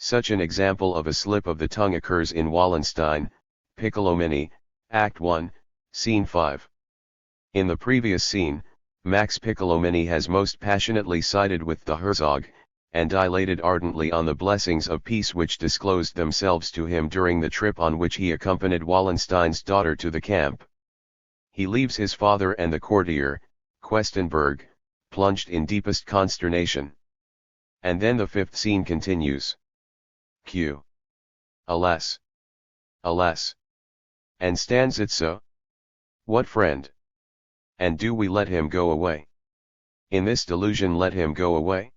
Such an example of a slip of the tongue occurs in Wallenstein, Piccolomini, Act 1, Scene 5. In the previous scene, Max Piccolomini has most passionately sided with the Herzog, and dilated ardently on the blessings of peace which disclosed themselves to him during the trip on which he accompanied Wallenstein's daughter to the camp. He leaves his father and the courtier, Questenberg, plunged in deepest consternation. And then the fifth scene continues. Q. Alas! Alas! And stands it so? What friend? And do we let him go away? In this delusion let him go away?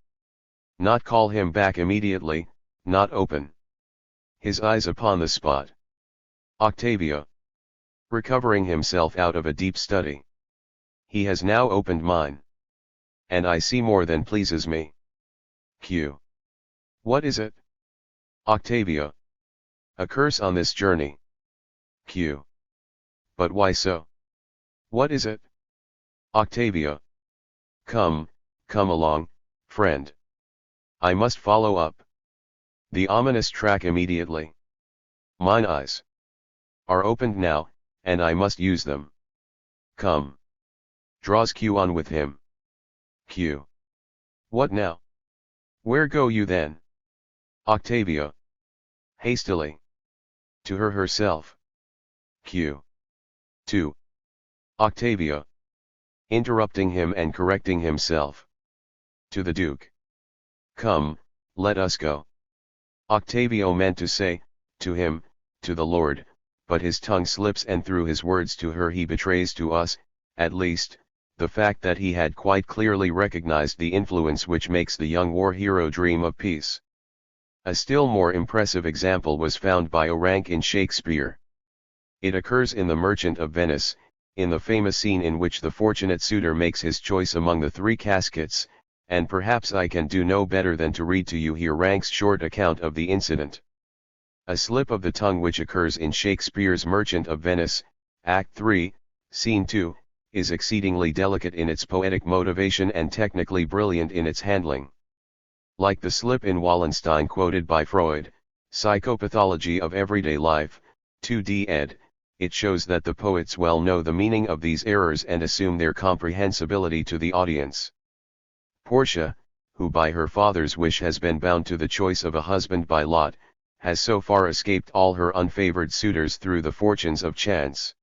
Not call him back immediately, not open his eyes upon the spot. Octavio. Recovering himself out of a deep study. He has now opened mine. And I see more than pleases me. Q. What is it? Octavio. A curse on this journey. Q. But why so? What is it? Octavio. Come along, friend. I must follow up the ominous track immediately. Mine eyes are opened now, and I must use them. Come. Draws Q on with him. Q. What now? Where go you then? Octavio. Hastily. To her herself. Q. 2. Octavio. Interrupting him and correcting himself. To the Duke. Come, let us go. Octavio meant to say, to him, to the Lord, but his tongue slips and through his words to her he betrays to us, at least, the fact that he had quite clearly recognized the influence which makes the young war hero dream of peace. A still more impressive example was found by Orang in Shakespeare. It occurs in The Merchant of Venice, in the famous scene in which the fortunate suitor makes his choice among the three caskets, and perhaps I can do no better than to read to you here Orang's short account of the incident. A slip of the tongue which occurs in Shakespeare's Merchant of Venice, Act 3, Scene 2, is exceedingly delicate in its poetic motivation and technically brilliant in its handling. Like the slip in Wallenstein quoted by Freud, Psychopathology of Everyday Life, 2d ed., it shows that the poets well know the meaning of these errors and assume their comprehensibility to the audience. Portia, who by her father's wish has been bound to the choice of a husband by lot, has so far escaped all her unfavored suitors through the fortunes of chance.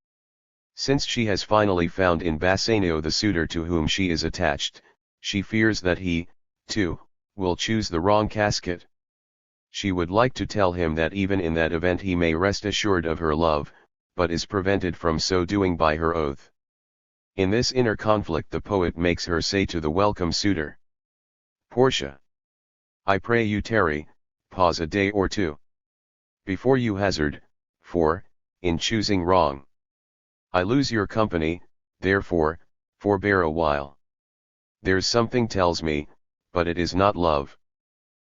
Since she has finally found in Bassanio the suitor to whom she is attached, she fears that he, too, will choose the wrong casket. She would like to tell him that even in that event he may rest assured of her love, but is prevented from so doing by her oath. In this inner conflict the poet makes her say to the welcome suitor, Portia, I pray you tarry, pause a day or two, before you hazard, for, in choosing wrong, I lose your company, therefore, forbear a while. There's something tells me, but it is not love.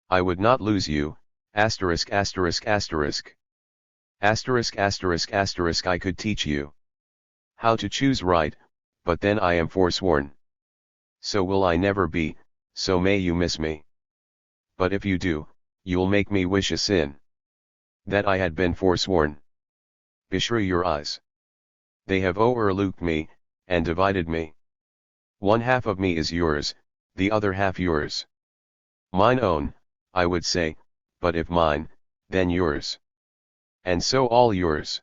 I would not lose you, asterisk asterisk asterisk. Asterisk asterisk asterisk I could teach you how to choose right, but then I am forsworn. So will I never be, so may you miss me. But if you do, you'll make me wish a sin, that I had been forsworn. Beshrew your eyes. They have o'erlooked me, and divided me. One half of me is yours, the other half yours. Mine own, I would say, but if mine, then yours. And so all yours.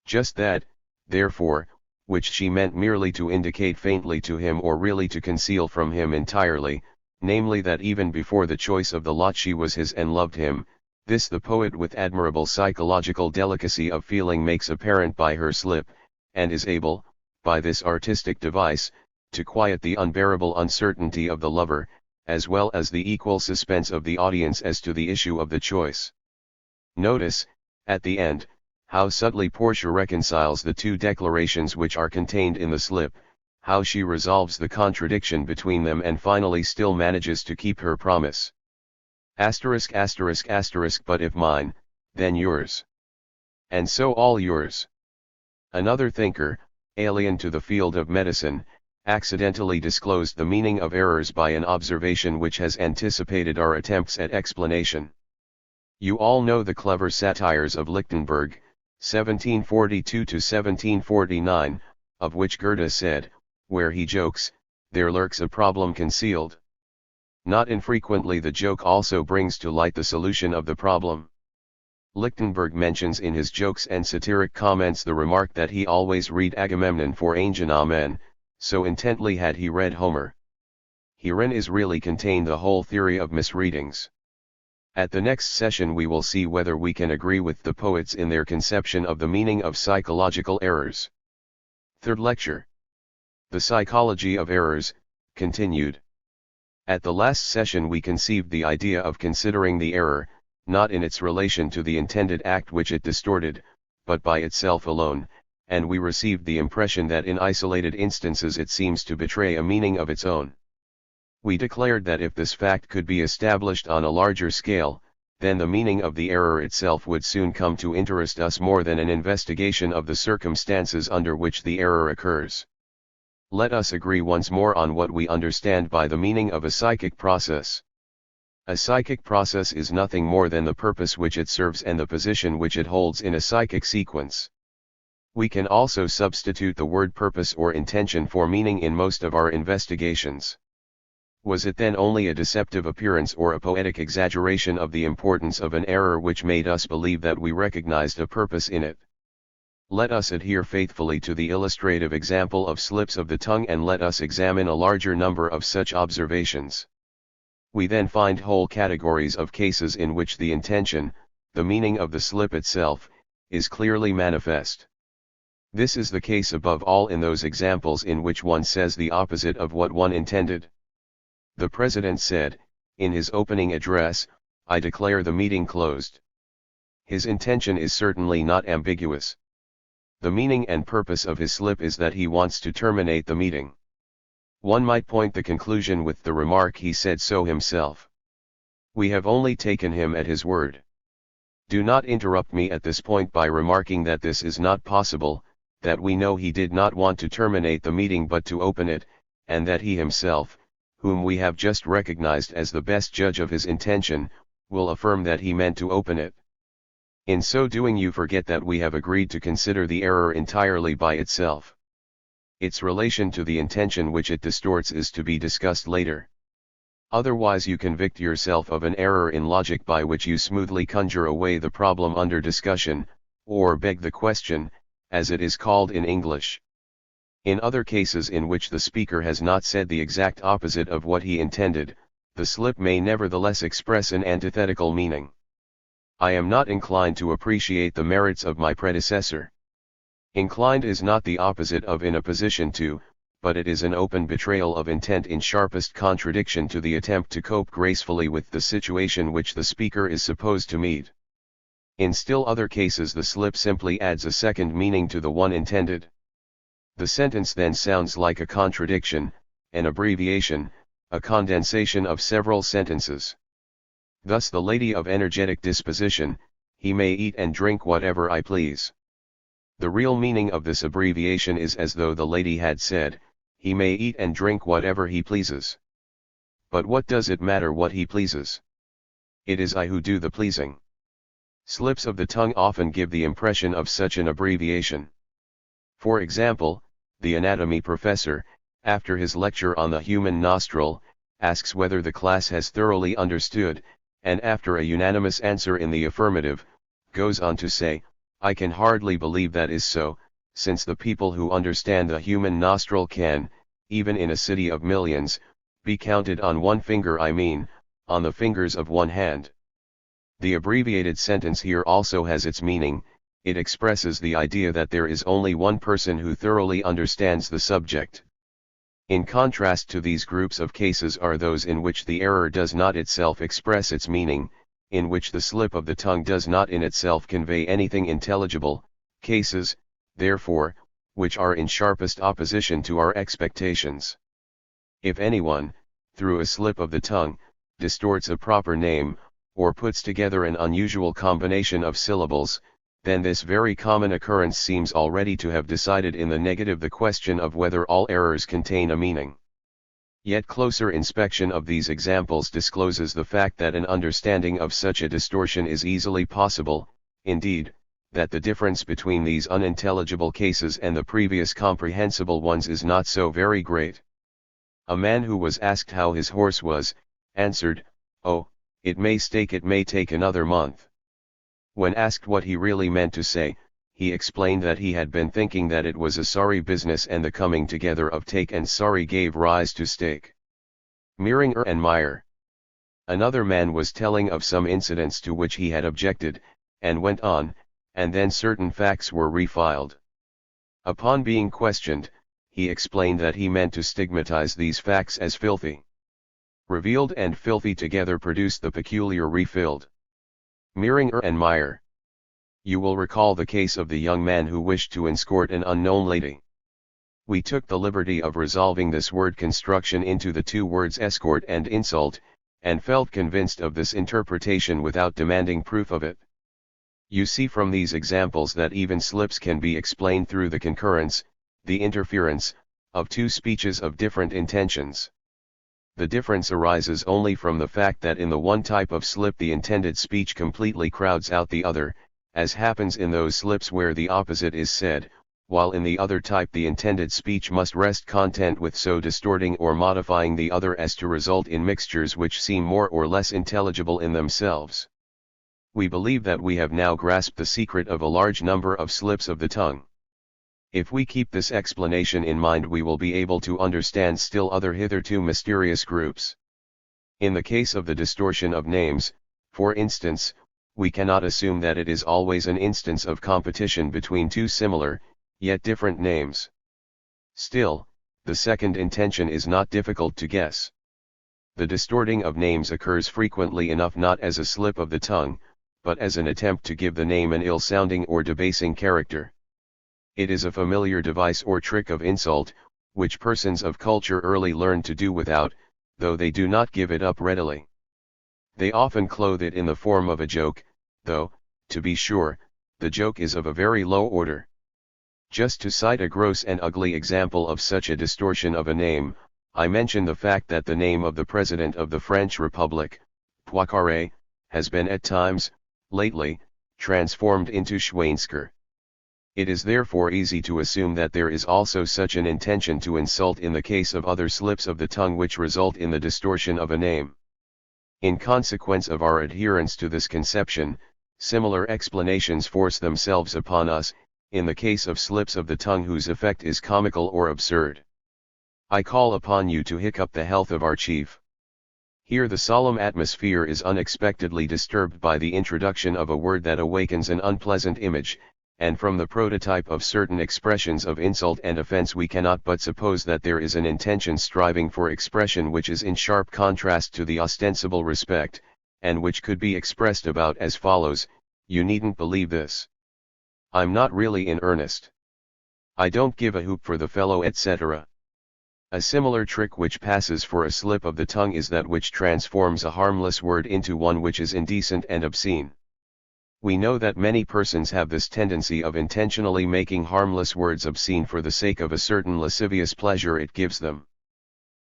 Just that, therefore, which she meant merely to indicate faintly to him or really to conceal from him entirely, namely that even before the choice of the lot she was his and loved him, this the poet with admirable psychological delicacy of feeling makes apparent by her slip, and is able, by this artistic device, to quiet the unbearable uncertainty of the lover, as well as the equal suspense of the audience as to the issue of the choice. Notice, at the end, how subtly Portia reconciles the two declarations which are contained in the slip, how she resolves the contradiction between them and finally still manages to keep her promise. Asterisk asterisk asterisk but if mine, then yours. And so all yours. Another thinker, alien to the field of medicine, accidentally disclosed the meaning of errors by an observation which has anticipated our attempts at explanation. You all know the clever satires of Lichtenberg, 1742 to 1749, of which Goethe said, where he jokes, there lurks a problem concealed. Not infrequently the joke also brings to light the solution of the problem. Lichtenberg mentions in his jokes and satiric comments the remark that he always read Agamemnon for Ancient Amen, so intently had he read Homer. Herein is really contained the whole theory of misreadings. At the next session we will see whether we can agree with the poets in their conception of the meaning of psychological errors. Third lecture. The Psychology of Errors, continued. At the last session we conceived the idea of considering the error, not in its relation to the intended act which it distorted, but by itself alone, and we received the impression that in isolated instances it seems to betray a meaning of its own. We declared that if this fact could be established on a larger scale, then the meaning of the error itself would soon come to interest us more than an investigation of the circumstances under which the error occurs. Let us agree once more on what we understand by the meaning of a psychic process. A psychic process is nothing more than the purpose which it serves and the position which it holds in a psychic sequence. We can also substitute the word purpose or intention for meaning in most of our investigations. Was it then only a deceptive appearance or a poetic exaggeration of the importance of an error which made us believe that we recognized a purpose in it? Let us adhere faithfully to the illustrative example of slips of the tongue and let us examine a larger number of such observations. We then find whole categories of cases in which the intention, the meaning of the slip itself, is clearly manifest. This is the case above all in those examples in which one says the opposite of what one intended. The President said, in his opening address, "I declare the meeting closed." His intention is certainly not ambiguous. The meaning and purpose of his slip is that he wants to terminate the meeting. One might point the conclusion with the remark he said so himself. We have only taken him at his word. Do not interrupt me at this point by remarking that this is not possible, that we know he did not want to terminate the meeting but to open it, and that he himself, whom we have just recognized as the best judge of his intention, will affirm that he meant to open it. In so doing you forget that we have agreed to consider the error entirely by itself. Its relation to the intention which it distorts is to be discussed later. Otherwise you convict yourself of an error in logic by which you smoothly conjure away the problem under discussion, or beg the question, as it is called in English. In other cases in which the speaker has not said the exact opposite of what he intended, the slip may nevertheless express an antithetical meaning. I am not inclined to appreciate the merits of my predecessor. Inclined is not the opposite of in a position to, but it is an open betrayal of intent in sharpest contradiction to the attempt to cope gracefully with the situation which the speaker is supposed to meet. In still other cases the slip simply adds a second meaning to the one intended. The sentence then sounds like a contradiction, an abbreviation, a condensation of several sentences. Thus the lady of energetic disposition, he may eat and drink whatever I please. The real meaning of this abbreviation is as though the lady had said, he may eat and drink whatever he pleases. But what does it matter what he pleases? It is I who do the pleasing. Slips of the tongue often give the impression of such an abbreviation. For example, the anatomy professor, after his lecture on the human nostril, asks whether the class has thoroughly understood, and after a unanimous answer in the affirmative, goes on to say, I can hardly believe that is so, since the people who understand the human nostril can, even in a city of millions, be counted on one finger on the fingers of one hand. The abbreviated sentence here also has its meaning. It expresses the idea that there is only one person who thoroughly understands the subject. In contrast to these groups of cases are those in which the error does not itself express its meaning, in which the slip of the tongue does not in itself convey anything intelligible, cases, therefore, which are in sharpest opposition to our expectations. If anyone, through a slip of the tongue, distorts a proper name, or puts together an unusual combination of syllables, then this very common occurrence seems already to have decided in the negative the question of whether all errors contain a meaning. Yet closer inspection of these examples discloses the fact that an understanding of such a distortion is easily possible, indeed, that the difference between these unintelligible cases and the previous comprehensible ones is not so very great. A man who was asked how his horse was, answered, "Oh, it may take another month." When asked what he really meant to say, he explained that he had been thinking that it was a sorry business and the coming together of take and sorry gave rise to stake. Miringer and Meyer. Another man was telling of some incidents to which he had objected, and went on, and then certain facts were refiled. Upon being questioned, he explained that he meant to stigmatize these facts as filthy. Revealed and filthy together produced the peculiar refilled. Miringer and Meyer. You will recall the case of the young man who wished to escort an unknown lady. We took the liberty of resolving this word construction into the two words escort and insult, and felt convinced of this interpretation without demanding proof of it. You see from these examples that even slips can be explained through the concurrence, the interference, of two speeches of different intentions. The difference arises only from the fact that in the one type of slip the intended speech completely crowds out the other, as happens in those slips where the opposite is said, while in the other type the intended speech must rest content with so distorting or modifying the other as to result in mixtures which seem more or less intelligible in themselves. We believe that we have now grasped the secret of a large number of slips of the tongue. If we keep this explanation in mind, we will be able to understand still other hitherto mysterious groups. In the case of the distortion of names, for instance, we cannot assume that it is always an instance of competition between two similar, yet different names. Still, the second intention is not difficult to guess. The distorting of names occurs frequently enough not as a slip of the tongue, but as an attempt to give the name an ill-sounding or debasing character. It is a familiar device or trick of insult, which persons of culture early learn to do without, though they do not give it up readily. They often clothe it in the form of a joke, though, to be sure, the joke is of a very low order. Just to cite a gross and ugly example of such a distortion of a name, I mention the fact that the name of the President of the French Republic, Poincaré, has been at times, lately, transformed into Schweinsker. It is therefore easy to assume that there is also such an intention to insult in the case of other slips of the tongue which result in the distortion of a name. In consequence of our adherence to this conception, similar explanations force themselves upon us, in the case of slips of the tongue whose effect is comical or absurd. I call upon you to hiccup the health of our chief. Here the solemn atmosphere is unexpectedly disturbed by the introduction of a word that awakens an unpleasant image, and from the prototype of certain expressions of insult and offense we cannot but suppose that there is an intention striving for expression which is in sharp contrast to the ostensible respect, and which could be expressed about as follows: "You needn't believe this. I'm not really in earnest. I don't give a hoop for the fellow," etc. A similar trick which passes for a slip of the tongue is that which transforms a harmless word into one which is indecent and obscene. We know that many persons have this tendency of intentionally making harmless words obscene for the sake of a certain lascivious pleasure it gives them.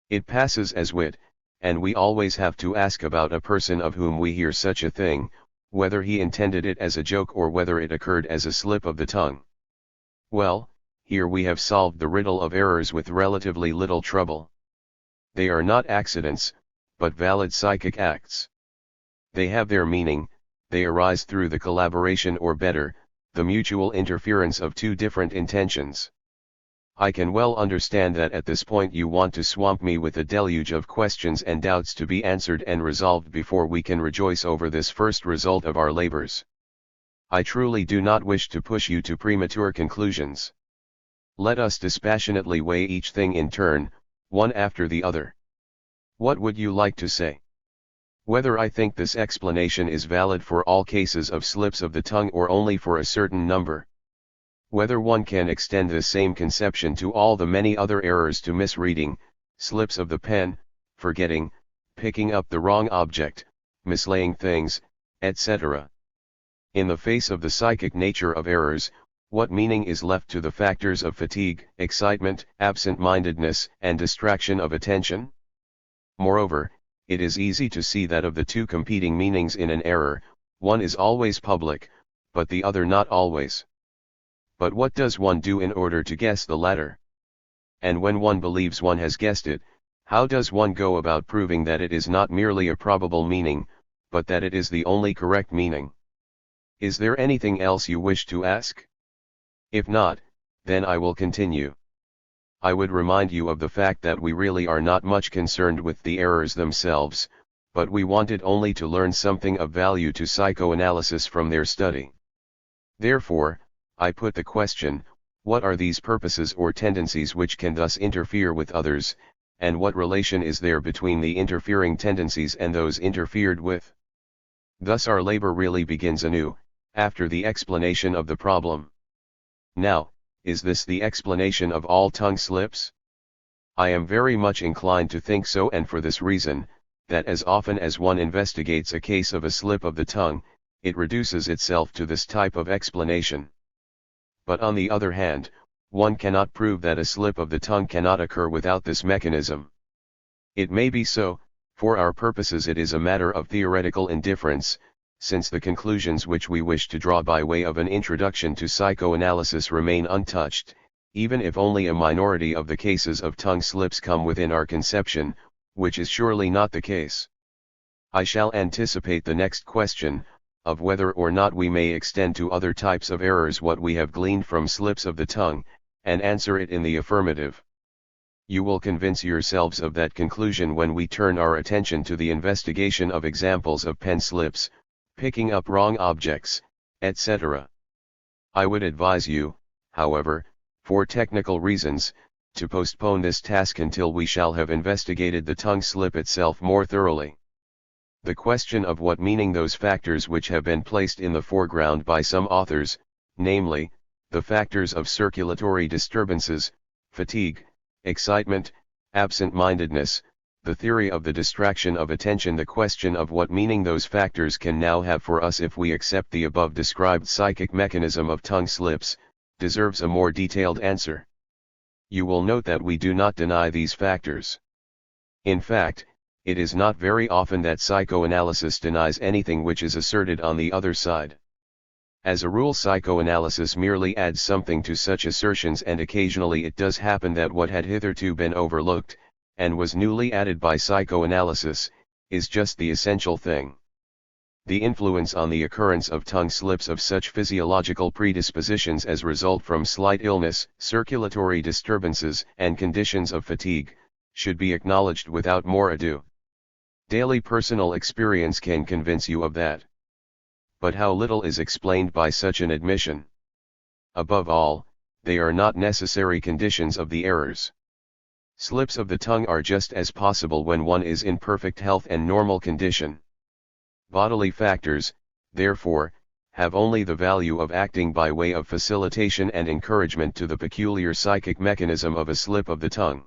It passes as wit, and we always have to ask about a person of whom we hear such a thing, whether he intended it as a joke or whether it occurred as a slip of the tongue. Well, here we have solved the riddle of errors with relatively little trouble. They are not accidents, but valid psychic acts. They have their meaning, they arise through the collaboration, or better, the mutual interference of two different intentions. I can well understand that at this point you want to swamp me with a deluge of questions and doubts to be answered and resolved before we can rejoice over this first result of our labors. I truly do not wish to push you to premature conclusions. Let us dispassionately weigh each thing in turn, one after the other. What would you like to say? Whether I think this explanation is valid for all cases of slips of the tongue or only for a certain number? Whether one can extend the same conception to all the many other errors to misreading, slips of the pen, forgetting, picking up the wrong object, mislaying things, etc. In the face of the psychic nature of errors, what meaning is left to the factors of fatigue, excitement, absent-mindedness, and distraction of attention? Moreover, it is easy to see that of the two competing meanings in an error, one is always public, but the other not always. But what does one do in order to guess the latter? And when one believes one has guessed it, how does one go about proving that it is not merely a probable meaning, but that it is the only correct meaning? Is there anything else you wish to ask? If not, then I will continue. I would remind you of the fact that we really are not much concerned with the errors themselves, but we wanted only to learn something of value to psychoanalysis from their study. Therefore, I put the question, what are these purposes or tendencies which can thus interfere with others, and what relation is there between the interfering tendencies and those interfered with? Thus our labor really begins anew, after the explanation of the problem. Now, is this the explanation of all tongue slips? I am very much inclined to think so, and for this reason, that as often as one investigates a case of a slip of the tongue, it reduces itself to this type of explanation. But on the other hand, one cannot prove that a slip of the tongue cannot occur without this mechanism. It may be so, for our purposes it is a matter of theoretical indifference, since the conclusions which we wish to draw by way of an introduction to psychoanalysis remain untouched, even if only a minority of the cases of tongue slips come within our conception, which is surely not the case. I shall anticipate the next question, of whether or not we may extend to other types of errors what we have gleaned from slips of the tongue, and answer it in the affirmative. You will convince yourselves of that conclusion when we turn our attention to the investigation of examples of pen slips, picking up wrong objects, etc. I would advise you, however, for technical reasons, to postpone this task until we shall have investigated the tongue slip itself more thoroughly. The question of what meaning those factors which have been placed in the foreground by some authors, namely, the factors of circulatory disturbances, fatigue, excitement, absent-mindedness, the theory of the distraction of attention, the question of what meaning those factors can now have for us if we accept the above described psychic mechanism of tongue slips, deserves a more detailed answer. You will note that we do not deny these factors. In fact, it is not very often that psychoanalysis denies anything which is asserted on the other side. As a rule, psychoanalysis merely adds something to such assertions, and occasionally it does happen that what had hitherto been overlooked, and was newly added by psychoanalysis, is just the essential thing. The influence on the occurrence of tongue slips of such physiological predispositions as result from slight illness, circulatory disturbances, and conditions of fatigue, should be acknowledged without more ado. Daily personal experience can convince you of that. But how little is explained by such an admission. Above all, they are not necessary conditions of the errors. Slips of the tongue are just as possible when one is in perfect health and normal condition. Bodily factors, therefore, have only the value of acting by way of facilitation and encouragement to the peculiar psychic mechanism of a slip of the tongue.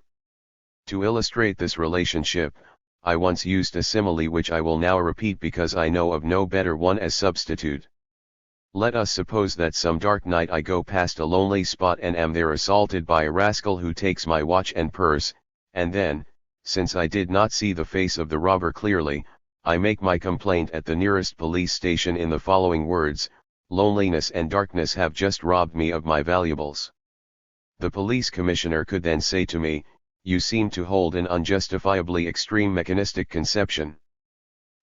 To illustrate this relationship, I once used a simile which I will now repeat because I know of no better one as substitute. Let us suppose that some dark night I go past a lonely spot and am there assaulted by a rascal who takes my watch and purse, and then, since I did not see the face of the robber clearly, I make my complaint at the nearest police station in the following words: "Loneliness and darkness have just robbed me of my valuables." The police commissioner could then say to me, "You seem to hold an unjustifiably extreme mechanistic conception.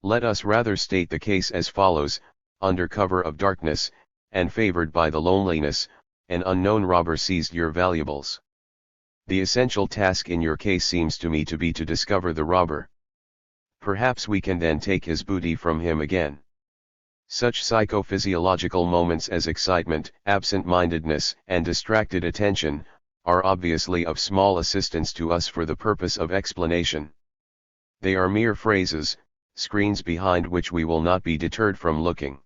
Let us rather state the case as follows: under cover of darkness, and favored by the loneliness, an unknown robber seized your valuables. The essential task in your case seems to me to be to discover the robber. Perhaps we can then take his booty from him again." Such psychophysiological moments as excitement, absent-mindedness, and distracted attention, are obviously of small assistance to us for the purpose of explanation. They are mere phrases, screens behind which we will not be deterred from looking.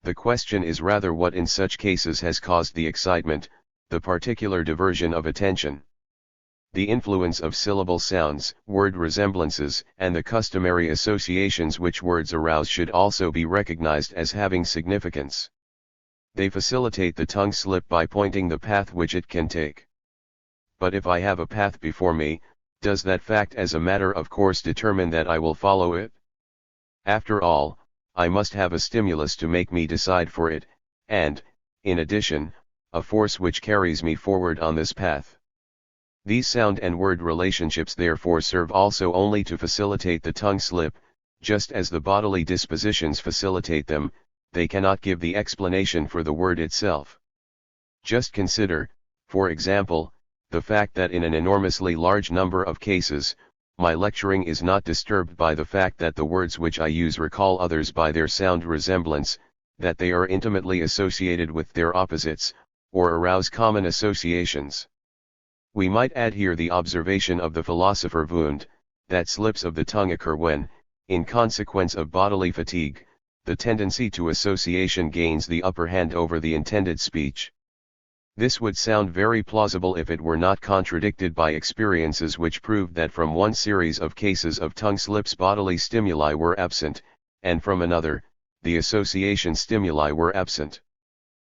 The question is rather what in such cases has caused the excitement, the particular diversion of attention. The influence of syllable sounds, word resemblances, and the customary associations which words arouse should also be recognized as having significance. They facilitate the tongue slip by pointing the path which it can take. But if I have a path before me, Does that fact as a matter of course determine that I will follow it? After all, I must have a stimulus to make me decide for it, and, in addition, a force which carries me forward on this path. These sound and word relationships therefore serve also only to facilitate the tongue slip, just as the bodily dispositions facilitate them. They cannot give the explanation for the word itself. Just consider, for example, the fact that in an enormously large number of cases, my lecturing is not disturbed by the fact that the words which I use recall others by their sound resemblance, that they are intimately associated with their opposites, or arouse common associations. We might add here the observation of the philosopher Wundt, that slips of the tongue occur when, in consequence of bodily fatigue, the tendency to association gains the upper hand over the intended speech. This would sound very plausible if it were not contradicted by experiences which proved that from one series of cases of tongue slips bodily stimuli were absent, and from another, the association stimuli were absent.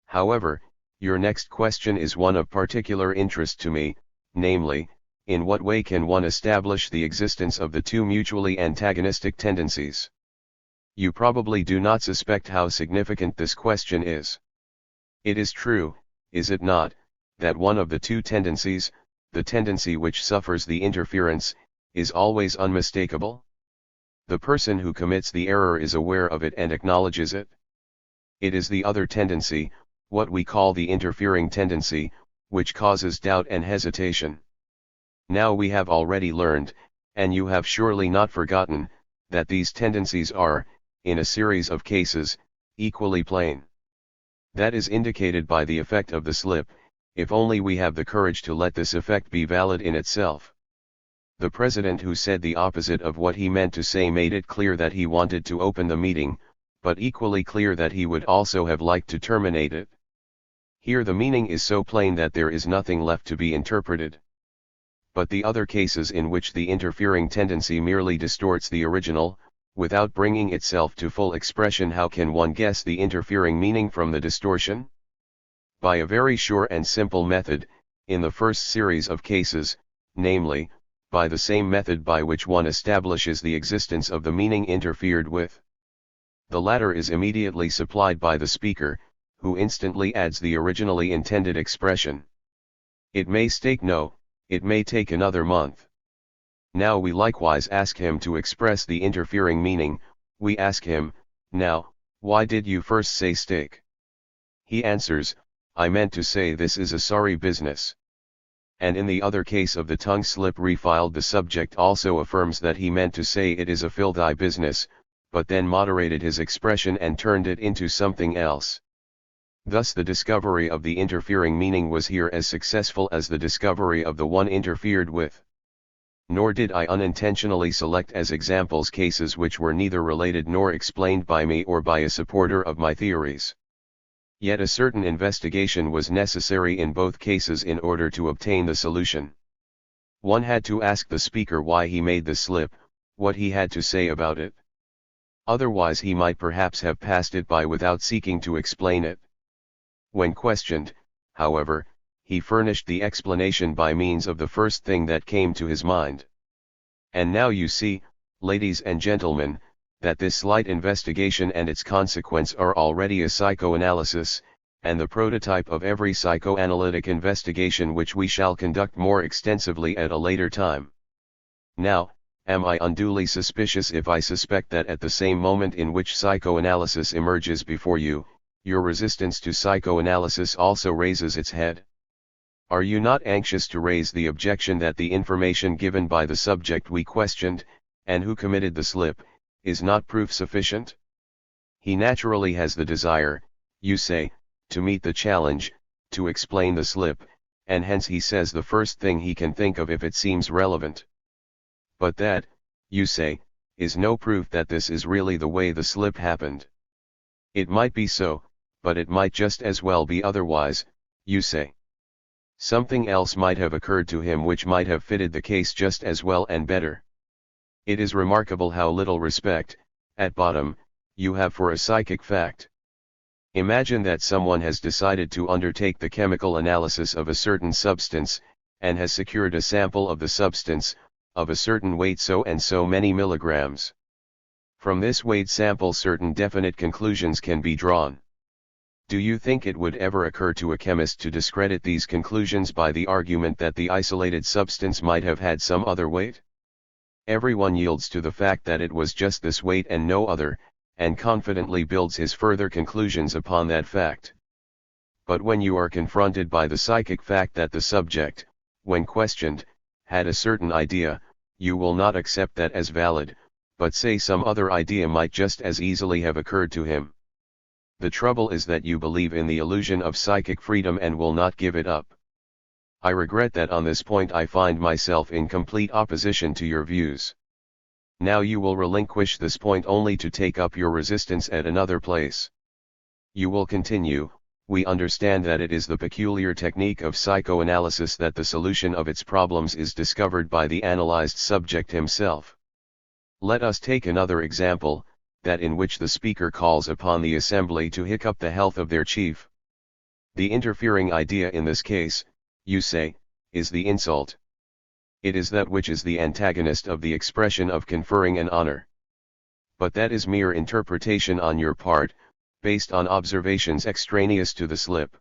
However, your next question is one of particular interest to me, namely, in what way can one establish the existence of the two mutually antagonistic tendencies? You probably do not suspect how significant this question is. It is true, is it not, that one of the two tendencies, the tendency which suffers the interference, is always unmistakable? The person who commits the error is aware of it and acknowledges it. It is the other tendency, what we call the interfering tendency, which causes doubt and hesitation. Now we have already learned, and you have surely not forgotten, that these tendencies are, in a series of cases, equally plain. That is indicated by the effect of the slip, if only we have the courage to let this effect be valid in itself. The president who said the opposite of what he meant to say made it clear that he wanted to open the meeting, but equally clear that he would also have liked to terminate it. Here the meaning is so plain that there is nothing left to be interpreted. But the other cases in which the interfering tendency merely distorts the original, without bringing itself to full expression, how can one guess the interfering meaning from the distortion? By a very sure and simple method, in the first series of cases, namely, by the same method by which one establishes the existence of the meaning interfered with. The latter is immediately supplied by the speaker, who instantly adds the originally intended expression. It may it may take another month. Now we likewise ask him to express the interfering meaning. We ask him, now, why did you first say steak? He answers, I meant to say this is a sorry business. And in the other case of the tongue slip refiled, the subject also affirms that he meant to say it is a filthy business, but then moderated his expression and turned it into something else. Thus the discovery of the interfering meaning was here as successful as the discovery of the one interfered with. Nor did I unintentionally select as examples cases which were neither related nor explained by me or by a supporter of my theories. Yet a certain investigation was necessary in both cases in order to obtain the solution. One had to ask the speaker why he made the slip, what he had to say about it. Otherwise he might perhaps have passed it by without seeking to explain it. When questioned, however, he furnished the explanation by means of the first thing that came to his mind. And now you see, ladies and gentlemen, that this slight investigation and its consequence are already a psychoanalysis, and the prototype of every psychoanalytic investigation which we shall conduct more extensively at a later time. Now, am I unduly suspicious if I suspect that at the same moment in which psychoanalysis emerges before you, your resistance to psychoanalysis also raises its head? Are you not anxious to raise the objection that the information given by the subject we questioned, and who committed the slip, is not proof sufficient? He naturally has the desire, you say, to meet the challenge, to explain the slip, and hence he says the first thing he can think of if it seems relevant. But that, you say, is no proof that this is really the way the slip happened. It might be so, but it might just as well be otherwise, you say. Something else might have occurred to him which might have fitted the case just as well and better. It is remarkable how little respect, at bottom, you have for a psychic fact. Imagine that someone has decided to undertake the chemical analysis of a certain substance, and has secured a sample of the substance, of a certain weight so and so many milligrams. From this weighed sample certain definite conclusions can be drawn. Do you think it would ever occur to a chemist to discredit these conclusions by the argument that the isolated substance might have had some other weight? Everyone yields to the fact that it was just this weight and no other, and confidently builds his further conclusions upon that fact. But when you are confronted by the psychic fact that the subject, when questioned, had a certain idea, you will not accept that as valid, but say some other idea might just as easily have occurred to him. The trouble is that you believe in the illusion of psychic freedom and will not give it up. I regret that on this point I find myself in complete opposition to your views. Now you will relinquish this point only to take up your resistance at another place. You will continue, we understand that it is the peculiar technique of psychoanalysis that the solution of its problems is discovered by the analyzed subject himself. Let us take another example, that in which the speaker calls upon the assembly to hiccup the health of their chief. The interfering idea in this case, you say, is the insult. It is that which is the antagonist of the expression of conferring an honor. But that is mere interpretation on your part, based on observations extraneous to the slip.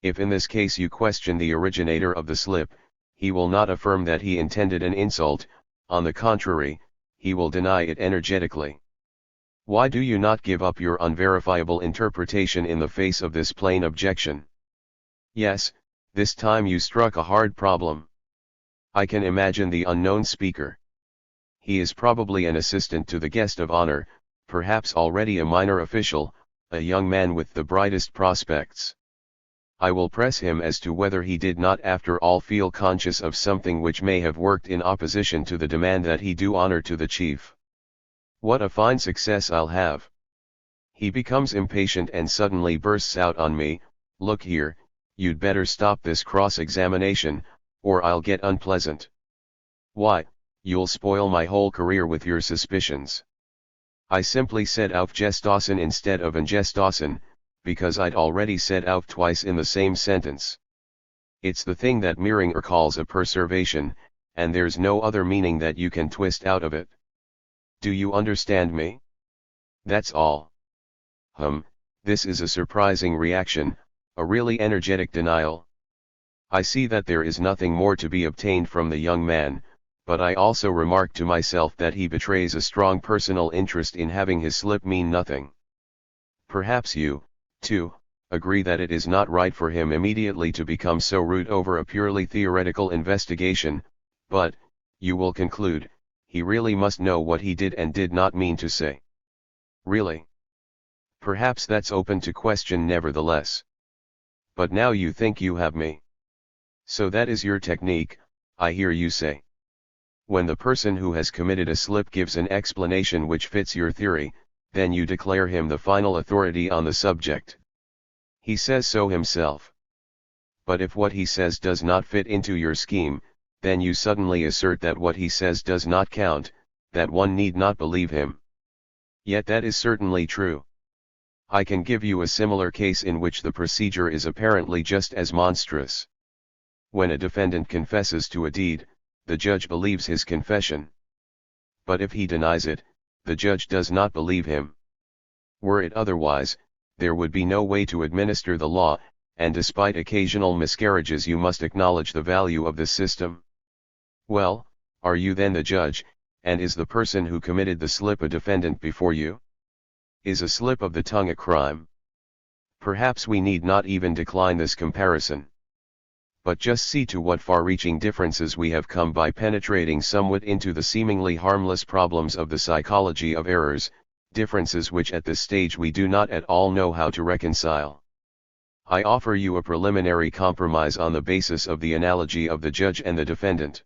If in this case you question the originator of the slip, he will not affirm that he intended an insult, on the contrary, he will deny it energetically. Why do you not give up your unverifiable interpretation in the face of this plain objection? Yes, this time you struck a hard problem. I can imagine the unknown speaker. He is probably an assistant to the guest of honor, perhaps already a minor official, a young man with the brightest prospects. I will press him as to whether he did not after all feel conscious of something which may have worked in opposition to the demand that he do honor to the chief. What a fine success I'll have! He becomes impatient and suddenly bursts out on me, look here, you'd better stop this cross-examination, or I'll get unpleasant. Why, you'll spoil my whole career with your suspicions. I simply said aufgestoßen instead of angestoßen, because I'd already said auf twice in the same sentence. It's the thing that Miringer calls a perservation, and there's no other meaning that you can twist out of it. Do you understand me? That's all. This is a surprising reaction, a really energetic denial. I see that there is nothing more to be obtained from the young man, but I also remark to myself that he betrays a strong personal interest in having his slip mean nothing. Perhaps you, too, agree that it is not right for him immediately to become so rude over a purely theoretical investigation, but, you will conclude, he really must know what he did and did not mean to say. Really? Perhaps that's open to question nevertheless. But now you think you have me. So that is your technique, I hear you say. When the person who has committed a slip gives an explanation which fits your theory, then you declare him the final authority on the subject. He says so himself. But if what he says does not fit into your scheme, then you suddenly assert that what he says does not count, that one need not believe him. Yet that is certainly true. I can give you a similar case in which the procedure is apparently just as monstrous. When a defendant confesses to a deed, the judge believes his confession. But if he denies it, the judge does not believe him. Were it otherwise, there would be no way to administer the law, and despite occasional miscarriages you must acknowledge the value of this system. Well, are you then the judge, and is the person who committed the slip a defendant before you? Is a slip of the tongue a crime? Perhaps we need not even decline this comparison. But just see to what far-reaching differences we have come by penetrating somewhat into the seemingly harmless problems of the psychology of errors, differences which at this stage we do not at all know how to reconcile. I offer you a preliminary compromise on the basis of the analogy of the judge and the defendant.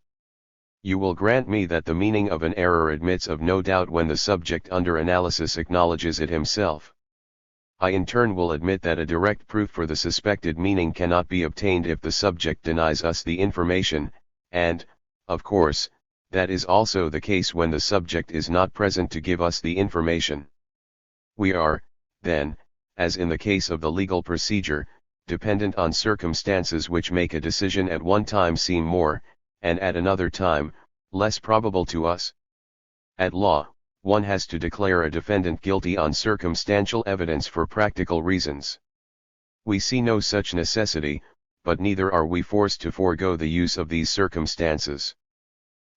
You will grant me that the meaning of an error admits of no doubt when the subject under analysis acknowledges it himself. I in turn will admit that a direct proof for the suspected meaning cannot be obtained if the subject denies us the information, and, of course, that is also the case when the subject is not present to give us the information. We are, then, as in the case of the legal procedure, dependent on circumstances which make a decision at one time seem more, and at another time, less probable to us. At law, one has to declare a defendant guilty on circumstantial evidence for practical reasons. We see no such necessity, but neither are we forced to forego the use of these circumstances.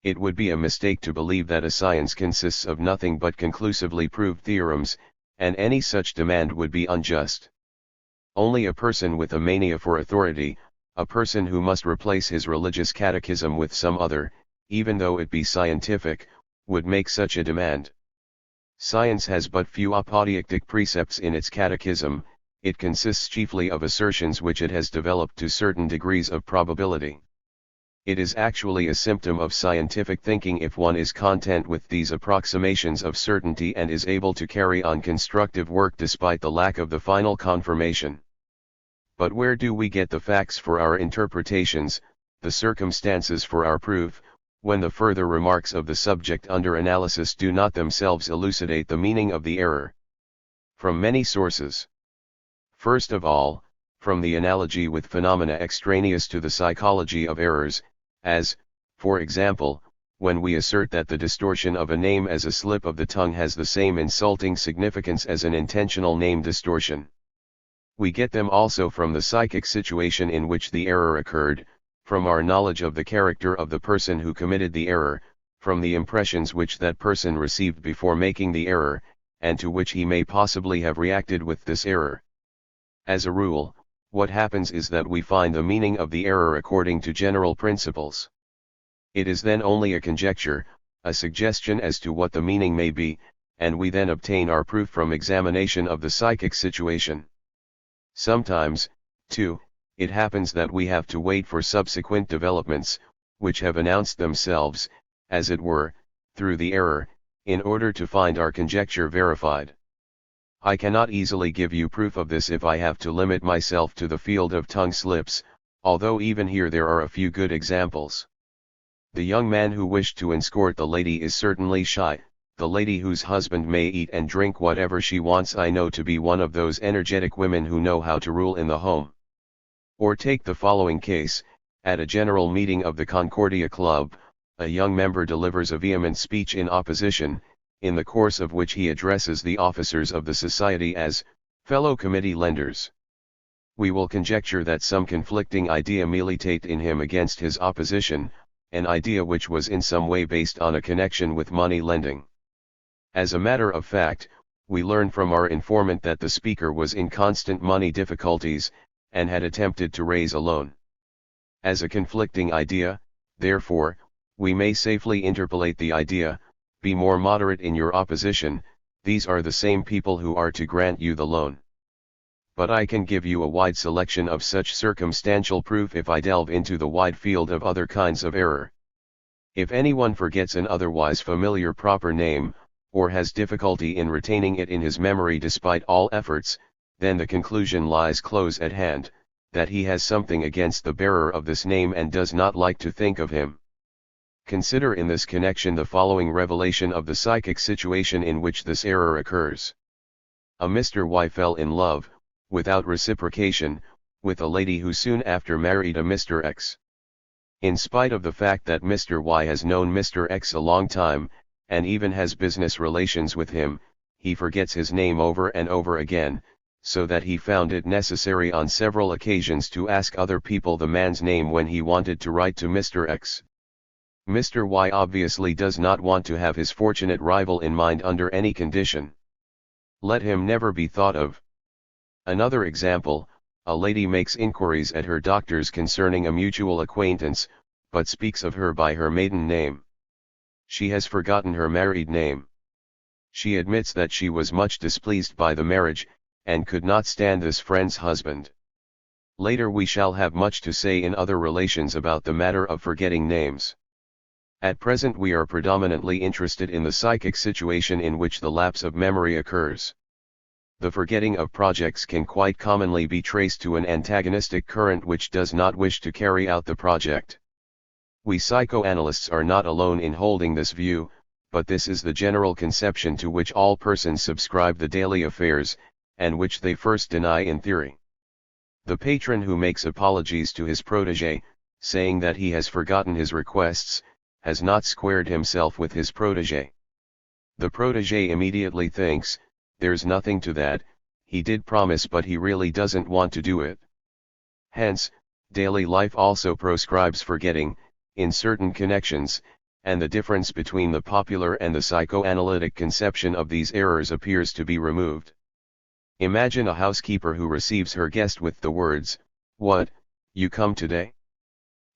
It would be a mistake to believe that a science consists of nothing but conclusively proved theorems, and any such demand would be unjust. Only a person with a mania for authority, a person who must replace his religious catechism with some other, even though it be scientific, would make such a demand. Science has but few apodictic precepts in its catechism. It consists chiefly of assertions which it has developed to certain degrees of probability. It is actually a symptom of scientific thinking if one is content with these approximations of certainty and is able to carry on constructive work despite the lack of the final confirmation. But where do we get the facts for our interpretations, the circumstances for our proof, when the further remarks of the subject under analysis do not themselves elucidate the meaning of the error? From many sources. First of all, from the analogy with phenomena extraneous to the psychology of errors, as, for example, when we assert that the distortion of a name as a slip of the tongue has the same insulting significance as an intentional name distortion. We get them also from the psychic situation in which the error occurred, from our knowledge of the character of the person who committed the error, from the impressions which that person received before making the error, and to which he may possibly have reacted with this error. As a rule, what happens is that we find the meaning of the error according to general principles. It is then only a conjecture, a suggestion as to what the meaning may be, and we then obtain our proof from examination of the psychic situation. Sometimes, too, it happens that we have to wait for subsequent developments, which have announced themselves, as it were, through the error, in order to find our conjecture verified. I cannot easily give you proof of this if I have to limit myself to the field of tongue slips, although even here there are a few good examples. The young man who wished to escort the lady is certainly shy. The lady whose husband may eat and drink whatever she wants I know to be one of those energetic women who know how to rule in the home. Or take the following case: at a general meeting of the Concordia Club, a young member delivers a vehement speech in opposition, in the course of which he addresses the officers of the society as fellow committee lenders. We will conjecture that some conflicting idea militate in him against his opposition, an idea which was in some way based on a connection with money lending. As a matter of fact, we learn from our informant that the speaker was in constant money difficulties, and had attempted to raise a loan. As a conflicting idea, therefore, we may safely interpolate the idea: be more moderate in your opposition, these are the same people who are to grant you the loan. But I can give you a wide selection of such circumstantial proof if I delve into the wide field of other kinds of error. If anyone forgets an otherwise familiar proper name, or has difficulty in retaining it in his memory despite all efforts, then the conclusion lies close at hand, that he has something against the bearer of this name and does not like to think of him. Consider in this connection the following revelation of the psychic situation in which this error occurs. A Mr. Y fell in love, without reciprocation, with a lady who soon after married a Mr. X. In spite of the fact that Mr. Y has known Mr. X a long time, and even has business relations with him, he forgets his name over and over again, so that he found it necessary on several occasions to ask other people the man's name when he wanted to write to Mr. X. Mr. Y obviously does not want to have his fortunate rival in mind under any condition. Let him never be thought of. Another example: a lady makes inquiries at her doctor's concerning a mutual acquaintance, but speaks of her by her maiden name. She has forgotten her married name. She admits that she was much displeased by the marriage, and could not stand this friend's husband. Later we shall have much to say in other relations about the matter of forgetting names. At present we are predominantly interested in the psychic situation in which the lapse of memory occurs. The forgetting of projects can quite commonly be traced to an antagonistic current which does not wish to carry out the project. We psychoanalysts are not alone in holding this view, but this is the general conception to which all persons subscribe the daily affairs, and which they first deny in theory. The patron who makes apologies to his protégé, saying that he has forgotten his requests, has not squared himself with his protégé. The protégé immediately thinks, there's nothing to that, he did promise but he really doesn't want to do it. Hence, daily life also proscribes forgetting, in certain connections, and the difference between the popular and the psychoanalytic conception of these errors appears to be removed. Imagine a housekeeper who receives her guest with the words, "What, you come today?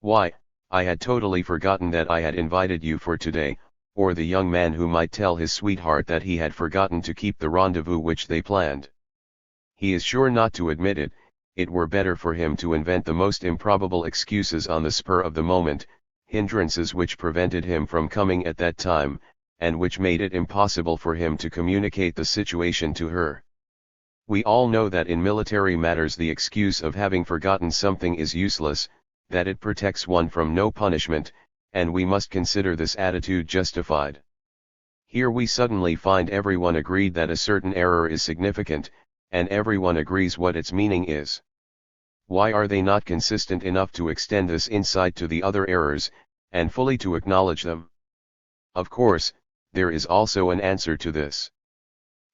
Why, I had totally forgotten that I had invited you for today," or the young man who might tell his sweetheart that he had forgotten to keep the rendezvous which they planned. He is sure not to admit it. It were better for him to invent the most improbable excuses on the spur of the moment, hindrances which prevented him from coming at that time, and which made it impossible for him to communicate the situation to her. We all know that in military matters the excuse of having forgotten something is useless, that it protects one from no punishment, and we must consider this attitude justified. Here we suddenly find everyone agreed that a certain error is significant, and everyone agrees what its meaning is. Why are they not consistent enough to extend this insight to the other errors, and fully to acknowledge them? Of course, there is also an answer to this.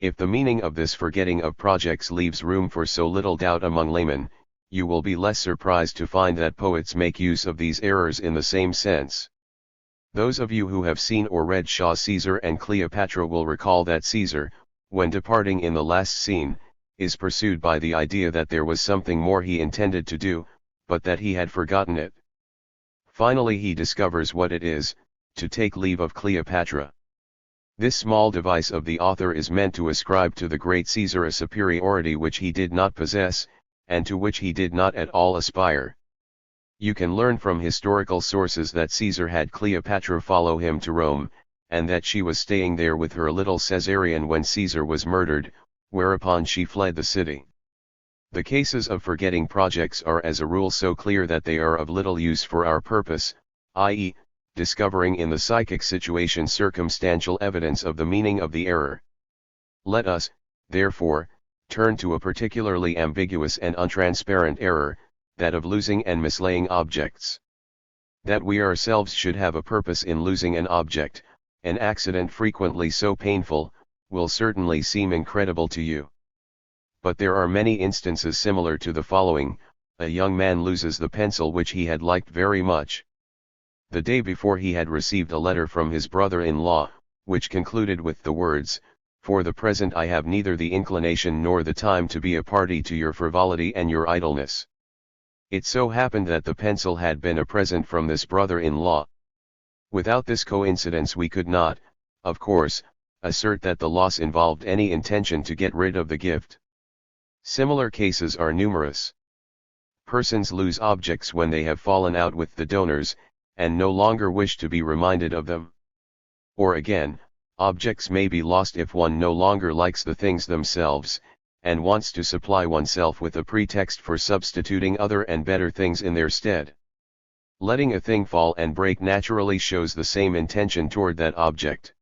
If the meaning of this forgetting of projects leaves room for so little doubt among laymen, you will be less surprised to find that poets make use of these errors in the same sense. Those of you who have seen or read Shaw's Caesar and Cleopatra will recall that Caesar, when departing in the last scene, is pursued by the idea that there was something more he intended to do, but that he had forgotten it. Finally he discovers what it is, to take leave of Cleopatra. This small device of the author is meant to ascribe to the great Caesar a superiority which he did not possess, and to which he did not at all aspire. You can learn from historical sources that Caesar had Cleopatra follow him to Rome, and that she was staying there with her little Caesarion when Caesar was murdered, whereupon she fled the city. The cases of forgetting projects are as a rule so clear that they are of little use for our purpose, i.e., discovering in the psychic situation circumstantial evidence of the meaning of the error. Let us, therefore, turn to a particularly ambiguous and untransparent error, that of losing and mislaying objects. That we ourselves should have a purpose in losing an object, an accident frequently so painful, will certainly seem incredible to you. But there are many instances similar to the following. A young man loses the pencil which he had liked very much. The day before he had received a letter from his brother-in-law, which concluded with the words, "For the present I have neither the inclination nor the time to be a party to your frivolity and your idleness." It so happened that the pencil had been a present from this brother-in-law. Without this coincidence we could not, of course, assert that the loss involved any intention to get rid of the gift. Similar cases are numerous. Persons lose objects when they have fallen out with the donors, and no longer wish to be reminded of them. Or again, objects may be lost if one no longer likes the things themselves, and wants to supply oneself with a pretext for substituting other and better things in their stead. Letting a thing fall and break naturally shows the same intention toward that object.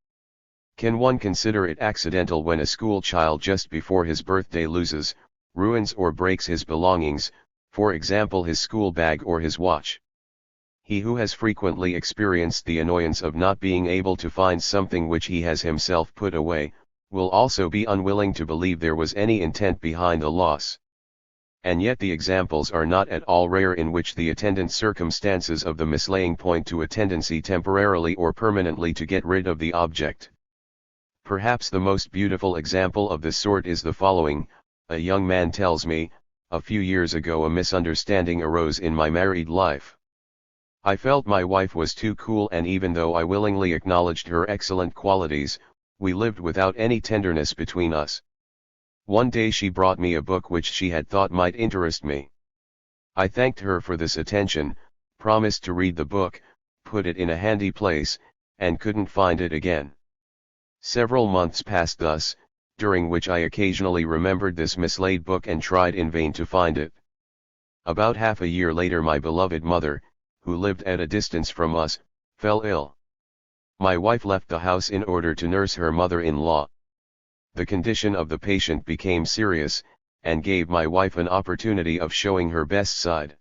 Can one consider it accidental when a school child just before his birthday loses, ruins or breaks his belongings, for example his school bag or his watch? He who has frequently experienced the annoyance of not being able to find something which he has himself put away, will also be unwilling to believe there was any intent behind the loss. And yet the examples are not at all rare in which the attendant circumstances of the mislaying point to a tendency temporarily or permanently to get rid of the object. Perhaps the most beautiful example of this sort is the following. A young man tells me, a few years ago a misunderstanding arose in my married life. I felt my wife was too cool, and even though I willingly acknowledged her excellent qualities, we lived without any tenderness between us. One day she brought me a book which she had thought might interest me. I thanked her for this attention, promised to read the book, put it in a handy place, and couldn't find it again. Several months passed thus, during which I occasionally remembered this mislaid book and tried in vain to find it. About half a year later my beloved mother, who lived at a distance from us, fell ill. My wife left the house in order to nurse her mother-in-law. The condition of the patient became serious, and gave my wife an opportunity of showing her best side.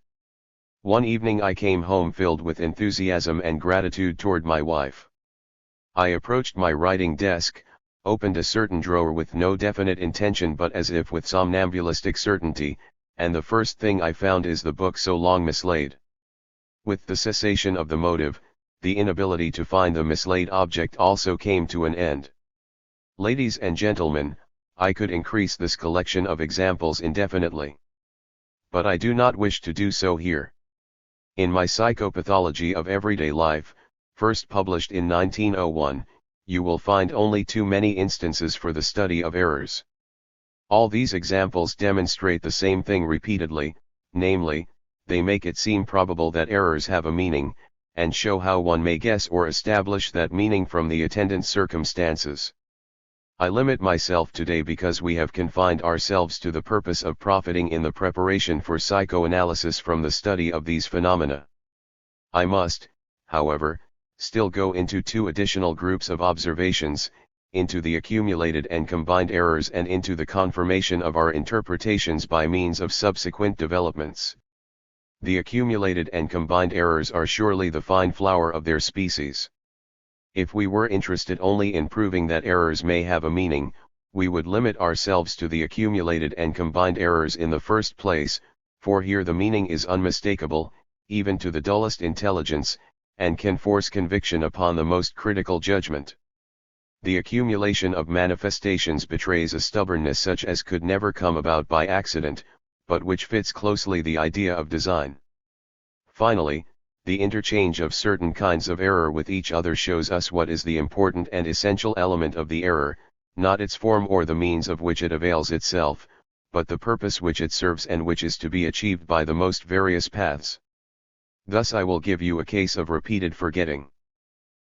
One evening I came home filled with enthusiasm and gratitude toward my wife. I approached my writing desk, opened a certain drawer with no definite intention but as if with somnambulistic certainty, and the first thing I found is the book so long mislaid. With the cessation of the motive, the inability to find the mislaid object also came to an end. Ladies and gentlemen, I could increase this collection of examples indefinitely. But I do not wish to do so here. In my Psychopathology of Everyday Life, first published in 1901, you will find only too many instances for the study of errors. All these examples demonstrate the same thing repeatedly, namely, they make it seem probable that errors have a meaning, and show how one may guess or establish that meaning from the attendant circumstances. I limit myself today because we have confined ourselves to the purpose of profiting in the preparation for psychoanalysis from the study of these phenomena. I must, however, still go into two additional groups of observations, into the accumulated and combined errors and into the confirmation of our interpretations by means of subsequent developments. The accumulated and combined errors are surely the fine flower of their species. If we were interested only in proving that errors may have a meaning, we would limit ourselves to the accumulated and combined errors in the first place, for here the meaning is unmistakable, even to the dullest intelligence, and can force conviction upon the most critical judgment. The accumulation of manifestations betrays a stubbornness such as could never come about by accident, but which fits closely the idea of design. Finally, the interchange of certain kinds of error with each other shows us what is the important and essential element of the error, not its form or the means of which it avails itself, but the purpose which it serves and which is to be achieved by the most various paths. Thus I will give you a case of repeated forgetting.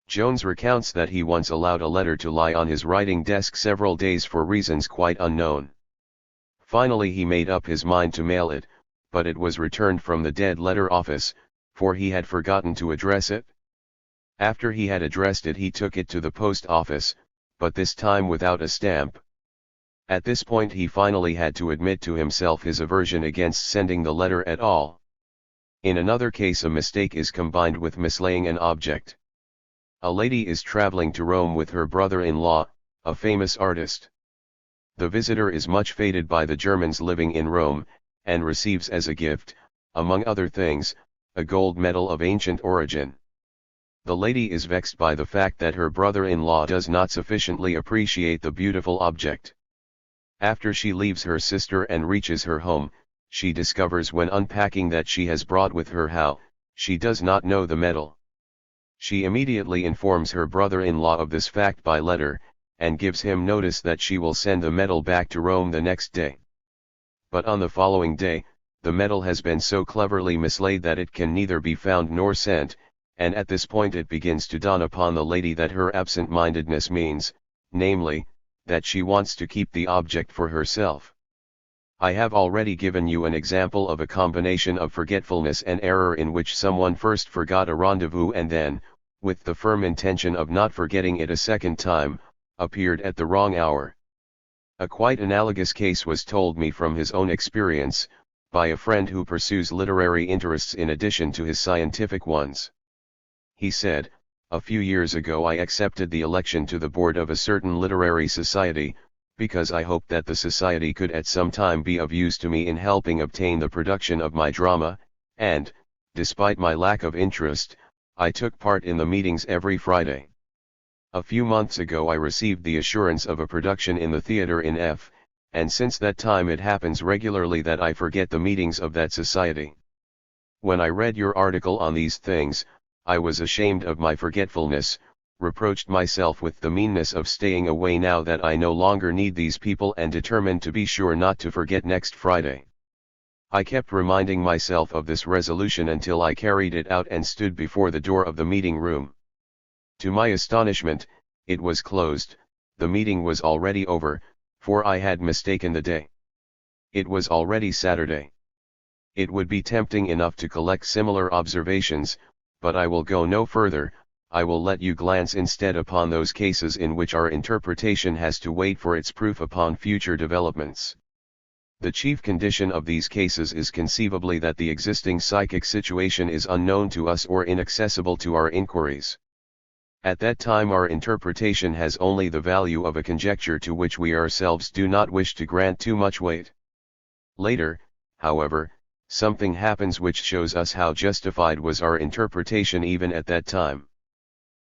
Jones recounts that he once allowed a letter to lie on his writing desk several days for reasons quite unknown. Finally he made up his mind to mail it, but it was returned from the dead letter office, for he had forgotten to address it. After he had addressed it he took it to the post office, but this time without a stamp. At this point he finally had to admit to himself his aversion against sending the letter at all. In another case a mistake is combined with mislaying an object. A lady is traveling to Rome with her brother-in-law, a famous artist. The visitor is much feted by the Germans living in Rome, and receives as a gift, among other things, a gold medal of ancient origin. The lady is vexed by the fact that her brother-in-law does not sufficiently appreciate the beautiful object. After she leaves her sister and reaches her home, she discovers when unpacking that she has brought with her how, she does not know the medal. She immediately informs her brother-in-law of this fact by letter, and gives him notice that she will send the medal back to Rome the next day. But on the following day, the medal has been so cleverly mislaid that it can neither be found nor sent, and at this point it begins to dawn upon the lady that her absent-mindedness means, namely, that she wants to keep the object for herself. I have already given you an example of a combination of forgetfulness and error in which someone first forgot a rendezvous and then, with the firm intention of not forgetting it a second time, appeared at the wrong hour. A quite analogous case was told me from his own experience, by a friend who pursues literary interests in addition to his scientific ones. He said, "A few years ago I accepted the election to the board of a certain literary society, because I hoped that the society could at some time be of use to me in helping obtain the production of my drama, and, despite my lack of interest, I took part in the meetings every Friday. A few months ago I received the assurance of a production in the theater in F, and since that time it happens regularly that I forget the meetings of that society. When I read your article on these things, I was ashamed of my forgetfulness, reproached myself with the meanness of staying away now that I no longer need these people and determined to be sure not to forget next Friday. I kept reminding myself of this resolution until I carried it out and stood before the door of the meeting room. To my astonishment, it was closed, the meeting was already over, for I had mistaken the day. It was already Saturday. It would be tempting enough to collect similar observations, but I will go no further. I will let you glance instead upon those cases in which our interpretation has to wait for its proof upon future developments. The chief condition of these cases is conceivably that the existing psychic situation is unknown to us or inaccessible to our inquiries. At that time our interpretation has only the value of a conjecture to which we ourselves do not wish to grant too much weight. Later, however, something happens which shows us how justified was our interpretation even at that time.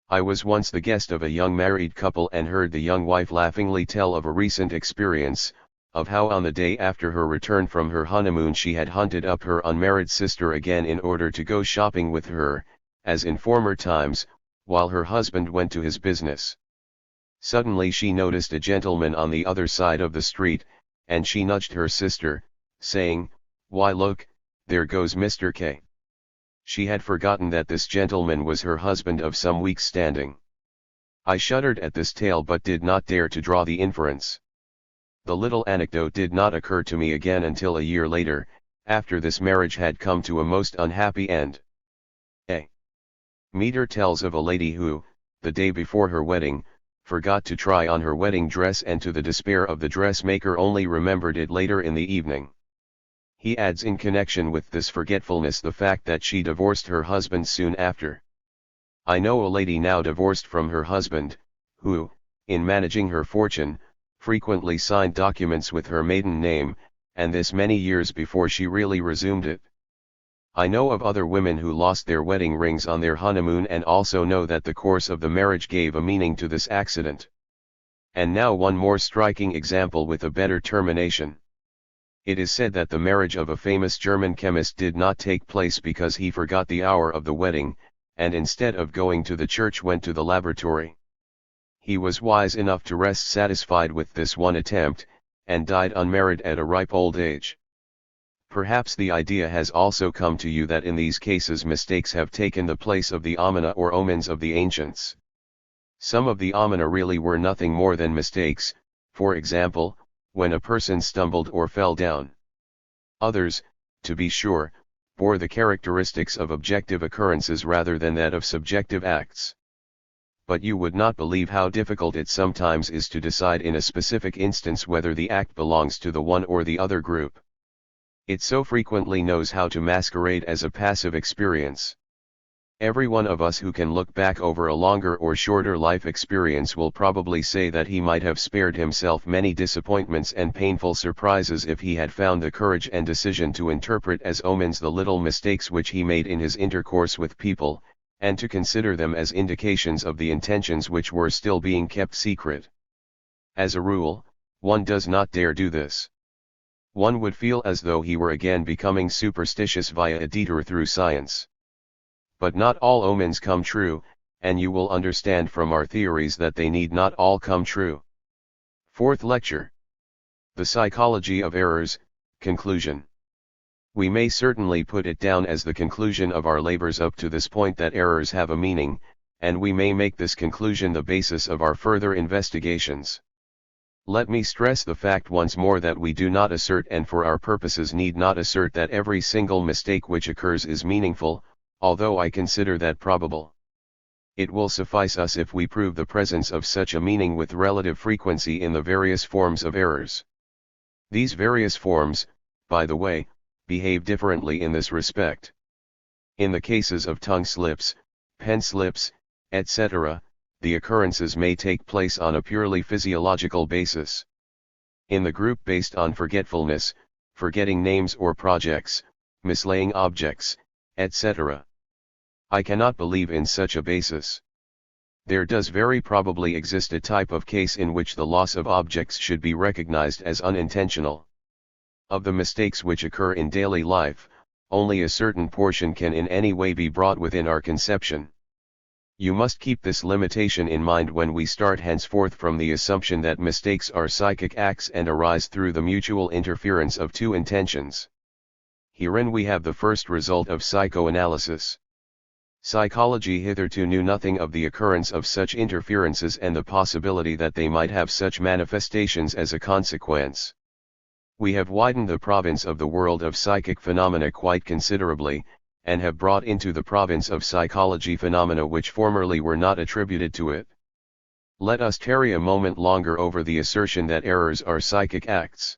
I was once the guest of a young married couple and heard the young wife laughingly tell of a recent experience, of how on the day after her return from her honeymoon she had hunted up her unmarried sister again in order to go shopping with her, as in former times, while her husband went to his business. Suddenly she noticed a gentleman on the other side of the street, and she nudged her sister, saying, "Why look, there goes Mr. K." She had forgotten that this gentleman was her husband of some weeks' standing. I shuddered at this tale but did not dare to draw the inference. The little anecdote did not occur to me again until a year later, after this marriage had come to a most unhappy end. A meter tells of a lady who, the day before her wedding, forgot to try on her wedding dress and to the despair of the dressmaker only remembered it later in the evening. He adds in connection with this forgetfulness the fact that she divorced her husband soon after. I know a lady now divorced from her husband, who, in managing her fortune, frequently signed documents with her maiden name, and this many years before she really resumed it. I know of other women who lost their wedding rings on their honeymoon and also know that the course of the marriage gave a meaning to this accident. And now one more striking example with a better termination. It is said that the marriage of a famous German chemist did not take place because he forgot the hour of the wedding, and instead of going to the church went to the laboratory. He was wise enough to rest satisfied with this one attempt, and died unmarried at a ripe old age. Perhaps the idea has also come to you that in these cases mistakes have taken the place of the omena or omens of the ancients. Some of the omena really were nothing more than mistakes, for example, when a person stumbled or fell down. Others, to be sure, bore the characteristics of objective occurrences rather than that of subjective acts. But you would not believe how difficult it sometimes is to decide in a specific instance whether the act belongs to the one or the other group. It so frequently knows how to masquerade as a passive experience. Every one of us who can look back over a longer or shorter life experience will probably say that he might have spared himself many disappointments and painful surprises if he had found the courage and decision to interpret as omens the little mistakes which he made in his intercourse with people, and to consider them as indications of the intentions which were still being kept secret. As a rule, one does not dare do this. One would feel as though he were again becoming superstitious via a detour through science. But not all omens come true, and you will understand from our theories that they need not all come true. Fourth lecture. The Psychology of Errors, Conclusion. We may certainly put it down as the conclusion of our labors up to this point that errors have a meaning, and we may make this conclusion the basis of our further investigations. Let me stress the fact once more that we do not assert and for our purposes need not assert that every single mistake which occurs is meaningful, although I consider that probable. It will suffice us if we prove the presence of such a meaning with relative frequency in the various forms of errors. These various forms, by the way, behave differently in this respect. In the cases of tongue slips, pen slips, etc., the occurrences may take place on a purely physiological basis. In the group based on forgetfulness, forgetting names or projects, mislaying objects, etc., I cannot believe in such a basis. There does very probably exist a type of case in which the loss of objects should be recognized as unintentional. Of the mistakes which occur in daily life, only a certain portion can in any way be brought within our conception. You must keep this limitation in mind when we start henceforth from the assumption that mistakes are psychic acts and arise through the mutual interference of two intentions. Herein we have the first result of psychoanalysis. Psychology hitherto knew nothing of the occurrence of such interferences and the possibility that they might have such manifestations as a consequence. We have widened the province of the world of psychic phenomena quite considerably, and have brought into the province of psychology phenomena which formerly were not attributed to it. Let us tarry a moment longer over the assertion that errors are psychic acts.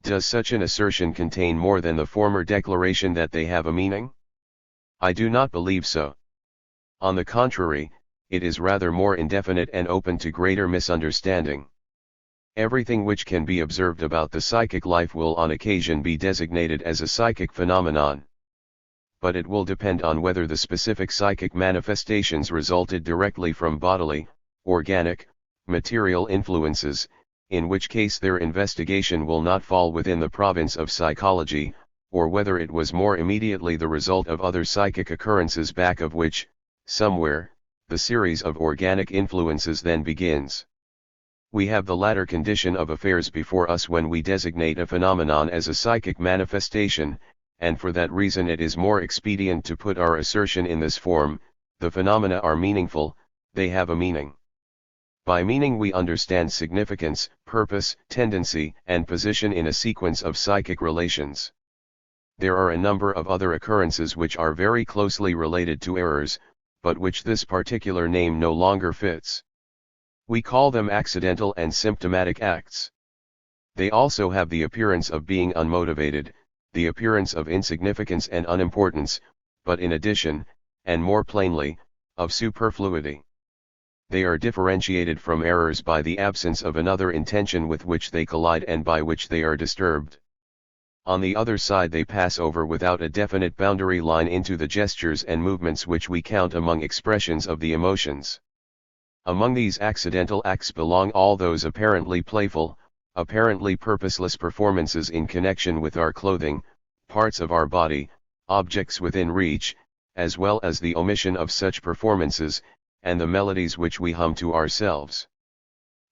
Does such an assertion contain more than the former declaration that they have a meaning? I do not believe so. On the contrary, it is rather more indefinite and open to greater misunderstanding. Everything which can be observed about the psychic life will on occasion be designated as a psychic phenomenon. But it will depend on whether the specific psychic manifestations resulted directly from bodily, organic, material influences, in which case their investigation will not fall within the province of psychology, or whether it was more immediately the result of other psychic occurrences back of which, somewhere, the series of organic influences then begins. We have the latter condition of affairs before us when we designate a phenomenon as a psychic manifestation, and for that reason it is more expedient to put our assertion in this form: the phenomena are meaningful, they have a meaning. By meaning we understand significance, purpose, tendency, and position in a sequence of psychic relations. There are a number of other occurrences which are very closely related to errors, but which this particular name no longer fits. We call them accidental and symptomatic acts. They also have the appearance of being unmotivated, the appearance of insignificance and unimportance, but in addition, and more plainly, of superfluity. They are differentiated from errors by the absence of another intention with which they collide and by which they are disturbed. On the other side they pass over without a definite boundary line into the gestures and movements which we count among expressions of the emotions. Among these accidental acts belong all those apparently playful, apparently purposeless performances in connection with our clothing, parts of our body, objects within reach, as well as the omission of such performances, and the melodies which we hum to ourselves.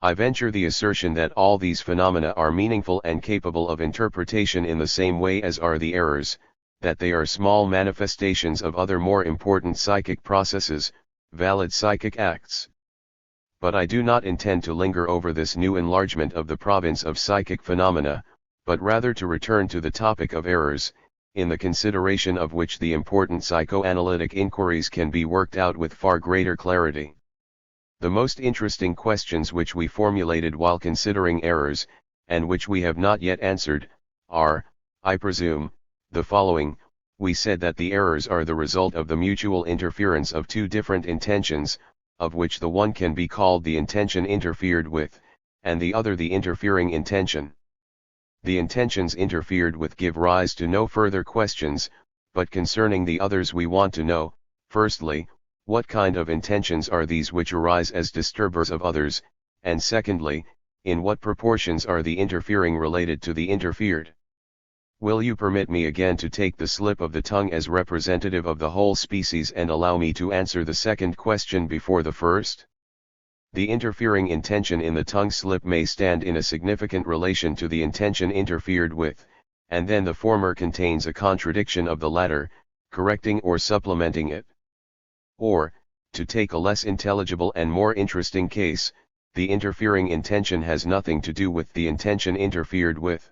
I venture the assertion that all these phenomena are meaningful and capable of interpretation in the same way as are the errors, that they are small manifestations of other more important psychic processes, valid psychic acts. But I do not intend to linger over this new enlargement of the province of psychic phenomena, but rather to return to the topic of errors, in the consideration of which the important psychoanalytic inquiries can be worked out with far greater clarity. The most interesting questions which we formulated while considering errors, and which we have not yet answered, are, I presume, the following. We said that the errors are the result of the mutual interference of two different intentions, of which the one can be called the intention interfered with, and the other the interfering intention. The intentions interfered with give rise to no further questions, but concerning the others we want to know, firstly, what kind of intentions are these which arise as disturbers of others, and secondly, in what proportions are the interfering related to the interfered. Will you permit me again to take the slip of the tongue as representative of the whole species and allow me to answer the second question before the first? The interfering intention in the tongue slip may stand in a significant relation to the intention interfered with, and then the former contains a contradiction of the latter, correcting or supplementing it. Or, to take a less intelligible and more interesting case, the interfering intention has nothing to do with the intention interfered with.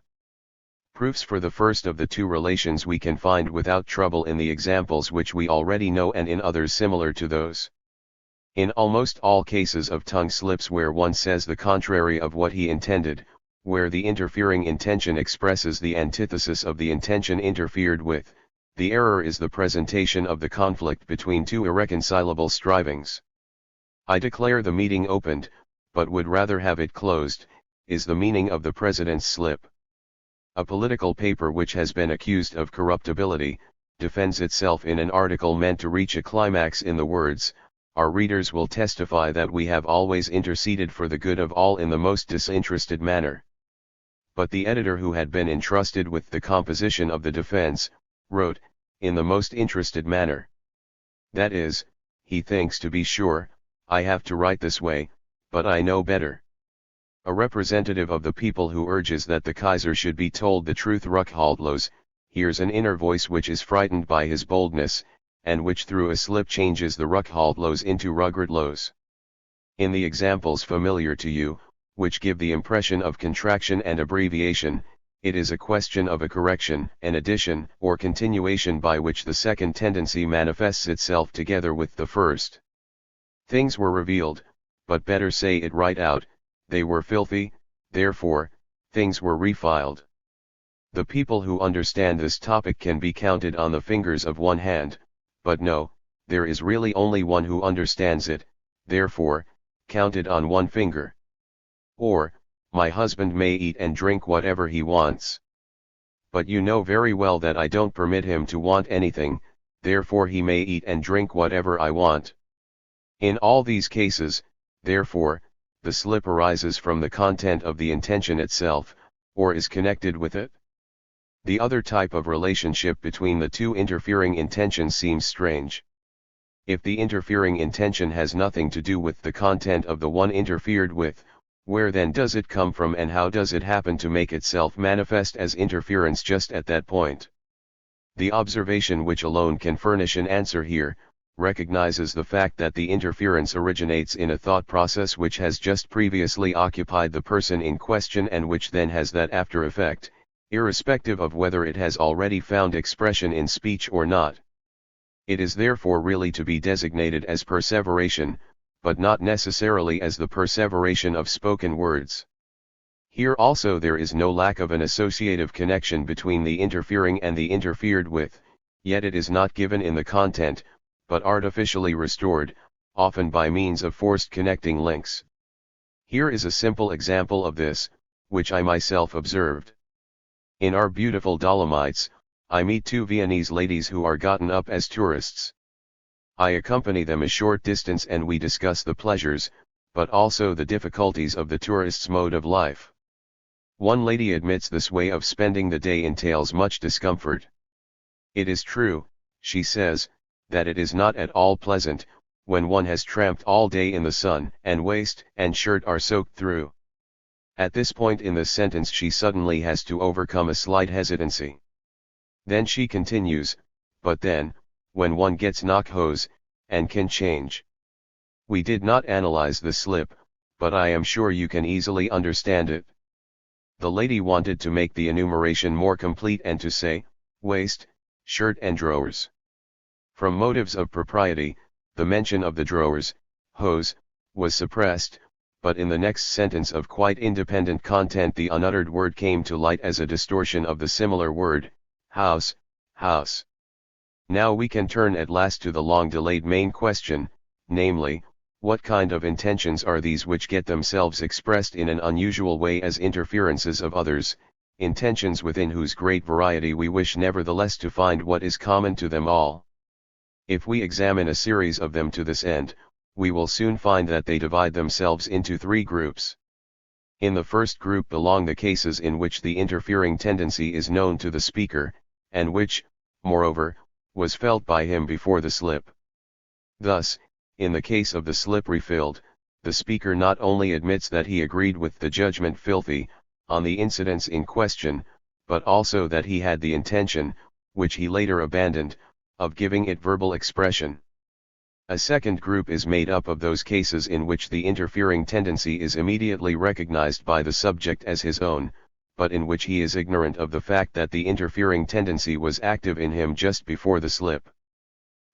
Proofs for the first of the two relations we can find without trouble in the examples which we already know and in others similar to those. In almost all cases of tongue slips where one says the contrary of what he intended, where the interfering intention expresses the antithesis of the intention interfered with, the error is the presentation of the conflict between two irreconcilable strivings. I declare the meeting opened, but would rather have it closed, is the meaning of the president's slip. A political paper which has been accused of corruptibility, defends itself in an article meant to reach a climax in the words, "Our readers will testify that we have always interceded for the good of all in the most disinterested manner." But the editor who had been entrusted with the composition of the defense, wrote, "in the most interested manner." That is, he thinks, to be sure, I have to write this way, but I know better. A representative of the people who urges that the Kaiser should be told the truth rückhaltlos, hears an inner voice which is frightened by his boldness, and which through a slip changes the rückhaltlos into ruggertlos. In the examples familiar to you, which give the impression of contraction and abbreviation, it is a question of a correction, an addition, or continuation by which the second tendency manifests itself together with the first. Things were revealed, but better say it right out, they were filthy, therefore, things were refiled. The people who understand this topic can be counted on the fingers of one hand, but no, there is really only one who understands it, therefore, counted on one finger. Or, my husband may eat and drink whatever he wants. But you know very well that I don't permit him to want anything, therefore he may eat and drink whatever I want. In all these cases, therefore, the slip arises from the content of the intention itself, or is connected with it. The other type of relationship between the two interfering intentions seems strange. If the interfering intention has nothing to do with the content of the one interfered with, where then does it come from and how does it happen to make itself manifest as interference just at that point? The observation which alone can furnish an answer here, recognizes the fact that the interference originates in a thought process which has just previously occupied the person in question and which then has that after effect, irrespective of whether it has already found expression in speech or not. It is therefore really to be designated as perseveration, but not necessarily as the perseveration of spoken words. Here also there is no lack of an associative connection between the interfering and the interfered with, yet it is not given in the content, but artificially restored, often by means of forced connecting links. Here is a simple example of this, which I myself observed. In our beautiful Dolomites, I meet two Viennese ladies who are gotten up as tourists. I accompany them a short distance and we discuss the pleasures, but also the difficulties of the tourist's mode of life. One lady admits this way of spending the day entails much discomfort. It is true, she says, that it is not at all pleasant, when one has tramped all day in the sun and waist and shirt are soaked through. At this point in the sentence she suddenly has to overcome a slight hesitancy. Then she continues, but then, when one gets knock hose, and can change. We did not analyze the slip, but I am sure you can easily understand it. The lady wanted to make the enumeration more complete and to say, waist, shirt and drawers. From motives of propriety, the mention of the drawers, hose, was suppressed, but in the next sentence of quite independent content the unuttered word came to light as a distortion of the similar word, house, house. Now we can turn at last to the long-delayed main question, namely, what kind of intentions are these which get themselves expressed in an unusual way as interferences of others, intentions within whose great variety we wish nevertheless to find what is common to them all. If we examine a series of them to this end, we will soon find that they divide themselves into three groups. In the first group belong the cases in which the interfering tendency is known to the speaker, and which, moreover, was felt by him before the slip. Thus, in the case of the slip refilled, the speaker not only admits that he agreed with the judgment filthy, on the incidents in question, but also that he had the intention, which he later abandoned, of giving it verbal expression. A second group is made up of those cases in which the interfering tendency is immediately recognized by the subject as his own, but in which he is ignorant of the fact that the interfering tendency was active in him just before the slip.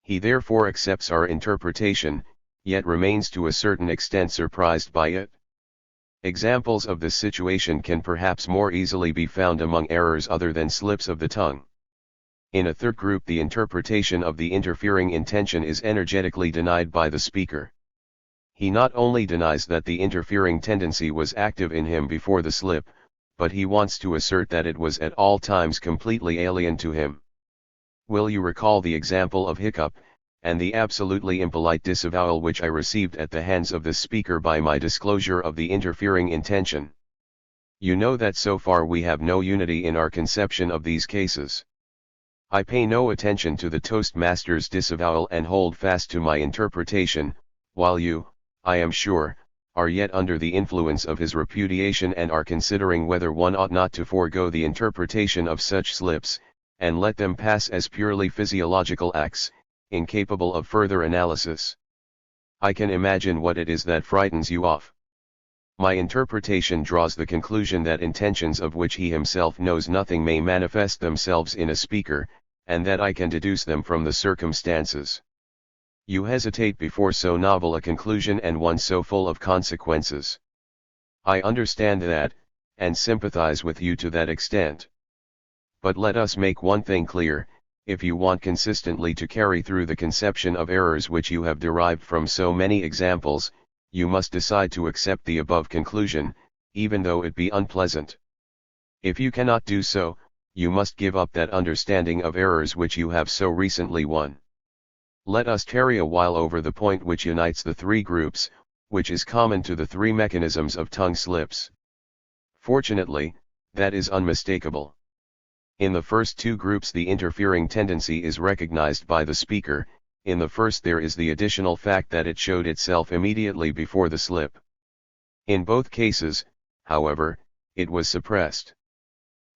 He therefore accepts our interpretation, yet remains to a certain extent surprised by it. Examples of this situation can perhaps more easily be found among errors other than slips of the tongue. In a third group the interpretation of the interfering intention is energetically denied by the speaker. He not only denies that the interfering tendency was active in him before the slip, but he wants to assert that it was at all times completely alien to him. Will you recall the example of hiccup, and the absolutely impolite disavowal which I received at the hands of the speaker by my disclosure of the interfering intention? You know that so far we have no unity in our conception of these cases. I pay no attention to the toastmaster's disavowal and hold fast to my interpretation, while you, I am sure, are yet under the influence of his repudiation and are considering whether one ought not to forego the interpretation of such slips, and let them pass as purely physiological acts, incapable of further analysis. I can imagine what it is that frightens you off. My interpretation draws the conclusion that intentions of which he himself knows nothing may manifest themselves in a speaker, and that I can deduce them from the circumstances. You hesitate before so novel a conclusion and one so full of consequences. I understand that, and sympathize with you to that extent. But let us make one thing clear: if you want consistently to carry through the conception of errors which you have derived from so many examples, you must decide to accept the above conclusion, even though it be unpleasant. If you cannot do so, you must give up that understanding of errors which you have so recently won. Let us tarry a while over the point which unites the three groups, which is common to the three mechanisms of tongue slips. Fortunately, that is unmistakable. In the first two groups the interfering tendency is recognized by the speaker. In the first there is the additional fact that it showed itself immediately before the slip. In both cases, however, it was suppressed.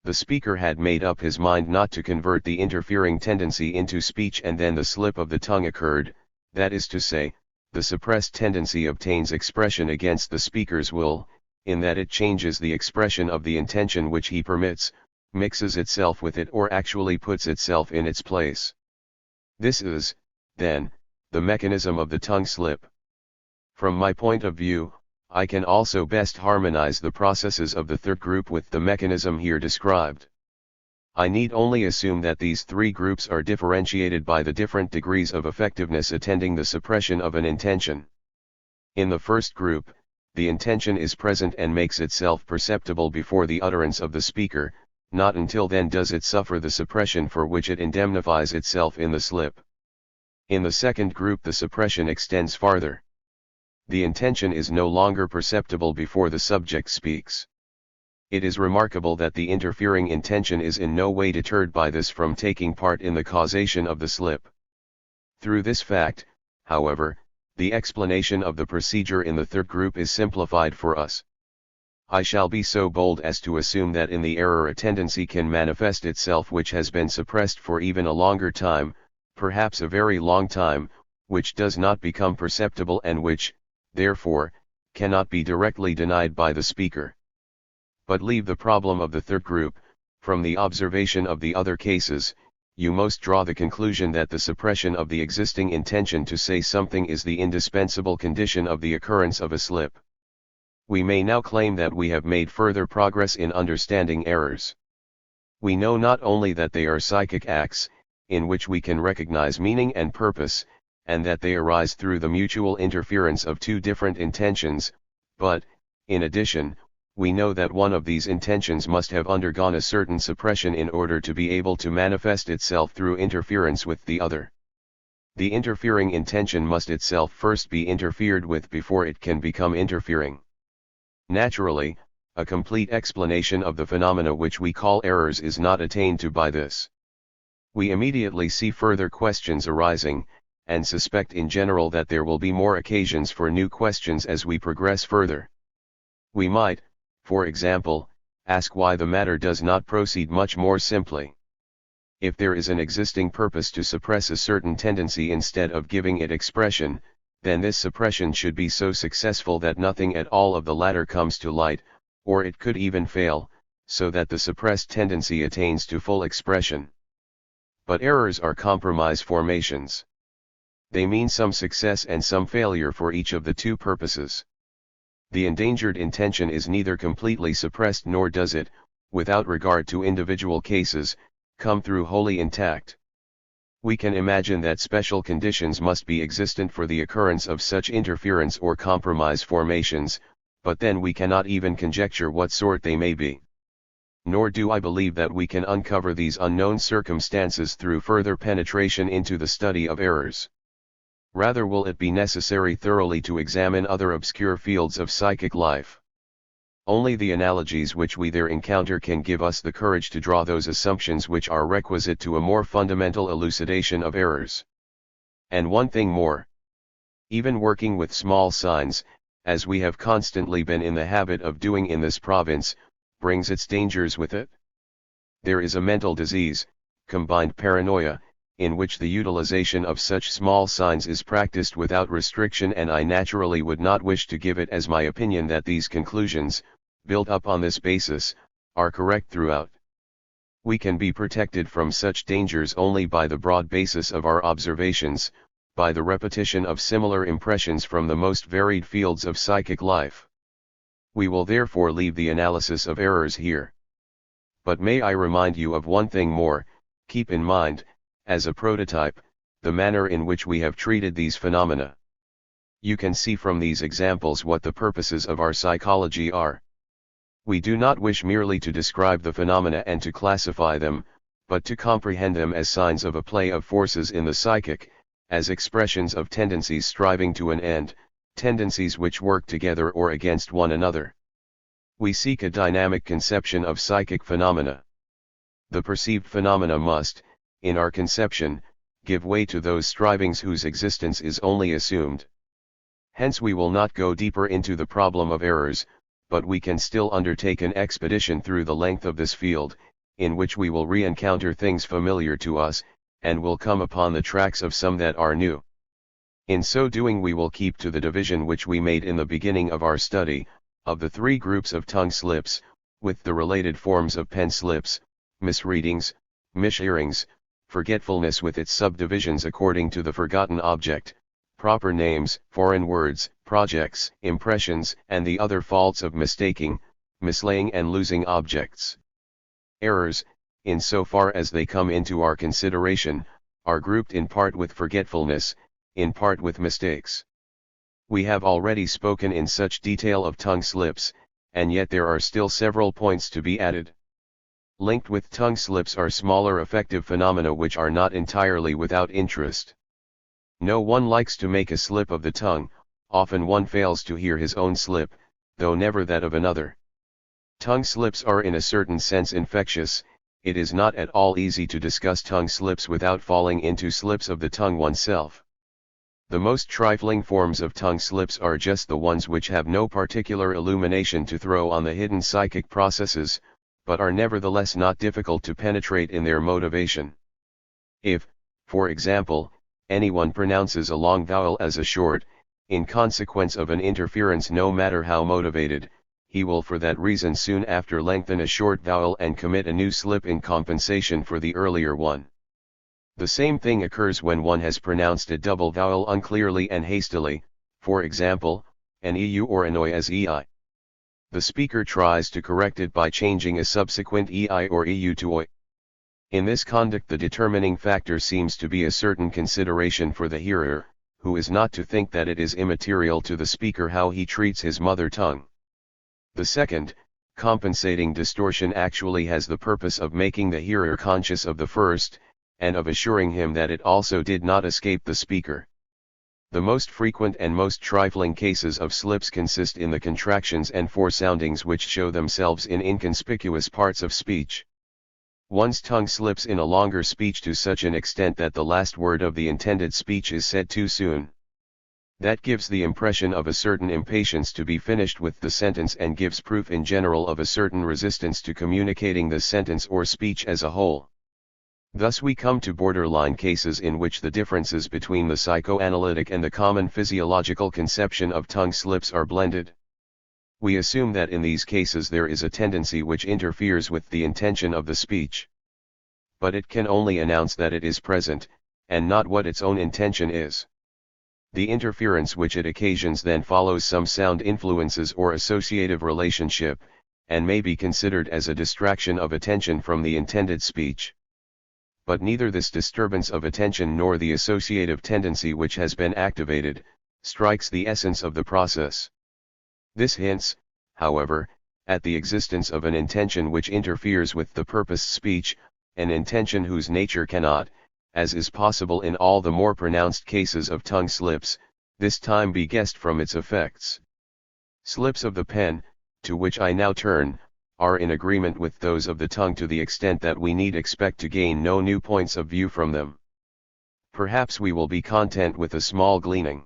The speaker had made up his mind not to convert the interfering tendency into speech, and then the slip of the tongue occurred. That is to say, the suppressed tendency obtains expression against the speaker's will, in that it changes the expression of the intention which he permits, mixes itself with it, or actually puts itself in its place. This is, then, the mechanism of the tongue slip. From my point of view, I can also best harmonize the processes of the third group with the mechanism here described. I need only assume that these three groups are differentiated by the different degrees of effectiveness attending the suppression of an intention. In the first group, the intention is present and makes itself perceptible before the utterance of the speaker. Not until then does it suffer the suppression for which it indemnifies itself in the slip. In the second group the suppression extends farther. The intention is no longer perceptible before the subject speaks. It is remarkable that the interfering intention is in no way deterred by this from taking part in the causation of the slip. Through this fact, however, the explanation of the procedure in the third group is simplified for us. I shall be so bold as to assume that in the error a tendency can manifest itself which has been suppressed for even a longer time, perhaps a very long time, which does not become perceptible and which, therefore, cannot be directly denied by the speaker. But leave the problem of the third group. From the observation of the other cases, you most draw the conclusion that the suppression of the existing intention to say something is the indispensable condition of the occurrence of a slip. We may now claim that we have made further progress in understanding errors. We know not only that they are psychic acts, in which we can recognize meaning and purpose, and that they arise through the mutual interference of two different intentions, but, in addition, we know that one of these intentions must have undergone a certain suppression in order to be able to manifest itself through interference with the other. The interfering intention must itself first be interfered with before it can become interfering. Naturally, a complete explanation of the phenomena which we call errors is not attained to by this. We immediately see further questions arising, and suspect in general that there will be more occasions for new questions as we progress further. We might, for example, ask why the matter does not proceed much more simply. If there is an existing purpose to suppress a certain tendency instead of giving it expression, then this suppression should be so successful that nothing at all of the latter comes to light, or it could even fail, so that the suppressed tendency attains to full expression. But errors are compromise formations. They mean some success and some failure for each of the two purposes. The endangered intention is neither completely suppressed nor does it, without regard to individual cases, come through wholly intact. We can imagine that special conditions must be existent for the occurrence of such interference or compromise formations, but then we cannot even conjecture what sort they may be. Nor do I believe that we can uncover these unknown circumstances through further penetration into the study of errors. Rather will it be necessary thoroughly to examine other obscure fields of psychic life. Only the analogies which we there encounter can give us the courage to draw those assumptions which are requisite to a more fundamental elucidation of errors. And one thing more. Even working with small signs, as we have constantly been in the habit of doing in this province, brings its dangers with it. There is a mental disease, combined paranoia, in which the utilization of such small signs is practiced without restriction, and I naturally would not wish to give it as my opinion that these conclusions, built up on this basis, are correct throughout. We can be protected from such dangers only by the broad basis of our observations, by the repetition of similar impressions from the most varied fields of psychic life. We will therefore leave the analysis of errors here. But may I remind you of one thing more: keep in mind, as a prototype, the manner in which we have treated these phenomena. You can see from these examples what the purposes of our psychology are. We do not wish merely to describe the phenomena and to classify them, but to comprehend them as signs of a play of forces in the psychic, as expressions of tendencies striving to an end, tendencies which work together or against one another. We seek a dynamic conception of psychic phenomena. The perceived phenomena must, in our conception, give way to those strivings whose existence is only assumed. Hence we will not go deeper into the problem of errors, but we can still undertake an expedition through the length of this field, in which we will re-encounter things familiar to us, and will come upon the tracks of some that are new. In so doing we will keep to the division which we made in the beginning of our study, of the three groups of tongue slips, with the related forms of pen slips, misreadings, mishearings, forgetfulness with its subdivisions according to the forgotten object, proper names, foreign words, projects, impressions, and the other faults of mistaking, mislaying and losing objects. Errors, in so far as they come into our consideration, are grouped in part with forgetfulness, in part with mistakes. We have already spoken in such detail of tongue slips, and yet there are still several points to be added. Linked with tongue slips are smaller affective phenomena which are not entirely without interest. No one likes to make a slip of the tongue, often one fails to hear his own slip, though never that of another. Tongue slips are in a certain sense infectious. It is not at all easy to discuss tongue slips without falling into slips of the tongue oneself. The most trifling forms of tongue slips are just the ones which have no particular illumination to throw on the hidden psychic processes, but are nevertheless not difficult to penetrate in their motivation. If, for example, anyone pronounces a long vowel as a short, in consequence of an interference no matter how motivated, he will for that reason soon after lengthen a short vowel and commit a new slip in compensation for the earlier one. The same thing occurs when one has pronounced a double vowel unclearly and hastily, for example, an EU or an OI as EI. The speaker tries to correct it by changing a subsequent EI or EU to OI. In this conduct the determining factor seems to be a certain consideration for the hearer, who is not to think that it is immaterial to the speaker how he treats his mother tongue. The second, compensating distortion actually has the purpose of making the hearer conscious of the first, and of assuring him that it also did not escape the speaker. The most frequent and most trifling cases of slips consist in the contractions and foresoundings which show themselves in inconspicuous parts of speech. One's tongue slips in a longer speech to such an extent that the last word of the intended speech is said too soon. That gives the impression of a certain impatience to be finished with the sentence and gives proof in general of a certain resistance to communicating the sentence or speech as a whole. Thus we come to borderline cases in which the differences between the psychoanalytic and the common physiological conception of tongue slips are blended. We assume that in these cases there is a tendency which interferes with the intention of the speech. But it can only announce that it is present, and not what its own intention is. The interference which it occasions then follows some sound influences or associative relationship, and may be considered as a distraction of attention from the intended speech. But neither this disturbance of attention nor the associative tendency which has been activated, strikes the essence of the process. This hints, however, at the existence of an intention which interferes with the purposed speech, an intention whose nature cannot, as is possible in all the more pronounced cases of tongue slips, this time be guessed from its effects. Slips of the pen, to which I now turn, are in agreement with those of the tongue to the extent that we need expect to gain no new points of view from them. Perhaps we will be content with a small gleaning.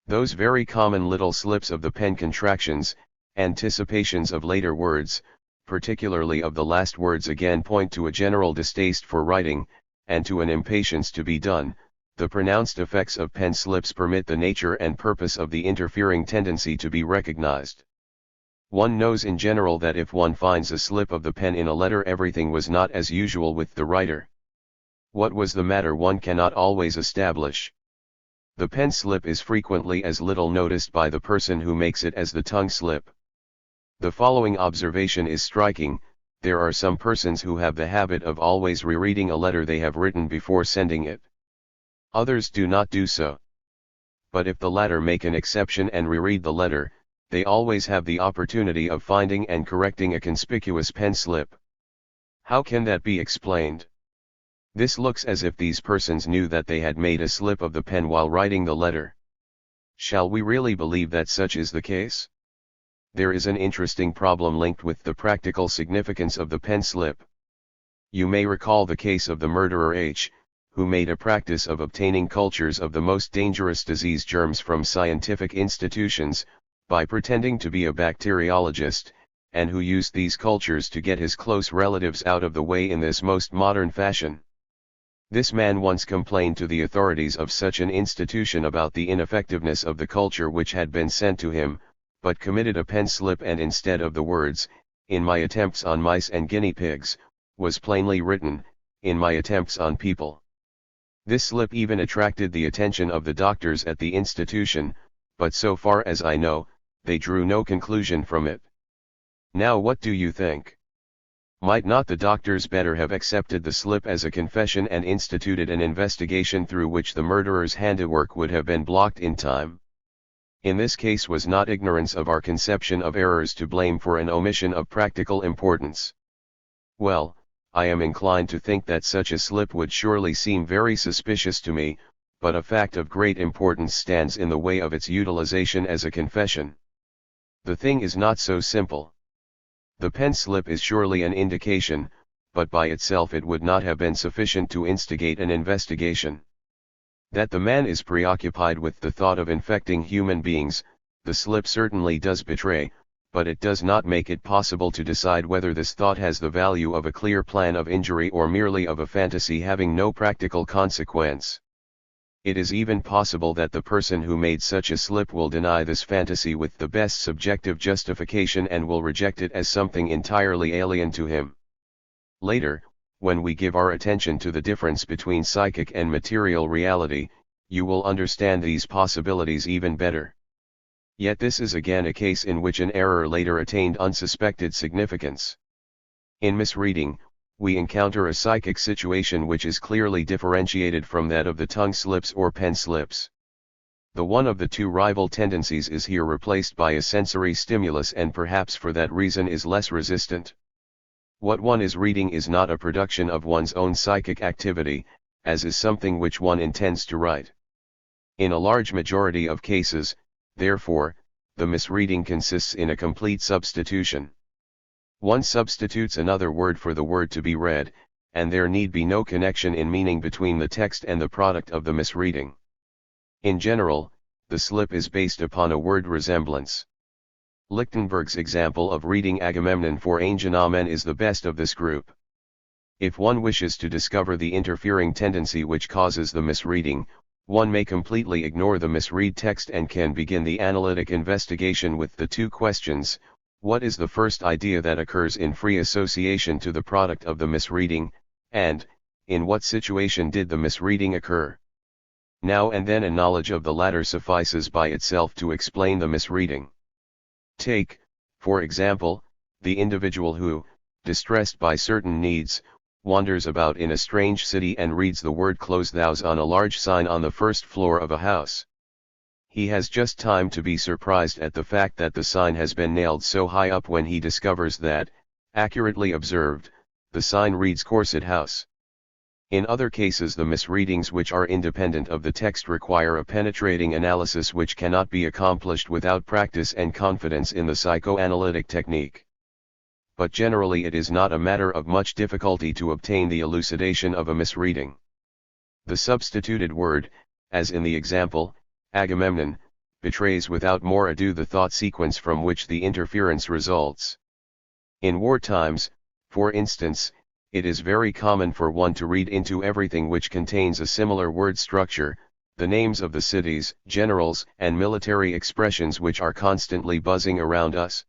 Those very common little slips of the pen contractions, anticipations of later words, particularly of the last words again point to a general distaste for writing, and to an impatience to be done. The pronounced effects of pen slips permit the nature and purpose of the interfering tendency to be recognized. One knows in general that if one finds a slip of the pen in a letter everything was not as usual with the writer. What was the matter one cannot always establish. The pen slip is frequently as little noticed by the person who makes it as the tongue slip. The following observation is striking: there are some persons who have the habit of always rereading a letter they have written before sending it. Others do not do so. But if the latter make an exception and reread the letter, they always have the opportunity of finding and correcting a conspicuous pen slip. How can that be explained? This looks as if these persons knew that they had made a slip of the pen while writing the letter. Shall we really believe that such is the case? There is an interesting problem linked with the practical significance of the pen slip. You may recall the case of the murderer H, who made a practice of obtaining cultures of the most dangerous disease germs from scientific institutions, by pretending to be a bacteriologist, and who used these cultures to get his close relatives out of the way in this most modern fashion. This man once complained to the authorities of such an institution about the ineffectiveness of the culture which had been sent to him, but committed a pen slip, and instead of the words, "in my attempts on mice and guinea pigs," was plainly written, "in my attempts on people." This slip even attracted the attention of the doctors at the institution, but so far as I know, they drew no conclusion from it. Now what do you think? Might not the doctors better have accepted the slip as a confession and instituted an investigation through which the murderer's handiwork would have been blocked in time? In this case, was not ignorance of our conception of errors to blame for an omission of practical importance? Well, I am inclined to think that such a slip would surely seem very suspicious to me, but a fact of great importance stands in the way of its utilization as a confession. The thing is not so simple. The pen slip is surely an indication, but by itself it would not have been sufficient to instigate an investigation. That the man is preoccupied with the thought of infecting human beings, the slip certainly does betray, but it does not make it possible to decide whether this thought has the value of a clear plan of injury or merely of a fantasy having no practical consequence. It is even possible that the person who made such a slip will deny this fantasy with the best subjective justification and will reject it as something entirely alien to him. Later, when we give our attention to the difference between psychic and material reality, you will understand these possibilities even better. Yet this is again a case in which an error later attained unsuspected significance. In misreading, we encounter a psychic situation which is clearly differentiated from that of the tongue slips or pen slips. The one of the two rival tendencies is here replaced by a sensory stimulus, and perhaps for that reason is less resistant. What one is reading is not a production of one's own psychic activity, as is something which one intends to write. In a large majority of cases, therefore, the misreading consists in a complete substitution. One substitutes another word for the word to be read, and there need be no connection in meaning between the text and the product of the misreading. In general, the slip is based upon a word resemblance. Lichtenberg's example of reading Agamemnon for Ancient Amen is the best of this group. If one wishes to discover the interfering tendency which causes the misreading, one may completely ignore the misread text and can begin the analytic investigation with the two questions: what is the first idea that occurs in free association to the product of the misreading, and, in what situation did the misreading occur? Now and then a knowledge of the latter suffices by itself to explain the misreading. Take, for example, the individual who, distressed by certain needs, wanders about in a strange city and reads the word "close thous" on a large sign on the first floor of a house. He has just time to be surprised at the fact that the sign has been nailed so high up when he discovers that, accurately observed, the sign reads Corset House. In other cases, the misreadings which are independent of the text require a penetrating analysis which cannot be accomplished without practice and confidence in the psychoanalytic technique. But generally it is not a matter of much difficulty to obtain the elucidation of a misreading. The substituted word, as in the example, Agamemnon, betrays without more ado the thought sequence from which the interference results. In war times, for instance, it is very common for one to read into everything which contains a similar word structure, the names of the cities, generals, and military expressions which are constantly buzzing around us.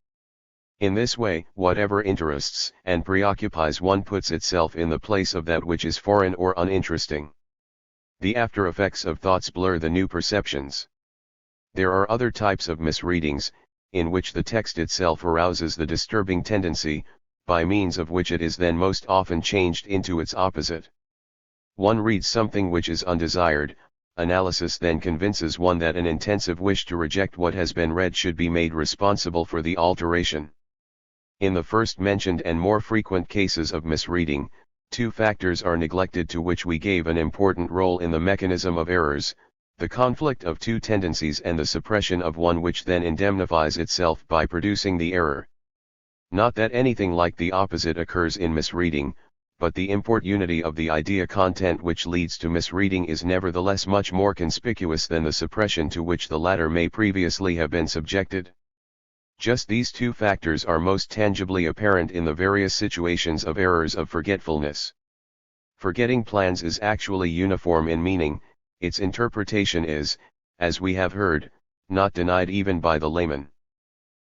In this way, whatever interests and preoccupies one puts itself in the place of that which is foreign or uninteresting. The after effects of thoughts blur the new perceptions. There are other types of misreadings, in which the text itself arouses the disturbing tendency, by means of which it is then most often changed into its opposite. One reads something which is undesired, analysis then convinces one that an intensive wish to reject what has been read should be made responsible for the alteration. In the first mentioned and more frequent cases of misreading, two factors are neglected to which we gave an important role in the mechanism of errors: the conflict of two tendencies and the suppression of one, which then indemnifies itself by producing the error. Not that anything like the opposite occurs in misreading, but the import unity of the idea content which leads to misreading is nevertheless much more conspicuous than the suppression to which the latter may previously have been subjected. Just these two factors are most tangibly apparent in the various situations of errors of forgetfulness. Forgetting plans is actually uniform in meaning, its interpretation is, as we have heard, not denied even by the layman.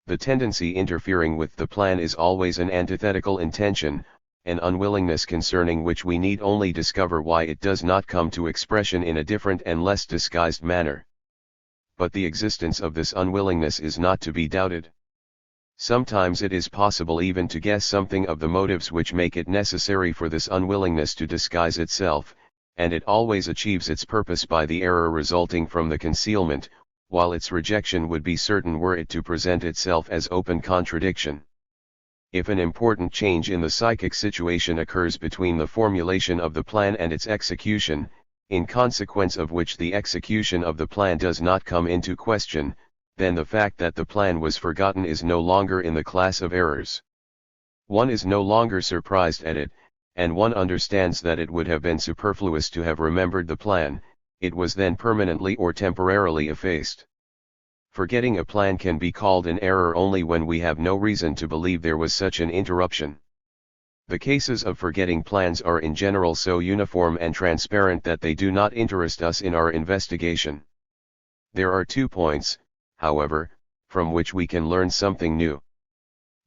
The tendency interfering with the plan is always an antithetical intention, an unwillingness concerning which we need only discover why it does not come to expression in a different and less disguised manner. But the existence of this unwillingness is not to be doubted. Sometimes it is possible even to guess something of the motives which make it necessary for this unwillingness to disguise itself, and it always achieves its purpose by the error resulting from the concealment, while its rejection would be certain were it to present itself as open contradiction. If an important change in the psychic situation occurs between the formulation of the plan and its execution, in consequence of which the execution of the plan does not come into question, then the fact that the plan was forgotten is no longer in the class of errors. One is no longer surprised at it, and one understands that it would have been superfluous to have remembered the plan. It was then permanently or temporarily effaced. Forgetting a plan can be called an error only when we have no reason to believe there was such an interruption. The cases of forgetting plans are in general so uniform and transparent that they do not interest us in our investigation. There are 2 points, however, from which we can learn something new.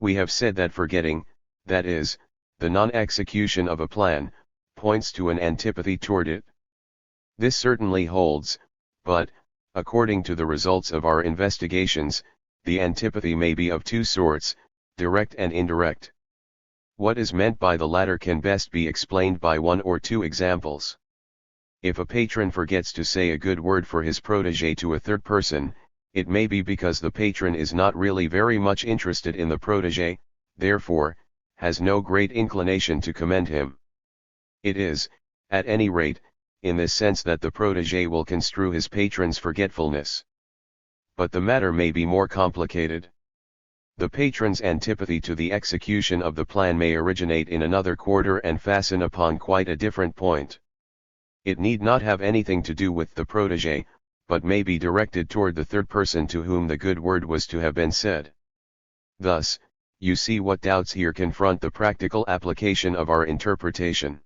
We have said that forgetting, that is, the non-execution of a plan, points to an antipathy toward it. This certainly holds, but, according to the results of our investigations, the antipathy may be of 2 sorts, direct and indirect. What is meant by the latter can best be explained by 1 or 2 examples. If a patron forgets to say a good word for his protégé to a third person, it may be because the patron is not really very much interested in the protégé, therefore, has no great inclination to commend him. It is, at any rate, in this sense that the protégé will construe his patron's forgetfulness. But the matter may be more complicated. The patron's antipathy to the execution of the plan may originate in another quarter and fasten upon quite a different point. It need not have anything to do with the protégé, but may be directed toward the third person to whom the good word was to have been said. Thus, you see what doubts here confront the practical application of our interpretation.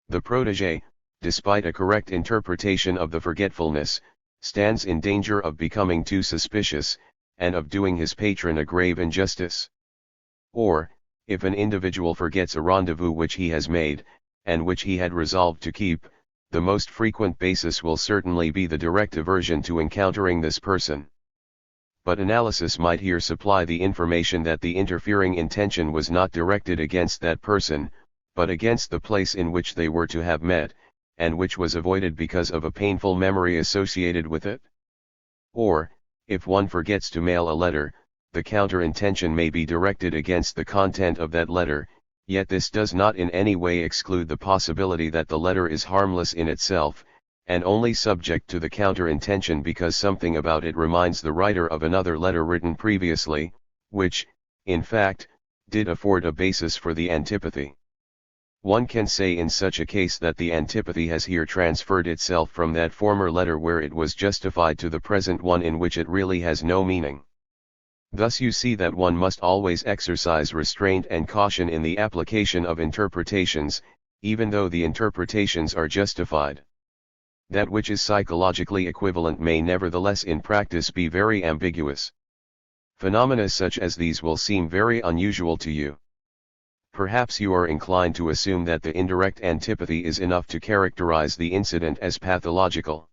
The protégé, despite a correct interpretation of the forgetfulness, stands in danger of becoming too suspicious, and of doing his patron a grave injustice. Or, if an individual forgets a rendezvous which he has made, and which he had resolved to keep, the most frequent basis will certainly be the direct aversion to encountering this person. But analysis might here supply the information that the interfering intention was not directed against that person, but against the place in which they were to have met, and which was avoided because of a painful memory associated with it. Or, if one forgets to mail a letter, the counter-intention may be directed against the content of that letter, yet this does not in any way exclude the possibility that the letter is harmless in itself, and only subject to the counter-intention because something about it reminds the writer of another letter written previously, which, in fact, did afford a basis for the antipathy. One can say in such a case that the antipathy has here transferred itself from that former letter where it was justified to the present one in which it really has no meaning. Thus you see that one must always exercise restraint and caution in the application of interpretations, even though the interpretations are justified. That which is psychologically equivalent may nevertheless in practice be very ambiguous. Phenomena such as these will seem very unusual to you. Perhaps you are inclined to assume that the indirect antipathy is enough to characterize the incident as pathological.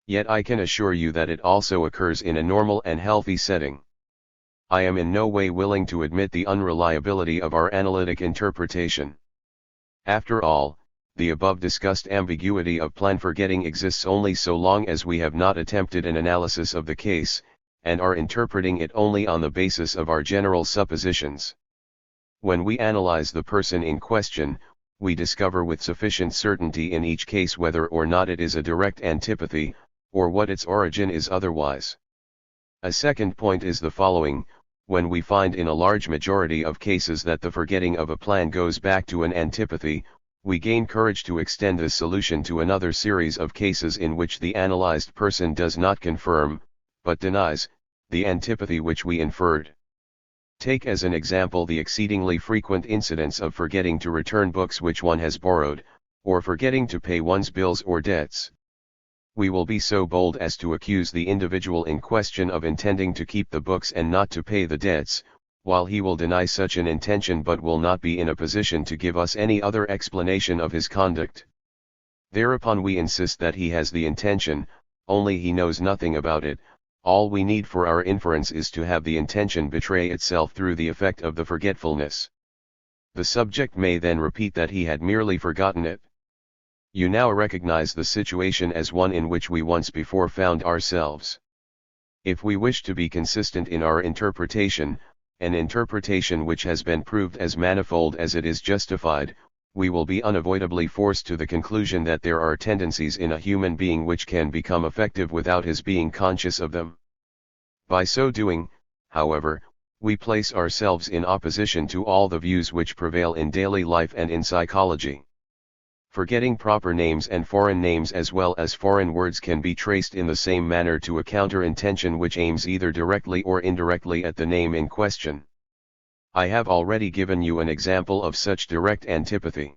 Yet I can assure you that it also occurs in a normal and healthy setting. I am in no way willing to admit the unreliability of our analytic interpretation. After all, the above discussed ambiguity of plan forgetting exists only so long as we have not attempted an analysis of the case, and are interpreting it only on the basis of our general suppositions. When we analyze the person in question, we discover with sufficient certainty in each case whether or not it is a direct antipathy, or what its origin is otherwise. A second point is the following: when we find in a large majority of cases that the forgetting of a plan goes back to an antipathy, we gain courage to extend this solution to another series of cases in which the analyzed person does not confirm, but denies, the antipathy which we inferred. Take as an example the exceedingly frequent incidents of forgetting to return books which one has borrowed, or forgetting to pay one's bills or debts. We will be so bold as to accuse the individual in question of intending to keep the books and not to pay the debts, while he will deny such an intention but will not be in a position to give us any other explanation of his conduct. Thereupon we insist that he has the intention, only he knows nothing about it. All we need for our inference is to have the intention betray itself through the effect of the forgetfulness. The subject may then repeat that he had merely forgotten it. You now recognize the situation as one in which we once before found ourselves. If we wish to be consistent in our interpretation, an interpretation which has been proved as manifold as it is justified, we will be unavoidably forced to the conclusion that there are tendencies in a human being which can become effective without his being conscious of them. By so doing, however, we place ourselves in opposition to all the views which prevail in daily life and in psychology. Forgetting proper names and foreign names as well as foreign words can be traced in the same manner to a counter-intention which aims either directly or indirectly at the name in question. I have already given you an example of such direct antipathy.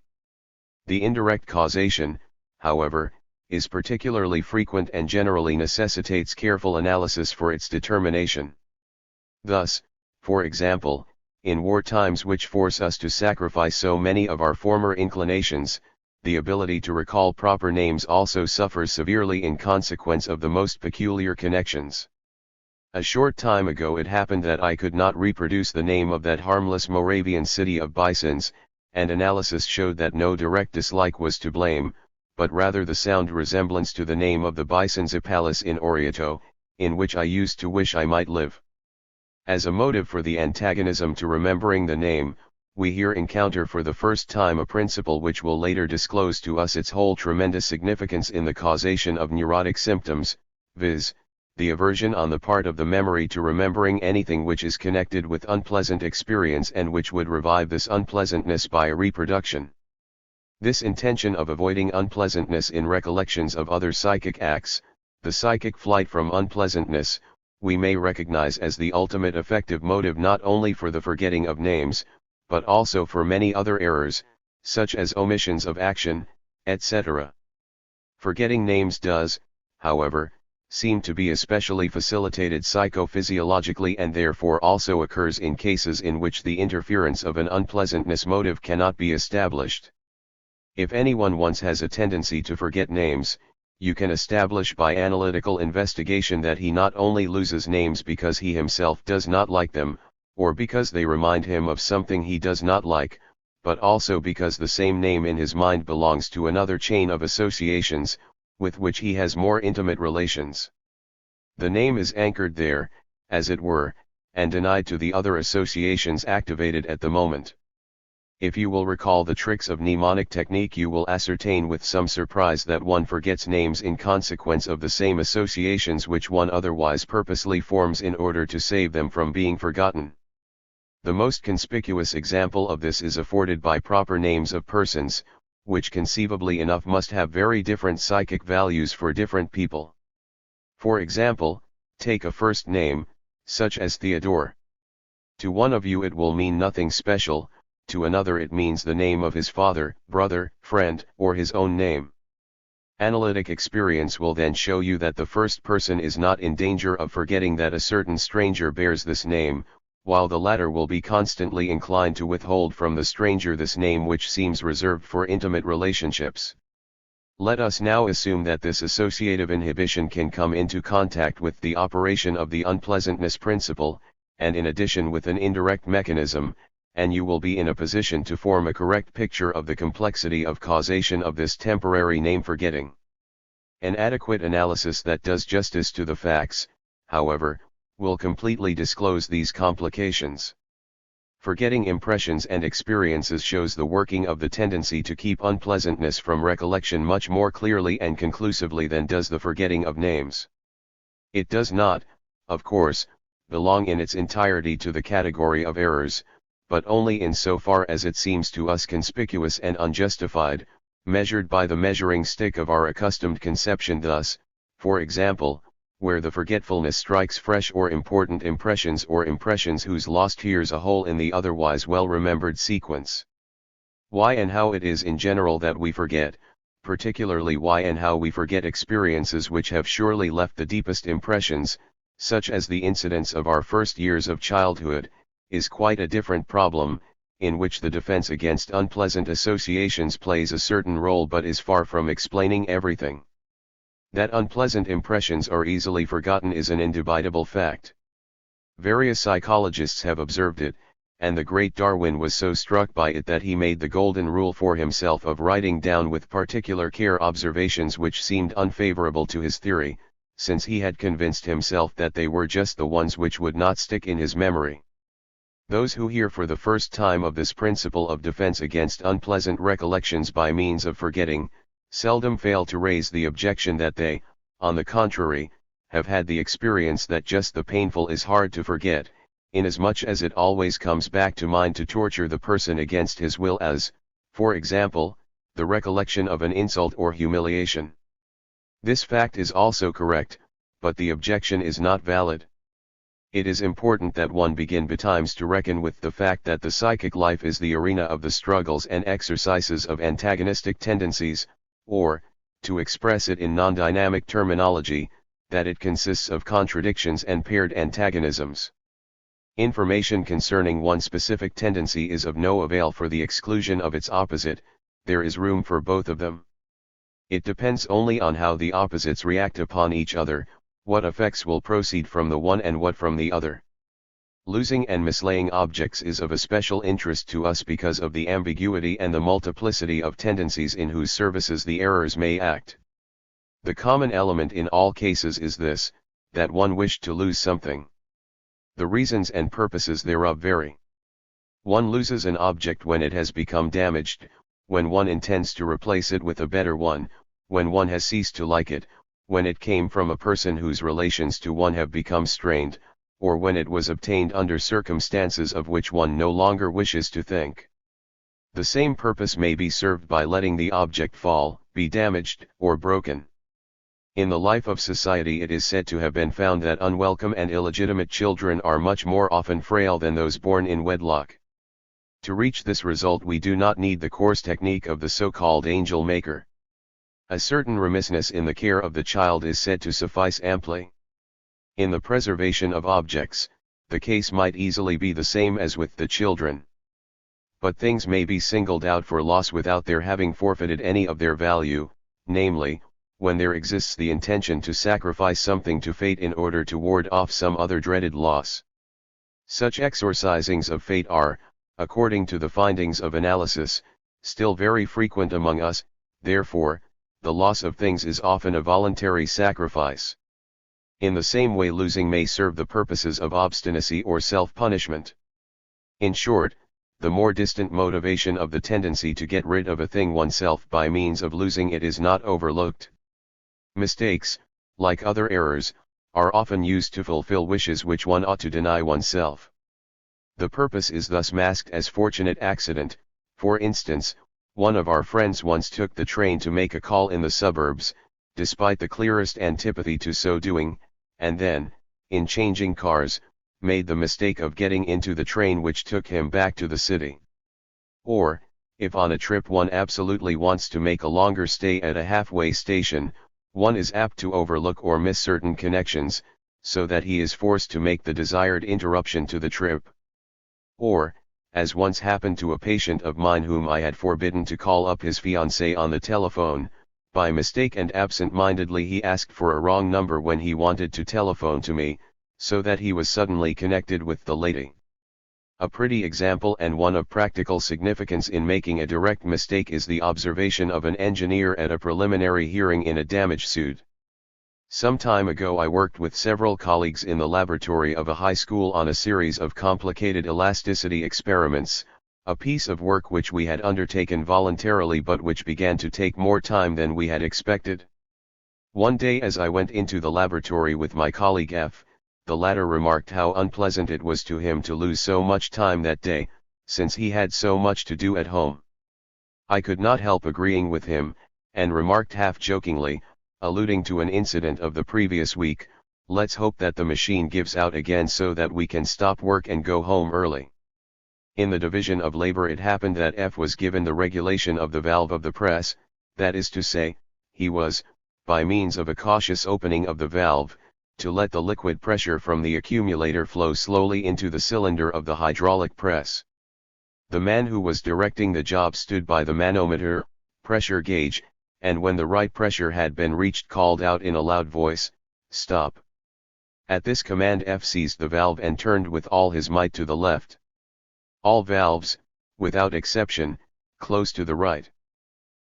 The indirect causation, however, is particularly frequent and generally necessitates careful analysis for its determination. Thus, for example, in war times which force us to sacrifice so many of our former inclinations, the ability to recall proper names also suffers severely in consequence of the most peculiar connections. A short time ago it happened that I could not reproduce the name of that harmless Moravian city of bisons, and analysis showed that no direct dislike was to blame, but rather the sound resemblance to the name of the bisons a palace in Orieto, in which I used to wish I might live. As a motive for the antagonism to remembering the name, we here encounter for the first time a principle which will later disclose to us its whole tremendous significance in the causation of neurotic symptoms, viz., the aversion on the part of the memory to remembering anything which is connected with unpleasant experience and which would revive this unpleasantness by reproduction. This intention of avoiding unpleasantness in recollections of other psychic acts, the psychic flight from unpleasantness, we may recognize as the ultimate effective motive not only for the forgetting of names, but also for many other errors, such as omissions of action, etc. Forgetting names does, however, seem to be especially facilitated psychophysiologically and therefore also occurs in cases in which the interference of an unpleasantness motive cannot be established. If anyone once has a tendency to forget names, you can establish by analytical investigation that he not only loses names because he himself does not like them, or because they remind him of something he does not like, but also because the same name in his mind belongs to another chain of associations, with which he has more intimate relations. The name is anchored there, as it were, and denied to the other associations activated at the moment. If you will recall the tricks of mnemonic technique, you will ascertain with some surprise that one forgets names in consequence of the same associations which one otherwise purposely forms in order to save them from being forgotten. The most conspicuous example of this is afforded by proper names of persons, which conceivably enough must have very different psychic values for different people. For example, take a first name, such as Theodore. To one of you it will mean nothing special, to another it means the name of his father, brother, friend, or his own name. Analytic experience will then show you that the first person is not in danger of forgetting that a certain stranger bears this name, while the latter will be constantly inclined to withhold from the stranger this name which seems reserved for intimate relationships. Let us now assume that this associative inhibition can come into contact with the operation of the unpleasantness principle, and in addition with an indirect mechanism, and you will be in a position to form a correct picture of the complexity of causation of this temporary name forgetting. An adequate analysis that does justice to the facts, however, will completely disclose these complications. Forgetting impressions and experiences shows the working of the tendency to keep unpleasantness from recollection much more clearly and conclusively than does the forgetting of names. It does not, of course, belong in its entirety to the category of errors, but only in so far as it seems to us conspicuous and unjustified, measured by the measuring stick of our accustomed conception. Thus, for example, where the forgetfulness strikes fresh or important impressions or impressions whose loss tears a hole in the otherwise well-remembered sequence. Why and how it is in general that we forget, particularly why and how we forget experiences which have surely left the deepest impressions, such as the incidents of our first years of childhood, is quite a different problem, in which the defense against unpleasant associations plays a certain role but is far from explaining everything. That unpleasant impressions are easily forgotten is an indubitable fact. Various psychologists have observed it, and the great Darwin was so struck by it that he made the golden rule for himself of writing down with particular care observations which seemed unfavorable to his theory, since he had convinced himself that they were just the ones which would not stick in his memory. Those who hear for the first time of this principle of defense against unpleasant recollections by means of forgetting, seldom fail to raise the objection that they, on the contrary, have had the experience that just the painful is hard to forget, inasmuch as it always comes back to mind to torture the person against his will, as, for example, the recollection of an insult or humiliation. This fact is also correct, but the objection is not valid. It is important that one begin betimes to reckon with the fact that the psychic life is the arena of the struggles and exercises of antagonistic tendencies, or, to express it in non-dynamic terminology, that it consists of contradictions and paired antagonisms. Information concerning one specific tendency is of no avail for the exclusion of its opposite, there is room for both of them. It depends only on how the opposites react upon each other, what effects will proceed from the one and what from the other. Losing and mislaying objects is of especial interest to us because of the ambiguity and the multiplicity of tendencies in whose services the errors may act. The common element in all cases is this, that one wished to lose something. The reasons and purposes thereof vary. One loses an object when it has become damaged, when one intends to replace it with a better one, when one has ceased to like it, when it came from a person whose relations to one have become strained, or when it was obtained under circumstances of which one no longer wishes to think. The same purpose may be served by letting the object fall, be damaged, or broken. In the life of society it is said to have been found that unwelcome and illegitimate children are much more often frail than those born in wedlock. To reach this result we do not need the coarse technique of the so-called angel maker. A certain remissness in the care of the child is said to suffice amply. In the preservation of objects, the case might easily be the same as with the children. But things may be singled out for loss without their having forfeited any of their value, namely, when there exists the intention to sacrifice something to fate in order to ward off some other dreaded loss. Such exorcisings of fate are, according to the findings of analysis, still very frequent among us, therefore, the loss of things is often a voluntary sacrifice. In the same way losing may serve the purposes of obstinacy or self-punishment. In short, the more distant motivation of the tendency to get rid of a thing oneself by means of losing it is not overlooked. Mistakes, like other errors, are often used to fulfill wishes which one ought to deny oneself. The purpose is thus masked as fortunate accident. For instance, one of our friends once took the train to make a call in the suburbs, despite the clearest antipathy to so doing, and then, in changing cars, made the mistake of getting into the train which took him back to the city. Or, if on a trip one absolutely wants to make a longer stay at a halfway station, one is apt to overlook or miss certain connections, so that he is forced to make the desired interruption to the trip. Or, as once happened to a patient of mine whom I had forbidden to call up his fiancée on the telephone, by mistake and absent-mindedly he asked for a wrong number when he wanted to telephone to me, so that he was suddenly connected with the lady. A pretty example and one of practical significance in making a direct mistake is the observation of an engineer at a preliminary hearing in a damage suit. Some time ago I worked with several colleagues in the laboratory of a high school on a series of complicated elasticity experiments, a piece of work which we had undertaken voluntarily but which began to take more time than we had expected. One day as I went into the laboratory with my colleague F, the latter remarked how unpleasant it was to him to lose so much time that day, since he had so much to do at home. I could not help agreeing with him, and remarked half-jokingly, alluding to an incident of the previous week, "Let's hope that the machine gives out again so that we can stop work and go home early." In the division of labor it happened that F was given the regulation of the valve of the press, that is to say, he was, by means of a cautious opening of the valve, to let the liquid pressure from the accumulator flow slowly into the cylinder of the hydraulic press. The man who was directing the job stood by the manometer, pressure gauge, and when the right pressure had been reached called out in a loud voice, "Stop." At this command F seized the valve and turned with all his might to the left. All valves, without exception, closed to the right.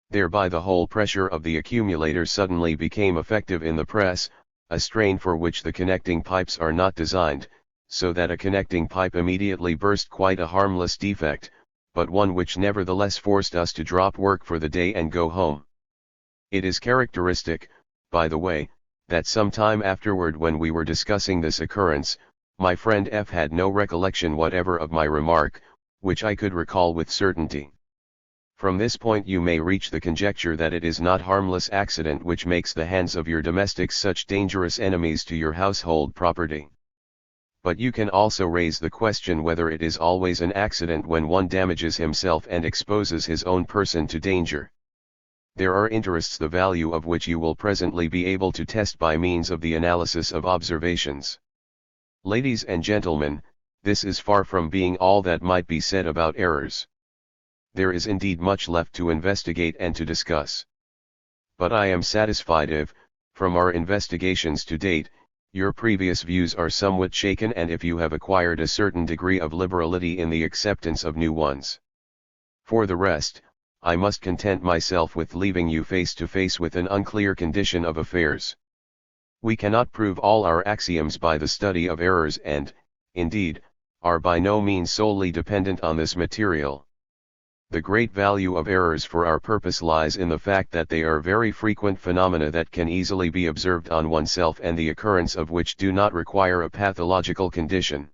Thereby the whole pressure of the accumulator suddenly became effective in the press, a strain for which the connecting pipes are not designed, so that a connecting pipe immediately burst, quite a harmless defect, but one which nevertheless forced us to drop work for the day and go home. It is characteristic, by the way, that some time afterward when we were discussing this occurrence, my friend F had no recollection whatever of my remark, which I could recall with certainty. From this point you may reach the conjecture that it is not harmless accident which makes the hands of your domestics such dangerous enemies to your household property. But you can also raise the question whether it is always an accident when one damages himself and exposes his own person to danger. There are interests the value of which you will presently be able to test by means of the analysis of observations. Ladies and gentlemen, this is far from being all that might be said about errors. There is indeed much left to investigate and to discuss. But I am satisfied if, from our investigations to date, your previous views are somewhat shaken and if you have acquired a certain degree of liberality in the acceptance of new ones. For the rest, I must content myself with leaving you face to face with an unclear condition of affairs. We cannot prove all our axioms by the study of errors and, indeed, are by no means solely dependent on this material. The great value of errors for our purpose lies in the fact that they are very frequent phenomena that can easily be observed on oneself and the occurrence of which do not require a pathological condition.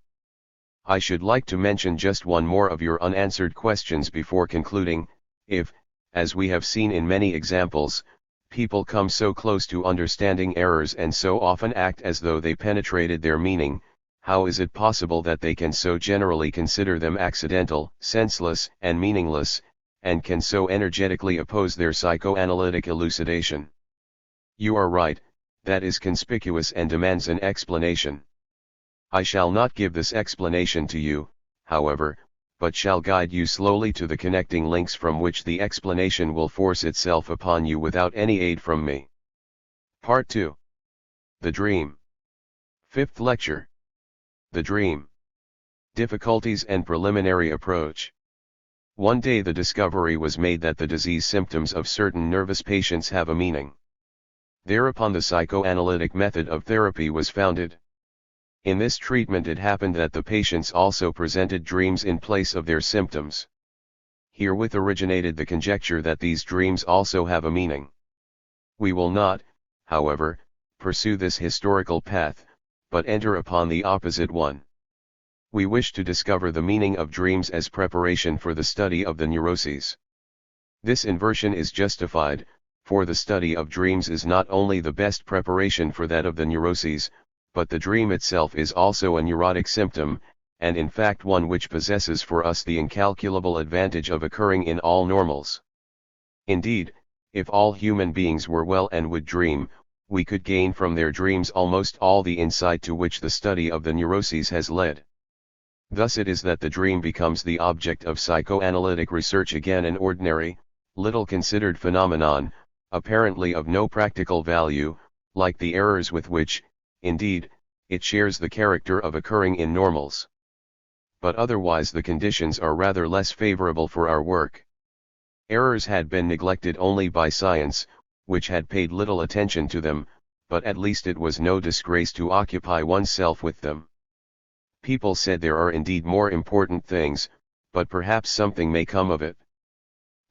I should like to mention just one more of your unanswered questions before concluding. If, as we have seen in many examples, people come so close to understanding errors and so often act as though they penetrated their meaning, how is it possible that they can so generally consider them accidental, senseless, and meaningless, and can so energetically oppose their psychoanalytic elucidation? You are right, that is conspicuous and demands an explanation. I shall not give this explanation to you, however, but shall guide you slowly to the connecting links from which the explanation will force itself upon you without any aid from me. Part 2. The Dream. Fifth lecture. The Dream. Difficulties and Preliminary Approach. One day the discovery was made that the disease symptoms of certain nervous patients have a meaning. Thereupon the psychoanalytic method of therapy was founded. In this treatment it happened that the patients also presented dreams in place of their symptoms. Herewith originated the conjecture that these dreams also have a meaning. We will not, however, pursue this historical path, but enter upon the opposite one. We wish to discover the meaning of dreams as preparation for the study of the neuroses. This inversion is justified, for the study of dreams is not only the best preparation for that of the neuroses, but the dream itself is also a neurotic symptom, and in fact one which possesses for us the incalculable advantage of occurring in all normals. Indeed, if all human beings were well and would dream, we could gain from their dreams almost all the insight to which the study of the neuroses has led. Thus it is that the dream becomes the object of psychoanalytic research, again an ordinary, little considered phenomenon, apparently of no practical value, like the errors with which, indeed, it shares the character of occurring in normals. But otherwise the conditions are rather less favorable for our work. Errors had been neglected only by science, which had paid little attention to them, but at least it was no disgrace to occupy oneself with them. People said there are indeed more important things, but perhaps something may come of it.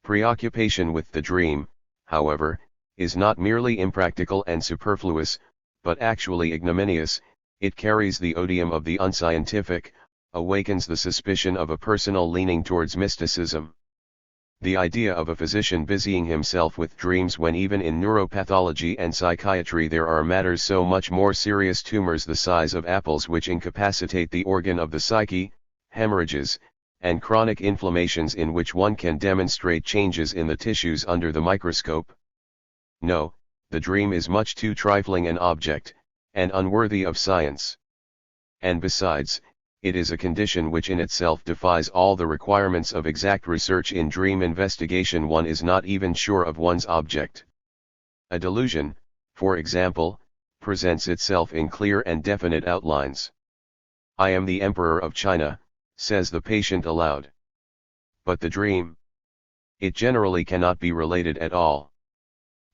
Preoccupation with the dream, however, is not merely impractical and superfluous, but actually ignominious. It carries the odium of the unscientific, awakens the suspicion of a personal leaning towards mysticism. The idea of a physician busying himself with dreams when even in neuropathology and psychiatry there are matters so much more serious, tumors the size of apples which incapacitate the organ of the psyche, hemorrhages, and chronic inflammations in which one can demonstrate changes in the tissues under the microscope. No, the dream is much too trifling an object, and unworthy of science. And besides, it is a condition which in itself defies all the requirements of exact research in dream investigation. One is not even sure of one's object. A delusion, for example, presents itself in clear and definite outlines. "I am the Emperor of China," says the patient aloud. But the dream? It generally cannot be related at all.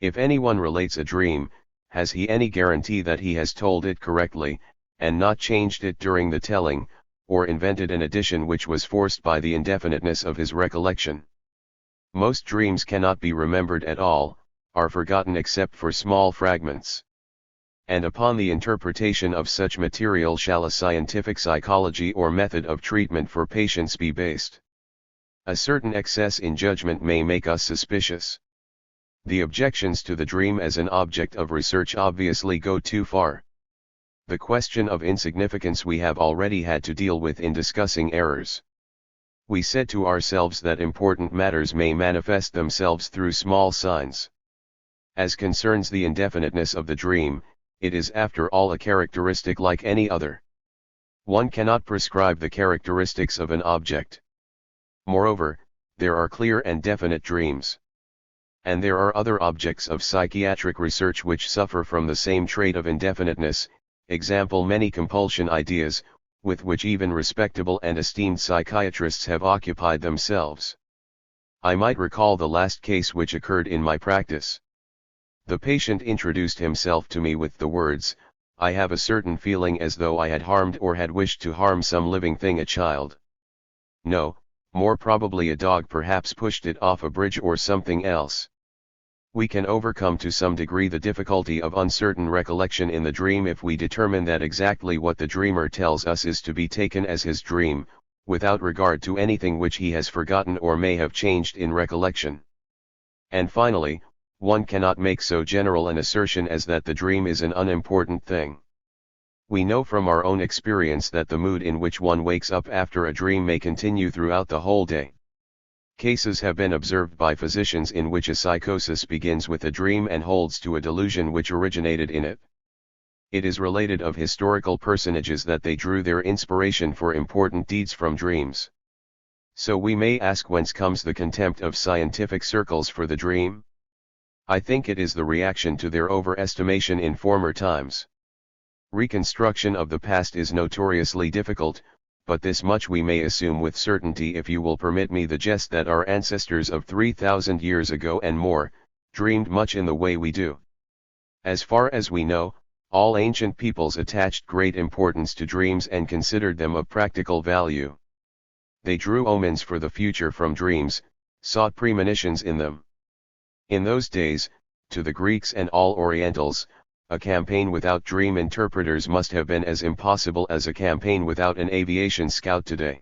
If anyone relates a dream, has he any guarantee that he has told it correctly, and not changed it during the telling, or invented an addition which was forced by the indefiniteness of his recollection? Most dreams cannot be remembered at all, are forgotten except for small fragments. And upon the interpretation of such material shall a scientific psychology or method of treatment for patients be based. A certain excess in judgment may make us suspicious. The objections to the dream as an object of research obviously go too far. The question of insignificance we have already had to deal with in discussing errors. We said to ourselves that important matters may manifest themselves through small signs. As concerns the indefiniteness of the dream, it is after all a characteristic like any other. One cannot prescribe the characteristics of an object. Moreover, there are clear and definite dreams. And there are other objects of psychiatric research which suffer from the same trait of indefiniteness, example many compulsion ideas, with which even respectable and esteemed psychiatrists have occupied themselves. I might recall the last case which occurred in my practice. The patient introduced himself to me with the words, "I have a certain feeling as though I had harmed or had wished to harm some living thing, a child. No, more probably a dog perhaps pushed it off a bridge or something else." We can overcome to some degree the difficulty of uncertain recollection in the dream if we determine that exactly what the dreamer tells us is to be taken as his dream, without regard to anything which he has forgotten or may have changed in recollection. And finally, one cannot make so general an assertion as that the dream is an unimportant thing. We know from our own experience that the mood in which one wakes up after a dream may continue throughout the whole day. Cases have been observed by physicians in which a psychosis begins with a dream and holds to a delusion which originated in it. It is related of historical personages that they drew their inspiration for important deeds from dreams. So we may ask, whence comes the contempt of scientific circles for the dream? I think it is the reaction to their overestimation in former times. Reconstruction of the past is notoriously difficult, but this much we may assume with certainty, if you will permit me the jest, that our ancestors of 3,000 years ago and more, dreamed much in the way we do. As far as we know, all ancient peoples attached great importance to dreams and considered them of practical value. They drew omens for the future from dreams, sought premonitions in them. In those days, to the Greeks and all Orientals, a campaign without dream interpreters must have been as impossible as a campaign without an aviation scout today.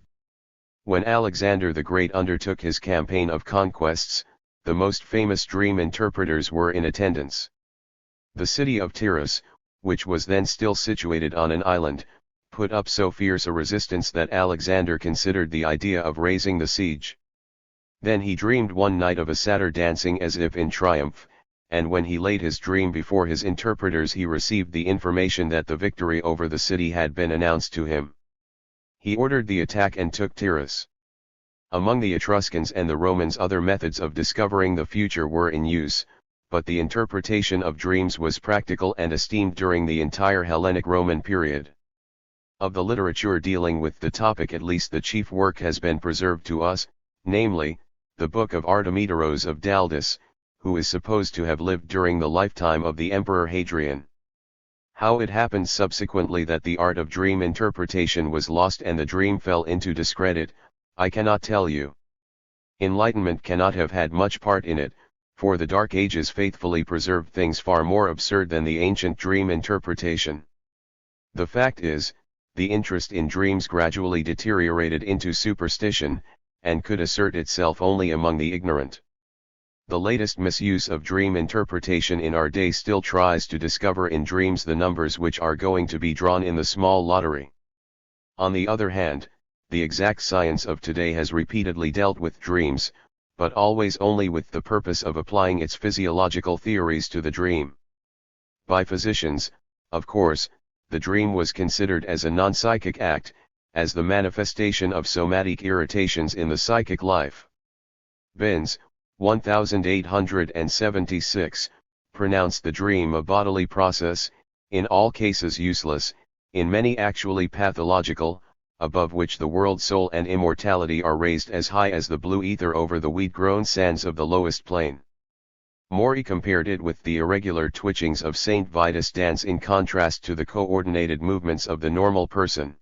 When Alexander the Great undertook his campaign of conquests, the most famous dream interpreters were in attendance. The city of Tyrus, which was then still situated on an island, put up so fierce a resistance that Alexander considered the idea of raising the siege. Then he dreamed one night of a satyr dancing as if in triumph, and when he laid his dream before his interpreters he received the information that the victory over the city had been announced to him. He ordered the attack and took Tyrus. Among the Etruscans and the Romans other methods of discovering the future were in use, but the interpretation of dreams was practical and esteemed during the entire Hellenic Roman period. Of the literature dealing with the topic, at least the chief work has been preserved to us, namely, the Book of Artemidoros of Daldis, who is supposed to have lived during the lifetime of the Emperor Hadrian. How it happened subsequently that the art of dream interpretation was lost and the dream fell into discredit, I cannot tell you. Enlightenment cannot have had much part in it, for the Dark Ages faithfully preserved things far more absurd than the ancient dream interpretation. The fact is, the interest in dreams gradually deteriorated into superstition, and could assert itself only among the ignorant. The latest misuse of dream interpretation in our day still tries to discover in dreams the numbers which are going to be drawn in the small lottery. On the other hand, the exact science of today has repeatedly dealt with dreams, but always only with the purpose of applying its physiological theories to the dream. By physicians, of course, the dream was considered as a non-psychic act, as the manifestation of somatic irritations in the psychic life. Binns, 1876, pronounced the dream a bodily process, in all cases useless, in many actually pathological, above which the world soul and immortality are raised as high as the blue ether over the weed-grown sands of the lowest plain. Maury compared it with the irregular twitchings of St. Vitus' dance in contrast to the coordinated movements of the normal person.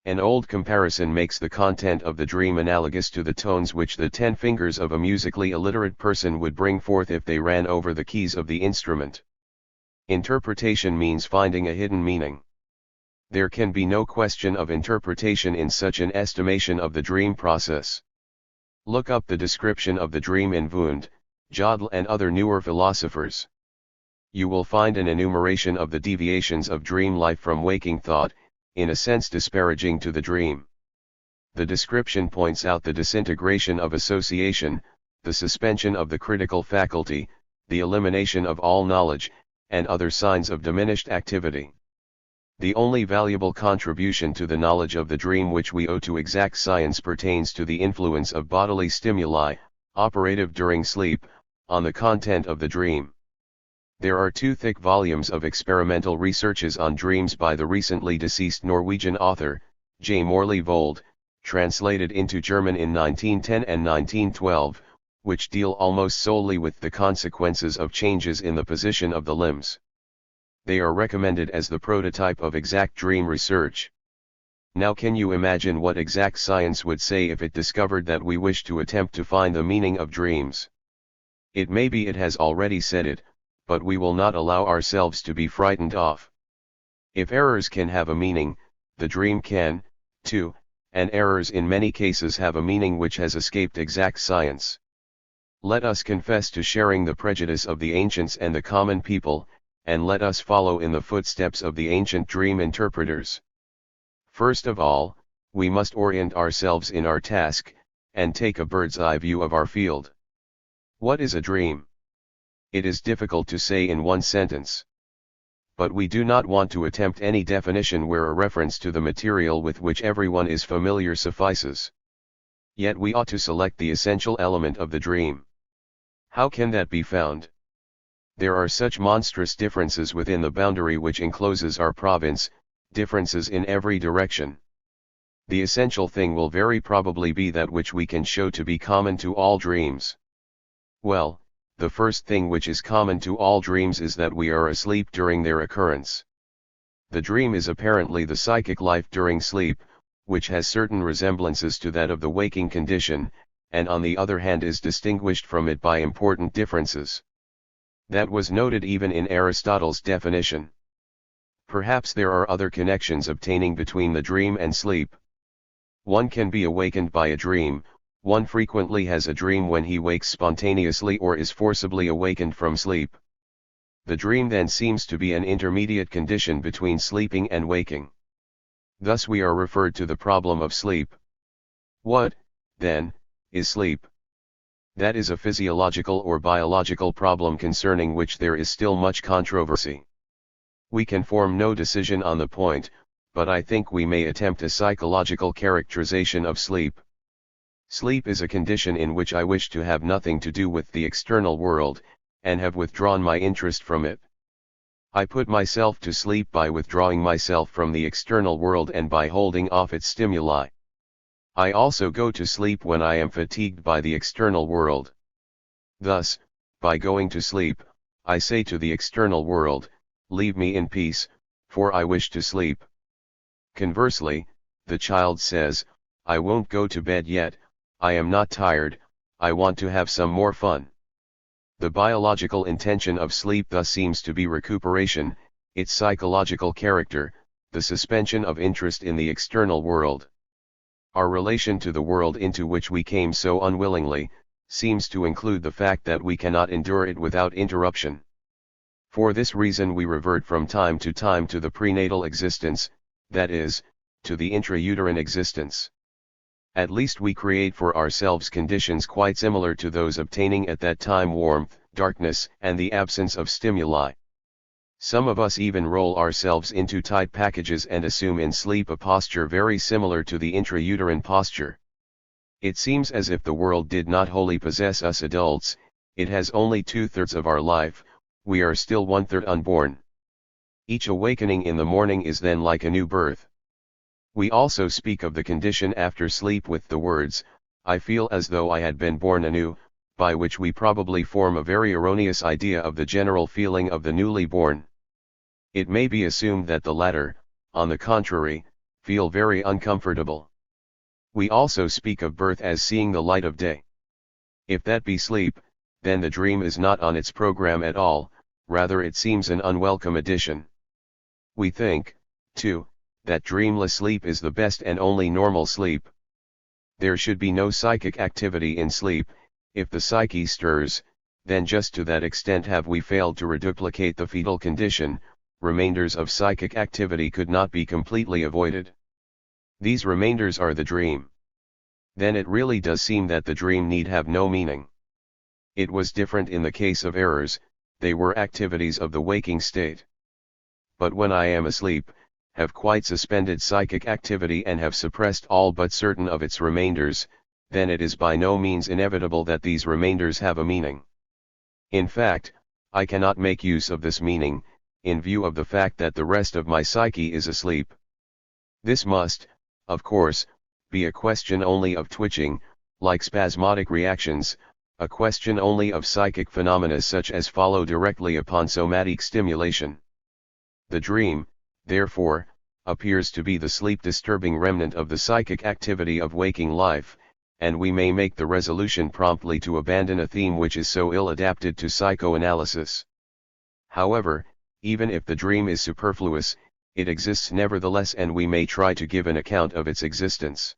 An old comparison makes the content of the dream analogous to the tones which the 10 fingers of a musically illiterate person would bring forth if they ran over the keys of the instrument. Interpretation means finding a hidden meaning. There can be no question of interpretation in such an estimation of the dream process. Look up the description of the dream in Wundt, Jodl and other newer philosophers. You will find an enumeration of the deviations of dream life from waking thought, in a sense disparaging to the dream. The description points out the disintegration of association, the suspension of the critical faculty, the elimination of all knowledge, and other signs of diminished activity. The only valuable contribution to the knowledge of the dream which we owe to exact science pertains to the influence of bodily stimuli, operative during sleep, on the content of the dream. There are 2 thick volumes of experimental researches on dreams by the recently deceased Norwegian author, J. Morley Vold, translated into German in 1910 and 1912, which deal almost solely with the consequences of changes in the position of the limbs. They are recommended as the prototype of exact dream research. Now can you imagine what exact science would say if it discovered that we wish to attempt to find the meaning of dreams? It may be it has already said it, but we will not allow ourselves to be frightened off. If errors can have a meaning, the dream can, too, and errors in many cases have a meaning which has escaped exact science. Let us confess to sharing the prejudice of the ancients and the common people, and let us follow in the footsteps of the ancient dream interpreters. First of all, we must orient ourselves in our task, and take a bird's-eye view of our field. What is a dream? It is difficult to say in one sentence. But we do not want to attempt any definition where a reference to the material with which everyone is familiar suffices. Yet we ought to select the essential element of the dream. How can that be found? There are such monstrous differences within the boundary which encloses our province, differences in every direction. The essential thing will very probably be that which we can show to be common to all dreams. Well, the first thing which is common to all dreams is that we are asleep during their occurrence. The dream is apparently the psychic life during sleep, which has certain resemblances to that of the waking condition, and on the other hand is distinguished from it by important differences. That was noted even in Aristotle's definition. Perhaps there are other connections obtaining between the dream and sleep. One can be awakened by a dream. One frequently has a dream when he wakes spontaneously or is forcibly awakened from sleep. The dream then seems to be an intermediate condition between sleeping and waking. Thus we are referred to the problem of sleep. What, then, is sleep? That is a physiological or biological problem concerning which there is still much controversy. We can form no decision on the point, but I think we may attempt a psychological characterization of sleep. Sleep is a condition in which I wish to have nothing to do with the external world, and have withdrawn my interest from it. I put myself to sleep by withdrawing myself from the external world and by holding off its stimuli. I also go to sleep when I am fatigued by the external world. Thus, by going to sleep, I say to the external world, leave me in peace, for I wish to sleep. Conversely, the child says, I won't go to bed yet, I am not tired, I want to have some more fun. The biological intention of sleep thus seems to be recuperation, its psychological character, the suspension of interest in the external world. Our relation to the world into which we came so unwillingly, seems to include the fact that we cannot endure it without interruption. For this reason we revert from time to time to the prenatal existence, that is, to the intrauterine existence. At least we create for ourselves conditions quite similar to those obtaining at that time warmth, darkness, and the absence of stimuli. Some of us even roll ourselves into tight packages and assume in sleep a posture very similar to the intrauterine posture. It seems as if the world did not wholly possess us adults, it has only 2/3 of our life, we are still 1/3 unborn. Each awakening in the morning is then like a new birth. We also speak of the condition after sleep with the words, I feel as though I had been born anew, by which we probably form a very erroneous idea of the general feeling of the newly born. It may be assumed that the latter, on the contrary, feel very uncomfortable. We also speak of birth as seeing the light of day. If that be sleep, then the dream is not on its program at all, rather it seems an unwelcome addition. We think, too, that dreamless sleep is the best and only normal sleep. There should be no psychic activity in sleep. If the psyche stirs, then just to that extent have we failed to reduplicate the fetal condition, remainders of psychic activity could not be completely avoided. These remainders are the dream. Then it really does seem that the dream need have no meaning. It was different in the case of errors, they were activities of the waking state. But when I am asleep, have quite suspended psychic activity and have suppressed all but certain of its remainders, then it is by no means inevitable that these remainders have a meaning. In fact, I cannot make use of this meaning, in view of the fact that the rest of my psyche is asleep. This must, of course, be a question only of twitching, like spasmodic reactions, a question only of psychic phenomena such as follow directly upon somatic stimulation. The dream, therefore, appears to be the sleep-disturbing remnant of the psychic activity of waking life, and we may make the resolution promptly to abandon a theme which is so ill-adapted to psychoanalysis. However, even if the dream is superfluous, it exists nevertheless and we may try to give an account of its existence.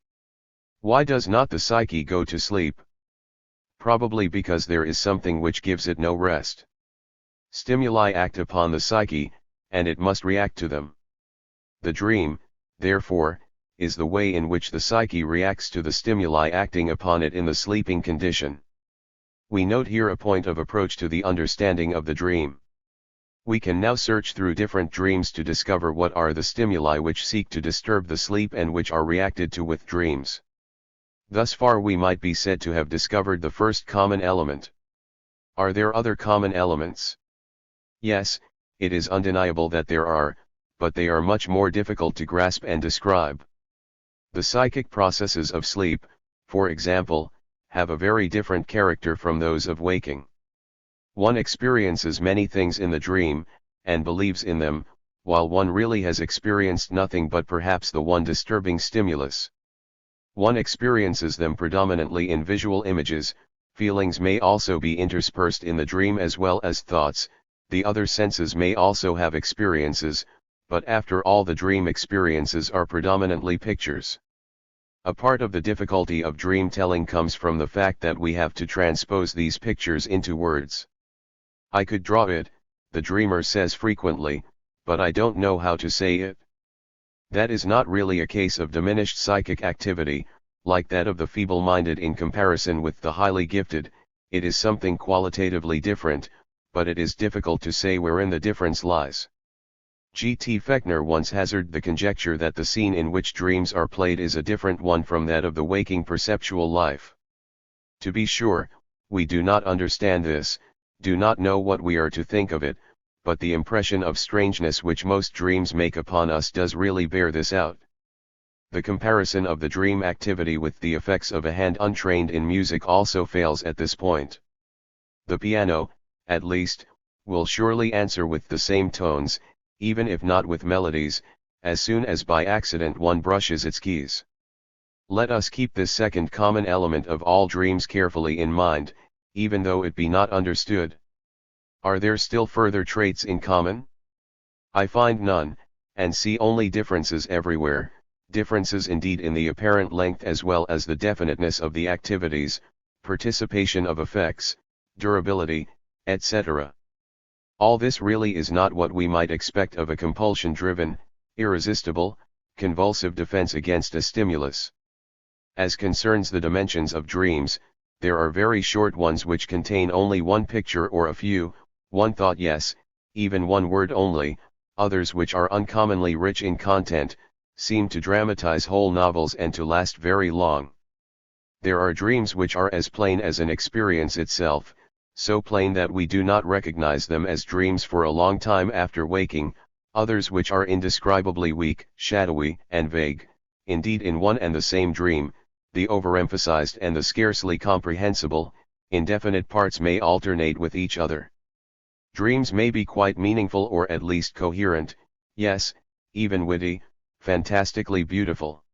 Why does not the psyche go to sleep? Probably because there is something which gives it no rest. Stimuli act upon the psyche, and it must react to them. The dream, therefore, is the way in which the psyche reacts to the stimuli acting upon it in the sleeping condition. We note here a point of approach to the understanding of the dream. We can now search through different dreams to discover what are the stimuli which seek to disturb the sleep and which are reacted to with dreams. Thus far we might be said to have discovered the first common element. Are there other common elements? Yes, it is undeniable that there are, but they are much more difficult to grasp and describe. The psychic processes of sleep, for example, have a very different character from those of waking. One experiences many things in the dream, and believes in them, while one really has experienced nothing but perhaps the one disturbing stimulus. One experiences them predominantly in visual images, feelings may also be interspersed in the dream as well as thoughts, the other senses may also have experiences, but after all the dream experiences are predominantly pictures. A part of the difficulty of dream telling comes from the fact that we have to transpose these pictures into words. I could draw it, the dreamer says frequently, but I don't know how to say it. That is not really a case of diminished psychic activity, like that of the feeble-minded in comparison with the highly gifted, it is something qualitatively different, but it is difficult to say wherein the difference lies. G.T. Fechner once hazarded the conjecture that the scene in which dreams are played is a different one from that of the waking perceptual life. To be sure, we do not understand this, do not know what we are to think of it, but the impression of strangeness which most dreams make upon us does really bear this out. The comparison of the dream activity with the effects of a hand untrained in music also fails at this point. The piano, at least, will surely answer with the same tones, even if not with melodies, as soon as by accident one brushes its keys. Let us keep this second common element of all dreams carefully in mind, even though it be not understood. Are there still further traits in common? I find none, and see only differences everywhere, differences indeed in the apparent length as well as the definiteness of the activities, participation of effects, durability, etc. All this really is not what we might expect of a compulsion-driven, irresistible, convulsive defense against a stimulus. As concerns the dimensions of dreams, there are very short ones which contain only one picture or a few, one thought, yes, even one word only, others which are uncommonly rich in content, seem to dramatize whole novels and to last very long. There are dreams which are as plain as an experience itself, so plain that we do not recognize them as dreams for a long time after waking, others which are indescribably weak, shadowy, and vague, indeed in one and the same dream, the overemphasized and the scarcely comprehensible, indefinite parts may alternate with each other. Dreams may be quite meaningful or at least coherent, yes, even witty, fantastically beautiful.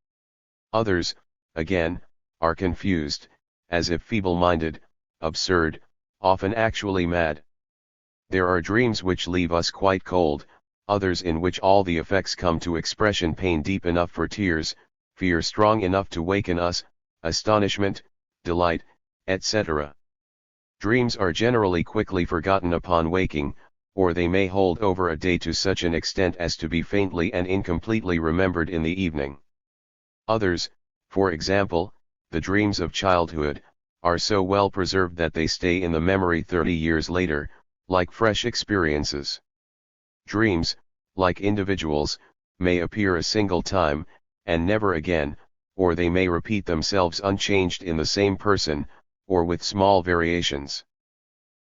Others, again, are confused, as if feeble-minded, absurd, often actually mad. There are dreams which leave us quite cold, others in which all the effects come to expression: pain deep enough for tears, fear strong enough to waken us, astonishment, delight, etc. Dreams are generally quickly forgotten upon waking, or they may hold over a day to such an extent as to be faintly and incompletely remembered in the evening. Others, for example, the dreams of childhood, are so well preserved that they stay in the memory 30 years later, like fresh experiences. Dreams, like individuals, may appear a single time, and never again, or they may repeat themselves unchanged in the same person, or with small variations.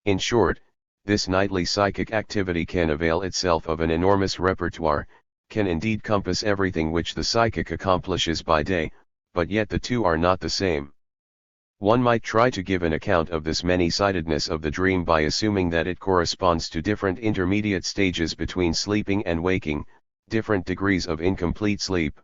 In short, this nightly psychic activity can avail itself of an enormous repertoire, can indeed compass everything which the psychic accomplishes by day, but yet the two are not the same. One might try to give an account of this many-sidedness of the dream by assuming that it corresponds to different intermediate stages between sleeping and waking, different degrees of incomplete sleep.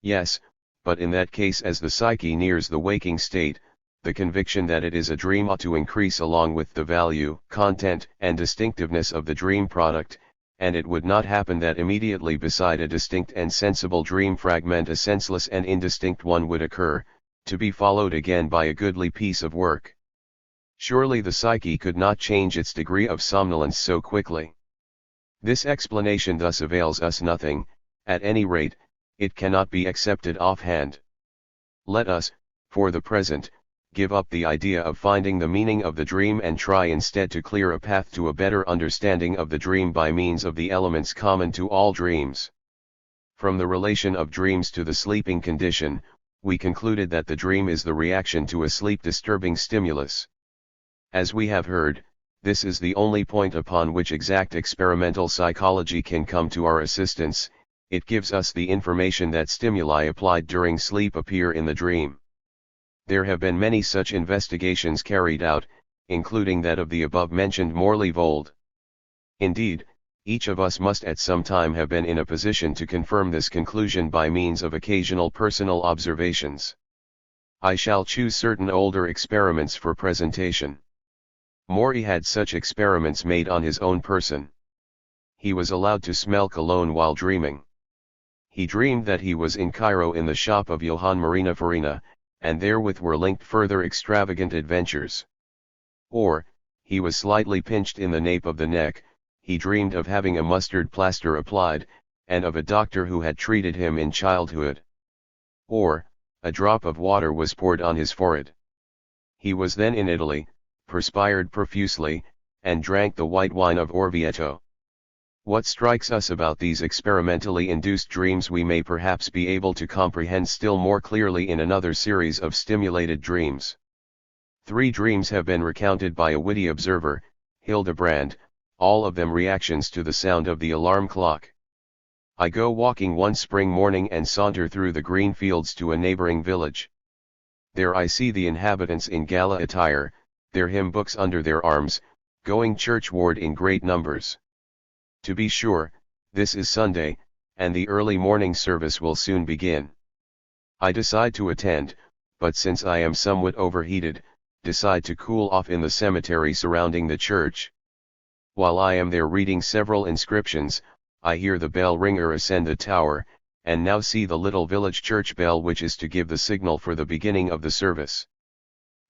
Yes, but in that case, as the psyche nears the waking state, the conviction that it is a dream ought to increase along with the value, content, and distinctiveness of the dream product, and it would not happen that immediately beside a distinct and sensible dream fragment a senseless and indistinct one would occur, to be followed again by a goodly piece of work. Surely the psyche could not change its degree of somnolence so quickly. This explanation thus avails us nothing, at any rate, it cannot be accepted offhand. Let us, for the present, give up the idea of finding the meaning of the dream and try instead to clear a path to a better understanding of the dream by means of the elements common to all dreams. From the relation of dreams to the sleeping condition, we concluded that the dream is the reaction to a sleep-disturbing stimulus. As we have heard, this is the only point upon which exact experimental psychology can come to our assistance. It gives us the information that stimuli applied during sleep appear in the dream. There have been many such investigations carried out, including that of the above-mentioned Morley-Vold. Indeed, each of us must at some time have been in a position to confirm this conclusion by means of occasional personal observations. I shall choose certain older experiments for presentation. Morey had such experiments made on his own person. He was allowed to smell cologne while dreaming. He dreamed that he was in Cairo in the shop of Johann Marina Farina, and therewith were linked further extravagant adventures. Or, he was slightly pinched in the nape of the neck, he dreamed of having a mustard plaster applied, and of a doctor who had treated him in childhood. Or, a drop of water was poured on his forehead. He was then in Italy, perspired profusely, and drank the white wine of Orvieto. What strikes us about these experimentally induced dreams we may perhaps be able to comprehend still more clearly in another series of stimulated dreams. 3 dreams have been recounted by a witty observer, Hildebrand, all of them reactions to the sound of the alarm clock. I go walking one spring morning and saunter through the green fields to a neighboring village. There I see the inhabitants in gala attire, their hymn books under their arms, going churchward in great numbers. To be sure, this is Sunday, and the early morning service will soon begin. I decide to attend, but since I am somewhat overheated, decide to cool off in the cemetery surrounding the church. While I am there reading several inscriptions, I hear the bell ringer ascend the tower, and now see the little village church bell which is to give the signal for the beginning of the service.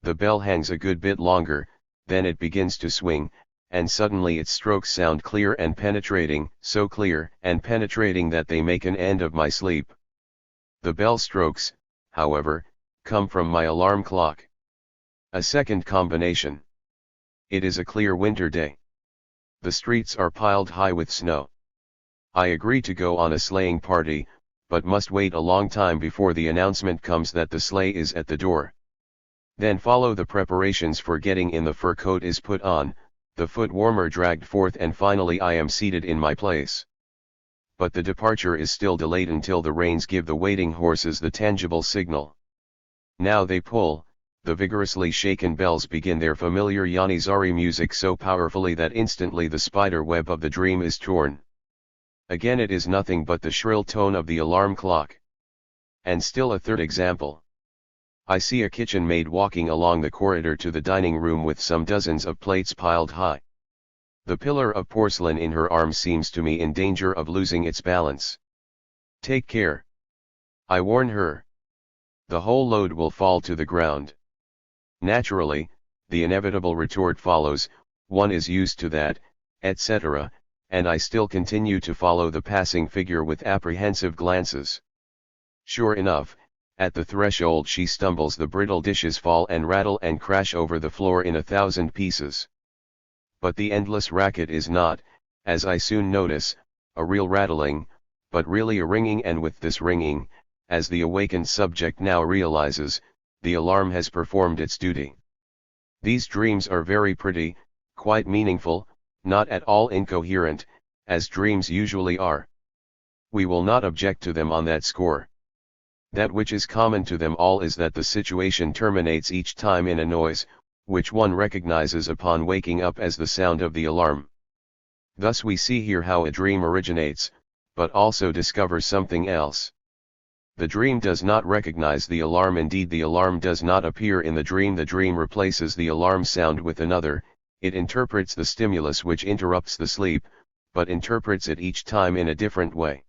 The bell hangs a good bit longer, then it begins to swing, and suddenly its strokes sound clear and penetrating, so clear and penetrating that they make an end of my sleep. The bell strokes, however, come from my alarm clock. A second combination. It is a clear winter day. The streets are piled high with snow. I agree to go on a sleighing party, but must wait a long time before the announcement comes that the sleigh is at the door. Then follow the preparations for getting in. The fur coat is put on, the foot warmer dragged forth, and finally I am seated in my place. But the departure is still delayed until the reins give the waiting horses the tangible signal. Now they pull, the vigorously shaken bells begin their familiar Janissary music so powerfully that instantly the spider web of the dream is torn. Again it is nothing but the shrill tone of the alarm clock. And still a third example. I see a kitchen maid walking along the corridor to the dining room with some dozens of plates piled high. The pillar of porcelain in her arms seems to me in danger of losing its balance. Take care, I warn her. The whole load will fall to the ground. Naturally, the inevitable retort follows, one is used to that, etc., and I still continue to follow the passing figure with apprehensive glances. Sure enough, at the threshold she stumbles, the brittle dishes fall and rattle and crash over the floor in 1,000 pieces. But the endless racket is not, as I soon notice, a real rattling, but really a ringing, and with this ringing, as the awakened subject now realizes, the alarm has performed its duty. These dreams are very pretty, quite meaningful, not at all incoherent, as dreams usually are. We will not object to them on that score. That which is common to them all is that the situation terminates each time in a noise, which one recognizes upon waking up as the sound of the alarm. Thus we see here how a dream originates, but also discovers something else. The dream does not recognize the alarm, indeed the alarm does not appear in the dream replaces the alarm sound with another. It interprets the stimulus which interrupts the sleep, but interprets it each time in a different way.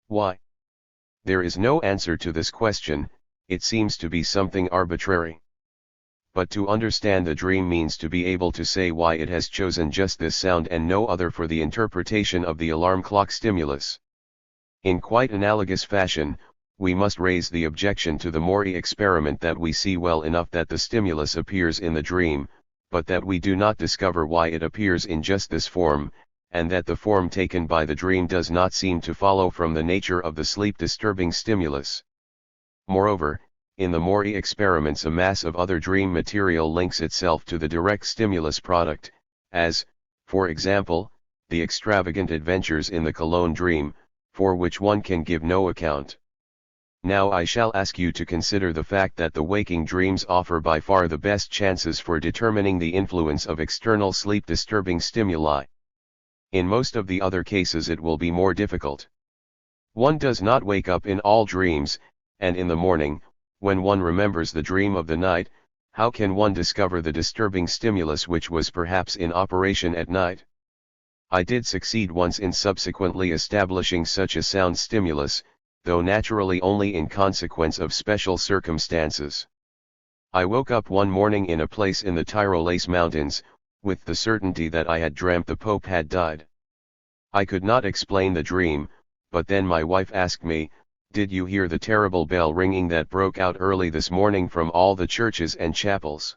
Why? There is no answer to this question, it seems to be something arbitrary. But to understand the dream means to be able to say why it has chosen just this sound and no other for the interpretation of the alarm clock stimulus. In quite analogous fashion, we must raise the objection to the Maury experiment that we see well enough that the stimulus appears in the dream, but that we do not discover why it appears in just this form, and that the form taken by the dream does not seem to follow from the nature of the sleep-disturbing stimulus. Moreover, in the Maury experiments a mass of other dream material links itself to the direct stimulus product, as, for example, the extravagant adventures in the Cologne dream, for which one can give no account. Now I shall ask you to consider the fact that the waking dreams offer by far the best chances for determining the influence of external sleep-disturbing stimuli. In most of the other cases it will be more difficult. One does not wake up in all dreams, and in the morning, when one remembers the dream of the night, how can one discover the disturbing stimulus which was perhaps in operation at night? I did succeed once in subsequently establishing such a sound stimulus, though naturally only in consequence of special circumstances. I woke up one morning in a place in the Tyrolese mountains, with the certainty that I had dreamt the Pope had died. I could not explain the dream, but then my wife asked me, "Did you hear the terrible bell ringing that broke out early this morning from all the churches and chapels?"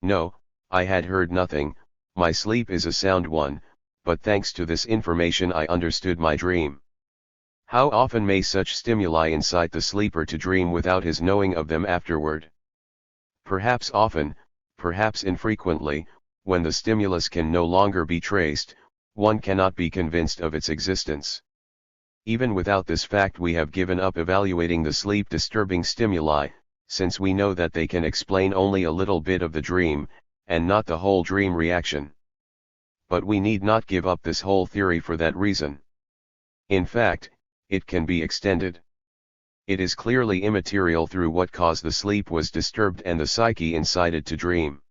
No, I had heard nothing, my sleep is a sound one, but thanks to this information I understood my dream. How often may such stimuli incite the sleeper to dream without his knowing of them afterward? Perhaps often, perhaps infrequently, when the stimulus can no longer be traced, one cannot be convinced of its existence. Even without this fact, we have given up evaluating the sleep-disturbing stimuli, since we know that they can explain only a little bit of the dream, and not the whole dream reaction. But we need not give up this whole theory for that reason. In fact, it can be extended. It is clearly immaterial through what cause the sleep was disturbed and the psyche incited to dream.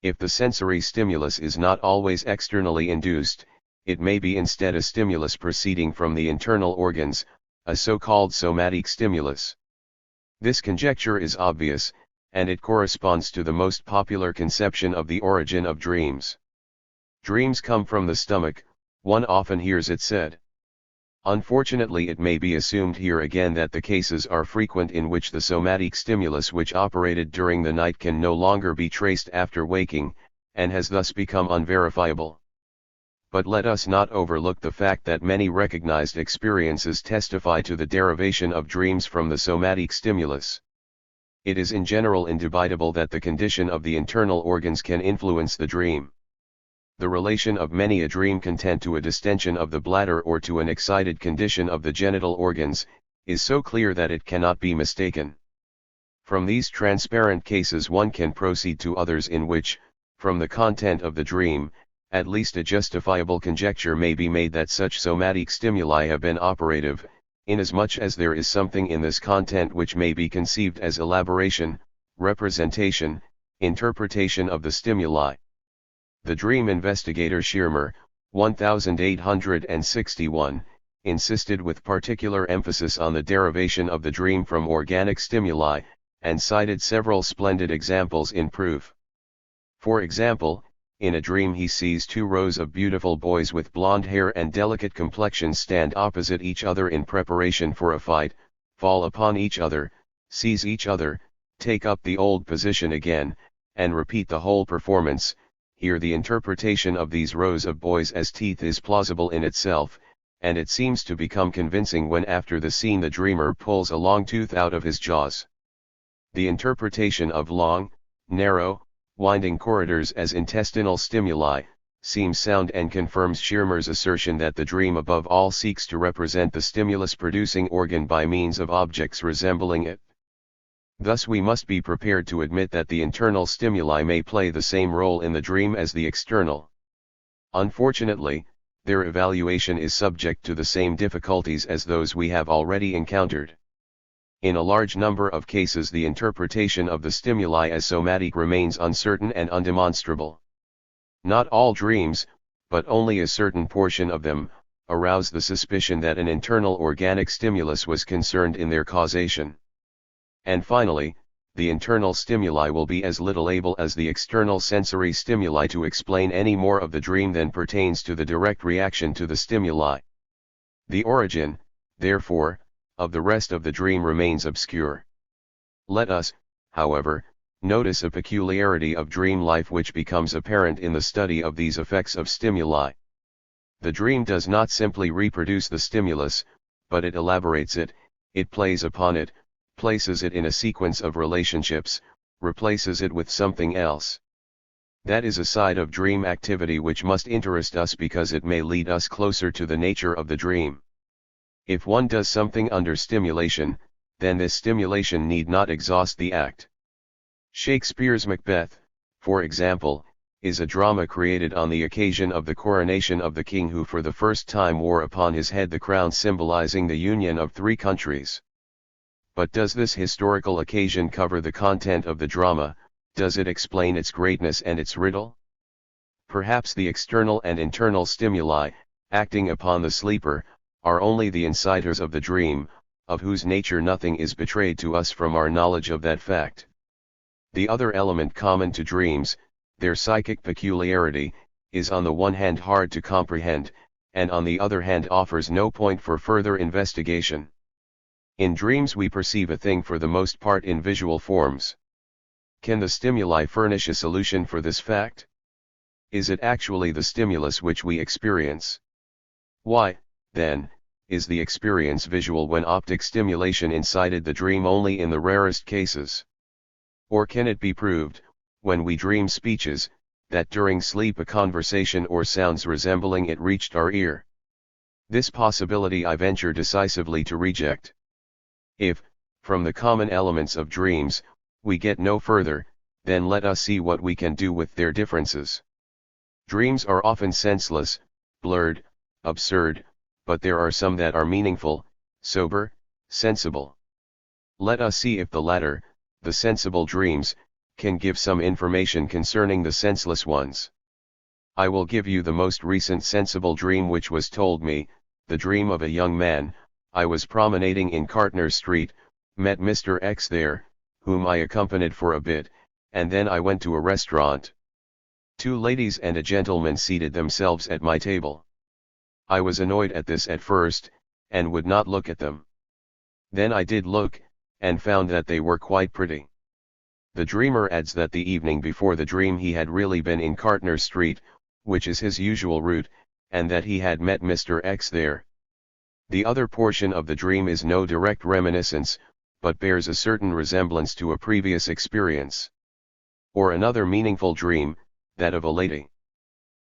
If the sensory stimulus is not always externally induced, it may be instead a stimulus proceeding from the internal organs, a so-called somatic stimulus. This conjecture is obvious, and it corresponds to the most popular conception of the origin of dreams. Dreams come from the stomach, one often hears it said. Unfortunately, it may be assumed here again that the cases are frequent in which the somatic stimulus which operated during the night can no longer be traced after waking, and has thus become unverifiable. But let us not overlook the fact that many recognized experiences testify to the derivation of dreams from the somatic stimulus. It is in general indubitable that the condition of the internal organs can influence the dream. The relation of many a dream content to a distension of the bladder or to an excited condition of the genital organs, is so clear that it cannot be mistaken. From these transparent cases one can proceed to others in which, from the content of the dream, at least a justifiable conjecture may be made that such somatic stimuli have been operative, inasmuch as there is something in this content which may be conceived as elaboration, representation, interpretation of the stimuli. The dream investigator Schirmer, 1861, insisted with particular emphasis on the derivation of the dream from organic stimuli, and cited several splendid examples in proof. For example, in a dream he sees two rows of beautiful boys with blonde hair and delicate complexions stand opposite each other in preparation for a fight, fall upon each other, seize each other, take up the old position again, and repeat the whole performance. Here the interpretation of these rows of boys as teeth is plausible in itself, and it seems to become convincing when after the scene the dreamer pulls a long tooth out of his jaws. The interpretation of long, narrow, winding corridors as intestinal stimuli, seems sound and confirms Schirmer's assertion that the dream above all seeks to represent the stimulus-producing organ by means of objects resembling it. Thus we must be prepared to admit that the internal stimuli may play the same role in the dream as the external. Unfortunately, their evaluation is subject to the same difficulties as those we have already encountered. In a large number of cases the interpretation of the stimuli as somatic remains uncertain and undemonstrable. Not all dreams, but only a certain portion of them, arouse the suspicion that an internal organic stimulus was concerned in their causation. And finally, the internal stimuli will be as little able as the external sensory stimuli to explain any more of the dream than pertains to the direct reaction to the stimuli. The origin, therefore, of the rest of the dream remains obscure. Let us, however, notice a peculiarity of dream life which becomes apparent in the study of these effects of stimuli. The dream does not simply reproduce the stimulus, but it elaborates it, it plays upon it, places it in a sequence of relationships, replaces it with something else. That is a side of dream activity which must interest us because it may lead us closer to the nature of the dream. If one does something under stimulation, then this stimulation need not exhaust the act. Shakespeare's Macbeth, for example, is a drama created on the occasion of the coronation of the king who for the first time wore upon his head the crown symbolizing the union of three countries. But does this historical occasion cover the content of the drama? Does it explain its greatness and its riddle? Perhaps the external and internal stimuli, acting upon the sleeper, are only the inciters of the dream, of whose nature nothing is betrayed to us from our knowledge of that fact. The other element common to dreams, their psychic peculiarity, is on the one hand hard to comprehend, and on the other hand offers no point for further investigation. In dreams we perceive a thing for the most part in visual forms. Can the stimuli furnish a solution for this fact? Is it actually the stimulus which we experience? Why, then, is the experience visual when optic stimulation incited the dream only in the rarest cases? Or can it be proved, when we dream speeches, that during sleep a conversation or sounds resembling it reached our ear. This possibility I venture decisively to reject. If, from the common elements of dreams, we get no further, then let us see what we can do with their differences. Dreams are often senseless, blurred, absurd, but there are some that are meaningful, sober, sensible. Let us see if the latter, the sensible dreams, can give some information concerning the senseless ones. I will give you the most recent sensible dream which was told me, the dream of a young man. I was promenading in Cartner Street, met Mr. X there, whom I accompanied for a bit, and then I went to a restaurant. 2 ladies and a gentleman seated themselves at my table. I was annoyed at this at first, and would not look at them. Then I did look, and found that they were quite pretty. The dreamer adds that the evening before the dream he had really been in Cartner Street, which is his usual route, and that he had met Mr. X there. The other portion of the dream is no direct reminiscence, but bears a certain resemblance to a previous experience. Or another meaningful dream, that of a lady.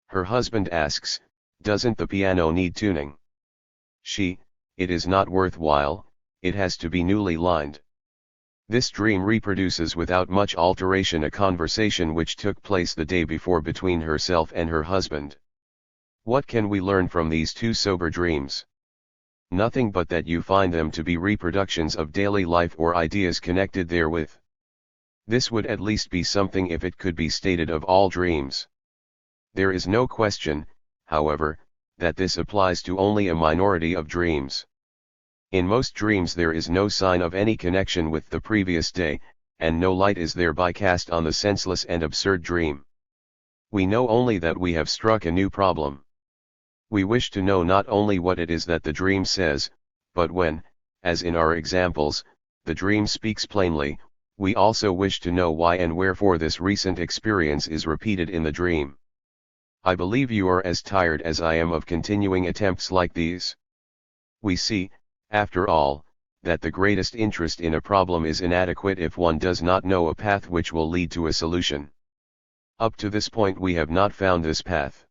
Her husband asks, "Doesn't the piano need tuning?" She, "It is not worthwhile, it has to be newly lined." This dream reproduces without much alteration a conversation which took place the day before between herself and her husband. What can we learn from these 2 sober dreams? Nothing but that you find them to be reproductions of daily life or ideas connected therewith. This would at least be something if it could be stated of all dreams. There is no question, however, that this applies to only a minority of dreams. In most dreams there is no sign of any connection with the previous day, and no light is thereby cast on the senseless and absurd dream. We know only that we have struck a new problem. We wish to know not only what it is that the dream says, but when, as in our examples, the dream speaks plainly, we also wish to know why and wherefore this recent experience is repeated in the dream. I believe you are as tired as I am of continuing attempts like these. We see, after all, that the greatest interest in a problem is inadequate if one does not know a path which will lead to a solution. Up to this point we have not found this path.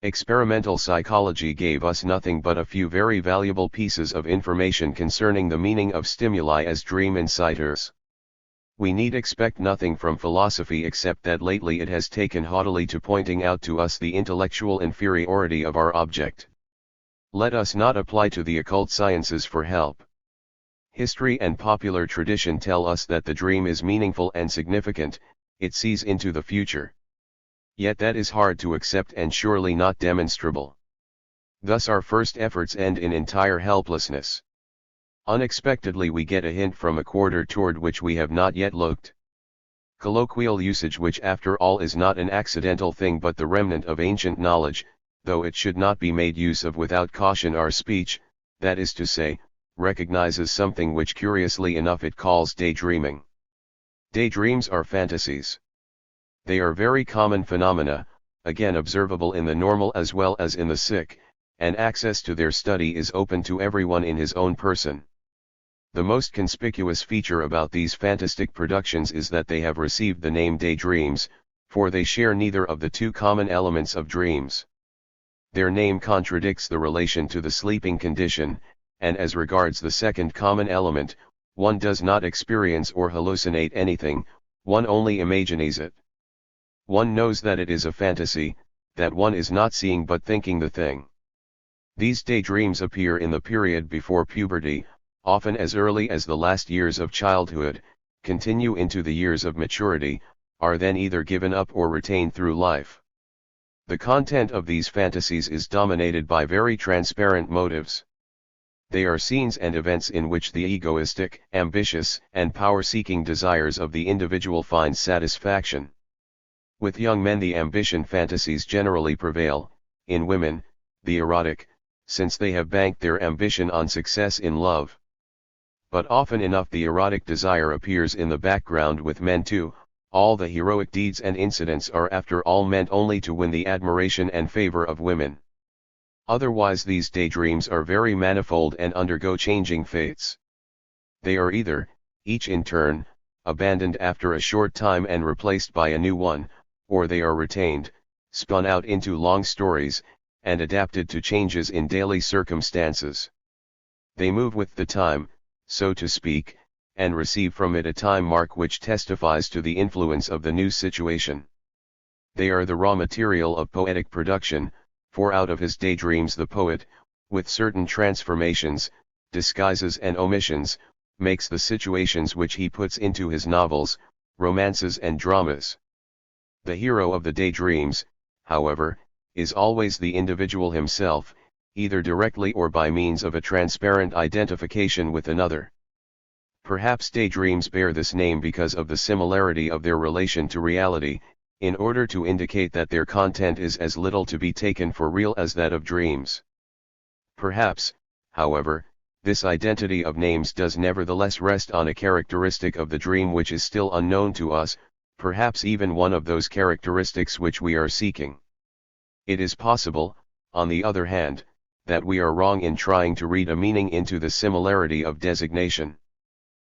Experimental psychology gave us nothing but a few very valuable pieces of information concerning the meaning of stimuli as dream inciters. We need expect nothing from philosophy except that lately it has taken haughtily to pointing out to us the intellectual inferiority of our object. Let us not apply to the occult sciences for help. History and popular tradition tell us that the dream is meaningful and significant, it sees into the future. Yet that is hard to accept and surely not demonstrable. Thus our first efforts end in entire helplessness. Unexpectedly we get a hint from a quarter toward which we have not yet looked. Colloquial usage, which after all is not an accidental thing but the remnant of ancient knowledge, though it should not be made use of without caution. Our speech, that is to say, recognizes something which curiously enough it calls daydreaming. Daydreams are fantasies. They are very common phenomena, again observable in the normal as well as in the sick, and access to their study is open to everyone in his own person. The most conspicuous feature about these fantastic productions is that they have received the name daydreams, for they share neither of the 2 common elements of dreams. Their name contradicts the relation to the sleeping condition, and as regards the second common element, one does not experience or hallucinate anything, one only imagines it. One knows that it is a fantasy, that one is not seeing but thinking the thing. These daydreams appear in the period before puberty, often as early as the last years of childhood, continue into the years of maturity, are then either given up or retained through life. The content of these fantasies is dominated by very transparent motives. They are scenes and events in which the egoistic, ambitious, and power-seeking desires of the individual find satisfaction. With young men the ambition fantasies generally prevail, in women, the erotic, since they have banked their ambition on success in love. But often enough the erotic desire appears in the background with men too. All the heroic deeds and incidents are after all meant only to win the admiration and favor of women. Otherwise these daydreams are very manifold and undergo changing fates. They are either, each in turn, abandoned after a short time and replaced by a new one, or they are retained, spun out into long stories, and adapted to changes in daily circumstances. They move with the time, so to speak, and receive from it a time mark which testifies to the influence of the new situation. They are the raw material of poetic production, for out of his daydreams the poet, with certain transformations, disguises and omissions, makes the situations which he puts into his novels, romances and dramas. The hero of the daydreams, however, is always the individual himself, either directly or by means of a transparent identification with another. Perhaps daydreams bear this name because of the similarity of their relation to reality, in order to indicate that their content is as little to be taken for real as that of dreams. Perhaps, however, this identity of names does nevertheless rest on a characteristic of the dream which is still unknown to us, perhaps even one of those characteristics which we are seeking. It is possible, on the other hand, that we are wrong in trying to read a meaning into the similarity of designation.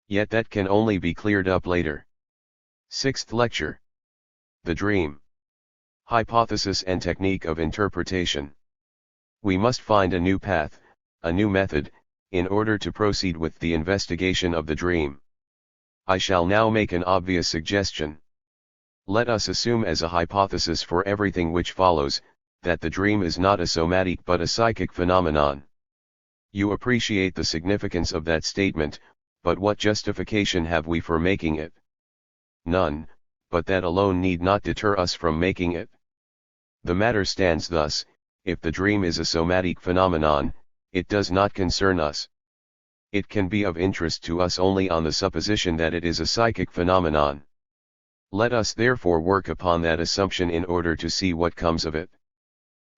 Yet that can only be cleared up later. Sixth lecture. The dream. Hypothesis and technique of interpretation. We must find a new path, a new method, in order to proceed with the investigation of the dream. I shall now make an obvious suggestion. Let us assume as a hypothesis for everything which follows, that the dream is not a somatic but a psychic phenomenon. You appreciate the significance of that statement, but what justification have we for making it? None, but that alone need not deter us from making it. The matter stands thus: if the dream is a somatic phenomenon, it does not concern us. It can be of interest to us only on the supposition that it is a psychic phenomenon. Let us therefore work upon that assumption in order to see what comes of it.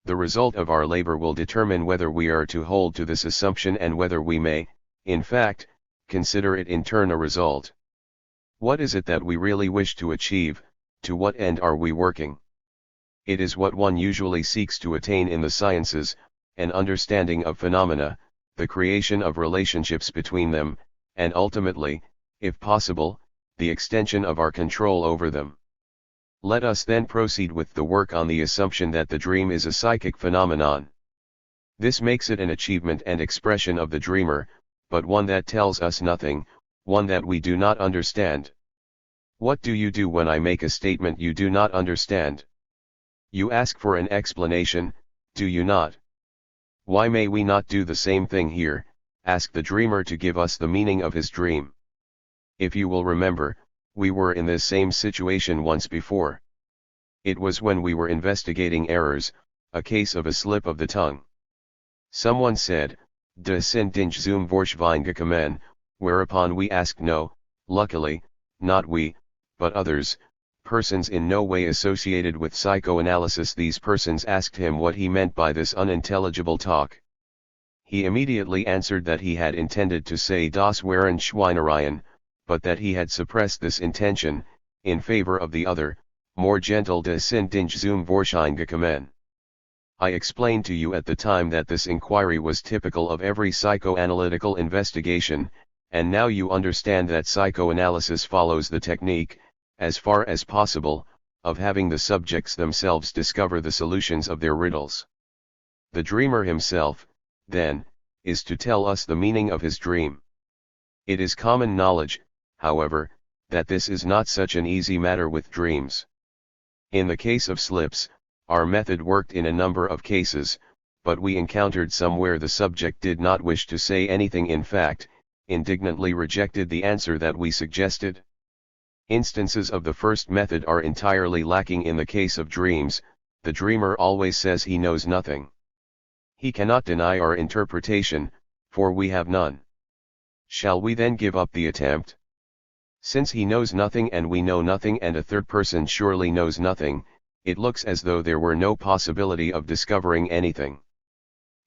The result of our labor will determine whether we are to hold to this assumption and whether we may, in fact, consider it in turn a result. What is it that we really wish to achieve? To what end are we working? It is what one usually seeks to attain in the sciences: an understanding of phenomena, the creation of relationships between them, and ultimately, if possible, the extension of our control over them. Let us then proceed with the work on the assumption that the dream is a psychic phenomenon. This makes it an achievement and expression of the dreamer, but one that tells us nothing, one that we do not understand. What do you do when I make a statement you do not understand? You ask for an explanation, do you not? Why may we not do the same thing here, ask the dreamer to give us the meaning of his dream? If you will remember, we were in this same situation once before. It was when we were investigating errors, a case of a slip of the tongue. Someone said, "De sind zum Vorschweingekommen," whereupon we asked no, luckily, not we, but others, persons in no way associated with psychoanalysis. These persons asked him what he meant by this unintelligible talk. He immediately answered that he had intended to say das waren Schweinereien, but that he had suppressed this intention, in favor of the other, more gentle de sind zum Vorschweingekommen. I explained to you at the time that this inquiry was typical of every psychoanalytical investigation, and now you understand that psychoanalysis follows the technique, as far as possible, of having the subjects themselves discover the solutions of their riddles. The dreamer himself, then, is to tell us the meaning of his dream. It is common knowledge, however, that this is not such an easy matter with dreams. In the case of slips, our method worked in a number of cases, but we encountered some where the subject did not wish to say anything, in fact, indignantly rejected the answer that we suggested. Instances of the first method are entirely lacking in the case of dreams. The dreamer always says he knows nothing. He cannot deny our interpretation, for we have none. Shall we then give up the attempt? Since he knows nothing and we know nothing and a third person surely knows nothing, it looks as though there were no possibility of discovering anything.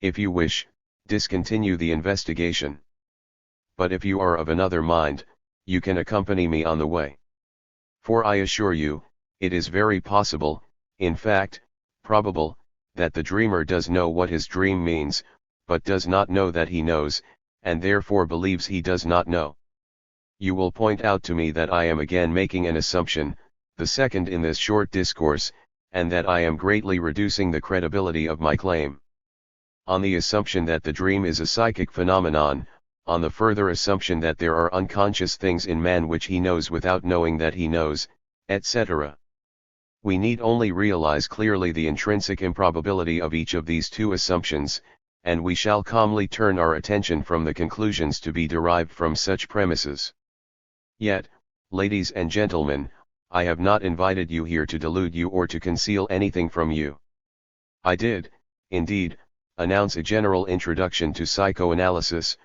If you wish, discontinue the investigation. But if you are of another mind, you can accompany me on the way. For I assure you, it is very possible, in fact, probable, that the dreamer does know what his dream means, but does not know that he knows, and therefore believes he does not know. You will point out to me that I am again making an assumption, the second in this short discourse, and that I am greatly reducing the credibility of my claim. On the assumption that the dream is a psychic phenomenon, on the further assumption that there are unconscious things in man which he knows without knowing that he knows, etc. We need only realize clearly the intrinsic improbability of each of these two assumptions, and we shall calmly turn our attention from the conclusions to be derived from such premises. Yet, ladies and gentlemen, I have not invited you here to delude you or to conceal anything from you. I did, indeed, announce a general introduction to psychoanalysis,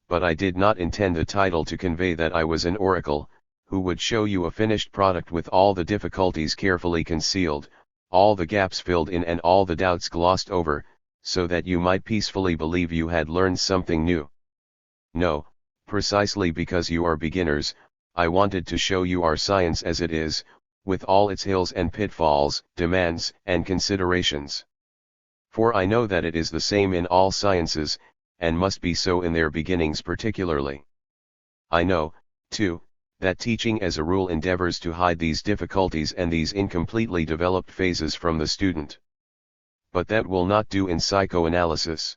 but I did not intend the title to convey that I was an oracle, who would show you a finished product with all the difficulties carefully concealed, all the gaps filled in and all the doubts glossed over, so that you might peacefully believe you had learned something new. No, precisely because you are beginners, I wanted to show you our science as it is, with all its hills and pitfalls, demands and considerations. For I know that it is the same in all sciences, and must be so in their beginnings particularly. I know, too, that teaching as a rule endeavors to hide these difficulties and these incompletely developed phases from the student. But that will not do in psychoanalysis.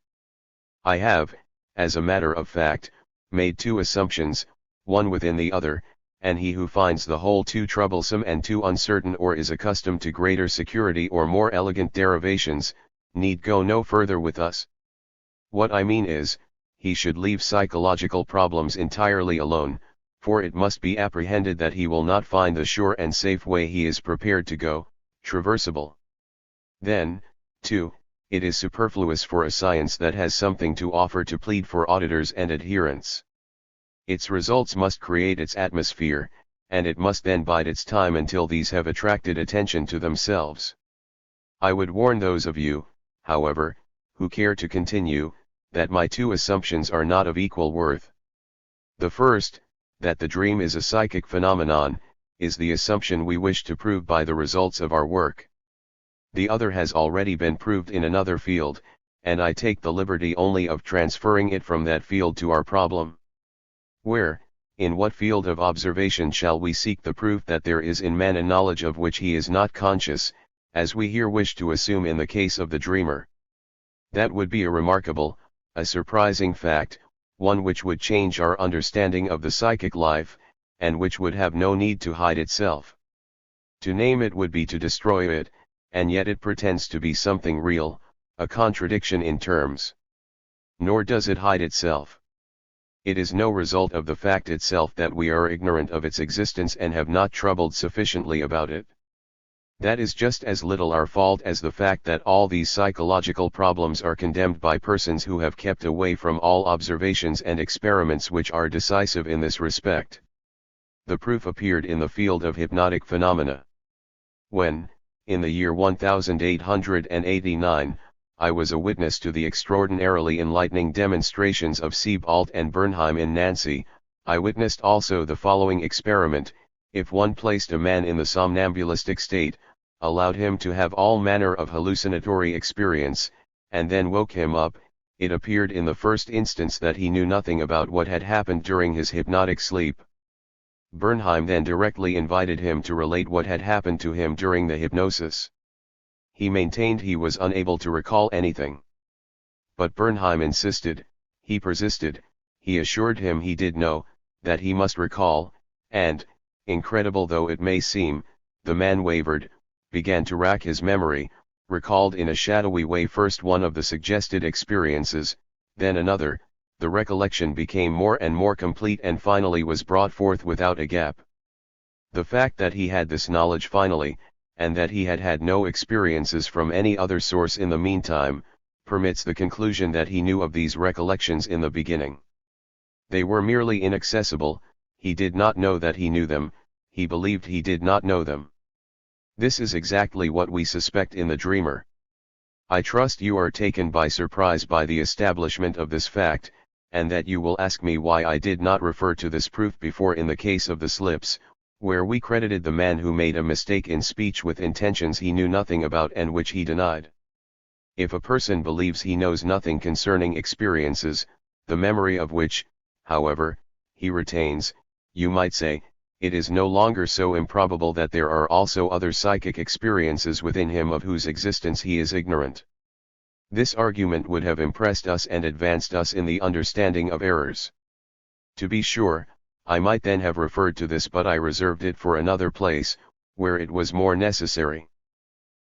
I have, as a matter of fact, made two assumptions, one within the other, and he who finds the whole too troublesome and too uncertain or is accustomed to greater security or more elegant derivations, need go no further with us. What I mean is, he should leave psychological problems entirely alone, for it must be apprehended that he will not find the sure and safe way he is prepared to go, traversable. Then, too, it is superfluous for a science that has something to offer to plead for auditors and adherents. Its results must create its atmosphere, and it must then bide its time until these have attracted attention to themselves. I would warn those of you, however, who care to continue, that my two assumptions are not of equal worth. The first, that the dream is a psychic phenomenon, is the assumption we wish to prove by the results of our work. The other has already been proved in another field, and I take the liberty only of transferring it from that field to our problem. Where, in what field of observation shall we seek the proof that there is in man a knowledge of which he is not conscious, as we here wish to assume in the case of the dreamer? That would be a remarkable, a surprising fact, one which would change our understanding of the psychic life, and which would have no need to hide itself. To name it would be to destroy it, and yet it pretends to be something real, a contradiction in terms. Nor does it hide itself. It is no result of the fact itself that we are ignorant of its existence and have not troubled sufficiently about it. That is just as little our fault as the fact that all these psychological problems are condemned by persons who have kept away from all observations and experiments which are decisive in this respect. The proof appeared in the field of hypnotic phenomena. When, in the year 1889, I was a witness to the extraordinarily enlightening demonstrations of Siebold and Bernheim in Nancy, I witnessed also the following experiment: if one placed a man in the somnambulistic state, allowed him to have all manner of hallucinatory experience, and then woke him up, it appeared in the first instance that he knew nothing about what had happened during his hypnotic sleep. Bernheim then directly invited him to relate what had happened to him during the hypnosis. He maintained he was unable to recall anything. But Bernheim insisted, he persisted, he assured him he did know, that he must recall, and, incredible though it may seem, the man wavered, began to rack his memory, recalled in a shadowy way first one of the suggested experiences, then another, the recollection became more and more complete and finally was brought forth without a gap. The fact that he had this knowledge finally, and that he had had no experiences from any other source in the meantime, permits the conclusion that he knew of these recollections in the beginning. They were merely inaccessible, he did not know that he knew them, he believed he did not know them. This is exactly what we suspect in the dreamer. I trust you are taken by surprise by the establishment of this fact, and that you will ask me why I did not refer to this proof before in the case of the slips, where we credited the man who made a mistake in speech with intentions he knew nothing about and which he denied. If a person believes he knows nothing concerning experiences, the memory of which, however, he retains, you might say, it is no longer so improbable that there are also other psychic experiences within him of whose existence he is ignorant. This argument would have impressed us and advanced us in the understanding of errors. To be sure, I might then have referred to this, but I reserved it for another place, where it was more necessary.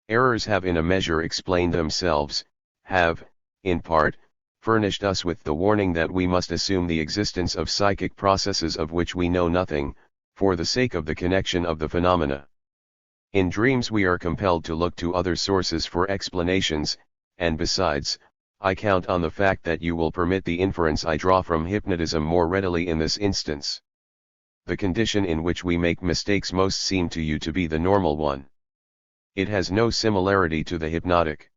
Errors have in a measure explained themselves, have, in part, furnished us with the warning that we must assume the existence of psychic processes of which we know nothing, for the sake of the connection of the phenomena. In dreams we are compelled to look to other sources for explanations, and besides, I count on the fact that you will permit the inference I draw from hypnotism more readily in this instance. The condition in which we make mistakes most seem to you to be the normal one. It has no similarity to the hypnotic.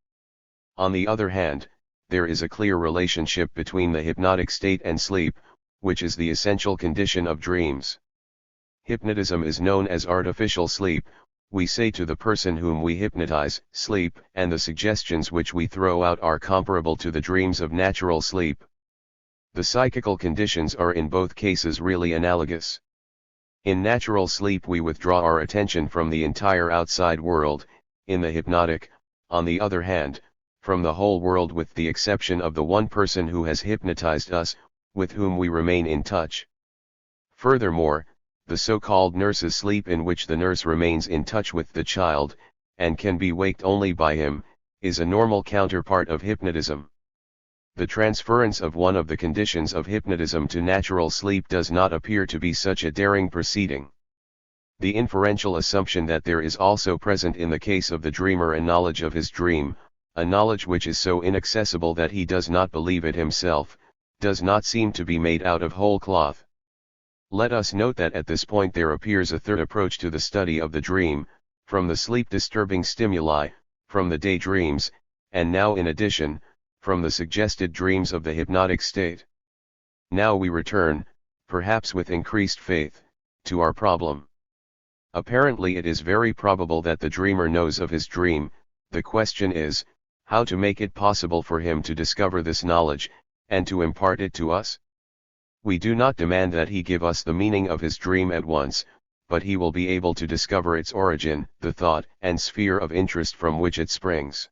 On the other hand, there is a clear relationship between the hypnotic state and sleep, which is the essential condition of dreams. Hypnotism is known as artificial sleep. We say to the person whom we hypnotize, sleep, and the suggestions which we throw out are comparable to the dreams of natural sleep. The psychical conditions are in both cases really analogous. In natural sleep we withdraw our attention from the entire outside world, in the hypnotic, on the other hand, from the whole world with the exception of the one person who has hypnotized us, with whom we remain in touch. Furthermore, the so-called nurse's sleep, in which the nurse remains in touch with the child, and can be waked only by him, is a normal counterpart of hypnotism. The transference of one of the conditions of hypnotism to natural sleep does not appear to be such a daring proceeding. The inferential assumption that there is also present in the case of the dreamer a knowledge of his dream, a knowledge which is so inaccessible that he does not believe it himself, does not seem to be made out of whole cloth. Let us note that at this point there appears a third approach to the study of the dream, from the sleep-disturbing stimuli, from the daydreams, and now in addition, from the suggested dreams of the hypnotic state. Now we return, perhaps with increased faith, to our problem. Apparently it is very probable that the dreamer knows of his dream. The question is, how to make it possible for him to discover this knowledge, and to impart it to us? We do not demand that he give us the meaning of his dream at once, but he will be able to discover its origin, the thought and sphere of interest from which it springs.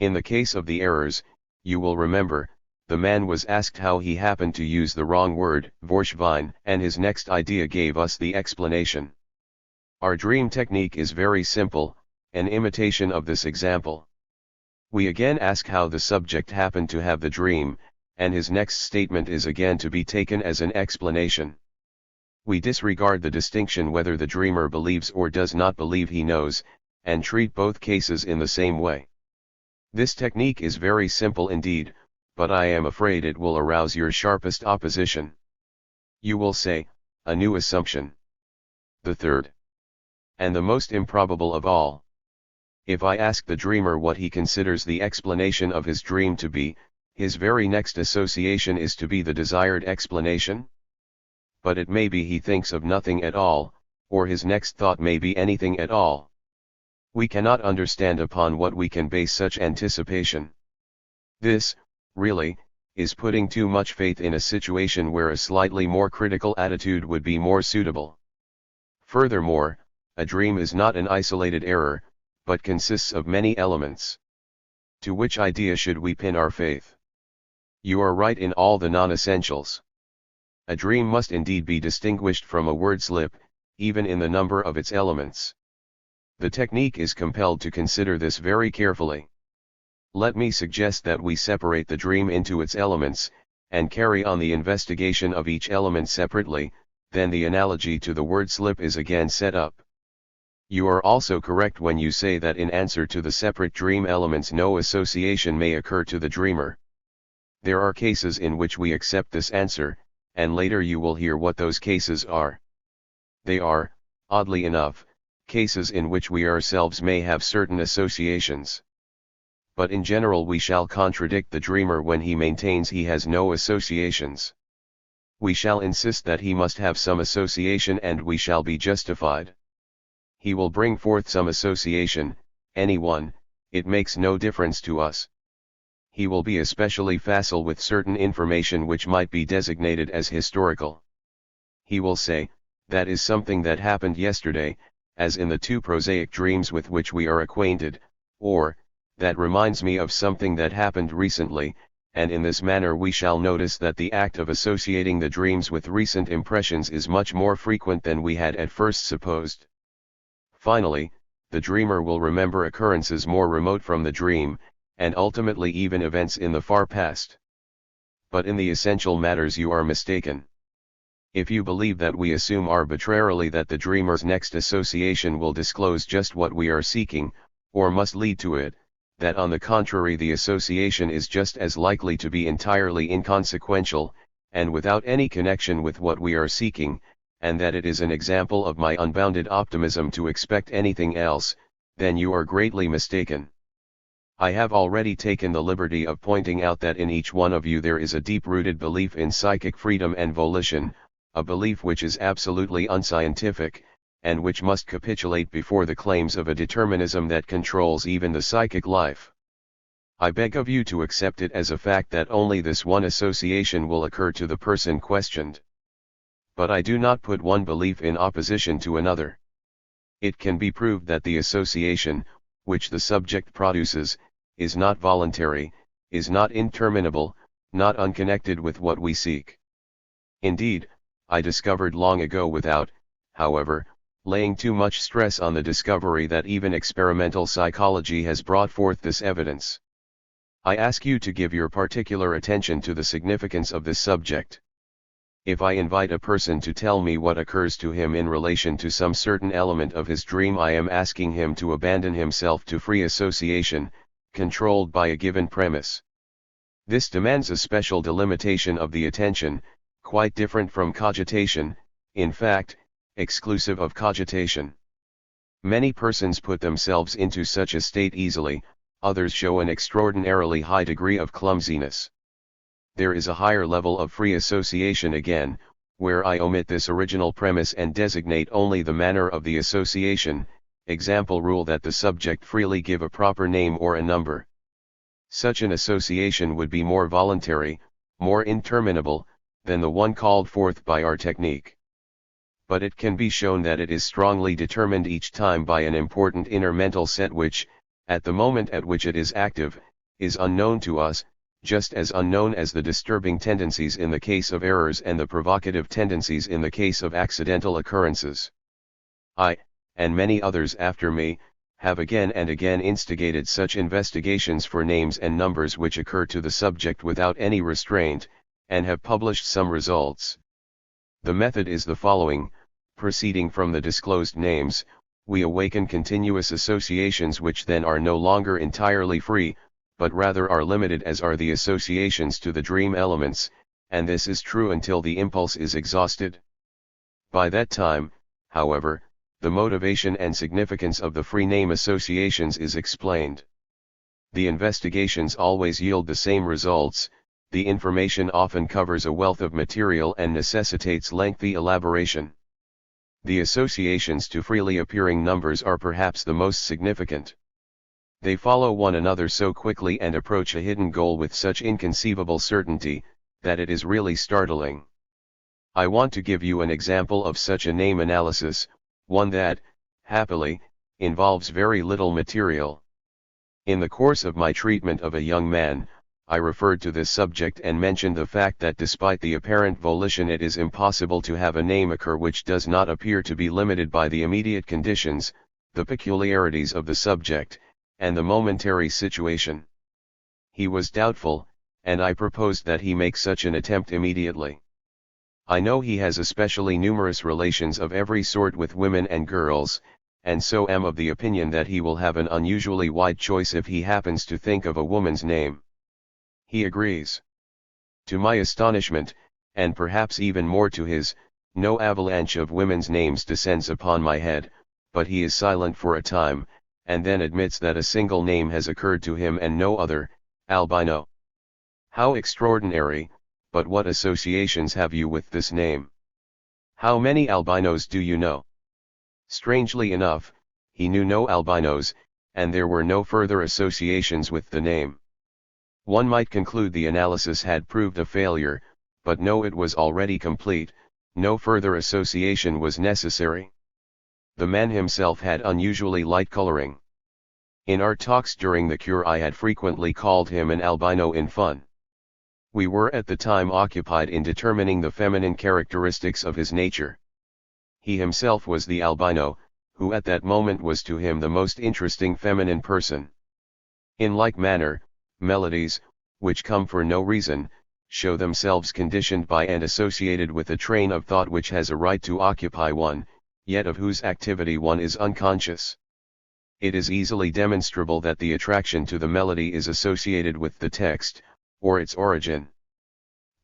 In the case of the errors, you will remember, the man was asked how he happened to use the wrong word, Vorschwein, and his next idea gave us the explanation. Our dream technique is very simple, an imitation of this example. We again ask how the subject happened to have the dream, and his next statement is again to be taken as an explanation. We disregard the distinction whether the dreamer believes or does not believe he knows, and treat both cases in the same way. This technique is very simple indeed, but I am afraid it will arouse your sharpest opposition. You will say, a new assumption. The third, and the most improbable of all. If I ask the dreamer what he considers the explanation of his dream to be, his very next association is to be the desired explanation? But it may be he thinks of nothing at all, or his next thought may be anything at all. We cannot understand upon what we can base such anticipation. This, really, is putting too much faith in a situation where a slightly more critical attitude would be more suitable. Furthermore, a dream is not an isolated error, but consists of many elements. To which idea should we pin our faith? You are right in all the non-essentials. A dream must indeed be distinguished from a word slip, even in the number of its elements. The technique is compelled to consider this very carefully. Let me suggest that we separate the dream into its elements, and carry on the investigation of each element separately, then the analogy to the word slip is again set up. You are also correct when you say that in answer to the separate dream elements no association may occur to the dreamer. There are cases in which we accept this answer, and later you will hear what those cases are. They are, oddly enough, cases in which we ourselves may have certain associations. But in general we shall contradict the dreamer when he maintains he has no associations. We shall insist that he must have some association, and we shall be justified. He will bring forth some association, any one, it makes no difference to us. He will be especially facile with certain information which might be designated as historical. He will say, that is something that happened yesterday, as in the two prosaic dreams with which we are acquainted, or, that reminds me of something that happened recently, and in this manner we shall notice that the act of associating the dreams with recent impressions is much more frequent than we had at first supposed. Finally, the dreamer will remember occurrences more remote from the dream, and ultimately even events in the far past. But in the essential matters you are mistaken. If you believe that we assume arbitrarily that the dreamer's next association will disclose just what we are seeking, or must lead to it, that on the contrary the association is just as likely to be entirely inconsequential, and without any connection with what we are seeking, and that it is an example of my unbounded optimism to expect anything else, then you are greatly mistaken. I have already taken the liberty of pointing out that in each one of you there is a deep-rooted belief in psychic freedom and volition, a belief which is absolutely unscientific, and which must capitulate before the claims of a determinism that controls even the psychic life. I beg of you to accept it as a fact that only this one association will occur to the person questioned. But I do not put one belief in opposition to another. It can be proved that the association, which the subject produces, is not voluntary, is not interminable, not unconnected with what we seek. Indeed, I discovered long ago without, however, laying too much stress on the discovery that even experimental psychology has brought forth this evidence. I ask you to give your particular attention to the significance of this subject. If I invite a person to tell me what occurs to him in relation to some certain element of his dream, I am asking him to abandon himself to free association, controlled by a given premise. This demands a special delimitation of the attention, quite different from cogitation, in fact, exclusive of cogitation. Many persons put themselves into such a state easily, others show an extraordinarily high degree of clumsiness. There is a higher level of free association again, where I omit this original premise and designate only the manner of the association, example rule that the subject freely give a proper name or a number. Such an association would be more voluntary, more interminable, than the one called forth by our technique. But it can be shown that it is strongly determined each time by an important inner mental set which, at the moment at which it is active, is unknown to us, just as unknown as the disturbing tendencies in the case of errors and the provocative tendencies in the case of accidental occurrences. I, and many others after me, have again and again instigated such investigations for names and numbers which occur to the subject without any restraint, and have published some results. The method is the following: proceeding from the disclosed names, we awaken continuous associations which then are no longer entirely free, but rather are limited as are the associations to the dream elements, and this is true until the impulse is exhausted. By that time, however, the motivation and significance of the free name associations is explained. The investigations always yield the same results, the information often covers a wealth of material and necessitates lengthy elaboration. The associations to freely appearing numbers are perhaps the most significant. They follow one another so quickly and approach a hidden goal with such inconceivable certainty, that it is really startling. I want to give you an example of such a name analysis, one that, happily, involves very little material. In the course of my treatment of a young man, I referred to this subject and mentioned the fact that despite the apparent volition it is impossible to have a name occur which does not appear to be limited by the immediate conditions, the peculiarities of the subject, and the momentary situation. He was doubtful, and I proposed that he make such an attempt immediately. I know he has especially numerous relations of every sort with women and girls, and so am of the opinion that he will have an unusually wide choice if he happens to think of a woman's name. He agrees. To my astonishment, and perhaps even more to his, no avalanche of women's names descends upon my head, but he is silent for a time, and then admits that a single name has occurred to him and no other, albino. How extraordinary, but what associations have you with this name? How many albinos do you know? Strangely enough, he knew no albinos, and there were no further associations with the name. One might conclude the analysis had proved a failure, but no, it was already complete, No further association was necessary. The man himself had unusually light coloring. In our talks during the cure I had frequently called him an albino in fun. We were at the time occupied in determining the feminine characteristics of his nature. He himself was the albino, who at that moment was to him the most interesting feminine person. In like manner, melodies, which come for no reason, show themselves conditioned by and associated with a train of thought which has a right to occupy one, yet of whose activity one is unconscious. It is easily demonstrable that the attraction to the melody is associated with the text, or its origin.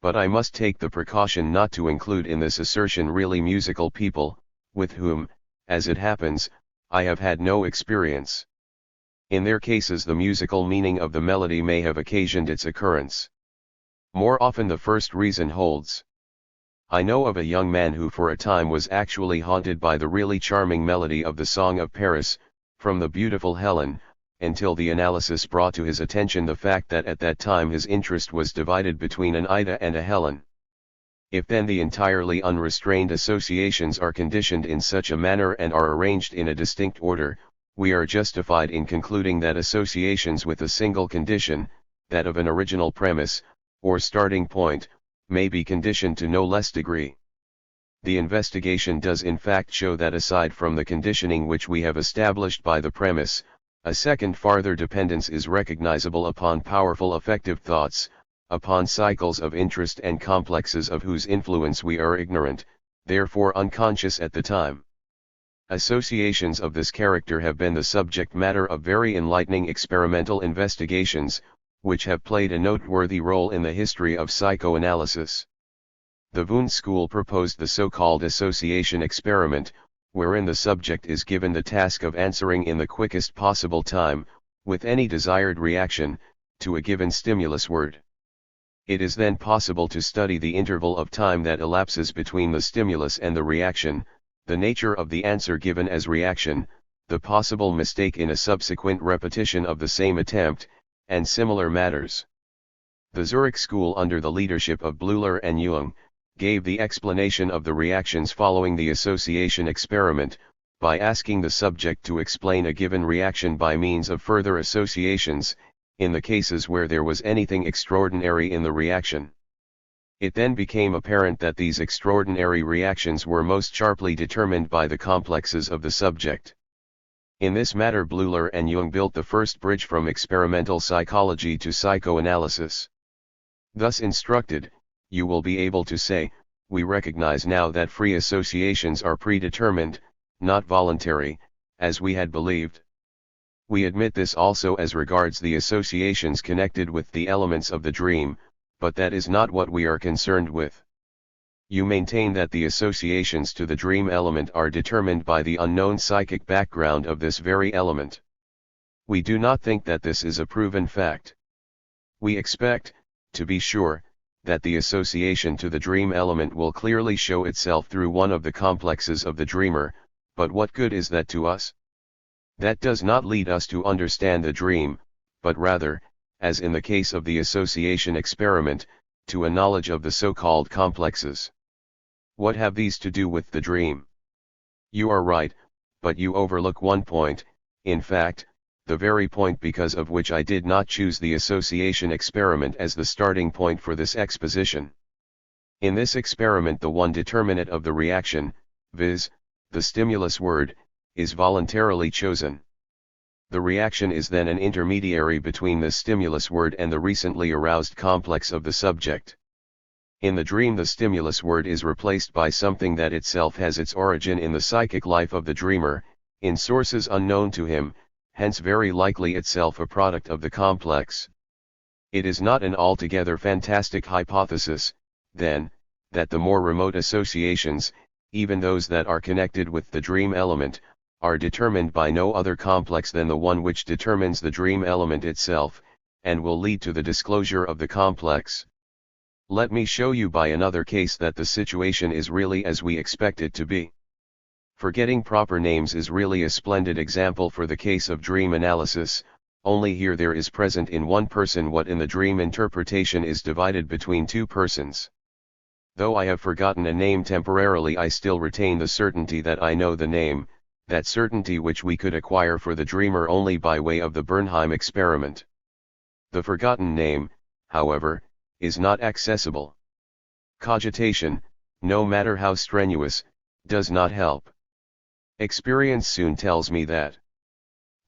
But I must take the precaution not to include in this assertion really musical people, with whom, as it happens, I have had no experience. In their cases the musical meaning of the melody may have occasioned its occurrence. More often the first reason holds. I know of a young man who for a time was actually haunted by the really charming melody of the Song of Paris, from the beautiful Helen, until the analysis brought to his attention the fact that at that time his interest was divided between an Ida and a Helen. If then the entirely unrestrained associations are conditioned in such a manner and are arranged in a distinct order, we are justified in concluding that associations with a single condition, that of an original premise, or starting point, may be conditioned to no less degree. The investigation does in fact show that aside from the conditioning which we have established by the premise, a second farther dependence is recognizable upon powerful affective thoughts, upon cycles of interest and complexes of whose influence we are ignorant, therefore unconscious at the time. Associations of this character have been the subject matter of very enlightening experimental investigations, which have played a noteworthy role in the history of psychoanalysis. The Wundt school proposed the so-called association experiment, wherein the subject is given the task of answering in the quickest possible time, with any desired reaction, to a given stimulus word. It is then possible to study the interval of time that elapses between the stimulus and the reaction, the nature of the answer given as reaction, the possible mistake in a subsequent repetition of the same attempt, and similar matters. The Zurich school under the leadership of Bleuler and Jung, gave the explanation of the reactions following the association experiment, by asking the subject to explain a given reaction by means of further associations, in the cases where there was anything extraordinary in the reaction. It then became apparent that these extraordinary reactions were most sharply determined by the complexes of the subject. In this matter Bleuler and Jung built the first bridge from experimental psychology to psychoanalysis. Thus instructed, you will be able to say, we recognize now that free associations are predetermined, not voluntary, as we had believed. We admit this also as regards the associations connected with the elements of the dream, but that is not what we are concerned with. You maintain that the associations to the dream element are determined by the unknown psychic background of this very element. We do not think that this is a proven fact. We expect, to be sure, that the association to the dream element will clearly show itself through one of the complexes of the dreamer, but what good is that to us? That does not lead us to understand the dream, but rather, as in the case of the association experiment, to a knowledge of the so-called complexes. What have these to do with the dream? You are right, but you overlook one point, in fact, the very point because of which I did not choose the association experiment as the starting point for this exposition. In this experiment the one determinate of the reaction, viz., the stimulus word, is voluntarily chosen. The reaction is then an intermediary between the stimulus word and the recently aroused complex of the subject. In the dream the stimulus word is replaced by something that itself has its origin in the psychic life of the dreamer, in sources unknown to him, hence very likely itself a product of the complex. It is not an altogether fantastic hypothesis, then, that the more remote associations, even those that are connected with the dream element, are determined by no other complex than the one which determines the dream element itself, and will lead to the disclosure of the complex. Let me show you by another case that the situation is really as we expect it to be. Forgetting proper names is really a splendid example for the case of dream analysis, only here there is present in one person what in the dream interpretation is divided between two persons. Though I have forgotten a name temporarily, I still retain the certainty that I know the name, that certainty which we could acquire for the dreamer only by way of the Bernheim experiment. The forgotten name, however, is not accessible. Cogitation, no matter how strenuous, does not help. Experience soon tells me that.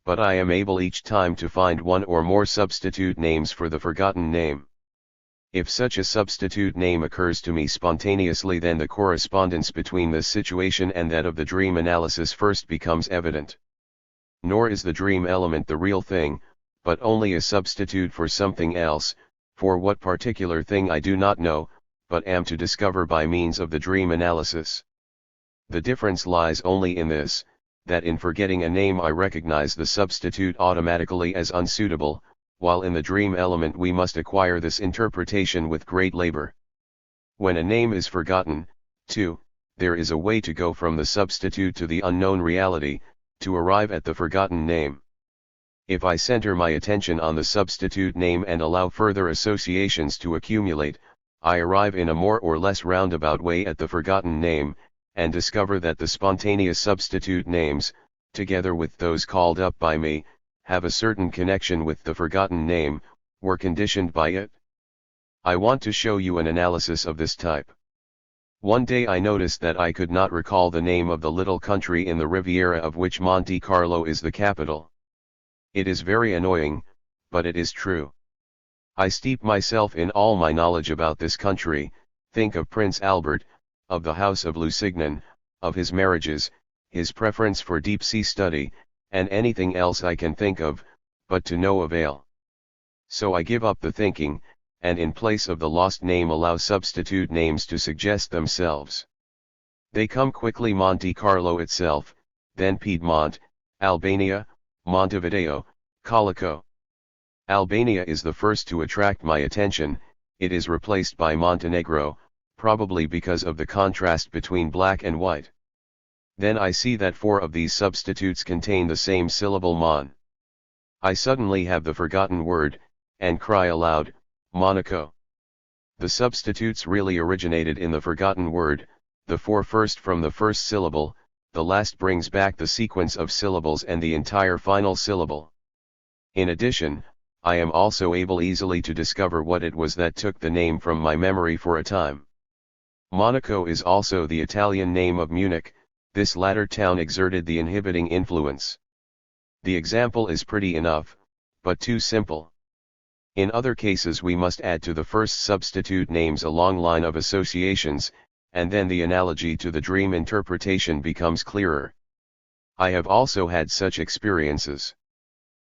But I am able each time to find one or more substitute names for the forgotten name. If such a substitute name occurs to me spontaneously, then the correspondence between this situation and that of the dream analysis first becomes evident. Nor is the dream element the real thing, but only a substitute for something else, for what particular thing I do not know, but am to discover by means of the dream analysis. The difference lies only in this, that in forgetting a name I recognize the substitute automatically as unsuitable, while in the dream element we must acquire this interpretation with great labor. When a name is forgotten, too, there is a way to go from the substitute to the unknown reality, to arrive at the forgotten name. If I center my attention on the substitute name and allow further associations to accumulate, I arrive in a more or less roundabout way at the forgotten name, and discover that the spontaneous substitute names, together with those called up by me, have a certain connection with the forgotten name, were conditioned by it. I want to show you an analysis of this type. One day I noticed that I could not recall the name of the little country in the Riviera of which Monte Carlo is the capital. It is very annoying, but it is true. I steep myself in all my knowledge about this country, think of Prince Albert, of the House of Lusignan, of his marriages, his preference for deep-sea study, and anything else I can think of, but to no avail. So I give up the thinking, and in place of the lost name allow substitute names to suggest themselves. They come quickly: Monte Carlo itself, then Piedmont, Albania, Montevideo, Colico. Albania is the first to attract my attention. It is replaced by Montenegro, probably because of the contrast between black and white. Then I see that 4 of these substitutes contain the same syllable mon. I suddenly have the forgotten word, and cry aloud, Monaco. The substitutes really originated in the forgotten word, the 4 first from the first syllable, the last brings back the sequence of syllables and the entire final syllable. In addition, I am also able easily to discover what it was that took the name from my memory for a time. Monaco is also the Italian name of Munich. This latter town exerted the inhibiting influence. The example is pretty enough, but too simple. In other cases we must add to the first substitute names a long line of associations, and then the analogy to the dream interpretation becomes clearer. I have also had such experiences.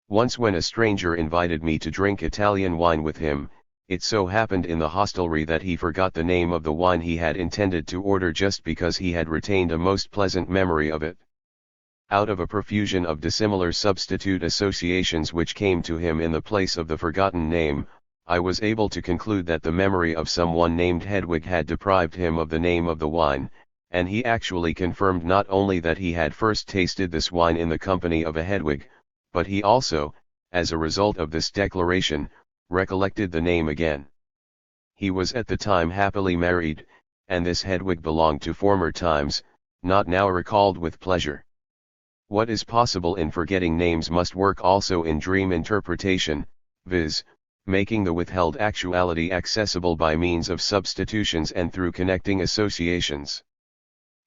Once when a stranger invited me to drink Italian wine with him, it so happened in the hostelry that he forgot the name of the wine he had intended to order just because he had retained a most pleasant memory of it. Out of a profusion of dissimilar substitute associations which came to him in the place of the forgotten name, I was able to conclude that the memory of someone named Hedwig had deprived him of the name of the wine, and he actually confirmed not only that he had first tasted this wine in the company of a Hedwig, but he also, as a result of this declaration, recollected the name again. He was at the time happily married, and this Hedwig belonged to former times, not now recalled with pleasure. What is possible in forgetting names must work also in dream interpretation, viz., making the withheld actuality accessible by means of substitutions and through connecting associations.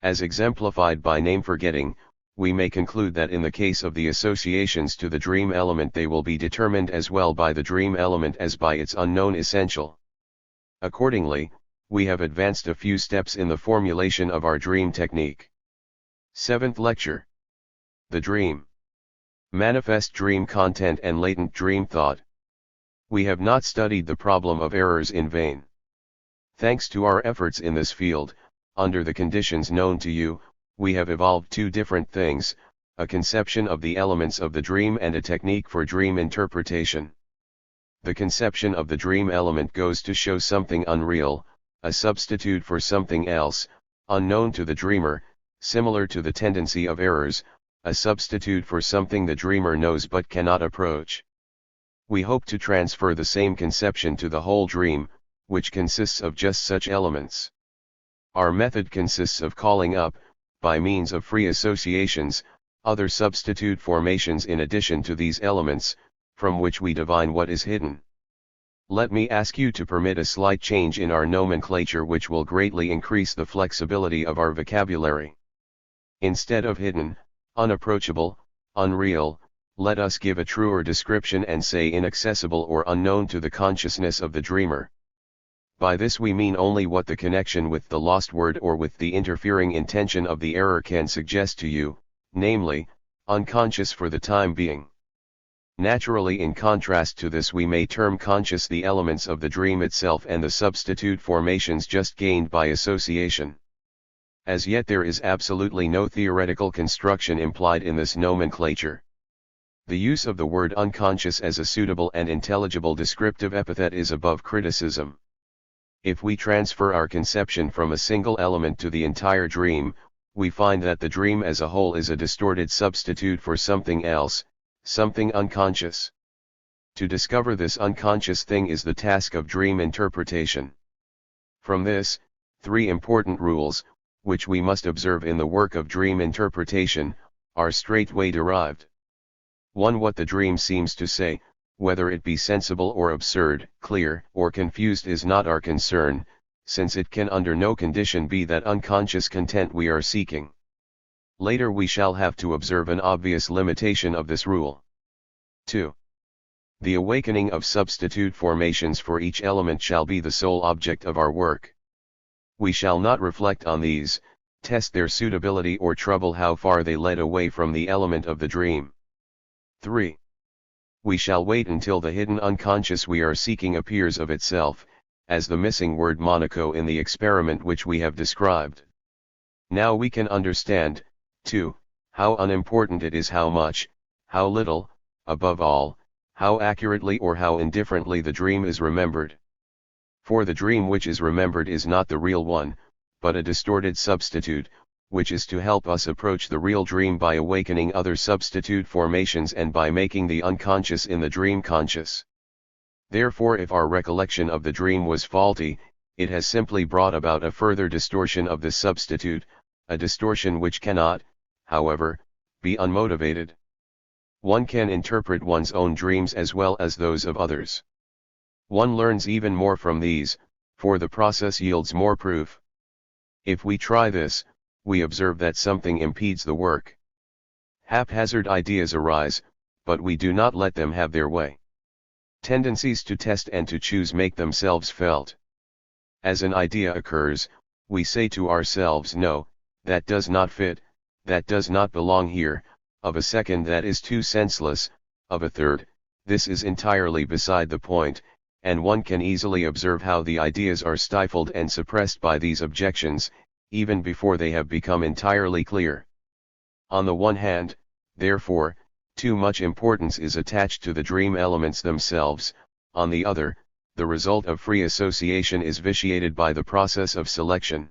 As exemplified by name forgetting, we may conclude that in the case of the associations to the dream element they will be determined as well by the dream element as by its unknown essential. Accordingly, we have advanced a few steps in the formulation of our dream technique. 7th lecture. The dream. Manifest dream content and latent dream thought. We have not studied the problem of errors in vain. Thanks to our efforts in this field, under the conditions known to you, we have evolved 2 different things, a conception of the elements of the dream and a technique for dream interpretation. The conception of the dream element goes to show something unreal, a substitute for something else, unknown to the dreamer, similar to the tendency of errors, a substitute for something the dreamer knows but cannot approach. We hope to transfer the same conception to the whole dream, which consists of just such elements. Our method consists of calling up, by means of free associations, other substitute formations in addition to these elements, from which we divine what is hidden. Let me ask you to permit a slight change in our nomenclature which will greatly increase the flexibility of our vocabulary. Instead of hidden, unapproachable, unreal, let us give a truer description and say inaccessible or unknown to the consciousness of the dreamer. By this we mean only what the connection with the lost word or with the interfering intention of the error can suggest to you, namely, unconscious for the time being. Naturally, in contrast to this, we may term conscious the elements of the dream itself and the substitute formations just gained by association. As yet there is absolutely no theoretical construction implied in this nomenclature. The use of the word unconscious as a suitable and intelligible descriptive epithet is above criticism. If we transfer our conception from a single element to the entire dream, we find that the dream as a whole is a distorted substitute for something else, something unconscious. To discover this unconscious thing is the task of dream interpretation. From this, three important rules, which we must observe in the work of dream interpretation, are straightway derived. 1. What the dream seems to say, whether it be sensible or absurd, clear or confused, is not our concern, since it can under no condition be that unconscious content we are seeking. Later we shall have to observe an obvious limitation of this rule. 2. The awakening of substitute formations for each element shall be the sole object of our work. We shall not reflect on these, test their suitability, or trouble how far they led away from the element of the dream. 3. We shall wait until the hidden unconscious we are seeking appears of itself, as the missing word Monaco in the experiment which we have described. Now we can understand, too, how unimportant it is how much, how little, above all, how accurately or how indifferently the dream is remembered. For the dream which is remembered is not the real one, but a distorted substitute, which is to help us approach the real dream by awakening other substitute formations and by making the unconscious in the dream conscious. Therefore, if our recollection of the dream was faulty, it has simply brought about a further distortion of this substitute, a distortion which cannot, however, be unmotivated. One can interpret one's own dreams as well as those of others. One learns even more from these, for the process yields more proof. If we try this, we observe that something impedes the work. Haphazard ideas arise, but we do not let them have their way. Tendencies to test and to choose make themselves felt. As an idea occurs, we say to ourselves, no, that does not fit, that does not belong here. Of a second, that is too senseless. Of a third, this is entirely beside the point, and one can easily observe how the ideas are stifled and suppressed by these objections, even before they have become entirely clear. On the one hand, therefore, too much importance is attached to the dream elements themselves. On the other, the result of free association is vitiated by the process of selection.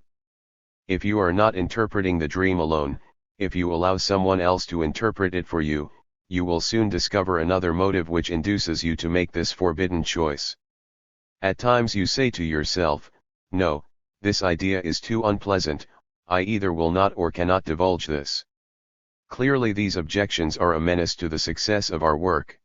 If you are not interpreting the dream alone, if you allow someone else to interpret it for you, you will soon discover another motive which induces you to make this forbidden choice. At times you say to yourself, no, this idea is too unpleasant, I either will not or cannot divulge this. Clearly these objections are a menace to the success of our work.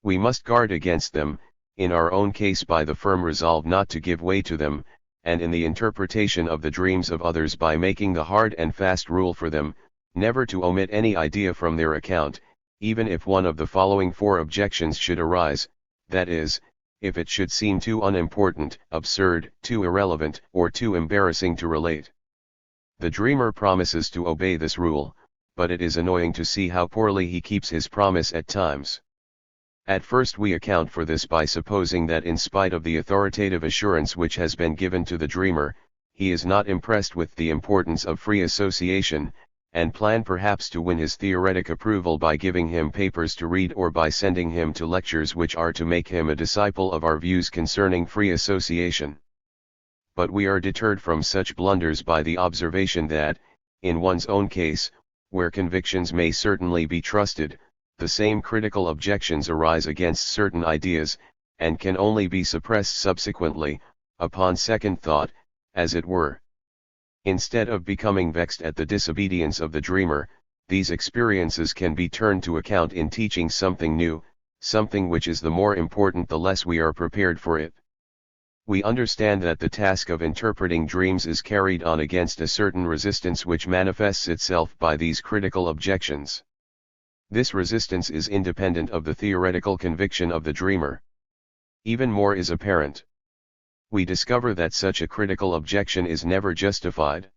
We must guard against them, in our own case by the firm resolve not to give way to them, and in the interpretation of the dreams of others by making the hard and fast rule for them, never to omit any idea from their account, even if one of the following 4 objections should arise, that is, if it should seem too unimportant, absurd, too irrelevant, or too embarrassing to relate. The dreamer promises to obey this rule, but it is annoying to see how poorly he keeps his promise at times. At first we account for this by supposing that in spite of the authoritative assurance which has been given to the dreamer, he is not impressed with the importance of free association, and plan perhaps to win his theoretic approval by giving him papers to read or by sending him to lectures which are to make him a disciple of our views concerning free association. But we are deterred from such blunders by the observation that, in one's own case, where convictions may certainly be trusted, the same critical objections arise against certain ideas, and can only be suppressed subsequently, upon second thought, as it were. Instead of becoming vexed at the disobedience of the dreamer, these experiences can be turned to account in teaching something new, something which is the more important the less we are prepared for it. We understand that the task of interpreting dreams is carried on against a certain resistance which manifests itself by these critical objections. This resistance is independent of the theoretical conviction of the dreamer. Even more is apparent. We discover that such a critical objection is never justified.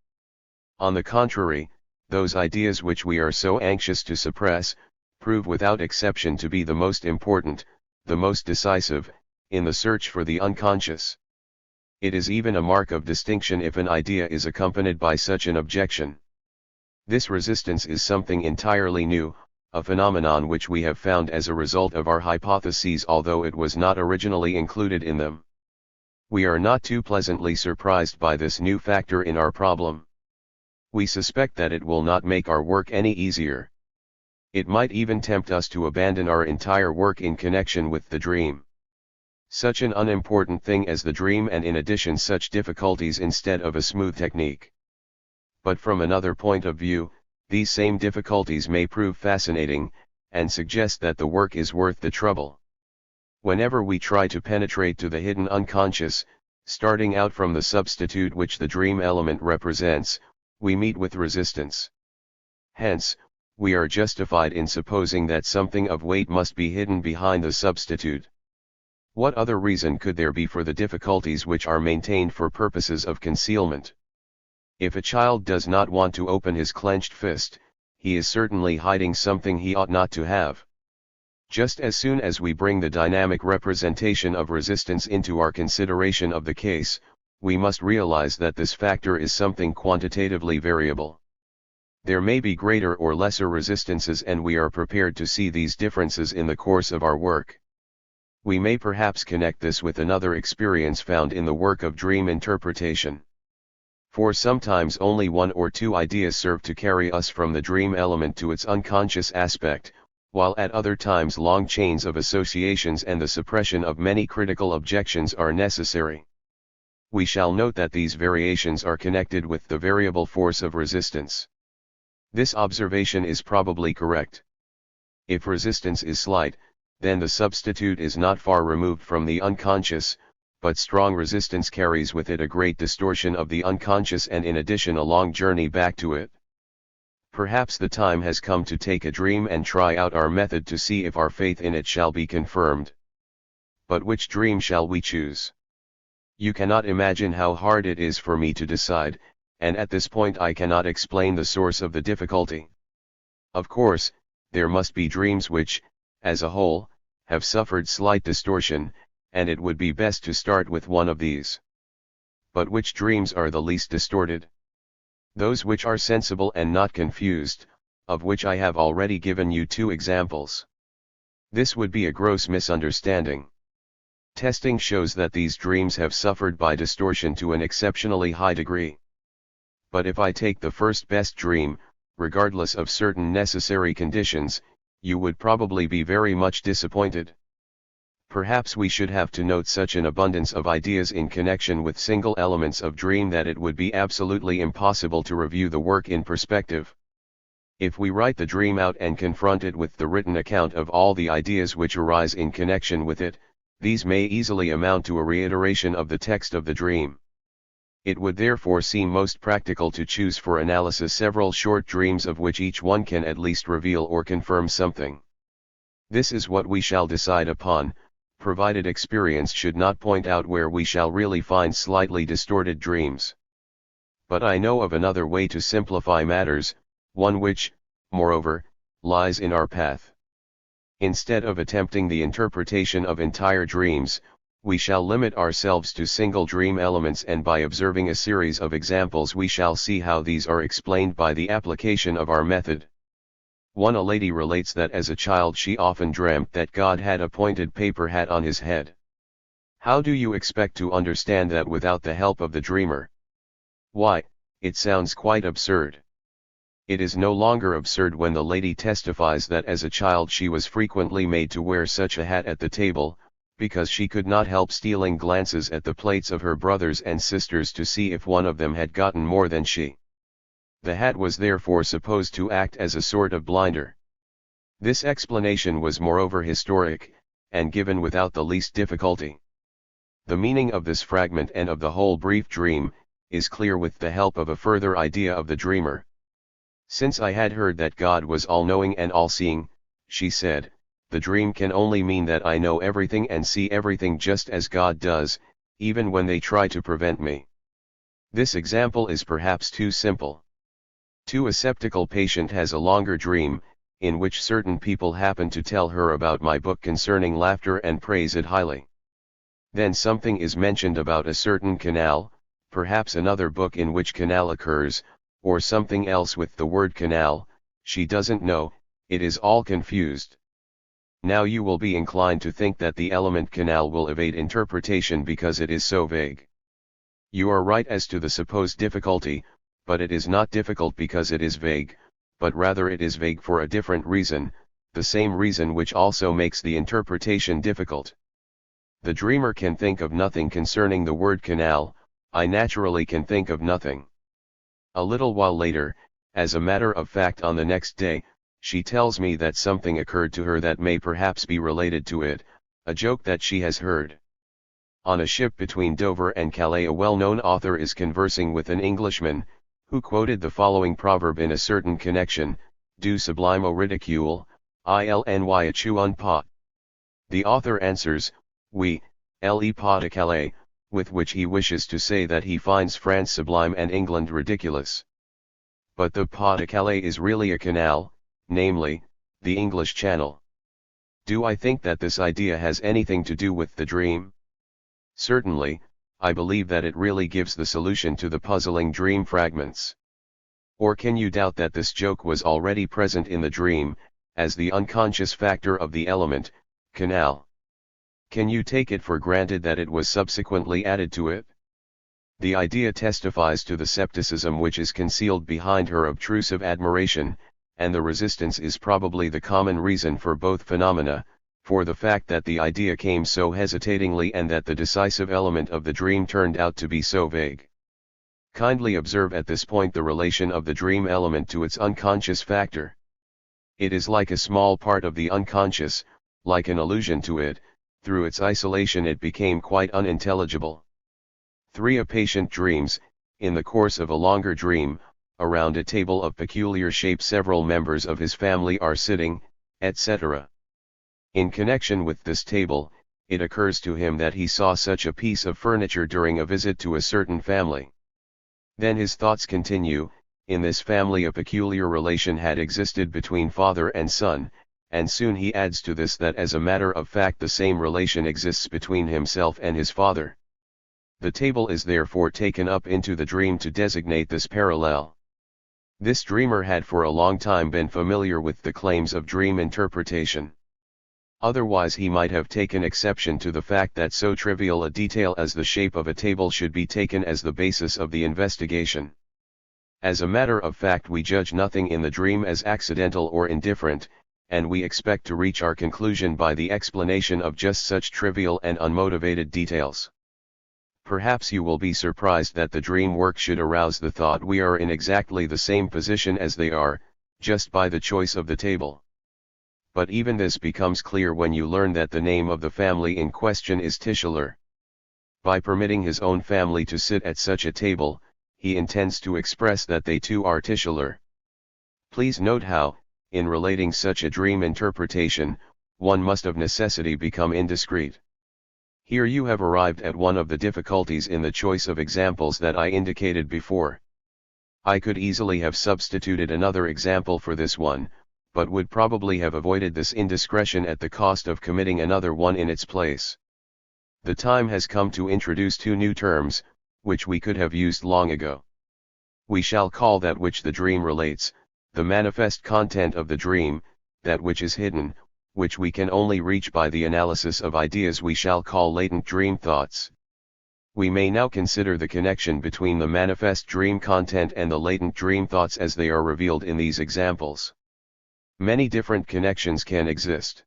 On the contrary, those ideas which we are so anxious to suppress, prove without exception to be the most important, the most decisive, in the search for the unconscious. It is even a mark of distinction if an idea is accompanied by such an objection. This resistance is something entirely new, a phenomenon which we have found as a result of our hypotheses, although it was not originally included in them. We are not too pleasantly surprised by this new factor in our problem. We suspect that it will not make our work any easier. It might even tempt us to abandon our entire work in connection with the dream. Such an unimportant thing as the dream, and in addition such difficulties instead of a smooth technique. But from another point of view, these same difficulties may prove fascinating, and suggest that the work is worth the trouble. Whenever we try to penetrate to the hidden unconscious, starting out from the substitute which the dream element represents, we meet with resistance. Hence, we are justified in supposing that something of weight must be hidden behind the substitute. What other reason could there be for the difficulties which are maintained for purposes of concealment? If a child does not want to open his clenched fist, he is certainly hiding something he ought not to have. Just as soon as we bring the dynamic representation of resistance into our consideration of the case, we must realize that this factor is something quantitatively variable. There may be greater or lesser resistances, and we are prepared to see these differences in the course of our work. We may perhaps connect this with another experience found in the work of dream interpretation. For sometimes only one or two ideas serve to carry us from the dream element to its unconscious aspect, while at other times long chains of associations and the suppression of many critical objections are necessary. We shall note that these variations are connected with the variable force of resistance. This observation is probably correct. If resistance is slight, then the substitute is not far removed from the unconscious, but strong resistance carries with it a great distortion of the unconscious and in addition a long journey back to it. Perhaps the time has come to take a dream and try out our method to see if our faith in it shall be confirmed. But which dream shall we choose? You cannot imagine how hard it is for me to decide, and at this point I cannot explain the source of the difficulty. Of course, there must be dreams which, as a whole, have suffered slight distortion, and it would be best to start with one of these. But which dreams are the least distorted? Those which are sensible and not confused, of which I have already given you two examples. This would be a gross misunderstanding. Testing shows that these dreams have suffered by distortion to an exceptionally high degree. But if I take the first best dream, regardless of certain necessary conditions, you would probably be very much disappointed. Perhaps we should have to note such an abundance of ideas in connection with single elements of dream that it would be absolutely impossible to review the work in perspective. If we write the dream out and confront it with the written account of all the ideas which arise in connection with it, these may easily amount to a reiteration of the text of the dream. It would therefore seem most practical to choose for analysis several short dreams of which each one can at least reveal or confirm something. This is what we shall decide upon, provided experience should not point out where we shall really find slightly distorted dreams. But I know of another way to simplify matters, one which, moreover, lies in our path. Instead of attempting the interpretation of entire dreams, we shall limit ourselves to single dream elements, and by observing a series of examples we shall see how these are explained by the application of our method. A lady relates that as a child she often dreamt that God had a pointed paper hat on his head. How do you expect to understand that without the help of the dreamer? Why, it sounds quite absurd. It is no longer absurd when the lady testifies that as a child she was frequently made to wear such a hat at the table, because she could not help stealing glances at the plates of her brothers and sisters to see if one of them had gotten more than she. The hat was therefore supposed to act as a sort of blinder. This explanation was moreover historic, and given without the least difficulty. The meaning of this fragment and of the whole brief dream, is clear with the help of a further idea of the dreamer. Since I had heard that God was all-knowing and all-seeing, she said, the dream can only mean that I know everything and see everything just as God does, even when they try to prevent me. This example is perhaps too simple. A skeptical patient has a longer dream, in which certain people happen to tell her about my book concerning laughter and praise it highly. Then something is mentioned about a certain canal, perhaps another book in which canal occurs, or something else with the word canal, she doesn't know, it is all confused. Now you will be inclined to think that the element canal will evade interpretation because it is so vague. You are right as to the supposed difficulty, but it is not difficult because it is vague, but rather it is vague for a different reason, the same reason which also makes the interpretation difficult. The dreamer can think of nothing concerning the word canal, I naturally can think of nothing. A little while later, as a matter of fact on the next day, she tells me that something occurred to her that may perhaps be related to it, a joke that she has heard. On a ship between Dover and Calais a well-known author is conversing with an Englishman, who quoted the following proverb in a certain connection, du sublime au ridicule, ilny echu un pas. The author answers, oui, le pas de Calais, with which he wishes to say that he finds France sublime and England ridiculous. But the pas de Calais is really a canal, namely, the English Channel. Do I think that this idea has anything to do with the dream? Certainly, I believe that it really gives the solution to the puzzling dream fragments. Or can you doubt that this joke was already present in the dream, as the unconscious factor of the element, canal? Can you take it for granted that it was subsequently added to it? The idea testifies to the skepticism which is concealed behind her obtrusive admiration, and the resistance is probably the common reason for both phenomena, for the fact that the idea came so hesitatingly and that the decisive element of the dream turned out to be so vague. Kindly observe at this point the relation of the dream element to its unconscious factor. It is like a small part of the unconscious, like an allusion to it, through its isolation it became quite unintelligible. A patient dreams, in the course of a longer dream, around a table of peculiar shape several members of his family are sitting, etc. In connection with this table, it occurs to him that he saw such a piece of furniture during a visit to a certain family. Then his thoughts continue, in this family a peculiar relation had existed between father and son, and soon he adds to this that as a matter of fact the same relation exists between himself and his father. The table is therefore taken up into the dream to designate this parallel. This dreamer had for a long time been familiar with the claims of dream interpretation. Otherwise he might have taken exception to the fact that so trivial a detail as the shape of a table should be taken as the basis of the investigation. As a matter of fact we judge nothing in the dream as accidental or indifferent, and we expect to reach our conclusion by the explanation of just such trivial and unmotivated details. Perhaps you will be surprised that the dream work should arouse the thought we are in exactly the same position as they are, just by the choice of the table. But even this becomes clear when you learn that the name of the family in question is titular. By permitting his own family to sit at such a table, he intends to express that they too are titular. Please note how, in relating such a dream interpretation, one must of necessity become indiscreet. Here you have arrived at one of the difficulties in the choice of examples that I indicated before. I could easily have substituted another example for this one, but would probably have avoided this indiscretion at the cost of committing another one in its place. The time has come to introduce two new terms, which we could have used long ago. We shall call that which the dream relates, the manifest content of the dream, that which is hidden, which we can only reach by the analysis of ideas we shall call latent dream thoughts. We may now consider the connection between the manifest dream content and the latent dream thoughts as they are revealed in these examples. Many different connections can exist.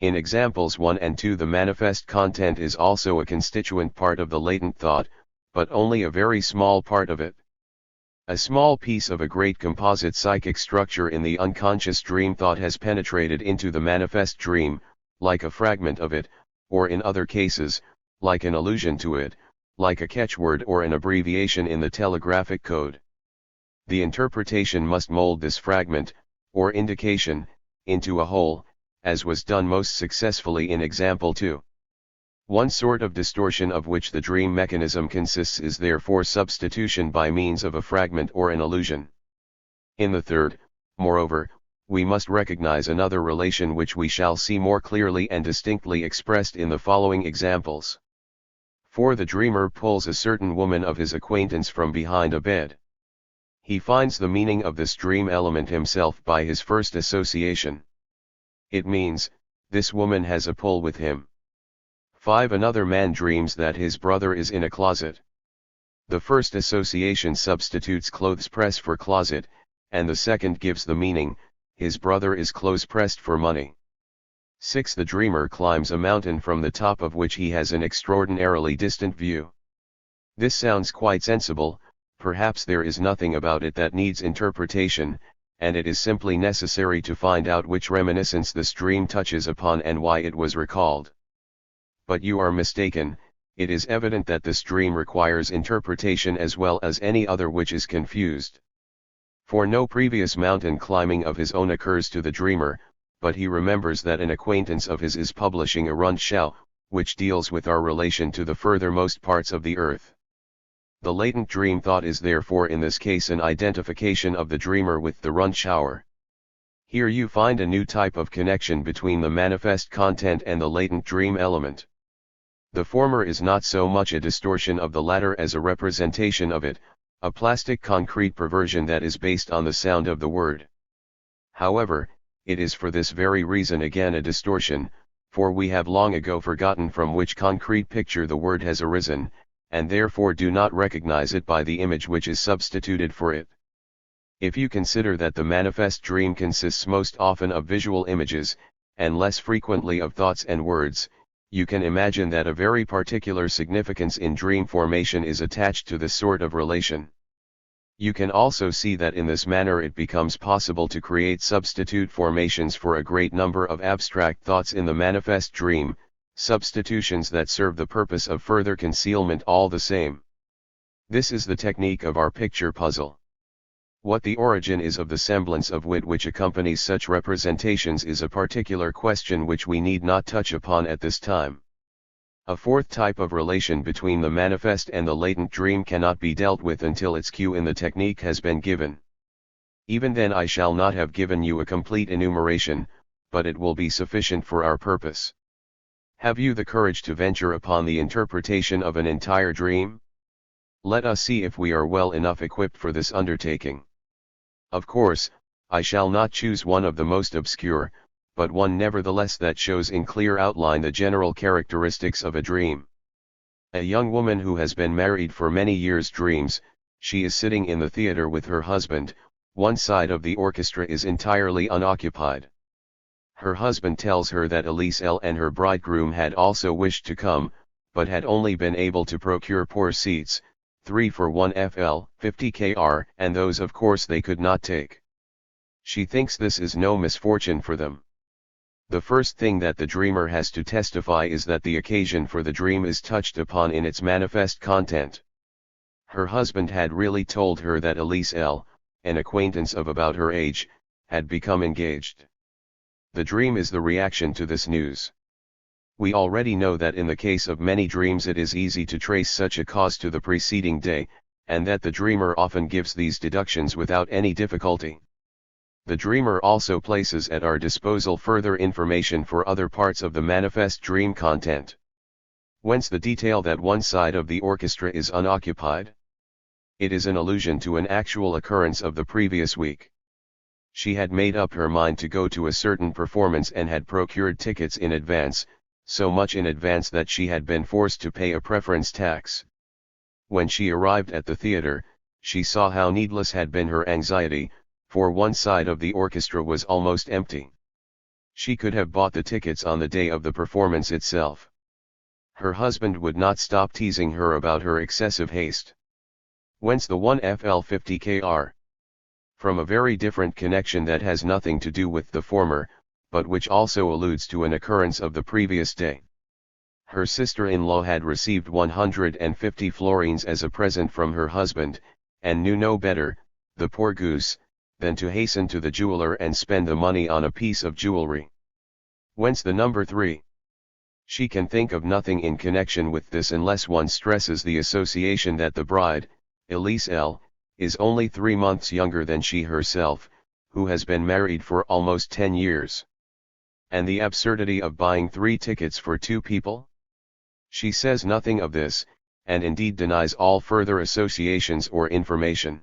In examples 1 and 2, the manifest content is also a constituent part of the latent thought, but only a very small part of it. A small piece of a great composite psychic structure in the unconscious dream thought has penetrated into the manifest dream, like a fragment of it, or in other cases, like an allusion to it, like a catchword or an abbreviation in the telegraphic code. The interpretation must mold this fragment, or indication, into a whole, as was done most successfully in example 2. One sort of distortion of which the dream mechanism consists is therefore substitution by means of a fragment or an allusion. In the third, moreover, we must recognize another relation which we shall see more clearly and distinctly expressed in the following examples. For the dreamer pulls a certain woman of his acquaintance from behind a bed. He finds the meaning of this dream element himself by his first association. It means, this woman has a pull with him. 5. Another man dreams that his brother is in a closet. The first association substitutes clothes press for closet, and the second gives the meaning, his brother is clothes pressed for money. 6. The dreamer climbs a mountain from the top of which he has an extraordinarily distant view. This sounds quite sensible, perhaps there is nothing about it that needs interpretation, and it is simply necessary to find out which reminiscence this dream touches upon and why it was recalled. But you are mistaken, it is evident that this dream requires interpretation as well as any other which is confused. For no previous mountain climbing of his own occurs to the dreamer, but he remembers that an acquaintance of his is publishing a Rundschau, which deals with our relation to the furthermost parts of the earth. The latent dream thought is therefore in this case an identification of the dreamer with the Rundschauer. Here you find a new type of connection between the manifest content and the latent dream element. The former is not so much a distortion of the latter as a representation of it, a plastic concrete perversion that is based on the sound of the word. However, it is for this very reason again a distortion, for we have long ago forgotten from which concrete picture the word has arisen, and therefore do not recognize it by the image which is substituted for it. If you consider that the manifest dream consists most often of visual images, and less frequently of thoughts and words, you can imagine that a very particular significance in dream formation is attached to this sort of relation. You can also see that in this manner it becomes possible to create substitute formations for a great number of abstract thoughts in the manifest dream, substitutions that serve the purpose of further concealment all the same. This is the technique of our picture puzzle. What the origin is of the semblance of wit which accompanies such representations is a particular question which we need not touch upon at this time. A fourth type of relation between the manifest and the latent dream cannot be dealt with until its cue in the technique has been given. Even then I shall not have given you a complete enumeration, but it will be sufficient for our purpose. Have you the courage to venture upon the interpretation of an entire dream? Let us see if we are well enough equipped for this undertaking. Of course, I shall not choose one of the most obscure, but one nevertheless that shows in clear outline the general characteristics of a dream. A young woman who has been married for many years dreams, she is sitting in the theater with her husband, one side of the orchestra is entirely unoccupied. Her husband tells her that Elise L. and her bridegroom had also wished to come, but had only been able to procure poor seats, 3 for 1 FL, 50 kr, and those of course they could not take. She thinks this is no misfortune for them. The first thing that the dreamer has to testify is that the occasion for the dream is touched upon in its manifest content. Her husband had really told her that Elise L., an acquaintance of about her age, had become engaged. The dream is the reaction to this news. We already know that in the case of many dreams it is easy to trace such a cause to the preceding day, and that the dreamer often gives these deductions without any difficulty. The dreamer also places at our disposal further information for other parts of the manifest dream content. Whence the detail that one side of the orchestra is unoccupied? It is an allusion to an actual occurrence of the previous week. She had made up her mind to go to a certain performance and had procured tickets in advance, so much in advance that she had been forced to pay a preference tax. When she arrived at the theater, she saw how needless had been her anxiety, for one side of the orchestra was almost empty. She could have bought the tickets on the day of the performance itself. Her husband would not stop teasing her about her excessive haste. Whence the 1fl50 kr? From a very different connection that has nothing to do with the former, but which also alludes to an occurrence of the previous day. Her sister-in-law had received 150 florins as a present from her husband, and knew no better, the poor goose, than to hasten to the jeweler and spend the money on a piece of jewelry. Whence the number 3. She can think of nothing in connection with this unless one stresses the association that the bride, Elise L., is only 3 months younger than she herself, who has been married for almost 10 years. And the absurdity of buying 3 tickets for 2 people? She says nothing of this, and indeed denies all further associations or information.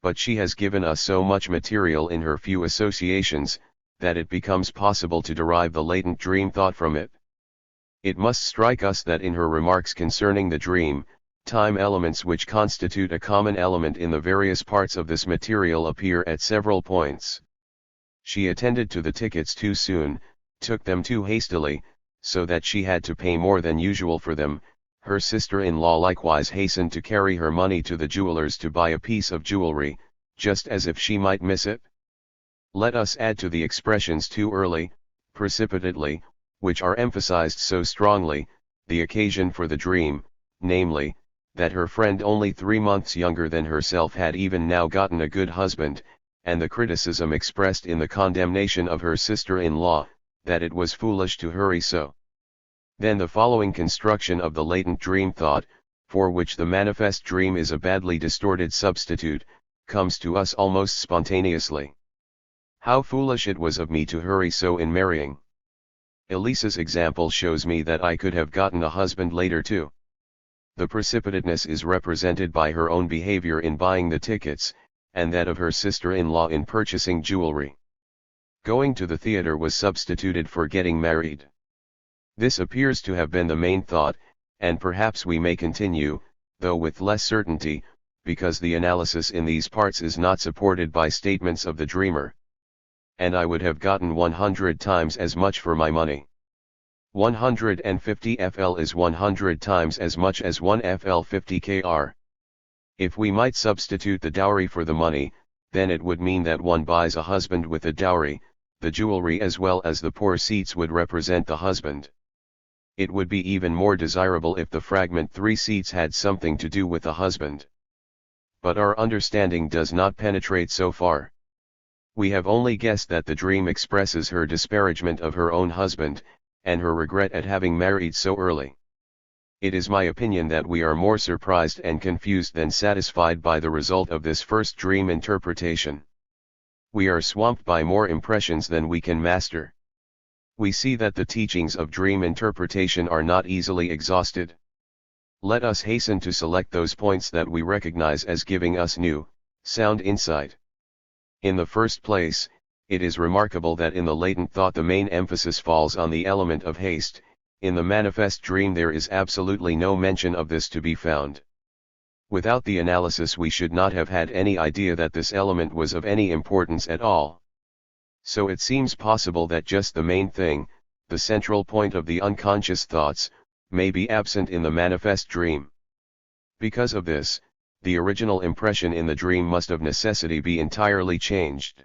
But she has given us so much material in her few associations, that it becomes possible to derive the latent dream thought from it. It must strike us that in her remarks concerning the dream, time elements which constitute a common element in the various parts of this material appear at several points. She attended to the tickets too soon, took them too hastily, so that she had to pay more than usual for them. Her sister-in-law likewise hastened to carry her money to the jeweler's to buy a piece of jewelry, just as if she might miss it. Let us add to the expressions too early, precipitately, which are emphasized so strongly, the occasion for the dream, namely, that her friend only 3 months younger than herself had even now gotten a good husband, and the criticism expressed in the condemnation of her sister-in-law, that it was foolish to hurry so. Then the following construction of the latent dream thought, for which the manifest dream is a badly distorted substitute, comes to us almost spontaneously. How foolish it was of me to hurry so in marrying. Elise's example shows me that I could have gotten a husband later too. The precipitateness is represented by her own behavior in buying the tickets, and that of her sister-in-law in purchasing jewelry. Going to the theater was substituted for getting married. This appears to have been the main thought, and perhaps we may continue, though with less certainty, because the analysis in these parts is not supported by statements of the dreamer. And I would have gotten 100 times as much for my money. 150 FL is 100 times as much as 1 FL 50 KR. If we might substitute the dowry for the money, then it would mean that one buys a husband with a dowry, the jewelry as well as the poor seats would represent the husband. It would be even more desirable if the fragment 3 seats had something to do with the husband. But our understanding does not penetrate so far. We have only guessed that the dream expresses her disparagement of her own husband, and her regret at having married so early. It is my opinion that we are more surprised and confused than satisfied by the result of this first dream interpretation. We are swamped by more impressions than we can master. We see that the teachings of dream interpretation are not easily exhausted. Let us hasten to select those points that we recognize as giving us new, sound insight. In the first place, it is remarkable that in the latent thought the main emphasis falls on the element of haste. In the manifest dream there is absolutely no mention of this to be found. Without the analysis we should not have had any idea that this element was of any importance at all. So it seems possible that just the main thing, the central point of the unconscious thoughts, may be absent in the manifest dream. Because of this, the original impression in the dream must of necessity be entirely changed.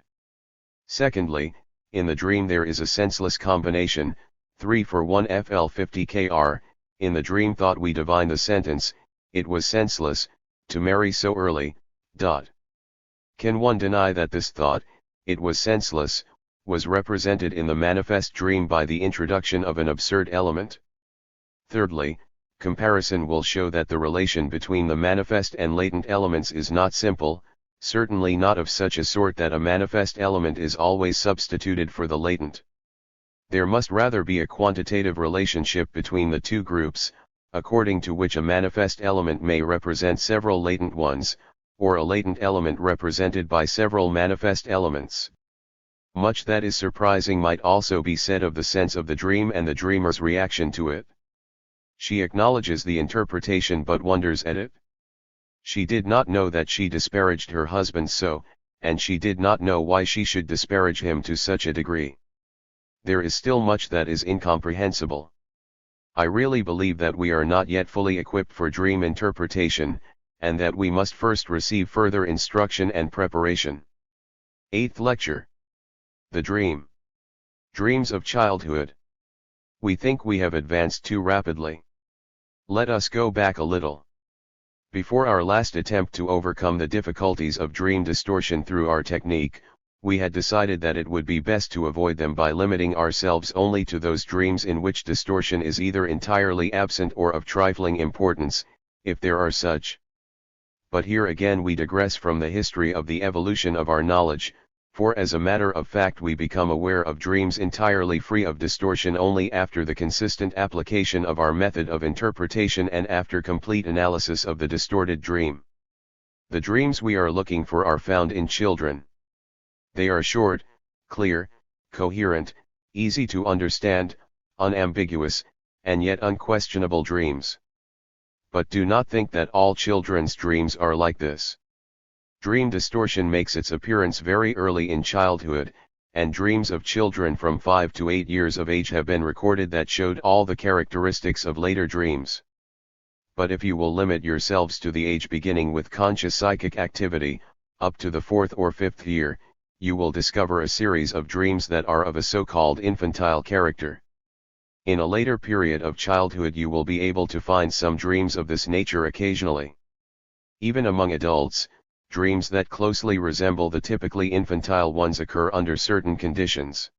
Secondly, in the dream there is a senseless combination, 3 for 1 FL 50 KR, in the dream thought we divine the sentence, it was senseless, to marry so early. Can one deny that this thought, it was senseless, was represented in the manifest dream by the introduction of an absurd element? Thirdly, comparison will show that the relation between the manifest and latent elements is not simple, certainly not of such a sort that a manifest element is always substituted for the latent. There must rather be a quantitative relationship between the two groups, according to which a manifest element may represent several latent ones, or a latent element represented by several manifest elements. Much that is surprising might also be said of the sense of the dream and the dreamer's reaction to it. She acknowledges the interpretation but wonders at it. She did not know that she disparaged her husband so, and she did not know why she should disparage him to such a degree. There is still much that is incomprehensible. I really believe that we are not yet fully equipped for dream interpretation, and that we must first receive further instruction and preparation. 8th lecture. The Dream. Dreams of Childhood. We think we have advanced too rapidly. Let us go back a little. Before our last attempt to overcome the difficulties of dream distortion through our technique, we had decided that it would be best to avoid them by limiting ourselves only to those dreams in which distortion is either entirely absent or of trifling importance, if there are such. But here again we digress from the history of the evolution of our knowledge, for as a matter of fact we become aware of dreams entirely free of distortion only after the consistent application of our method of interpretation and after complete analysis of the distorted dream. The dreams we are looking for are found in children. They are short, clear, coherent, easy to understand, unambiguous, and yet unquestionable dreams. But do not think that all children's dreams are like this. Dream distortion makes its appearance very early in childhood, and dreams of children from 5 to 8 years of age have been recorded that showed all the characteristics of later dreams. But if you will limit yourselves to the age beginning with conscious psychic activity, up to the 4th or 5th year, you will discover a series of dreams that are of a so-called infantile character. In a later period of childhood you will be able to find some dreams of this nature occasionally. Even among adults, dreams that closely resemble the typically infantile ones occur under certain conditions.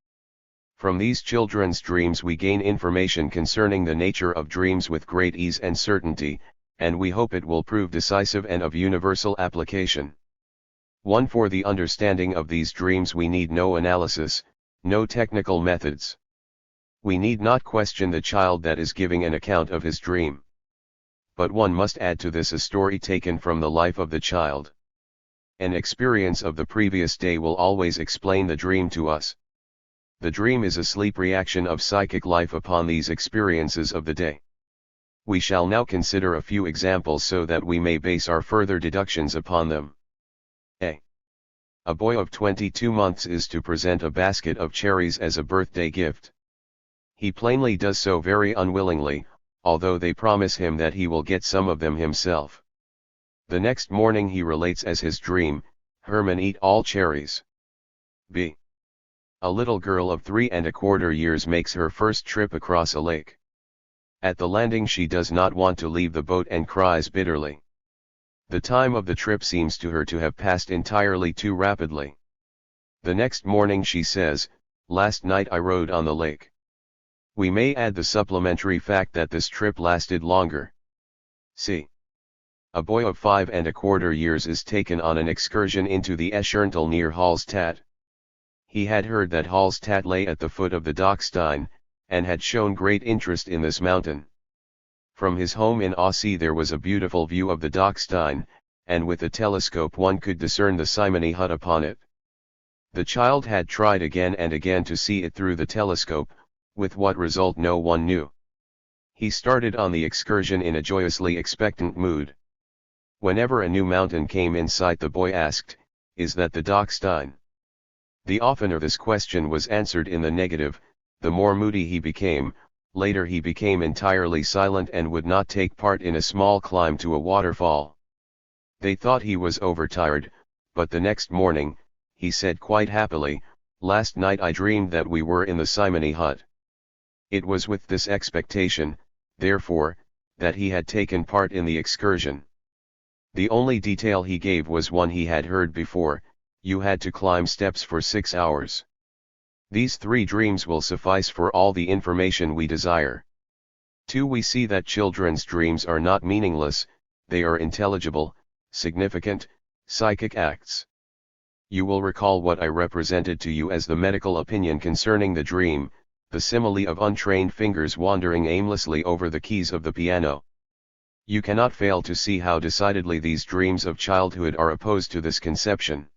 From these children's dreams we gain information concerning the nature of dreams with great ease and certainty, and we hope it will prove decisive and of universal application. 1. For the understanding of these dreams we need no analysis, no technical methods. We need not question the child that is giving an account of his dream. But one must add to this a story taken from the life of the child. An experience of the previous day will always explain the dream to us. The dream is a sleep reaction of psychic life upon these experiences of the day. We shall now consider a few examples so that we may base our further deductions upon them. A boy of 22 months is to present a basket of cherries as a birthday gift. He plainly does so very unwillingly, although they promise him that he will get some of them himself. The next morning he relates as his dream, Herman eat all cherries. B. A little girl of 3¼ years makes her first trip across a lake. At the landing she does not want to leave the boat and cries bitterly. The time of the trip seems to her to have passed entirely too rapidly. The next morning she says, "Last night I rode on the lake." We may add the supplementary fact that this trip lasted longer. C. A boy of 5¼ years is taken on an excursion into the Escherntal near Hallstatt. He had heard that Hallstatt lay at the foot of the Dachstein, and had shown great interest in this mountain. From his home in Aussee there was a beautiful view of the Dachstein, and with a telescope one could discern the simony hut upon it. The child had tried again and again to see it through the telescope, with what result no one knew. He started on the excursion in a joyously expectant mood. Whenever a new mountain came in sight the boy asked, "Is that the Dachstein?" The oftener this question was answered in the negative, the more moody he became. Later he became entirely silent and would not take part in a small climb to a waterfall. They thought he was overtired, but the next morning, he said quite happily, "Last night I dreamed that we were in the simony hut." It was with this expectation, therefore, that he had taken part in the excursion. The only detail he gave was one he had heard before: you had to climb steps for 6 hours. These 3 dreams will suffice for all the information we desire. 2. We see that children's dreams are not meaningless, they are intelligible, significant, psychic acts. You will recall what I represented to you as the medical opinion concerning the dream, the simile of untrained fingers wandering aimlessly over the keys of the piano. You cannot fail to see how decidedly these dreams of childhood are opposed to this conception.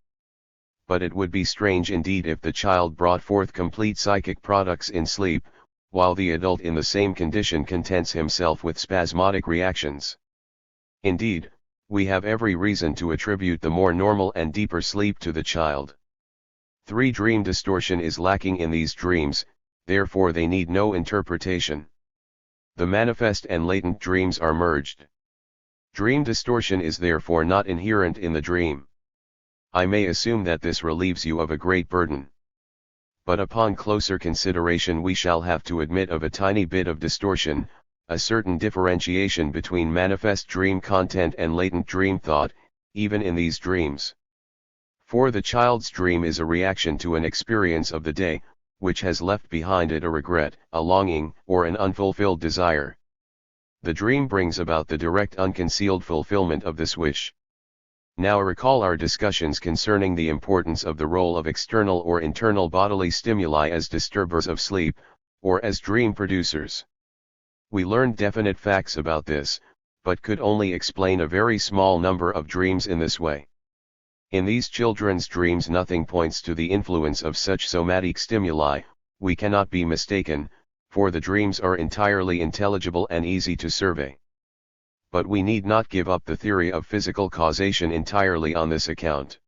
But it would be strange indeed if the child brought forth complete psychic products in sleep, while the adult in the same condition contents himself with spasmodic reactions. Indeed, we have every reason to attribute the more normal and deeper sleep to the child. 3. Dream distortion is lacking in these dreams, therefore they need no interpretation. The manifest and latent dreams are merged. Dream distortion is therefore not inherent in the dream. I may assume that this relieves you of a great burden. But upon closer consideration we shall have to admit of a tiny bit of distortion, a certain differentiation between manifest dream content and latent dream thought, even in these dreams. For the child's dream is a reaction to an experience of the day, which has left behind it a regret, a longing, or an unfulfilled desire. The dream brings about the direct unconcealed fulfillment of this wish. Now recall our discussions concerning the importance of the role of external or internal bodily stimuli as disturbers of sleep, or as dream producers. We learned definite facts about this, but could only explain a very small number of dreams in this way. In these children's dreams nothing points to the influence of such somatic stimuli, we cannot be mistaken, for the dreams are entirely intelligible and easy to survey. But we need not give up the theory of physical causation entirely on this account.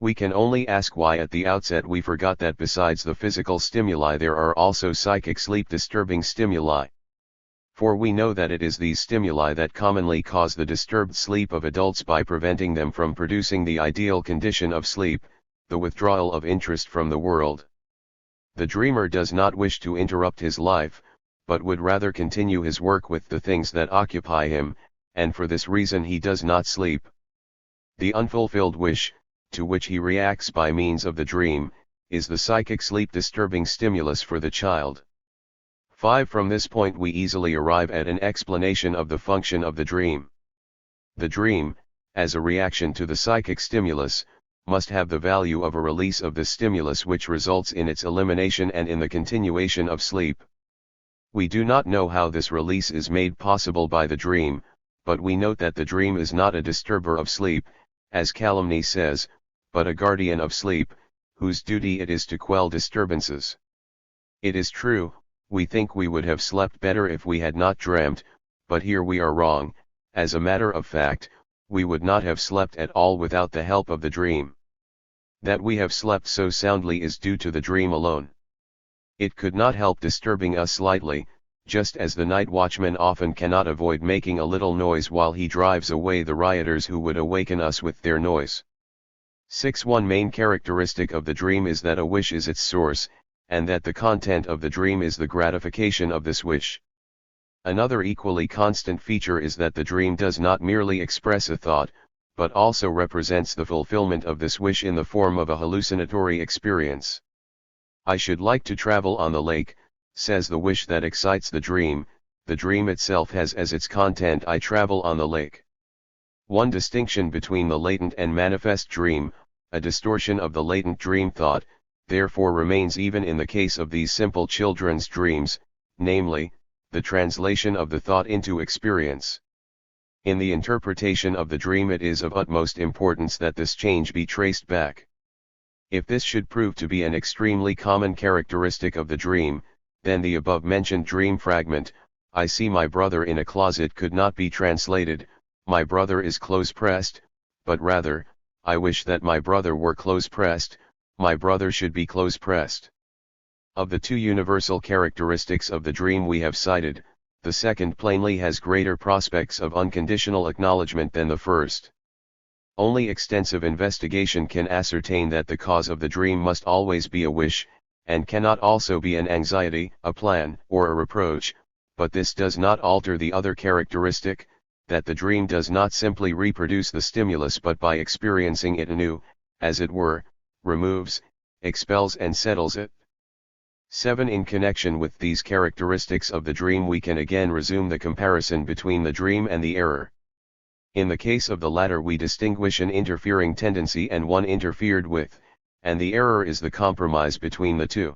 We can only ask why at the outset we forgot that besides the physical stimuli there are also psychic sleep-disturbing stimuli. For we know that it is these stimuli that commonly cause the disturbed sleep of adults by preventing them from producing the ideal condition of sleep, the withdrawal of interest from the world. The dreamer does not wish to interrupt his life, but would rather continue his work with the things that occupy him, and for this reason he does not sleep. The unfulfilled wish, to which he reacts by means of the dream, is the psychic sleep-disturbing stimulus for the child. 5. From this point we easily arrive at an explanation of the function of the dream. The dream, as a reaction to the psychic stimulus, must have the value of a release of the stimulus which results in its elimination and in the continuation of sleep. We do not know how this release is made possible by the dream, but we note that the dream is not a disturber of sleep, as calumny says, but a guardian of sleep, whose duty it is to quell disturbances. It is true, we think we would have slept better if we had not dreamt, but here we are wrong. As a matter of fact, we would not have slept at all without the help of the dream. That we have slept so soundly is due to the dream alone. It could not help disturbing us slightly, just as the night watchman often cannot avoid making a little noise while he drives away the rioters who would awaken us with their noise. 6. One main characteristic of the dream is that a wish is its source, and that the content of the dream is the gratification of this wish. Another equally constant feature is that the dream does not merely express a thought, but also represents the fulfillment of this wish in the form of a hallucinatory experience. I should like to travel on the lake, says the wish that excites the dream itself has as its content I travel on the lake. One distinction between the latent and manifest dream, a distortion of the latent dream thought, therefore remains even in the case of these simple children's dreams, namely, the translation of the thought into experience. In the interpretation of the dream it is of utmost importance that this change be traced back. If this should prove to be an extremely common characteristic of the dream, then the above-mentioned dream fragment, I see my brother in a closet could not be translated, my brother is close-pressed, but rather, I wish that my brother were close-pressed, my brother should be close-pressed. Of the two universal characteristics of the dream we have cited, the second plainly has greater prospects of unconditional acknowledgement than the first. Only extensive investigation can ascertain that the cause of the dream must always be a wish, and cannot also be an anxiety, a plan, or a reproach, but this does not alter the other characteristic, that the dream does not simply reproduce the stimulus but by experiencing it anew, as it were, removes, expels and settles it. 7. In connection with these characteristics of the dream we can again resume the comparison between the dream and the error. In the case of the latter we distinguish an interfering tendency and one interfered with, and the error is the compromise between the two.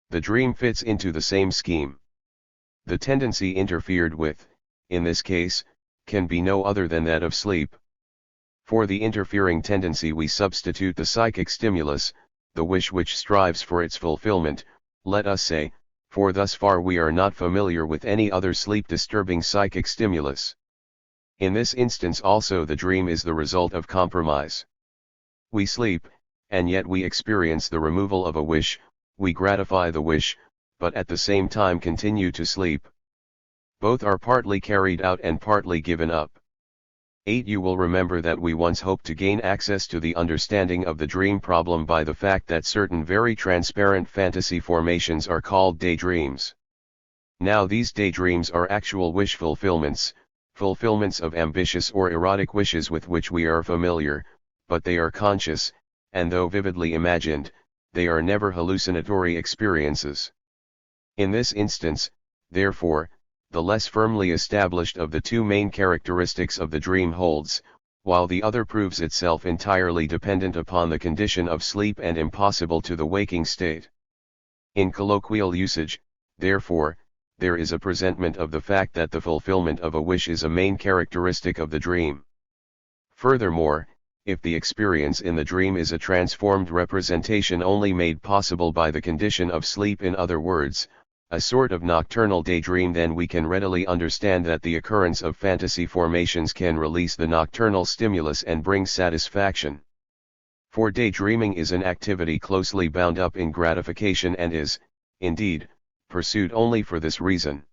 The dream fits into the same scheme. The tendency interfered with, in this case, can be no other than that of sleep. For the interfering tendency we substitute the psychic stimulus, the wish which strives for its fulfillment, let us say, for thus far we are not familiar with any other sleep-disturbing psychic stimulus. In this instance also the dream is the result of compromise. We sleep, and yet we experience the removal of a wish, we gratify the wish, but at the same time continue to sleep. Both are partly carried out and partly given up. 8. You will remember that we once hoped to gain access to the understanding of the dream problem by the fact that certain very transparent fantasy formations are called daydreams. Now these daydreams are actual wish fulfillments of ambitious or erotic wishes with which we are familiar, but they are conscious, and though vividly imagined, they are never hallucinatory experiences. In this instance, therefore, the less firmly established of the two main characteristics of the dream holds, while the other proves itself entirely dependent upon the condition of sleep and impossible to the waking state. In colloquial usage, therefore, there is a presentment of the fact that the fulfillment of a wish is a main characteristic of the dream. Furthermore, if the experience in the dream is a transformed representation only made possible by the condition of sleep, in other words, a sort of nocturnal daydream, then we can readily understand that the occurrence of fantasy formations can release the nocturnal stimulus and bring satisfaction. For daydreaming is an activity closely bound up in gratification and is, indeed, pursued only for this reason.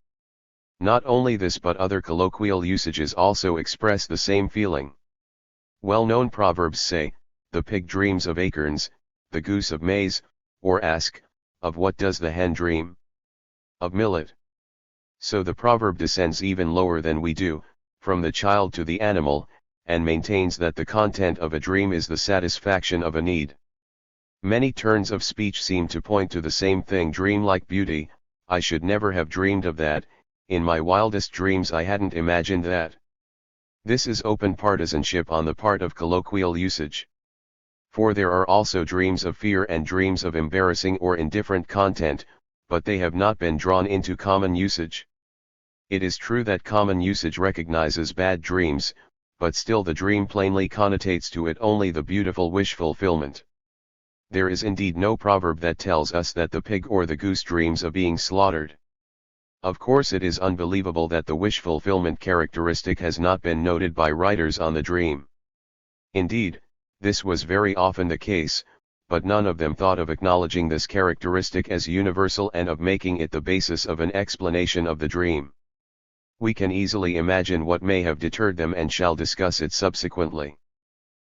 Not only this, but other colloquial usages also express the same feeling. Well-known proverbs say, "The pig dreams of acorns, the goose of maize," or ask, "Of what does the hen dream? Of millet." So the proverb descends even lower than we do, from the child to the animal, and maintains that the content of a dream is the satisfaction of a need. Many turns of speech seem to point to the same thing: dreamlike beauty, I should never have dreamed of that, in my wildest dreams I hadn't imagined that. This is open partisanship on the part of colloquial usage. For there are also dreams of fear and dreams of embarrassing or indifferent content, but they have not been drawn into common usage. It is true that common usage recognizes bad dreams, but still the dream plainly connotates to it only the beautiful wish fulfillment. There is indeed no proverb that tells us that the pig or the goose dreams of being slaughtered. Of course, it is unbelievable that the wish fulfillment characteristic has not been noted by writers on the dream. Indeed, this was very often the case, but none of them thought of acknowledging this characteristic as universal and of making it the basis of an explanation of the dream. We can easily imagine what may have deterred them and shall discuss it subsequently.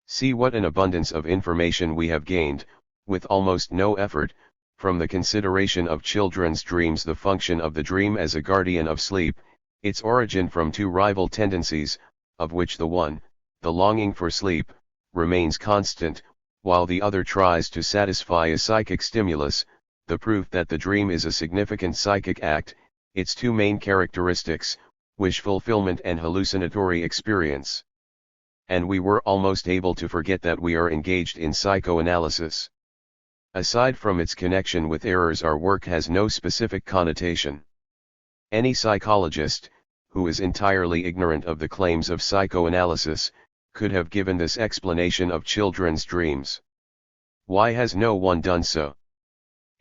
See what an abundance of information we have gained, with almost no effort, from the consideration of children's dreams: the function of the dream as a guardian of sleep, its origin from two rival tendencies, of which the one, the longing for sleep, remains constant, while the other tries to satisfy a psychic stimulus, the proof that the dream is a significant psychic act, its two main characteristics, wish fulfillment and hallucinatory experience. And we were almost able to forget that we are engaged in psychoanalysis. Aside from its connection with errors, our work has no specific connotation. Any psychologist, who is entirely ignorant of the claims of psychoanalysis, could have given this explanation of children's dreams. Why has no one done so?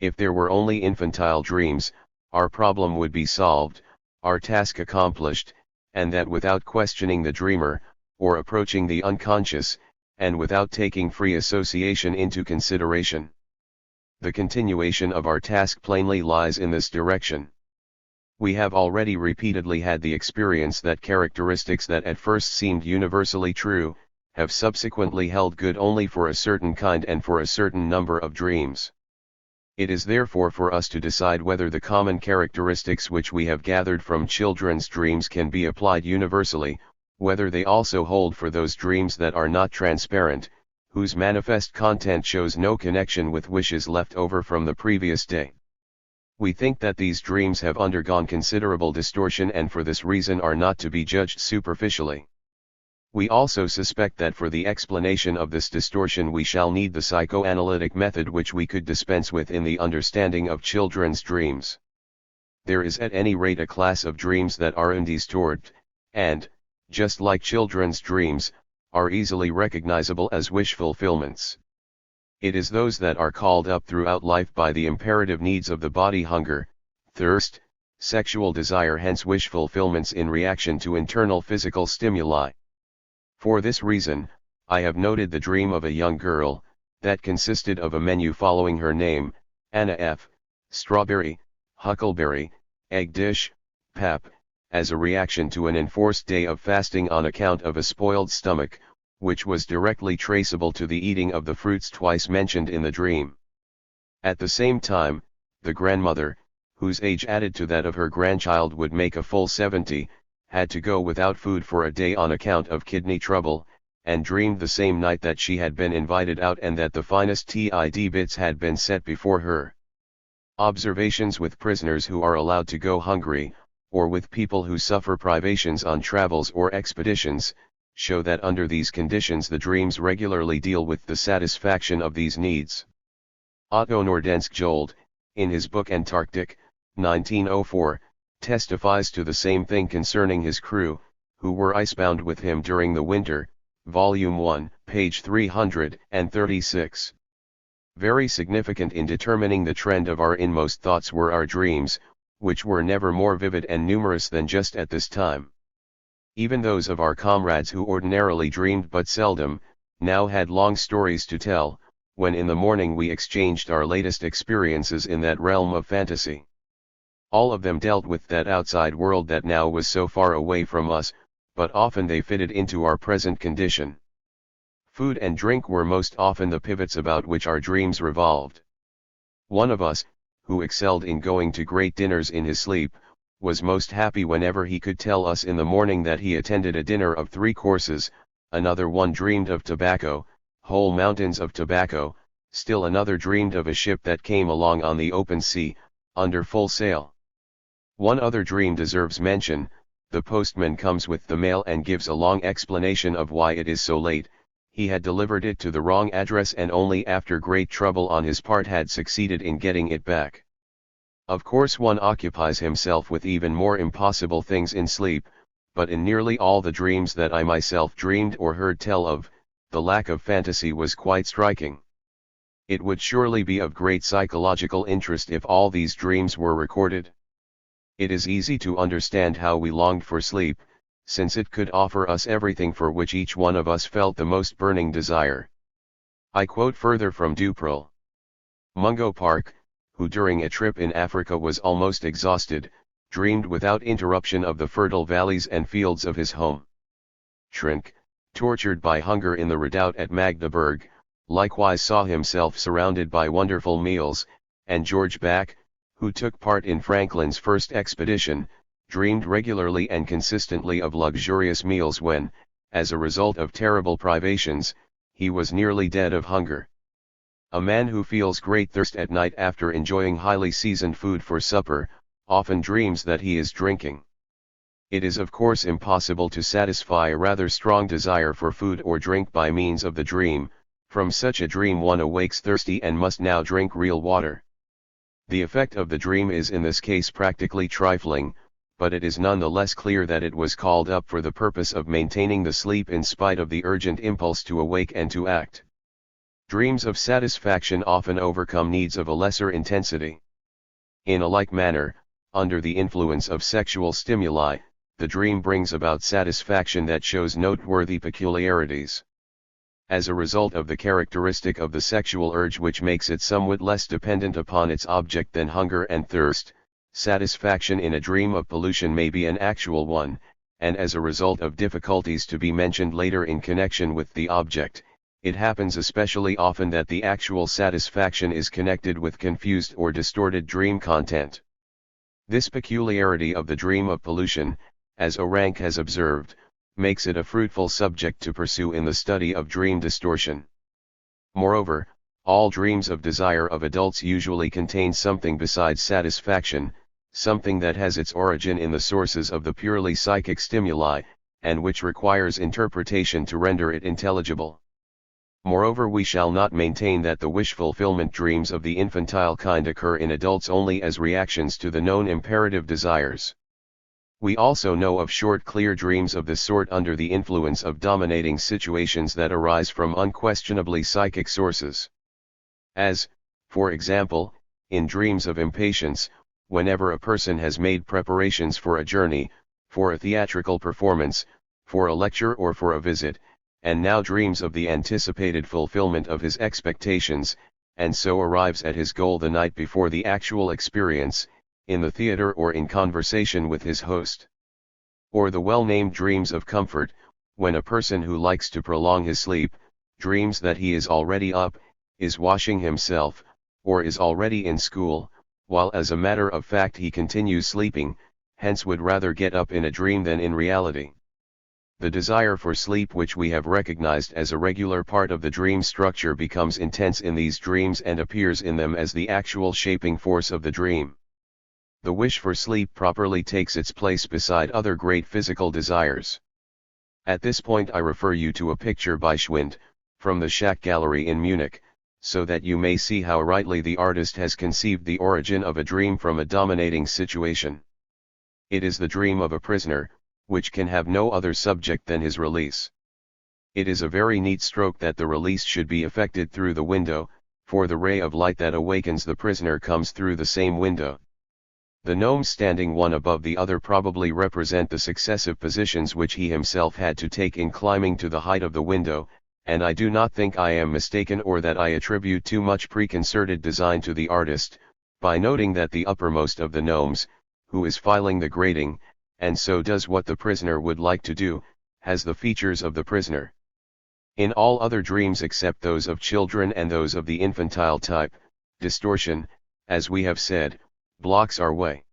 If there were only infantile dreams, our problem would be solved, our task accomplished, and that without questioning the dreamer, or approaching the unconscious, and without taking free association into consideration. The continuation of our task plainly lies in this direction. We have already repeatedly had the experience that characteristics that at first seemed universally true, have subsequently held good only for a certain kind and for a certain number of dreams. It is therefore for us to decide whether the common characteristics which we have gathered from children's dreams can be applied universally, whether they also hold for those dreams that are not transparent, whose manifest content shows no connection with wishes left over from the previous day. We think that these dreams have undergone considerable distortion and for this reason are not to be judged superficially. We also suspect that for the explanation of this distortion we shall need the psychoanalytic method, which we could dispense with in the understanding of children's dreams. There is at any rate a class of dreams that are undistorted, and, just like children's dreams, are easily recognizable as wish fulfillments. It is those that are called up throughout life by the imperative needs of the body: hunger, thirst, sexual desire, hence wish fulfillments in reaction to internal physical stimuli. For this reason, I have noted the dream of a young girl, that consisted of a menu following her name: Anna F., strawberry, huckleberry, egg dish, pap, as a reaction to an enforced day of fasting on account of a spoiled stomach, which was directly traceable to the eating of the fruits twice mentioned in the dream. At the same time, the grandmother, whose age added to that of her grandchild would make a full 70, had to go without food for a day on account of kidney trouble, and dreamed the same night that she had been invited out and that the finest TID bits had been set before her. Observations with prisoners who are allowed to go hungry, or with people who suffer privations on travels or expeditions, show that under these conditions the dreams regularly deal with the satisfaction of these needs. Otto Nordenskjöld, in his book Antarctic, 1904, testifies to the same thing concerning his crew, who were icebound with him during the winter, Volume 1, page 336. Very significant in determining the trend of our inmost thoughts were our dreams, which were never more vivid and numerous than just at this time. Even those of our comrades who ordinarily dreamed but seldom, now had long stories to tell, when in the morning we exchanged our latest experiences in that realm of fantasy. All of them dealt with that outside world that now was so far away from us, but often they fitted into our present condition. Food and drink were most often the pivots about which our dreams revolved. One of us, who excelled in going to great dinners in his sleep, was most happy whenever he could tell us in the morning that he attended a dinner of 3 courses, another one dreamed of tobacco, whole mountains of tobacco, still another dreamed of a ship that came along on the open sea, under full sail. One other dream deserves mention: the postman comes with the mail and gives a long explanation of why it is so late. He had delivered it to the wrong address and only after great trouble on his part had succeeded in getting it back. Of course one occupies himself with even more impossible things in sleep, but in nearly all the dreams that I myself dreamed or heard tell of, the lack of fantasy was quite striking. It would surely be of great psychological interest if all these dreams were recorded. It is easy to understand how we longed for sleep, since it could offer us everything for which each one of us felt the most burning desire. I quote further from Duprel. Mungo Park, who during a trip in Africa was almost exhausted, dreamed without interruption of the fertile valleys and fields of his home. Trenck, tortured by hunger in the redoubt at Magdeburg, likewise saw himself surrounded by wonderful meals, and George Back, who took part in Franklin's first expedition, dreamed regularly and consistently of luxurious meals when, as a result of terrible privations, he was nearly dead of hunger. A man who feels great thirst at night after enjoying highly seasoned food for supper, often dreams that he is drinking. It is of course impossible to satisfy a rather strong desire for food or drink by means of the dream. From such a dream one awakes thirsty and must now drink real water. The effect of the dream is in this case practically trifling, but it is none the less clear that it was called up for the purpose of maintaining the sleep in spite of the urgent impulse to awake and to act. Dreams of satisfaction often overcome needs of a lesser intensity. In a like manner, under the influence of sexual stimuli, the dream brings about satisfaction that shows noteworthy peculiarities. As a result of the characteristic of the sexual urge which makes it somewhat less dependent upon its object than hunger and thirst, satisfaction in a dream of pollution may be an actual one, and as a result of difficulties to be mentioned later in connection with the object, it happens especially often that the actual satisfaction is connected with confused or distorted dream content. This peculiarity of the dream of pollution, as O'Rank has observed, makes it a fruitful subject to pursue in the study of dream distortion. Moreover, all dreams of desire of adults usually contain something besides satisfaction, something that has its origin in the sources of the purely psychic stimuli, and which requires interpretation to render it intelligible. Moreover, we shall not maintain that the wish-fulfillment dreams of the infantile kind occur in adults only as reactions to the known imperative desires. We also know of short clear dreams of this sort under the influence of dominating situations that arise from unquestionably psychic sources. As, for example, in dreams of impatience, whenever a person has made preparations for a journey, for a theatrical performance, for a lecture or for a visit, and now dreams of the anticipated fulfillment of his expectations, and so arrives at his goal the night before the actual experience, in the theater or in conversation with his host. Or the well-named dreams of comfort, when a person who likes to prolong his sleep, dreams that he is already up, is washing himself, or is already in school, while as a matter of fact he continues sleeping, hence would rather get up in a dream than in reality. The desire for sleep, which we have recognized as a regular part of the dream structure, becomes intense in these dreams and appears in them as the actual shaping force of the dream. The wish for sleep properly takes its place beside other great physical desires. At this point I refer you to a picture by Sigmund, from the Schack Gallery in Munich, so that you may see how rightly the artist has conceived the origin of a dream from a dominating situation. It is the dream of a prisoner, which can have no other subject than his release. It is a very neat stroke that the release should be effected through the window, for the ray of light that awakens the prisoner comes through the same window. The gnomes standing one above the other probably represent the successive positions which he himself had to take in climbing to the height of the window, and I do not think I am mistaken or that I attribute too much preconcerted design to the artist, by noting that the uppermost of the gnomes, who is filing the grating, and so does what the prisoner would like to do, has the features of the prisoner. In all other dreams except those of children and those of the infantile type, distortion, as we have said, blocks our way.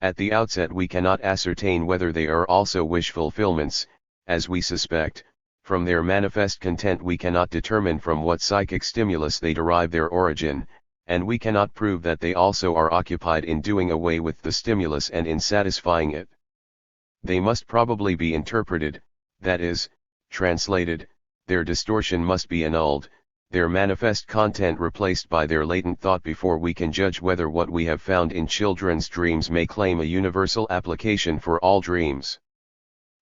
At the outset we cannot ascertain whether they are also wish fulfillments, as we suspect. From their manifest content we cannot determine from what psychic stimulus they derive their origin, and we cannot prove that they also are occupied in doing away with the stimulus and in satisfying it. They must probably be interpreted, that is, translated, their distortion must be annulled, their manifest content replaced by their latent thought before we can judge whether what we have found in children's dreams may claim a universal application for all dreams.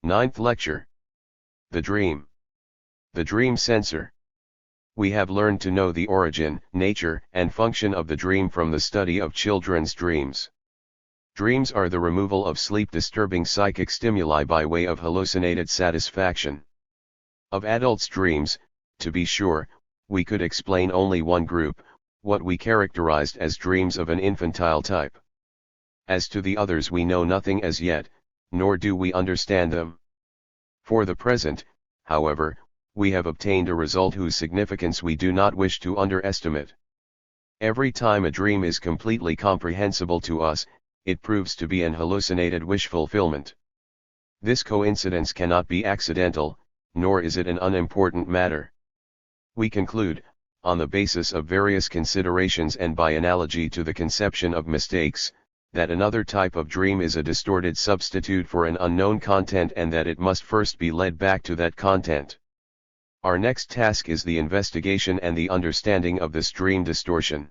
Ninth lecture. The Dream. The Dream Censor. We have learned to know the origin, nature, and function of the dream from the study of children's dreams. Dreams are the removal of sleep-disturbing psychic stimuli by way of hallucinated satisfaction. Of adults' dreams, to be sure, we could explain only one group, what we characterized as dreams of an infantile type. As to the others we know nothing as yet, nor do we understand them. For the present, however, we have obtained a result whose significance we do not wish to underestimate. Every time a dream is completely comprehensible to us, it proves to be an hallucinated wish fulfillment. This coincidence cannot be accidental, nor is it an unimportant matter. We conclude, on the basis of various considerations and by analogy to the conception of mistakes, that another type of dream is a distorted substitute for an unknown content and that it must first be led back to that content. Our next task is the investigation and the understanding of this dream distortion.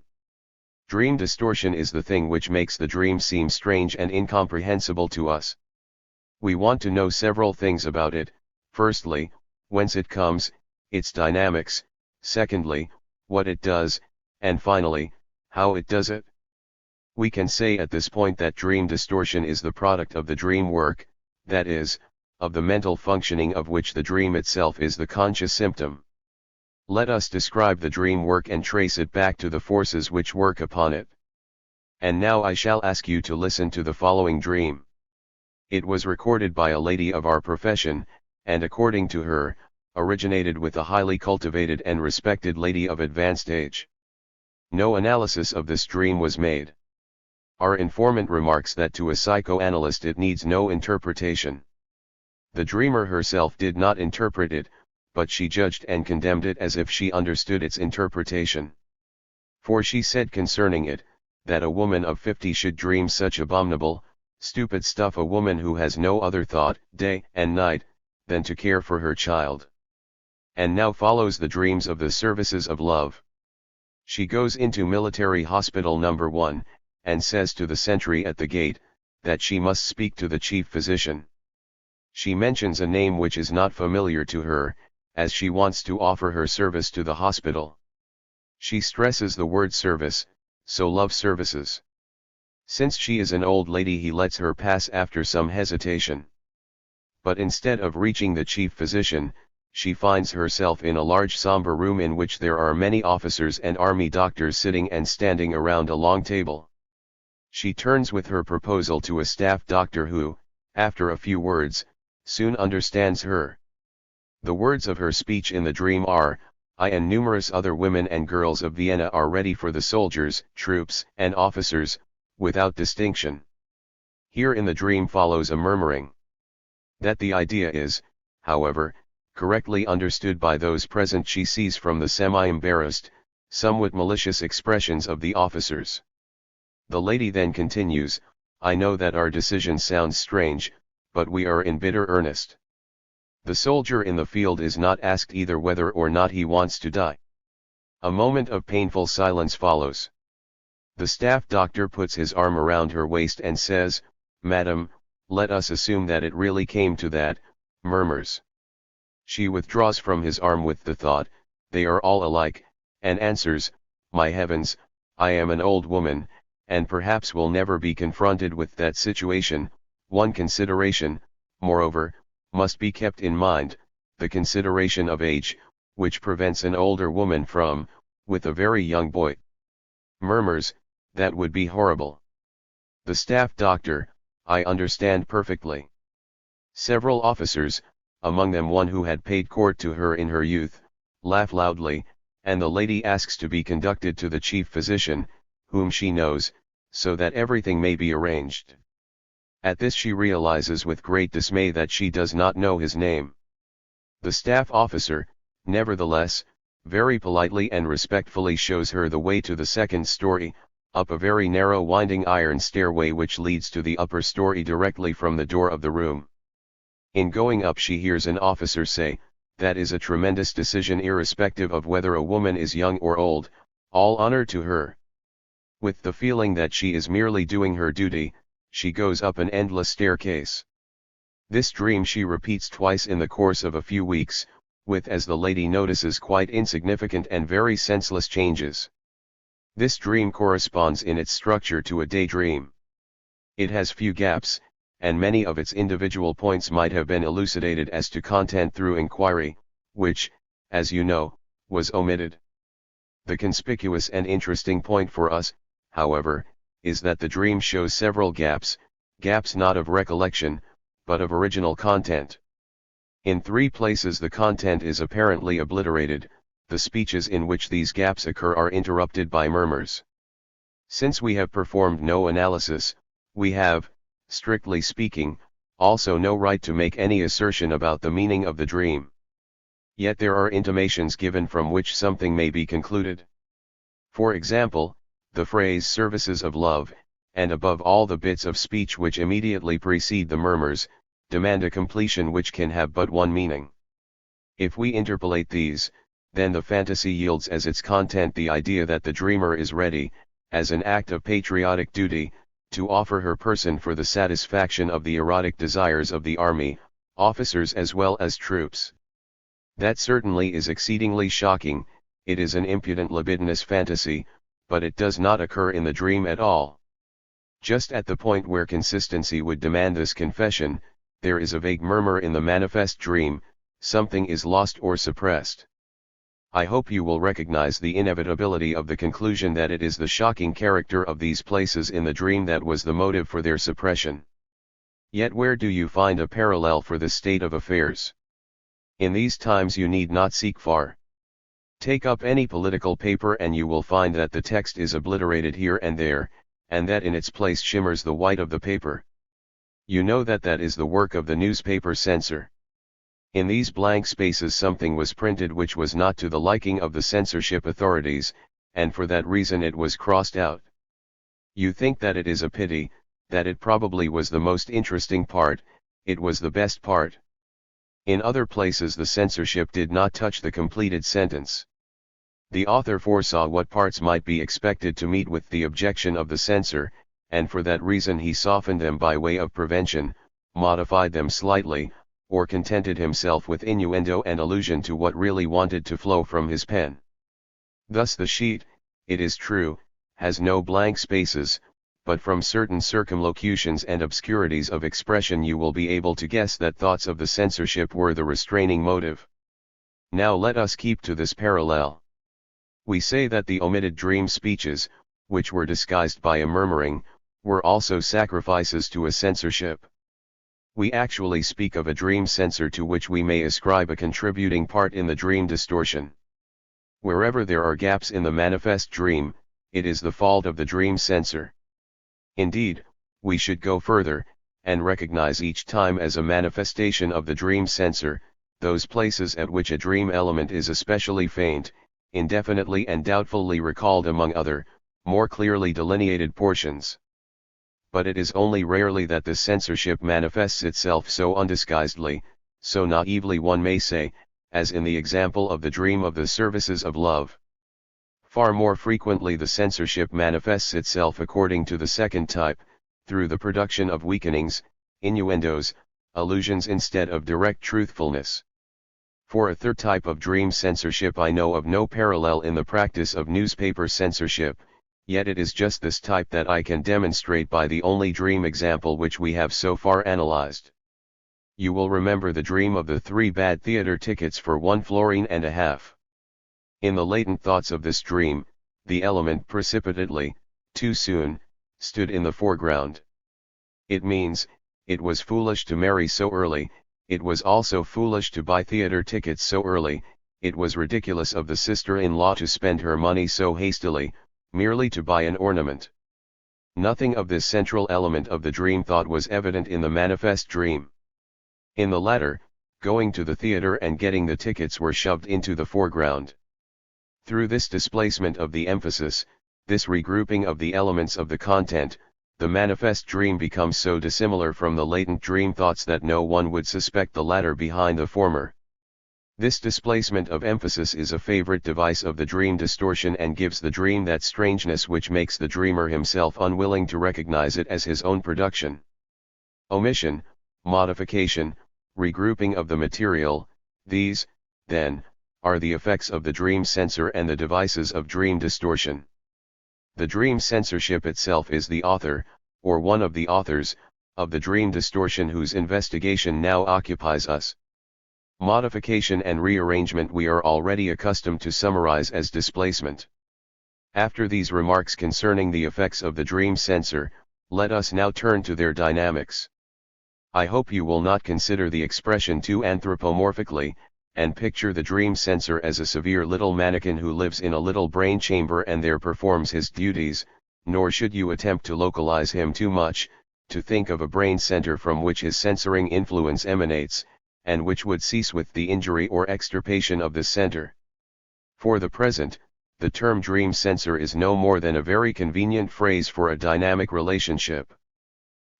Dream distortion is the thing which makes the dream seem strange and incomprehensible to us. We want to know several things about it: firstly, whence it comes, its dynamics; secondly, what it does; and finally, how it does it. We can say at this point that dream distortion is the product of the dream work, that is, of the mental functioning of which the dream itself is the conscious symptom. Let us describe the dream work and trace it back to the forces which work upon it. And now I shall ask you to listen to the following dream. It was recorded by a lady of our profession, and according to her, originated with a highly cultivated and respected lady of advanced age. No analysis of this dream was made. Our informant remarks that to a psychoanalyst it needs no interpretation. The dreamer herself did not interpret it, but she judged and condemned it as if she understood its interpretation. For she said concerning it, that a woman of 50 should dream such abominable, stupid stuff, a woman who has no other thought, day and night, than to care for her child. And now follows the dreams of the services of love. She goes into military hospital number 1, and says to the sentry at the gate, that she must speak to the chief physician. She mentions a name which is not familiar to her, as she wants to offer her service to the hospital. She stresses the word service, so love services. Since she is an old lady he lets her pass after some hesitation. But instead of reaching the chief physician, she finds herself in a large somber room in which there are many officers and army doctors sitting and standing around a long table. She turns with her proposal to a staff doctor who, after a few words, soon understands her. The words of her speech in the dream are, "I and numerous other women and girls of Vienna are ready for the soldiers, troops, and officers, without distinction." Here in the dream follows a murmuring. That the idea is, however, correctly understood by those present she sees from the semi-embarrassed, somewhat malicious expressions of the officers. The lady then continues, "I know that our decision sounds strange, but we are in bitter earnest." The soldier in the field is not asked either whether or not he wants to die. A moment of painful silence follows. The staff doctor puts his arm around her waist and says, "Madam, let us assume that it really came to that," murmurs. She withdraws from his arm with the thought, "They are all alike," and answers, "My heavens, I am an old woman, and perhaps will never be confronted with that situation." One consideration, moreover, must be kept in mind, the consideration of age, which prevents an older woman from, with a very young boy. Murmurs, "That would be horrible." The staff doctor, "I understand perfectly." Several officers, among them one who had paid court to her in her youth, laugh loudly, and the lady asks to be conducted to the chief physician, whom she knows, so that everything may be arranged. At this she realizes with great dismay that she does not know his name. The staff officer, nevertheless, very politely and respectfully shows her the way to the second story, up a very narrow winding iron stairway which leads to the upper story directly from the door of the room. In going up she hears an officer say, "That is a tremendous decision irrespective of whether a woman is young or old, all honor to her." With the feeling that she is merely doing her duty, she goes up an endless staircase. This dream she repeats twice in the course of a few weeks, with, as the lady notices, quite insignificant and very senseless changes. This dream corresponds in its structure to a daydream. It has few gaps, and many of its individual points might have been elucidated as to content through inquiry, which, as you know, was omitted. The conspicuous and interesting point for us, however, is that the dream shows several gaps not of recollection, but of original content. In 3 places the content is apparently obliterated, the speeches in which these gaps occur are interrupted by murmurs. Since we have performed no analysis, we have, strictly speaking, also no right to make any assertion about the meaning of the dream. Yet there are intimations given from which something may be concluded. For example, the phrase "services of love," and above all the bits of speech which immediately precede the murmurs, demand a completion which can have but one meaning. If we interpolate these, then the fantasy yields as its content the idea that the dreamer is ready, as an act of patriotic duty, to offer her person for the satisfaction of the erotic desires of the army, officers as well as troops. That certainly is exceedingly shocking. It is an impudent libidinous fantasy, but it does not occur in the dream at all. Just at the point where consistency would demand this confession, there is a vague murmur in the manifest dream, something is lost or suppressed. I hope you will recognize the inevitability of the conclusion that it is the shocking character of these places in the dream that was the motive for their suppression. Yet where do you find a parallel for this state of affairs? In these times you need not seek far. Take up any political paper and you will find that the text is obliterated here and there, and that in its place shimmers the white of the paper. You know that that is the work of the newspaper censor. In these blank spaces something was printed which was not to the liking of the censorship authorities, and for that reason it was crossed out. You think that it is a pity, that it probably was the most interesting part, it was the best part. In other places the censorship did not touch the completed sentence. The author foresaw what parts might be expected to meet with the objection of the censor, and for that reason he softened them by way of prevention, modified them slightly, or contented himself with innuendo and allusion to what really wanted to flow from his pen. Thus the sheet, it is true, has no blank spaces, but from certain circumlocutions and obscurities of expression you will be able to guess that thoughts of the censorship were the restraining motive. Now let us keep to this parallel. We say that the omitted dream speeches, which were disguised by a murmuring, were also sacrifices to a censorship. We actually speak of a dream censor to which we may ascribe a contributing part in the dream distortion. Wherever there are gaps in the manifest dream, it is the fault of the dream censor. Indeed, we should go further, and recognize each time as a manifestation of the dream censor, those places at which a dream element is especially faint, indefinitely and doubtfully recalled among other, more clearly delineated portions. But it is only rarely that the censorship manifests itself so undisguisedly, so naively one may say, as in the example of the dream of the services of love. Far more frequently the censorship manifests itself according to the second type, through the production of weakenings, innuendos, allusions instead of direct truthfulness. For a third type of dream censorship I know of no parallel in the practice of newspaper censorship, yet it is just this type that I can demonstrate by the only dream example which we have so far analyzed. You will remember the dream of the 3 bad theater tickets for 1 florin and a half. In the latent thoughts of this dream, the element precipitately, too soon, stood in the foreground. It means, it was foolish to marry so early, it was also foolish to buy theater tickets so early, it was ridiculous of the sister-in-law to spend her money so hastily, merely to buy an ornament. Nothing of this central element of the dream thought was evident in the manifest dream. In the latter, going to the theater and getting the tickets were shoved into the foreground. Through this displacement of the emphasis, this regrouping of the elements of the content, the manifest dream becomes so dissimilar from the latent dream thoughts that no one would suspect the latter behind the former. This displacement of emphasis is a favorite device of the dream distortion and gives the dream that strangeness which makes the dreamer himself unwilling to recognize it as his own production. Omission, modification, regrouping of the material, these, then, are the effects of the dream censor and the devices of dream distortion. The dream censorship itself is the author, or one of the authors, of the dream distortion whose investigation now occupies us. Modification and rearrangement we are already accustomed to summarize as displacement. After these remarks concerning the effects of the dream censor, let us now turn to their dynamics. I hope you will not consider the expression too anthropomorphically, and picture the dream censor as a severe little mannequin who lives in a little brain chamber and there performs his duties, nor should you attempt to localize him too much, to think of a brain center from which his censoring influence emanates, and which would cease with the injury or extirpation of the center. For the present, the term dream censor is no more than a very convenient phrase for a dynamic relationship.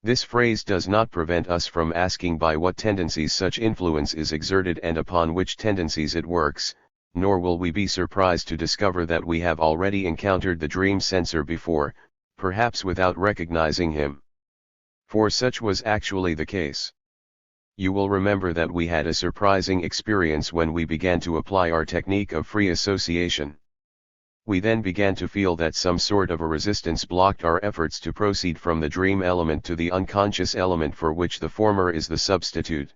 This phrase does not prevent us from asking by what tendencies such influence is exerted and upon which tendencies it works, nor will we be surprised to discover that we have already encountered the dream censor before, perhaps without recognizing him. For such was actually the case. You will remember that we had a surprising experience when we began to apply our technique of free association. We then began to feel that some sort of a resistance blocked our efforts to proceed from the dream element to the unconscious element for which the former is the substitute.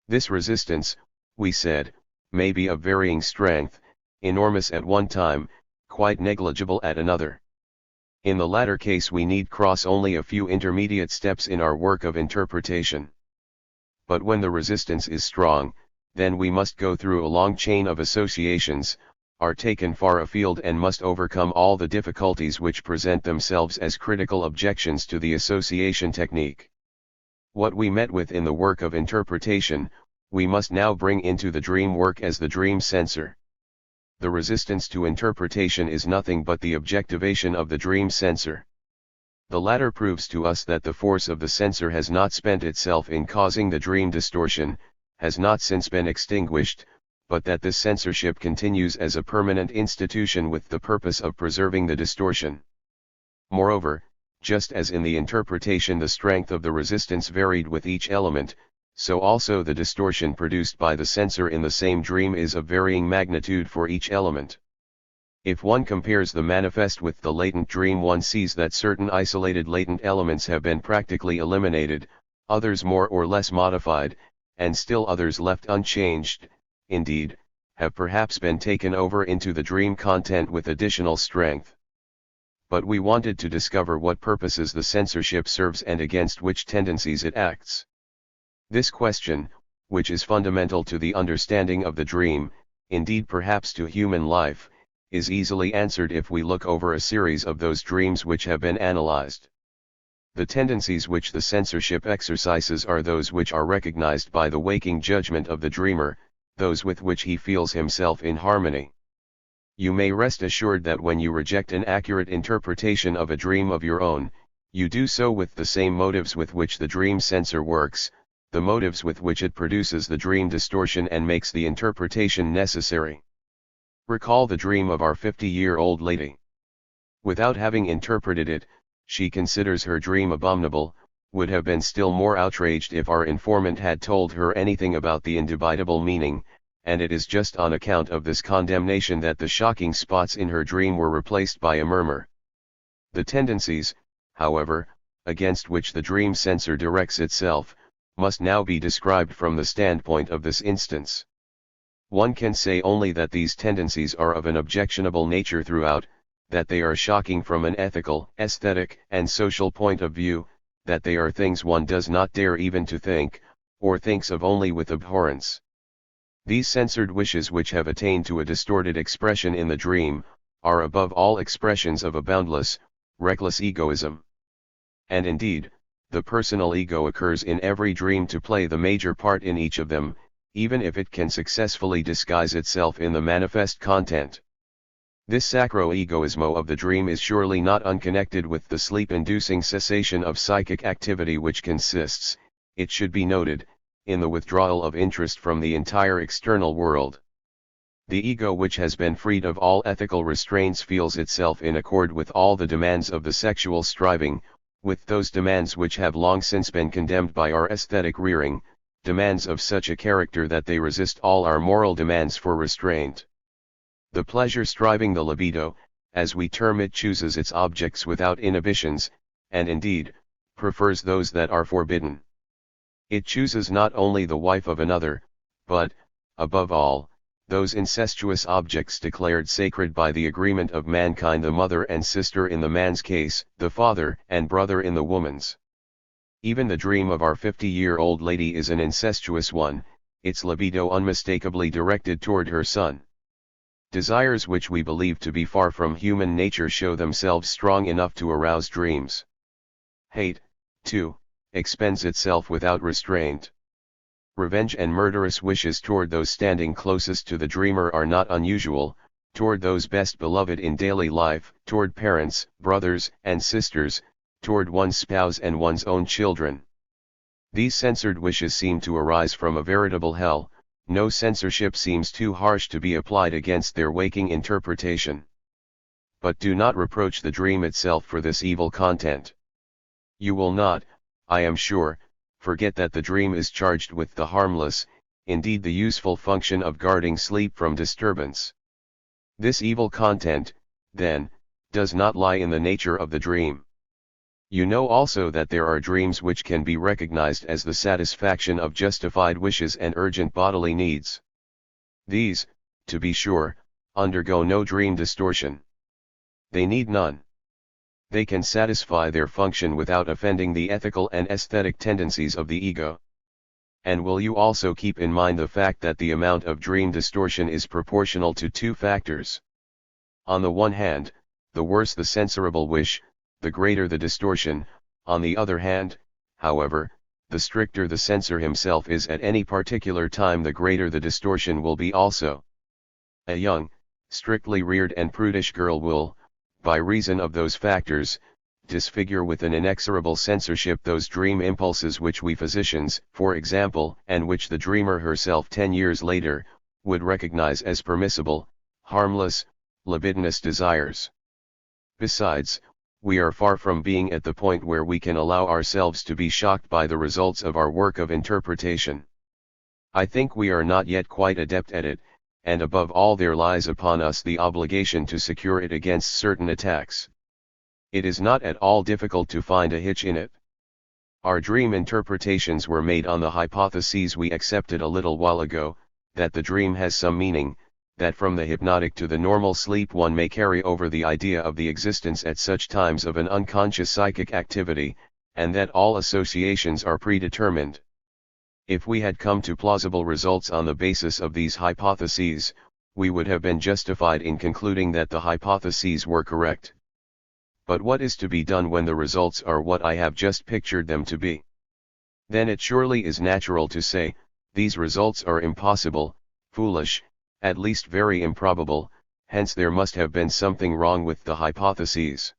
This resistance, we said, may be of varying strength, enormous at one time, quite negligible at another. In the latter case we need cross only a few intermediate steps in our work of interpretation. But when the resistance is strong, then we must go through a long chain of associations, are taken far afield and must overcome all the difficulties which present themselves as critical objections to the association technique. What we met with in the work of interpretation, we must now bring into the dream work as the dream censor. The resistance to interpretation is nothing but the objectivation of the dream censor. The latter proves to us that the force of the censor has not spent itself in causing the dream distortion, has not since been extinguished, but that this censorship continues as a permanent institution with the purpose of preserving the distortion. Moreover, just as in the interpretation the strength of the resistance varied with each element, so also the distortion produced by the censor in the same dream is of varying magnitude for each element. If one compares the manifest with the latent dream, one sees that certain isolated latent elements have been practically eliminated, others more or less modified, and still others left unchanged, indeed, have perhaps been taken over into the dream content with additional strength. but we wanted to discover what purposes the censorship serves and against which tendencies it acts. This question, which is fundamental to the understanding of the dream, indeed perhaps to human life, is easily answered if we look over a series of those dreams which have been analyzed. The tendencies which the censorship exercises are those which are recognized by the waking judgment of the dreamer, those with which he feels himself in harmony. You may rest assured that when you reject an accurate interpretation of a dream of your own, you do so with the same motives with which the dream censor works, the motives with which it produces the dream distortion and makes the interpretation necessary. Recall the dream of our 50-year-old lady. Without having interpreted it, she considers her dream abominable, would have been still more outraged if our informant had told her anything about the indubitable meaning, and it is just on account of this condemnation that the shocking spots in her dream were replaced by a murmur. The tendencies, however, against which the dream censor directs itself, must now be described from the standpoint of this instance. One can say only that these tendencies are of an objectionable nature throughout, that they are shocking from an ethical, aesthetic, and social point of view, that they are things one does not dare even to think, or thinks of only with abhorrence. These censored wishes which have attained to a distorted expression in the dream, are above all expressions of a boundless, reckless egoism. And indeed, the personal ego occurs in every dream to play the major part in each of them, even if it can successfully disguise itself in the manifest content. This sacro-egoismo of the dream is surely not unconnected with the sleep-inducing cessation of psychic activity which consists, it should be noted, in the withdrawal of interest from the entire external world. The ego which has been freed of all ethical restraints feels itself in accord with all the demands of the sexual striving, with those demands which have long since been condemned by our aesthetic rearing, demands of such a character that they resist all our moral demands for restraint. The pleasure-striving, the libido, as we term it, chooses its objects without inhibitions, and indeed, prefers those that are forbidden. It chooses not only the wife of another, but, above all, those incestuous objects declared sacred by the agreement of mankind, the mother and sister in the man's case, the father and brother in the woman's. Even the dream of our 50-year-old lady is an incestuous one, its libido unmistakably directed toward her son. Desires which we believe to be far from human nature show themselves strong enough to arouse dreams. Hate, too, expends itself without restraint. Revenge and murderous wishes toward those standing closest to the dreamer are not unusual, toward those best beloved in daily life, toward parents, brothers, and sisters, toward one's spouse and one's own children. These censored wishes seem to arise from a veritable hell. No censorship seems too harsh to be applied against their waking interpretation. But do not reproach the dream itself for this evil content. You will not, I am sure, forget that the dream is charged with the harmless, indeed the useful function of guarding sleep from disturbance. This evil content, then, does not lie in the nature of the dream. You know also that there are dreams which can be recognized as the satisfaction of justified wishes and urgent bodily needs. These, to be sure, undergo no dream distortion. They need none. They can satisfy their function without offending the ethical and aesthetic tendencies of the ego. And will you also keep in mind the fact that the amount of dream distortion is proportional to two factors. On the one hand, the worse the censorable wish, the greater the distortion. On the other hand, however, the stricter the censor himself is at any particular time, the greater the distortion will be also. A young, strictly reared and prudish girl will, by reason of those factors, disfigure with an inexorable censorship those dream impulses which we physicians, for example, and which the dreamer herself 10 years later, would recognize as permissible, harmless, libidinous desires. Besides, we are far from being at the point where we can allow ourselves to be shocked by the results of our work of interpretation. I think we are not yet quite adept at it, and above all there lies upon us the obligation to secure it against certain attacks. It is not at all difficult to find a hitch in it. Our dream interpretations were made on the hypotheses we accepted a little while ago, that the dream has some meaning, that from the hypnotic to the normal sleep one may carry over the idea of the existence at such times of an unconscious psychic activity, and that all associations are predetermined. If we had come to plausible results on the basis of these hypotheses, we would have been justified in concluding that the hypotheses were correct. But what is to be done when the results are what I have just pictured them to be? Then it surely is natural to say, these results are impossible, foolish, at least very improbable, hence there must have been something wrong with the hypotheses.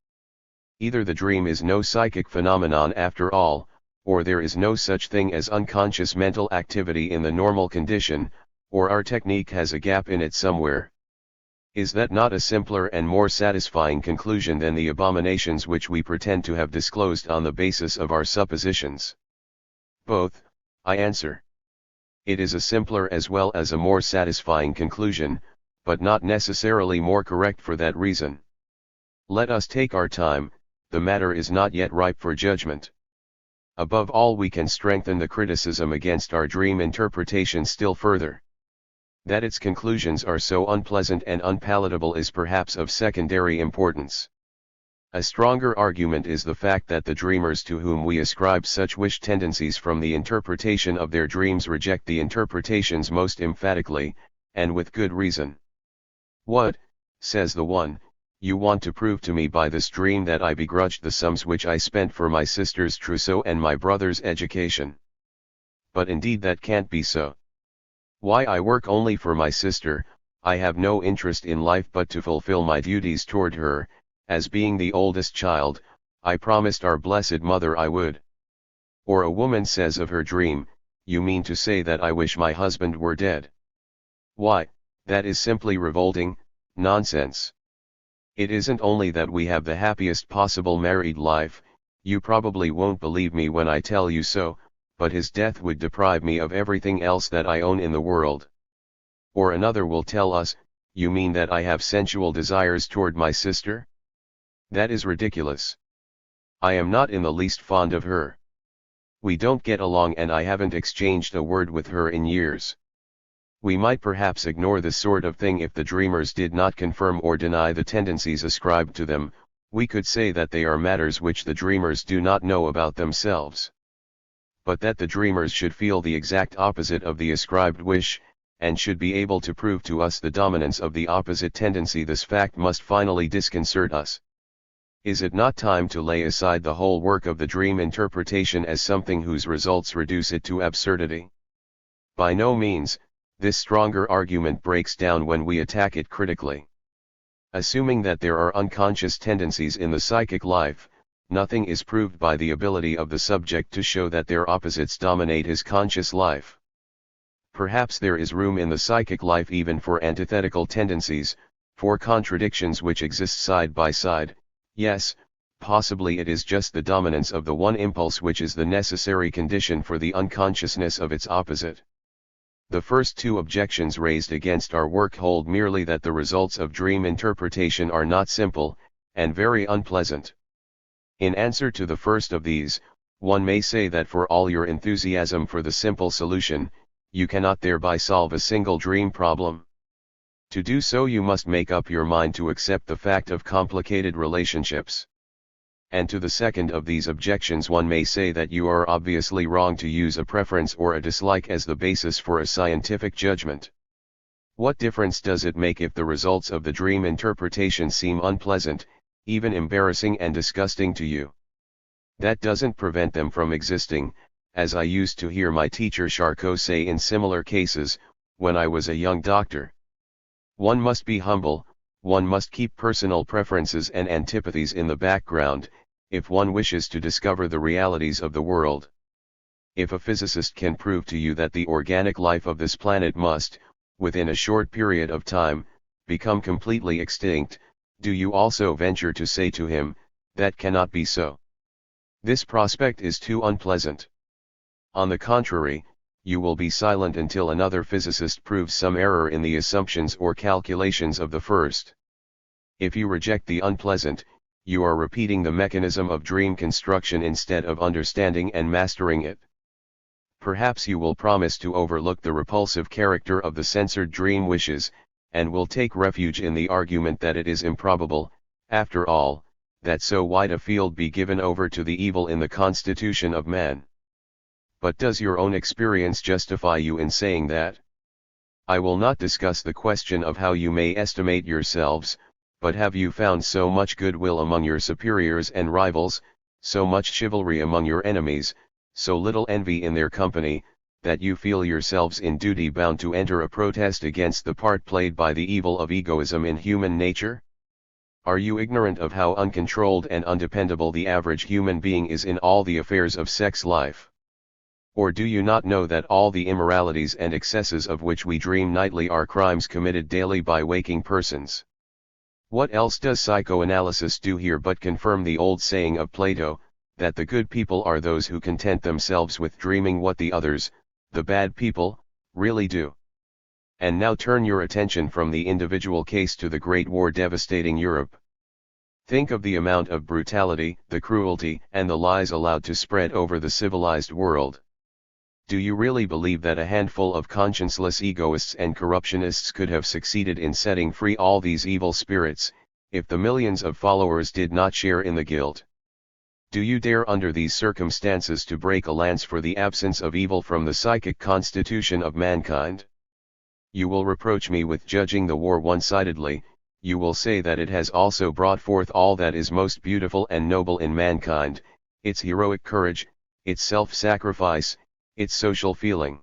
Either the dream is no psychic phenomenon after all, or there is no such thing as unconscious mental activity in the normal condition, or our technique has a gap in it somewhere. Is that not a simpler and more satisfying conclusion than the abominations which we pretend to have disclosed on the basis of our suppositions? Both, I answer. It is a simpler as well as a more satisfying conclusion, but not necessarily more correct for that reason. Let us take our time, the matter is not yet ripe for judgment. Above all, we can strengthen the criticism against our dream interpretation still further. That its conclusions are so unpleasant and unpalatable is perhaps of secondary importance. A stronger argument is the fact that the dreamers to whom we ascribe such wish tendencies from the interpretation of their dreams reject the interpretations most emphatically, and with good reason. What, says the one, you want to prove to me by this dream that I begrudged the sums which I spent for my sister's trousseau and my brother's education? But indeed that can't be so. Why, I work only for my sister, I have no interest in life but to fulfill my duties toward her, as being the oldest child, I promised our Blessed Mother I would. Or a woman says of her dream, you mean to say that I wish my husband were dead? Why, that is simply revolting, nonsense. It isn't only that we have the happiest possible married life, you probably won't believe me when I tell you so, but his death would deprive me of everything else that I own in the world. Or another will tell us, you mean that I have sensual desires toward my sister? That is ridiculous. I am not in the least fond of her. We don't get along and I haven't exchanged a word with her in years. We might perhaps ignore this sort of thing if the dreamers did not confirm or deny the tendencies ascribed to them. We could say that they are matters which the dreamers do not know about themselves. But that the dreamers should feel the exact opposite of the ascribed wish, and should be able to prove to us the dominance of the opposite tendency, this fact must finally disconcert us. Is it not time to lay aside the whole work of the dream interpretation as something whose results reduce it to absurdity? By no means. This stronger argument breaks down when we attack it critically. Assuming that there are unconscious tendencies in the psychic life, nothing is proved by the ability of the subject to show that their opposites dominate his conscious life. Perhaps there is room in the psychic life even for antithetical tendencies, for contradictions which exist side by side. Yes, possibly it is just the dominance of the one impulse which is the necessary condition for the unconsciousness of its opposite. The first two objections raised against our work hold merely that the results of dream interpretation are not simple, and very unpleasant. In answer to the first of these, one may say that for all your enthusiasm for the simple solution, you cannot thereby solve a single dream problem. To do so you must make up your mind to accept the fact of complicated relationships. And to the second of these objections one may say that you are obviously wrong to use a preference or a dislike as the basis for a scientific judgment. What difference does it make if the results of the dream interpretation seem unpleasant, even embarrassing and disgusting to you? That doesn't prevent them from existing, as I used to hear my teacher Charcot say in similar cases, when I was a young doctor. One must be humble, one must keep personal preferences and antipathies in the background, if one wishes to discover the realities of the world. If a physicist can prove to you that the organic life of this planet must, within a short period of time, become completely extinct, do you also venture to say to him, that cannot be so? This prospect is too unpleasant. On the contrary, you will be silent until another physicist proves some error in the assumptions or calculations of the first. If you reject the unpleasant, you are repeating the mechanism of dream construction instead of understanding and mastering it. Perhaps you will promise to overlook the repulsive character of the censored dream wishes, and will take refuge in the argument that it is improbable, after all, that so wide a field be given over to the evil in the constitution of man. But does your own experience justify you in saying that? I will not discuss the question of how you may estimate yourselves, but have you found so much goodwill among your superiors and rivals, so much chivalry among your enemies, so little envy in their company, that you feel yourselves in duty bound to enter a protest against the part played by the evil of egoism in human nature? Are you ignorant of how uncontrolled and undependable the average human being is in all the affairs of sex life? Or do you not know that all the immoralities and excesses of which we dream nightly are crimes committed daily by waking persons? What else does psychoanalysis do here but confirm the old saying of Plato, that the good people are those who content themselves with dreaming what the others, the bad people, really do? And now turn your attention from the individual case to the Great War devastating Europe. Think of the amount of brutality, the cruelty, and the lies allowed to spread over the civilized world. Do you really believe that a handful of conscienceless egoists and corruptionists could have succeeded in setting free all these evil spirits, if the millions of followers did not share in the guilt? Do you dare under these circumstances to break a lance for the absence of evil from the psychic constitution of mankind? You will reproach me with judging the war one-sidedly. You will say that it has also brought forth all that is most beautiful and noble in mankind, its heroic courage, its self-sacrifice, its social feeling.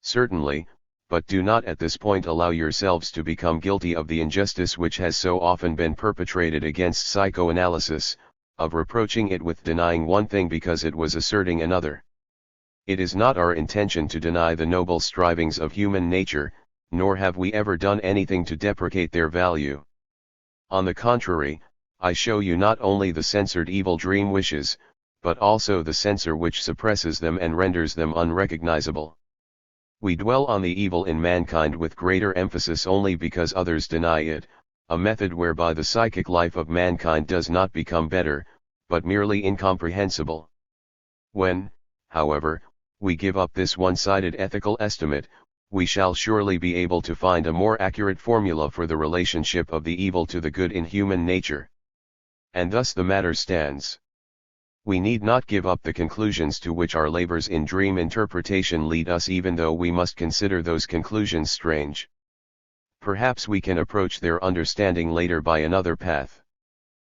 Certainly, but do not at this point allow yourselves to become guilty of the injustice which has so often been perpetrated against psychoanalysis, of reproaching it with denying one thing because it was asserting another. It is not our intention to deny the noble strivings of human nature, nor have we ever done anything to deprecate their value. On the contrary, I show you not only the censored evil dream wishes, but also the censor which suppresses them and renders them unrecognizable. We dwell on the evil in mankind with greater emphasis only because others deny it, a method whereby the psychic life of mankind does not become better, but merely incomprehensible. When, however, we give up this one-sided ethical estimate, we shall surely be able to find a more accurate formula for the relationship of the evil to the good in human nature. And thus the matter stands. We need not give up the conclusions to which our labors in dream interpretation lead us, even though we must consider those conclusions strange. Perhaps we can approach their understanding later by another path.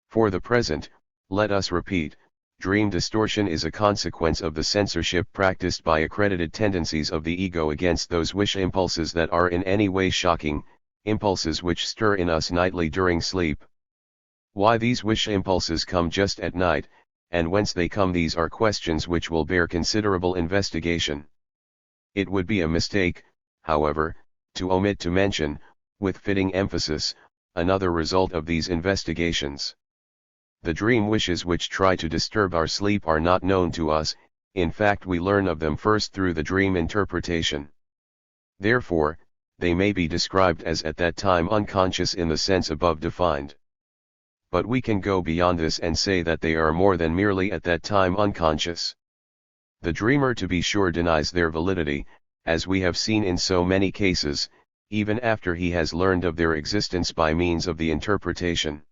For the present, let us repeat, dream distortion is a consequence of the censorship practiced by accredited tendencies of the ego against those wish impulses that are in any way shocking, impulses which stir in us nightly during sleep. Why these wish impulses come just at night, and whence they come, these are questions which will bear considerable investigation. It would be a mistake, however, to omit to mention, with fitting emphasis, another result of these investigations. The dream wishes which try to disturb our sleep are not known to us, in fact we learn of them first through the dream interpretation. Therefore, they may be described as at that time unconscious in the sense above defined. But we can go beyond this and say that they are more than merely at that time unconscious. The dreamer, to be sure, denies their validity, as we have seen in so many cases, even after he has learned of their existence by means of the interpretation.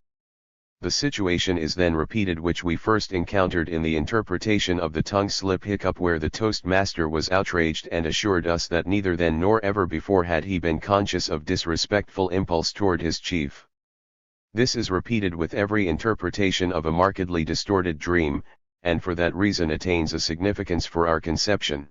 The situation is then repeated which we first encountered in the interpretation of the tongue slip hiccup, where the toastmaster was outraged and assured us that neither then nor ever before had he been conscious of disrespectful impulse toward his chief. This is repeated with every interpretation of a markedly distorted dream, and for that reason attains a significance for our conception.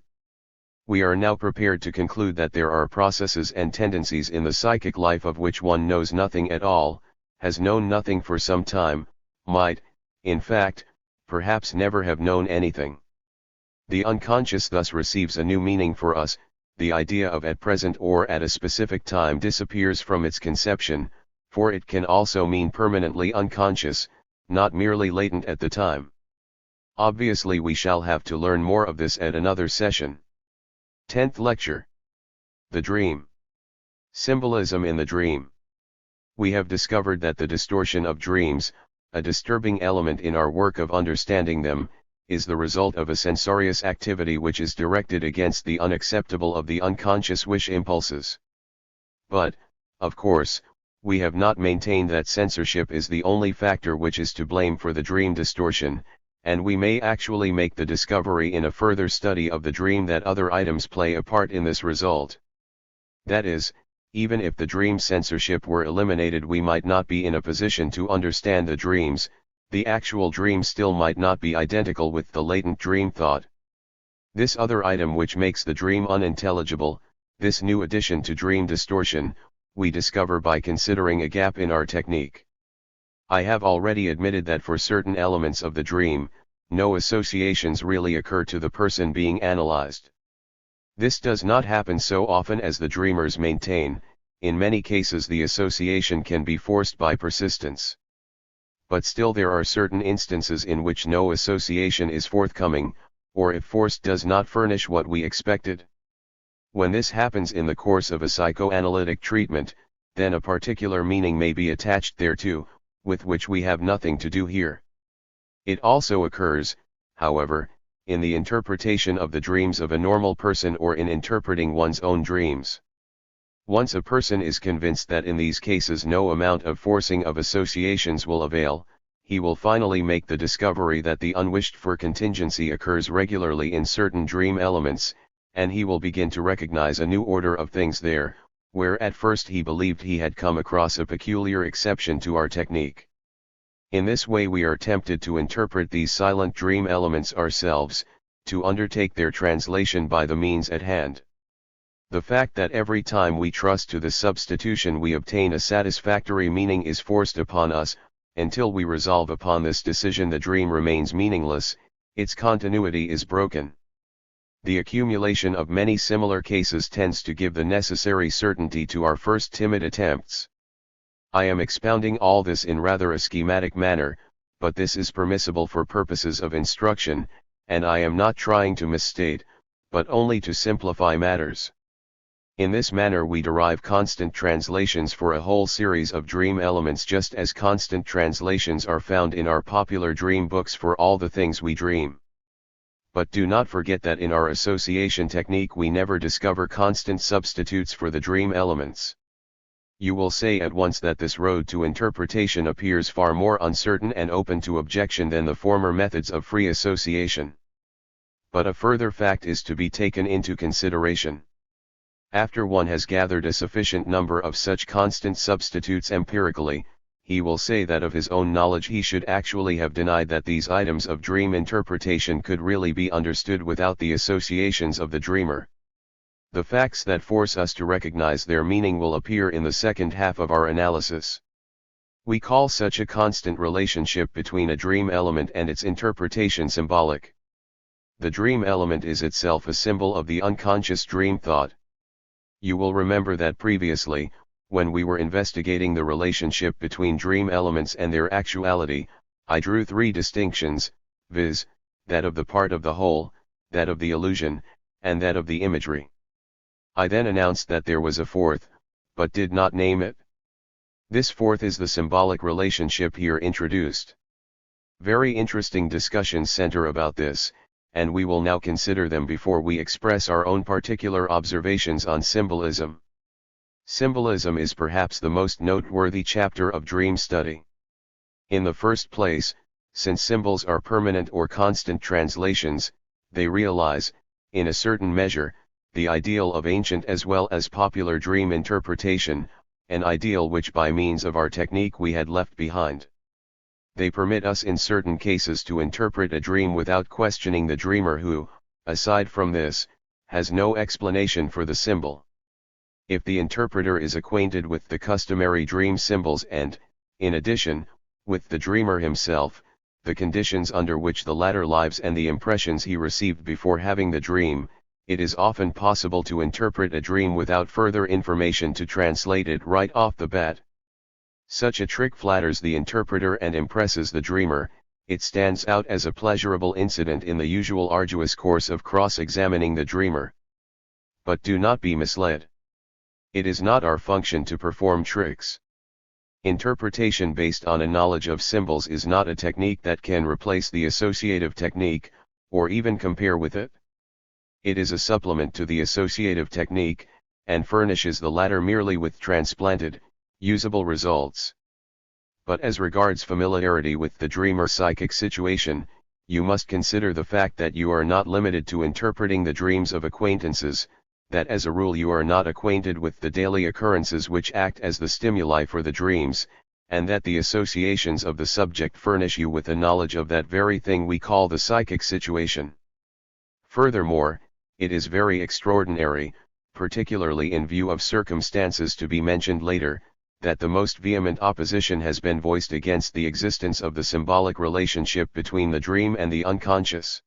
We are now prepared to conclude that there are processes and tendencies in the psychic life of which one knows nothing at all, has known nothing for some time, might, in fact, perhaps never have known anything. The unconscious thus receives a new meaning for us. The idea of at present or at a specific time disappears from its conception, for it can also mean permanently unconscious, not merely latent at the time. Obviously we shall have to learn more of this at another session. 10th lecture. The dream. Symbolism in the dream. We have discovered that the distortion of dreams, a disturbing element in our work of understanding them, is the result of a censorious activity which is directed against the unacceptable of the unconscious wish impulses. But, Of course, we have not maintained that censorship is the only factor which is to blame for the dream distortion, and we may actually make the discovery in a further study of the dream that other items play a part in this result. That is, even if the dream censorship were eliminated, we might not be in a position to understand the dreams. The actual dream still might not be identical with the latent dream thought. This other item which makes the dream unintelligible, this new addition to dream distortion, we discover by considering a gap in our technique. I have already admitted that for certain elements of the dream, no associations really occur to the person being analyzed. This does not happen so often as the dreamers maintain. In many cases the association can be forced by persistence. But still there are certain instances in which no association is forthcoming, or if forced does not furnish what we expected. When this happens in the course of a psychoanalytic treatment, then a particular meaning may be attached thereto, with which we have nothing to do here. It also occurs, however, in the interpretation of the dreams of a normal person or in interpreting one's own dreams. Once a person is convinced that in these cases no amount of forcing of associations will avail, he will finally make the discovery that the unwished-for contingency occurs regularly in certain dream elements, and he will begin to recognize a new order of things there, where at first he believed he had come across a peculiar exception to our technique. In this way we are tempted to interpret these silent dream elements ourselves, to undertake their translation by the means at hand. The fact that every time we trust to the substitution we obtain a satisfactory meaning is forced upon us. Until we resolve upon this decision the dream remains meaningless, its continuity is broken. The accumulation of many similar cases tends to give the necessary certainty to our first timid attempts. I am expounding all this in rather a schematic manner, but this is permissible for purposes of instruction, and I am not trying to misstate, but only to simplify matters. In this manner we derive constant translations for a whole series of dream elements, just as constant translations are found in our popular dream books for all the things we dream. But do not forget that in our association technique we never discover constant substitutes for the dream elements. You will say at once that this road to interpretation appears far more uncertain and open to objection than the former methods of free association. But a further fact is to be taken into consideration. After one has gathered a sufficient number of such constant substitutes empirically, he will say that of his own knowledge he should actually have denied that these items of dream interpretation could really be understood without the associations of the dreamer. The facts that force us to recognize their meaning will appear in the second half of our analysis. We call such a constant relationship between a dream element and its interpretation symbolic. The dream element is itself a symbol of the unconscious dream thought. You will remember that previously, when we were investigating the relationship between dream elements and their actuality, I drew three distinctions, viz., that of the part of the whole, that of the illusion, and that of the imagery. I then announced that there was a fourth, but did not name it. This fourth is the symbolic relationship here introduced. Very interesting discussions center about this, and we will now consider them before we express our own particular observations on symbolism. Symbolism is perhaps the most noteworthy chapter of dream study. In the first place, since symbols are permanent or constant translations, they realize, in a certain measure, the ideal of ancient as well as popular dream interpretation, an ideal which by means of our technique we had left behind. They permit us in certain cases to interpret a dream without questioning the dreamer who, aside from this, has no explanation for the symbol. If the interpreter is acquainted with the customary dream symbols and, in addition, with the dreamer himself, the conditions under which the latter lives and the impressions he received before having the dream, it is often possible to interpret a dream without further information to translate it right off the bat. Such a trick flatters the interpreter and impresses the dreamer. It stands out as a pleasurable incident in the usual arduous course of cross-examining the dreamer. But do not be misled. It is not our function to perform tricks. Interpretation based on a knowledge of symbols is not a technique that can replace the associative technique, or even compare with it. It is a supplement to the associative technique, and furnishes the latter merely with transplanted, usable results. But as regards familiarity with the dream or psychic situation, you must consider the fact that you are not limited to interpreting the dreams of acquaintances, that as a rule you are not acquainted with the daily occurrences which act as the stimuli for the dreams, and that the associations of the subject furnish you with a knowledge of that very thing we call the psychic situation. Furthermore, it is very extraordinary, particularly in view of circumstances to be mentioned later, that the most vehement opposition has been voiced against the existence of the symbolic relationship between the dream and the unconscious.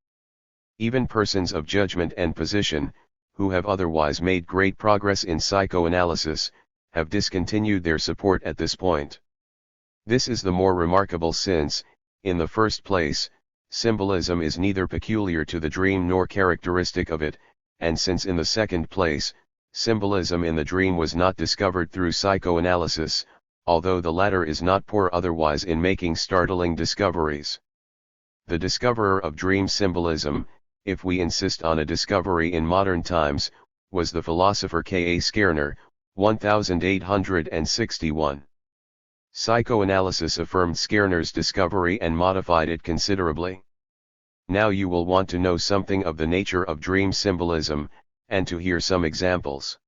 Even persons of judgment and position, who have otherwise made great progress in psychoanalysis, have discontinued their support at this point. This is the more remarkable since, in the first place, symbolism is neither peculiar to the dream nor characteristic of it, and since in the second place, symbolism in the dream was not discovered through psychoanalysis, although the latter is not poor otherwise in making startling discoveries. The discoverer of dream symbolism, if we insist on a discovery in modern times, was the philosopher K. A. Skerner, 1861. Psychoanalysis affirmed Skerner's discovery and modified it considerably. Now you will want to know something of the nature of dream symbolism, and to hear some examples.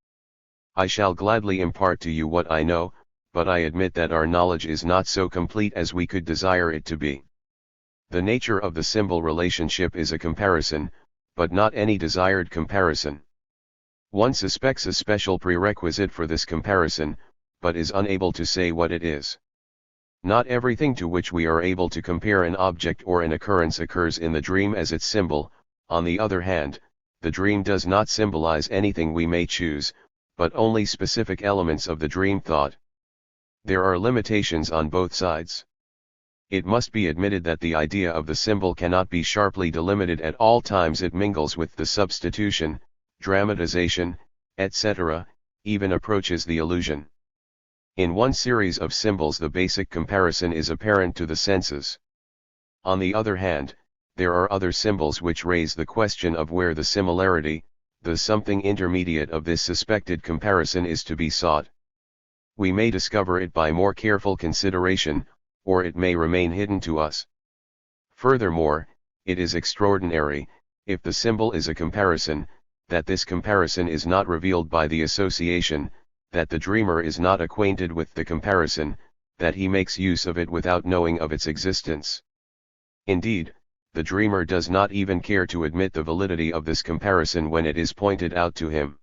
I shall gladly impart to you what I know, but I admit that our knowledge is not so complete as we could desire it to be. The nature of the symbol relationship is a comparison, but not any desired comparison. One suspects a special prerequisite for this comparison, but is unable to say what it is. Not everything to which we are able to compare an object or an occurrence occurs in the dream as its symbol. On the other hand, the dream does not symbolize anything we may choose, but only specific elements of the dream thought. There are limitations on both sides. It must be admitted that the idea of the symbol cannot be sharply delimited at all times. It mingles with the substitution, dramatization, etc., even approaches the illusion. In one series of symbols the basic comparison is apparent to the senses. On the other hand, there are other symbols which raise the question of where the similarity, the something intermediate of this suspected comparison is to be sought. We may discover it by more careful consideration, or it may remain hidden to us. Furthermore, it is extraordinary, if the symbol is a comparison, that this comparison is not revealed by the association, that the dreamer is not acquainted with the comparison, that he makes use of it without knowing of its existence. Indeed, the dreamer does not even care to admit the validity of this comparison when it is pointed out to him.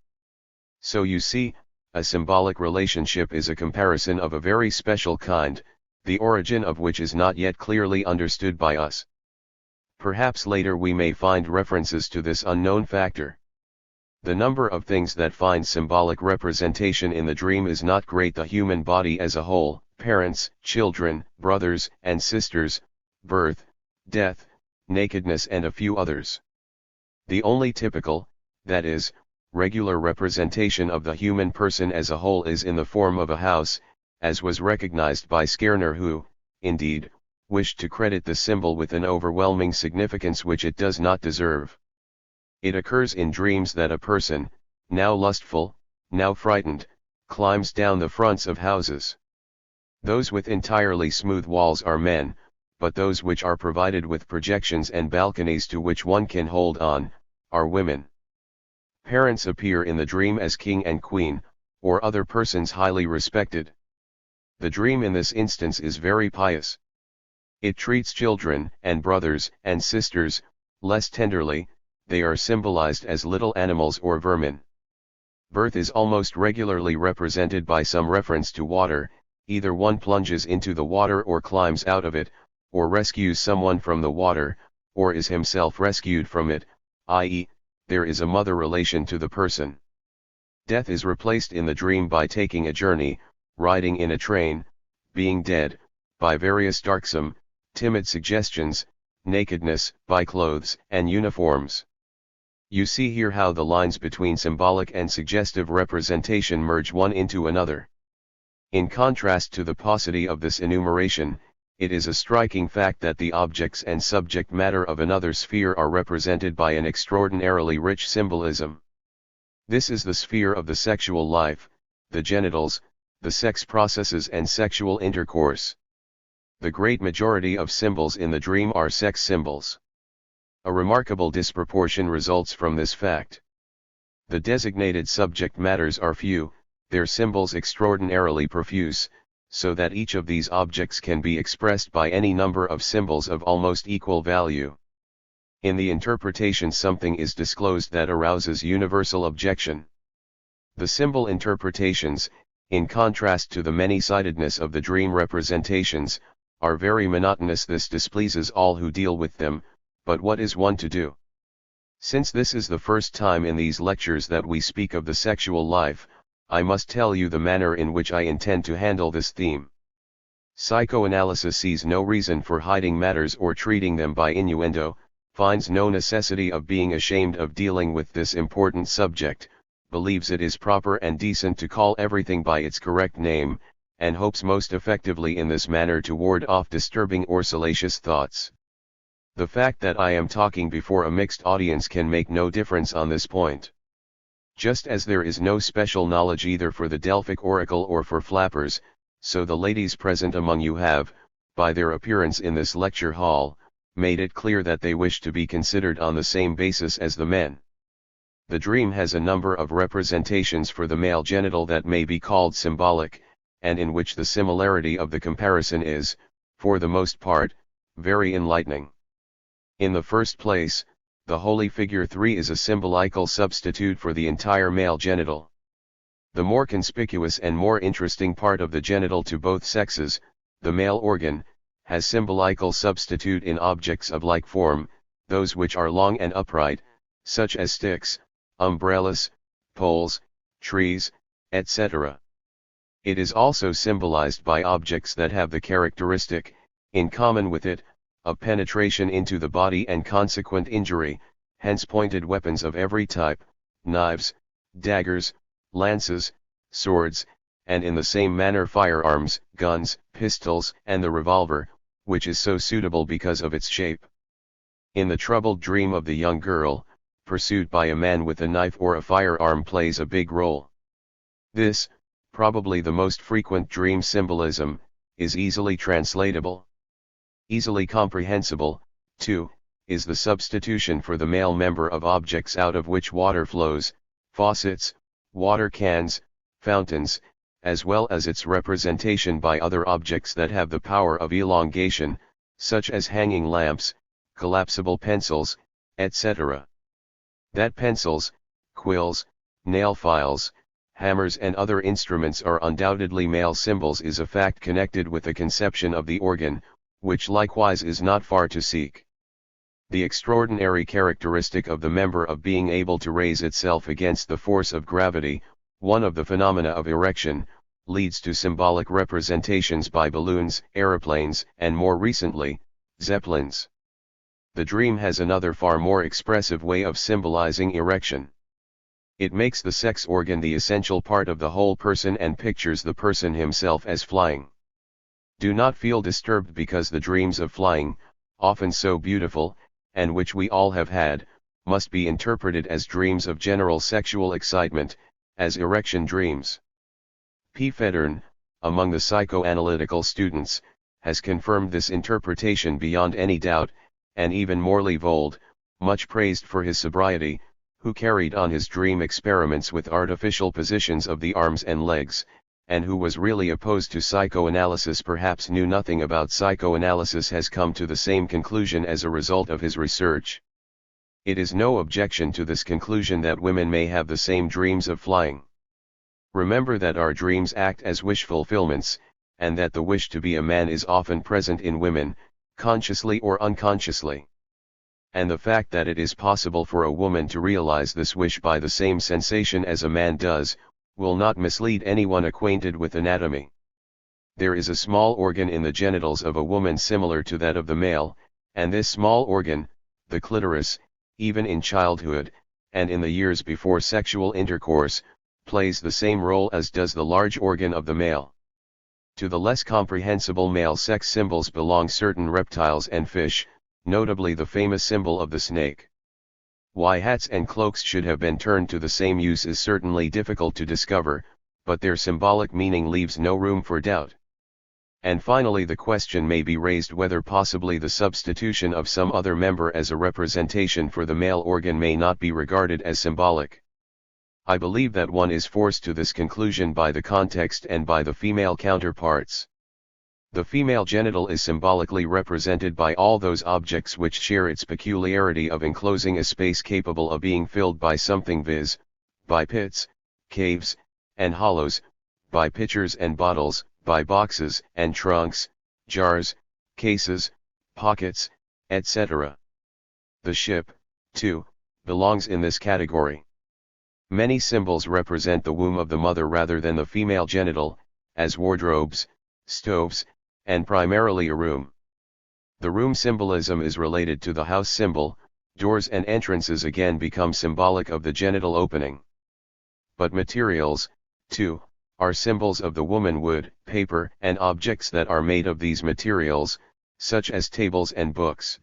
So you see, a symbolic relationship is a comparison of a very special kind, the origin of which is not yet clearly understood by us. Perhaps later we may find references to this unknown factor. The number of things that find symbolic representation in the dream is not great. The human body as a whole, parents, children, brothers and sisters, birth, death, nakedness and a few others. The only typical, that is, regular representation of the human person as a whole is in the form of a house, as was recognized by Skerner, who, indeed, wished to credit the symbol with an overwhelming significance which it does not deserve. It occurs in dreams that a person, now lustful, now frightened, climbs down the fronts of houses. Those with entirely smooth walls are men, but those which are provided with projections and balconies to which one can hold on, are women. Parents appear in the dream as king and queen, or other persons highly respected. The dream in this instance is very pious. It treats children and brothers and sisters less tenderly. They are symbolized as little animals or vermin. Birth is almost regularly represented by some reference to water, either one plunges into the water or climbs out of it, or rescues someone from the water, or is himself rescued from it, i.e., there is a mother relation to the person. Death is replaced in the dream by taking a journey, riding in a train, being dead, by various darksome, timid suggestions, nakedness, by clothes and uniforms. You see here how the lines between symbolic and suggestive representation merge one into another. In contrast to the paucity of this enumeration, it is a striking fact that the objects and subject matter of another sphere are represented by an extraordinarily rich symbolism. This is the sphere of the sexual life, the genitals, the sex processes and sexual intercourse. The great majority of symbols in the dream are sex symbols. A remarkable disproportion results from this fact. The designated subject matters are few, their symbols extraordinarily profuse, so that each of these objects can be expressed by any number of symbols of almost equal value. In the interpretation something is disclosed that arouses universal objection. The symbol interpretations, in contrast to the many-sidedness of the dream representations, are very monotonous. This displeases all who deal with them, but what is one to do? Since this is the first time in these lectures that we speak of the sexual life, I must tell you the manner in which I intend to handle this theme. Psychoanalysis sees no reason for hiding matters or treating them by innuendo, finds no necessity of being ashamed of dealing with this important subject, believes it is proper and decent to call everything by its correct name, and hopes most effectively in this manner to ward off disturbing or salacious thoughts. The fact that I am talking before a mixed audience can make no difference on this point. Just as there is no special knowledge either for the Delphic oracle or for flappers, so the ladies present among you have, by their appearance in this lecture hall, made it clear that they wish to be considered on the same basis as the men. The dream has a number of representations for the male genital that may be called symbolic, and in which the similarity of the comparison is, for the most part, very enlightening. In the first place, the holy figure 3 is a symbolical substitute for the entire male genital. The more conspicuous and more interesting part of the genital to both sexes, the male organ, has symbolical substitute in objects of like form, those which are long and upright, such as sticks, umbrellas, poles, trees, etc. It is also symbolized by objects that have the characteristic, in common with it, of penetration into the body and consequent injury, hence pointed weapons of every type, knives, daggers, lances, swords, and in the same manner firearms, guns, pistols, and the revolver, which is so suitable because of its shape. In the troubled dream of the young girl, pursued by a man with a knife or a firearm plays a big role. This, probably the most frequent dream symbolism, is easily translatable. Easily comprehensible, too, is the substitution for the male member of objects out of which water flows, faucets, water cans, fountains, as well as its representation by other objects that have the power of elongation, such as hanging lamps, collapsible pencils, etc. That pencils, quills, nail files, hammers and other instruments are undoubtedly male symbols is a fact connected with the conception of the organ, which likewise is not far to seek. The extraordinary characteristic of the member of being able to raise itself against the force of gravity, one of the phenomena of erection, leads to symbolic representations by balloons, aeroplanes, and more recently, zeppelins. The dream has another far more expressive way of symbolizing erection. It makes the sex organ the essential part of the whole person and pictures the person himself as flying. Do not feel disturbed because the dreams of flying, often so beautiful, and which we all have had, must be interpreted as dreams of general sexual excitement, as erection dreams. P. Federn, among the psychoanalytical students, has confirmed this interpretation beyond any doubt, and even Morley Vold, much praised for his sobriety, who carried on his dream experiments with artificial positions of the arms and legs, and who was really opposed to psychoanalysis, perhaps knew nothing about psychoanalysis, has come to the same conclusion as a result of his research. It is no objection to this conclusion that women may have the same dreams of flying. Remember that our dreams act as wish fulfillments, and that the wish to be a man is often present in women, consciously or unconsciously. And the fact that it is possible for a woman to realize this wish by the same sensation as a man does, will not mislead anyone acquainted with anatomy. There is a small organ in the genitals of a woman similar to that of the male, and this small organ, the clitoris, even in childhood, and in the years before sexual intercourse, plays the same role as does the large organ of the male. To the less comprehensible male sex symbols belong certain reptiles and fish, notably the famous symbol of the snake. Why hats and cloaks should have been turned to the same use is certainly difficult to discover, but their symbolic meaning leaves no room for doubt. And finally, the question may be raised whether possibly the substitution of some other member as a representation for the male organ may not be regarded as symbolic. I believe that one is forced to this conclusion by the context and by the female counterparts. The female genital is symbolically represented by all those objects which share its peculiarity of enclosing a space capable of being filled by something, viz., by pits, caves, and hollows, by pitchers and bottles, by boxes and trunks, jars, cases, pockets, etc. The ship, too, belongs in this category. Many symbols represent the womb of the mother rather than the female genital, as wardrobes, stoves, and primarily a room. The room symbolism is related to the house symbol. Doors and entrances again become symbolic of the genital opening. But materials, too, are symbols of the woman: wood, paper, and objects that are made of these materials, such as tables and books.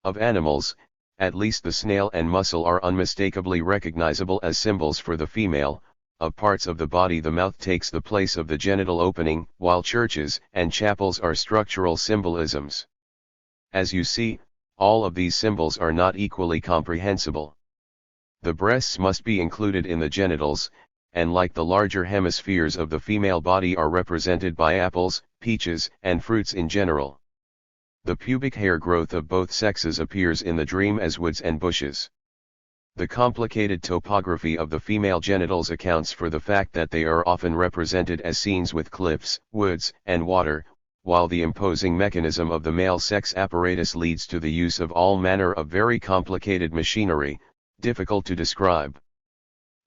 Of animals, at least the snail and mussel are unmistakably recognizable as symbols for the female. Of parts of the body, the mouth takes the place of the genital opening, while churches and chapels are structural symbolisms. As you see, all of these symbols are not equally comprehensible. The breasts must be included in the genitals, and like the larger hemispheres of the female body are represented by apples, peaches, and fruits in general. The pubic hair growth of both sexes appears in the dream as woods and bushes. The complicated topography of the female genitals accounts for the fact that they are often represented as scenes with cliffs, woods, and water, while the imposing mechanism of the male sex apparatus leads to the use of all manner of very complicated machinery, difficult to describe.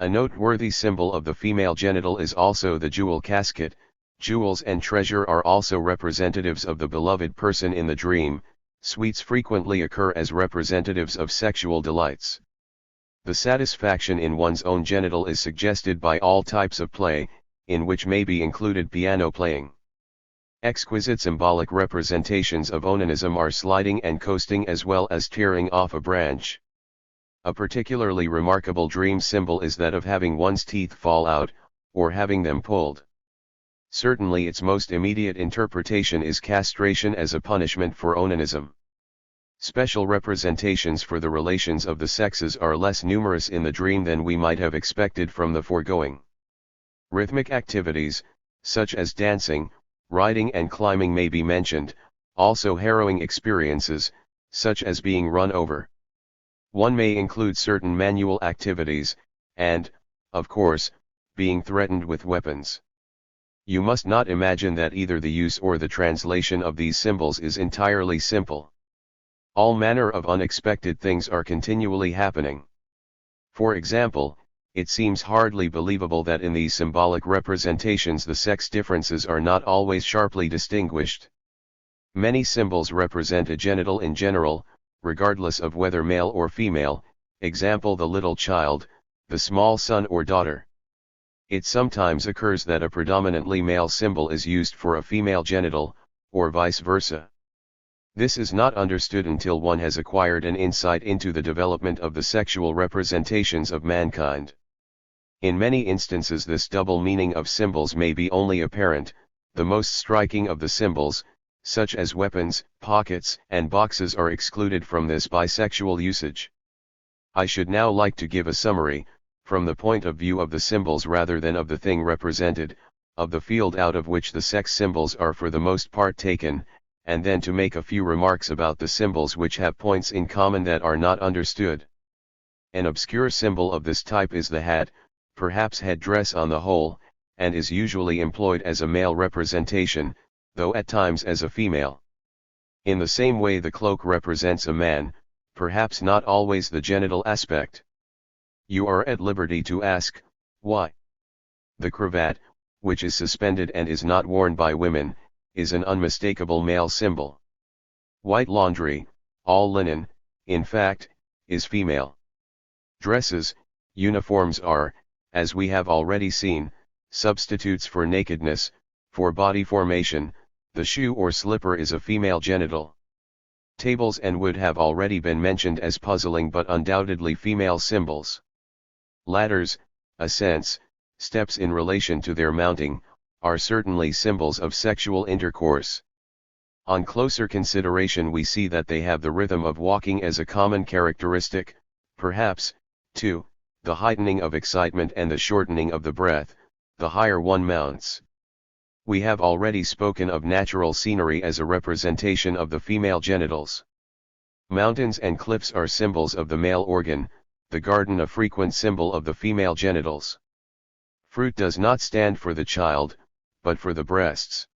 A noteworthy symbol of the female genital is also the jewel casket. Jewels and treasure are also representatives of the beloved person in the dream. Sweets frequently occur as representatives of sexual delights. The satisfaction in one's own genital is suggested by all types of play, in which may be included piano playing. Exquisite symbolic representations of onanism are sliding and coasting as well as tearing off a branch. A particularly remarkable dream symbol is that of having one's teeth fall out, or having them pulled. Certainly its most immediate interpretation is castration as a punishment for onanism. Special representations for the relations of the sexes are less numerous in the dream than we might have expected from the foregoing. Rhythmic activities, such as dancing, riding and climbing may be mentioned, also harrowing experiences, such as being run over. One may include certain manual activities, and, of course, being threatened with weapons. You must not imagine that either the use or the translation of these symbols is entirely simple. All manner of unexpected things are continually happening. For example, it seems hardly believable that in these symbolic representations the sex differences are not always sharply distinguished. Many symbols represent a genital in general, regardless of whether male or female, example the little child, the small son or daughter. It sometimes occurs that a predominantly male symbol is used for a female genital, or vice versa. This is not understood until one has acquired an insight into the development of the sexual representations of mankind. In many instances this double meaning of symbols may be only apparent. The most striking of the symbols, such as weapons, pockets, and boxes, are excluded from this bisexual usage. I should now like to give a summary, from the point of view of the symbols rather than of the thing represented, of the field out of which the sex symbols are for the most part taken, and then to make a few remarks about the symbols which have points in common that are not understood. An obscure symbol of this type is the hat, perhaps headdress on the whole, and is usually employed as a male representation, though at times as a female. In the same way the cloak represents a man, perhaps not always the genital aspect. You are at liberty to ask, why? The cravat, which is suspended and is not worn by women, is an unmistakable male symbol. White laundry, all linen, in fact, is female. Dresses, uniforms are, as we have already seen, substitutes for nakedness. For body formation, the shoe or slipper is a female genital. Tables and wood have already been mentioned as puzzling but undoubtedly female symbols. Ladders, ascents, steps in relation to their mounting, are certainly symbols of sexual intercourse. On closer consideration we see that they have the rhythm of walking as a common characteristic, perhaps, too, the heightening of excitement and the shortening of the breath, the higher one mounts. We have already spoken of natural scenery as a representation of the female genitals. Mountains and cliffs are symbols of the male organ, the garden a frequent symbol of the female genitals. Fruit does not stand for the child, but for the breasts.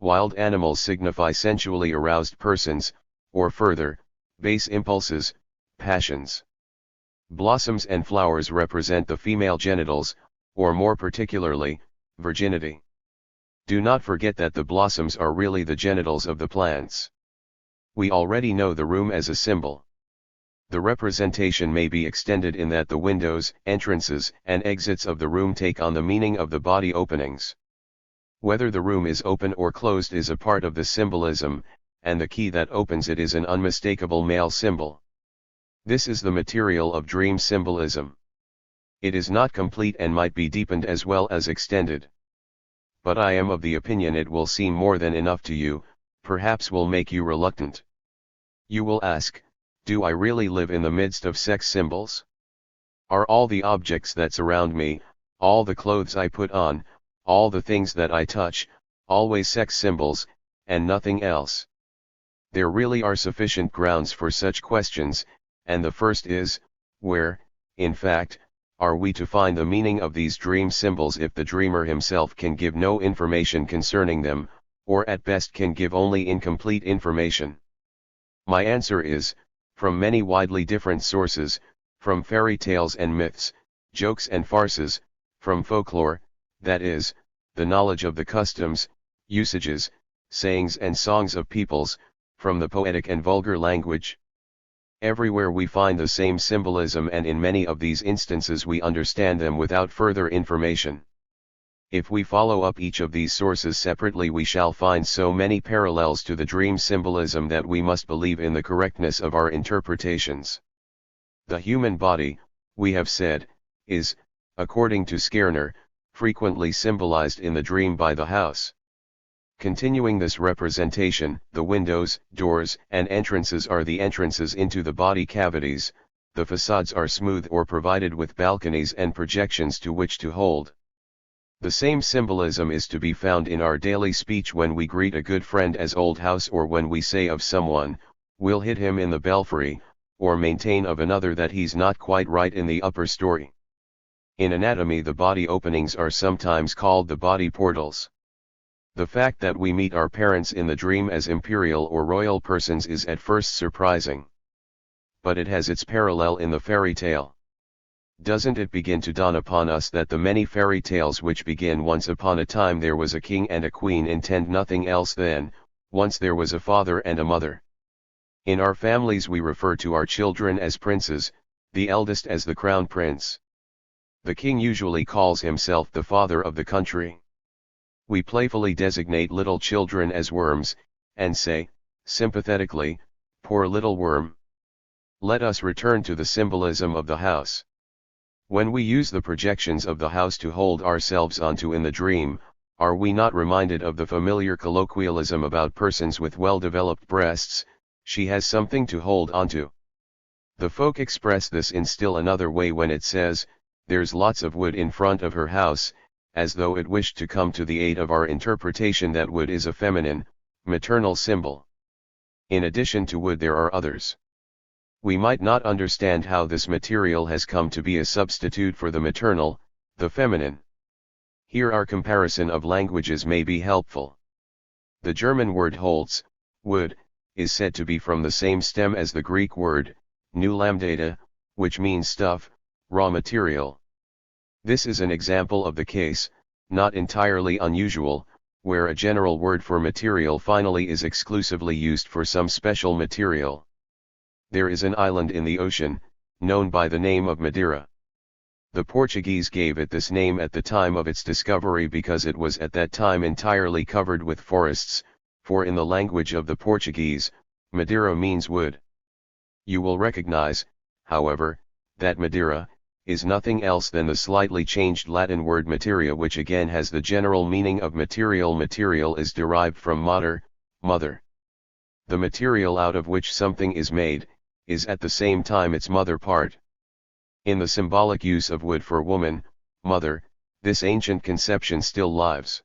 Wild animals signify sensually aroused persons, or further, base impulses, passions. Blossoms and flowers represent the female genitals, or more particularly, virginity. Do not forget that the blossoms are really the genitals of the plants. We already know the room as a symbol. The representation may be extended in that the windows, entrances, and exits of the room take on the meaning of the body openings. Whether the room is open or closed is a part of the symbolism, and the key that opens it is an unmistakable male symbol. This is the material of dream symbolism. It is not complete and might be deepened as well as extended. But I am of the opinion it will seem more than enough to you, perhaps will make you reluctant. You will ask, do I really live in the midst of sex symbols? Are all the objects that surround me, all the clothes I put on, all the things that I touch, always sex symbols, and nothing else? There really are sufficient grounds for such questions, and the first is, where, in fact, are we to find the meaning of these dream symbols if the dreamer himself can give no information concerning them, or at best can give only incomplete information? My answer is, from many widely different sources, from fairy tales and myths, jokes and farces, from folklore, that is, the knowledge of the customs, usages, sayings and songs of peoples, from the poetic and vulgar language. Everywhere we find the same symbolism, and in many of these instances we understand them without further information. If we follow up each of these sources separately we shall find so many parallels to the dream symbolism that we must believe in the correctness of our interpretations. The human body, we have said, is, according to Skerner, frequently symbolized in the dream by the house. Continuing this representation, the windows, doors, and entrances are the entrances into the body cavities, the facades are smooth or provided with balconies and projections to which to hold. The same symbolism is to be found in our daily speech when we greet a good friend as old house, or when we say of someone, we'll hit him in the belfry, or maintain of another that he's not quite right in the upper story. In anatomy the body openings are sometimes called the body portals. The fact that we meet our parents in the dream as imperial or royal persons is at first surprising. But it has its parallel in the fairy tale. Doesn't it begin to dawn upon us that the many fairy tales which begin once upon a time there was a king and a queen intend nothing else than, once there was a father and a mother? In our families we refer to our children as princes, the eldest as the crown prince. The king usually calls himself the father of the country. We playfully designate little children as worms, and say, sympathetically, poor little worm. Let us return to the symbolism of the house. When we use the projections of the house to hold ourselves onto in the dream, are we not reminded of the familiar colloquialism about persons with well-developed breasts, she has something to hold onto? The folk express this in still another way when it says, there's lots of wood in front of her house, as though it wished to come to the aid of our interpretation that wood is a feminine, maternal symbol. In addition to wood there are others. We might not understand how this material has come to be a substitute for the maternal, the feminine. Here our comparison of languages may be helpful. The German word Holz, wood, is said to be from the same stem as the Greek word, pneulambdata, which means stuff, raw material. This is an example of the case, not entirely unusual, where a general word for material finally is exclusively used for some special material. There is an island in the ocean, known by the name of Madeira. The Portuguese gave it this name at the time of its discovery because it was at that time entirely covered with forests, for in the language of the Portuguese, Madeira means wood. You will recognize, however, that Madeira is nothing else than the slightly changed Latin word materia, which again has the general meaning of material. Material is derived from mater, mother. The material out of which something is made, is at the same time its mother part. In the symbolic use of wood for woman, mother, this ancient conception still lives.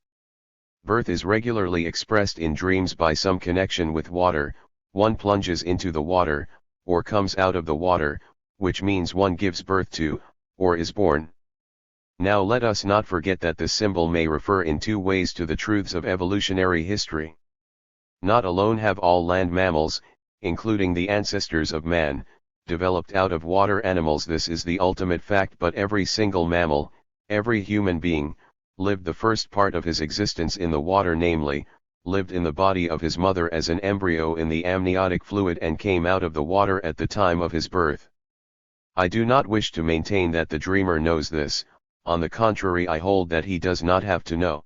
Birth is regularly expressed in dreams by some connection with water. One plunges into the water, or comes out of the water, which means one gives birth to, or is born. Now let us not forget that this symbol may refer in two ways to the truths of evolutionary history. Not alone have all land mammals, including the ancestors of man, developed out of water animals. This is the ultimate fact, but every single mammal, every human being, lived the first part of his existence in the water, namely, lived in the body of his mother as an embryo in the amniotic fluid and came out of the water at the time of his birth. I do not wish to maintain that the dreamer knows this, on the contrary I hold that he does not have to know.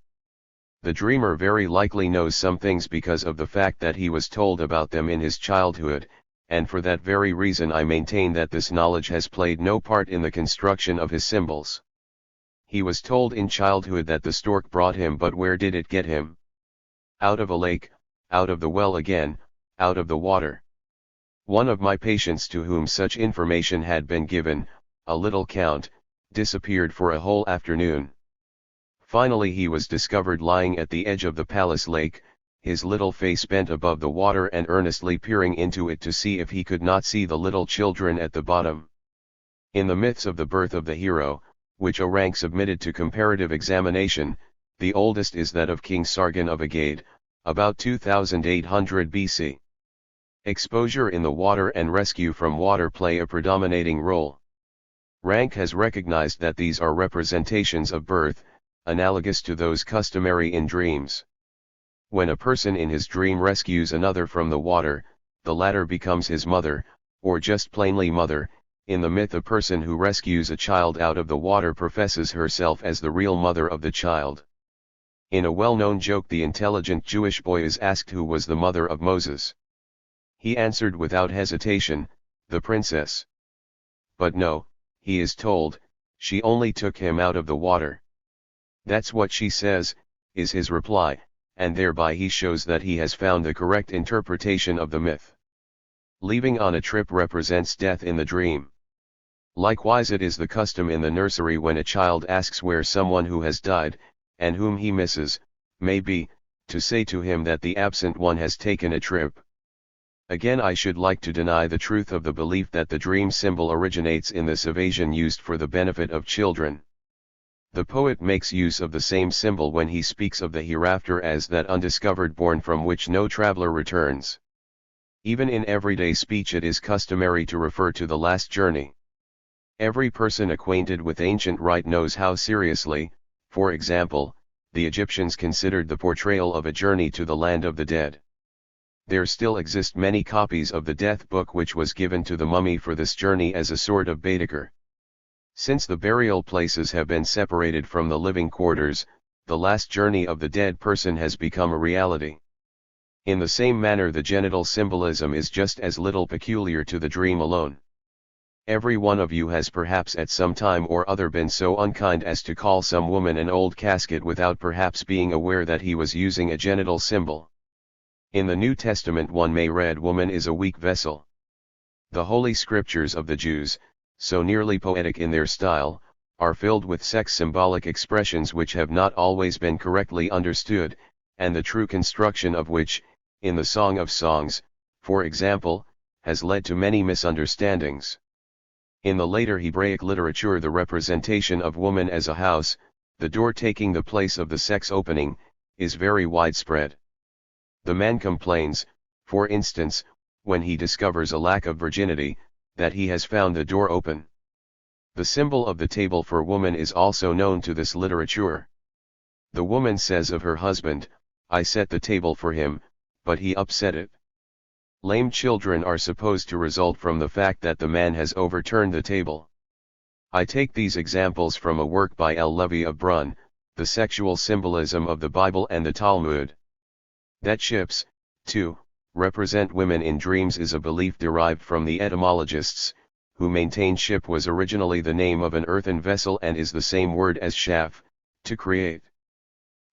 The dreamer very likely knows some things because of the fact that he was told about them in his childhood, and for that very reason I maintain that this knowledge has played no part in the construction of his symbols. He was told in childhood that the stork brought him, but where did it get him? Out of a lake, out of the well again, out of the water. One of my patients to whom such information had been given, a little count, disappeared for a whole afternoon. Finally he was discovered lying at the edge of the palace lake, his little face bent above the water and earnestly peering into it to see if he could not see the little children at the bottom. In the myths of the birth of the hero, which a rank submitted to comparative examination, the oldest is that of King Sargon of Agade, about 2800 BC. Exposure in the water and rescue from water play a predominating role. Rank has recognized that these are representations of birth, analogous to those customary in dreams. When a person in his dream rescues another from the water, the latter becomes his mother, or just plainly mother. In the myth, a person who rescues a child out of the water professes herself as the real mother of the child. In a well-known joke, the intelligent Jewish boy is asked who was the mother of Moses. He answered without hesitation, the princess. But no, he is told, she only took him out of the water. That's what she says, is his reply, and thereby he shows that he has found the correct interpretation of the myth. Leaving on a trip represents death in the dream. Likewise it is the custom in the nursery when a child asks where someone who has died, and whom he misses, may be, to say to him that the absent one has taken a trip. Again, I should like to deny the truth of the belief that the dream symbol originates in this evasion used for the benefit of children. The poet makes use of the same symbol when he speaks of the hereafter as that undiscovered bourne from which no traveler returns. Even in everyday speech it is customary to refer to the last journey. Every person acquainted with ancient rite knows how seriously, for example, the Egyptians considered the portrayal of a journey to the land of the dead. There still exist many copies of the death book which was given to the mummy for this journey as a sort of Baedeker. Since the burial places have been separated from the living quarters, the last journey of the dead person has become a reality. In the same manner, the genital symbolism is just as little peculiar to the dream alone. Every one of you has perhaps at some time or other been so unkind as to call some woman an old casket without perhaps being aware that he was using a genital symbol. In the New Testament one may read, "Woman is a weak vessel." The Holy Scriptures of the Jews, so nearly poetic in their style, are filled with sex-symbolic expressions which have not always been correctly understood, and the true construction of which, in the Song of Songs, for example, has led to many misunderstandings. In the later Hebraic literature, the representation of woman as a house, the door taking the place of the sex opening, is very widespread. The man complains, for instance, when he discovers a lack of virginity, that he has found the door open. The symbol of the table for woman is also known to this literature. The woman says of her husband, "I set the table for him, but he upset it." Lame children are supposed to result from the fact that the man has overturned the table. I take these examples from a work by L. Levy of Brunn, The Sexual Symbolism of the Bible and the Talmud. That ships, too, represent women in dreams is a belief derived from the etymologists, who maintain ship was originally the name of an earthen vessel and is the same word as shaph, to create.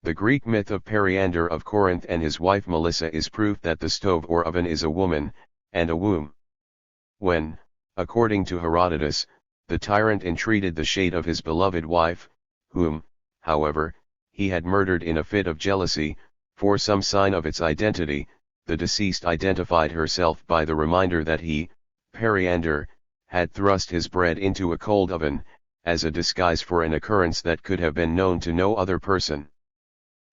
The Greek myth of Periander of Corinth and his wife Melissa is proof that the stove or oven is a woman, and a womb. When, according to Herodotus, the tyrant entreated the shade of his beloved wife, whom, however, he had murdered in a fit of jealousy, for some sign of its identity, the deceased identified herself by the reminder that he, Periander, had thrust his bread into a cold oven, as a disguise for an occurrence that could have been known to no other person.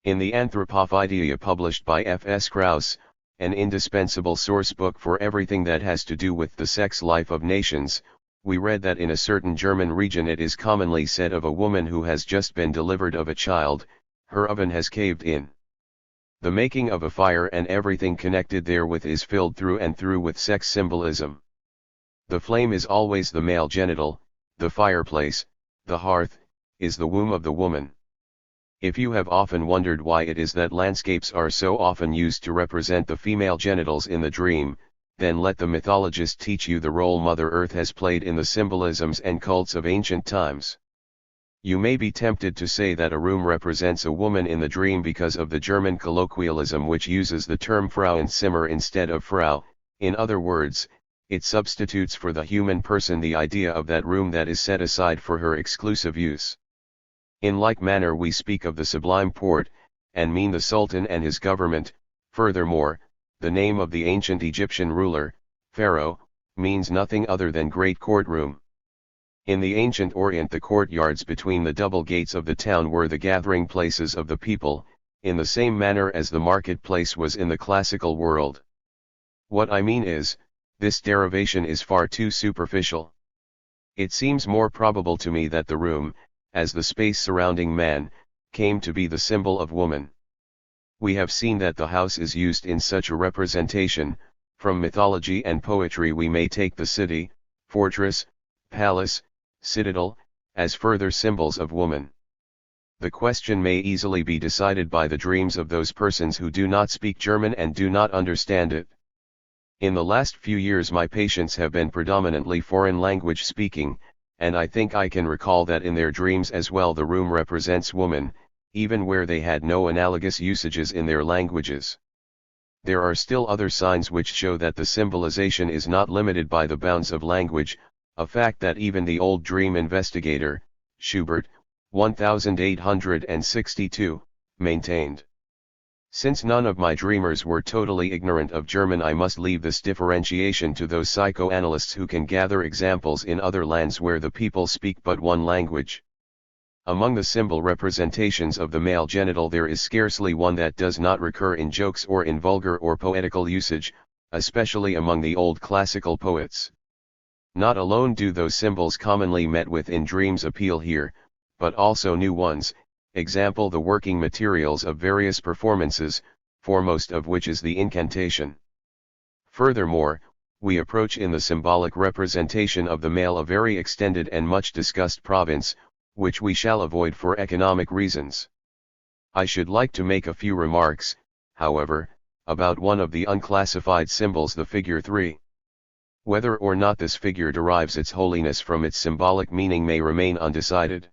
In the Anthropophyteia published by F.S. Krauss, an indispensable source book for everything that has to do with the sex life of nations, we read that in a certain German region it is commonly said of a woman who has just been delivered of a child, her oven has caved in. The making of a fire and everything connected therewith is filled through and through with sex symbolism. The flame is always the male genital, the fireplace, the hearth, is the womb of the woman. If you have often wondered why it is that landscapes are so often used to represent the female genitals in the dream, then let the mythologist teach you the role Mother Earth has played in the symbolisms and cults of ancient times. You may be tempted to say that a room represents a woman in the dream because of the German colloquialism which uses the term Frauenzimmer instead of Frau, in other words, it substitutes for the human person the idea of that room that is set aside for her exclusive use. In like manner we speak of the Sublime Porte, and mean the Sultan and his government. Furthermore, the name of the ancient Egyptian ruler, Pharaoh, means nothing other than great courtroom. In the ancient Orient the courtyards between the double gates of the town were the gathering places of the people, in the same manner as the marketplace was in the classical world. What I mean is, this derivation is far too superficial. It seems more probable to me that the room, as the space surrounding man, came to be the symbol of woman. We have seen that the house is used in such a representation. From mythology and poetry we may take the city, fortress, palace, citadel, as further symbols of woman. The question may easily be decided by the dreams of those persons who do not speak German and do not understand it. In the last few years my patients have been predominantly foreign language speaking, and I think I can recall that in their dreams as well the room represents woman, even where they had no analogous usages in their languages. There are still other signs which show that the symbolization is not limited by the bounds of language, a fact that even the old dream investigator, Schubert, 1862, maintained. Since none of my dreamers were totally ignorant of German, I must leave this differentiation to those psychoanalysts who can gather examples in other lands where the people speak but one language. Among the symbol representations of the male genital there is scarcely one that does not recur in jokes or in vulgar or poetical usage, especially among the old classical poets. Not alone do those symbols commonly met with in dreams appeal here, but also new ones, example the working materials of various performances, foremost of which is the incantation. Furthermore, we approach in the symbolic representation of the male a very extended and much discussed province, which we shall avoid for economic reasons. I should like to make a few remarks, however, about one of the unclassified symbols, the figure 3. Whether or not this figure derives its holiness from its symbolic meaning may remain undecided.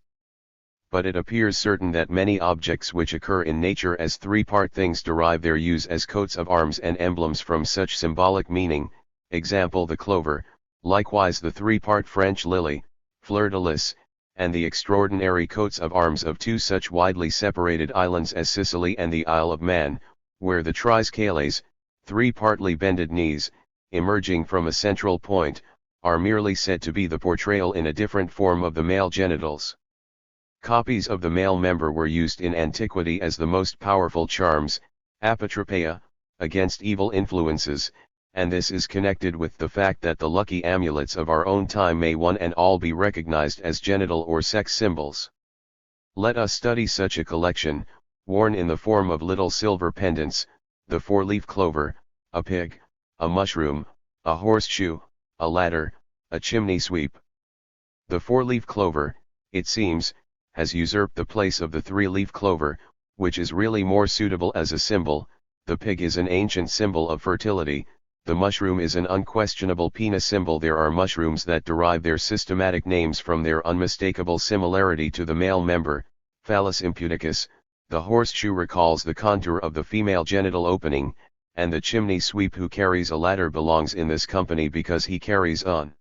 But it appears certain that many objects which occur in nature as three-part things derive their use as coats of arms and emblems from such symbolic meaning, example the clover, likewise the three-part French lily, fleur-de-lis, and the extraordinary coats of arms of two such widely separated islands as Sicily and the Isle of Man, where the triskales, three partly bended knees, emerging from a central point, are merely said to be the portrayal in a different form of the male genitals. Copies of the male member were used in antiquity as the most powerful charms, apotropeia, against evil influences, and this is connected with the fact that the lucky amulets of our own time may one and all be recognized as genital or sex symbols. Let us study such a collection, worn in the form of little silver pendants, the four-leaf clover, a pig, a mushroom, a horseshoe, a ladder, a chimney sweep. The four-leaf clover, it seems, has usurped the place of the three-leaf clover, which is really more suitable as a symbol, the pig is an ancient symbol of fertility, the mushroom is an unquestionable penis symbol. There are mushrooms that derive their systematic names from their unmistakable similarity to the male member, Phallus imputicus, the horseshoe recalls the contour of the female genital opening, and the chimney sweep who carries a ladder belongs in this company because he carries on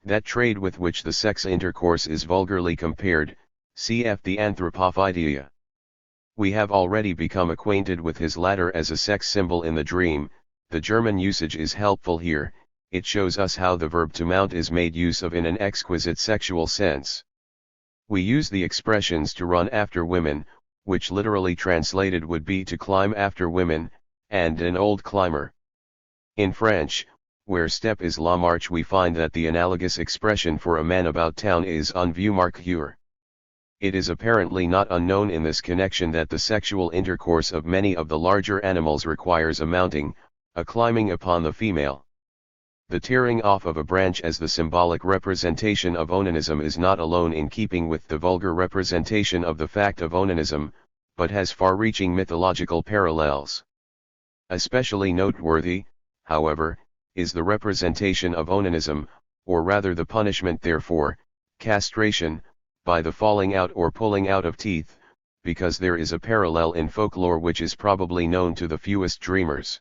that trade with which the sex intercourse is vulgarly compared, cf. the Anthropophyteia. We have already become acquainted with his ladder as a sex symbol in the dream. The German usage is helpful here, it shows us how the verb to mount is made use of in an exquisite sexual sense. We use the expressions to run after women, which literally translated would be to climb after women, and an old climber. In French, where step is la marche, we find that the analogous expression for a man about town is un vieux marcheur. It is apparently not unknown in this connection that the sexual intercourse of many of the larger animals requires a mounting, a climbing upon the female. The tearing off of a branch as the symbolic representation of onanism is not alone in keeping with the vulgar representation of the fact of onanism, but has far-reaching mythological parallels. Especially noteworthy, however, is the representation of onanism, or rather the punishment therefor, castration, by the falling out or pulling out of teeth, because there is a parallel in folklore which is probably known to the fewest dreamers.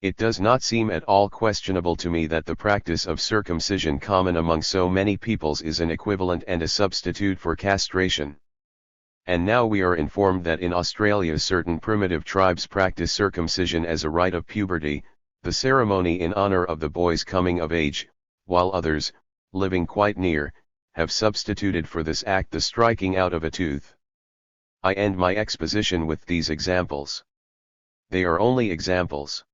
It does not seem at all questionable to me that the practice of circumcision common among so many peoples is an equivalent and a substitute for castration. And now we are informed that in Australia certain primitive tribes practice circumcision as a rite of puberty, the ceremony in honor of the boy's coming of age, while others, living quite near, have substituted for this act the striking out of a tooth. I end my exposition with these examples. They are only examples.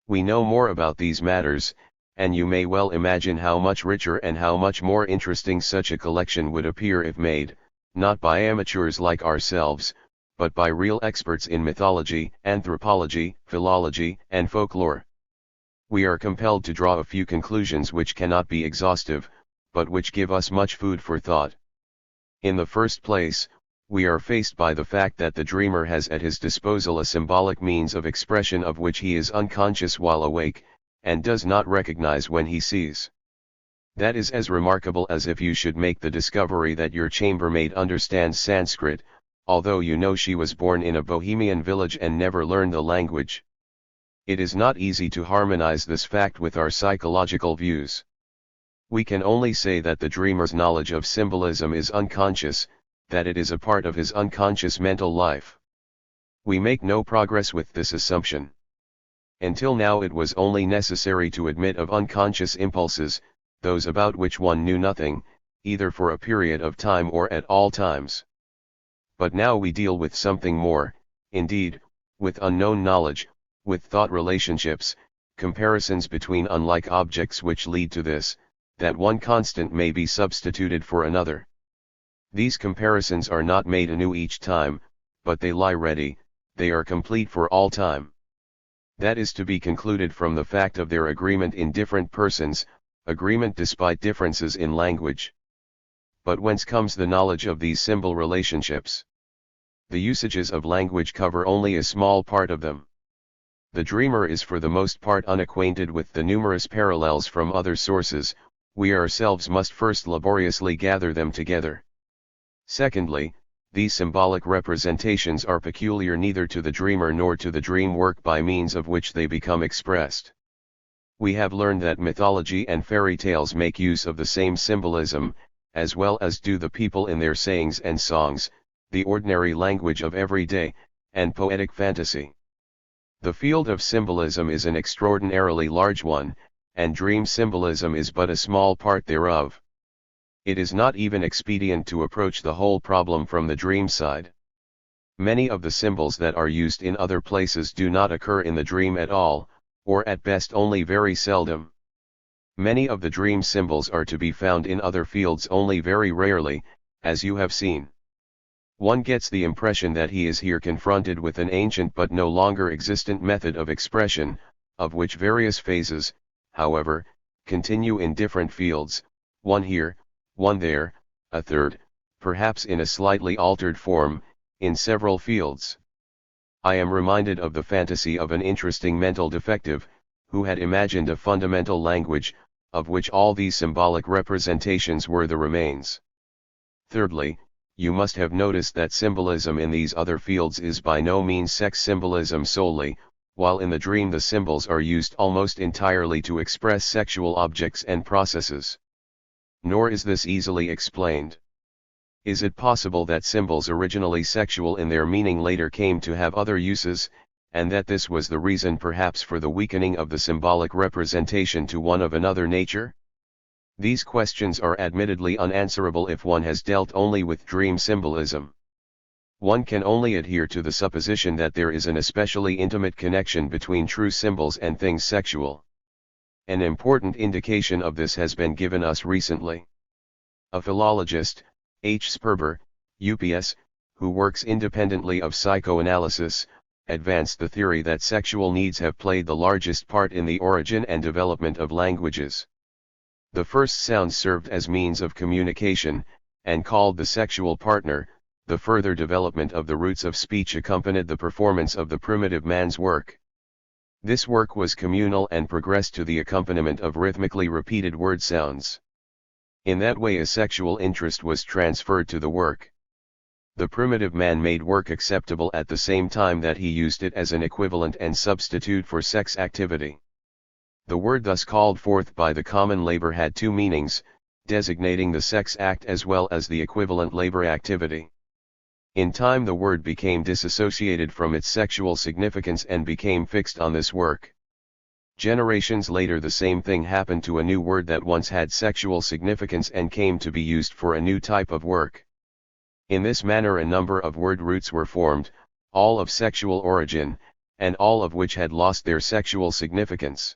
We know more about these matters, and you may well imagine how much richer and how much more interesting such a collection would appear if made, not by amateurs like ourselves, but by real experts in mythology, anthropology, philology, and folklore. We are compelled to draw a few conclusions which cannot be exhaustive, but which give us much food for thought. In the first place, we are faced by the fact that the dreamer has at his disposal a symbolic means of expression of which he is unconscious while awake, and does not recognize when he sees. That is as remarkable as if you should make the discovery that your chambermaid understands Sanskrit, although you know she was born in a Bohemian village and never learned the language. It is not easy to harmonize this fact with our psychological views. We can only say that the dreamer's knowledge of symbolism is unconscious, that it is a part of his unconscious mental life. We make no progress with this assumption. Until now it was only necessary to admit of unconscious impulses, those about which one knew nothing, either for a period of time or at all times. But now we deal with something more, indeed, with unknown knowledge, with thought relationships, comparisons between unlike objects which lead to this, that one constant may be substituted for another. These comparisons are not made anew each time, but they lie ready, they are complete for all time. That is to be concluded from the fact of their agreement in different persons, agreement despite differences in language. But whence comes the knowledge of these symbol relationships? The usages of language cover only a small part of them. The dreamer is for the most part unacquainted with the numerous parallels from other sources, we ourselves must first laboriously gather them together. Secondly, these symbolic representations are peculiar neither to the dreamer nor to the dream work by means of which they become expressed. We have learned that mythology and fairy tales make use of the same symbolism, as well as do the people in their sayings and songs, the ordinary language of everyday, and poetic fantasy. The field of symbolism is an extraordinarily large one, and dream symbolism is but a small part thereof. It is not even expedient to approach the whole problem from the dream side. Many of the symbols that are used in other places do not occur in the dream at all, or at best only very seldom. Many of the dream symbols are to be found in other fields only very rarely, as you have seen. One gets the impression that he is here confronted with an ancient but no longer existent method of expression, of which various phases, however, continue in different fields, one here, one there, a third, perhaps in a slightly altered form, in several fields. I am reminded of the fantasy of an interesting mental defective, who had imagined a fundamental language, of which all these symbolic representations were the remains. Thirdly, you must have noticed that symbolism in these other fields is by no means sex symbolism solely, while in the dream the symbols are used almost entirely to express sexual objects and processes. Nor is this easily explained. Is it possible that symbols originally sexual in their meaning later came to have other uses, and that this was the reason perhaps for the weakening of the symbolic representation to one of another nature? These questions are admittedly unanswerable if one has dealt only with dream symbolism. One can only adhere to the supposition that there is an especially intimate connection between true symbols and things sexual. An important indication of this has been given us recently. A philologist, H. Sperber, UPS, who works independently of psychoanalysis, advanced the theory that sexual needs have played the largest part in the origin and development of languages. The first sounds served as means of communication, and called the sexual partner. The further development of the roots of speech accompanied the performance of the primitive man's work. This work was communal and progressed to the accompaniment of rhythmically repeated word sounds. In that way a sexual interest was transferred to the work. The primitive man made work acceptable at the same time that he used it as an equivalent and substitute for sex activity. The word thus called forth by the common labor had two meanings, designating the sex act as well as the equivalent labor activity. In time the word became disassociated from its sexual significance and became fixed on this work. Generations later the same thing happened to a new word that once had sexual significance and came to be used for a new type of work. In this manner a number of word roots were formed, all of sexual origin, and all of which had lost their sexual significance.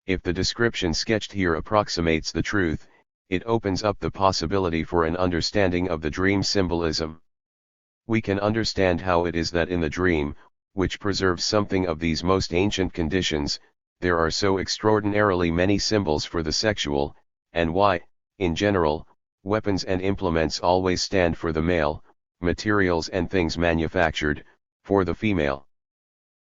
If the description sketched here approximates the truth, it opens up the possibility for an understanding of the dream symbolism. We can understand how it is that in the dream, which preserves something of these most ancient conditions, there are so extraordinarily many symbols for the sexual, and why, in general, weapons and implements always stand for the male, materials and things manufactured, for the female.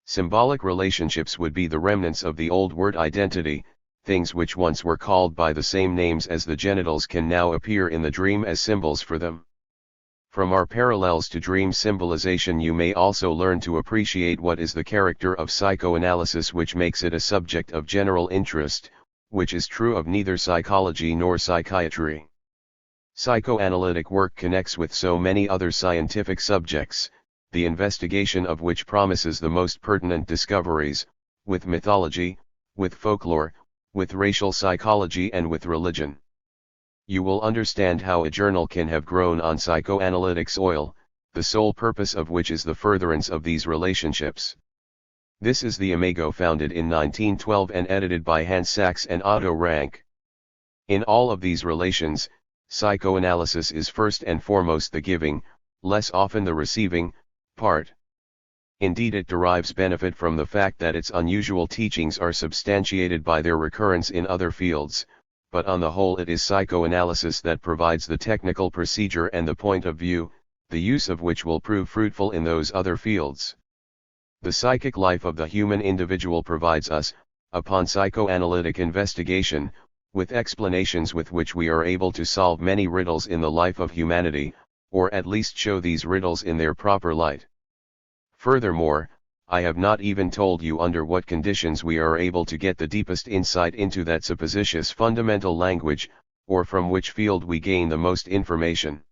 Symbolic relationships would be the remnants of the old word identity. Things which once were called by the same names as the genitals can now appear in the dream as symbols for them. From our parallels to dream symbolization you may also learn to appreciate what is the character of psychoanalysis which makes it a subject of general interest, which is true of neither psychology nor psychiatry. Psychoanalytic work connects with so many other scientific subjects, the investigation of which promises the most pertinent discoveries, with mythology, with folklore, with racial psychology and with religion. You will understand how a journal can have grown on psychoanalytic soil, the sole purpose of which is the furtherance of these relationships. This is the Imago, founded in 1912 and edited by Hans Sachs and Otto Rank. In all of these relations, psychoanalysis is first and foremost the giving, less often the receiving, part. Indeed, it derives benefit from the fact that its unusual teachings are substantiated by their recurrence in other fields, but on the whole it is psychoanalysis that provides the technical procedure and the point of view, the use of which will prove fruitful in those other fields. The psychic life of the human individual provides us, upon psychoanalytic investigation, with explanations with which we are able to solve many riddles in the life of humanity, or at least show these riddles in their proper light. Furthermore, I have not even told you under what conditions we are able to get the deepest insight into that supposititious fundamental language, or from which field we gain the most information.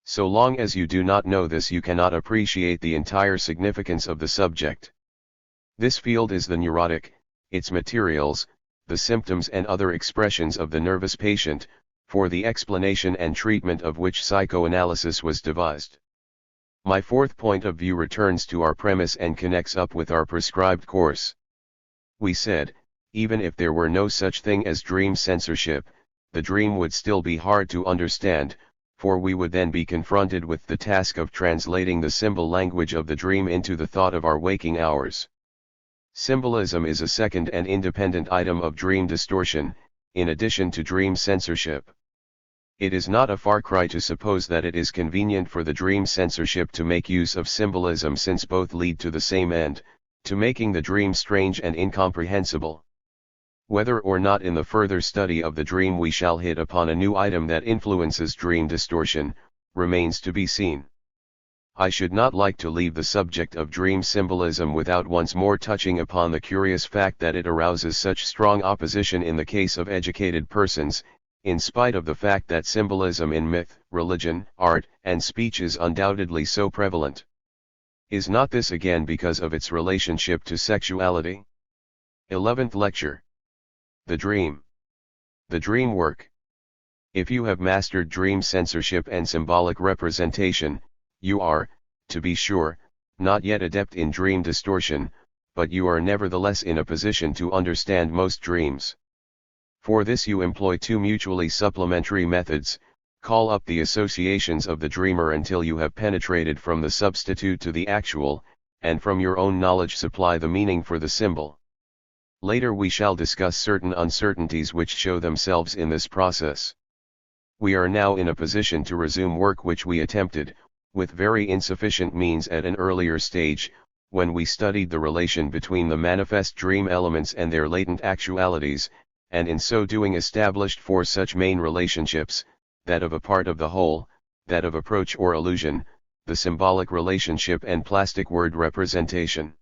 So long as you do not know this, you cannot appreciate the entire significance of the subject. This field is the neurotic, its materials, the symptoms and other expressions of the nervous patient, for the explanation and treatment of which psychoanalysis was devised. My fourth point of view returns to our premise and connects up with our prescribed course. We said, even if there were no such thing as dream censorship, the dream would still be hard to understand, for we would then be confronted with the task of translating the symbol language of the dream into the thought of our waking hours. Symbolism is a second and independent item of dream distortion, in addition to dream censorship. It is not a far cry to suppose that it is convenient for the dream censorship to make use of symbolism, since both lead to the same end, to making the dream strange and incomprehensible. Whether or not in the further study of the dream we shall hit upon a new item that influences dream distortion, remains to be seen. I should not like to leave the subject of dream symbolism without once more touching upon the curious fact that it arouses such strong opposition in the case of educated persons, in spite of the fact that symbolism in myth, religion, art, and speech is undoubtedly so prevalent. Is not this again because of its relationship to sexuality? 11th lecture. The dream. The dream work. If you have mastered dream censorship and symbolic representation, you are, to be sure, not yet adept in dream distortion, but you are nevertheless in a position to understand most dreams. For this you employ two mutually supplementary methods: call up the associations of the dreamer until you have penetrated from the substitute to the actual, and from your own knowledge supply the meaning for the symbol. Later we shall discuss certain uncertainties which show themselves in this process. We are now in a position to resume work which we attempted, with very insufficient means at an earlier stage, when we studied the relation between the manifest dream elements and their latent actualities, and in so doing established four such main relationships: that of a part of the whole, that of approach or illusion, the symbolic relationship, and plastic word representation.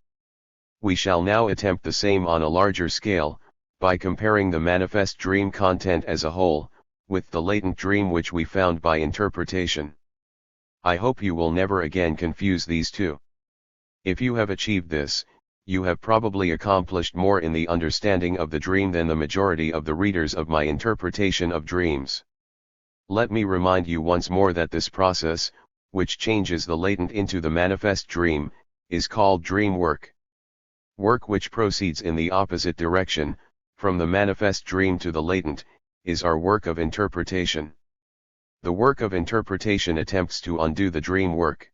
We shall now attempt the same on a larger scale, by comparing the manifest dream content as a whole, with the latent dream which we found by interpretation. I hope you will never again confuse these two. If you have achieved this, you have probably accomplished more in the understanding of the dream than the majority of the readers of my interpretation of dreams. Let me remind you once more that this process, which changes the latent into the manifest dream, is called dream work. Work which proceeds in the opposite direction, from the manifest dream to the latent, is our work of interpretation. The work of interpretation attempts to undo the dream work.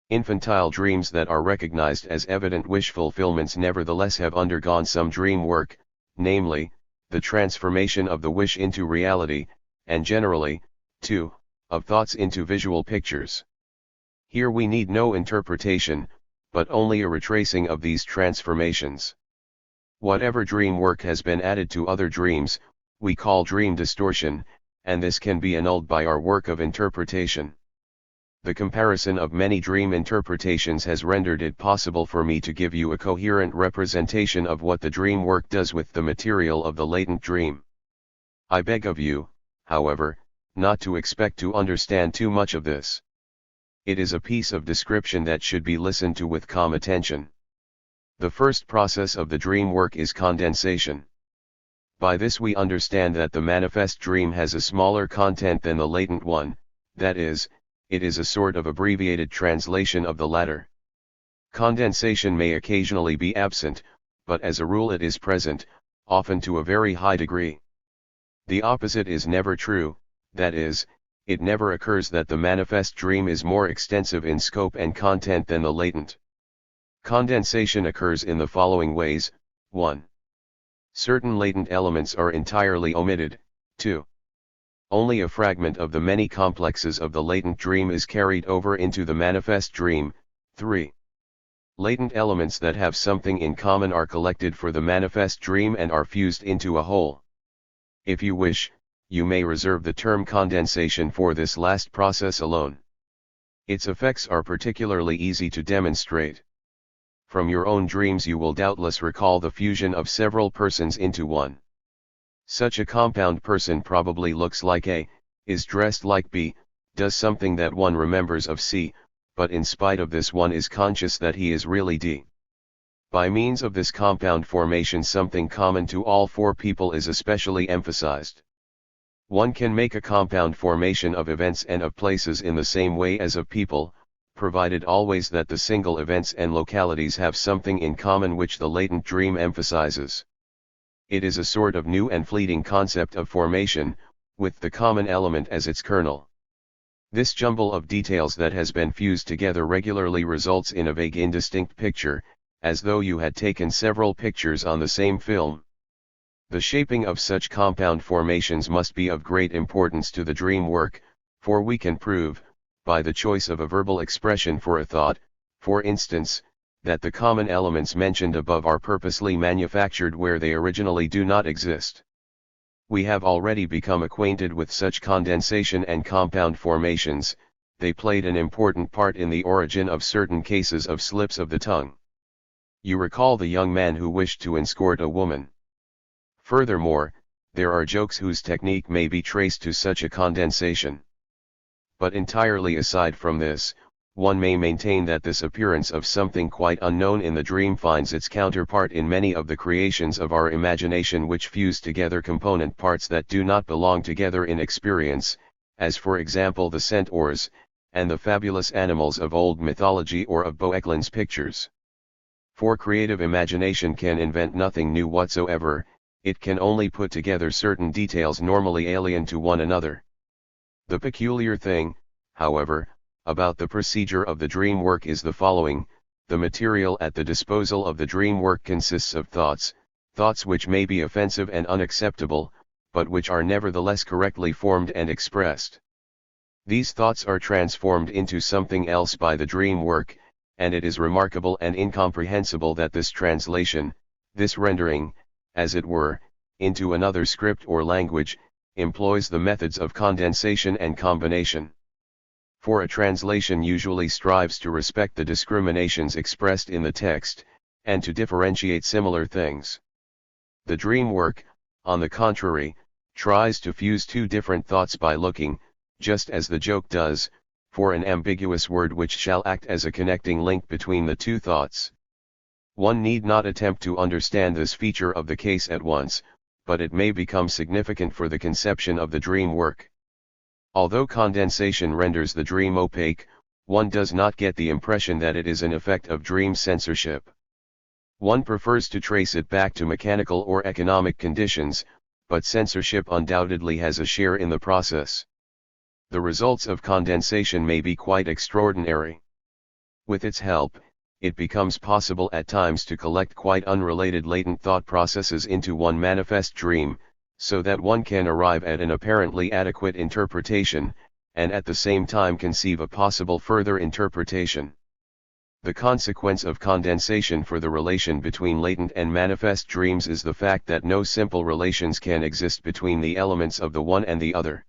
Infantile dreams that are recognized as evident wish fulfillments nevertheless have undergone some dream work, namely, the transformation of the wish into reality, and generally, too, of thoughts into visual pictures. Here we need no interpretation, but only a retracing of these transformations. Whatever dream work has been added to other dreams, we call dream distortion, and this can be annulled by our work of interpretation. The comparison of many dream interpretations has rendered it possible for me to give you a coherent representation of what the dream work does with the material of the latent dream. I beg of you, however, not to expect to understand too much of this. It is a piece of description that should be listened to with calm attention. The first process of the dream work is condensation. By this we understand that the manifest dream has a smaller content than the latent one, that is, it is a sort of abbreviated translation of the latter. Condensation may occasionally be absent, but as a rule it is present, often to a very high degree. The opposite is never true, that is, it never occurs that the manifest dream is more extensive in scope and content than the latent. Condensation occurs in the following ways: 1. Certain latent elements are entirely omitted. 2. Only a fragment of the many complexes of the latent dream is carried over into the manifest dream. 3. Latent elements that have something in common are collected for the manifest dream and are fused into a whole. If you wish, you may reserve the term condensation for this last process alone. Its effects are particularly easy to demonstrate. From your own dreams you will doubtless recall the fusion of several persons into one. Such a compound person probably looks like A, is dressed like B, does something that one remembers of C, but in spite of this one is conscious that he is really D. By means of this compound formation something common to all four people is especially emphasized. One can make a compound formation of events and of places in the same way as of people, provided always that the single events and localities have something in common which the latent dream emphasizes. It is a sort of new and fleeting concept of formation, with the common element as its kernel. This jumble of details that has been fused together regularly results in a vague indistinct picture, as though you had taken several pictures on the same film. The shaping of such compound formations must be of great importance to the dream work, for we can prove, by the choice of a verbal expression for a thought, for instance, that the common elements mentioned above are purposely manufactured where they originally do not exist. We have already become acquainted with such condensation and compound formations. They played an important part in the origin of certain cases of slips of the tongue. You recall the young man who wished to escort a woman. Furthermore, there are jokes whose technique may be traced to such a condensation. But entirely aside from this, one may maintain that this appearance of something quite unknown in the dream finds its counterpart in many of the creations of our imagination which fuse together component parts that do not belong together in experience, as for example the centaurs, and the fabulous animals of old mythology or of Boeckling's pictures. For creative imagination can invent nothing new whatsoever, it can only put together certain details normally alien to one another. The peculiar thing, however, about the procedure of the dream work is the following: the material at the disposal of the dream work consists of thoughts which may be offensive and unacceptable, but which are nevertheless correctly formed and expressed. These thoughts are transformed into something else by the dream work, and it is remarkable and incomprehensible that this translation, this rendering, as it were, into another script or language, employs the methods of condensation and combination. For a translation usually strives to respect the discriminations expressed in the text, and to differentiate similar things. The dream work, on the contrary, tries to fuse two different thoughts by looking, just as the joke does, for an ambiguous word which shall act as a connecting link between the two thoughts. One need not attempt to understand this feature of the case at once, but it may become significant for the conception of the dream work. Although condensation renders the dream opaque, one does not get the impression that it is an effect of dream censorship. One prefers to trace it back to mechanical or economic conditions, but censorship undoubtedly has a share in the process. The results of condensation may be quite extraordinary. With its help, it becomes possible at times to collect quite unrelated latent thought processes into one manifest dream, so that one can arrive at an apparently adequate interpretation, and at the same time conceive a possible further interpretation. The consequence of condensation for the relation between latent and manifest dreams is the fact that no simple relations can exist between the elements of the one and the other.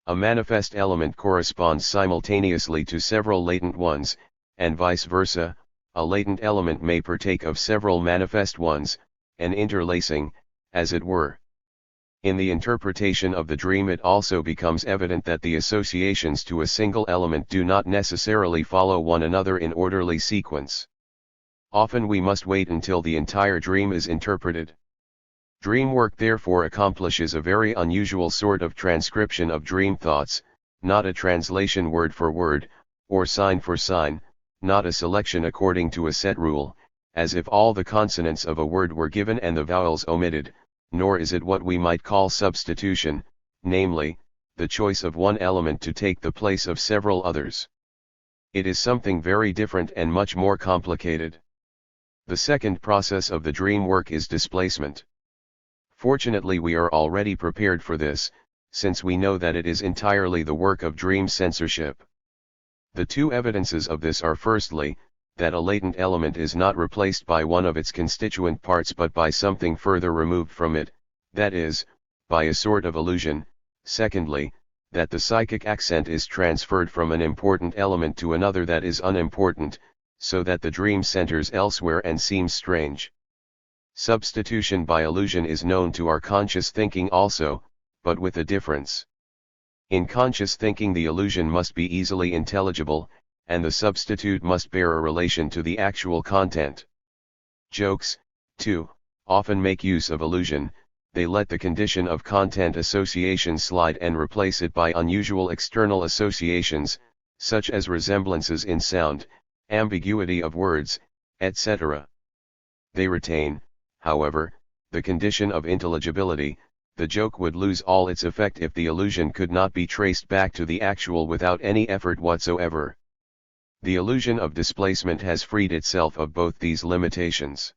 A manifest element corresponds simultaneously to several latent ones, and vice versa. A latent element may partake of several manifest ones, an interlacing, as it were. In the interpretation of the dream it also becomes evident that the associations to a single element do not necessarily follow one another in orderly sequence. Often we must wait until the entire dream is interpreted. Dream work therefore accomplishes a very unusual sort of transcription of dream thoughts, not a translation word for word, or sign for sign, not a selection according to a set rule, as if all the consonants of a word were given and the vowels omitted, nor is it what we might call substitution, namely, the choice of one element to take the place of several others. It is something very different and much more complicated. The second process of the dream work is displacement. Fortunately we are already prepared for this, since we know that it is entirely the work of dream censorship. The two evidences of this are firstly, that a latent element is not replaced by one of its constituent parts but by something further removed from it, that is, by a sort of illusion; secondly, that the psychic accent is transferred from an important element to another that is unimportant, so that the dream centers elsewhere and seems strange. Substitution by illusion is known to our conscious thinking also, but with a difference. In conscious thinking the illusion must be easily intelligible, and the substitute must bear a relation to the actual content. Jokes, too, often make use of illusion. They let the condition of content association slide and replace it by unusual external associations, such as resemblances in sound, ambiguity of words, etc. They retain, however, the condition of intelligibility. The joke would lose all its effect if the illusion could not be traced back to the actual without any effort whatsoever. The illusion of displacement has freed itself of both these limitations.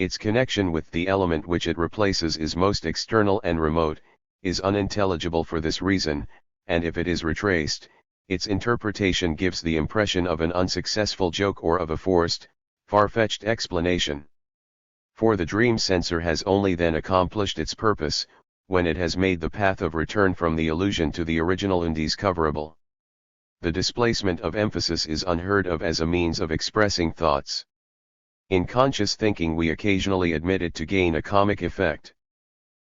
its connection with the element which it replaces is most external and remote, is unintelligible for this reason, and if it is retraced, its interpretation gives the impression of an unsuccessful joke or of a forced, far-fetched explanation. For the dream censor has only then accomplished its purpose, when it has made the path of return from the illusion to the original undiscoverable. The displacement of emphasis is unheard of as a means of expressing thoughts. In conscious thinking we occasionally admit it to gain a comic effect.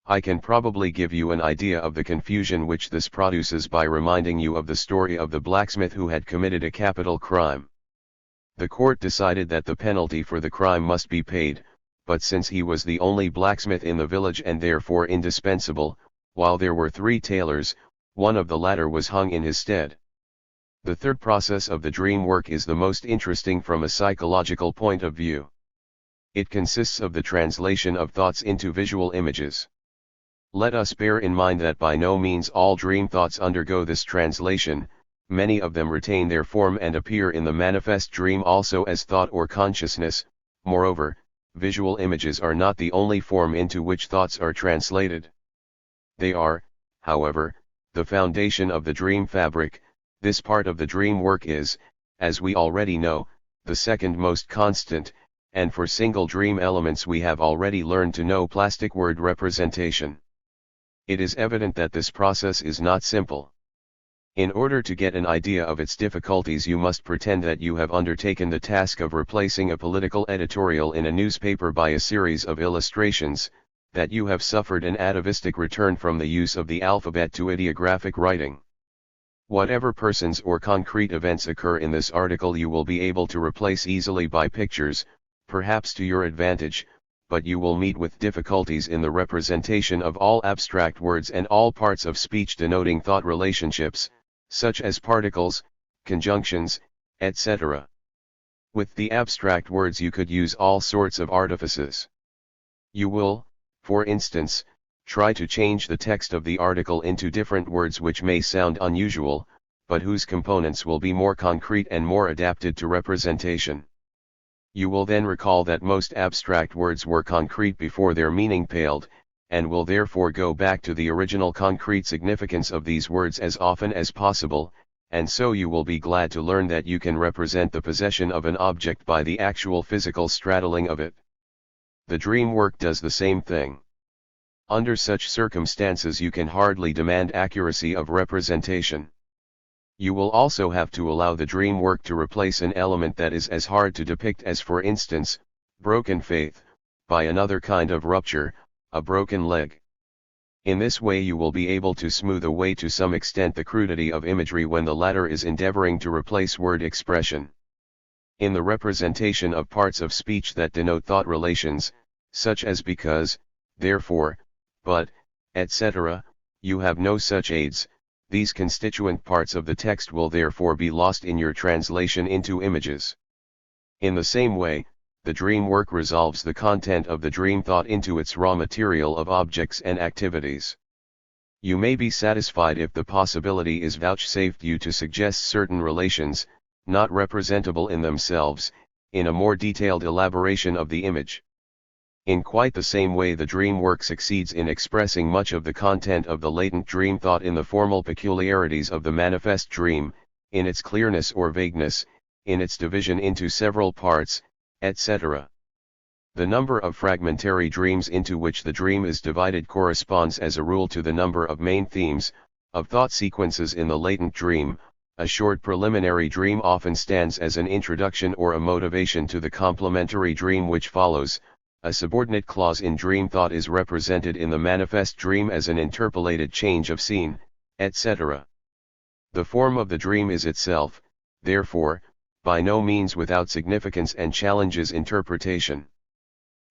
I can probably give you an idea of the confusion which this produces by reminding you of the story of the blacksmith who had committed a capital crime. The court decided that the penalty for the crime must be paid, but since he was the only blacksmith in the village and therefore indispensable, while there were 3 tailors, one of the latter was hung in his stead. The third process of the dream work is the most interesting from a psychological point of view. It consists of the translation of thoughts into visual images. Let us bear in mind that by no means all dream thoughts undergo this translation, many of them retain their form and appear in the manifest dream also as thought or consciousness. Moreover, visual images are not the only form into which thoughts are translated. They are, however, the foundation of the dream fabric. This part of the dream work is, as we already know, the second most constant, and for single dream elements we have already learned to know plastic word representation. It is evident that this process is not simple. In order to get an idea of its difficulties you must pretend that you have undertaken the task of replacing a political editorial in a newspaper by a series of illustrations, that you have suffered an atavistic return from the use of the alphabet to ideographic writing. Whatever persons or concrete events occur in this article you will be able to replace easily by pictures, perhaps to your advantage, but you will meet with difficulties in the representation of all abstract words and all parts of speech denoting thought relationships, such as particles, conjunctions, etc. With the abstract words you could use all sorts of artifices. You will, for instance, try to change the text of the article into different words which may sound unusual, but whose components will be more concrete and more adapted to representation. You will then recall that most abstract words were concrete before their meaning paled, and will therefore go back to the original concrete significance of these words as often as possible, and so you will be glad to learn that you can represent the possession of an object by the actual physical straddling of it. The dream work does the same thing. Under such circumstances you can hardly demand accuracy of representation. You will also have to allow the dream work to replace an element that is as hard to depict as, for instance, broken faith, by another kind of rupture, a broken leg. In this way you will be able to smooth away to some extent the crudity of imagery when the latter is endeavoring to replace word expression. In the representation of parts of speech that denote thought relations, such as because, therefore, but, etc., you have no such aids. These constituent parts of the text will therefore be lost in your translation into images. In the same way, the dream work resolves the content of the dream thought into its raw material of objects and activities. You may be satisfied if the possibility is vouchsafed you to suggest certain relations, not representable in themselves, in a more detailed elaboration of the image. In quite the same way the dream work succeeds in expressing much of the content of the latent dream thought in the formal peculiarities of the manifest dream, in its clearness or vagueness, in its division into several parts, etc. The number of fragmentary dreams into which the dream is divided corresponds as a rule to the number of main themes, of thought sequences in the latent dream. A short preliminary dream often stands as an introduction or a motivation to the complementary dream which follows. A subordinate clause in dream thought is represented in the manifest dream as an interpolated change of scene, etc. The form of the dream is itself, therefore, by no means without significance and challenges interpretation.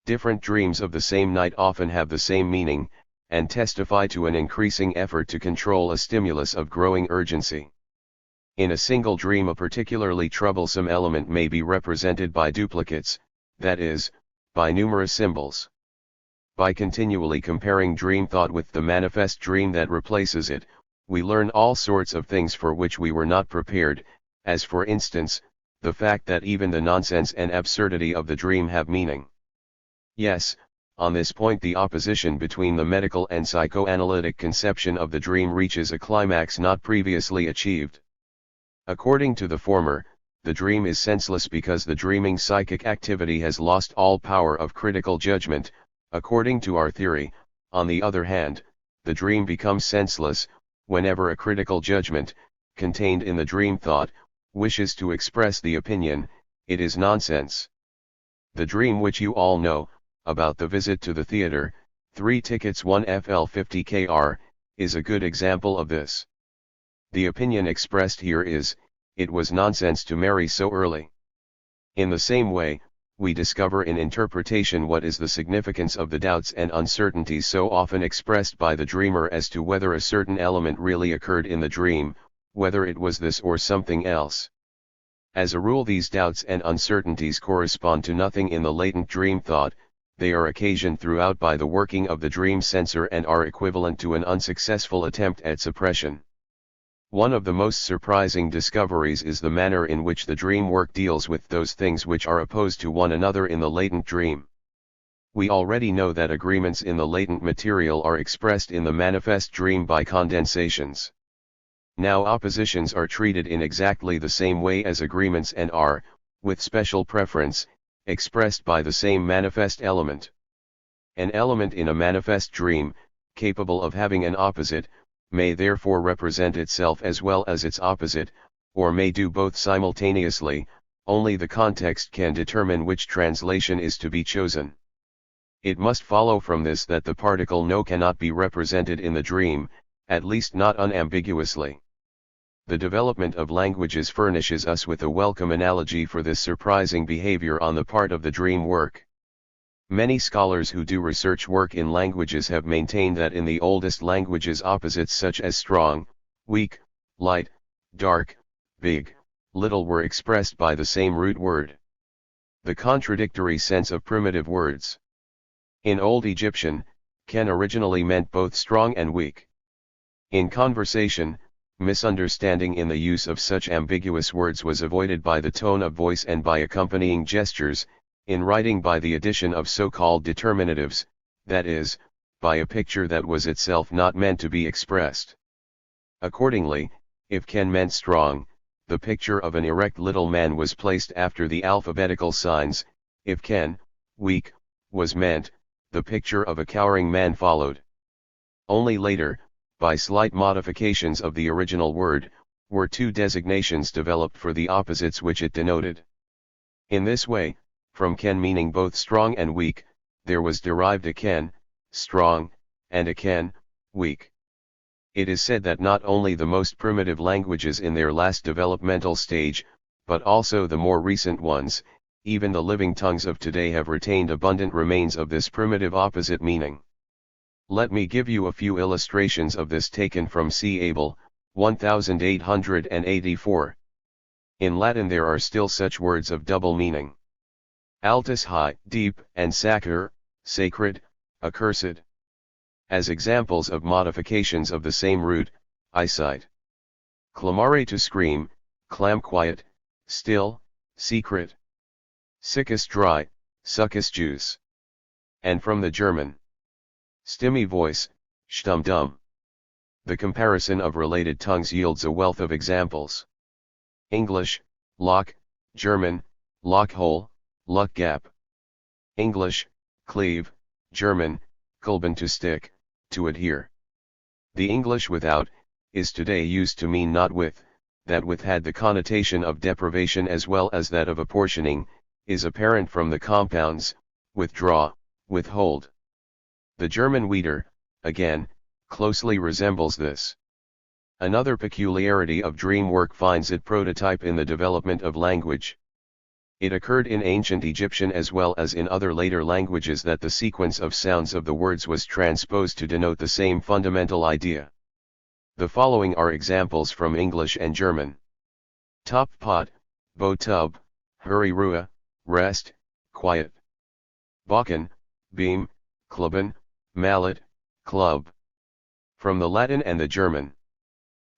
Different dreams of the same night often have the same meaning, and testify to an increasing effort to control a stimulus of growing urgency. In a single dream a particularly troublesome element may be represented by duplicates, that is, by numerous symbols. By continually comparing dream thought with the manifest dream that replaces it, we learn all sorts of things for which we were not prepared, as for instance, the fact that even the nonsense and absurdity of the dream have meaning. Yes, on this point the opposition between the medical and psychoanalytic conception of the dream reaches a climax not previously achieved. According to the former, the dream is senseless because the dreaming psychic activity has lost all power of critical judgment. According to our theory, on the other hand, the dream becomes senseless whenever a critical judgment, contained in the dream thought, wishes to express the opinion, it is nonsense. The dream which you all know, about the visit to the theater, 3 tickets 1 FL 50 KR, is a good example of this. The opinion expressed here is, it was nonsense to marry so early. In the same way, we discover in interpretation what is the significance of the doubts and uncertainties so often expressed by the dreamer as to whether a certain element really occurred in the dream, whether it was this or something else. As a rule, these doubts and uncertainties correspond to nothing in the latent dream thought, they are occasioned throughout by the working of the dream censor and are equivalent to an unsuccessful attempt at suppression. One of the most surprising discoveries is the manner in which the dream work deals with those things which are opposed to one another in the latent dream. We already know that agreements in the latent material are expressed in the manifest dream by condensations. Now oppositions are treated in exactly the same way as agreements and are, with special preference, expressed by the same manifest element. An element in a manifest dream, capable of having an opposite, may therefore represent itself as well as its opposite, or may do both simultaneously, only the context can determine which translation is to be chosen. It must follow from this that the particle no cannot be represented in the dream, at least not unambiguously. The development of languages furnishes us with a welcome analogy for this surprising behavior on the part of the dream work. Many scholars who do research work in languages have maintained that in the oldest languages opposites such as strong, weak, light, dark, big, little were expressed by the same root word. The contradictory sense of primitive words. In Old Egyptian, ken originally meant both strong and weak. In conversation, misunderstanding in the use of such ambiguous words was avoided by the tone of voice and by accompanying gestures, in writing by the addition of so-called determinatives, that is, by a picture that was itself not meant to be expressed. Accordingly, if ken meant strong, the picture of an erect little man was placed after the alphabetical signs; if ken, weak, was meant, the picture of a cowering man followed. Only later, by slight modifications of the original word, were 2 designations developed for the opposites which it denoted. In this way, from ken meaning both strong and weak, there was derived a ken, strong, and a ken, weak. It is said that not only the most primitive languages in their last developmental stage, but also the more recent ones, even the living tongues of today, have retained abundant remains of this primitive opposite meaning. Let me give you a few illustrations of this taken from C. Abel, 1884. In Latin there are still such words of double meaning. Altus high, deep, and sacre, sacred, accursed. As examples of modifications of the same root, I cite clamare to scream, clam quiet, still, secret. Siccus dry, succus juice. And from the German Stimme voice, stumm dumb. The comparison of related tongues yields a wealth of examples. English, lock, German, lock hole, luck gap. English, cleave, German, kleben to stick, to adhere. The English without, is today used to mean not with, that with had the connotation of deprivation as well as that of apportioning, is apparent from the compounds, withdraw, withhold. The German wieder, again, closely resembles this. Another peculiarity of dream work finds its prototype in the development of language. It occurred in ancient Egyptian as well as in other later languages that the sequence of sounds of the words was transposed to denote the same fundamental idea. The following are examples from English and German. Top pot, bow tub, hurry rua, rest, quiet. Bakken, beam, klubben, mallet, club. From the Latin and the German.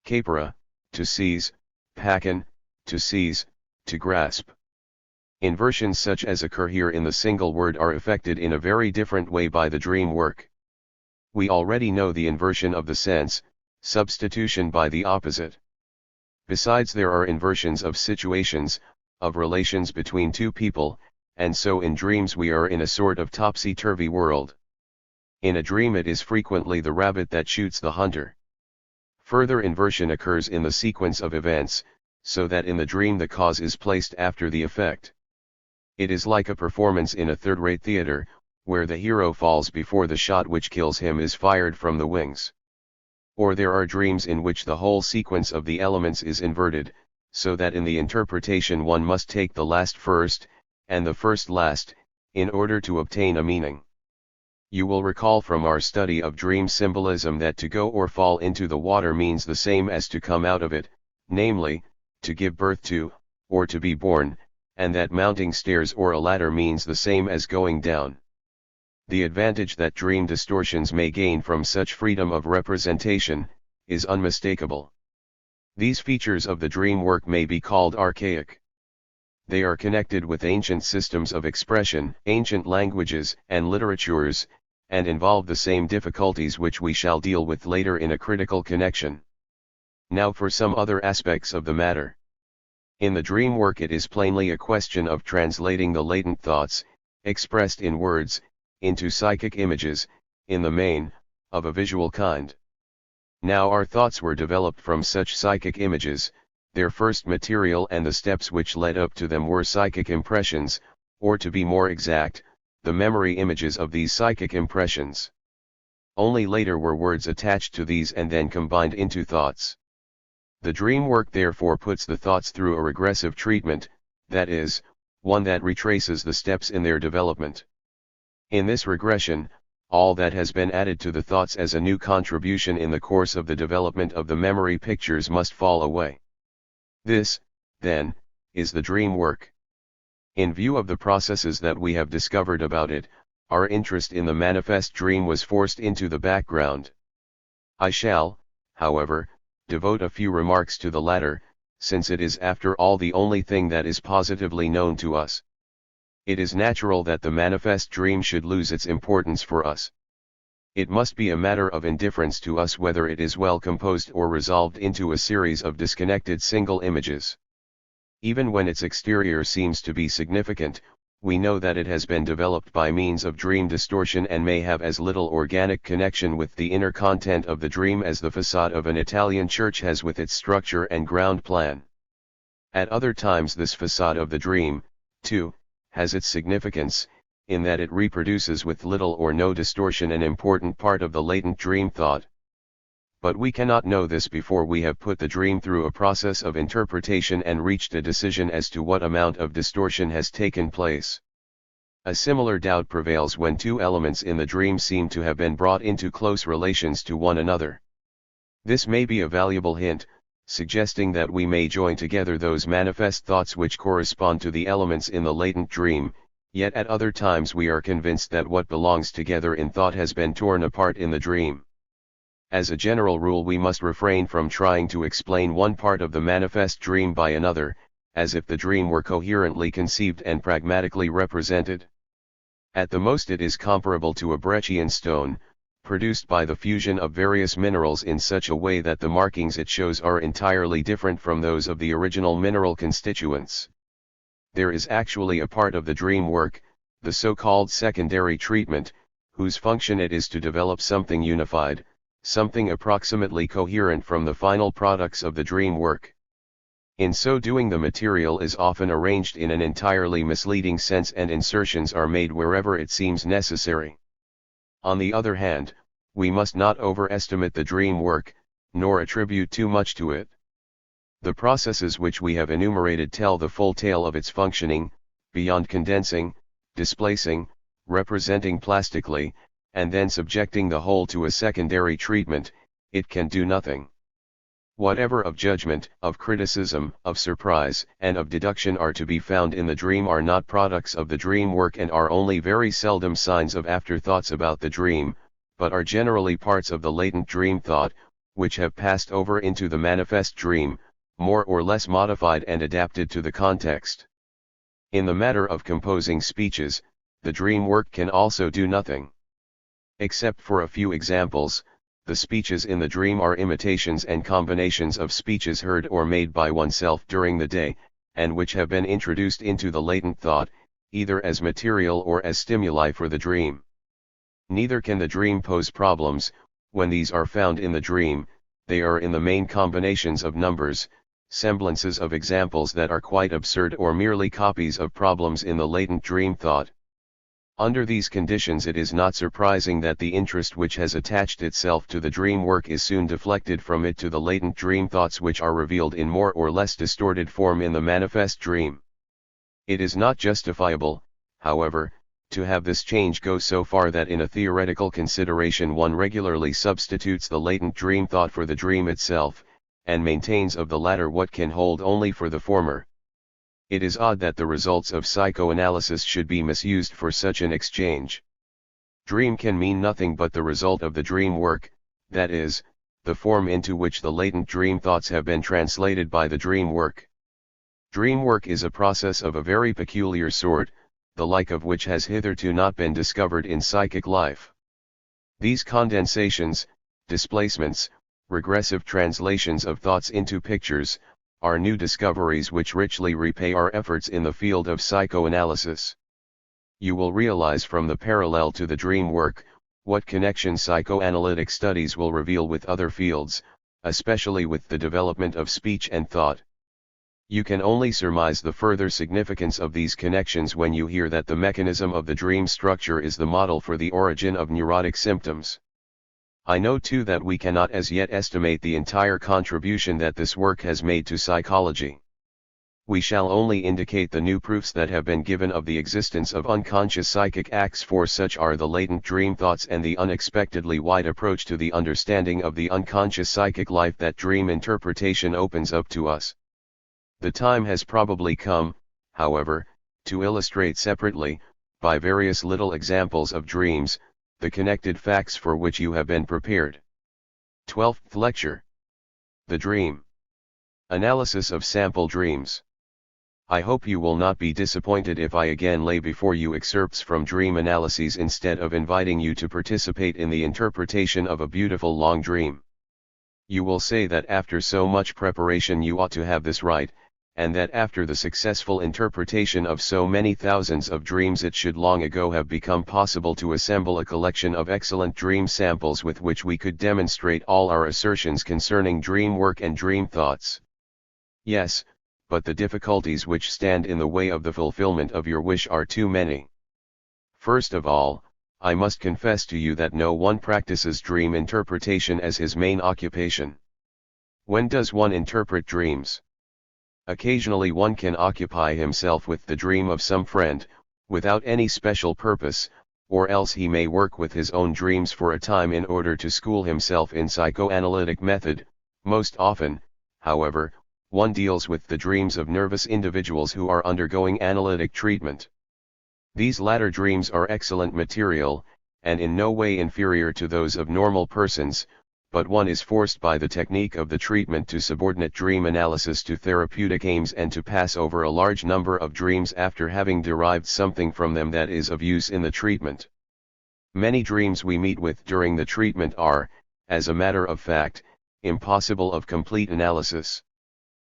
Capera, to seize, packen, to seize, to grasp. Inversions such as occur here in the single word are affected in a very different way by the dream work. We already know the inversion of the sense, substitution by the opposite. Besides, there are inversions of situations, of relations between two people, and so in dreams we are in a sort of topsy-turvy world. In a dream it is frequently the rabbit that shoots the hunter. Further inversion occurs in the sequence of events, so that in the dream the cause is placed after the effect. It is like a performance in a third-rate theater, where the hero falls before the shot which kills him is fired from the wings. Or there are dreams in which the whole sequence of the elements is inverted, so that in the interpretation one must take the last first, and the first last, in order to obtain a meaning. You will recall from our study of dream symbolism that to go or fall into the water means the same as to come out of it, namely, to give birth to, or to be born, and that mounting stairs or a ladder means the same as going down. The advantage that dream distortions may gain from such freedom of representation is unmistakable. These features of the dream work may be called archaic. They are connected with ancient systems of expression, ancient languages and literatures, and involve the same difficulties which we shall deal with later in a critical connection. Now for some other aspects of the matter. In the dream work it is plainly a question of translating the latent thoughts, expressed in words, into psychic images, in the main, of a visual kind. Now our thoughts were developed from such psychic images, their first material and the steps which led up to them were psychic impressions, or to be more exact, the memory images of these psychic impressions. Only later were words attached to these and then combined into thoughts. The dream work therefore puts the thoughts through a regressive treatment, that is, one that retraces the steps in their development. In this regression, all that has been added to the thoughts as a new contribution in the course of the development of the memory pictures must fall away. This, then, is the dream work. In view of the processes that we have discovered about it, our interest in the manifest dream was forced into the background. I shall, however, devote a few remarks to the latter, since it is after all the only thing that is positively known to us. It is natural that the manifest dream should lose its importance for us. It must be a matter of indifference to us whether it is well composed or resolved into a series of disconnected single images. Even when its exterior seems to be significant, we know that it has been developed by means of dream distortion and may have as little organic connection with the inner content of the dream as the facade of an Italian church has with its structure and ground plan. At other times this facade of the dream, too, has its significance, in that it reproduces with little or no distortion an important part of the latent dream thought. But we cannot know this before we have put the dream through a process of interpretation and reached a decision as to what amount of distortion has taken place. A similar doubt prevails when two elements in the dream seem to have been brought into close relations to one another. This may be a valuable hint, suggesting that we may join together those manifest thoughts which correspond to the elements in the latent dream, yet at other times we are convinced that what belongs together in thought has been torn apart in the dream. As a general rule we must refrain from trying to explain one part of the manifest dream by another, as if the dream were coherently conceived and pragmatically represented. At the most it is comparable to a breccian stone, produced by the fusion of various minerals in such a way that the markings it shows are entirely different from those of the original mineral constituents. There is actually a part of the dream work, the so-called secondary treatment, whose function it is to develop something unified, something approximately coherent from the final products of the dream work. In so doing the material is often arranged in an entirely misleading sense and insertions are made wherever it seems necessary. On the other hand, we must not overestimate the dream work, nor attribute too much to it. The processes which we have enumerated tell the full tale of its functioning, beyond condensing, displacing, representing plastically, and then subjecting the whole to a secondary treatment, it can do nothing. Whatever of judgment, of criticism, of surprise, and of deduction are to be found in the dream are not products of the dream work and are only very seldom signs of afterthoughts about the dream, but are generally parts of the latent dream thought, which have passed over into the manifest dream, more or less modified and adapted to the context. In the matter of composing speeches, the dream work can also do nothing. Except for a few examples, the speeches in the dream are imitations and combinations of speeches heard or made by oneself during the day, and which have been introduced into the latent thought, either as material or as stimuli for the dream. Neither can the dream pose problems. When these are found in the dream, they are in the main combinations of numbers, semblances of examples that are quite absurd or merely copies of problems in the latent dream thought. Under these conditions, it is not surprising that the interest which has attached itself to the dream work is soon deflected from it to the latent dream thoughts, which are revealed in more or less distorted form in the manifest dream. It is not justifiable, however, to have this change go so far that in a theoretical consideration one regularly substitutes the latent dream thought for the dream itself, and maintains of the latter what can hold only for the former. It is odd that the results of psychoanalysis should be misused for such an exchange. Dream can mean nothing but the result of the dream work, that is, the form into which the latent dream thoughts have been translated by the dream work. Dream work is a process of a very peculiar sort, the like of which has hitherto not been discovered in psychic life. These condensations, displacements, regressive translations of thoughts into pictures, are new discoveries which richly repay our efforts in the field of psychoanalysis. You will realize from the parallel to the dream work, what connection psychoanalytic studies will reveal with other fields, especially with the development of speech and thought. You can only surmise the further significance of these connections when you hear that the mechanism of the dream structure is the model for the origin of neurotic symptoms. I know too that we cannot as yet estimate the entire contribution that this work has made to psychology. We shall only indicate the new proofs that have been given of the existence of unconscious psychic acts, for such are the latent dream thoughts and the unexpectedly wide approach to the understanding of the unconscious psychic life that dream interpretation opens up to us. The time has probably come, however, to illustrate separately, by various little examples of dreams, the connected facts for which you have been prepared. 12th Lecture. The Dream. Analysis of Sample Dreams. I hope you will not be disappointed if I again lay before you excerpts from dream analyses instead of inviting you to participate in the interpretation of a beautiful long dream. You will say that after so much preparation you ought to have this right, and that after the successful interpretation of so many thousands of dreams it should long ago have become possible to assemble a collection of excellent dream samples with which we could demonstrate all our assertions concerning dream work and dream thoughts. Yes, but the difficulties which stand in the way of the fulfillment of your wish are too many. First of all, I must confess to you that no one practices dream interpretation as his main occupation. When does one interpret dreams? Occasionally one can occupy himself with the dream of some friend, without any special purpose, or else he may work with his own dreams for a time in order to school himself in psychoanalytic method. Most often, however, one deals with the dreams of nervous individuals who are undergoing analytic treatment. These latter dreams are excellent material, and in no way inferior to those of normal persons, but one is forced by the technique of the treatment to subordinate dream analysis to therapeutic aims and to pass over a large number of dreams after having derived something from them that is of use in the treatment. Many dreams we meet with during the treatment are, as a matter of fact, impossible of complete analysis.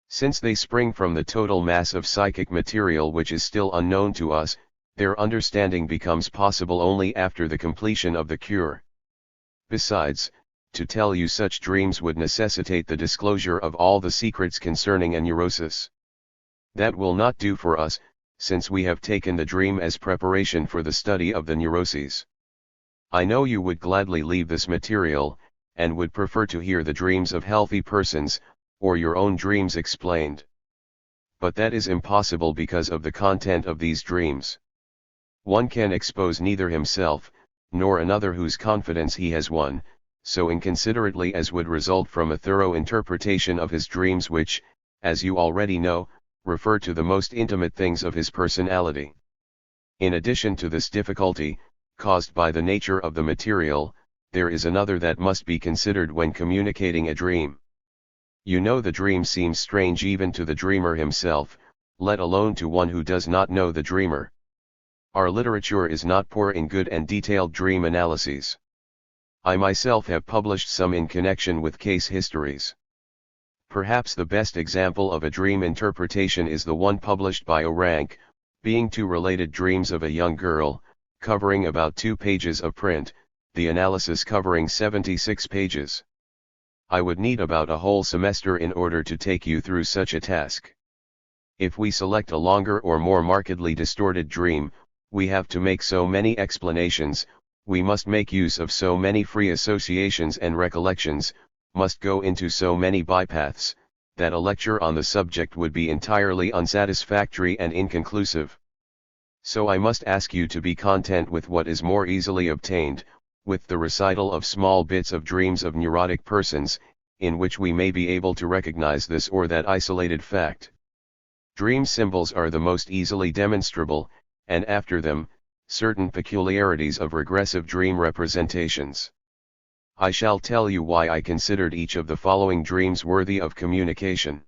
Since they spring from the total mass of psychic material which is still unknown to us, their understanding becomes possible only after the completion of the cure. Besides, to tell you such dreams would necessitate the disclosure of all the secrets concerning a neurosis. That will not do for us, since we have taken the dream as preparation for the study of the neuroses. I know you would gladly leave this material, and would prefer to hear the dreams of healthy persons, or your own dreams explained. But that is impossible because of the content of these dreams. One can expose neither himself, nor another whose confidence he has won, so inconsiderately as would result from a thorough interpretation of his dreams which, as you already know, refer to the most intimate things of his personality. In addition to this difficulty, caused by the nature of the material, there is another that must be considered when communicating a dream. You know the dream seems strange even to the dreamer himself, let alone to one who does not know the dreamer. Our literature is not poor in good and detailed dream analyses. I myself have published some in connection with case histories. Perhaps the best example of a dream interpretation is the one published by O'Rank, being two related dreams of a young girl, covering about 2 pages of print, the analysis covering 76 pages. I would need about a whole semester in order to take you through such a task. If we select a longer or more markedly distorted dream, we have to make so many explanations, we must make use of so many free associations and recollections, must go into so many bypaths, that a lecture on the subject would be entirely unsatisfactory and inconclusive. So I must ask you to be content with what is more easily obtained, with the recital of small bits of dreams of neurotic persons, in which we may be able to recognize this or that isolated fact. Dream symbols are the most easily demonstrable, and after them, certain peculiarities of regressive dream representations. I shall tell you why I considered each of the following dreams worthy of communication.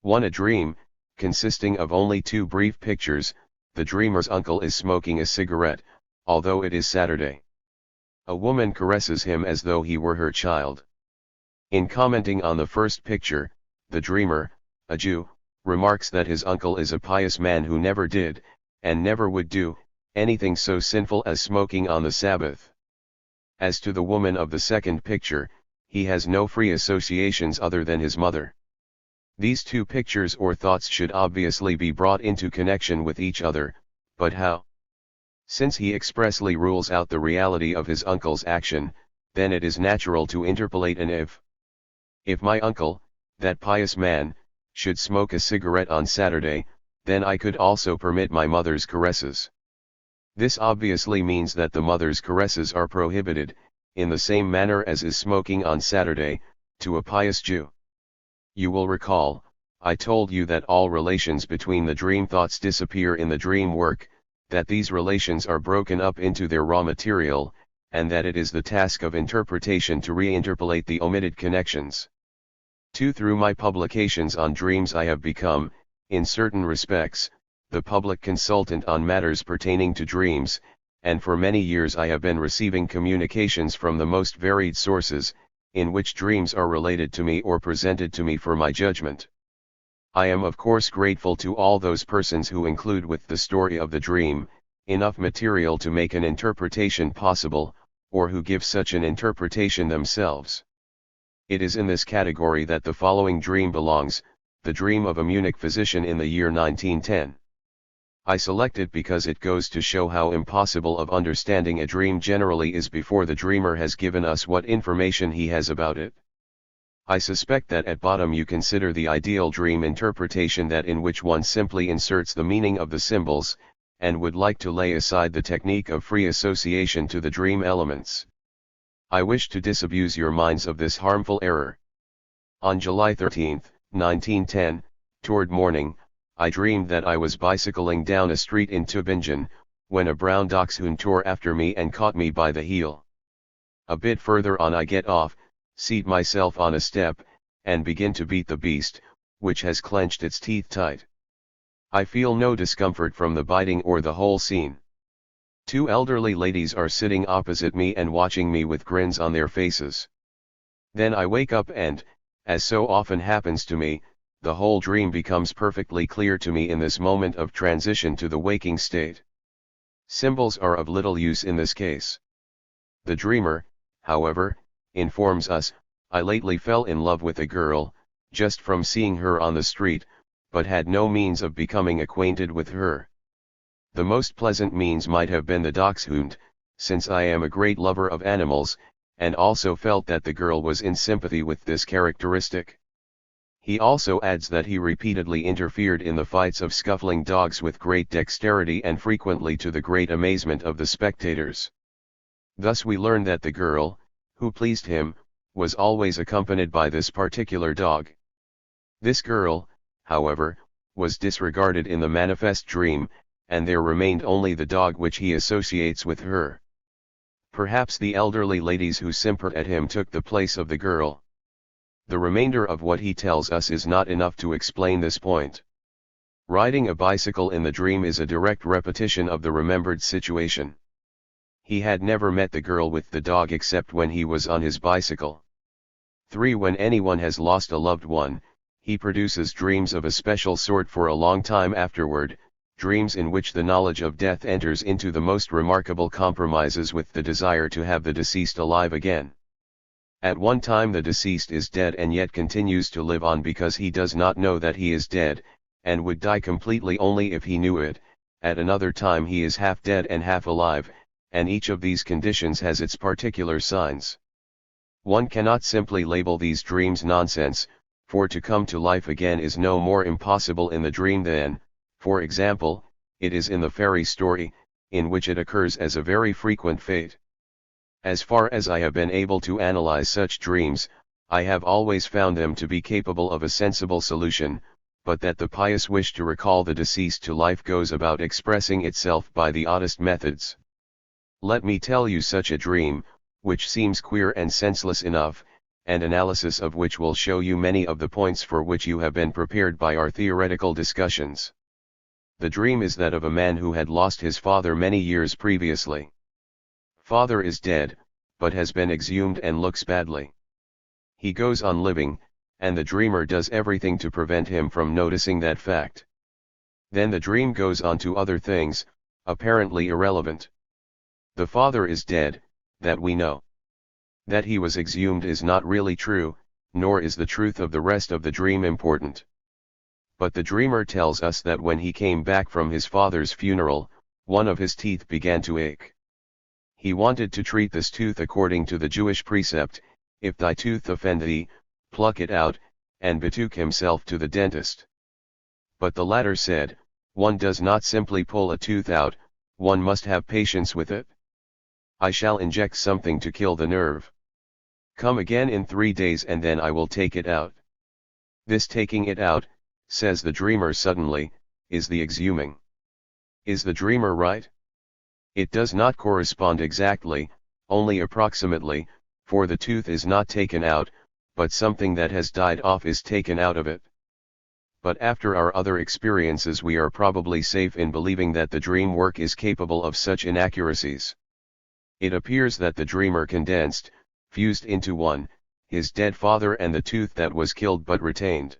1. A dream, consisting of only 2 brief pictures. The dreamer's uncle is smoking a cigarette, although it is Saturday. A woman caresses him as though he were her child. In commenting on the first picture, the dreamer, a Jew, remarks that his uncle is a pious man who never did, and never would do, anything so sinful as smoking on the Sabbath. As to the woman of the second picture, he has no free associations other than his mother. These 2 pictures or thoughts should obviously be brought into connection with each other, but how? Since he expressly rules out the reality of his uncle's action, then it is natural to interpolate an if. If my uncle, that pious man, should smoke a cigarette on Saturday, then I could also permit my mother's caresses. This obviously means that the mother's caresses are prohibited, in the same manner as is smoking on Saturday, to a pious Jew. You will recall, I told you that all relations between the dream thoughts disappear in the dream work, that these relations are broken up into their raw material, and that it is the task of interpretation to reinterpolate the omitted connections. 2. Through my publications on dreams I have become, in certain respects, the public consultant on matters pertaining to dreams, and for many years I have been receiving communications from the most varied sources, in which dreams are related to me or presented to me for my judgment. I am of course grateful to all those persons who include with the story of the dream, enough material to make an interpretation possible, or who give such an interpretation themselves. It is in this category that the following dream belongs, the dream of a Munich physician in the year 1910. I select it because it goes to show how impossible of understanding a dream generally is before the dreamer has given us what information he has about it. I suspect that at bottom you consider the ideal dream interpretation that in which one simply inserts the meaning of the symbols, and would like to lay aside the technique of free association to the dream elements. I wish to disabuse your minds of this harmful error. On July 13, 1910, toward morning, I dreamed that I was bicycling down a street in Tübingen, when a brown dachshund tore after me and caught me by the heel. A bit further on I get off, seat myself on a step, and begin to beat the beast, which has clenched its teeth tight. I feel no discomfort from the biting or the whole scene. 2 elderly ladies are sitting opposite me and watching me with grins on their faces. Then I wake up and, as so often happens to me, the whole dream becomes perfectly clear to me in this moment of transition to the waking state. Symbols are of little use in this case. The dreamer, however, informs us, I lately fell in love with a girl, just from seeing her on the street, but had no means of becoming acquainted with her. The most pleasant means might have been the dachshund, since I am a great lover of animals, and also felt that the girl was in sympathy with this characteristic. He also adds that he repeatedly interfered in the fights of scuffling dogs with great dexterity and frequently to the great amazement of the spectators. Thus we learn that the girl, who pleased him, was always accompanied by this particular dog. This girl, however, was disregarded in the manifest dream, and there remained only the dog which he associates with her. Perhaps the elderly ladies who simpered at him took the place of the girl. The remainder of what he tells us is not enough to explain this point. Riding a bicycle in the dream is a direct repetition of the remembered situation. He had never met the girl with the dog except when he was on his bicycle. 3. When anyone has lost a loved one, he produces dreams of a special sort for a long time afterward, dreams in which the knowledge of death enters into the most remarkable compromises with the desire to have the deceased alive again. At one time the deceased is dead and yet continues to live on because he does not know that he is dead, and would die completely only if he knew it. At another time he is half dead and half alive, and each of these conditions has its particular signs. One cannot simply label these dreams nonsense, for to come to life again is no more impossible in the dream than, for example, it is in the fairy story, in which it occurs as a very frequent fate. As far as I have been able to analyze such dreams, I have always found them to be capable of a sensible solution, but that the pious wish to recall the deceased to life goes about expressing itself by the oddest methods. Let me tell you such a dream, which seems queer and senseless enough, and analysis of which will show you many of the points for which you have been prepared by our theoretical discussions. The dream is that of a man who had lost his father many years previously. Father is dead, but has been exhumed and looks badly. He goes on living, and the dreamer does everything to prevent him from noticing that fact. Then the dream goes on to other things, apparently irrelevant. The father is dead, that we know. That he was exhumed is not really true, nor is the truth of the rest of the dream important. But the dreamer tells us that when he came back from his father's funeral, one of his teeth began to ache. He wanted to treat this tooth according to the Jewish precept, if thy tooth offend thee, pluck it out, and betook himself to the dentist. But the latter said, one does not simply pull a tooth out, one must have patience with it. I shall inject something to kill the nerve. Come again in 3 days and then I will take it out. This taking it out, says the dreamer suddenly, is the exhuming. Is the dreamer right? It does not correspond exactly, only approximately, for the tooth is not taken out, but something that has died off is taken out of it. But after our other experiences we are probably safe in believing that the dream work is capable of such inaccuracies. It appears that the dreamer condensed, fused into one, his dead father and the tooth that was killed but retained.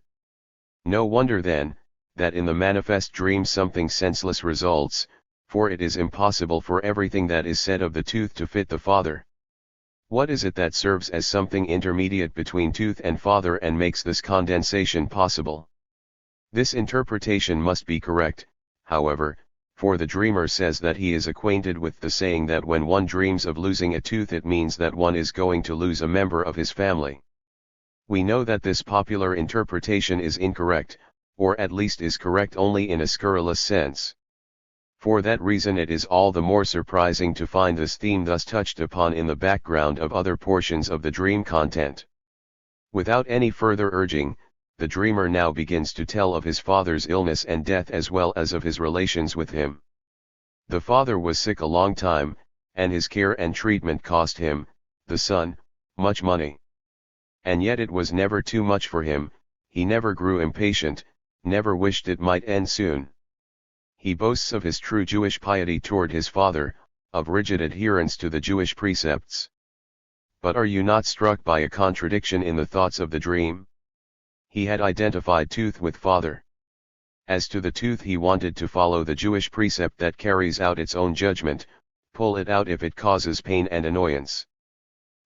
No wonder then, that in the manifest dream something senseless results, for it is impossible for everything that is said of the tooth to fit the father. What is it that serves as something intermediate between tooth and father and makes this condensation possible? This interpretation must be correct, however, for the dreamer says that he is acquainted with the saying that when one dreams of losing a tooth it means that one is going to lose a member of his family. We know that this popular interpretation is incorrect, or at least is correct only in a scurrilous sense. For that reason it is all the more surprising to find this theme thus touched upon in the background of other portions of the dream content. Without any further urging, the dreamer now begins to tell of his father's illness and death as well as of his relations with him. The father was sick a long time, and his care and treatment cost him, the son, much money. And yet it was never too much for him, he never grew impatient, never wished it might end soon. He boasts of his true Jewish piety toward his father, of rigid adherence to the Jewish precepts. But are you not struck by a contradiction in the thoughts of the dream? He had identified tooth with father. As to the tooth he wanted to follow the Jewish precept that carries out its own judgment, pull it out if it causes pain and annoyance.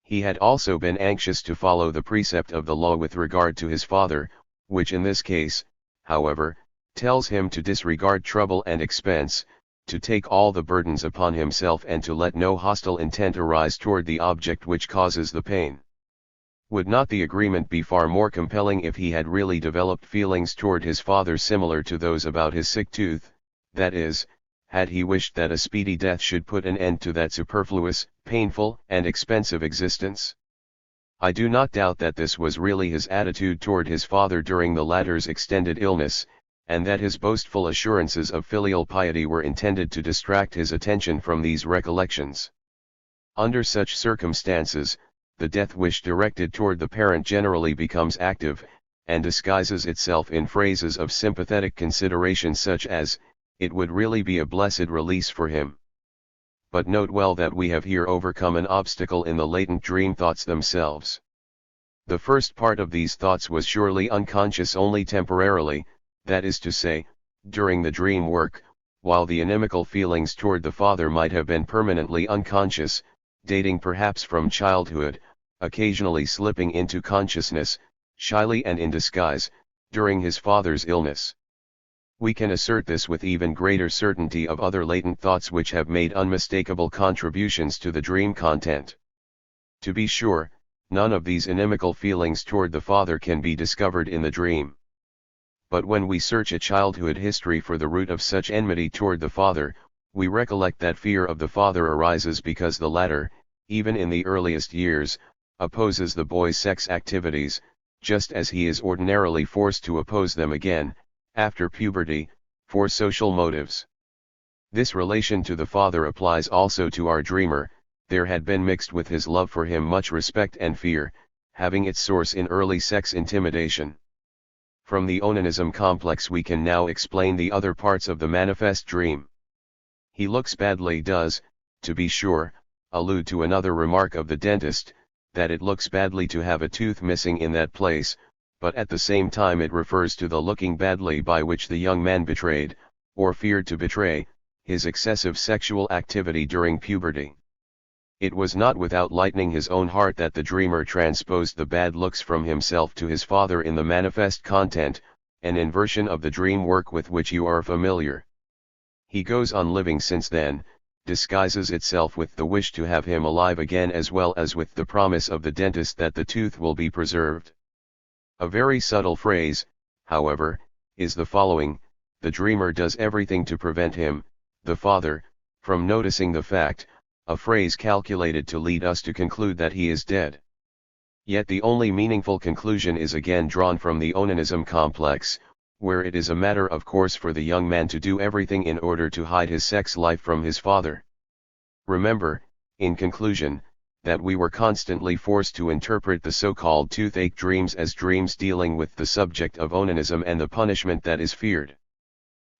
He had also been anxious to follow the precept of the law with regard to his father, which in this case, however, tells him to disregard trouble and expense, to take all the burdens upon himself and to let no hostile intent arise toward the object which causes the pain. Would not the agreement be far more compelling if he had really developed feelings toward his father similar to those about his sick tooth, that is, had he wished that a speedy death should put an end to that superfluous, painful, and expensive existence? I do not doubt that this was really his attitude toward his father during the latter's extended illness, and that his boastful assurances of filial piety were intended to distract his attention from these recollections. Under such circumstances, the death wish directed toward the parent generally becomes active, and disguises itself in phrases of sympathetic consideration such as, "It would really be a blessed release for him." But note well that we have here overcome an obstacle in the latent dream thoughts themselves. The first part of these thoughts was surely unconscious only temporarily, that is to say, during the dream work, while the inimical feelings toward the father might have been permanently unconscious, dating perhaps from childhood, occasionally slipping into consciousness, shyly and in disguise, during his father's illness. We can assert this with even greater certainty of other latent thoughts which have made unmistakable contributions to the dream content. To be sure, none of these inimical feelings toward the father can be discovered in the dream. But when we search a childhood history for the root of such enmity toward the father, we recollect that fear of the father arises because the latter, even in the earliest years, opposes the boy's sex activities, just as he is ordinarily forced to oppose them again, after puberty, for social motives. This relation to the father applies also to our dreamer. There had been mixed with his love for him much respect and fear, having its source in early sex intimidation. From the onanism complex we can now explain the other parts of the manifest dream. He looks badly does, to be sure, allude to another remark of the dentist, that it looks badly to have a tooth missing in that place, but at the same time it refers to the looking badly by which the young man betrayed, or feared to betray, his excessive sexual activity during puberty. It was not without lightening his own heart that the dreamer transposed the bad looks from himself to his father in the manifest content, an inversion of the dream work with which you are familiar. He goes on living since then, disguises itself with the wish to have him alive again as well as with the promise of the dentist that the tooth will be preserved. A very subtle phrase, however, is the following: the dreamer does everything to prevent him, the father, from noticing the fact, a phrase calculated to lead us to conclude that he is dead. Yet the only meaningful conclusion is again drawn from the onanism complex, where it is a matter of course for the young man to do everything in order to hide his sex life from his father. Remember, in conclusion, that we were constantly forced to interpret the so-called toothache dreams as dreams dealing with the subject of onanism and the punishment that is feared.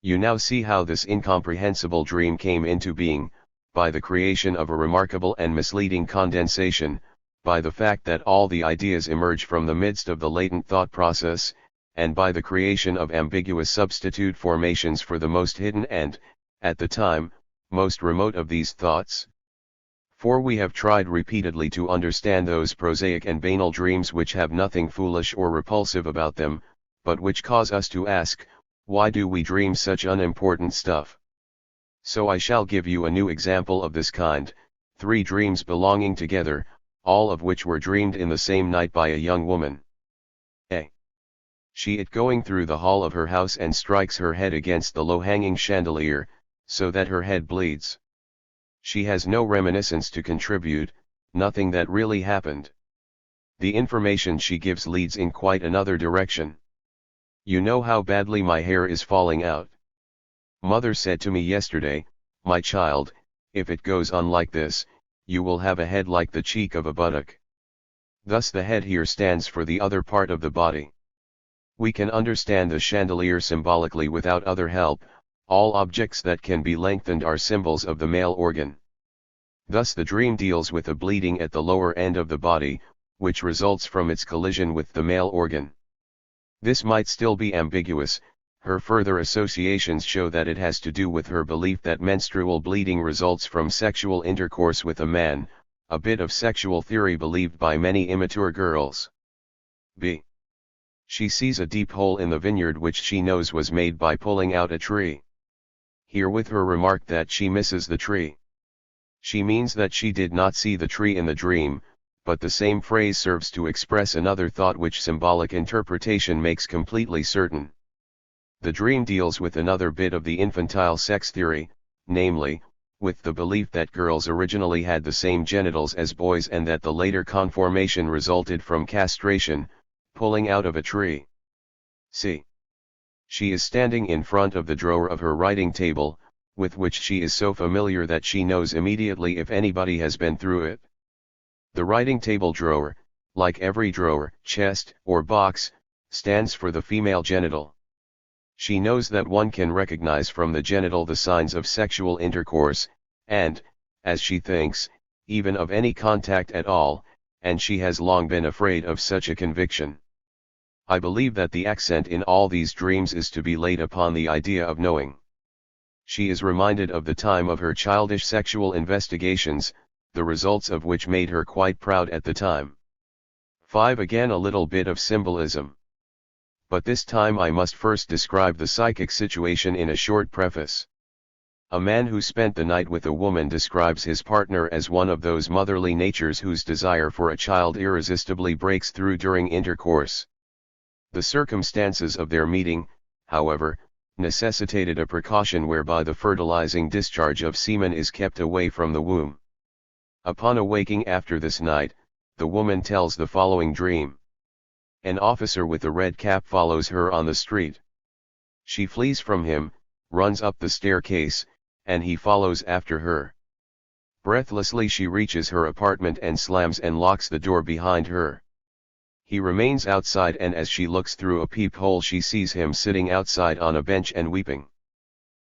You now see how this incomprehensible dream came into being, by the creation of a remarkable and misleading condensation, by the fact that all the ideas emerge from the midst of the latent thought process, and by the creation of ambiguous substitute formations for the most hidden and, at the time, most remote of these thoughts. For we have tried repeatedly to understand those prosaic and banal dreams which have nothing foolish or repulsive about them, but which cause us to ask, why do we dream such unimportant stuff? So I shall give you a new example of this kind, 3 dreams belonging together, all of which were dreamed in the same night by a young woman. A. She it going through the hall of her house and strikes her head against the low-hanging chandelier, so that her head bleeds. She has no reminiscence to contribute, nothing that really happened. The information she gives leads in quite another direction. You know how badly my hair is falling out. Mother said to me yesterday, my child, if it goes on like this, you will have a head like the cheek of a buttock. Thus the head here stands for the other part of the body. We can understand the chandelier symbolically without other help. All objects that can be lengthened are symbols of the male organ. Thus the dream deals with a bleeding at the lower end of the body, which results from its collision with the male organ. This might still be ambiguous. Her further associations show that it has to do with her belief that menstrual bleeding results from sexual intercourse with a man, a bit of sexual theory believed by many immature girls. B. She sees a deep hole in the vineyard which she knows was made by pulling out a tree. Here with her remark that she misses the tree. She means that she did not see the tree in the dream, but the same phrase serves to express another thought which symbolic interpretation makes completely certain. The dream deals with another bit of the infantile sex theory, namely, with the belief that girls originally had the same genitals as boys and that the later conformation resulted from castration, pulling out of a tree. C. She is standing in front of the drawer of her writing table, with which she is so familiar that she knows immediately if anybody has been through it. The writing table drawer, like every drawer, chest, or box, stands for the female genital. She knows that one can recognize from the genital the signs of sexual intercourse, and, as she thinks, even of any contact at all, and she has long been afraid of such a conviction. I believe that the accent in all these dreams is to be laid upon the idea of knowing. She is reminded of the time of her childish sexual investigations, the results of which made her quite proud at the time. 5. Again a little bit of symbolism. But this time I must first describe the psychic situation in a short preface. A man who spent the night with a woman describes his partner as one of those motherly natures whose desire for a child irresistibly breaks through during intercourse. The circumstances of their meeting, however, necessitated a precaution whereby the fertilizing discharge of semen is kept away from the womb. Upon awaking after this night, the woman tells the following dream. An officer with a red cap follows her on the street. She flees from him, runs up the staircase, and he follows after her. Breathlessly she reaches her apartment and slams and locks the door behind her. He remains outside, and as she looks through a peephole she sees him sitting outside on a bench and weeping.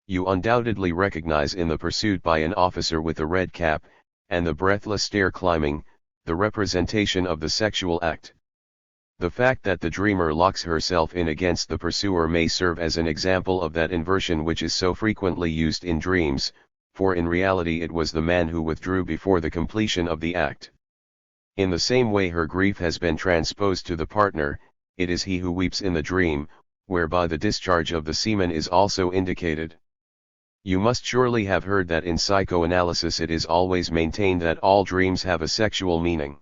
You undoubtedly recognize in the pursuit by an officer with a red cap, and the breathless stair climbing, the representation of the sexual act. The fact that the dreamer locks herself in against the pursuer may serve as an example of that inversion which is so frequently used in dreams, for in reality it was the man who withdrew before the completion of the act. In the same way her grief has been transposed to the partner, it is he who weeps in the dream, whereby the discharge of the semen is also indicated. You must surely have heard that in psychoanalysis it is always maintained that all dreams have a sexual meaning.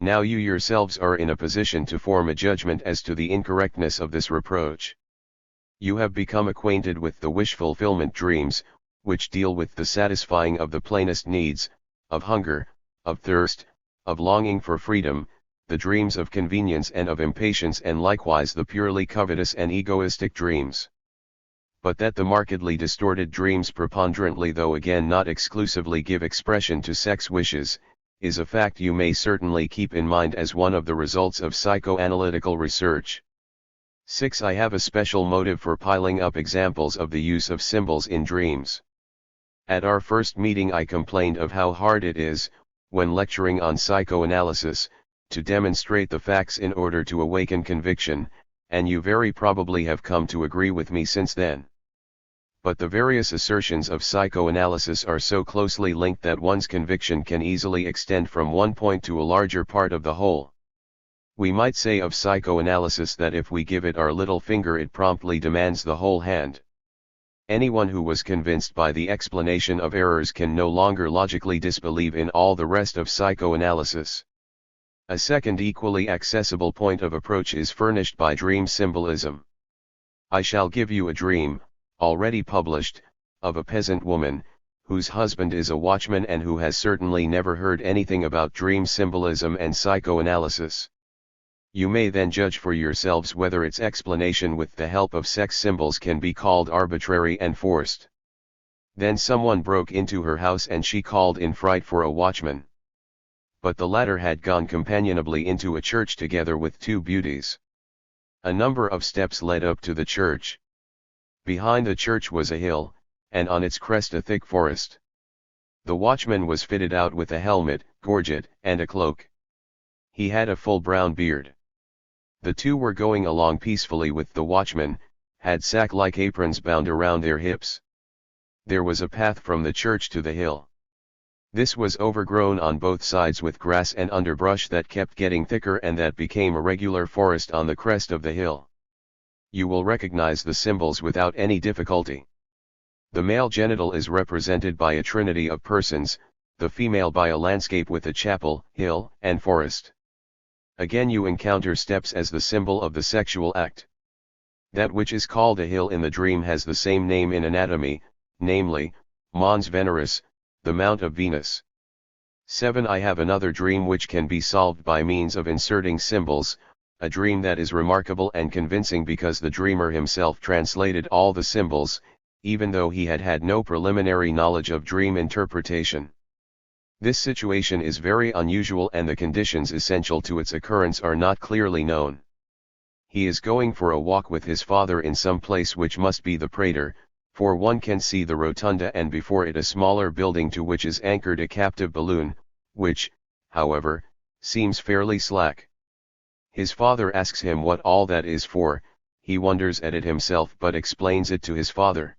Now you yourselves are in a position to form a judgment as to the incorrectness of this reproach. You have become acquainted with the wish-fulfillment dreams, which deal with the satisfying of the plainest needs, of hunger, of thirst, of longing for freedom, the dreams of convenience and of impatience, and likewise the purely covetous and egoistic dreams. But that the markedly distorted dreams preponderantly, though again not exclusively, give expression to sex wishes, is a fact you may certainly keep in mind as one of the results of psychoanalytical research. 6. I have a special motive for piling up examples of the use of symbols in dreams. At our first meeting I complained of how hard it is, when lecturing on psychoanalysis, to demonstrate the facts in order to awaken conviction, and you very probably have come to agree with me since then. But the various assertions of psychoanalysis are so closely linked that one's conviction can easily extend from one point to a larger part of the whole. We might say of psychoanalysis that if we give it our little finger it promptly demands the whole hand. Anyone who was convinced by the explanation of errors can no longer logically disbelieve in all the rest of psychoanalysis. A second equally accessible point of approach is furnished by dream symbolism. I shall give you a dream, already published, of a peasant woman, whose husband is a watchman and who has certainly never heard anything about dream symbolism and psychoanalysis. You may then judge for yourselves whether its explanation with the help of sex symbols can be called arbitrary and forced. Then someone broke into her house and she called in fright for a watchman. But the latter had gone companionably into a church together with two beauties. A number of steps led up to the church. Behind the church was a hill, and on its crest a thick forest. The watchman was fitted out with a helmet, gorget, and a cloak. He had a full brown beard. The two were going along peacefully with the watchman, had sack-like aprons bound around their hips. There was a path from the church to the hill. This was overgrown on both sides with grass and underbrush that kept getting thicker and that became a regular forest on the crest of the hill. You will recognize the symbols without any difficulty. The male genital is represented by a trinity of persons, the female by a landscape with a chapel, hill, and forest. Again you encounter steps as the symbol of the sexual act. That which is called a hill in the dream has the same name in anatomy, namely, Mons Veneris, the Mount of Venus. 7. I have another dream which can be solved by means of inserting symbols, a dream that is remarkable and convincing because the dreamer himself translated all the symbols, even though he had had no preliminary knowledge of dream interpretation. This situation is very unusual and the conditions essential to its occurrence are not clearly known. He is going for a walk with his father in some place which must be the Prater, for one can see the rotunda and before it a smaller building to which is anchored a captive balloon, which, however, seems fairly slack. His father asks him what all that is for, he wonders at it himself but explains it to his father.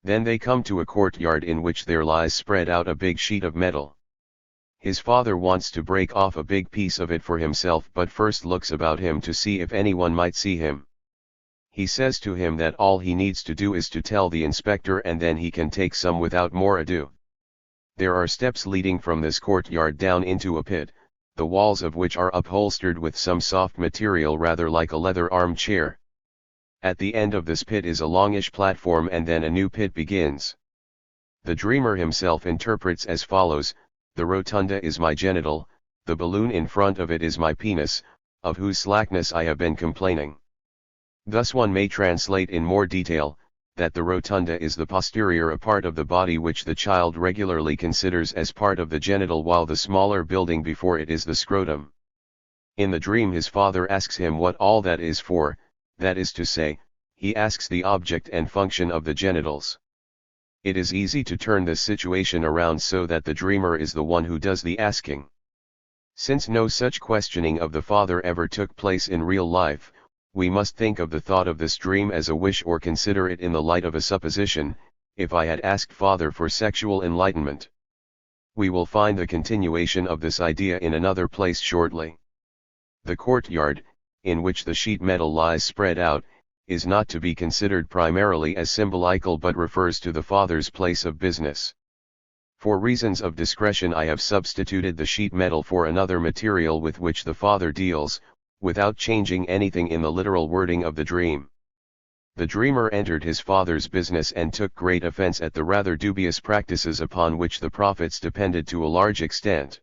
Then they come to a courtyard in which there lies spread out a big sheet of metal. His father wants to break off a big piece of it for himself but first looks about him to see if anyone might see him. He says to him that all he needs to do is to tell the inspector and then he can take some without more ado. There are steps leading from this courtyard down into a pit, the walls of which are upholstered with some soft material rather like a leather armchair. At the end of this pit is a longish platform and then a new pit begins. The dreamer himself interprets as follows: the rotunda is my genital, the balloon in front of it is my penis, of whose slackness I have been complaining. Thus one may translate in more detail, that the rotunda is the posterior part of the body which the child regularly considers as part of the genital while the smaller building before it is the scrotum. In the dream his father asks him what all that is for, that is to say, he asks the object and function of the genitals. It is easy to turn this situation around so that the dreamer is the one who does the asking. Since no such questioning of the father ever took place in real life, we must think of the thought of this dream as a wish or consider it in the light of a supposition. If I had asked father for sexual enlightenment. We will find the continuation of this idea in another place shortly. The courtyard, in which the sheet metal lies spread out, is not to be considered primarily as symbolical but refers to the father's place of business. For reasons of discretion I have substituted the sheet metal for another material with which the father deals, without changing anything in the literal wording of the dream. The dreamer entered his father's business and took great offense at the rather dubious practices upon which the profits depended to a large extent.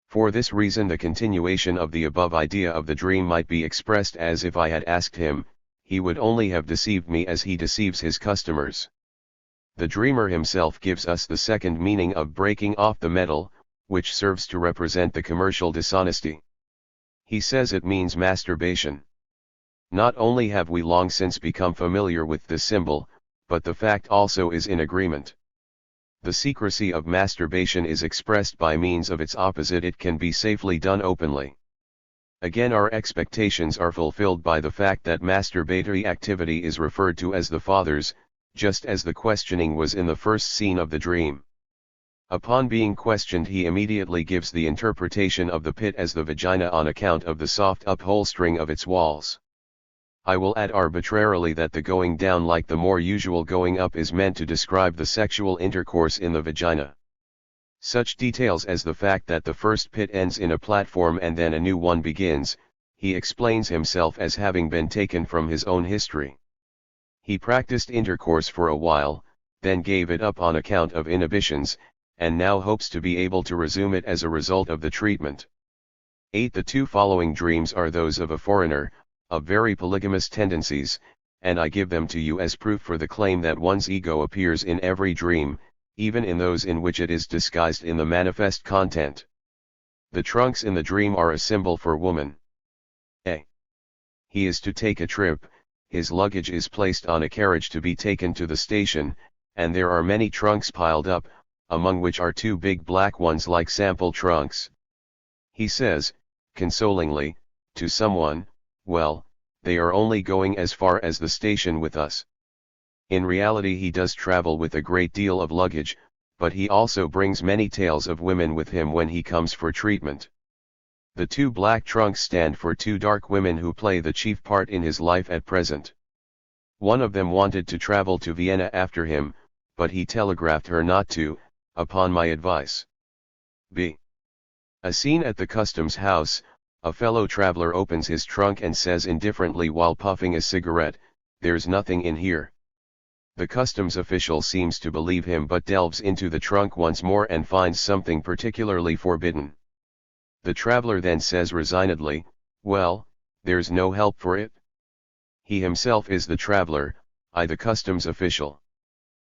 For this reason the continuation of the above idea of the dream might be expressed as if I had asked him, he would only have deceived me as he deceives his customers. The dreamer himself gives us the second meaning of breaking off the metal, which serves to represent the commercial dishonesty. He says it means masturbation. Not only have we long since become familiar with this symbol, but the fact also is in agreement. The secrecy of masturbation is expressed by means of its opposite. It can be safely done openly. Again our expectations are fulfilled by the fact that masturbatory activity is referred to as the father's, just as the questioning was in the first scene of the dream. Upon being questioned he immediately gives the interpretation of the pit as the vagina on account of the soft upholstering of its walls. I will add arbitrarily that the going down like the more usual going up is meant to describe the sexual intercourse in the vagina. Such details as the fact that the first pit ends in a platform and then a new one begins, he explains himself as having been taken from his own history. He practiced intercourse for a while, then gave it up on account of inhibitions, and now hopes to be able to resume it as a result of the treatment. 8. The two following dreams are those of a foreigner, of very polygamous tendencies, and I give them to you as proof for the claim that one's ego appears in every dream, even in those in which it is disguised in the manifest content. The trunks in the dream are a symbol for woman. A. He is to take a trip, his luggage is placed on a carriage to be taken to the station, and there are many trunks piled up, among which are two big black ones like sample trunks. He says, consolingly, to someone, well, they are only going as far as the station with us. In reality he does travel with a great deal of luggage, but he also brings many tales of women with him when he comes for treatment. The two black trunks stand for two dark women who play the chief part in his life at present. One of them wanted to travel to Vienna after him, but he telegraphed her not to, upon my advice. B. A scene at the customs house. A fellow traveler opens his trunk and says indifferently while puffing a cigarette, "There's nothing in here." The customs official seems to believe him but delves into the trunk once more and finds something particularly forbidden. The traveler then says resignedly, "Well, there's no help for it." He himself is the traveler, I the customs official.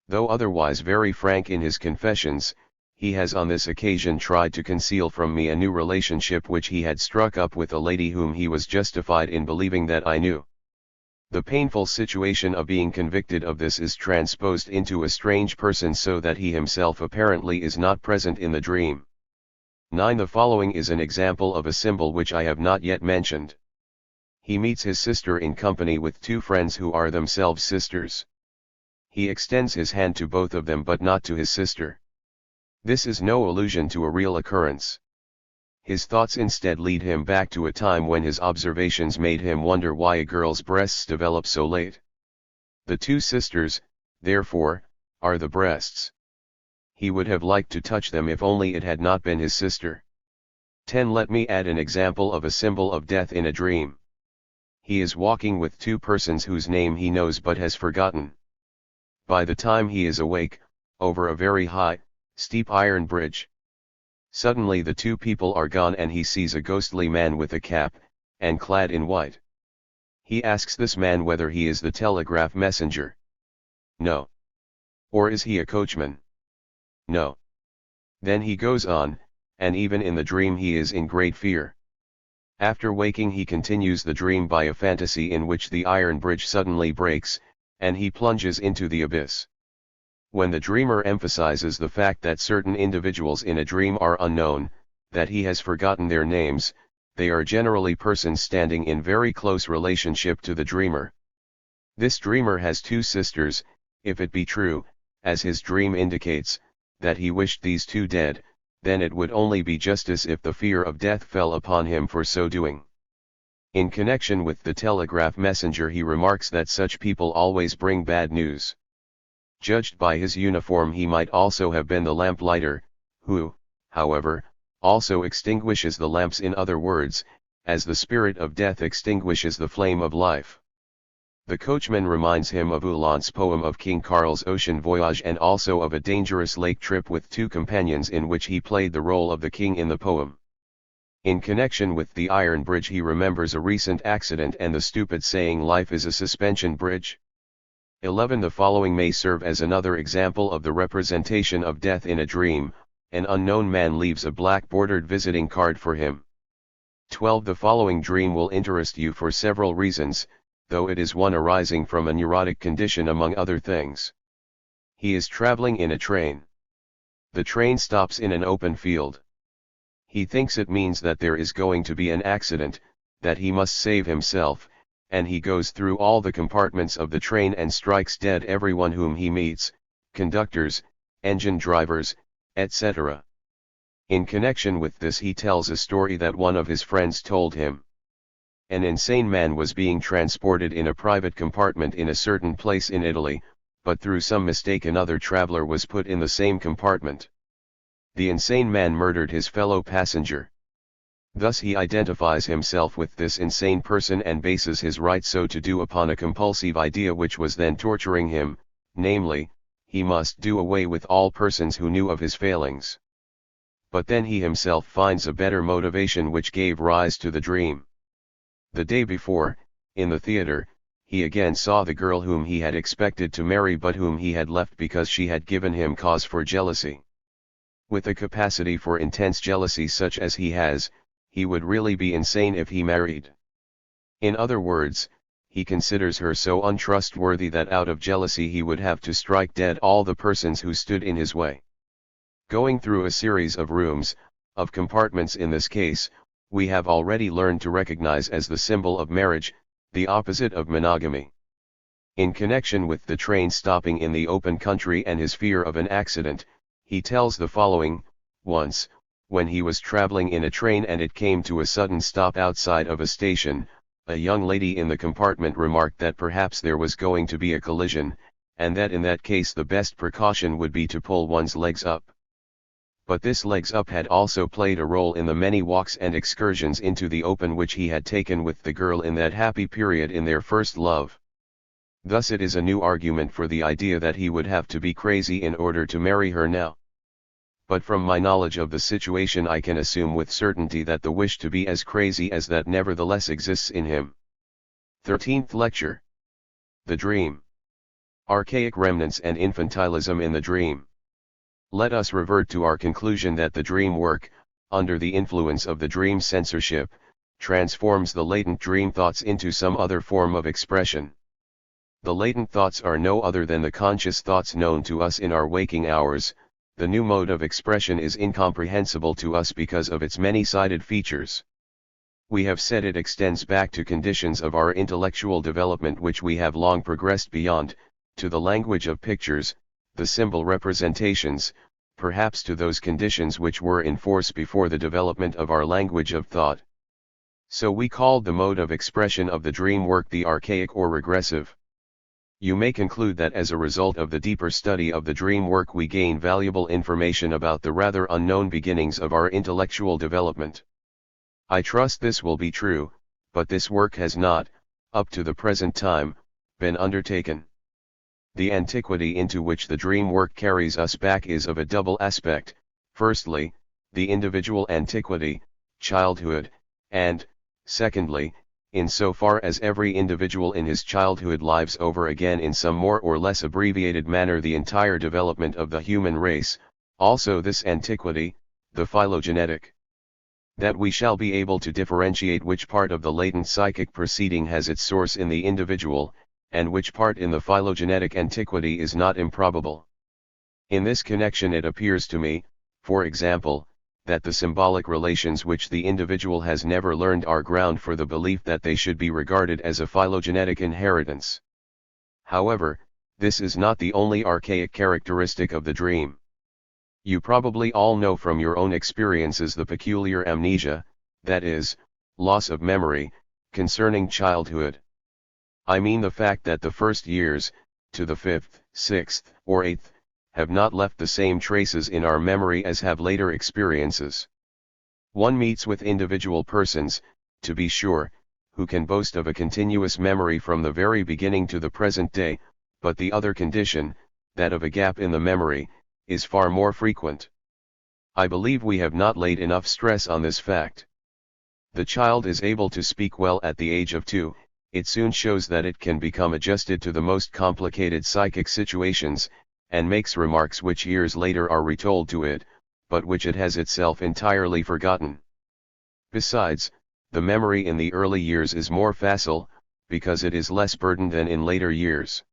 Though otherwise very frank in his confessions, he has on this occasion tried to conceal from me a new relationship which he had struck up with a lady whom he was justified in believing that I knew. The painful situation of being convicted of this is transposed into a strange person so that he himself apparently is not present in the dream. 9. The following is an example of a symbol which I have not yet mentioned. He meets his sister in company with two friends who are themselves sisters. He extends his hand to both of them but not to his sister. This is no allusion to a real occurrence. His thoughts instead lead him back to a time when his observations made him wonder why a girl's breasts develop so late. The two sisters, therefore, are the breasts. He would have liked to touch them if only it had not been his sister. 10. Let me add an example of a symbol of death in a dream. He is walking with two persons whose name he knows but has forgotten. By the time he is awake, over a very high, steep iron bridge. Suddenly the two people are gone and he sees a ghostly man with a cap, and clad in white. He asks this man whether he is the telegraph messenger. No. Or is he a coachman? No. Then he goes on, and even in the dream he is in great fear. After waking he continues the dream by a fantasy in which the iron bridge suddenly breaks, and he plunges into the abyss. When the dreamer emphasizes the fact that certain individuals in a dream are unknown, that he has forgotten their names, they are generally persons standing in very close relationship to the dreamer. This dreamer has two sisters, if it be true, as his dream indicates, that he wished these two dead, then it would only be justice if the fear of death fell upon him for so doing. In connection with the telegraph messenger he remarks that such people always bring bad news. Judged by his uniform he might also have been the lamplighter, who, however, also extinguishes the lamps, in other words, as the spirit of death extinguishes the flame of life. The coachman reminds him of Uhlans' poem of King Karl's ocean voyage and also of a dangerous lake trip with two companions in which he played the role of the king in the poem. In connection with the iron bridge he remembers a recent accident and the stupid saying life is a suspension bridge. 11. The following may serve as another example of the representation of death in a dream. An unknown man leaves a black-bordered visiting card for him. 12. The following dream will interest you for several reasons, though it is one arising from a neurotic condition among other things. He is traveling in a train. The train stops in an open field. He thinks it means that there is going to be an accident, that he must save himself, and he goes through all the compartments of the train and strikes dead everyone whom he meets, conductors, engine drivers, etc. In connection with this he tells a story that one of his friends told him. An insane man was being transported in a private compartment in a certain place in Italy, but through some mistake another traveler was put in the same compartment. The insane man murdered his fellow passenger. Thus he identifies himself with this insane person and bases his right so to do upon a compulsive idea which was then torturing him, namely, he must do away with all persons who knew of his failings. But then he himself finds a better motivation which gave rise to the dream. The day before, in the theater, he again saw the girl whom he had expected to marry but whom he had left because she had given him cause for jealousy. With a capacity for intense jealousy such as he has, he would really be insane if he married. In other words, he considers her so untrustworthy that out of jealousy he would have to strike dead all the persons who stood in his way. Going through a series of rooms, of compartments in this case, we have already learned to recognize as the symbol of marriage, the opposite of monogamy. In connection with the train stopping in the open country and his fear of an accident, he tells the following. Once, when he was traveling in a train and it came to a sudden stop outside of a station, a young lady in the compartment remarked that perhaps there was going to be a collision, and that in that case the best precaution would be to pull one's legs up. But this legs up had also played a role in the many walks and excursions into the open which he had taken with the girl in that happy period in their first love. Thus it is a new argument for the idea that he would have to be crazy in order to marry her now. But from my knowledge of the situation I can assume with certainty that the wish to be as crazy as that nevertheless exists in him. 13th lecture. The dream. Archaic remnants and infantilism in the dream. Let us revert to our conclusion that the dream work, under the influence of the dream censorship, transforms the latent dream thoughts into some other form of expression. The latent thoughts are no other than the conscious thoughts known to us in our waking hours. The new mode of expression is incomprehensible to us because of its many-sided features. We have said it extends back to conditions of our intellectual development which we have long progressed beyond, to the language of pictures, the symbol representations, perhaps to those conditions which were in force before the development of our language of thought. So we called the mode of expression of the dream work the archaic or regressive. You may conclude that as a result of the deeper study of the dream work we gain valuable information about the rather unknown beginnings of our intellectual development. I trust this will be true, but this work has not, up to the present time, been undertaken. The antiquity into which the dream work carries us back is of a double aspect: firstly, the individual antiquity, childhood, and, secondly, insofar as every individual in his childhood lives over again in some more or less abbreviated manner the entire development of the human race, also this antiquity, the phylogenetic. That we shall be able to differentiate which part of the latent psychic proceeding has its source in the individual, and which part in the phylogenetic antiquity is not improbable. In this connection it appears to me, for example, that the symbolic relations which the individual has never learned are ground for the belief that they should be regarded as a phylogenetic inheritance. However, this is not the only archaic characteristic of the dream. You probably all know from your own experiences the peculiar amnesia, that is, loss of memory, concerning childhood. I mean the fact that the first years, to the 5th, 6th, or 8th, have not left the same traces in our memory as have later experiences. One meets with individual persons, to be sure, who can boast of a continuous memory from the very beginning to the present day, but the other condition, that of a gap in the memory, is far more frequent. I believe we have not laid enough stress on this fact. The child is able to speak well at the age of 2, it soon shows that it can become adjusted to the most complicated psychic situations, and makes remarks which years later are retold to it, but which it has itself entirely forgotten. Besides, the memory in the early years is more facile, because it is less burdened than in later years.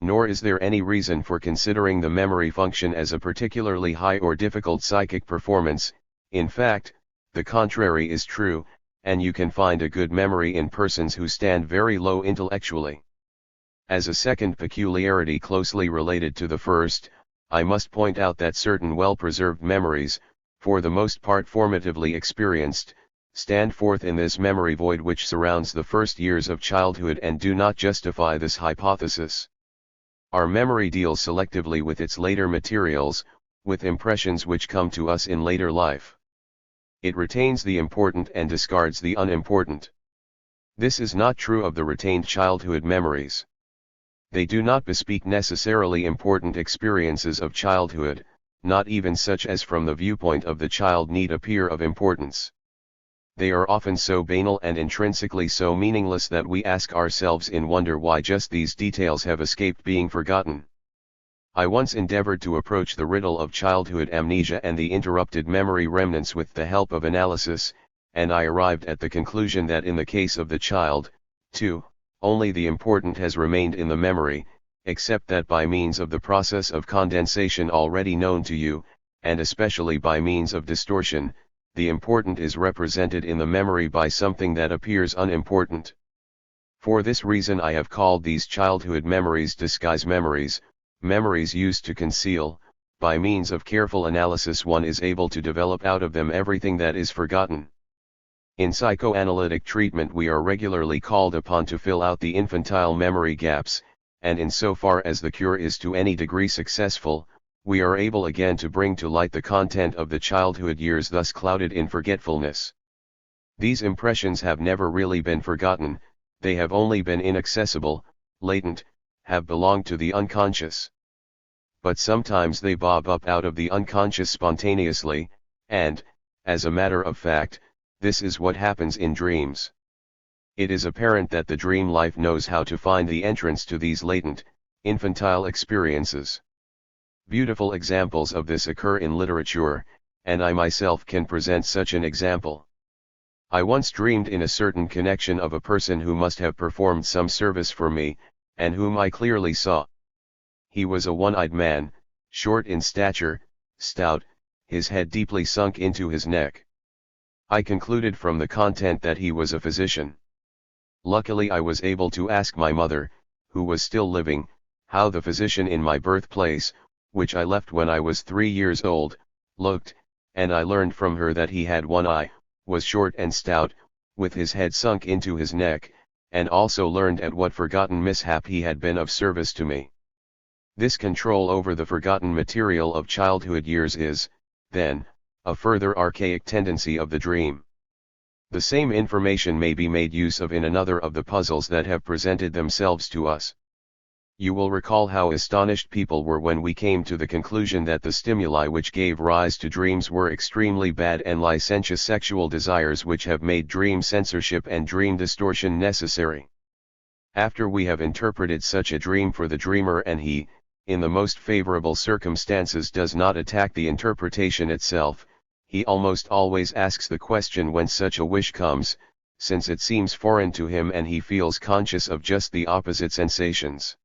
Nor is there any reason for considering the memory function as a particularly high or difficult psychic performance. In fact, the contrary is true, and you can find a good memory in persons who stand very low intellectually. As a second peculiarity closely related to the first, I must point out that certain well-preserved memories, for the most part formatively experienced, stand forth in this memory void which surrounds the first years of childhood and do not justify this hypothesis. Our memory deals selectively with its later materials, with impressions which come to us in later life. It retains the important and discards the unimportant. This is not true of the retained childhood memories. They do not bespeak necessarily important experiences of childhood, not even such as from the viewpoint of the child need appear of importance. They are often so banal and intrinsically so meaningless that we ask ourselves in wonder why just these details have escaped being forgotten. I once endeavored to approach the riddle of childhood amnesia and the interrupted memory remnants with the help of analysis, and I arrived at the conclusion that in the case of the child, too, only the important has remained in the memory, except that by means of the process of condensation already known to you, and especially by means of distortion, the important is represented in the memory by something that appears unimportant. For this reason I have called these childhood memories disguise memories, memories used to conceal. By means of careful analysis one is able to develop out of them everything that is forgotten. In psychoanalytic treatment we are regularly called upon to fill out the infantile memory gaps, and insofar as the cure is to any degree successful, we are able again to bring to light the content of the childhood years thus clouded in forgetfulness. These impressions have never really been forgotten, they have only been inaccessible, latent, have belonged to the unconscious. But sometimes they bob up out of the unconscious spontaneously, and, as a matter of fact, this is what happens in dreams. It is apparent that the dream life knows how to find the entrance to these latent, infantile experiences. Beautiful examples of this occur in literature, and I myself can present such an example. I once dreamed in a certain connection of a person who must have performed some service for me, and whom I clearly saw. He was a one-eyed man, short in stature, stout, his head deeply sunk into his neck. I concluded from the content that he was a physician. Luckily I was able to ask my mother, who was still living, how the physician in my birthplace, which I left when I was 3 years old, looked, and I learned from her that he had one eye, was short and stout, with his head sunk into his neck, and also learned at what forgotten mishap he had been of service to me. This control over the forgotten material of childhood years is, then, a further archaic tendency of the dream. The same information may be made use of in another of the puzzles that have presented themselves to us. You will recall how astonished people were when we came to the conclusion that the stimuli which gave rise to dreams were extremely bad and licentious sexual desires which have made dream censorship and dream distortion necessary. After we have interpreted such a dream for the dreamer and he, in the most favorable circumstances, does not attack the interpretation itself, he almost always asks the question when such a wish comes, since it seems foreign to him and he feels conscious of just the opposite sensations.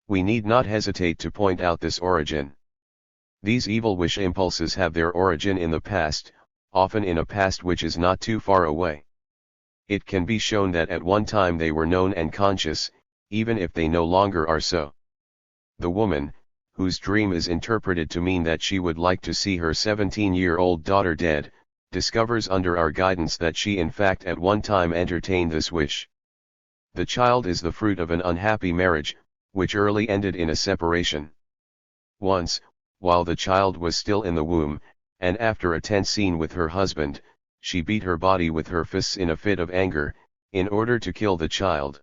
We need not hesitate to point out this origin. These evil wish impulses have their origin in the past, often in a past which is not too far away. It can be shown that at one time they were known and conscious, even if they no longer are so. The woman, whose dream is interpreted to mean that she would like to see her 17-year-old daughter dead, discovers under our guidance that she in fact at one time entertained this wish. The child is the fruit of an unhappy marriage, which early ended in a separation. Once, while the child was still in the womb, and after a tense scene with her husband, she beat her body with her fists in a fit of anger, in order to kill the child.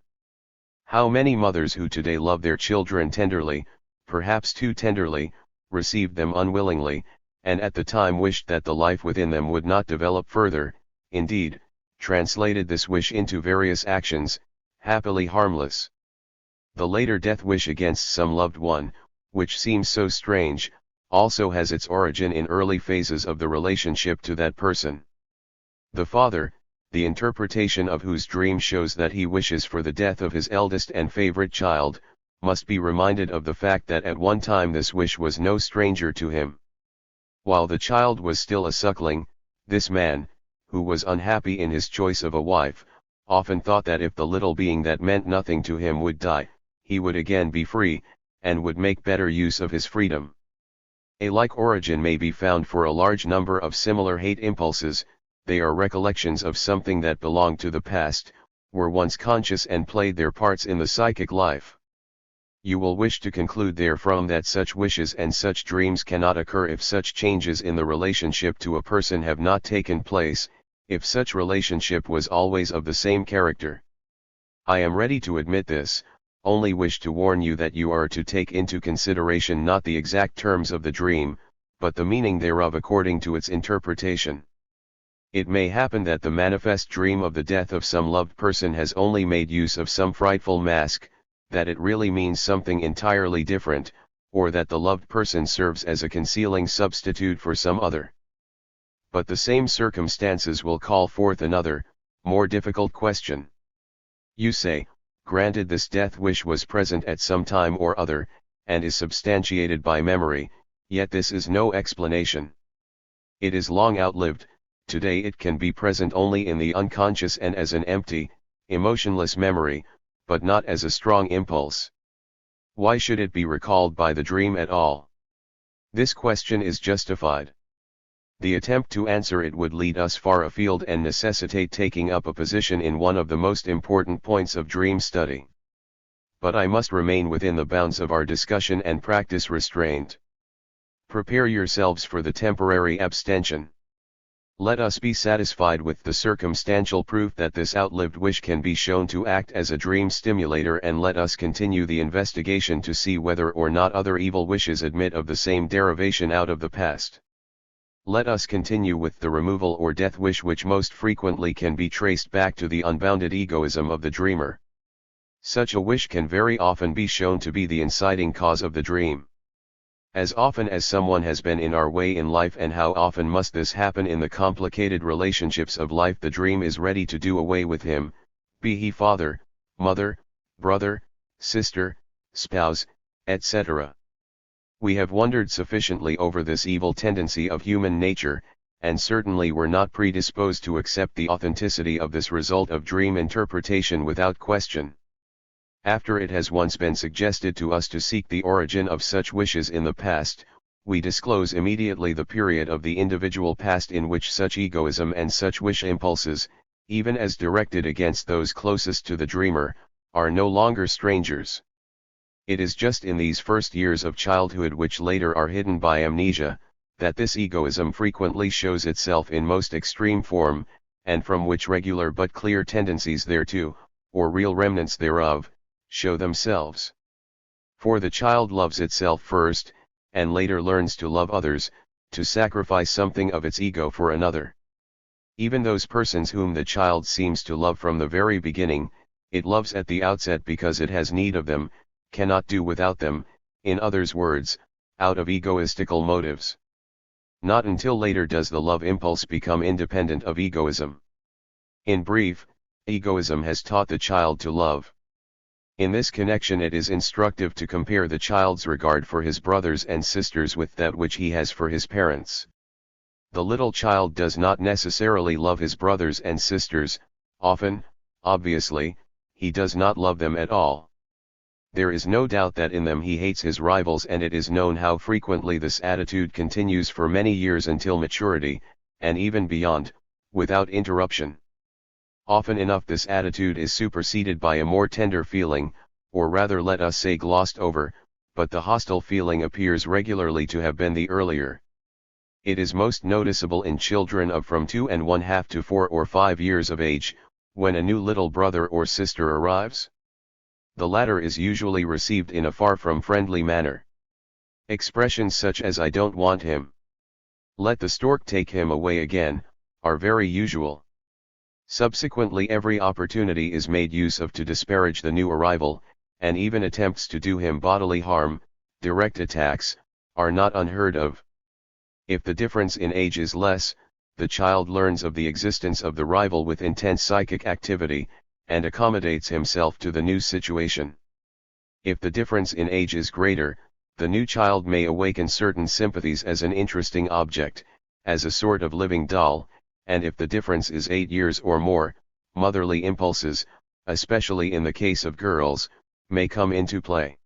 How many mothers who today love their children tenderly, perhaps too tenderly, received them unwillingly, and at the time wished that the life within them would not develop further, indeed, translated this wish into various actions, happily harmless. The later death wish against some loved one, which seems so strange, also has its origin in early phases of the relationship to that person. The father, the interpretation of whose dream shows that he wishes for the death of his eldest and favorite child, must be reminded of the fact that at one time this wish was no stranger to him. While the child was still a suckling, this man, who was unhappy in his choice of a wife, often thought that if the little being that meant nothing to him would die, he would again be free, and would make better use of his freedom. A like origin may be found for a large number of similar hate impulses. They are recollections of something that belonged to the past, were once conscious and played their parts in the psychic life. You will wish to conclude therefrom that such wishes and such dreams cannot occur if such changes in the relationship to a person have not taken place, if such relationship was always of the same character. I am ready to admit this, only wish to warn you that you are to take into consideration not the exact terms of the dream, but the meaning thereof according to its interpretation. It may happen that the manifest dream of the death of some loved person has only made use of some frightful mask, that it really means something entirely different, or that the loved person serves as a concealing substitute for some other. But the same circumstances will call forth another, more difficult question. You say, granted this death wish was present at some time or other, and is substantiated by memory, yet this is no explanation. It is long outlived. Today it can be present only in the unconscious and as an empty, emotionless memory, but not as a strong impulse. Why should it be recalled by the dream at all? This question is justified. The attempt to answer it would lead us far afield and necessitate taking up a position in one of the most important points of dream study. But I must remain within the bounds of our discussion and practice restraint. Prepare yourselves for the temporary abstention. Let us be satisfied with the circumstantial proof that this outlived wish can be shown to act as a dream stimulator, and let us continue the investigation to see whether or not other evil wishes admit of the same derivation out of the past. Let us continue with the removal or death wish, which most frequently can be traced back to the unbounded egoism of the dreamer. Such a wish can very often be shown to be the inciting cause of the dream. As often as someone has been in our way in life, and how often must this happen in the complicated relationships of life, the dream is ready to do away with him, be he father, mother, brother, sister, spouse, etc. We have wondered sufficiently over this evil tendency of human nature, and certainly were not predisposed to accept the authenticity of this result of dream interpretation without question. After it has once been suggested to us to seek the origin of such wishes in the past, we disclose immediately the period of the individual past in which such egoism and such wish impulses, even as directed against those closest to the dreamer, are no longer strangers. It is just in these first years of childhood, which later are hidden by amnesia, that this egoism frequently shows itself in most extreme form, and from which regular but clear tendencies thereto, or real remnants thereof, show themselves. For the child loves itself first, and later learns to love others, to sacrifice something of its ego for another. Even those persons whom the child seems to love from the very beginning, it loves at the outset because it has need of them, cannot do without them, in others' words, out of egoistical motives. Not until later does the love impulse become independent of egoism. In brief, egoism has taught the child to love. In this connection it is instructive to compare the child's regard for his brothers and sisters with that which he has for his parents. The little child does not necessarily love his brothers and sisters, often, obviously, he does not love them at all. There is no doubt that in them he hates his rivals, and it is known how frequently this attitude continues for many years until maturity, and even beyond, without interruption. Often enough this attitude is superseded by a more tender feeling, or rather let us say glossed over, but the hostile feeling appears regularly to have been the earlier. It is most noticeable in children of from 2½ to 4 or 5 years of age, when a new little brother or sister arrives. The latter is usually received in a far from friendly manner. Expressions such as "I don't want him," "Let the stork take him away again," are very usual. Subsequently every opportunity is made use of to disparage the new arrival, and even attempts to do him bodily harm, direct attacks, are not unheard of. If the difference in age is less, the child learns of the existence of the rival with intense psychic activity, and accommodates himself to the new situation. If the difference in age is greater, the new child may awaken certain sympathies as an interesting object, as a sort of living doll, and if the difference is 8 years or more, motherly impulses, especially in the case of girls, may come into play.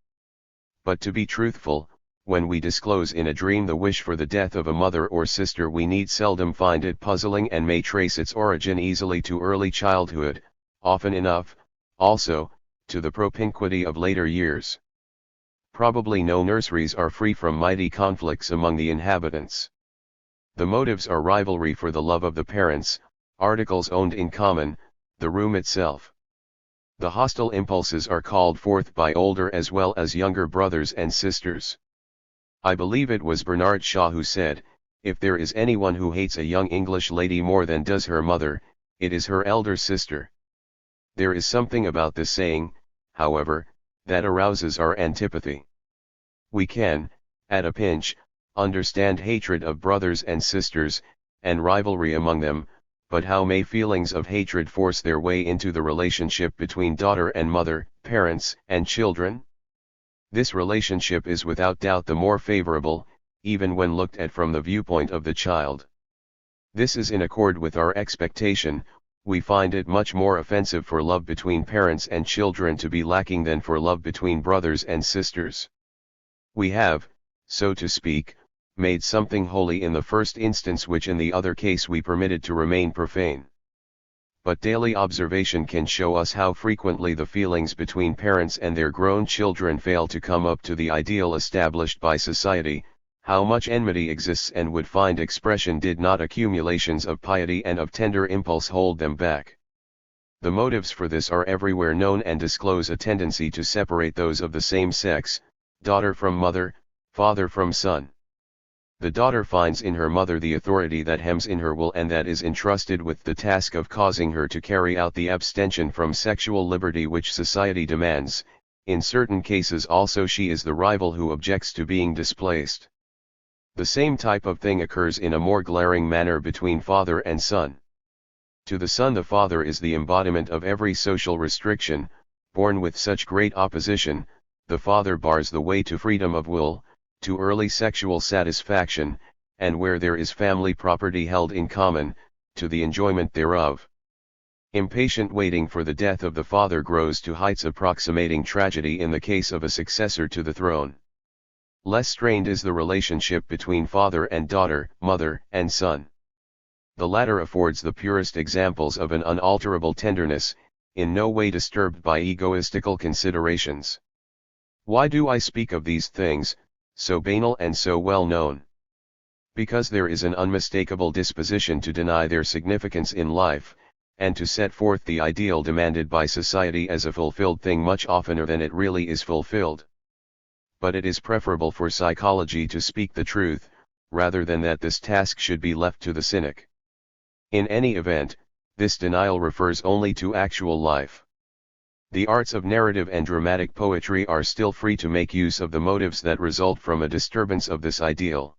But to be truthful, when we disclose in a dream the wish for the death of a mother or sister, we need seldom find it puzzling, and may trace its origin easily to early childhood, often enough, also, to the propinquity of later years. Probably no nurseries are free from mighty conflicts among the inhabitants. The motives are rivalry for the love of the parents, articles owned in common, the room itself. The hostile impulses are called forth by older as well as younger brothers and sisters. I believe it was Bernard Shaw who said, "If there is anyone who hates a young English lady more than does her mother, it is her elder sister." There is something about this saying, however, that arouses our antipathy. We can, at a pinch, understand hatred of brothers and sisters, and rivalry among them, but how may feelings of hatred force their way into the relationship between daughter and mother, parents and children? This relationship is without doubt the more favorable, even when looked at from the viewpoint of the child. This is in accord with our expectation. We find it much more offensive for love between parents and children to be lacking than for love between brothers and sisters. We have, so to speak, made something holy in the first instance which in the other case we permitted to remain profane. But daily observation can show us how frequently the feelings between parents and their grown children fail to come up to the ideal established by society, how much enmity exists and would find expression did not accumulations of piety and of tender impulse hold them back. The motives for this are everywhere known and disclose a tendency to separate those of the same sex, daughter from mother, father from son. The daughter finds in her mother the authority that hems in her will and that is entrusted with the task of causing her to carry out the abstention from sexual liberty which society demands, In certain cases also she is the rival who objects to being displaced. The same type of thing occurs in a more glaring manner between father and son. To the son the father is the embodiment of every social restriction. Born with such great opposition, the father bars the way to freedom of will, to early sexual satisfaction, and where there is family property held in common, to the enjoyment thereof. Impatient waiting for the death of the father grows to heights approximating tragedy in the case of a successor to the throne. Less strained is the relationship between father and daughter, mother and son. The latter affords the purest examples of an unalterable tenderness, in no way disturbed by egoistical considerations. Why do I speak of these things, so banal and so well known? Because there is an unmistakable disposition to deny their significance in life, and to set forth the ideal demanded by society as a fulfilled thing much oftener than it really is fulfilled. But it is preferable for psychology to speak the truth, rather than that this task should be left to the cynic. In any event, this denial refers only to actual life. The arts of narrative and dramatic poetry are still free to make use of the motives that result from a disturbance of this ideal.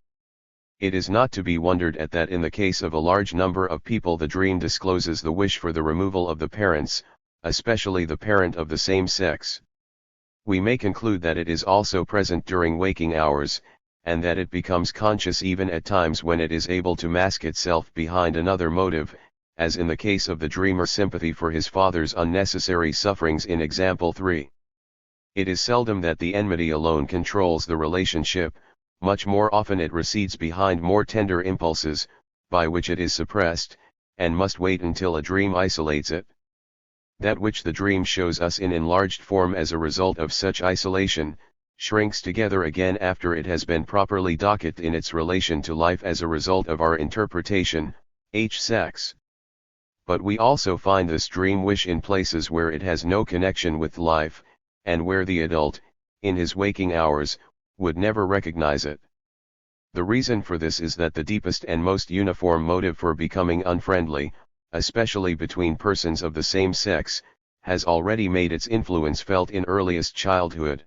It is not to be wondered at that in the case of a large number of people the dream discloses the wish for the removal of the parents, especially the parent of the same sex. We may conclude that it is also present during waking hours, and that it becomes conscious even at times when it is able to mask itself behind another motive, as in the case of the dreamer's sympathy for his father's unnecessary sufferings in example 3. It is seldom that the enmity alone controls the relationship, much more often it recedes behind more tender impulses, by which it is suppressed, and must wait until a dream isolates it. That which the dream shows us in enlarged form as a result of such isolation, shrinks together again after it has been properly docketed in its relation to life as a result of our interpretation, sex. But we also find this dream wish in places where it has no connection with life, and where the adult, in his waking hours, would never recognize it. The reason for this is that the deepest and most uniform motive for becoming unfriendly, especially between persons of the same sex, has already made its influence felt in earliest childhood.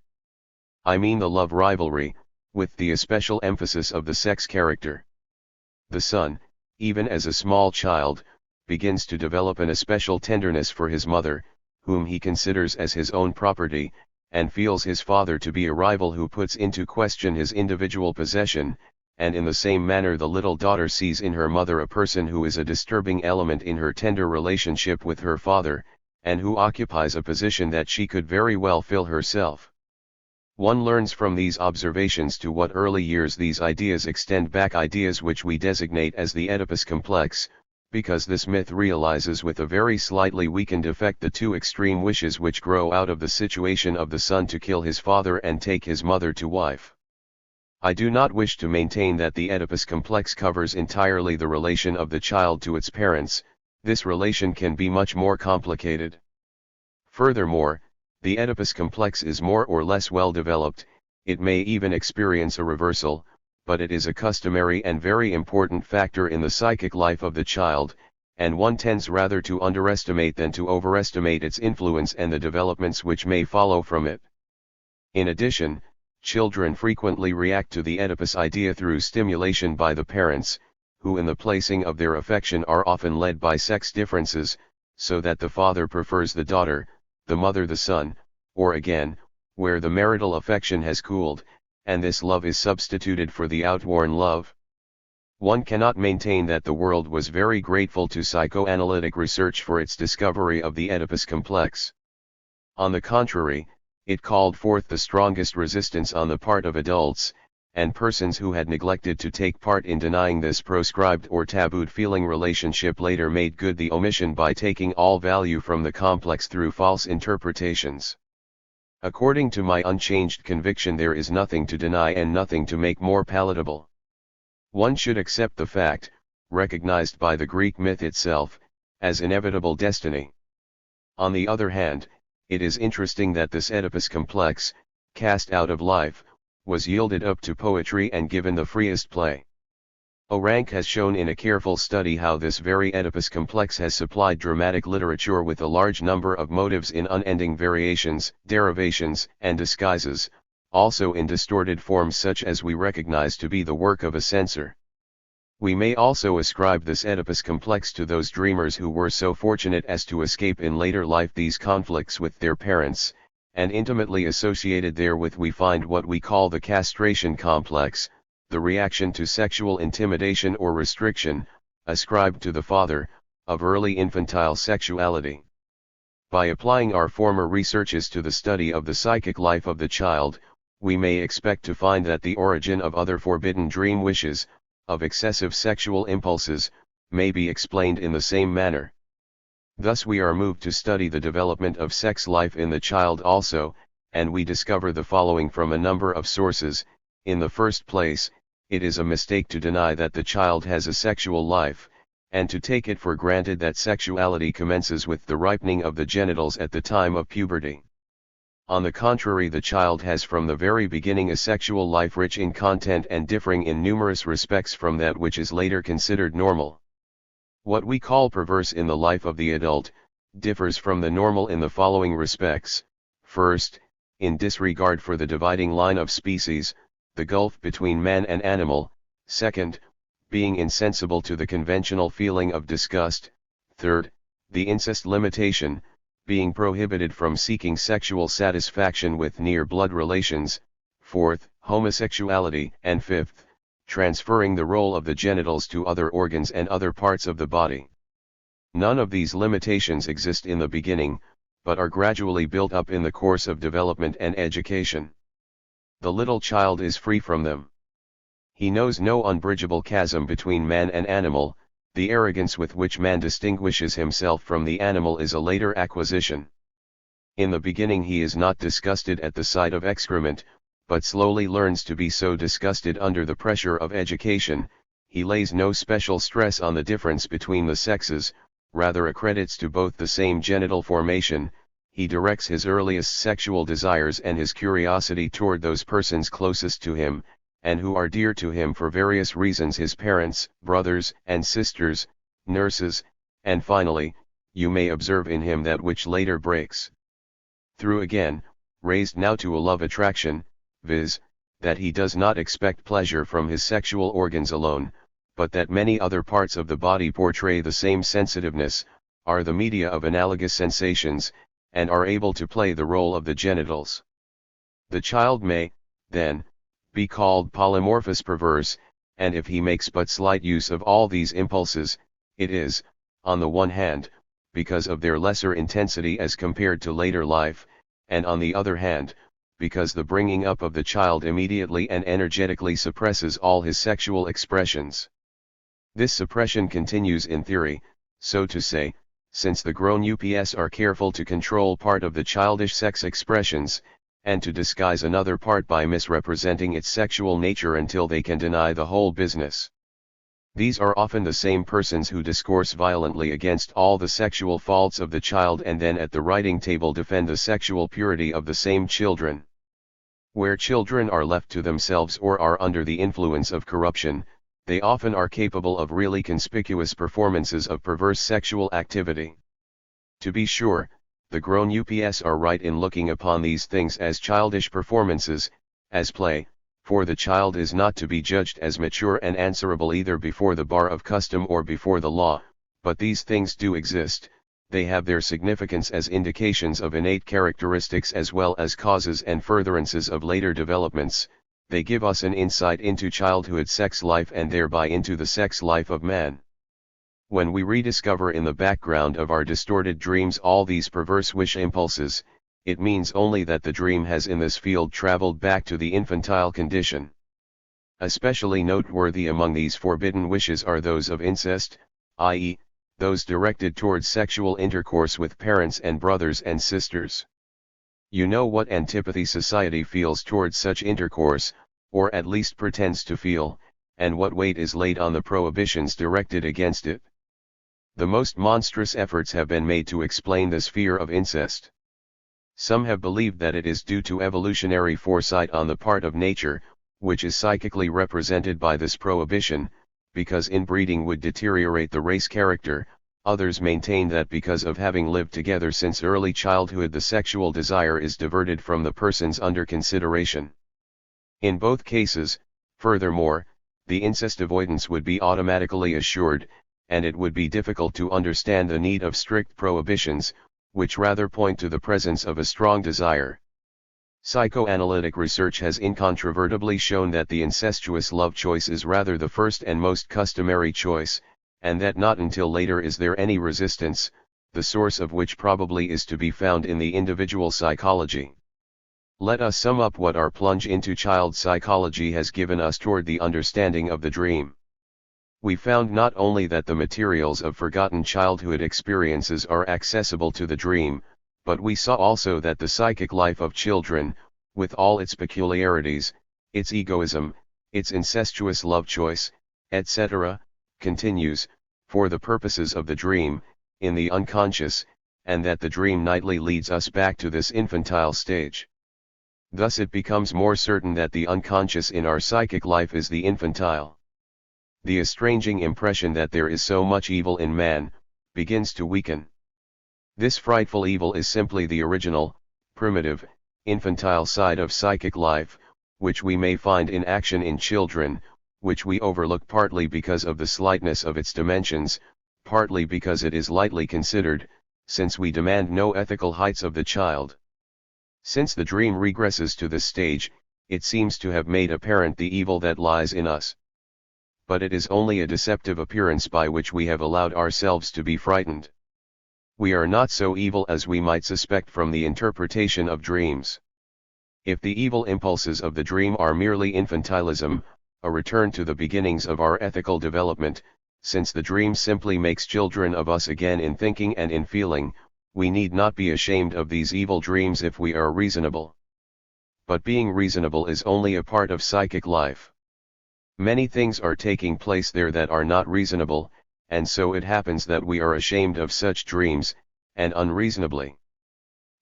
I mean the love rivalry, with the especial emphasis of the sex character. The son, even as a small child, begins to develop an especial tenderness for his mother, whom he considers as his own property, and feels his father to be a rival who puts into question his individual possession, and in the same manner the little daughter sees in her mother a person who is a disturbing element in her tender relationship with her father, and who occupies a position that she could very well fill herself. One learns from these observations to what early years these ideas extend back, ideas which we designate as the Oedipus complex, because this myth realizes with a very slightly weakened effect the two extreme wishes which grow out of the situation of the son to kill his father and take his mother to wife. I do not wish to maintain that the Oedipus complex covers entirely the relation of the child to its parents. This relation can be much more complicated. Furthermore, the Oedipus complex is more or less well developed, it may even experience a reversal, but it is a customary and very important factor in the psychic life of the child, and one tends rather to underestimate than to overestimate its influence and the developments which may follow from it. In addition, children frequently react to the Oedipus idea through stimulation by the parents, who in the placing of their affection are often led by sex differences, so that the father prefers the daughter, the mother the son, or again, where the marital affection has cooled, and this love is substituted for the outworn love. One cannot maintain that the world was very grateful to psychoanalytic research for its discovery of the Oedipus complex. On the contrary, it called forth the strongest resistance on the part of adults, and persons who had neglected to take part in denying this proscribed or tabooed feeling relationship later made good the omission by taking all value from the complex through false interpretations. According to my unchanged conviction, there is nothing to deny and nothing to make more palatable. One should accept the fact, recognized by the Greek myth itself, as inevitable destiny. On the other hand, it is interesting that this Oedipus complex, cast out of life, was yielded up to poetry and given the freest play. Rank has shown in a careful study how this very Oedipus complex has supplied dramatic literature with a large number of motives in unending variations, derivations, and disguises, also in distorted forms such as we recognize to be the work of a censor. We may also ascribe this Oedipus complex to those dreamers who were so fortunate as to escape in later life these conflicts with their parents, and intimately associated therewith we find what we call the castration complex, the reaction to sexual intimidation or restriction, ascribed to the father, of early infantile sexuality. By applying our former researches to the study of the psychic life of the child, we may expect to find that the origin of other forbidden dream wishes, of excessive sexual impulses, may be explained in the same manner. Thus we are moved to study the development of sex life in the child also, and we discover the following from a number of sources. In the first place, it is a mistake to deny that the child has a sexual life, and to take it for granted that sexuality commences with the ripening of the genitals at the time of puberty. On the contrary, the child has from the very beginning a sexual life rich in content and differing in numerous respects from that which is later considered normal. What we call perverse in the life of the adult, differs from the normal in the following respects. First, in disregard for the dividing line of species, the gulf between man and animal. Second, being insensible to the conventional feeling of disgust. Third, the incest limitation, being prohibited from seeking sexual satisfaction with near blood relations. Fourth, homosexuality. And fifth, transferring the role of the genitals to other organs and other parts of the body. None of these limitations exist in the beginning, but are gradually built up in the course of development and education. The little child is free from them. He knows no unbridgeable chasm between man and animal. The arrogance with which man distinguishes himself from the animal is a later acquisition. In the beginning he is not disgusted at the sight of excrement, but slowly learns to be so disgusted under the pressure of education. He lays no special stress on the difference between the sexes, rather accredits to both the same genital formation. He directs his earliest sexual desires and his curiosity toward those persons closest to him, and who are dear to him for various reasons: his parents, brothers and sisters, nurses, and finally, you may observe in him that which later breaks through again, raised now to a love attraction, viz., that he does not expect pleasure from his sexual organs alone, but that many other parts of the body portray the same sensitiveness, are the media of analogous sensations, and are able to play the role of the genitals. The child may, then, be called polymorphous perverse, and if he makes but slight use of all these impulses, it is, on the one hand, because of their lesser intensity as compared to later life, and on the other hand, because the bringing up of the child immediately and energetically suppresses all his sexual expressions. This suppression continues in theory, so to say, since the grown ups are careful to control part of the childish sex expressions, and to disguise another part by misrepresenting its sexual nature until they can deny the whole business. These are often the same persons who discourse violently against all the sexual faults of the child and then at the writing table defend the sexual purity of the same children. Where children are left to themselves or are under the influence of corruption, they often are capable of really conspicuous performances of perverse sexual activity. To be sure, the grown ups are right in looking upon these things as childish performances, as play, for the child is not to be judged as mature and answerable either before the bar of custom or before the law, but these things do exist. They have their significance as indications of innate characteristics as well as causes and furtherances of later developments. They give us an insight into childhood sex life and thereby into the sex life of man. When we rediscover in the background of our distorted dreams all these perverse wish impulses, it means only that the dream has in this field traveled back to the infantile condition. Especially noteworthy among these forbidden wishes are those of incest, i.e., those directed towards sexual intercourse with parents and brothers and sisters. You know what antipathy society feels towards such intercourse, or at least pretends to feel, and what weight is laid on the prohibitions directed against it. The most monstrous efforts have been made to explain this fear of incest. Some have believed that it is due to evolutionary foresight on the part of nature, which is psychically represented by this prohibition, because inbreeding would deteriorate the race character, others maintain that because of having lived together since early childhood the sexual desire is diverted from the persons under consideration. In both cases, furthermore, the incest avoidance would be automatically assured, and it would be difficult to understand the need of strict prohibitions, which rather point to the presence of a strong desire. Psychoanalytic research has incontrovertibly shown that the incestuous love choice is rather the first and most customary choice, and that not until later is there any resistance, the source of which probably is to be found in the individual psychology. Let us sum up what our plunge into child psychology has given us toward the understanding of the dream. We found not only that the materials of forgotten childhood experiences are accessible to the dream, but we saw also that the psychic life of children, with all its peculiarities, its egoism, its incestuous love choice, etc., continues, for the purposes of the dream, in the unconscious, and that the dream nightly leads us back to this infantile stage. Thus it becomes more certain that the unconscious in our psychic life is the infantile. The estranging impression that there is so much evil in man, begins to weaken. This frightful evil is simply the original, primitive, infantile side of psychic life, which we may find in action in children, which we overlook partly because of the slightness of its dimensions, partly because it is lightly considered, since we demand no ethical heights of the child. Since the dream regresses to this stage, it seems to have made apparent the evil that lies in us. But it is only a deceptive appearance by which we have allowed ourselves to be frightened. We are not so evil as we might suspect from the interpretation of dreams. If the evil impulses of the dream are merely infantilism, a return to the beginnings of our ethical development, since the dream simply makes children of us again in thinking and in feeling, we need not be ashamed of these evil dreams if we are reasonable. But being reasonable is only a part of psychic life. Many things are taking place there that are not reasonable, and so it happens that we are ashamed of such dreams, and unreasonably.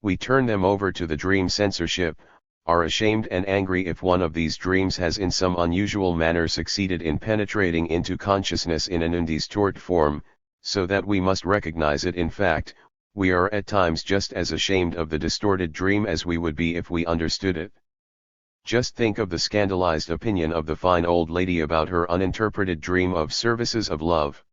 We turn them over to the dream censorship, are ashamed and angry if one of these dreams has in some unusual manner succeeded in penetrating into consciousness in an undistorted form, so that we must recognize it. In fact, we are at times just as ashamed of the distorted dream as we would be if we understood it. Just think of the scandalized opinion of the fine old lady about her uninterpreted dream of services of love.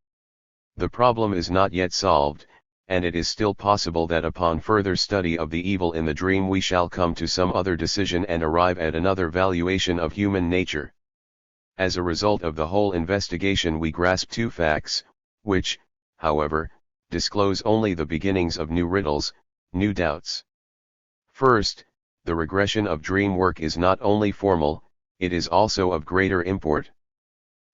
The problem is not yet solved, and it is still possible that upon further study of the evil in the dream we shall come to some other decision and arrive at another valuation of human nature. As a result of the whole investigation we grasp two facts, which, however, disclose only the beginnings of new riddles, new doubts. First, the regression of dream work is not only formal, it is also of greater import.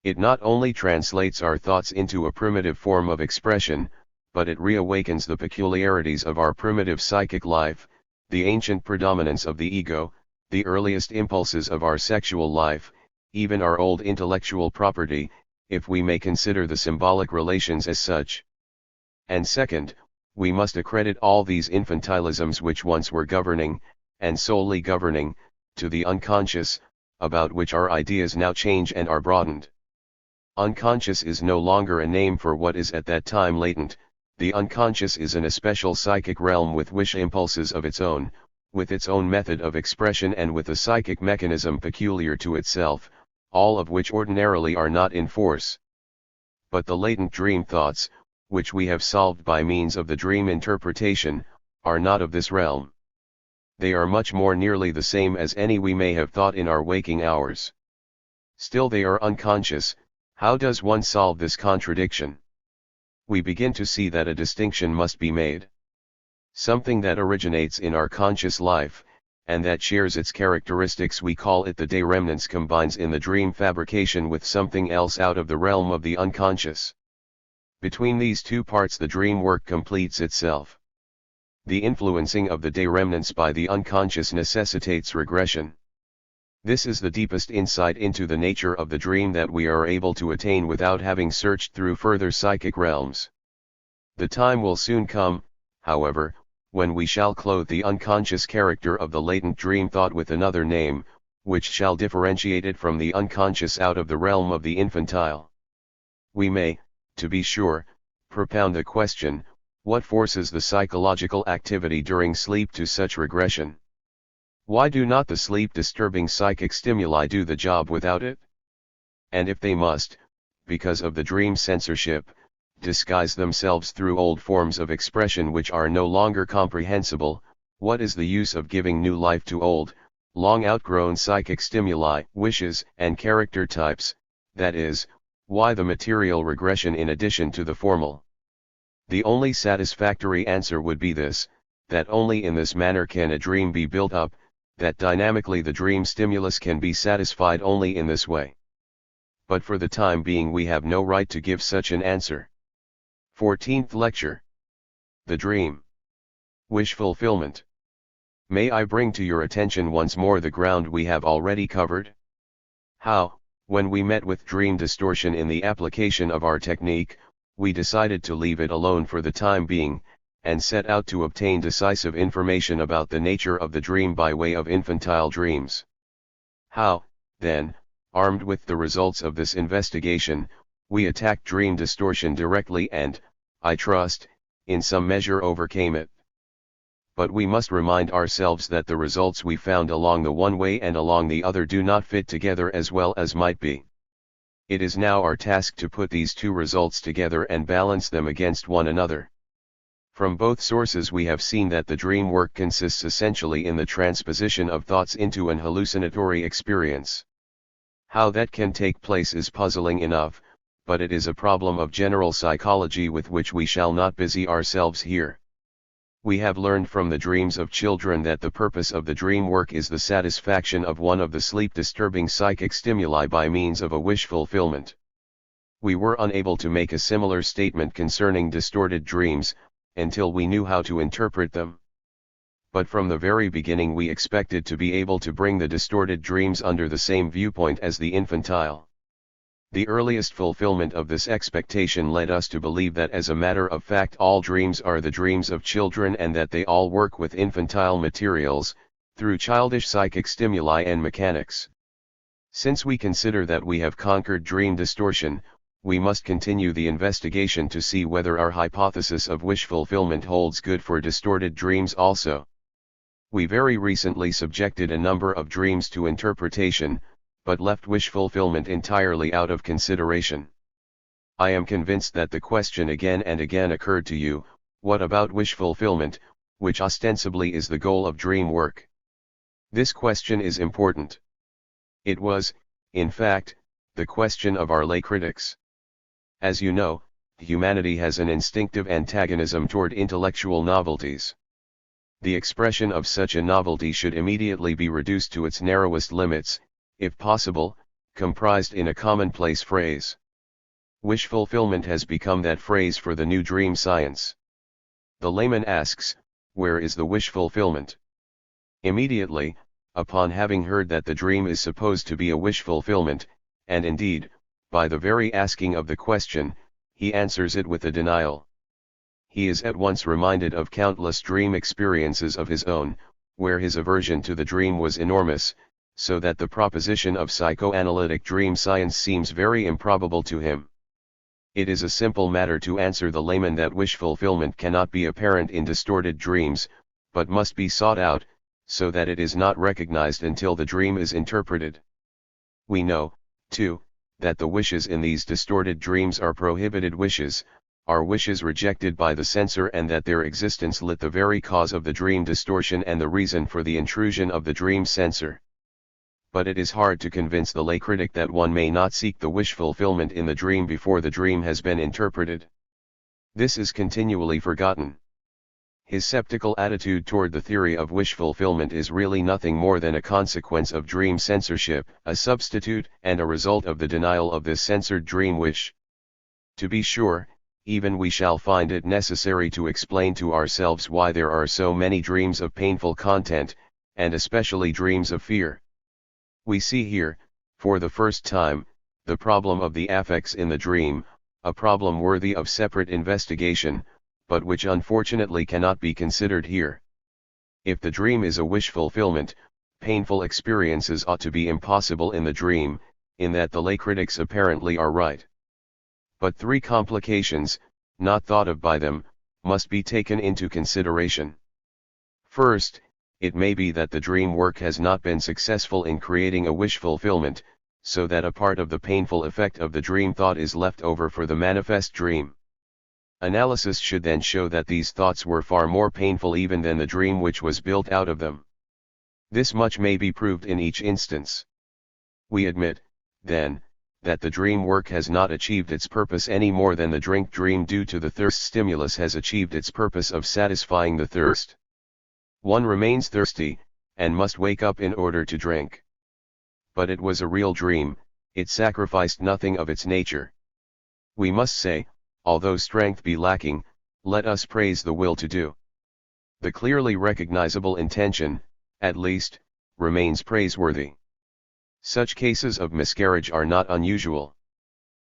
It not only translates our thoughts into a primitive form of expression, but it reawakens the peculiarities of our primitive psychic life, the ancient predominance of the ego, the earliest impulses of our sexual life, even our old intellectual property, if we may consider the symbolic relations as such. And second, we must accredit all these infantilisms which once were governing, and solely governing, to the unconscious, about which our ideas now change and are broadened. Unconscious is no longer a name for what is at that time latent. The unconscious is an especial psychic realm with wish impulses of its own, with its own method of expression and with a psychic mechanism peculiar to itself, all of which ordinarily are not in force. But the latent dream thoughts, which we have solved by means of the dream interpretation, are not of this realm. They are much more nearly the same as any we may have thought in our waking hours. Still they are unconscious. How does one solve this contradiction? We begin to see that a distinction must be made. Something that originates in our conscious life, and that shares its characteristics, we call it the day remnants, combines in the dream fabrication with something else out of the realm of the unconscious. Between these two parts the dream work completes itself. The influencing of the day remnants by the unconscious necessitates regression. This is the deepest insight into the nature of the dream that we are able to attain without having searched through further psychic realms. The time will soon come, however, when we shall clothe the unconscious character of the latent dream thought with another name, which shall differentiate it from the unconscious out of the realm of the infantile. We may, to be sure, propound the question, what forces the psychological activity during sleep to such regression? Why do not the sleep-disturbing psychic stimuli do the job without it? And if they must, because of the dream censorship, disguise themselves through old forms of expression which are no longer comprehensible, what is the use of giving new life to old, long outgrown psychic stimuli, wishes, and character types, that is, why the material regression in addition to the formal? The only satisfactory answer would be this, that only in this manner can a dream be built up, that dynamically the dream stimulus can be satisfied only in this way. But for the time being we have no right to give such an answer. 14th Lecture. The Dream. Wish Fulfillment. May I bring to your attention once more the ground we have already covered? How, when we met with dream distortion in the application of our technique, we decided to leave it alone for the time being, and set out to obtain decisive information about the nature of the dream by way of infantile dreams. How, then, armed with the results of this investigation, we attacked dream distortion directly and, I trust, in some measure overcame it. But we must remind ourselves that the results we found along the one way and along the other do not fit together as well as might be. It is now our task to put these two results together and balance them against one another. From both sources we have seen that the dream work consists essentially in the transposition of thoughts into an hallucinatory experience. How that can take place is puzzling enough, but it is a problem of general psychology with which we shall not busy ourselves here. We have learned from the dreams of children that the purpose of the dream work is the satisfaction of one of the sleep-disturbing psychic stimuli by means of a wish fulfillment. We were unable to make a similar statement concerning distorted dreams, until we knew how to interpret them. But from the very beginning we expected to be able to bring the distorted dreams under the same viewpoint as the infantile. The earliest fulfillment of this expectation led us to believe that as a matter of fact all dreams are the dreams of children and that they all work with infantile materials, through childish psychic stimuli and mechanics. Since we consider that we have conquered dream distortion, we must continue the investigation to see whether our hypothesis of wish fulfillment holds good for distorted dreams also. We very recently subjected a number of dreams to interpretation, but left wish fulfillment entirely out of consideration. I am convinced that the question again and again occurred to you, what about wish fulfillment, which ostensibly is the goal of dream work? This question is important. It was, in fact, the question of our lay critics. As you know, humanity has an instinctive antagonism toward intellectual novelties. The expression of such a novelty should immediately be reduced to its narrowest limits, if possible, comprised in a commonplace phrase. Wish fulfillment has become that phrase for the new dream science. The layman asks, where is the wish fulfillment? Immediately, upon having heard that the dream is supposed to be a wish fulfillment, and indeed, by the very asking of the question, he answers it with a denial. He is at once reminded of countless dream experiences of his own, where his aversion to the dream was enormous, so that the proposition of psychoanalytic dream science seems very improbable to him. It is a simple matter to answer the layman that wish fulfillment cannot be apparent in distorted dreams, but must be sought out, so that it is not recognized until the dream is interpreted. We know, too, that the wishes in these distorted dreams are prohibited wishes, are wishes rejected by the censor, and that their existence lit the very cause of the dream distortion and the reason for the intrusion of the dream censor. But it is hard to convince the lay critic that one may not seek the wish fulfillment in the dream before the dream has been interpreted. This is continually forgotten. His skeptical attitude toward the theory of wish fulfillment is really nothing more than a consequence of dream censorship, a substitute and a result of the denial of this censored dream wish. To be sure, even we shall find it necessary to explain to ourselves why there are so many dreams of painful content, and especially dreams of fear. We see here, for the first time, the problem of the affects in the dream, a problem worthy of separate investigation, but which unfortunately cannot be considered here. If the dream is a wish fulfillment, painful experiences ought to be impossible in the dream, in that the lay critics apparently are right. But three complications, not thought of by them, must be taken into consideration. First, it may be that the dream work has not been successful in creating a wish fulfillment, so that a part of the painful effect of the dream thought is left over for the manifest dream. Analysis should then show that these thoughts were far more painful even than the dream which was built out of them. This much may be proved in each instance. We admit, then, that the dream work has not achieved its purpose any more than the drink dream due to the thirst stimulus has achieved its purpose of satisfying the thirst. One remains thirsty, and must wake up in order to drink. But it was a real dream, it sacrificed nothing of its nature. We must say, although strength be lacking, let us praise the will to do. The clearly recognizable intention, at least, remains praiseworthy. Such cases of miscarriage are not unusual.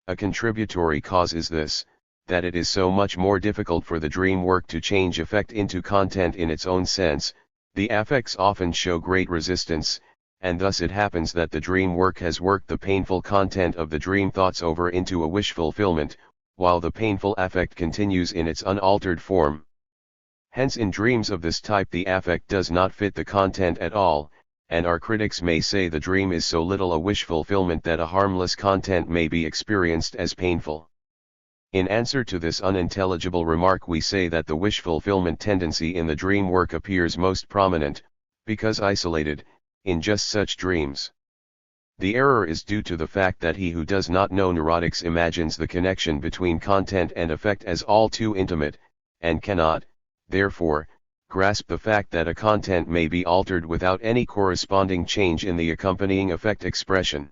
A contributory cause is this, that it is so much more difficult for the dream work to change effect into content in its own sense, the affects often show great resistance, and thus it happens that the dream work has worked the painful content of the dream thoughts over into a wish fulfillment, while the painful affect continues in its unaltered form. Hence in dreams of this type the affect does not fit the content at all, and our critics may say the dream is so little a wish fulfillment that a harmless content may be experienced as painful. In answer to this unintelligible remark we say that the wish fulfillment tendency in the dream work appears most prominent, because isolated, in just such dreams. The error is due to the fact that he who does not know neurotics imagines the connection between content and effect as all too intimate, and cannot, therefore, grasp the fact that a content may be altered without any corresponding change in the accompanying effect expression.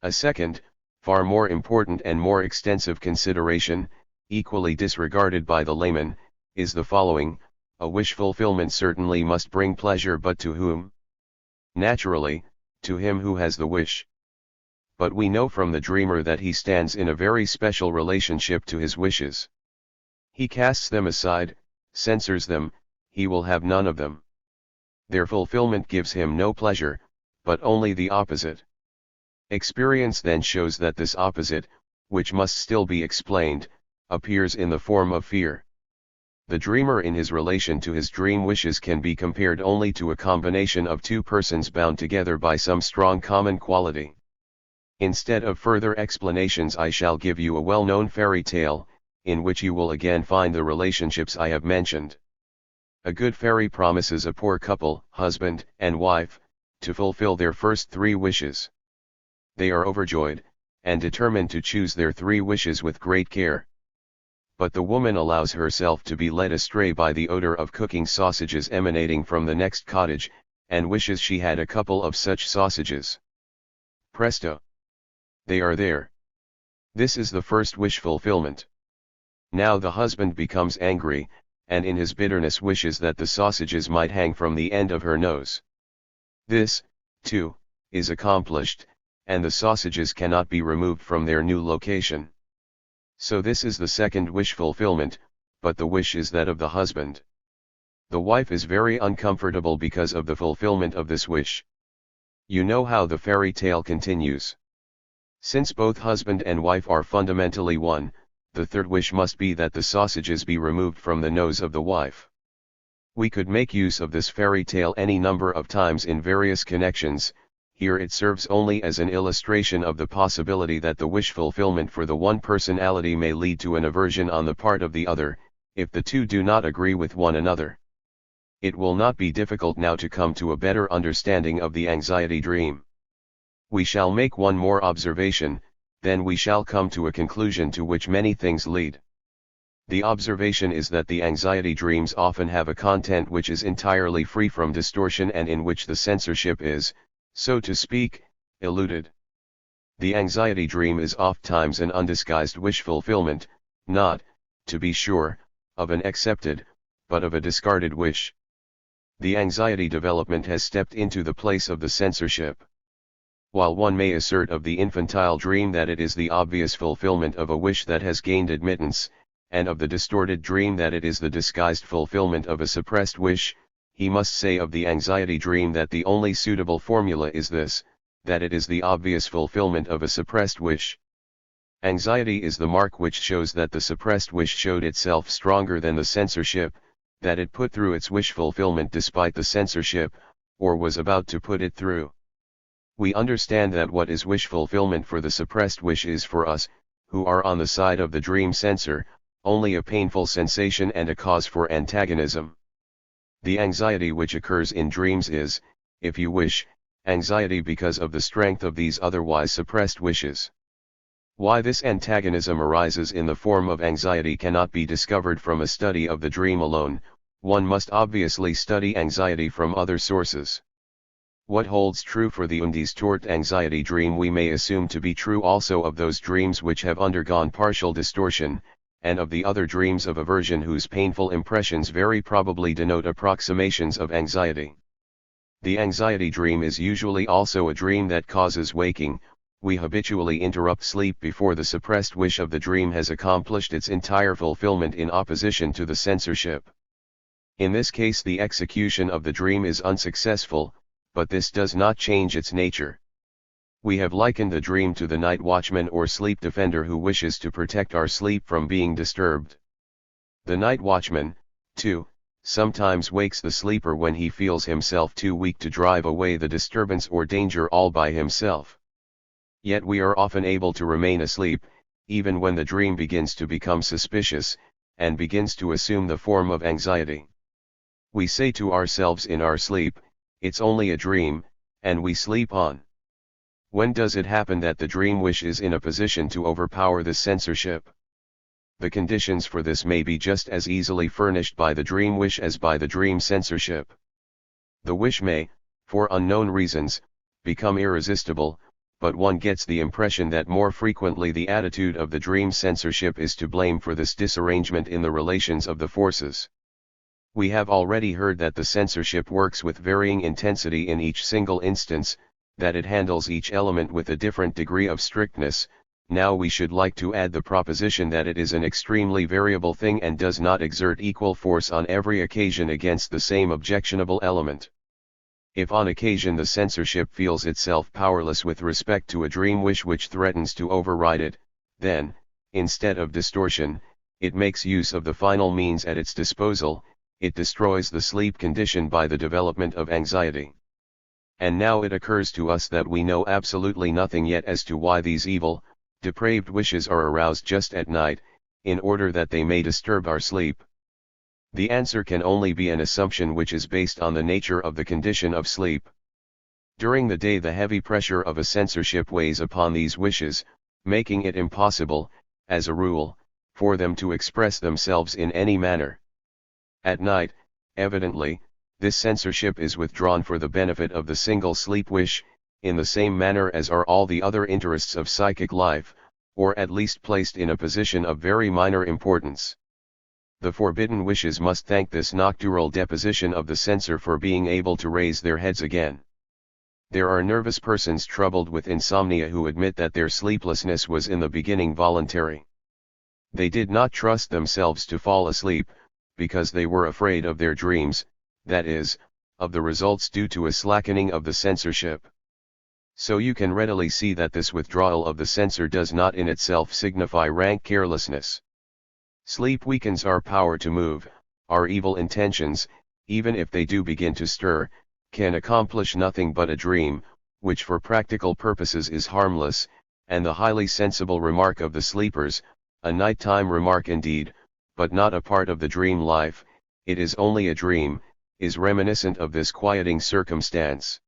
A second, far more important and more extensive consideration, equally disregarded by the layman, is the following: a wish fulfillment certainly must bring pleasure, but to whom? Naturally, to him who has the wish. But we know from the dreamer that he stands in a very special relationship to his wishes. He casts them aside, censors them, he will have none of them. Their fulfillment gives him no pleasure, but only the opposite. Experience then shows that this opposite, which must still be explained, appears in the form of fear. The dreamer in his relation to his dream wishes can be compared only to a combination of two persons bound together by some strong common quality. Instead of further explanations I shall give you a well-known fairy tale, in which you will again find the relationships I have mentioned. A good fairy promises a poor couple, husband and wife, to fulfill their first three wishes. They are overjoyed, and determined to choose their three wishes with great care. But the woman allows herself to be led astray by the odor of cooking sausages emanating from the next cottage, and wishes she had a couple of such sausages. Presto! They are there. This is the first wish fulfillment. Now the husband becomes angry, and in his bitterness wishes that the sausages might hang from the end of her nose. This, too, is accomplished, and the sausages cannot be removed from their new location. So this is the second wish fulfillment, but the wish is that of the husband. The wife is very uncomfortable because of the fulfillment of this wish. You know how the fairy tale continues. Since both husband and wife are fundamentally one, the third wish must be that the sausages be removed from the nose of the wife. We could make use of this fairy tale any number of times in various connections. Here it serves only as an illustration of the possibility that the wish fulfillment for the one personality may lead to an aversion on the part of the other, if the two do not agree with one another. It will not be difficult now to come to a better understanding of the anxiety dream. We shall make one more observation, then we shall come to a conclusion to which many things lead. The observation is that the anxiety dreams often have a content which is entirely free from distortion and in which the censorship is, so to speak, eluded. The anxiety dream is ofttimes an undisguised wish fulfillment, not, to be sure, of an accepted, but of a discarded wish. The anxiety development has stepped into the place of the censorship. While one may assert of the infantile dream that it is the obvious fulfillment of a wish that has gained admittance, and of the distorted dream that it is the disguised fulfillment of a suppressed wish, he must say of the anxiety dream that the only suitable formula is this, that it is the obvious fulfillment of a suppressed wish. Anxiety is the mark which shows that the suppressed wish showed itself stronger than the censorship, that it put through its wish fulfillment despite the censorship, or was about to put it through. We understand that what is wish fulfillment for the suppressed wish is for us, who are on the side of the dream censor, only a painful sensation and a cause for antagonism. The anxiety which occurs in dreams is, if you wish, anxiety because of the strength of these otherwise suppressed wishes. Why this antagonism arises in the form of anxiety cannot be discovered from a study of the dream alone. One must obviously study anxiety from other sources. What holds true for the undistort anxiety dream we may assume to be true also of those dreams which have undergone partial distortion, and of the other dreams of aversion whose painful impressions very probably denote approximations of anxiety. The anxiety dream is usually also a dream that causes waking. We habitually interrupt sleep before the suppressed wish of the dream has accomplished its entire fulfillment in opposition to the censorship. In this case the execution of the dream is unsuccessful, but this does not change its nature. We have likened the dream to the night watchman or sleep defender who wishes to protect our sleep from being disturbed. The night watchman, too, sometimes wakes the sleeper when he feels himself too weak to drive away the disturbance or danger all by himself. Yet we are often able to remain asleep, even when the dream begins to become suspicious, and begins to assume the form of anxiety. We say to ourselves in our sleep, "It's only a dream," and we sleep on. When does it happen that the dream wish is in a position to overpower the censorship? The conditions for this may be just as easily furnished by the dream wish as by the dream censorship. The wish may, for unknown reasons, become irresistible, but one gets the impression that more frequently the attitude of the dream censorship is to blame for this disarrangement in the relations of the forces. We have already heard that the censorship works with varying intensity in each single instance, that it handles each element with a different degree of strictness. Now we should like to add the proposition that it is an extremely variable thing and does not exert equal force on every occasion against the same objectionable element. If on occasion the censorship feels itself powerless with respect to a dream wish which threatens to override it, then, instead of distortion, it makes use of the final means at its disposal. It destroys the sleep condition by the development of anxiety. And now it occurs to us that we know absolutely nothing yet as to why these evil, depraved wishes are aroused just at night, in order that they may disturb our sleep. The answer can only be an assumption which is based on the nature of the condition of sleep. During the day the heavy pressure of a censorship weighs upon these wishes, making it impossible, as a rule, for them to express themselves in any manner. At night, evidently, this censorship is withdrawn for the benefit of the single sleep wish, in the same manner as are all the other interests of psychic life, or at least placed in a position of very minor importance. The forbidden wishes must thank this nocturnal deposition of the censor for being able to raise their heads again. There are nervous persons troubled with insomnia who admit that their sleeplessness was in the beginning voluntary. They did not trust themselves to fall asleep, because they were afraid of their dreams, that is, of the results due to a slackening of the censorship. So you can readily see that this withdrawal of the censor does not in itself signify rank carelessness. Sleep weakens our power to move. Our evil intentions, even if they do begin to stir, can accomplish nothing but a dream, which for practical purposes is harmless, and the highly sensible remark of the sleepers, a nighttime remark indeed, but not a part of the dream life, "It is only a dream," is reminiscent of this quieting circumstance.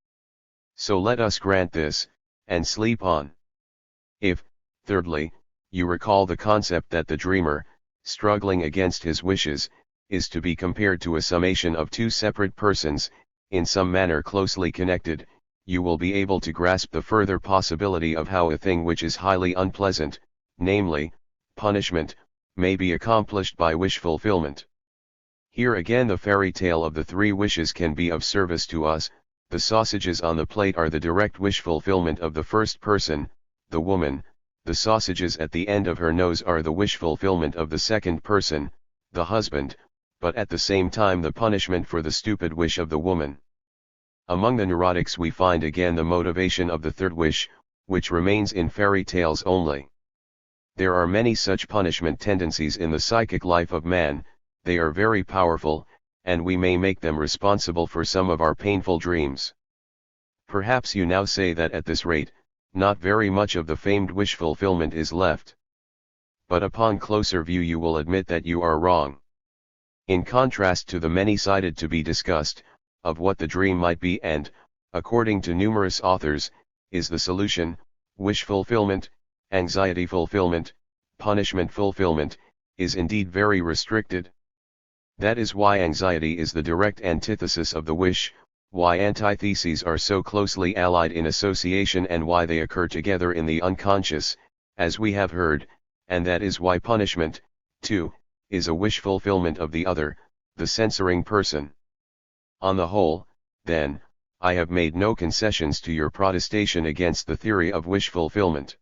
So let us grant this, and sleep on. If, thirdly, you recall the concept that the dreamer, struggling against his wishes, is to be compared to a summation of two separate persons, in some manner closely connected, you will be able to grasp the further possibility of how a thing which is highly unpleasant, namely, punishment, may be accomplished by wish fulfillment. Here again the fairy tale of the three wishes can be of service to us. The sausages on the plate are the direct wish fulfillment of the first person, the woman. The sausages at the end of her nose are the wish fulfillment of the second person, the husband, but at the same time the punishment for the stupid wish of the woman. Among the neurotics we find again the motivation of the third wish, which remains in fairy tales only. There are many such punishment tendencies in the psychic life of man, they are very powerful, and we may make them responsible for some of our painful dreams. Perhaps you now say that at this rate, not very much of the famed wish fulfillment is left. But upon closer view you will admit that you are wrong. In contrast to the many-sided to be discussed, of what the dream might be and, according to numerous authors, is the solution, wish fulfillment, anxiety fulfillment, punishment fulfillment, is indeed very restricted. That is why anxiety is the direct antithesis of the wish, why antitheses are so closely allied in association and why they occur together in the unconscious, as we have heard, and that is why punishment, too, is a wish fulfillment of the other, the censoring person. On the whole, then, I have made no concessions to your protestation against the theory of wish fulfillment.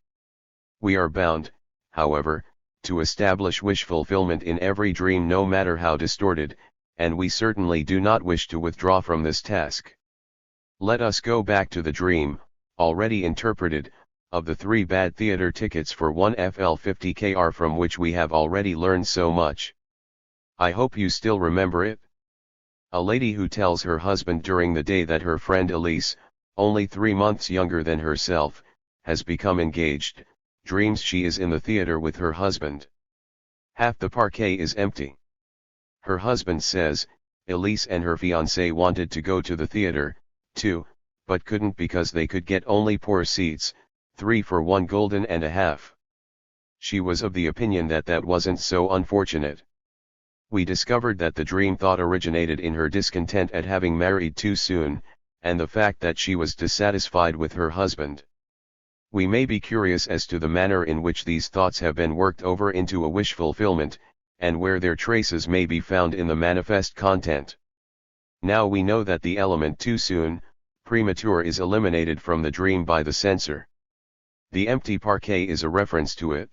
We are bound, however, to establish wish fulfillment in every dream no matter how distorted, and we certainly do not wish to withdraw from this task. Let us go back to the dream, already interpreted, of the 3 bad theater tickets for 1 FL 50 KR from which we have already learned so much. I hope you still remember it. A lady who tells her husband during the day that her friend Elise, only 3 months younger than herself, has become engaged, dreams she is in the theater with her husband. Half the parquet is empty. Her husband says, Elise and her fiancé wanted to go to the theater, too, but couldn't because they could get only poor seats, 3 for 1 gulden and a half. She was of the opinion that that wasn't so unfortunate. We discovered that the dream thought originated in her discontent at having married too soon, and the fact that she was dissatisfied with her husband. We may be curious as to the manner in which these thoughts have been worked over into a wish fulfillment, and where their traces may be found in the manifest content. Now we know that the element too soon, premature is eliminated from the dream by the censor. The empty parquet is a reference to it.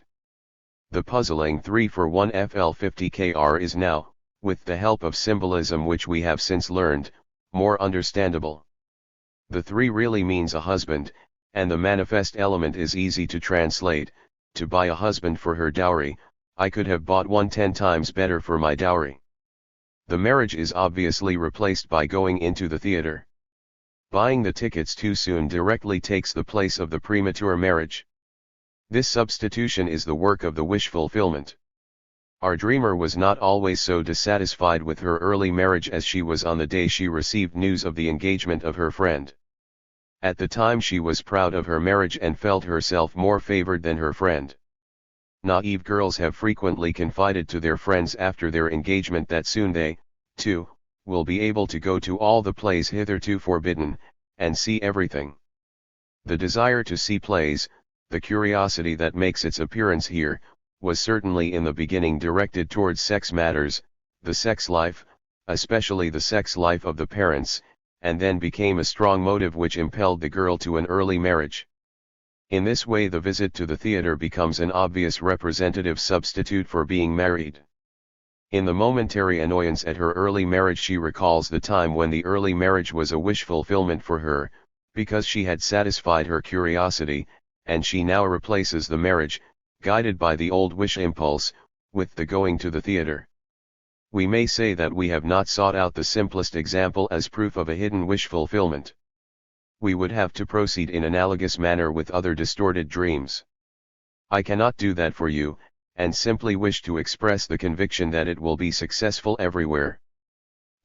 The puzzling 3 for 1 FL 50 KR is now, with the help of symbolism which we have since learned, more understandable. The 3 really means a husband, and the manifest element is easy to translate, to buy a husband for her dowry. I could have bought one 10 times better for my dowry. The marriage is obviously replaced by going into the theater. Buying the tickets too soon directly takes the place of the premature marriage. This substitution is the work of the wish fulfillment. Our dreamer was not always so dissatisfied with her early marriage as she was on the day she received news of the engagement of her friend. At the time she was proud of her marriage and felt herself more favored than her friend. Naive girls have frequently confided to their friends after their engagement that soon they, too, will be able to go to all the plays hitherto forbidden, and see everything. The desire to see plays, the curiosity that makes its appearance here, was certainly in the beginning directed towards sex matters, the sex life, especially the sex life of the parents, and then became a strong motive which impelled the girl to an early marriage. In this way the visit to the theater becomes an obvious representative substitute for being married. In the momentary annoyance at her early marriage she recalls the time when the early marriage was a wish fulfillment for her, because she had satisfied her curiosity, and she now replaces the marriage, guided by the old wish impulse, with the going to the theater. We may say that we have not sought out the simplest example as proof of a hidden wish fulfillment. We would have to proceed in analogous manner with other distorted dreams. I cannot do that for you, and simply wish to express the conviction that it will be successful everywhere.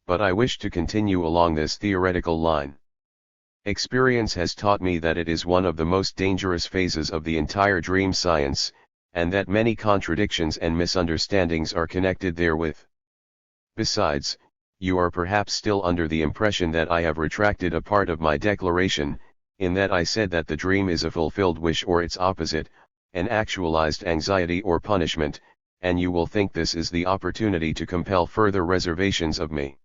But I wish to continue along this theoretical line. Experience has taught me that it is one of the most dangerous phases of the entire dream science, and that many contradictions and misunderstandings are connected therewith. Besides, you are perhaps still under the impression that I have retracted a part of my declaration, in that I said that the dream is a fulfilled wish or its opposite, an actualized anxiety or punishment, and you will think this is the opportunity to compel further reservations of me.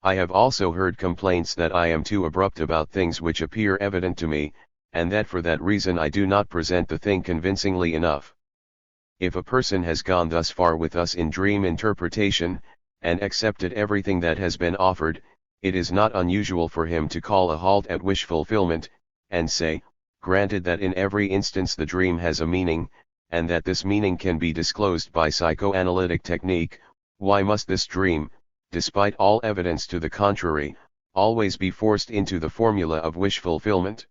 I have also heard complaints that I am too abrupt about things which appear evident to me, and that for that reason I do not present the thing convincingly enough. If a person has gone thus far with us in dream interpretation, and accepted everything that has been offered, it is not unusual for him to call a halt at wish fulfillment, and say, granted that in every instance the dream has a meaning, and that this meaning can be disclosed by psychoanalytic technique, why must this dream, despite all evidence to the contrary, always be forced into the formula of wish fulfillment?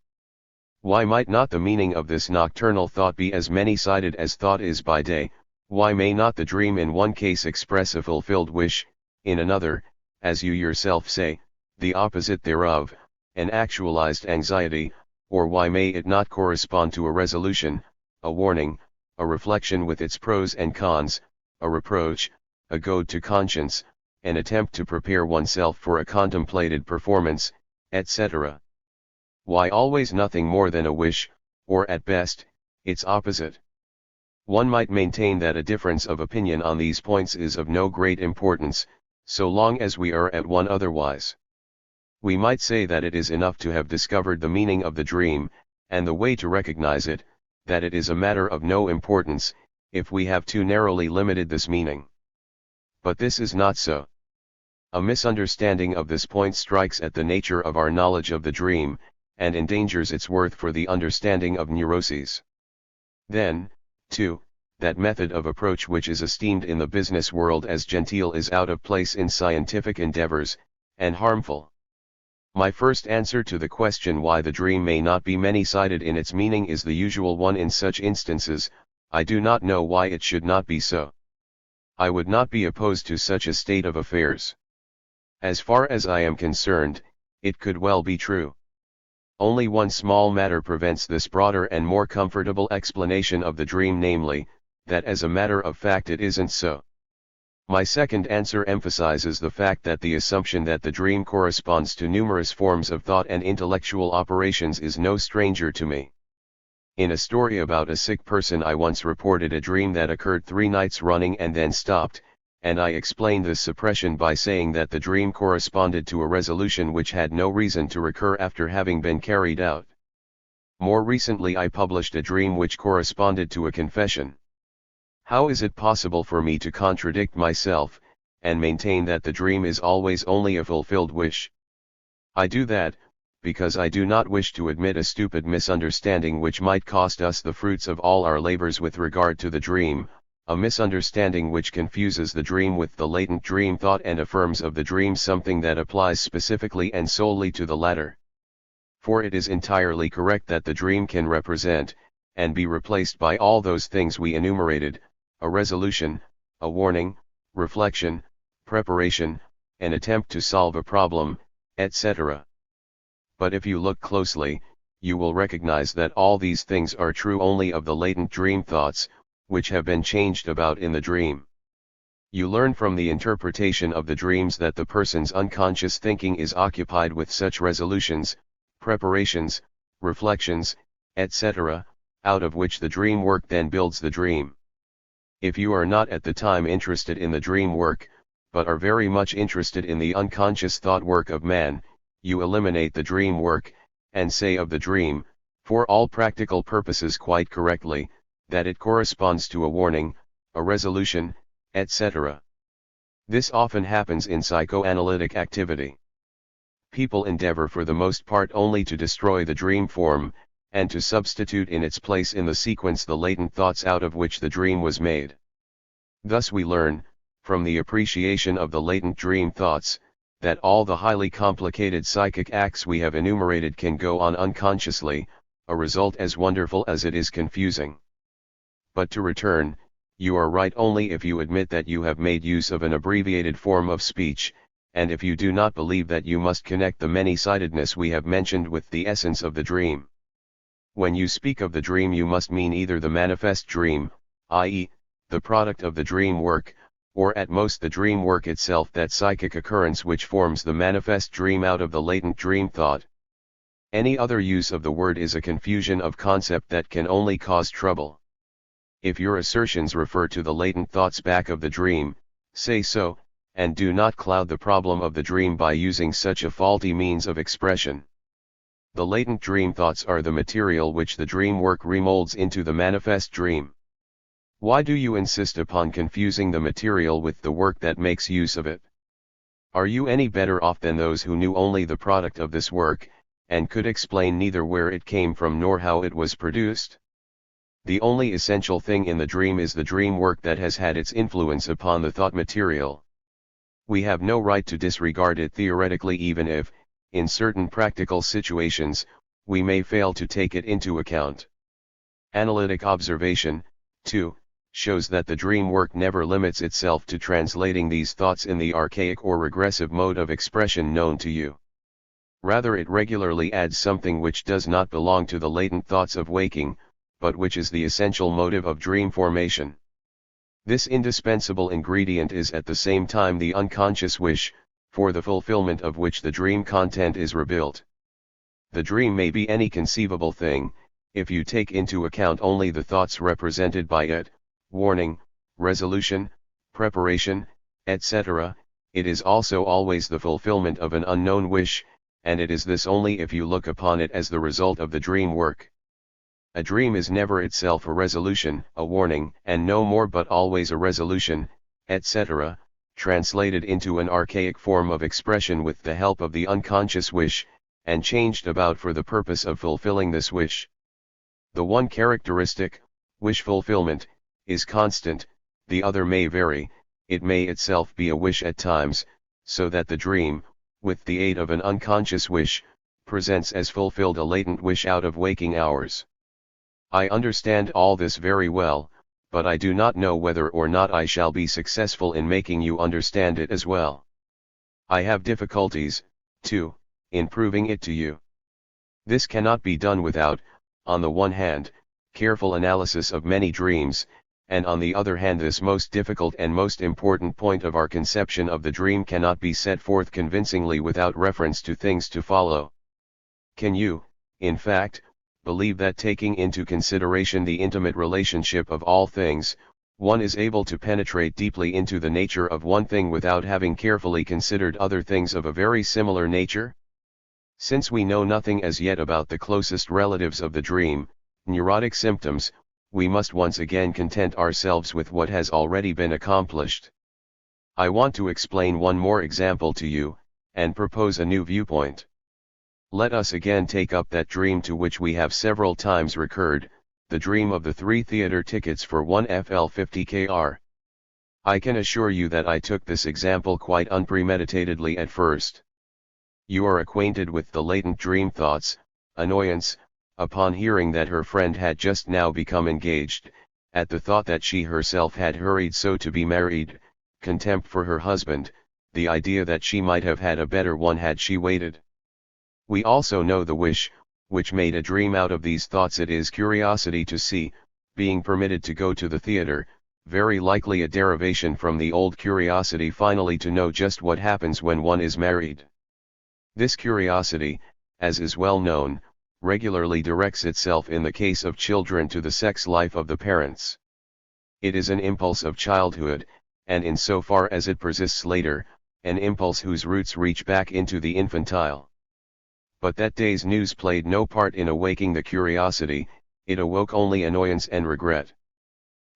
Why might not the meaning of this nocturnal thought be as many-sided as thought is by day? Why may not the dream in one case express a fulfilled wish, in another, as you yourself say, the opposite thereof, an actualized anxiety, or why may it not correspond to a resolution, a warning, a reflection with its pros and cons, a reproach, a goad to conscience, an attempt to prepare oneself for a contemplated performance, etc.? Why always nothing more than a wish, or at best, its opposite? One might maintain that a difference of opinion on these points is of no great importance, so long as we are at one otherwise. We might say that it is enough to have discovered the meaning of the dream, and the way to recognize it, that it is a matter of no importance, if we have too narrowly limited this meaning. But this is not so. A misunderstanding of this point strikes at the nature of our knowledge of the dream, and endangers its worth for the understanding of neuroses. Then, too, that method of approach which is esteemed in the business world as genteel is out of place in scientific endeavors, and harmful. My first answer to the question why the dream may not be many-sided in its meaning is the usual one in such instances: I do not know why it should not be so. I would not be opposed to such a state of affairs. As far as I am concerned, it could well be true. Only one small matter prevents this broader and more comfortable explanation of the dream, namely, that as a matter of fact it isn't so. My second answer emphasizes the fact that the assumption that the dream corresponds to numerous forms of thought and intellectual operations is no stranger to me. In a story about a sick person I once reported a dream that occurred 3 nights running and then stopped, and I explained this suppression by saying that the dream corresponded to a resolution which had no reason to recur after having been carried out. More recently I published a dream which corresponded to a confession. How is it possible for me to contradict myself, and maintain that the dream is always only a fulfilled wish? I do that, because I do not wish to admit a stupid misunderstanding which might cost us the fruits of all our labors with regard to the dream, a misunderstanding which confuses the dream with the latent dream thought and affirms of the dream something that applies specifically and solely to the latter. For it is entirely correct that the dream can represent, and be replaced by all those things we enumerated: a resolution, a warning, reflection, preparation, an attempt to solve a problem, etc. But if you look closely, you will recognize that all these things are true only of the latent dream thoughts, which have been changed about in the dream. You learn from the interpretation of the dreams that the person's unconscious thinking is occupied with such resolutions, preparations, reflections, etc., out of which the dream work then builds the dream. If you are not at the time interested in the dream work, but are very much interested in the unconscious thought work of man, you eliminate the dream work, and say of the dream, for all practical purposes quite correctly, that it corresponds to a warning, a resolution, etc. This often happens in psychoanalytic activity. People endeavor for the most part only to destroy the dream form, and to substitute in its place in the sequence the latent thoughts out of which the dream was made. Thus we learn, from the appreciation of the latent dream thoughts, that all the highly complicated psychic acts we have enumerated can go on unconsciously, a result as wonderful as it is confusing. But to return, you are right only if you admit that you have made use of an abbreviated form of speech, and if you do not believe that you must connect the many-sidedness we have mentioned with the essence of the dream. When you speak of the dream you must mean either the manifest dream, i.e., the product of the dream work, or at most the dream work itself, that psychic occurrence which forms the manifest dream out of the latent dream thought. Any other use of the word is a confusion of concept that can only cause trouble. If your assertions refer to the latent thoughts back of the dream, say so, and do not cloud the problem of the dream by using such a faulty means of expression. The latent dream thoughts are the material which the dream work remolds into the manifest dream. Why do you insist upon confusing the material with the work that makes use of it? Are you any better off than those who knew only the product of this work, and could explain neither where it came from nor how it was produced? The only essential thing in the dream is the dream work that has had its influence upon the thought material. We have no right to disregard it theoretically, even if, in certain practical situations, we may fail to take it into account. Analytic observation, 2, shows that the dream work never limits itself to translating these thoughts in the archaic or regressive mode of expression known to you. Rather, it regularly adds something which does not belong to the latent thoughts of waking, but which is the essential motive of dream formation. This indispensable ingredient is at the same time the unconscious wish, for the fulfillment of which the dream content is rebuilt. The dream may be any conceivable thing, if you take into account only the thoughts represented by it: warning, resolution, preparation, etc. It is also always the fulfillment of an unknown wish, and it is this only if you look upon it as the result of the dream work. A dream is never itself a resolution, a warning, and no more but always a resolution, etc., translated into an archaic form of expression with the help of the unconscious wish, and changed about for the purpose of fulfilling this wish. The one characteristic, wish fulfillment, is constant, the other may vary. It may itself be a wish at times, so that the dream, with the aid of an unconscious wish, presents as fulfilled a latent wish out of waking hours. I understand all this very well, but I do not know whether or not I shall be successful in making you understand it as well. I have difficulties, too, in proving it to you. This cannot be done without, on the one hand, careful analysis of many dreams, and on the other hand this most difficult and most important point of our conception of the dream cannot be set forth convincingly without reference to things to follow. Can you, in fact, believe that taking into consideration the intimate relationship of all things, one is able to penetrate deeply into the nature of one thing without having carefully considered other things of a very similar nature? Since we know nothing as yet about the closest relatives of the dream, neurotic symptoms, we must once again content ourselves with what has already been accomplished. I want to explain one more example to you, and propose a new viewpoint. Let us again take up that dream to which we have several times recurred, the dream of the 3 theater tickets for 1 FL 50 Kr. I can assure you that I took this example quite unpremeditatedly at first. You are acquainted with the latent dream thoughts: annoyance, upon hearing that her friend had just now become engaged, at the thought that she herself had hurried so to be married; contempt for her husband, the idea that she might have had a better one had she waited. We also know the wish, which made a dream out of these thoughts. It is curiosity to see, being permitted to go to the theater, very likely a derivation from the old curiosity finally to know just what happens when one is married. This curiosity, as is well known, regularly directs itself in the case of children to the sex life of the parents. It is an impulse of childhood, and in so far as it persists later, an impulse whose roots reach back into the infantile. But that day's news played no part in awaking the curiosity, it awoke only annoyance and regret.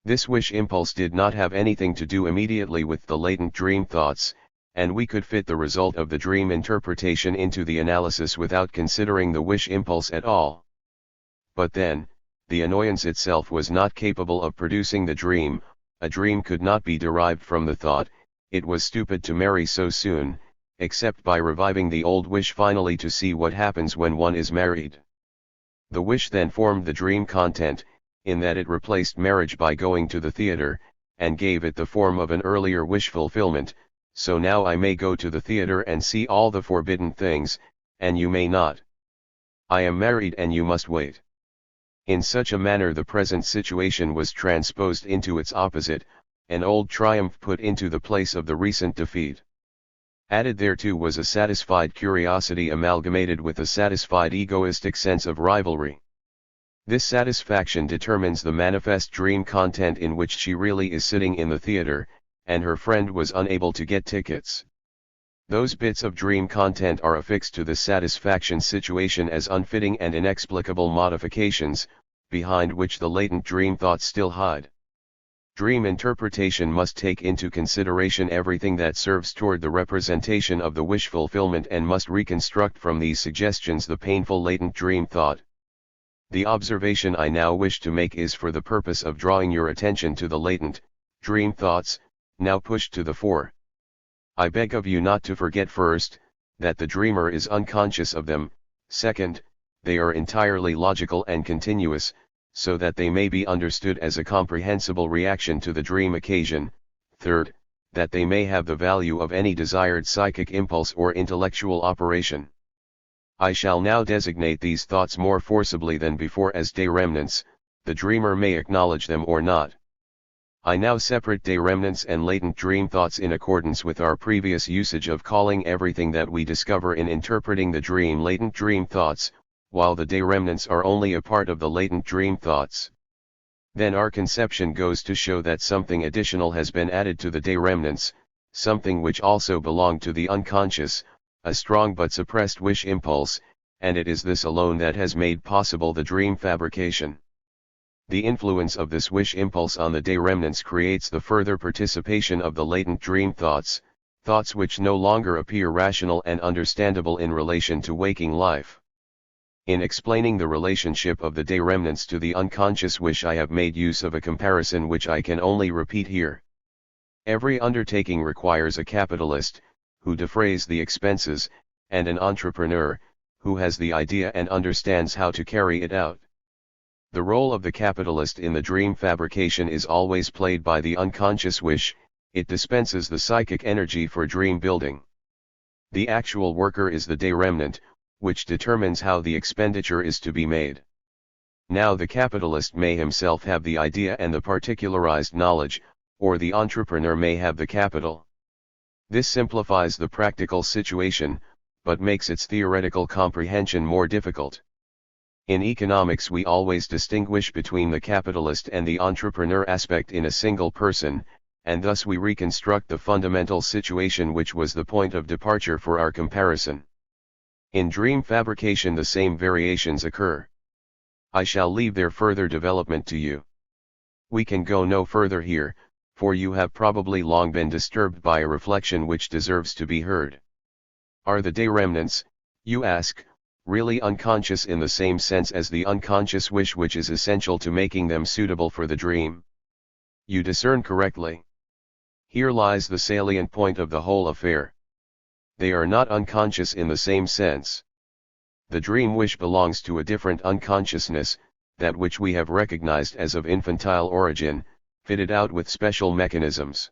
This wish impulse did not have anything to do immediately with the latent dream thoughts, and we could fit the result of the dream interpretation into the analysis without considering the wish impulse at all. But then, the annoyance itself was not capable of producing the dream. A dream could not be derived from the thought, it was stupid to marry so soon, except by reviving the old wish finally to see what happens when one is married. The wish then formed the dream content, in that it replaced marriage by going to the theater, and gave it the form of an earlier wish fulfillment. So now I may go to the theater and see all the forbidden things, and you may not. I am married and you must wait. In such a manner the present situation was transposed into its opposite, an old triumph put into the place of the recent defeat. Added thereto was a satisfied curiosity amalgamated with a satisfied egoistic sense of rivalry. This satisfaction determines the manifest dream content in which she really is sitting in the theater, and her friend was unable to get tickets. Those bits of dream content are affixed to the satisfaction situation as unfitting and inexplicable modifications, behind which the latent dream thoughts still hide. Dream interpretation must take into consideration everything that serves toward the representation of the wish fulfillment and must reconstruct from these suggestions the painful latent dream thought. The observation I now wish to make is for the purpose of drawing your attention to the latent, dream thoughts, now pushed to the fore. I beg of you not to forget first, that the dreamer is unconscious of them, second, they are entirely logical and continuous, so that they may be understood as a comprehensible reaction to the dream occasion, third, that they may have the value of any desired psychic impulse or intellectual operation. I shall now designate these thoughts more forcibly than before as day remnants, the dreamer may acknowledge them or not. I now separate day remnants and latent dream thoughts in accordance with our previous usage of calling everything that we discover in interpreting the dream latent dream thoughts, while the day remnants are only a part of the latent dream thoughts. Then our conception goes to show that something additional has been added to the day remnants, something which also belonged to the unconscious, a strong but suppressed wish impulse, and it is this alone that has made possible the dream fabrication. The influence of this wish impulse on the day remnants creates the further participation of the latent dream thoughts, thoughts which no longer appear rational and understandable in relation to waking life. In explaining the relationship of the day remnants to the unconscious wish, I have made use of a comparison which I can only repeat here. Every undertaking requires a capitalist, who defrays the expenses, and an entrepreneur, who has the idea and understands how to carry it out. The role of the capitalist in the dream fabrication is always played by the unconscious wish, it dispenses the psychic energy for dream building. The actual worker is the day remnant, which determines how the expenditure is to be made. Now the capitalist may himself have the idea and the particularized knowledge, or the entrepreneur may have the capital. This simplifies the practical situation, but makes its theoretical comprehension more difficult. In economics we always distinguish between the capitalist and the entrepreneur aspect in a single person, and thus we reconstruct the fundamental situation which was the point of departure for our comparison. In dream fabrication the same variations occur. I shall leave their further development to you. We can go no further here, for you have probably long been disturbed by a reflection which deserves to be heard. Are the day remnants, you ask, really unconscious in the same sense as the unconscious wish which is essential to making them suitable for the dream? You discern correctly. Here lies the salient point of the whole affair. They are not unconscious in the same sense. The dream wish belongs to a different unconsciousness, that which we have recognized as of infantile origin, fitted out with special mechanisms.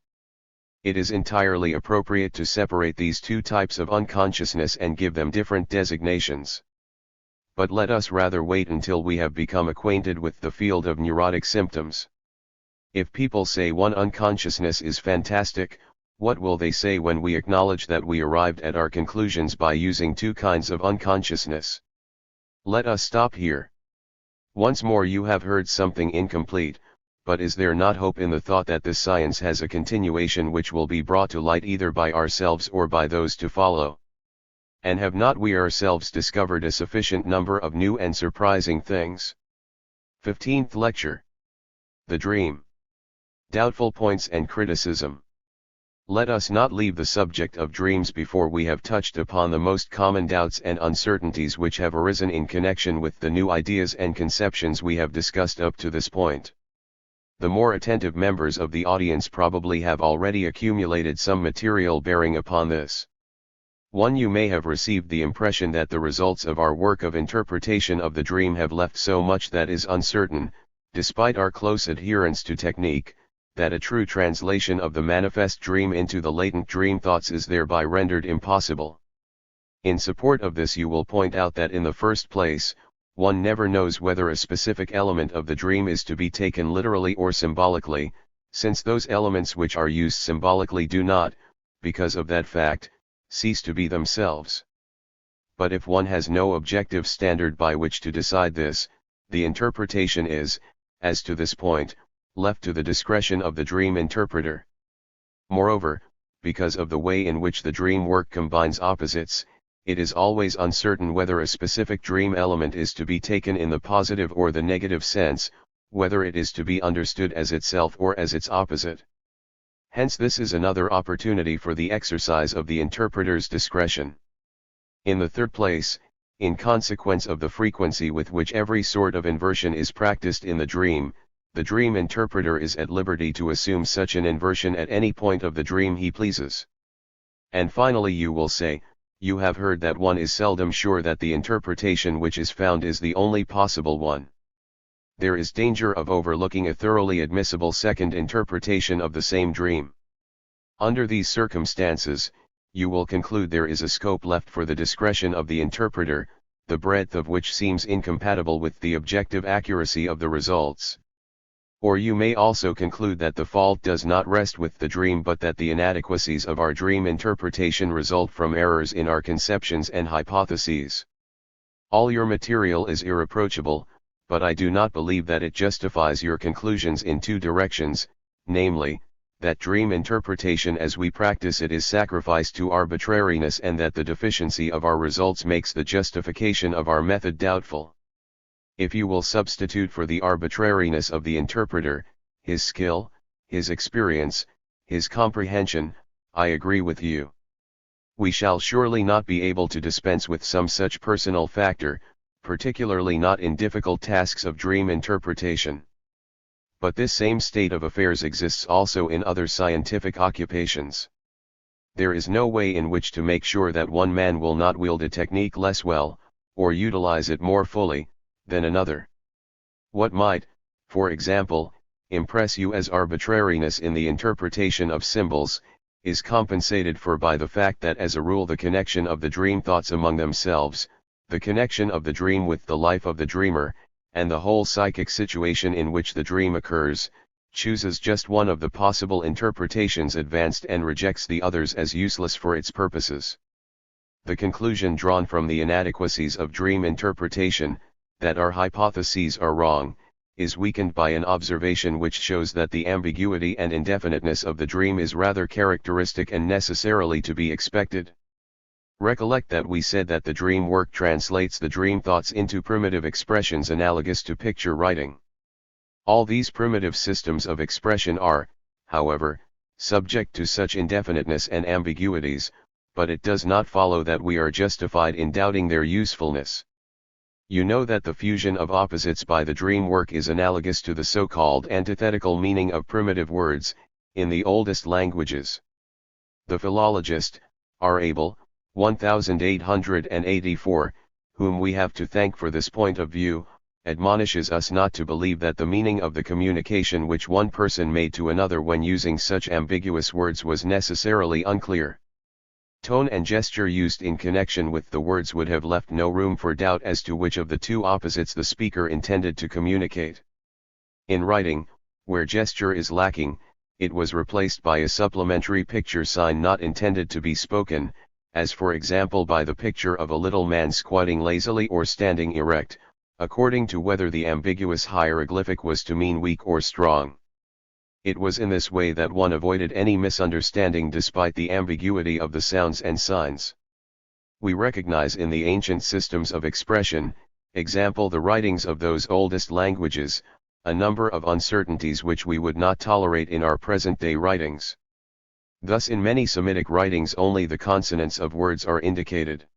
It is entirely appropriate to separate these two types of unconsciousness and give them different designations. But let us rather wait until we have become acquainted with the field of neurotic symptoms. If people say one unconsciousness is fantastic, what will they say when we acknowledge that we arrived at our conclusions by using two kinds of unconsciousness? Let us stop here. Once more you have heard something incomplete, but is there not hope in the thought that this science has a continuation which will be brought to light either by ourselves or by those to follow? And have not we ourselves discovered a sufficient number of new and surprising things? 15th Lecture. The Dream. Doubtful Points and Criticism. Let us not leave the subject of dreams before we have touched upon the most common doubts and uncertainties which have arisen in connection with the new ideas and conceptions we have discussed up to this point. The more attentive members of the audience probably have already accumulated some material bearing upon this. 1. You may have received the impression that the results of our work of interpretation of the dream have left so much that is uncertain, despite our close adherence to technique, that a true translation of the manifest dream into the latent dream thoughts is thereby rendered impossible. In support of this you will point out that in the first place, one never knows whether a specific element of the dream is to be taken literally or symbolically, since those elements which are used symbolically do not, because of that fact, cease to be themselves. But if one has no objective standard by which to decide this, the interpretation is, as to this point, left to the discretion of the dream interpreter. Moreover, because of the way in which the dream work combines opposites, it is always uncertain whether a specific dream element is to be taken in the positive or the negative sense, whether it is to be understood as itself or as its opposite. Hence this is another opportunity for the exercise of the interpreter's discretion. In the third place, In consequence of the frequency with which every sort of inversion is practiced in the dream interpreter is at liberty to assume such an inversion at any point of the dream he pleases. And finally you will say, you have heard that one is seldom sure that the interpretation which is found is the only possible one. There is danger of overlooking a thoroughly admissible second interpretation of the same dream. Under these circumstances, you will conclude there is a scope left for the discretion of the interpreter, the breadth of which seems incompatible with the objective accuracy of the results. Or you may also conclude that the fault does not rest with the dream but that the inadequacies of our dream interpretation result from errors in our conceptions and hypotheses. All your material is irreproachable, but I do not believe that it justifies your conclusions in two directions, namely, that dream interpretation as we practice it is sacrificed to arbitrariness and that the deficiency of our results makes the justification of our method doubtful. If you will substitute for the arbitrariness of the interpreter, his skill, his experience, his comprehension, I agree with you. We shall surely not be able to dispense with some such personal factor, particularly not in difficult tasks of dream interpretation. But this same state of affairs exists also in other scientific occupations. There is no way in which to make sure that one man will not wield a technique less well, or utilize it more fully, than another. What might, for example, impress you as arbitrariness in the interpretation of symbols, is compensated for by the fact that as a rule the connection of the dream thoughts among themselves, the connection of the dream with the life of the dreamer, and the whole psychic situation in which the dream occurs, chooses just one of the possible interpretations advanced and rejects the others as useless for its purposes. The conclusion drawn from the inadequacies of dream interpretation, that our hypotheses are wrong, is weakened by an observation which shows that the ambiguity and indefiniteness of the dream is rather characteristic and necessarily to be expected. Recollect that we said that the dream work translates the dream thoughts into primitive expressions analogous to picture writing. All these primitive systems of expression are, however, subject to such indefiniteness and ambiguities, but it does not follow that we are justified in doubting their usefulness. You know that the fusion of opposites by the dream work is analogous to the so-called antithetical meaning of primitive words, in the oldest languages. The philologist, R. Abel, 1884, whom we have to thank for this point of view, admonishes us not to believe that the meaning of the communication which one person made to another when using such ambiguous words was necessarily unclear. Tone and gesture used in connection with the words would have left no room for doubt as to which of the two opposites the speaker intended to communicate. In writing, where gesture is lacking, it was replaced by a supplementary picture sign not intended to be spoken, as for example by the picture of a little man squatting lazily or standing erect, according to whether the ambiguous hieroglyphic was to mean weak or strong. It was in this way that one avoided any misunderstanding despite the ambiguity of the sounds and signs. We recognize in the ancient systems of expression, example the writings of those oldest languages, a number of uncertainties which we would not tolerate in our present-day writings. Thus in many Semitic writings only the consonants of words are indicated.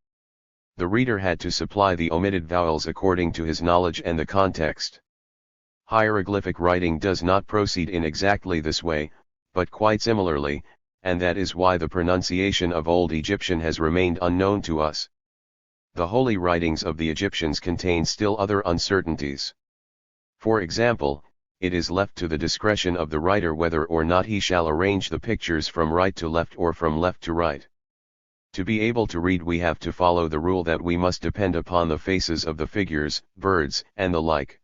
The reader had to supply the omitted vowels according to his knowledge and the context. Hieroglyphic writing does not proceed in exactly this way, but quite similarly, and that is why the pronunciation of Old Egyptian has remained unknown to us. The holy writings of the Egyptians contain still other uncertainties. For example, it is left to the discretion of the writer whether or not he shall arrange the pictures from right to left or from left to right. To be able to read we have to follow the rule that we must depend upon the faces of the figures, birds, and the like.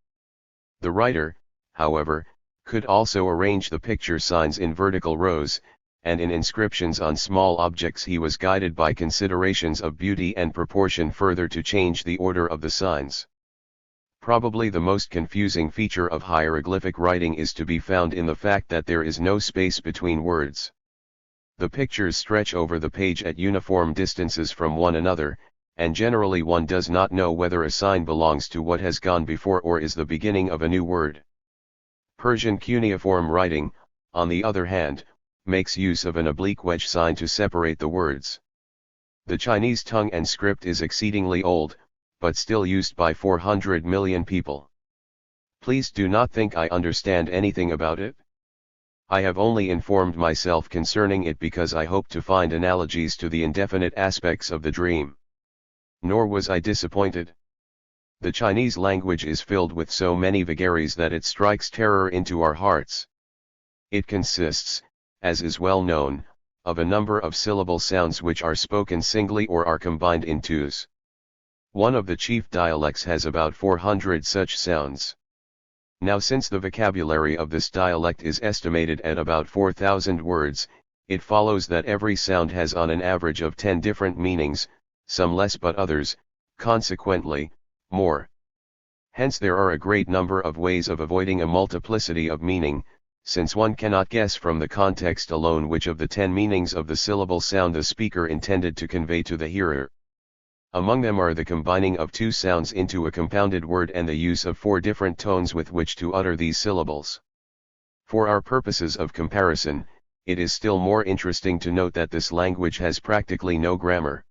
The writer, however, could also arrange the picture signs in vertical rows, and in inscriptions on small objects he was guided by considerations of beauty and proportion further to change the order of the signs. Probably the most confusing feature of hieroglyphic writing is to be found in the fact that there is no space between words. The pictures stretch over the page at uniform distances from one another, and generally one does not know whether a sign belongs to what has gone before or is the beginning of a new word. Persian cuneiform writing, on the other hand, makes use of an oblique wedge sign to separate the words. The Chinese tongue and script is exceedingly old, but still used by 400 million people. Please do not think I understand anything about it. I have only informed myself concerning it because I hope to find analogies to the indefinite aspects of the dream. Nor was I disappointed. The Chinese language is filled with so many vagaries that it strikes terror into our hearts. It consists, as is well known, of a number of syllable sounds which are spoken singly or are combined in twos. One of the chief dialects has about 400 such sounds. Now, since the vocabulary of this dialect is estimated at about 4,000 words, it follows that every sound has on an average of 10 different meanings, some less but others, consequently, more. Hence there are a great number of ways of avoiding a multiplicity of meaning, since one cannot guess from the context alone which of the 10 meanings of the syllable sound the speaker intended to convey to the hearer. Among them are the combining of two sounds into a compounded word and the use of 4 different tones with which to utter these syllables. For our purposes of comparison, it is still more interesting to note that this language has practically no grammar.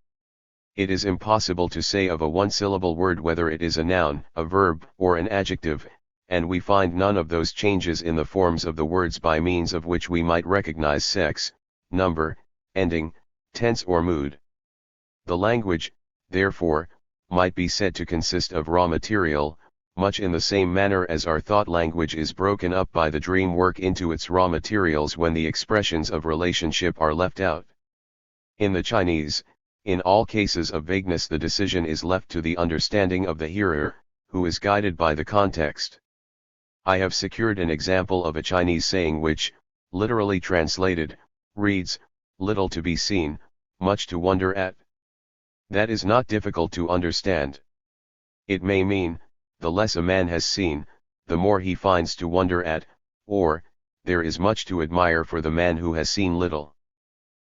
It is impossible to say of a one-syllable word whether it is a noun, a verb, or an adjective, and we find none of those changes in the forms of the words by means of which we might recognize sex, number, ending, tense or mood. The language, therefore, might be said to consist of raw material, much in the same manner as our thought language is broken up by the dream work into its raw materials when the expressions of relationship are left out. In the Chinese, in all cases of vagueness the decision is left to the understanding of the hearer, who is guided by the context. I have secured an example of a Chinese saying which, literally translated, reads, "Little to be seen, much to wonder at." That is not difficult to understand. It may mean, the less a man has seen, the more he finds to wonder at, or, there is much to admire for the man who has seen little.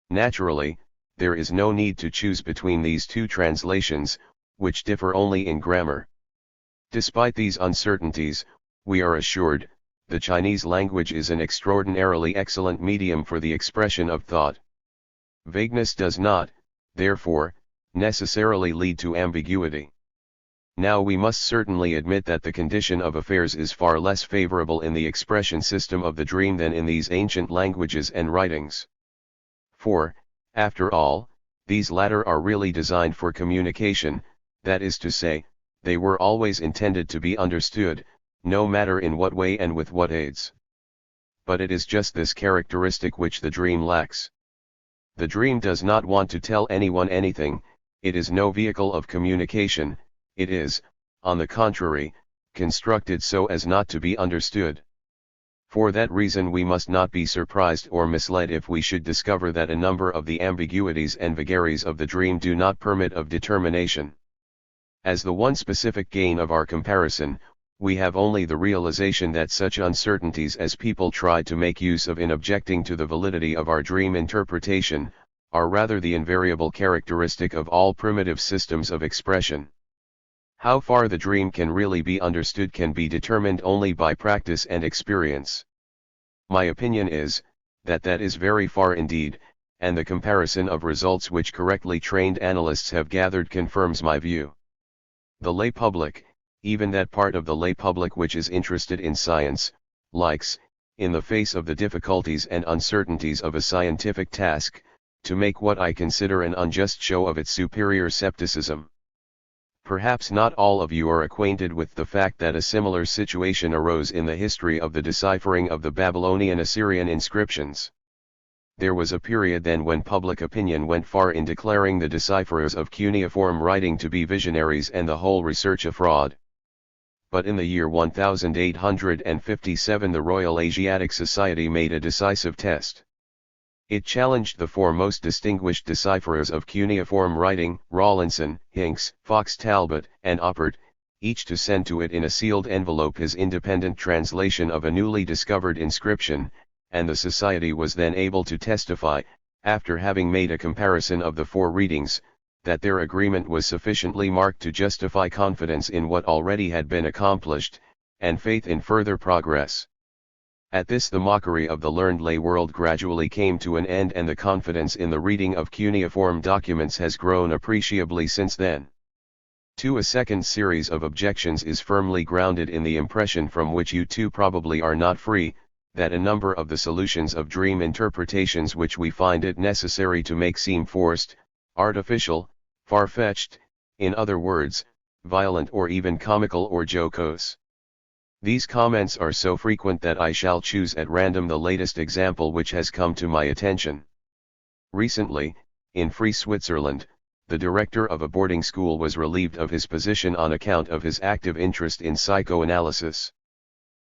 Naturally, there is no need to choose between these two translations, which differ only in grammar. Despite these uncertainties, we are assured, the Chinese language is an extraordinarily excellent medium for the expression of thought. Vagueness does not, therefore, necessarily lead to ambiguity. Now we must certainly admit that the condition of affairs is far less favorable in the expression system of the dream than in these ancient languages and writings. For, after all, these latter are really designed for communication, that is to say, they were always intended to be understood, no matter in what way and with what aids. But it is just this characteristic which the dream lacks. The dream does not want to tell anyone anything. It is no vehicle of communication, it is, on the contrary, constructed so as not to be understood. For that reason we must not be surprised or misled if we should discover that a number of the ambiguities and vagaries of the dream do not permit of determination. As the one specific gain of our comparison, we have only the realization that such uncertainties as people try to make use of in objecting to the validity of our dream interpretation, are rather the invariable characteristic of all primitive systems of expression. How far the dream can really be understood can be determined only by practice and experience. My opinion is, that is very far indeed, and the comparison of results which correctly trained analysts have gathered confirms my view. The lay public, even that part of the lay public which is interested in science, likes, in the face of the difficulties and uncertainties of a scientific task, to make what I consider an unjust show of its superior scepticism. Perhaps not all of you are acquainted with the fact that a similar situation arose in the history of the deciphering of the Babylonian Assyrian inscriptions. There was a period then when public opinion went far in declaring the decipherers of cuneiform writing to be visionaries and the whole research a fraud. But in the year 1857 the Royal Asiatic Society made a decisive test. It challenged the four most distinguished decipherers of cuneiform writing, Rawlinson, Hinks, Fox Talbot, and Oppert, each to send to it in a sealed envelope his independent translation of a newly discovered inscription, and the Society was then able to testify, after having made a comparison of the four readings, that their agreement was sufficiently marked to justify confidence in what already had been accomplished, and faith in further progress. At this the mockery of the learned lay world gradually came to an end, and the confidence in the reading of cuneiform documents has grown appreciably since then. to a second series of objections is firmly grounded in the impression, from which you too probably are not free, that a number of the solutions of dream interpretations which we find it necessary to make seem forced, artificial, far-fetched, in other words, violent or even comical or jocose. These comments are so frequent that I shall choose at random the latest example which has come to my attention. Recently, in Free Switzerland, the director of a boarding school was relieved of his position on account of his active interest in psychoanalysis.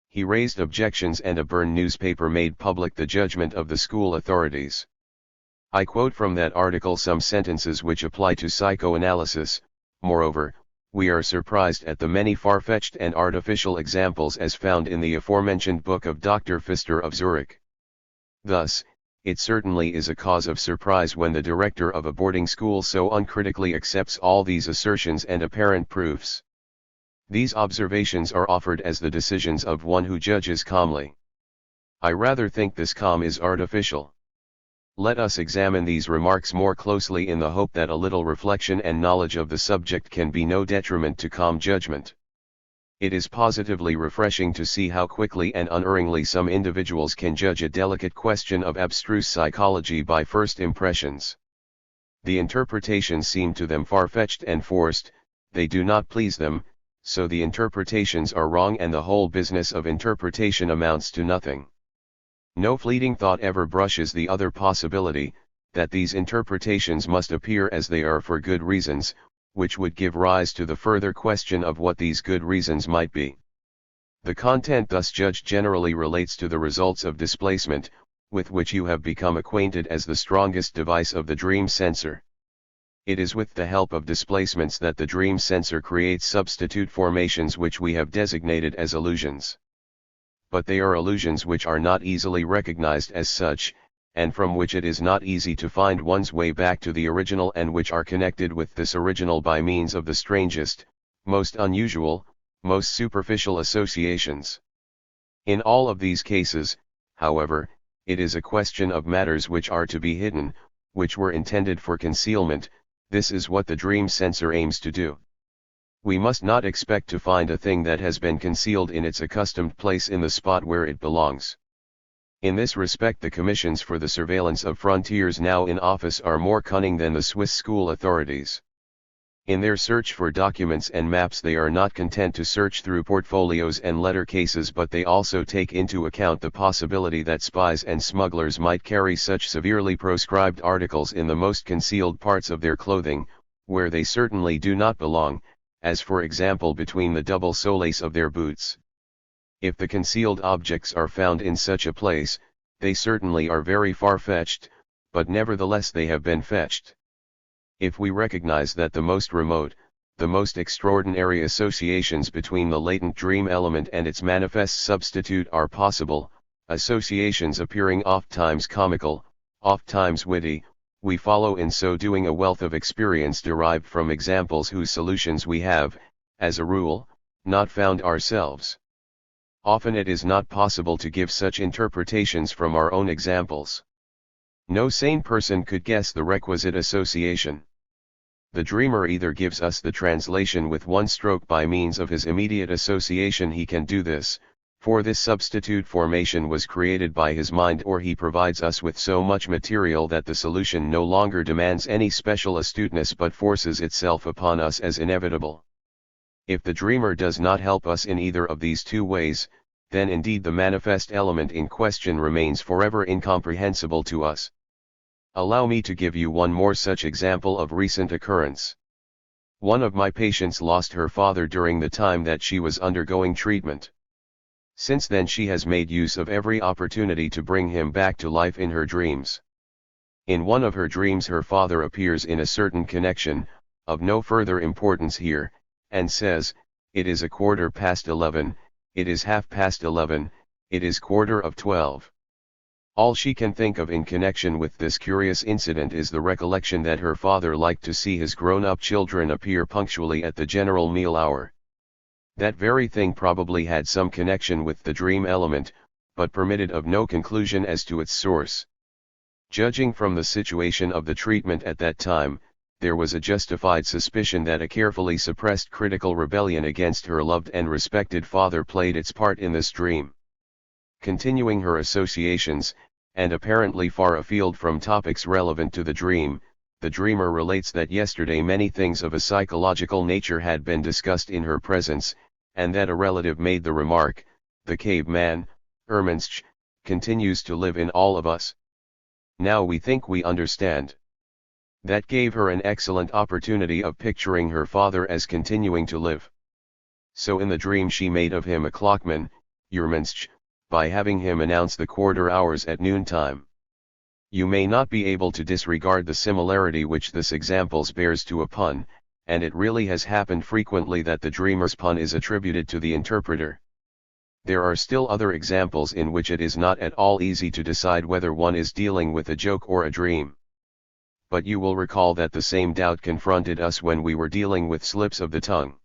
He raised objections and a Bern newspaper made public the judgment of the school authorities. I quote from that article some sentences which apply to psychoanalysis. Moreover, we are surprised at the many far-fetched and artificial examples as found in the aforementioned book of Dr. Pfister of Zurich. Thus, it certainly is a cause of surprise when the director of a boarding school so uncritically accepts all these assertions and apparent proofs. These observations are offered as the decisions of one who judges calmly. I rather think this calm is artificial. Let us examine these remarks more closely in the hope that a little reflection and knowledge of the subject can be no detriment to calm judgment. It is positively refreshing to see how quickly and unerringly some individuals can judge a delicate question of abstruse psychology by first impressions. The interpretations seem to them far-fetched and forced, they do not please them, so the interpretations are wrong and the whole business of interpretation amounts to nothing. No fleeting thought ever brushes the other possibility, that these interpretations must appear as they are for good reasons, which would give rise to the further question of what these good reasons might be. The content thus judged generally relates to the results of displacement, with which you have become acquainted as the strongest device of the dream censor. It is with the help of displacements that the dream censor creates substitute formations which we have designated as illusions. But they are illusions which are not easily recognized as such, and from which it is not easy to find one's way back to the original, and which are connected with this original by means of the strangest, most unusual, most superficial associations. In all of these cases, however, it is a question of matters which are to be hidden, which were intended for concealment. This is what the dream censor aims to do. We must not expect to find a thing that has been concealed in its accustomed place in the spot where it belongs. In this respect the commissions for the surveillance of frontiers now in office are more cunning than the Swiss school authorities. In their search for documents and maps they are not content to search through portfolios and letter cases, but they also take into account the possibility that spies and smugglers might carry such severely proscribed articles in the most concealed parts of their clothing, where they certainly do not belong, as for example between the double soles of their boots. If the concealed objects are found in such a place, they certainly are very far-fetched, but nevertheless they have been fetched. If we recognize that the most remote, the most extraordinary associations between the latent dream element and its manifest substitute are possible, associations appearing oft-times comical, oft-times witty, we follow in so doing a wealth of experience derived from examples whose solutions we have, as a rule, not found ourselves. Often it is not possible to give such interpretations from our own examples. No sane person could guess the requisite association. The dreamer either gives us the translation with one stroke by means of his immediate association, he can do this, for this substitute formation was created by his mind, or he provides us with so much material that the solution no longer demands any special astuteness but forces itself upon us as inevitable. If the dreamer does not help us in either of these two ways, then indeed the manifest element in question remains forever incomprehensible to us. Allow me to give you one more such example of recent occurrence. One of my patients lost her father during the time that she was undergoing treatment. Since then she has made use of every opportunity to bring him back to life in her dreams. In one of her dreams her father appears in a certain connection, of no further importance here, and says, "It is 11:15, it is 11:30, it is 11:15. All she can think of in connection with this curious incident is the recollection that her father liked to see his grown-up children appear punctually at the general meal hour. That very thing probably had some connection with the dream element, but permitted of no conclusion as to its source. Judging from the situation of the treatment at that time, there was a justified suspicion that a carefully suppressed critical rebellion against her loved and respected father played its part in this dream. Continuing her associations, and apparently far afield from topics relevant to the dream, the dreamer relates that yesterday many things of a psychological nature had been discussed in her presence, and that a relative made the remark, "The caveman, Ermensch, continues to live in all of us. Now we think we understand." That gave her an excellent opportunity of picturing her father as continuing to live. So in the dream she made of him a clockman, Ermensch, by having him announce the quarter hours at noontime. You may not be able to disregard the similarity which this example bears to a pun, and it really has happened frequently that the dreamer's pun is attributed to the interpreter. There are still other examples in which it is not at all easy to decide whether one is dealing with a joke or a dream. But you will recall that the same doubt confronted us when we were dealing with slips of the tongue.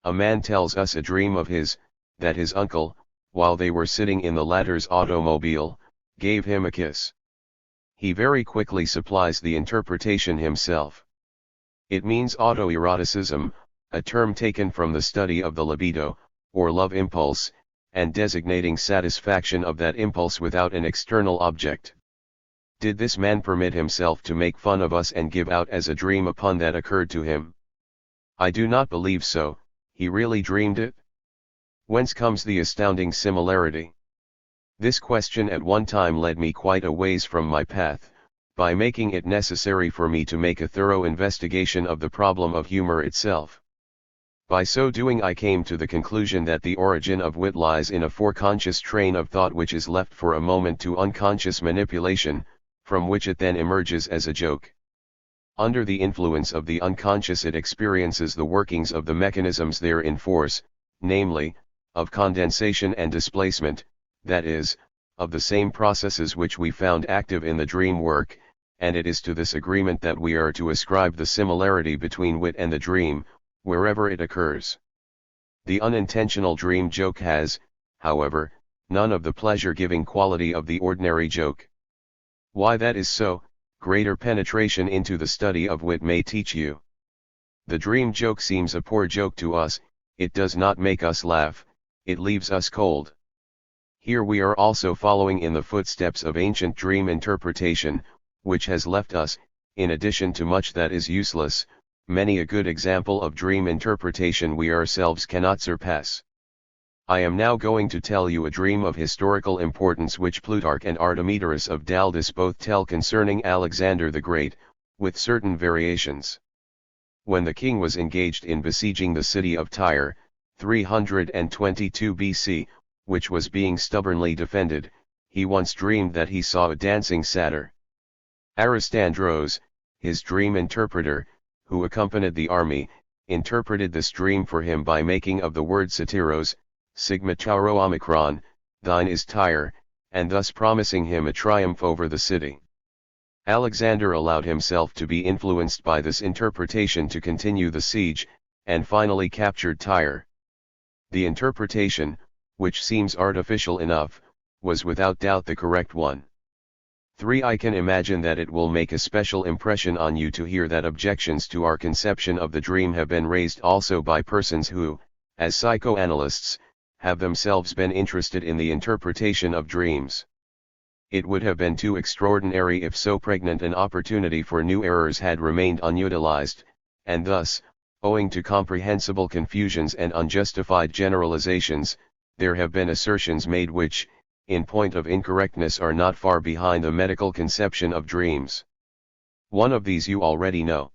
A man tells us a dream of his, that his uncle, while they were sitting in the latter's automobile, gave him a kiss. He very quickly supplies the interpretation himself. It means autoeroticism, a term taken from the study of the libido, or love impulse, and designating satisfaction of that impulse without an external object. Did this man permit himself to make fun of us and give out as a dream a pun that occurred to him? I do not believe so. He really dreamed it? Whence comes the astounding similarity? This question at one time led me quite a ways from my path, by making it necessary for me to make a thorough investigation of the problem of humor itself. By so doing I came to the conclusion that the origin of wit lies in a foreconscious train of thought which is left for a moment to unconscious manipulation, from which it then emerges as a joke. Under the influence of the unconscious it experiences the workings of the mechanisms there in force, namely, of condensation and displacement, that is, of the same processes which we found active in the dream work, and it is to this agreement that we are to ascribe the similarity between wit and the dream, wherever it occurs. The unintentional dream joke has, however, none of the pleasure-giving quality of the ordinary joke. Why that is so, greater penetration into the study of wit may teach you. The dream joke seems a poor joke to us, it does not make us laugh, it leaves us cold. Here we are also following in the footsteps of ancient dream interpretation, which has left us, in addition to much that is useless, many a good example of dream interpretation we ourselves cannot surpass. I am now going to tell you a dream of historical importance which Plutarch and Artemidorus of Daldis both tell concerning Alexander the Great, with certain variations. When the king was engaged in besieging the city of Tyre, 322 BC, which was being stubbornly defended, he once dreamed that he saw a dancing satyr. Aristandros, his dream interpreter, who accompanied the army, interpreted this dream for him by making of the word satyros, sigma tauro omicron, thine is Tyre, and thus promising him a triumph over the city. Alexander allowed himself to be influenced by this interpretation to continue the siege, and finally captured Tyre. The interpretation, which seems artificial enough, was without doubt the correct one. 3. I can imagine that it will make a special impression on you to hear that objections to our conception of the dream have been raised also by persons who, as psychoanalysts, have themselves been interested in the interpretation of dreams. It would have been too extraordinary if so pregnant an opportunity for new errors had remained unutilized, and thus, owing to comprehensible confusions and unjustified generalizations, there have been assertions made which, in point of incorrectness, are not far behind the medical conception of dreams. One of these you already know.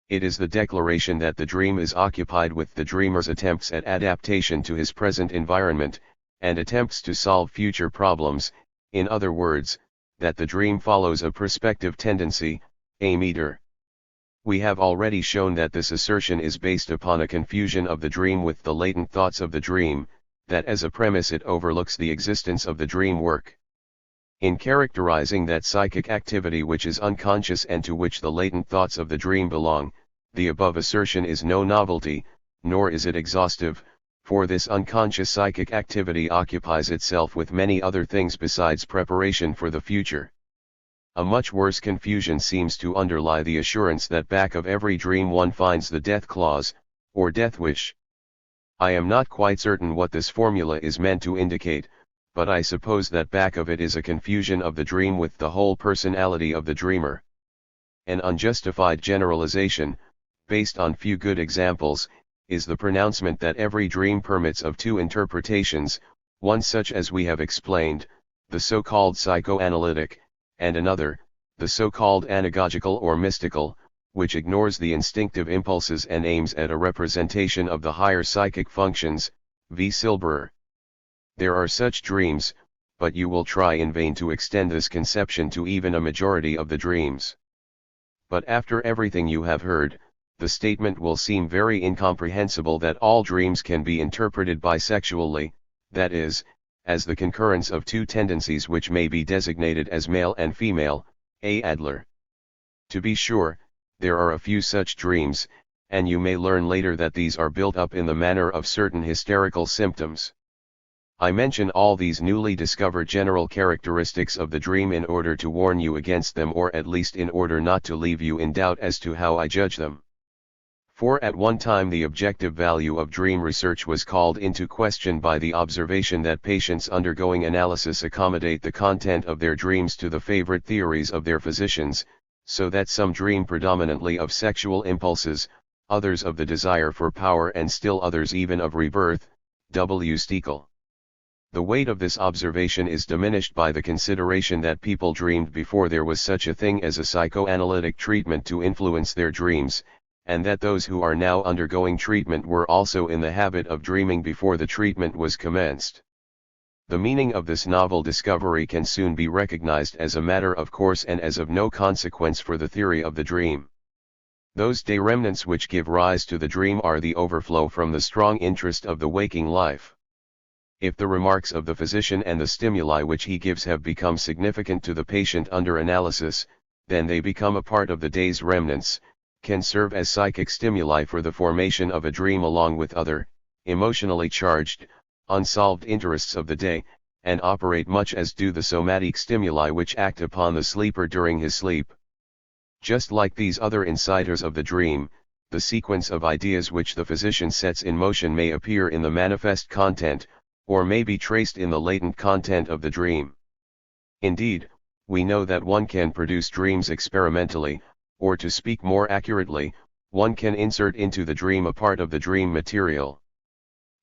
It is the declaration that the dream is occupied with the dreamer's attempts at adaptation to his present environment, and attempts to solve future problems, in other words, that the dream follows a prospective tendency, a meter. We have already shown that this assertion is based upon a confusion of the dream with the latent thoughts of the dream, that as a premise it overlooks the existence of the dream work. In characterizing that psychic activity which is unconscious and to which the latent thoughts of the dream belong, the above assertion is no novelty, nor is it exhaustive, for this unconscious psychic activity occupies itself with many other things besides preparation for the future. A much worse confusion seems to underlie the assurance that back of every dream one finds the death clause, or death wish. I am not quite certain what this formula is meant to indicate, but I suppose that back of it is a confusion of the dream with the whole personality of the dreamer. An unjustified generalization, based on few good examples, is the pronouncement that every dream permits of two interpretations, one such as we have explained, the so-called psychoanalytic, and another, the so-called anagogical or mystical, which ignores the instinctive impulses and aims at a representation of the higher psychic functions, v. Silberer. There are such dreams, but you will try in vain to extend this conception to even a majority of the dreams. But after everything you have heard, the statement will seem very incomprehensible that all dreams can be interpreted bisexually, that is, as the concurrence of two tendencies which may be designated as male and female, A. Adler. To be sure, there are a few such dreams, and you may learn later that these are built up in the manner of certain hysterical symptoms. I mention all these newly discovered general characteristics of the dream in order to warn you against them, or at least in order not to leave you in doubt as to how I judge them. For at one time the objective value of dream research was called into question by the observation that patients undergoing analysis accommodate the content of their dreams to the favorite theories of their physicians, so that some dream predominantly of sexual impulses, others of the desire for power, and still others even of rebirth. W. Stekel. The weight of this observation is diminished by the consideration that people dreamed before there was such a thing as a psychoanalytic treatment to influence their dreams, and that those who are now undergoing treatment were also in the habit of dreaming before the treatment was commenced. The meaning of this novel discovery can soon be recognized as a matter of course and as of no consequence for the theory of the dream. Those day remnants which give rise to the dream are the overflow from the strong interest of the waking life. If the remarks of the physician and the stimuli which he gives have become significant to the patient under analysis, then they become a part of the day's remnants, can serve as psychic stimuli for the formation of a dream along with other, emotionally charged, unsolved interests of the day, and operate much as do the somatic stimuli which act upon the sleeper during his sleep. Just like these other inciters of the dream, the sequence of ideas which the physician sets in motion may appear in the manifest content, or may be traced in the latent content of the dream. Indeed, we know that one can produce dreams experimentally, or to speak more accurately, one can insert into the dream a part of the dream material.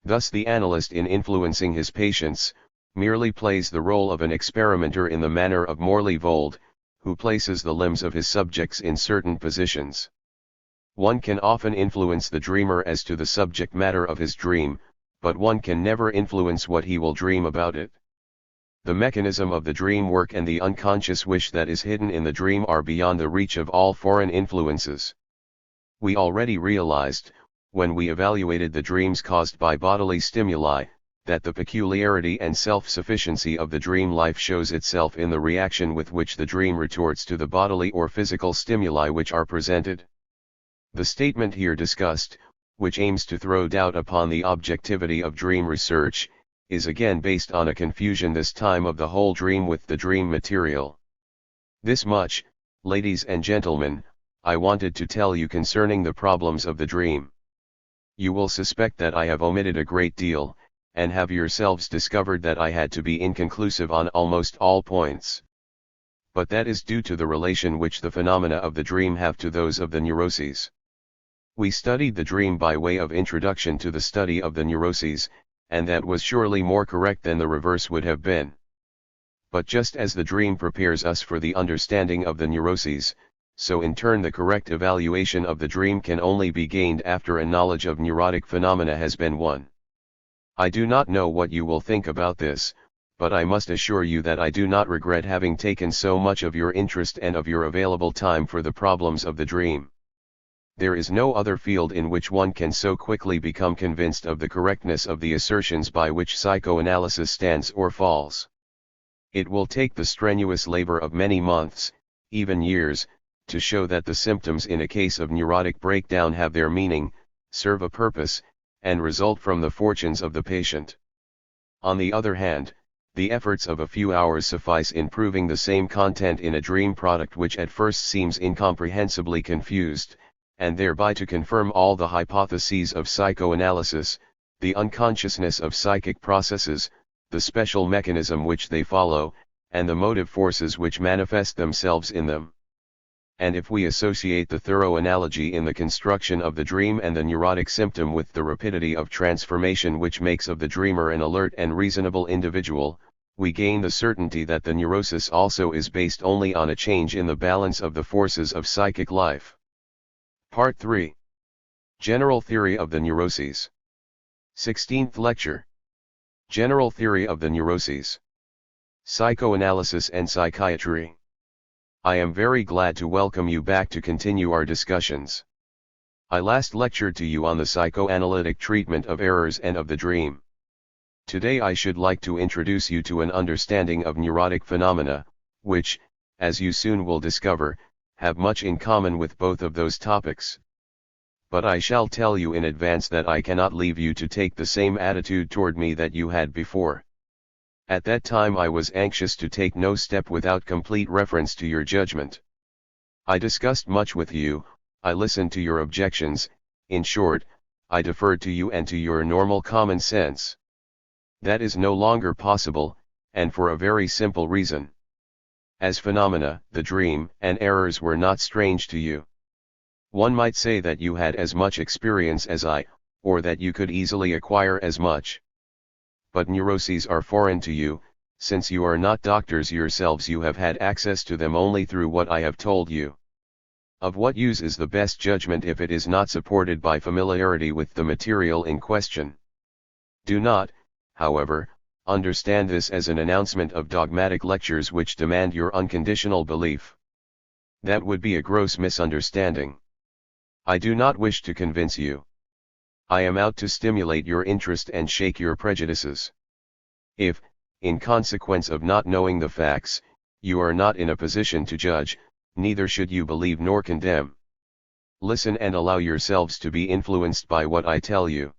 Thus the analyst in influencing his patients, merely plays the role of an experimenter in the manner of Morley-Vold, who places the limbs of his subjects in certain positions. One can often influence the dreamer as to the subject matter of his dream, but one can never influence what he will dream about it. The mechanism of the dream work and the unconscious wish that is hidden in the dream are beyond the reach of all foreign influences. We already realized, when we evaluated the dreams caused by bodily stimuli, that the peculiarity and self-sufficiency of the dream life shows itself in the reaction with which the dream retorts to the bodily or physical stimuli which are presented. The statement here discussed, which aims to throw doubt upon the objectivity of dream research, is again based on a confusion this time of the whole dream with the dream material. This much, ladies and gentlemen, I wanted to tell you concerning the problems of the dream. You will suspect that I have omitted a great deal, and have yourselves discovered that I had to be inconclusive on almost all points. But that is due to the relation which the phenomena of the dream have to those of the neuroses. We studied the dream by way of introduction to the study of the neuroses, and that was surely more correct than the reverse would have been. But just as the dream prepares us for the understanding of the neuroses, so in turn the correct evaluation of the dream can only be gained after a knowledge of neurotic phenomena has been won. I do not know what you will think about this, but I must assure you that I do not regret having taken so much of your interest and of your available time for the problems of the dream. There is no other field in which one can so quickly become convinced of the correctness of the assertions by which psychoanalysis stands or falls. It will take the strenuous labor of many months, even years, to show that the symptoms in a case of neurotic breakdown have their meaning, serve a purpose, and result from the fortunes of the patient. On the other hand, The efforts of a few hours suffice in proving the same content in a dream product which at first seems incomprehensibly confused, and thereby to confirm all the hypotheses of psychoanalysis, the unconsciousness of psychic processes, the special mechanism which they follow, and the motive forces which manifest themselves in them. And if we associate the thorough analogy in the construction of the dream and the neurotic symptom with the rapidity of transformation which makes of the dreamer an alert and reasonable individual, we gain the certainty that the neurosis also is based only on a change in the balance of the forces of psychic life. Part 3. General Theory of the Neuroses. 16th Lecture. General Theory of the Neuroses. Psychoanalysis and Psychiatry. I am very glad to welcome you back to continue our discussions. I last lectured to you on the psychoanalytic treatment of errors and of the dream. Today I should like to introduce you to an understanding of neurotic phenomena, which, as you soon will discover, have much in common with both of those topics. But I shall tell you in advance that I cannot leave you to take the same attitude toward me that you had before. At that time I was anxious to take no step without complete reference to your judgment. I discussed much with you, I listened to your objections, in short, I deferred to you and to your normal common sense. That is no longer possible, and for a very simple reason. As phenomena, the dream and errors were not strange to you. One might say that you had as much experience as I, or that you could easily acquire as much. But neuroses are foreign to you, since you are not doctors yourselves. You have had access to them only through what I have told you. Of what use is the best judgment if it is not supported by familiarity with the material in question? Do not, however, understand this as an announcement of dogmatic lectures which demand your unconditional belief. That would be a gross misunderstanding. I do not wish to convince you. I am out to stimulate your interest and shake your prejudices. If, in consequence of not knowing the facts, you are not in a position to judge, neither should you believe nor condemn. Listen and allow yourselves to be influenced by what I tell you.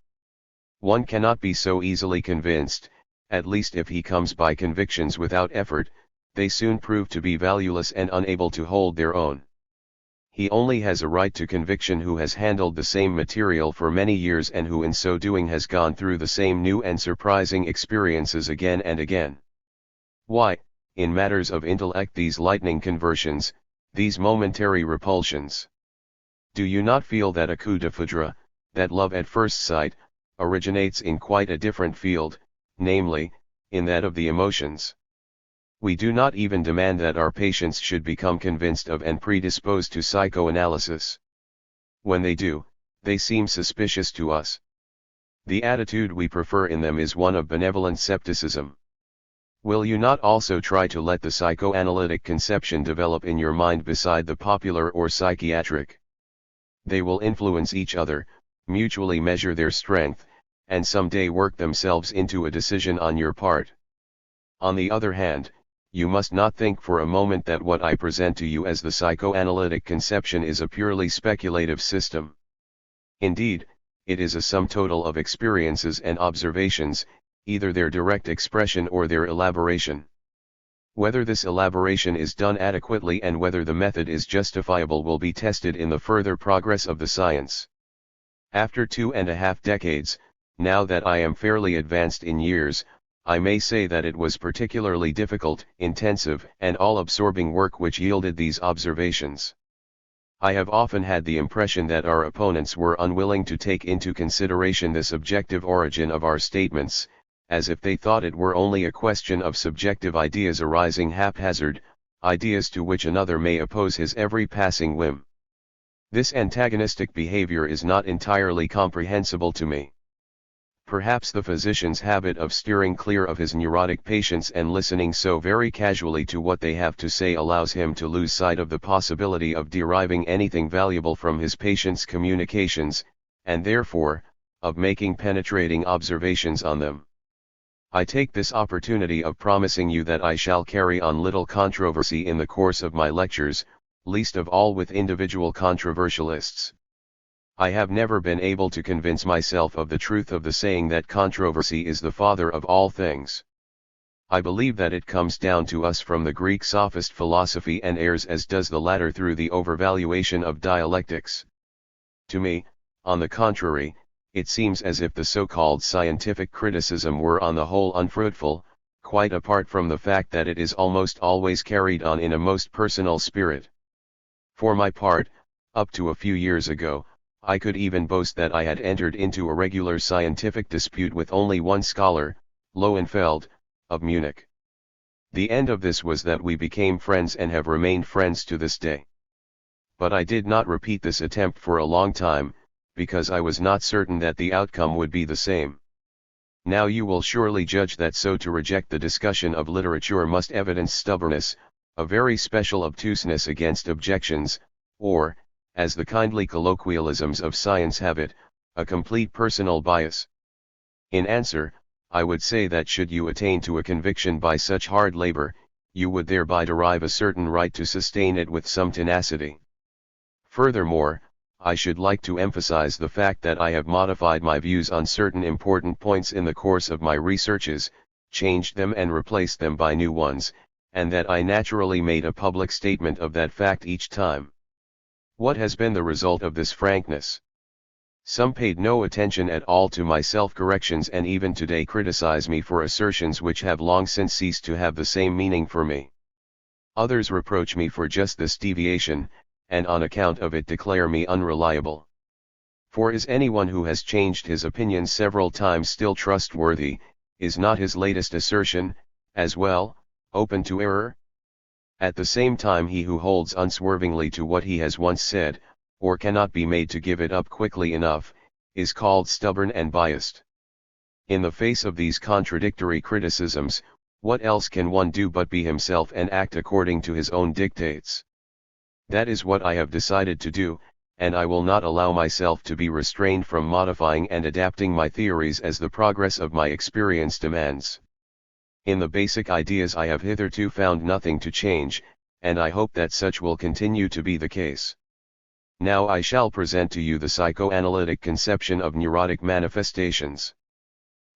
One cannot be so easily convinced, at least if he comes by convictions without effort, they soon prove to be valueless and unable to hold their own. He only has a right to conviction who has handled the same material for many years and who in so doing has gone through the same new and surprising experiences again and again. Why, in matters of intellect, these lightning conversions, these momentary repulsions? Do you not feel that a coup de foudre, that love at first sight, originates in quite a different field, namely, in that of the emotions? We do not even demand that our patients should become convinced of and predisposed to psychoanalysis. When they do, they seem suspicious to us. The attitude we prefer in them is one of benevolent skepticism. Will you not also try to let the psychoanalytic conception develop in your mind beside the popular or psychiatric? They will influence each other, mutually measure their strength, and someday work themselves into a decision on your part. On the other hand, you must not think for a moment that what I present to you as the psychoanalytic conception is a purely speculative system. Indeed, it is a sum total of experiences and observations, either their direct expression or their elaboration. Whether this elaboration is done adequately and whether the method is justifiable will be tested in the further progress of the science. After 2.5 decades, now that I am fairly advanced in years, I may say that it was particularly difficult, intensive, and all-absorbing work which yielded these observations. I have often had the impression that our opponents were unwilling to take into consideration the subjective origin of our statements, as if they thought it were only a question of subjective ideas arising haphazard, ideas to which another may oppose his every passing whim. This antagonistic behavior is not entirely comprehensible to me. Perhaps the physician's habit of steering clear of his neurotic patients and listening so very casually to what they have to say allows him to lose sight of the possibility of deriving anything valuable from his patients' communications, and therefore, of making penetrating observations on them. I take this opportunity of promising you that I shall carry on little controversy in the course of my lectures, least of all with individual controversialists. I have never been able to convince myself of the truth of the saying that controversy is the father of all things. I believe that it comes down to us from the Greek sophist philosophy and errs as does the latter through the overvaluation of dialectics. To me, on the contrary, it seems as if the so-called scientific criticism were on the whole unfruitful, quite apart from the fact that it is almost always carried on in a most personal spirit. For my part, up to a few years ago, I could even boast that I had entered into a regular scientific dispute with only one scholar, Lohenfeld, of Munich. The end of this was that we became friends and have remained friends to this day. But I did not repeat this attempt for a long time, because I was not certain that the outcome would be the same. Now you will surely judge that so to reject the discussion of literature must evidence stubbornness, a very special obtuseness against objections, or, as the kindly colloquialisms of science have it, a complete personal bias. In answer, I would say that should you attain to a conviction by such hard labor, you would thereby derive a certain right to sustain it with some tenacity. Furthermore, I should like to emphasize the fact that I have modified my views on certain important points in the course of my researches, changed them and replaced them by new ones, and that I naturally made a public statement of that fact each time. What has been the result of this frankness? Some paid no attention at all to my self-corrections and even today criticize me for assertions which have long since ceased to have the same meaning for me. Others reproach me for just this deviation, and on account of it declare me unreliable. For is anyone who has changed his opinions several times still trustworthy? Is not his latest assertion, as well, open to error? At the same time, he who holds unswervingly to what he has once said, or cannot be made to give it up quickly enough, is called stubborn and biased. In the face of these contradictory criticisms, what else can one do but be himself and act according to his own dictates? That is what I have decided to do, and I will not allow myself to be restrained from modifying and adapting my theories as the progress of my experience demands. In the basic ideas I have hitherto found nothing to change, and I hope that such will continue to be the case. Now I shall present to you the psychoanalytic conception of neurotic manifestations.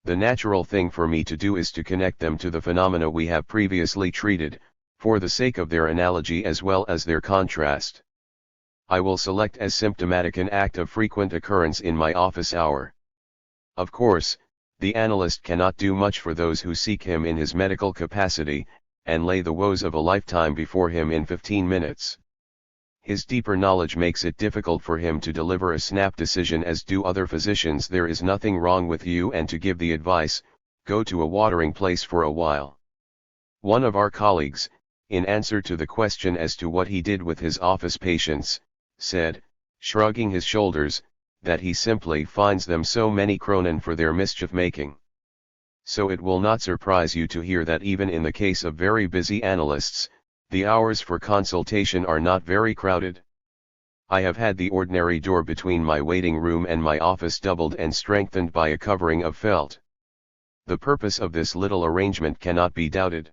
The natural thing for me to do is to connect them to the phenomena we have previously treated, for the sake of their analogy as well as their contrast. I will select as symptomatic an act of frequent occurrence in my office hour. Of course, the analyst cannot do much for those who seek him in his medical capacity, and lay the woes of a lifetime before him in 15 minutes. His deeper knowledge makes it difficult for him to deliver a snap decision as do other physicians. There is nothing wrong with you, and to give the advice, go to a watering place for a while. One of our colleagues, in answer to the question as to what he did with his office patients, said, shrugging his shoulders, that he simply finds them so many kronen for their mischief-making. So it will not surprise you to hear that even in the case of very busy analysts, the hours for consultation are not very crowded. I have had the ordinary door between my waiting room and my office doubled and strengthened by a covering of felt. The purpose of this little arrangement cannot be doubted.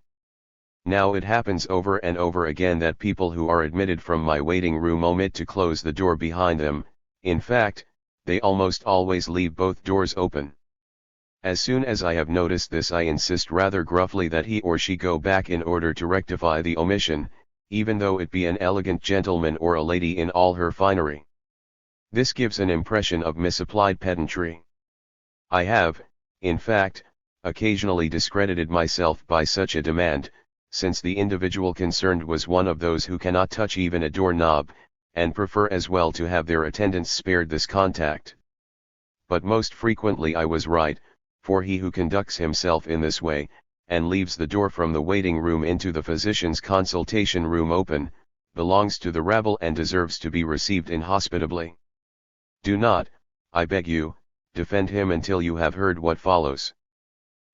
Now it happens over and over again that people who are admitted from my waiting room omit to close the door behind them. In fact, they almost always leave both doors open. As soon as I have noticed this, I insist rather gruffly that he or she go back in order to rectify the omission, even though it be an elegant gentleman or a lady in all her finery. This gives an impression of misapplied pedantry. I have, in fact, occasionally discredited myself by such a demand, since the individual concerned was one of those who cannot touch even a doorknob, and prefer as well to have their attendants spared this contact. But most frequently I was right, for he who conducts himself in this way, and leaves the door from the waiting room into the physician's consultation room open, belongs to the rabble and deserves to be received inhospitably. Do not, I beg you, defend him until you have heard what follows.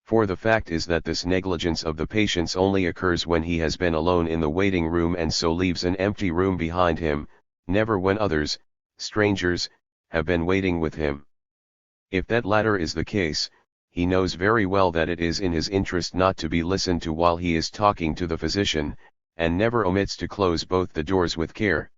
For the fact is that this negligence of the patients only occurs when he has been alone in the waiting room and so leaves an empty room behind him, never when others, strangers, have been waiting with him. If that latter is the case, he knows very well that it is in his interest not to be listened to while he is talking to the physician, and never omits to close both the doors with care.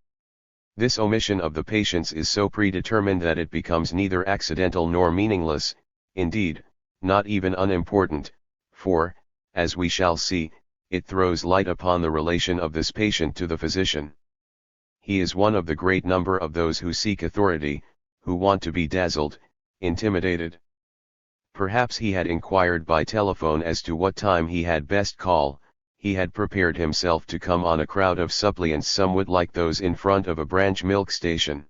This omission of the patients is so predetermined that it becomes neither accidental nor meaningless, indeed, not even unimportant, for, as we shall see, it throws light upon the relation of this patient to the physician. He is one of the great number of those who seek authority, who want to be dazzled, intimidated. Perhaps he had inquired by telephone as to what time he had best call. He had prepared himself to come on a crowd of suppliants somewhat like those in front of a branch milk station.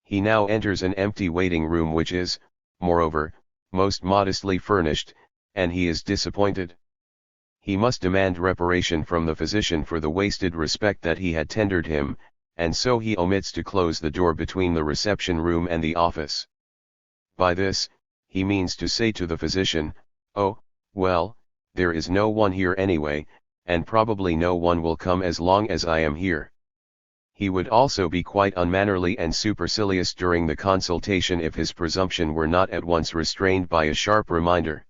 He now enters an empty waiting room which is, moreover, most modestly furnished, and he is disappointed. He must demand reparation from the physician for the wasted respect that he had tendered him, and so he omits to close the door between the reception room and the office. By this, he means to say to the physician, "Oh, well, there is no one here anyway, and probably no one will come as long as I am here." He would also be quite unmannerly and supercilious during the consultation if his presumption were not at once restrained by a sharp reminder.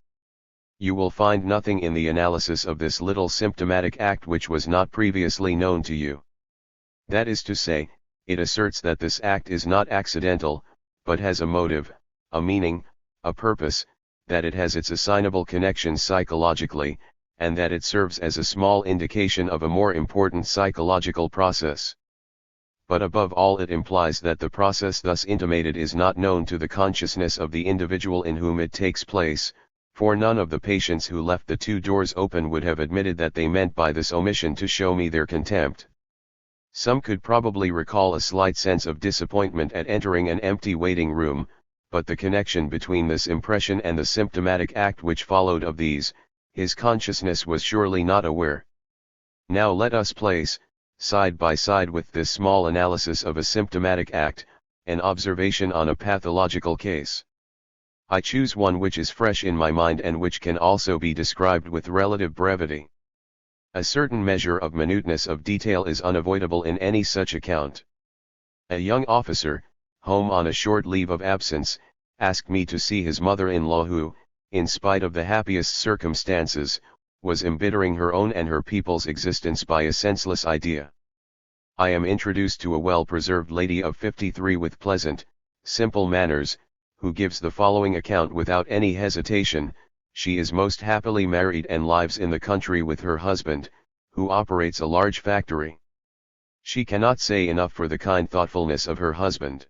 You will find nothing in the analysis of this little symptomatic act which was not previously known to you. That is to say, it asserts that this act is not accidental, but has a motive, a meaning, a purpose, that it has its assignable connections psychologically, and that it serves as a small indication of a more important psychological process. But above all it implies that the process thus intimated is not known to the consciousness of the individual in whom it takes place, for none of the patients who left the two doors open would have admitted that they meant by this omission to show me their contempt. Some could probably recall a slight sense of disappointment at entering an empty waiting room, but the connection between this impression and the symptomatic act which followed of these, his consciousness was surely not aware. Now let us place, side by side with this small analysis of a symptomatic act, an observation on a pathological case. I choose one which is fresh in my mind and which can also be described with relative brevity. A certain measure of minuteness of detail is unavoidable in any such account. A young officer, home on a short leave of absence, asked me to see his mother-in-law who, in spite of the happiest circumstances, was embittering her own and her people's existence by a senseless idea. I am introduced to a well-preserved lady of 53 with pleasant, simple manners, who gives the following account without any hesitation. She is most happily married and lives in the country with her husband, who operates a large factory. She cannot say enough for the kind thoughtfulness of her husband.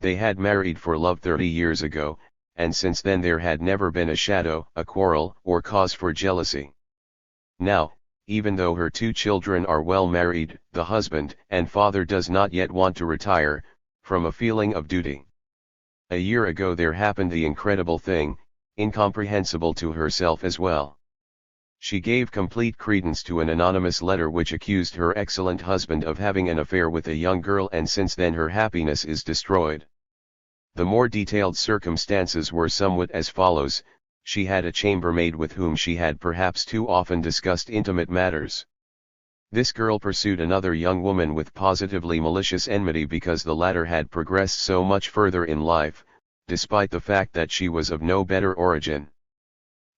They had married for love 30 years ago, and since then there had never been a shadow, a quarrel, or cause for jealousy. Now, even though her two children are well married, the husband and father does not yet want to retire, from a feeling of duty. A year ago there happened the incredible thing, incomprehensible to herself as well. She gave complete credence to an anonymous letter which accused her excellent husband of having an affair with a young girl, and since then her happiness is destroyed. The more detailed circumstances were somewhat as follows: she had a chambermaid with whom she had perhaps too often discussed intimate matters. This girl pursued another young woman with positively malicious enmity because the latter had progressed so much further in life, despite the fact that she was of no better origin.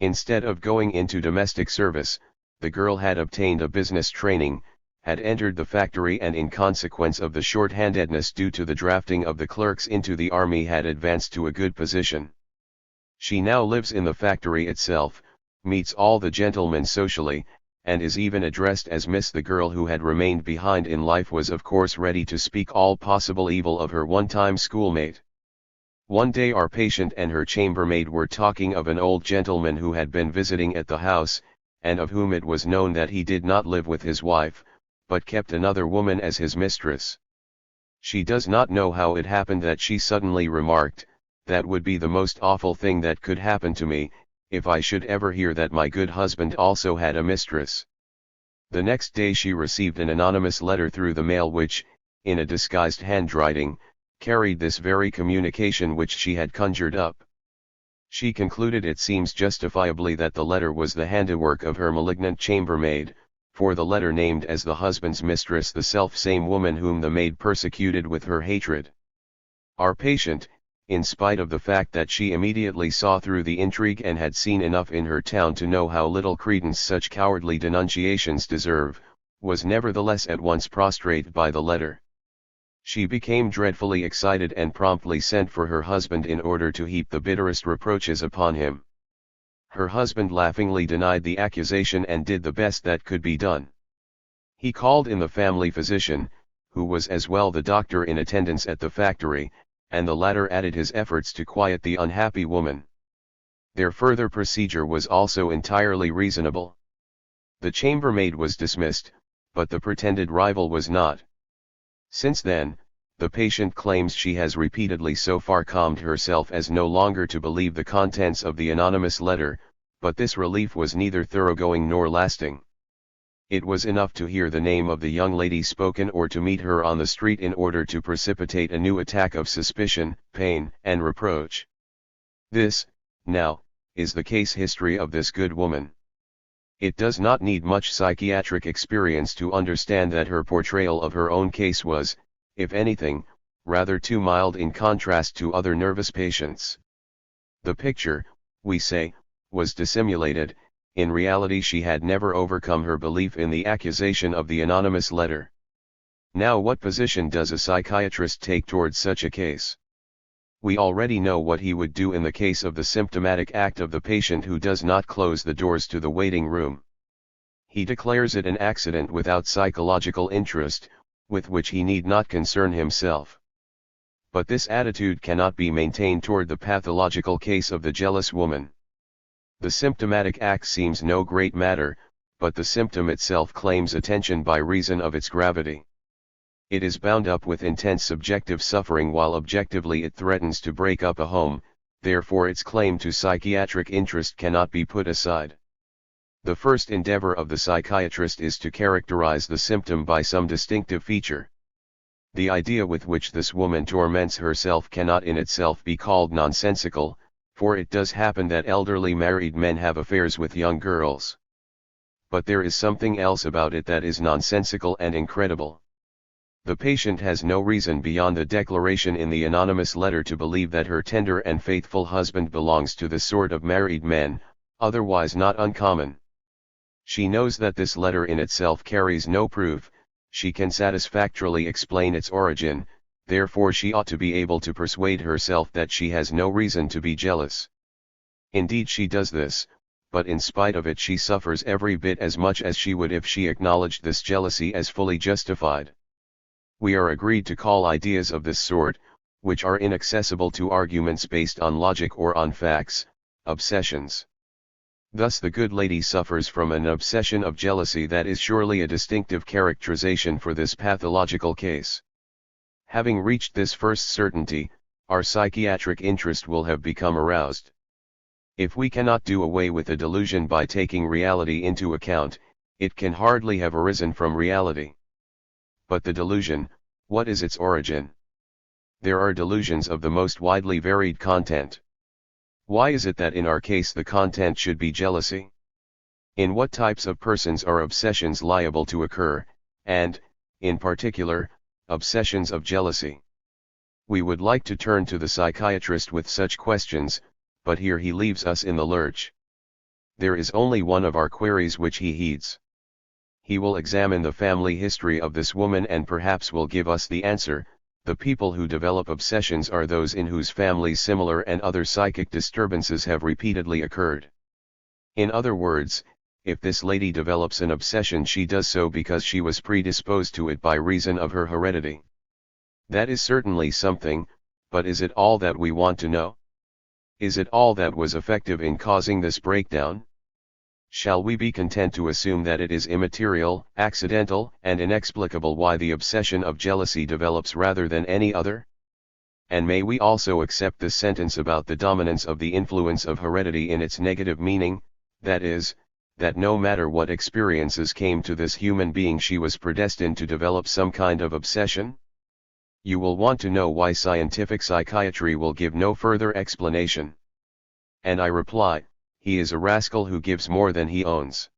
Instead of going into domestic service, the girl had obtained a business training, had entered the factory, and in consequence of the short-handedness due to the drafting of the clerks into the army had advanced to a good position. She now lives in the factory itself, meets all the gentlemen socially, and is even addressed as Miss. The girl who had remained behind in life was of course ready to speak all possible evil of her one-time schoolmate. One day our patient and her chambermaid were talking of an old gentleman who had been visiting at the house, and of whom it was known that he did not live with his wife, but kept another woman as his mistress. She does not know how it happened that she suddenly remarked, "That would be the most awful thing that could happen to me, if I should ever hear that my good husband also had a mistress." The next day she received an anonymous letter through the mail which, in a disguised handwriting, carried this very communication which she had conjured up. She concluded, it seems justifiably, that the letter was the handiwork of her malignant chambermaid, for the letter named as the husband's mistress the self-same woman whom the maid persecuted with her hatred. Our patient, in spite of the fact that she immediately saw through the intrigue and had seen enough in her town to know how little credence such cowardly denunciations deserve, was nevertheless at once prostrated by the letter. She became dreadfully excited and promptly sent for her husband in order to heap the bitterest reproaches upon him. Her husband laughingly denied the accusation and did the best that could be done. He called in the family physician, who was as well the doctor in attendance at the factory, and the latter added his efforts to quiet the unhappy woman. Their further procedure was also entirely reasonable. The chambermaid was dismissed, but the pretended rival was not. Since then, the patient claims she has repeatedly so far calmed herself as no longer to believe the contents of the anonymous letter, but this relief was neither thoroughgoing nor lasting. It was enough to hear the name of the young lady spoken or to meet her on the street in order to precipitate a new attack of suspicion, pain, and reproach. This, now, is the case history of this good woman. It does not need much psychiatric experience to understand that her portrayal of her own case was, if anything, rather too mild in contrast to other nervous patients. The picture, we say, was dissimulated. In reality she had never overcome her belief in the accusation of the anonymous letter. Now what position does a psychiatrist take towards such a case? We already know what he would do in the case of the symptomatic act of the patient who does not close the doors to the waiting room. He declares it an accident without psychological interest, with which he need not concern himself. But this attitude cannot be maintained toward the pathological case of the jealous woman. The symptomatic act seems no great matter, but the symptom itself claims attention by reason of its gravity. It is bound up with intense subjective suffering while objectively it threatens to break up a home, therefore its claim to psychiatric interest cannot be put aside. The first endeavor of the psychiatrist is to characterize the symptom by some distinctive feature. The idea with which this woman torments herself cannot in itself be called nonsensical, for it does happen that elderly married men have affairs with young girls. But there is something else about it that is nonsensical and incredible. The patient has no reason beyond the declaration in the anonymous letter to believe that her tender and faithful husband belongs to the sort of married men, otherwise not uncommon. She knows that this letter in itself carries no proof, she can satisfactorily explain its origin, therefore she ought to be able to persuade herself that she has no reason to be jealous. Indeed she does this, but in spite of it she suffers every bit as much as she would if she acknowledged this jealousy as fully justified. We are agreed to call ideas of this sort, which are inaccessible to arguments based on logic or on facts, obsessions. Thus the good lady suffers from an obsession of jealousy that is surely a distinctive characterization for this pathological case. Having reached this first certainty, our psychiatric interest will have become aroused. If we cannot do away with a delusion by taking reality into account, it can hardly have arisen from reality. But the delusion, what is its origin? There are delusions of the most widely varied content. Why is it that in our case the content should be jealousy? In what types of persons are obsessions liable to occur, and, in particular, obsessions of jealousy? We would like to turn to the psychiatrist with such questions, but here he leaves us in the lurch. There is only one of our queries which he heeds. He will examine the family history of this woman and perhaps will give us the answer. The people who develop obsessions are those in whose families similar and other psychic disturbances have repeatedly occurred. In other words, if this lady develops an obsession she does so because she was predisposed to it by reason of her heredity. That is certainly something, but is it all that we want to know? Is it all that was effective in causing this breakdown? Shall we be content to assume that it is immaterial, accidental, and inexplicable why the obsession of jealousy develops rather than any other? And may we also accept this sentence about the dominance of the influence of heredity in its negative meaning, that is, that no matter what experiences came to this human being she was predestined to develop some kind of obsession? You will want to know why scientific psychiatry will give no further explanation. And I reply, he is a rascal who gives more than he owns.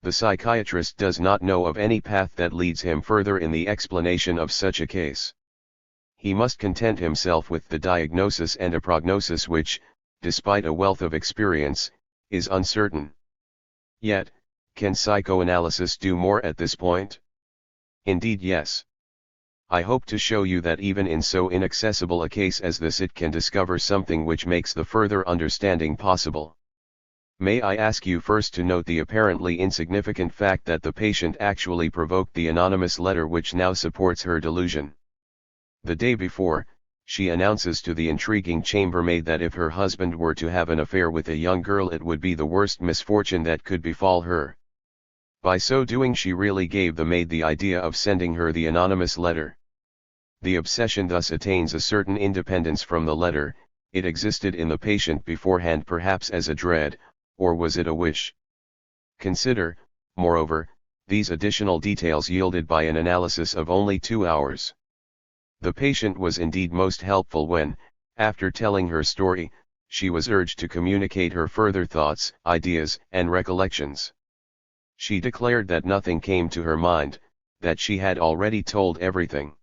The psychiatrist does not know of any path that leads him further in the explanation of such a case. He must content himself with the diagnosis and a prognosis which, despite a wealth of experience, is uncertain. Yet, can psychoanalysis do more at this point? Indeed yes. I hope to show you that even in so inaccessible a case as this it can discover something which makes the further understanding possible. May I ask you first to note the apparently insignificant fact that the patient actually provoked the anonymous letter which now supports her delusion. The day before, she announces to the intriguing chambermaid that if her husband were to have an affair with a young girl it would be the worst misfortune that could befall her. By so doing she really gave the maid the idea of sending her the anonymous letter. The obsession thus attains a certain independence from the letter. It existed in the patient beforehand perhaps as a dread, or was it a wish? Consider, moreover, these additional details yielded by an analysis of only 2 hours. The patient was indeed most helpful when, after telling her story, she was urged to communicate her further thoughts, ideas, and recollections. She declared that nothing came to her mind, that she had already told everything.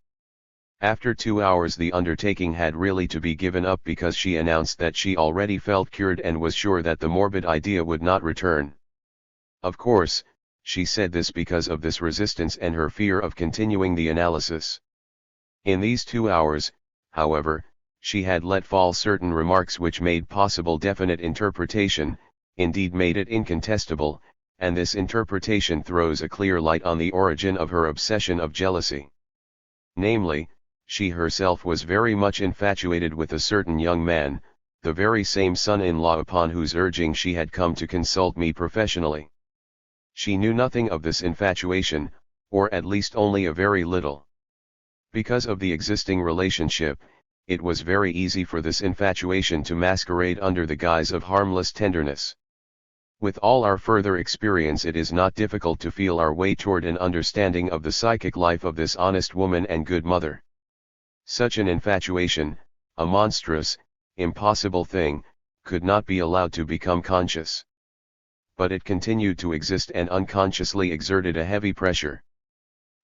After 2 hours the undertaking had really to be given up because she announced that she already felt cured and was sure that the morbid idea would not return. Of course, she said this because of this resistance and her fear of continuing the analysis. In these 2 hours, however, she had let fall certain remarks which made possible definite interpretation, indeed made it incontestable, and this interpretation throws a clear light on the origin of her obsession of jealousy. Namely, she herself was very much infatuated with a certain young man, the very same son-in-law upon whose urging she had come to consult me professionally. She knew nothing of this infatuation, or at least only a very little. Because of the existing relationship, it was very easy for this infatuation to masquerade under the guise of harmless tenderness. With all our further experience it is not difficult to feel our way toward an understanding of the psychic life of this honest woman and good mother. Such an infatuation, a monstrous, impossible thing, could not be allowed to become conscious. But it continued to exist and unconsciously exerted a heavy pressure.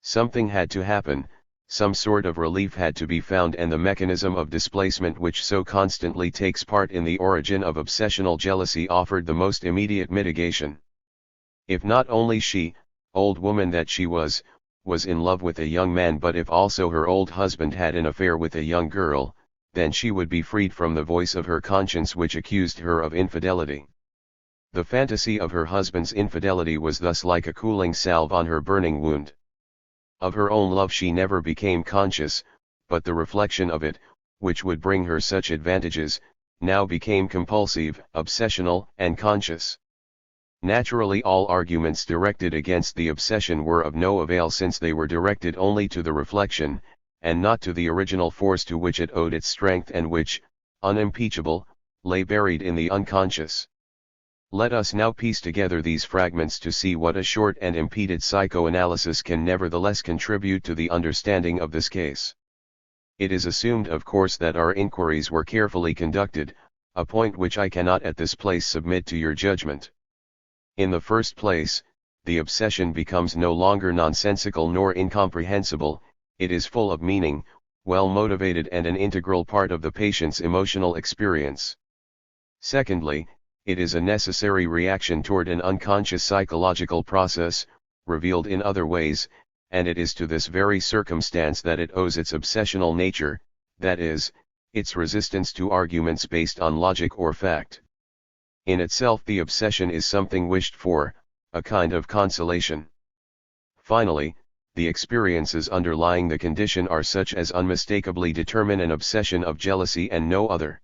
Something had to happen, some sort of relief had to be found, and the mechanism of displacement which so constantly takes part in the origin of obsessional jealousy offered the most immediate mitigation. If not only she, old woman that she was in love with a young man, but if also her old husband had an affair with a young girl, then she would be freed from the voice of her conscience which accused her of infidelity. The fantasy of her husband's infidelity was thus like a cooling salve on her burning wound. Of her own love she never became conscious, but the reflection of it, which would bring her such advantages, now became compulsive, obsessional, and conscious. Naturally all arguments directed against the obsession were of no avail, since they were directed only to the reflection, and not to the original force to which it owed its strength and which, unimpeachable, lay buried in the unconscious. Let us now piece together these fragments to see what a short and impeded psychoanalysis can nevertheless contribute to the understanding of this case. It is assumed of course that our inquiries were carefully conducted, a point which I cannot at this place submit to your judgment. In the first place, the obsession becomes no longer nonsensical nor incomprehensible, it is full of meaning, well motivated, and an integral part of the patient's emotional experience. Secondly, it is a necessary reaction toward an unconscious psychological process, revealed in other ways, and it is to this very circumstance that it owes its obsessional nature, that is, its resistance to arguments based on logic or fact. In itself the obsession is something wished for, a kind of consolation. Finally, the experiences underlying the condition are such as unmistakably determine an obsession of jealousy and no other.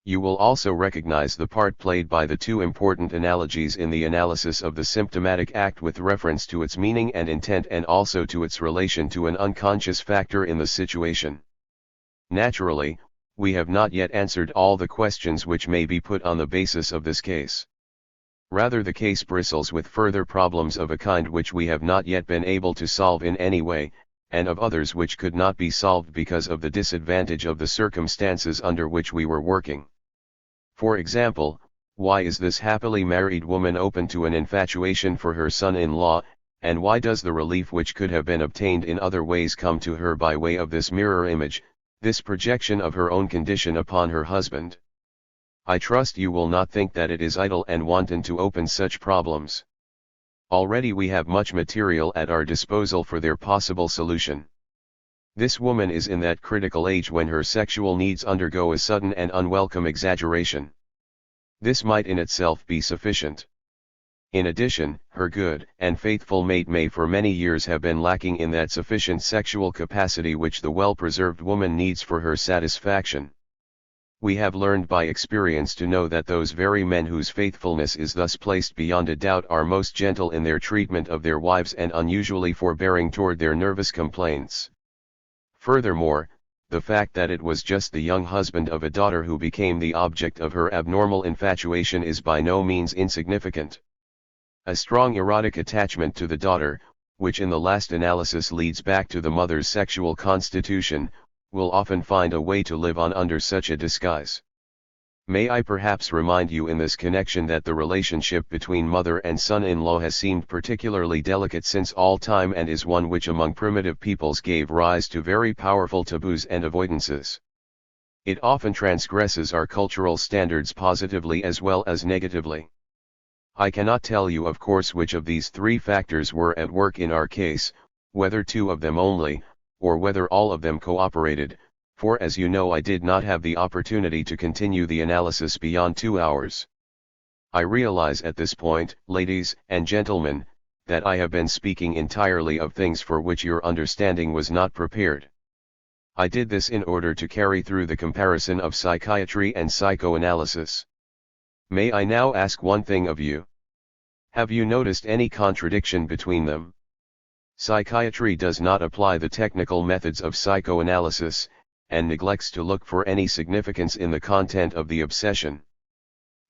You will also recognize the part played by the two important analogies in the analysis of the symptomatic act with reference to its meaning and intent, and also to its relation to an unconscious factor in the situation. Naturally, we have not yet answered all the questions which may be put on the basis of this case. Rather, the case bristles with further problems of a kind which we have not yet been able to solve in any way, and of others which could not be solved because of the disadvantage of the circumstances under which we were working. For example, why is this happily married woman open to an infatuation for her son-in-law, and why does the relief which could have been obtained in other ways come to her by way of this mirror image, this projection of her own condition upon her husband? I trust you will not think that it is idle and wanton to open such problems. Already we have much material at our disposal for their possible solution. This woman is in that critical age when her sexual needs undergo a sudden and unwelcome exaggeration. This might in itself be sufficient. In addition, her good and faithful mate may for many years have been lacking in that sufficient sexual capacity which the well-preserved woman needs for her satisfaction. We have learned by experience to know that those very men whose faithfulness is thus placed beyond a doubt are most gentle in their treatment of their wives and unusually forbearing toward their nervous complaints. Furthermore, the fact that it was just the young husband of a daughter who became the object of her abnormal infatuation is by no means insignificant. A strong erotic attachment to the daughter, which in the last analysis leads back to the mother's sexual constitution, will often find a way to live on under such a disguise. May I perhaps remind you in this connection that the relationship between mother and son-in-law has seemed particularly delicate since all time and is one which among primitive peoples gave rise to very powerful taboos and avoidances. It often transgresses our cultural standards positively as well as negatively. I cannot tell you of course which of these three factors were at work in our case, whether two of them only, or whether all of them cooperated, for as you know I did not have the opportunity to continue the analysis beyond 2 hours. I realize at this point, ladies and gentlemen, that I have been speaking entirely of things for which your understanding was not prepared. I did this in order to carry through the comparison of psychiatry and psychoanalysis. May I now ask one thing of you? Have you noticed any contradiction between them? Psychiatry does not apply the technical methods of psychoanalysis, and neglects to look for any significance in the content of the obsession.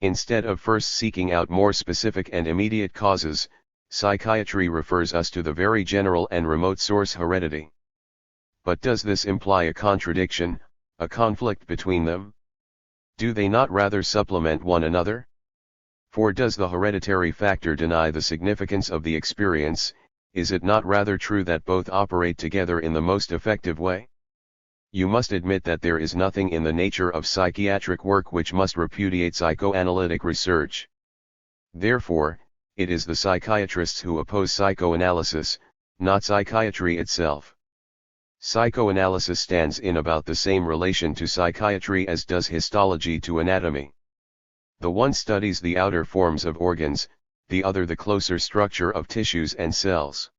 Instead of first seeking out more specific and immediate causes, psychiatry refers us to the very general and remote source, heredity. But does this imply a contradiction, a conflict between them? Do they not rather supplement one another? For does the hereditary factor deny the significance of the experience? Is it not rather true that both operate together in the most effective way? You must admit that there is nothing in the nature of psychiatric work which must repudiate psychoanalytic research. Therefore, it is the psychiatrists who oppose psychoanalysis, not psychiatry itself. Psychoanalysis stands in about the same relation to psychiatry as does histology to anatomy. The one studies the outer forms of organs, the other the closer structure of tissues and cells.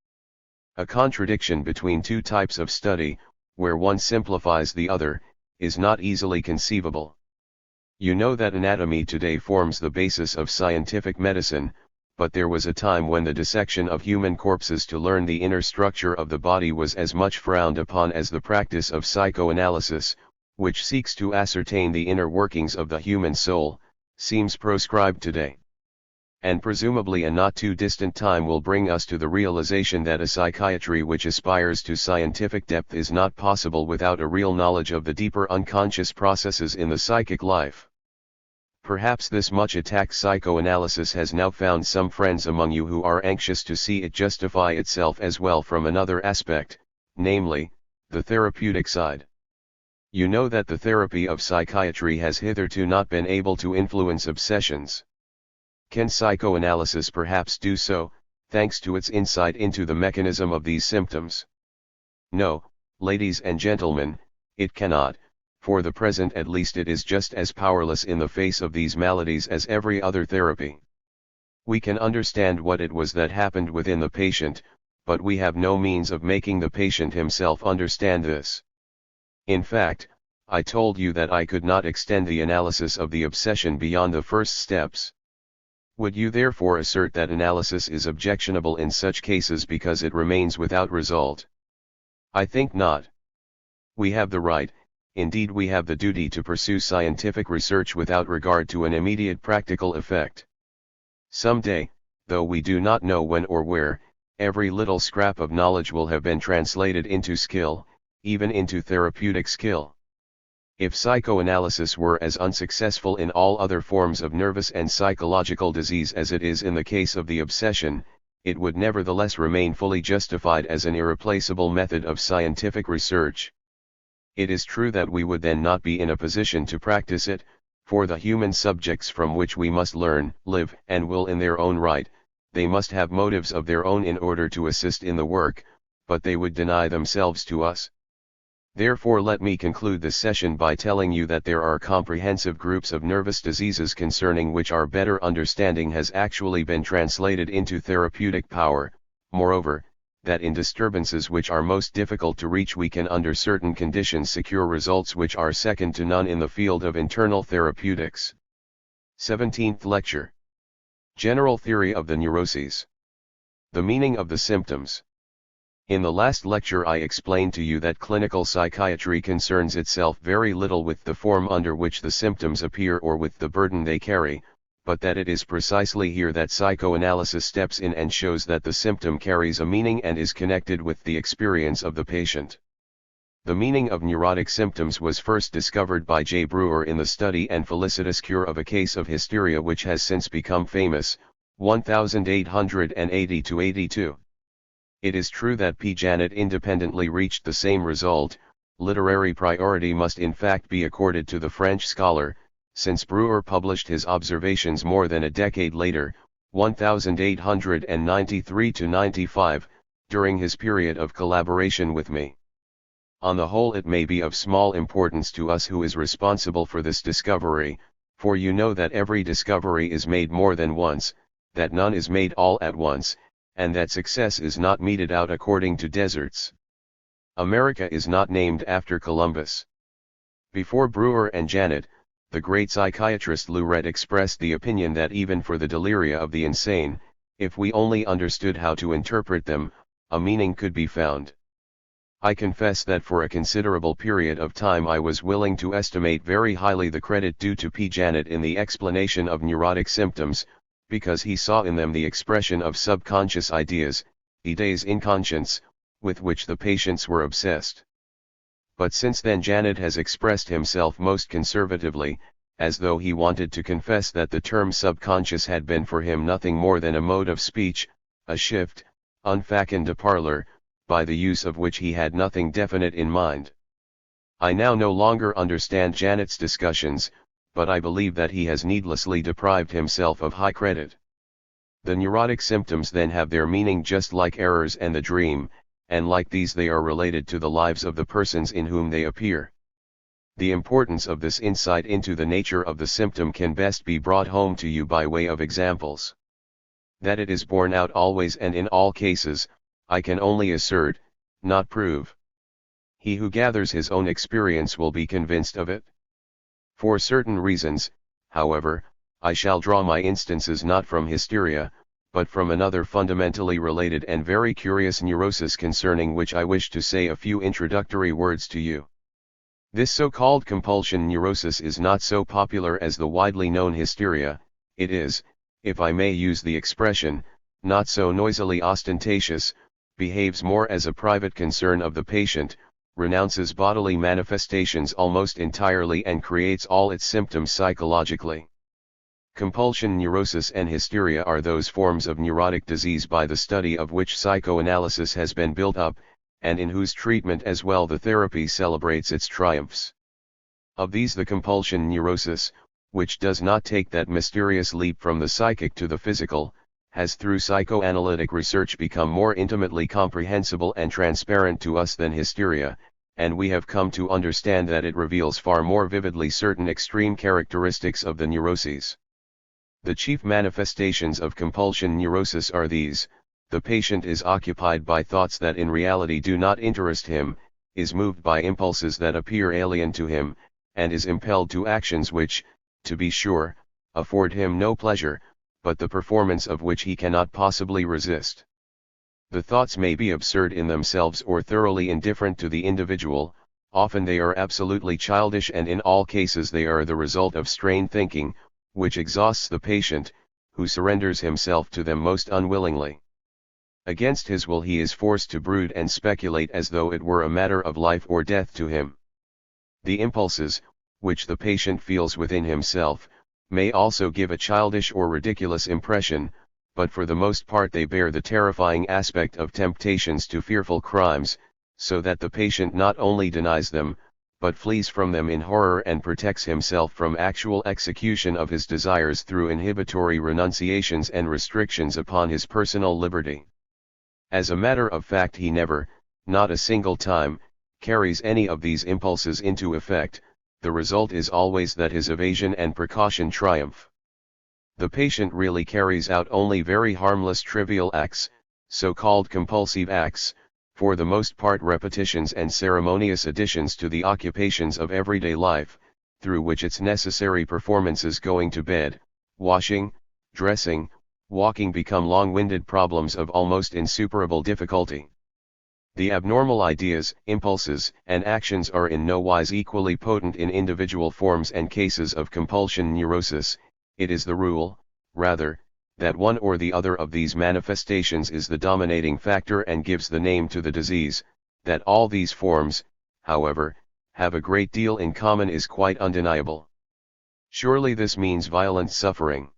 A contradiction between two types of study, where one simplifies the other, is not easily conceivable. You know that anatomy today forms the basis of scientific medicine, but there was a time when the dissection of human corpses to learn the inner structure of the body was as much frowned upon as the practice of psychoanalysis, which seeks to ascertain the inner workings of the human soul, seems proscribed today. And presumably a not too distant time will bring us to the realization that a psychiatry which aspires to scientific depth is not possible without a real knowledge of the deeper unconscious processes in the psychic life. Perhaps this much attacked psychoanalysis has now found some friends among you who are anxious to see it justify itself as well from another aspect, namely, the therapeutic side. You know that the therapy of psychiatry has hitherto not been able to influence obsessions. Can psychoanalysis perhaps do so, thanks to its insight into the mechanism of these symptoms? No, ladies and gentlemen, it cannot. For the present at least it is just as powerless in the face of these maladies as every other therapy. We can understand what it was that happened within the patient, but we have no means of making the patient himself understand this. In fact, I told you that I could not extend the analysis of the obsession beyond the first steps. Would you therefore assert that analysis is objectionable in such cases because it remains without result? I think not. We have the right, indeed we have the duty to pursue scientific research without regard to an immediate practical effect. Some day, though we do not know when or where, every little scrap of knowledge will have been translated into skill, even into therapeutic skill. If psychoanalysis were as unsuccessful in all other forms of nervous and psychological disease as it is in the case of the obsession, it would nevertheless remain fully justified as an irreplaceable method of scientific research. It is true that we would then not be in a position to practice it, for the human subjects from which we must learn, live, and will in their own right, they must have motives of their own in order to assist in the work, but they would deny themselves to us. Therefore let me conclude this session by telling you that there are comprehensive groups of nervous diseases concerning which our better understanding has actually been translated into therapeutic power. Moreover, that in disturbances which are most difficult to reach we can under certain conditions secure results which are second to none in the field of internal therapeutics. 17th Lecture. General Theory of the Neuroses. The meaning of the symptoms. In the last lecture I explained to you that clinical psychiatry concerns itself very little with the form under which the symptoms appear or with the burden they carry, but that it is precisely here that psychoanalysis steps in and shows that the symptom carries a meaning and is connected with the experience of the patient. The meaning of neurotic symptoms was first discovered by J. Brewer in the study and felicitous cure of a case of hysteria which has since become famous, 1880-82. It is true that P. Janet independently reached the same result. Literary priority must in fact be accorded to the French scholar, since Brewer published his observations more than a decade later, 1893-95, during his period of collaboration with me. On the whole it may be of small importance to us who is responsible for this discovery, for you know that every discovery is made more than once, that none is made all at once, and that success is not meted out according to deserts. America is not named after Columbus. Before Brewer and Janet, the great psychiatrist Louret expressed the opinion that even for the deliria of the insane, if we only understood how to interpret them, a meaning could be found. I confess that for a considerable period of time I was willing to estimate very highly the credit due to P. Janet in the explanation of neurotic symptoms, because he saw in them the expression of subconscious ideas, idées inconscientes, with which the patients were obsessed. But since then Janet has expressed himself most conservatively, as though he wanted to confess that the term subconscious had been for him nothing more than a mode of speech, a shift, un facon de parler, by the use of which he had nothing definite in mind. I now no longer understand Janet's discussions, but I believe that he has needlessly deprived himself of high credit. The neurotic symptoms then have their meaning just like errors and the dream, and like these they are related to the lives of the persons in whom they appear. The importance of this insight into the nature of the symptom can best be brought home to you by way of examples. That it is borne out always and in all cases, I can only assert, not prove. He who gathers his own experience will be convinced of it. For certain reasons, however, I shall draw my instances not from hysteria, but from another fundamentally related and very curious neurosis concerning which I wish to say a few introductory words to you. This so-called compulsion neurosis is not so popular as the widely known hysteria. It is, if I may use the expression, not so noisily ostentatious, behaves more as a private concern of the patient, renounces bodily manifestations almost entirely and creates all its symptoms psychologically. Compulsion neurosis and hysteria are those forms of neurotic disease by the study of which psychoanalysis has been built up, and in whose treatment as well the therapy celebrates its triumphs. Of these the compulsion neurosis, which does not take that mysterious leap from the psychic to the physical, has through psychoanalytic research become more intimately comprehensible and transparent to us than hysteria, and we have come to understand that it reveals far more vividly certain extreme characteristics of the neuroses. The chief manifestations of compulsion neurosis are these: the patient is occupied by thoughts that in reality do not interest him, is moved by impulses that appear alien to him, and is impelled to actions which, to be sure, afford him no pleasure, but the performance of which he cannot possibly resist. The thoughts may be absurd in themselves or thoroughly indifferent to the individual. Often they are absolutely childish, and in all cases they are the result of strained thinking, which exhausts the patient, who surrenders himself to them most unwillingly. Against his will he is forced to brood and speculate as though it were a matter of life or death to him. The impulses, which the patient feels within himself, may also give a childish or ridiculous impression, but for the most part they bear the terrifying aspect of temptations to fearful crimes, so that the patient not only denies them, but flees from them in horror and protects himself from actual execution of his desires through inhibitory renunciations and restrictions upon his personal liberty. As a matter of fact he never, not a single time, carries any of these impulses into effect, the result is always that his evasion and precaution triumph. The patient really carries out only very harmless trivial acts, so-called compulsive acts, for the most part repetitions and ceremonious additions to the occupations of everyday life, through which its necessary performances going to bed, washing, dressing, walking become long-winded problems of almost insuperable difficulty. The abnormal ideas, impulses, and actions are in no wise equally potent in individual forms and cases of compulsion neurosis. It is the rule, rather, that one or the other of these manifestations is the dominating factor and gives the name to the disease. That all these forms, however, have a great deal in common is quite undeniable. Surely this means violent suffering.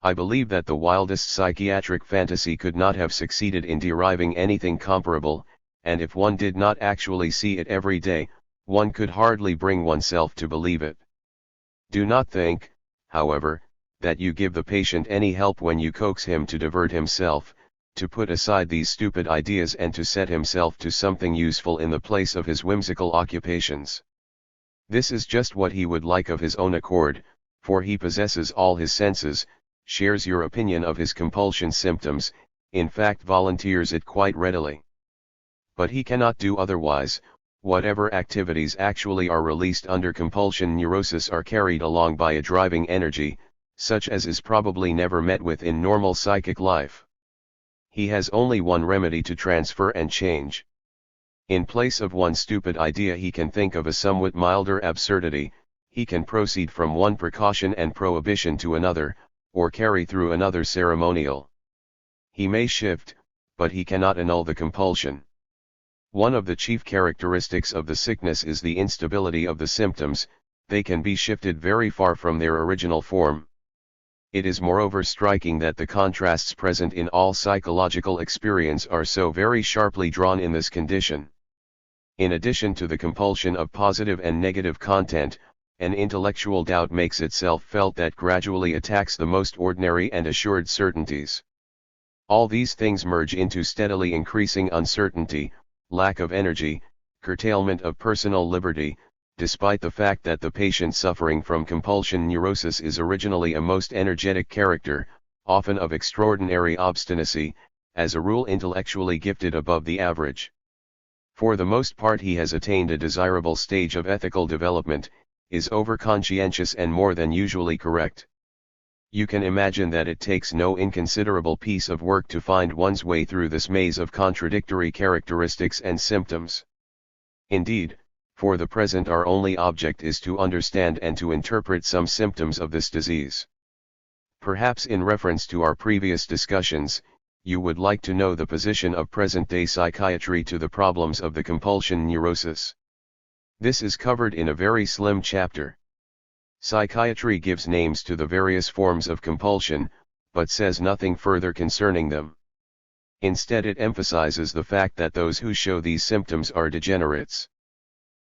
I believe that the wildest psychiatric fantasy could not have succeeded in deriving anything comparable, and if one did not actually see it every day, one could hardly bring oneself to believe it. Do not think, however, that you give the patient any help when you coax him to divert himself, to put aside these stupid ideas and to set himself to something useful in the place of his whimsical occupations. This is just what he would like of his own accord, for he possesses all his senses, shares your opinion of his compulsion symptoms, in fact volunteers it quite readily. But he cannot do otherwise. Whatever activities actually are released under compulsion neurosis are carried along by a driving energy, such as is probably never met with in normal psychic life. He has only one remedy to transfer and change. In place of one stupid idea he can think of a somewhat milder absurdity, he can proceed from one precaution and prohibition to another, or carry through another ceremonial. He may shift, but he cannot annul the compulsion. One of the chief characteristics of the sickness is the instability of the symptoms. They can be shifted very far from their original form. It is moreover striking that the contrasts present in all psychological experience are so very sharply drawn in this condition. In addition to the compulsion of positive and negative content, an intellectual doubt makes itself felt that gradually attacks the most ordinary and assured certainties. All these things merge into steadily increasing uncertainty, lack of energy, curtailment of personal liberty, despite the fact that the patient suffering from compulsion neurosis is originally a most energetic character, often of extraordinary obstinacy, as a rule intellectually gifted above the average. For the most part he has attained a desirable stage of ethical development, is over-conscientious and more than usually correct. You can imagine that it takes no inconsiderable piece of work to find one's way through this maze of contradictory characteristics and symptoms. Indeed, for the present our only object is to understand and to interpret some symptoms of this disease. Perhaps in reference to our previous discussions, you would like to know the position of present-day psychiatry to the problems of the compulsion neurosis. This is covered in a very slim chapter. Psychiatry gives names to the various forms of compulsion, but says nothing further concerning them. Instead it emphasizes the fact that those who show these symptoms are degenerates.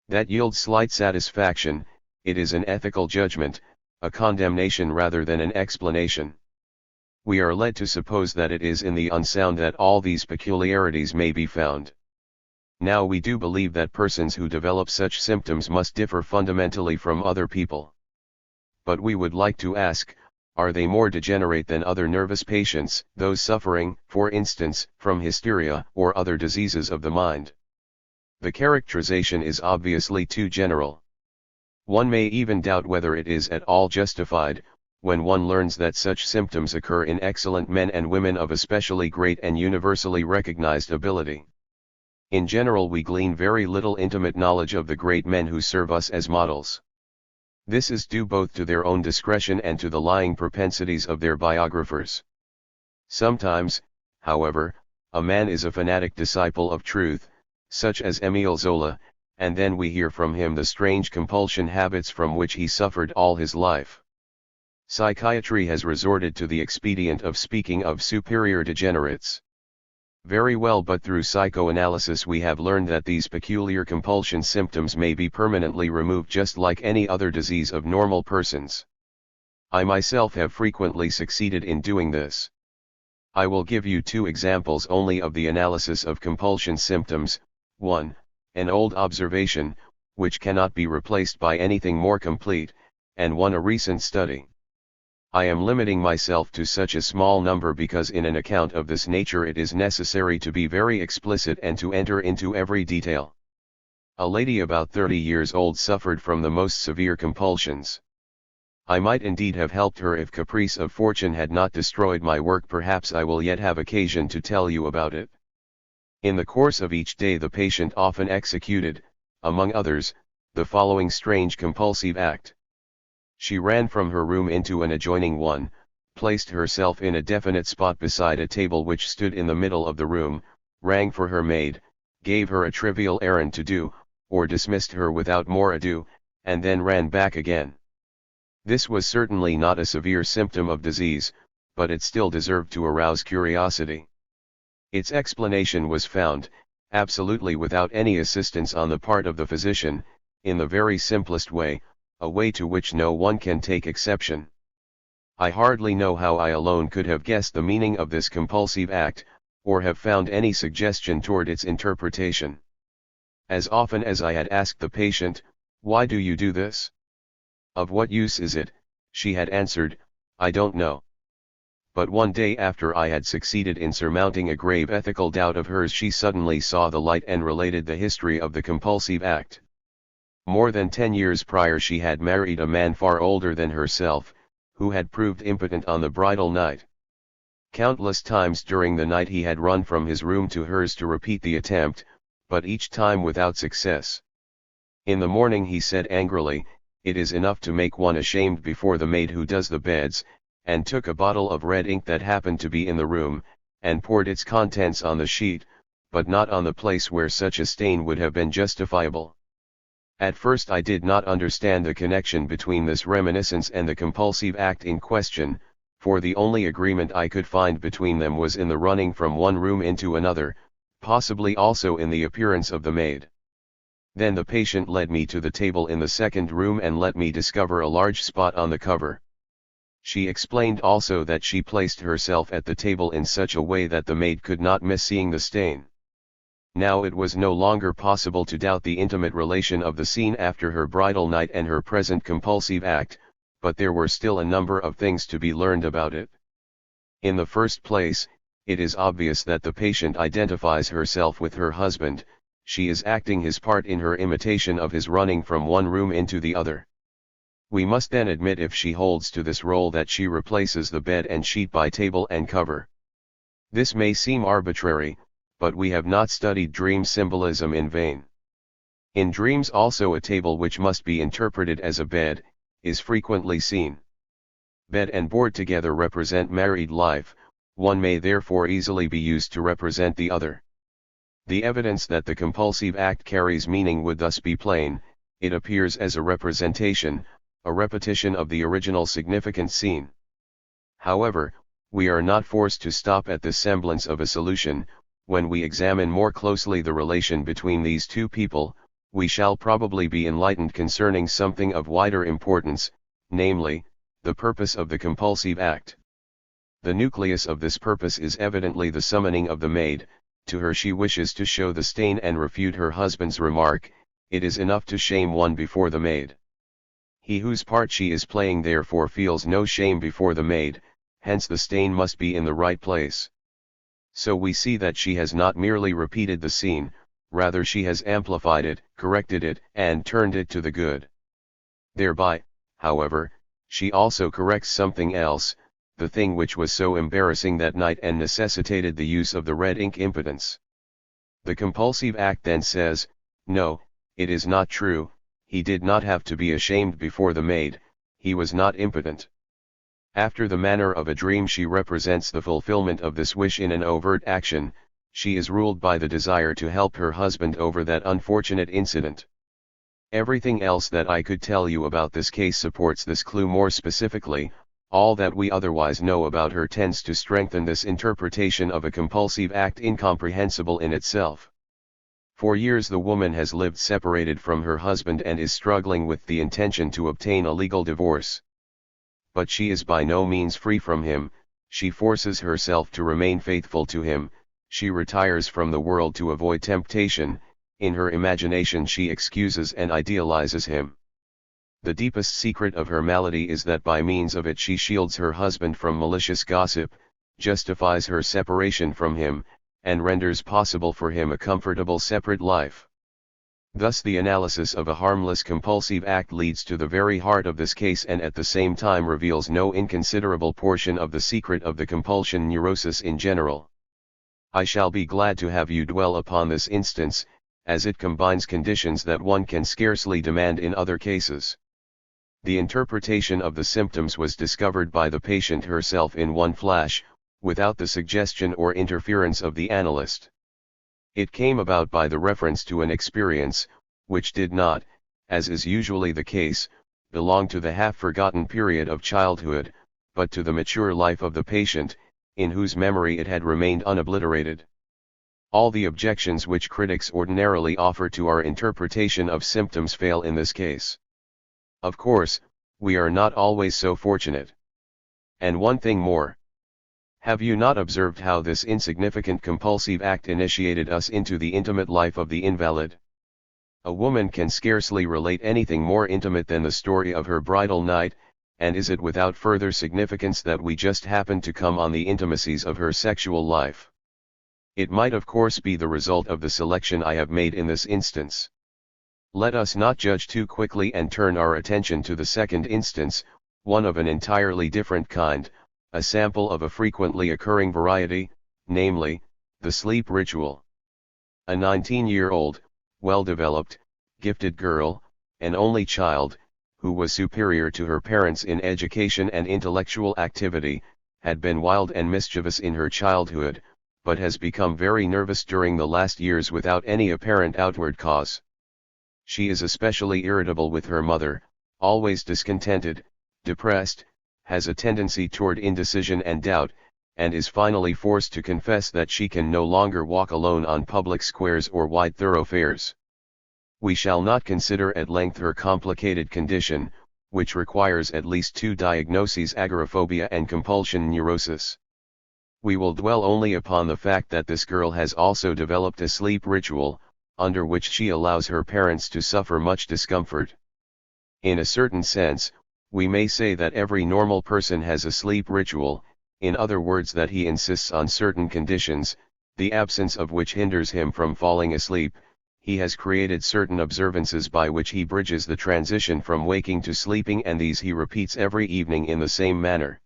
That yields slight satisfaction. It is an ethical judgment, a condemnation rather than an explanation. We are led to suppose that it is in the unsound that all these peculiarities may be found. Now we do believe that persons who develop such symptoms must differ fundamentally from other people. But we would like to ask, are they more degenerate than other nervous patients, those suffering, for instance, from hysteria or other diseases of the mind? The characterization is obviously too general. One may even doubt whether it is at all justified, when one learns that such symptoms occur in excellent men and women of especially great and universally recognized ability. In general we glean very little intimate knowledge of the great men who serve us as models. This is due both to their own discretion and to the lying propensities of their biographers. Sometimes, however, a man is a fanatic disciple of truth, such as Émile Zola, and then we hear from him the strange compulsion habits from which he suffered all his life. Psychiatry has resorted to the expedient of speaking of superior degenerates. Very well, but through psychoanalysis we have learned that these peculiar compulsion symptoms may be permanently removed just like any other disease of normal persons. I myself have frequently succeeded in doing this. I will give you two examples only of the analysis of compulsion symptoms. 1. an old observation, which cannot be replaced by anything more complete, and one a recent study. I am limiting myself to such a small number because in an account of this nature it is necessary to be very explicit and to enter into every detail. A lady about 30 years old suffered from the most severe compulsions. I might indeed have helped her if caprice of fortune had not destroyed my work. Perhaps I will yet have occasion to tell you about it. In the course of each day the patient often executed, among others, the following strange compulsive act. She ran from her room into an adjoining one, placed herself in a definite spot beside a table which stood in the middle of the room, rang for her maid, gave her a trivial errand to do, or dismissed her without more ado, and then ran back again. This was certainly not a severe symptom of disease, but it still deserved to arouse curiosity. Its explanation was found, absolutely without any assistance on the part of the physician, in the very simplest way, a way to which no one can take exception. I hardly know how I alone could have guessed the meaning of this compulsive act, or have found any suggestion toward its interpretation. As often as I had asked the patient, "Why do you do this? Of what use is it?" she had answered, "I don't know." But one day after I had succeeded in surmounting a grave ethical doubt of hers, she suddenly saw the light and related the history of the compulsive act. More than 10 years prior she had married a man far older than herself, who had proved impotent on the bridal night. Countless times during the night he had run from his room to hers to repeat the attempt, but each time without success. In the morning he said angrily, "It is enough to make one ashamed before the maid who does the beds," and took a bottle of red ink that happened to be in the room, and poured its contents on the sheet, but not on the place where such a stain would have been justifiable. At first I did not understand the connection between this reminiscence and the compulsive act in question, for the only agreement I could find between them was in the running from one room into another, possibly also in the appearance of the maid. Then the patient led me to the table in the second room and let me discover a large spot on the cover. She explained also that she placed herself at the table in such a way that the maid could not miss seeing the stain. Now it was no longer possible to doubt the intimate relation of the scene after her bridal night and her present compulsive act, but there were still a number of things to be learned about it. In the first place, it is obvious that the patient identifies herself with her husband. She is acting his part in her imitation of his running from one room into the other. We must then admit, if she holds to this role, that she replaces the bed and sheet by table and cover. This may seem arbitrary, but we have not studied dream symbolism in vain. In dreams also a table, which must be interpreted as a bed, is frequently seen. Bed and board together represent married life, one may therefore easily be used to represent the other. The evidence that the compulsive act carries meaning would thus be plain: it appears as a representation, a repetition of the original significant scene. However, we are not forced to stop at this semblance of a solution. When we examine more closely the relation between these two people, we shall probably be enlightened concerning something of wider importance, namely, the purpose of the compulsive act. The nucleus of this purpose is evidently the summoning of the maid. To her she wishes to show the stain and refute her husband's remark, "It is enough to shame one before the maid." He whose part she is playing therefore feels no shame before the maid, hence the stain must be in the right place. So we see that she has not merely repeated the scene, rather she has amplified it, corrected it, and turned it to the good. Thereby, however, she also corrects something else, the thing which was so embarrassing that night and necessitated the use of the red ink impotence. The compulsive act then says, "No, it is not true, he did not have to be ashamed before the maid, he was not impotent." After the manner of a dream she represents the fulfillment of this wish in an overt action. She is ruled by the desire to help her husband over that unfortunate incident. Everything else that I could tell you about this case supports this clue more specifically. All that we otherwise know about her tends to strengthen this interpretation of a compulsive act incomprehensible in itself. For years the woman has lived separated from her husband and is struggling with the intention to obtain a legal divorce. But she is by no means free from him. She forces herself to remain faithful to him, she retires from the world to avoid temptation, in her imagination she excuses and idealizes him. The deepest secret of her malady is that by means of it she shields her husband from malicious gossip, justifies her separation from him, and renders possible for him a comfortable separate life. Thus the analysis of a harmless compulsive act leads to the very heart of this case and at the same time reveals no inconsiderable portion of the secret of the compulsion neurosis in general. I shall be glad to have you dwell upon this instance, as it combines conditions that one can scarcely demand in other cases. The interpretation of the symptoms was discovered by the patient herself in one flash, without the suggestion or interference of the analyst. It came about by the reference to an experience, which did not, as is usually the case, belong to the half-forgotten period of childhood, but to the mature life of the patient, in whose memory it had remained unobliterated. All the objections which critics ordinarily offer to our interpretation of symptoms fail in this case. Of course, we are not always so fortunate. And one thing more. Have you not observed how this insignificant compulsive act initiated us into the intimate life of the invalid? A woman can scarcely relate anything more intimate than the story of her bridal night, and is it without further significance that we just happened to come on the intimacies of her sexual life? It might of course be the result of the selection I have made in this instance. Let us not judge too quickly and turn our attention to the second instance, one of an entirely different kind, a sample of a frequently occurring variety, namely, the sleep ritual. A 19-year-old, well-developed, gifted girl, an only child, who was superior to her parents in education and intellectual activity, had been wild and mischievous in her childhood, but has become very nervous during the last years without any apparent outward cause. She is especially irritable with her mother, always discontented, depressed, has a tendency toward indecision and doubt, and is finally forced to confess that she can no longer walk alone on public squares or wide thoroughfares. We shall not consider at length her complicated condition, which requires at least two diagnoses: agoraphobia and compulsion neurosis. We will dwell only upon the fact that this girl has also developed a sleep ritual, under which she allows her parents to suffer much discomfort. In a certain sense, we may say that every normal person has a sleep ritual, in other words that he insists on certain conditions, the absence of which hinders him from falling asleep. He has created certain observances by which he bridges the transition from waking to sleeping, and these he repeats every evening in the same manner.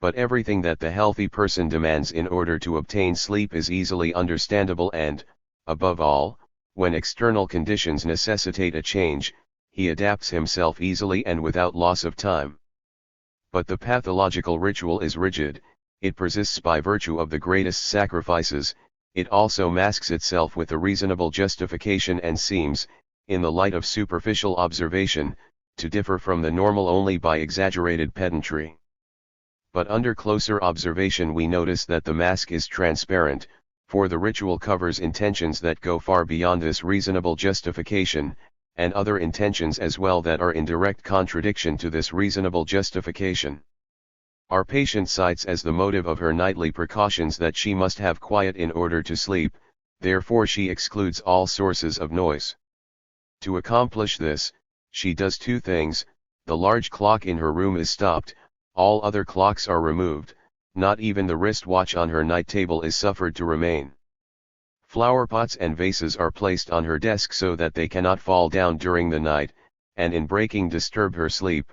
But everything that the healthy person demands in order to obtain sleep is easily understandable and, above all, when external conditions necessitate a change, he adapts himself easily and without loss of time. But the pathological ritual is rigid, it persists by virtue of the greatest sacrifices, it also masks itself with a reasonable justification and seems, in the light of superficial observation, to differ from the normal only by exaggerated pedantry. But under closer observation we notice that the mask is transparent, for the ritual covers intentions that go far beyond this reasonable justification, and other intentions as well that are in direct contradiction to this reasonable justification. Our patient cites as the motive of her nightly precautions that she must have quiet in order to sleep, therefore she excludes all sources of noise. To accomplish this, she does two things: the large clock in her room is stopped, all other clocks are removed, not even the wristwatch on her night table is suffered to remain. Flower pots and vases are placed on her desk so that they cannot fall down during the night, and in breaking disturb her sleep.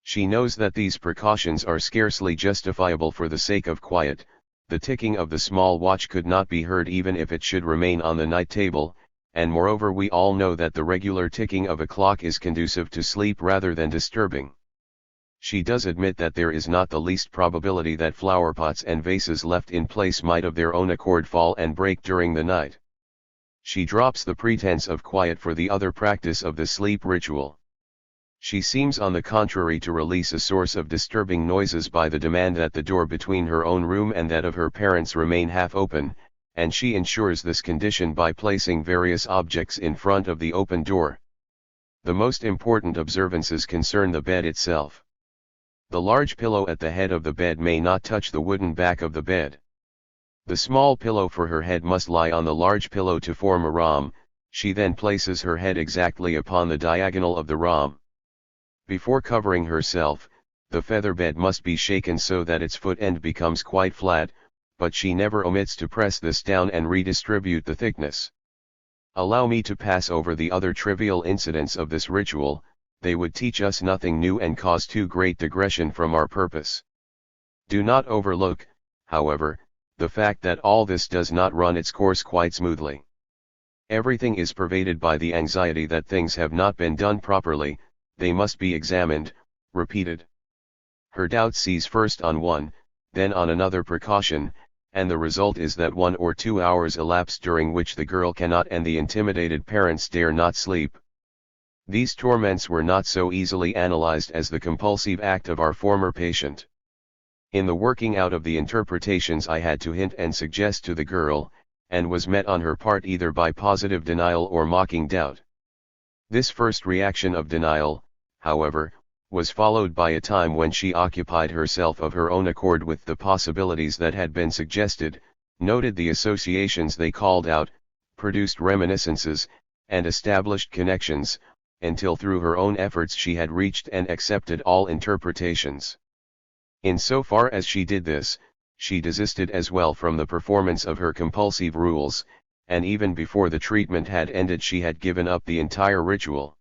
She knows that these precautions are scarcely justifiable for the sake of quiet. The ticking of the small watch could not be heard even if it should remain on the night table, and moreover we all know that the regular ticking of a clock is conducive to sleep rather than disturbing. She does admit that there is not the least probability that flower pots and vases left in place might of their own accord fall and break during the night. She drops the pretense of quiet for the other practice of the sleep ritual. She seems on the contrary to release a source of disturbing noises by the demand that the door between her own room and that of her parents remain half open, and she ensures this condition by placing various objects in front of the open door. The most important observances concern the bed itself. The large pillow at the head of the bed may not touch the wooden back of the bed. The small pillow for her head must lie on the large pillow to form a rhomb. She then places her head exactly upon the diagonal of the rhomb. Before covering herself, the feather bed must be shaken so that its foot end becomes quite flat, but she never omits to press this down and redistribute the thickness. Allow me to pass over the other trivial incidents of this ritual. They would teach us nothing new and cause too great digression from our purpose. Do not overlook, however, the fact that all this does not run its course quite smoothly. Everything is pervaded by the anxiety that things have not been done properly. They must be examined, repeated. Her doubt seizes first on one, then on another precaution, and the result is that 1 or 2 hours elapse during which the girl cannot and the intimidated parents dare not sleep. These torments were not so easily analyzed as the compulsive act of our former patient. In the working out of the interpretations I had to hint and suggest to the girl, and was met on her part either by positive denial or mocking doubt. This first reaction of denial, however, was followed by a time when she occupied herself of her own accord with the possibilities that had been suggested, noted the associations they called out, produced reminiscences, and established connections, until through her own efforts she had reached and accepted all interpretations. In so far as she did this, she desisted as well from the performance of her compulsive rules, and even before the treatment had ended she had given up the entire ritual.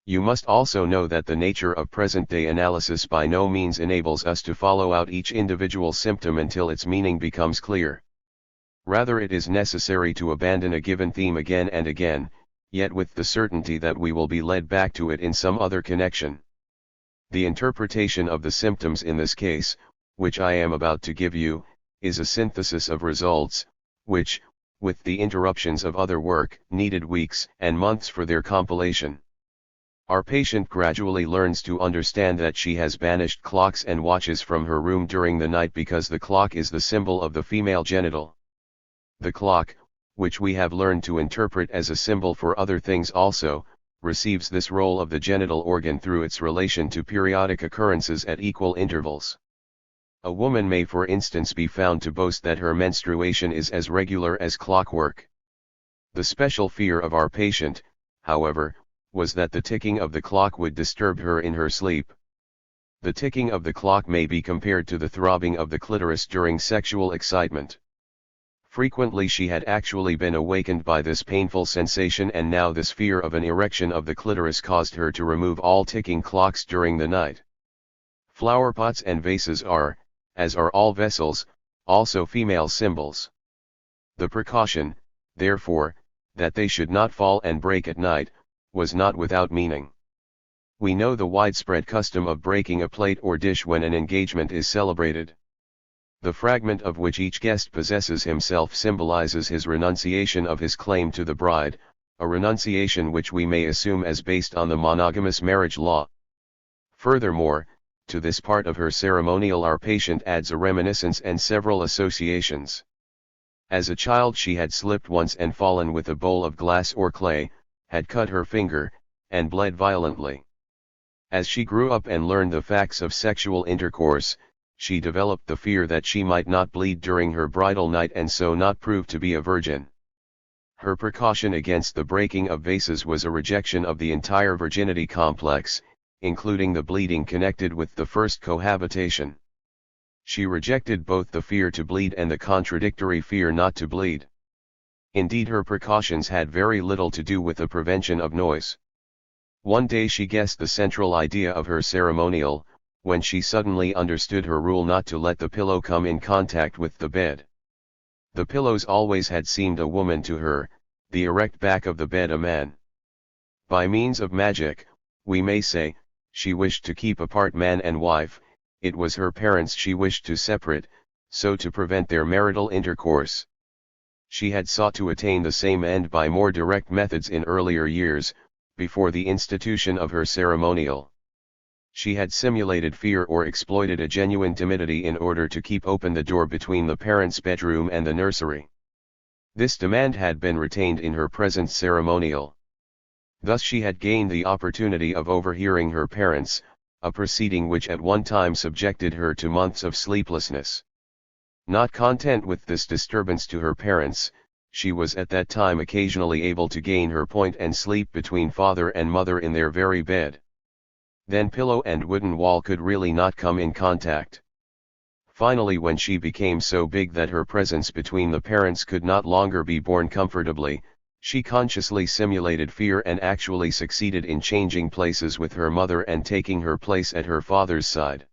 You must also know that the nature of present-day analysis by no means enables us to follow out each individual symptom until its meaning becomes clear. Rather, it is necessary to abandon a given theme again and again, yet with the certainty that we will be led back to it in some other connection. The interpretation of the symptoms in this case, which I am about to give you, is a synthesis of results, which, with the interruptions of other work, needed weeks and months for their compilation. Our patient gradually learns to understand that she has banished clocks and watches from her room during the night because the clock is the symbol of the female genital. The clock, which we have learned to interpret as a symbol for other things also, receives this role of the genital organ through its relation to periodic occurrences at equal intervals. A woman may for instance be found to boast that her menstruation is as regular as clockwork. The special fear of our patient, however, was that the ticking of the clock would disturb her in her sleep. The ticking of the clock may be compared to the throbbing of the clitoris during sexual excitement. Frequently she had actually been awakened by this painful sensation, and now this fear of an erection of the clitoris caused her to remove all ticking clocks during the night. Flower pots and vases are, as are all vessels, also female symbols. The precaution, therefore, that they should not fall and break at night, was not without meaning. We know the widespread custom of breaking a plate or dish when an engagement is celebrated. The fragment of which each guest possesses himself symbolizes his renunciation of his claim to the bride, a renunciation which we may assume as based on the monogamous marriage law. Furthermore, to this part of her ceremonial our patient adds a reminiscence and several associations. As a child she had slipped once and fallen with a bowl of glass or clay, had cut her finger, and bled violently. As she grew up and learned the facts of sexual intercourse, she developed the fear that she might not bleed during her bridal night and so not prove to be a virgin. Her precaution against the breaking of vases was a rejection of the entire virginity complex, including the bleeding connected with the first cohabitation. She rejected both the fear to bleed and the contradictory fear not to bleed. Indeed, her precautions had very little to do with the prevention of noise. One day she guessed the central idea of her ceremonial, when she suddenly understood her rule not to let the pillow come in contact with the bed. The pillows always had seemed a woman to her, the erect back of the bed a man. By means of magic, we may say, she wished to keep apart man and wife. It was her parents she wished to separate, so to prevent their marital intercourse. She had sought to attain the same end by more direct methods in earlier years, before the institution of her ceremonial. She had simulated fear or exploited a genuine timidity in order to keep open the door between the parents' bedroom and the nursery. This demand had been retained in her present ceremonial. Thus she had gained the opportunity of overhearing her parents, a proceeding which at one time subjected her to months of sleeplessness. Not content with this disturbance to her parents, she was at that time occasionally able to gain her point and sleep between father and mother in their very bed. Then pillow and wooden wall could really not come in contact. Finally, when she became so big that her presence between the parents could not longer be borne comfortably, she consciously simulated fear and actually succeeded in changing places with her mother and taking her place at her father's side.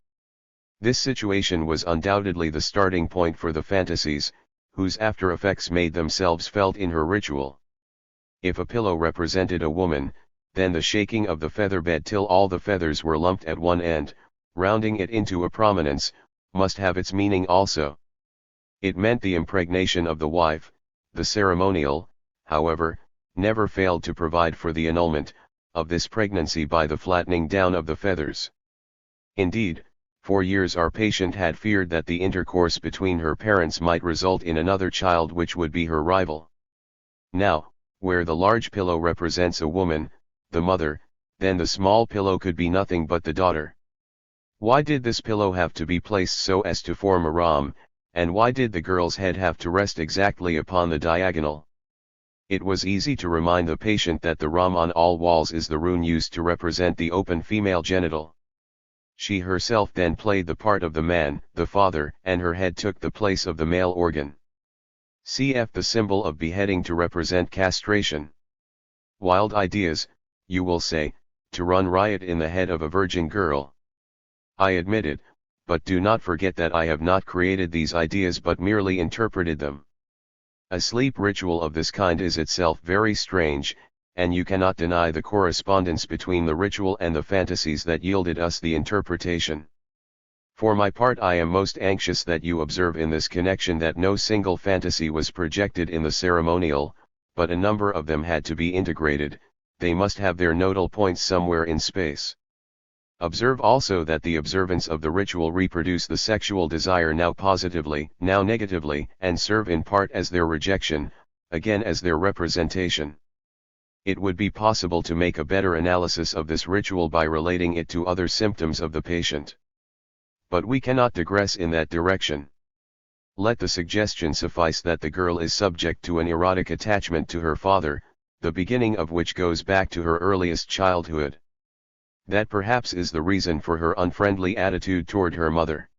This situation was undoubtedly the starting point for the fantasies, whose after effects made themselves felt in her ritual. If a pillow represented a woman, then the shaking of the feather bed till all the feathers were lumped at one end, rounding it into a prominence, must have its meaning also. It meant the impregnation of the wife. The ceremonial, however, never failed to provide for the annulment of this pregnancy by the flattening down of the feathers. Indeed, for years our patient had feared that the intercourse between her parents might result in another child which would be her rival. Now, where the large pillow represents a woman, the mother, then the small pillow could be nothing but the daughter. Why did this pillow have to be placed so as to form a rhomb, and why did the girl's head have to rest exactly upon the diagonal? It was easy to remind the patient that the rhomb on all walls is the rune used to represent the open female genital. She herself then played the part of the man, the father, and her head took the place of the male organ. Cf. the symbol of beheading to represent castration. Wild ideas, you will say, to run riot in the head of a virgin girl. I admit it, but do not forget that I have not created these ideas but merely interpreted them. A sleep ritual of this kind is itself very strange, and you cannot deny the correspondence between the ritual and the fantasies that yielded us the interpretation. For my part, I am most anxious that you observe in this connection that no single fantasy was projected in the ceremonial, but a number of them had to be integrated. They must have their nodal points somewhere in space. Observe also that the observance of the ritual reproduce the sexual desire now positively, now negatively, and serve in part as their rejection, again as their representation. It would be possible to make a better analysis of this ritual by relating it to other symptoms of the patient. But we cannot digress in that direction. Let the suggestion suffice that the girl is subject to an erotic attachment to her father, the beginning of which goes back to her earliest childhood. That perhaps is the reason for her unfriendly attitude toward her mother.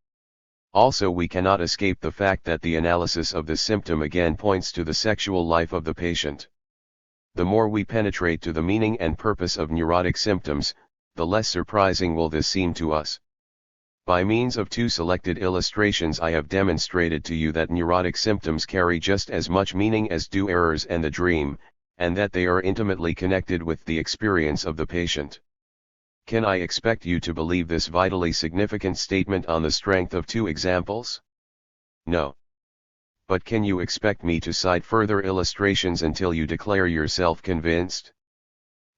Also, we cannot escape the fact that the analysis of this symptom again points to the sexual life of the patient. The more we penetrate to the meaning and purpose of neurotic symptoms, the less surprising will this seem to us. By means of two selected illustrations, I have demonstrated to you that neurotic symptoms carry just as much meaning as do errors and the dream, and that they are intimately connected with the experience of the patient. Can I expect you to believe this vitally significant statement on the strength of two examples? No. But can you expect me to cite further illustrations until you declare yourself convinced?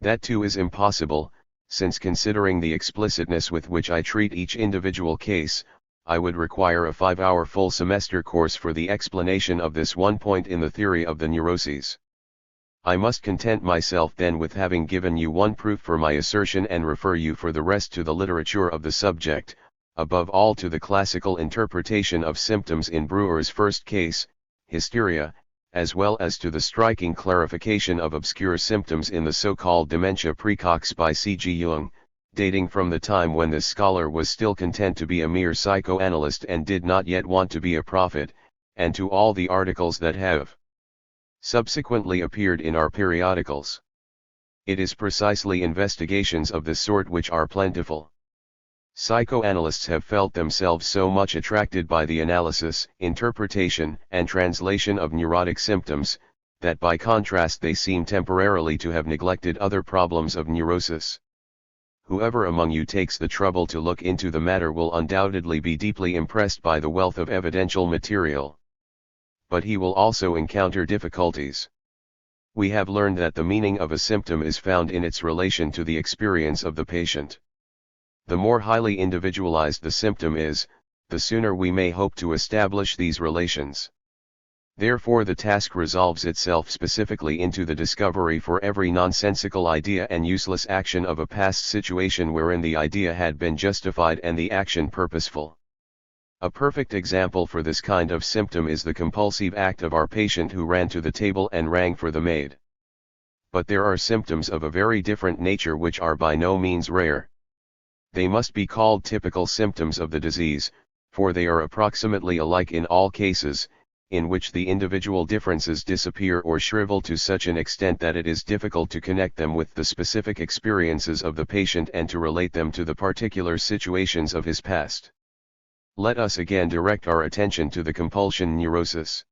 That too is impossible, since considering the explicitness with which I treat each individual case, I would require a 5-hour full semester course for the explanation of this one point in the theory of the neuroses. I must content myself then with having given you one proof for my assertion and refer you for the rest to the literature of the subject, above all to the classical interpretation of symptoms in Breuer's first case, hysteria, as well as to the striking clarification of obscure symptoms in the so-called dementia praecox by C.G. Jung, dating from the time when this scholar was still content to be a mere psychoanalyst and did not yet want to be a prophet, and to all the articles that have subsequently appeared in our periodicals. It is precisely investigations of this sort which are plentiful. Psychoanalysts have felt themselves so much attracted by the analysis, interpretation, and translation of neurotic symptoms, that by contrast they seem temporarily to have neglected other problems of neurosis. Whoever among you takes the trouble to look into the matter will undoubtedly be deeply impressed by the wealth of evidential material. But he will also encounter difficulties. We have learned that the meaning of a symptom is found in its relation to the experience of the patient. The more highly individualized the symptom is, the sooner we may hope to establish these relations. Therefore the task resolves itself specifically into the discovery for every nonsensical idea and useless action of a past situation wherein the idea had been justified and the action purposeful. A perfect example for this kind of symptom is the compulsive act of our patient who ran to the table and rang for the maid. But there are symptoms of a very different nature which are by no means rare. They must be called typical symptoms of the disease, for they are approximately alike in all cases, in which the individual differences disappear or shrivel to such an extent that it is difficult to connect them with the specific experiences of the patient and to relate them to the particular situations of his past. Let us again direct our attention to the compulsion neurosis.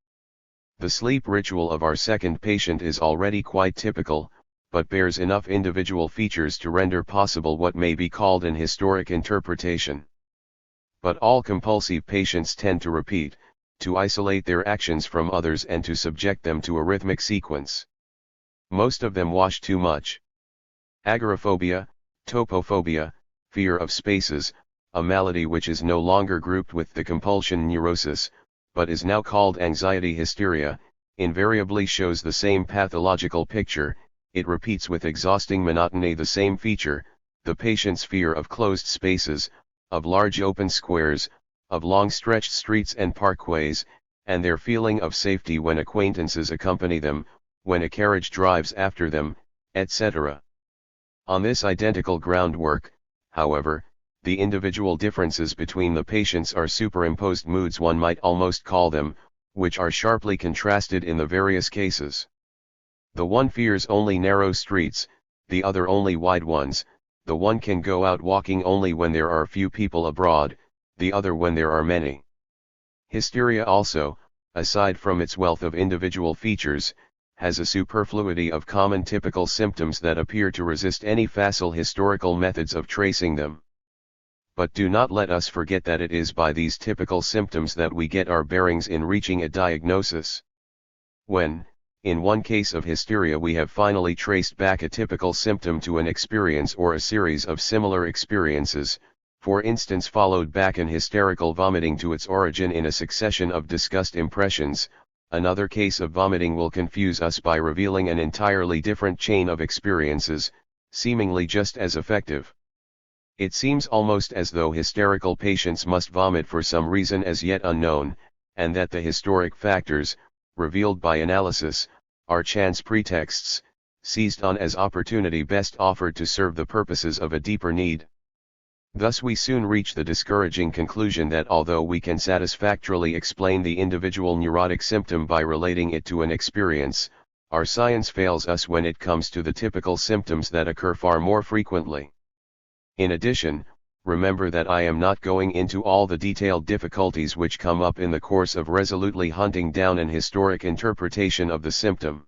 The sleep ritual of our second patient is already quite typical, but bears enough individual features to render possible what may be called an historic interpretation. But all compulsive patients tend to repeat, to isolate their actions from others and to subject them to a rhythmic sequence. Most of them wash too much. Agoraphobia, topophobia, fear of spaces, a malady which is no longer grouped with the compulsion neurosis, but is now called anxiety hysteria, invariably shows the same pathological picture. It repeats with exhausting monotony the same feature, the patient's fear of closed spaces, of large open squares, of long stretched streets and parkways, and their feeling of safety when acquaintances accompany them, when a carriage drives after them, etc. On this identical groundwork, however, the individual differences between the patients are superimposed moods, one might almost call them, which are sharply contrasted in the various cases. The one fears only narrow streets, the other only wide ones. The one can go out walking only when there are few people abroad, the other when there are many. Hysteria also, aside from its wealth of individual features, has a superfluity of common typical symptoms that appear to resist any facile historical methods of tracing them. But do not let us forget that it is by these typical symptoms that we get our bearings in reaching a diagnosis. When, in one case of hysteria, we have finally traced back a typical symptom to an experience or a series of similar experiences, for instance followed back an hysterical vomiting to its origin in a succession of disgust impressions, another case of vomiting will confuse us by revealing an entirely different chain of experiences, seemingly just as effective. It seems almost as though hysterical patients must vomit for some reason as yet unknown, and that the historic factors, revealed by analysis, are chance pretexts, seized on as opportunity best offered to serve the purposes of a deeper need. Thus we soon reach the discouraging conclusion that although we can satisfactorily explain the individual neurotic symptom by relating it to an experience, our science fails us when it comes to the typical symptoms that occur far more frequently. In addition, remember that I am not going into all the detailed difficulties which come up in the course of resolutely hunting down an historic interpretation of the symptom.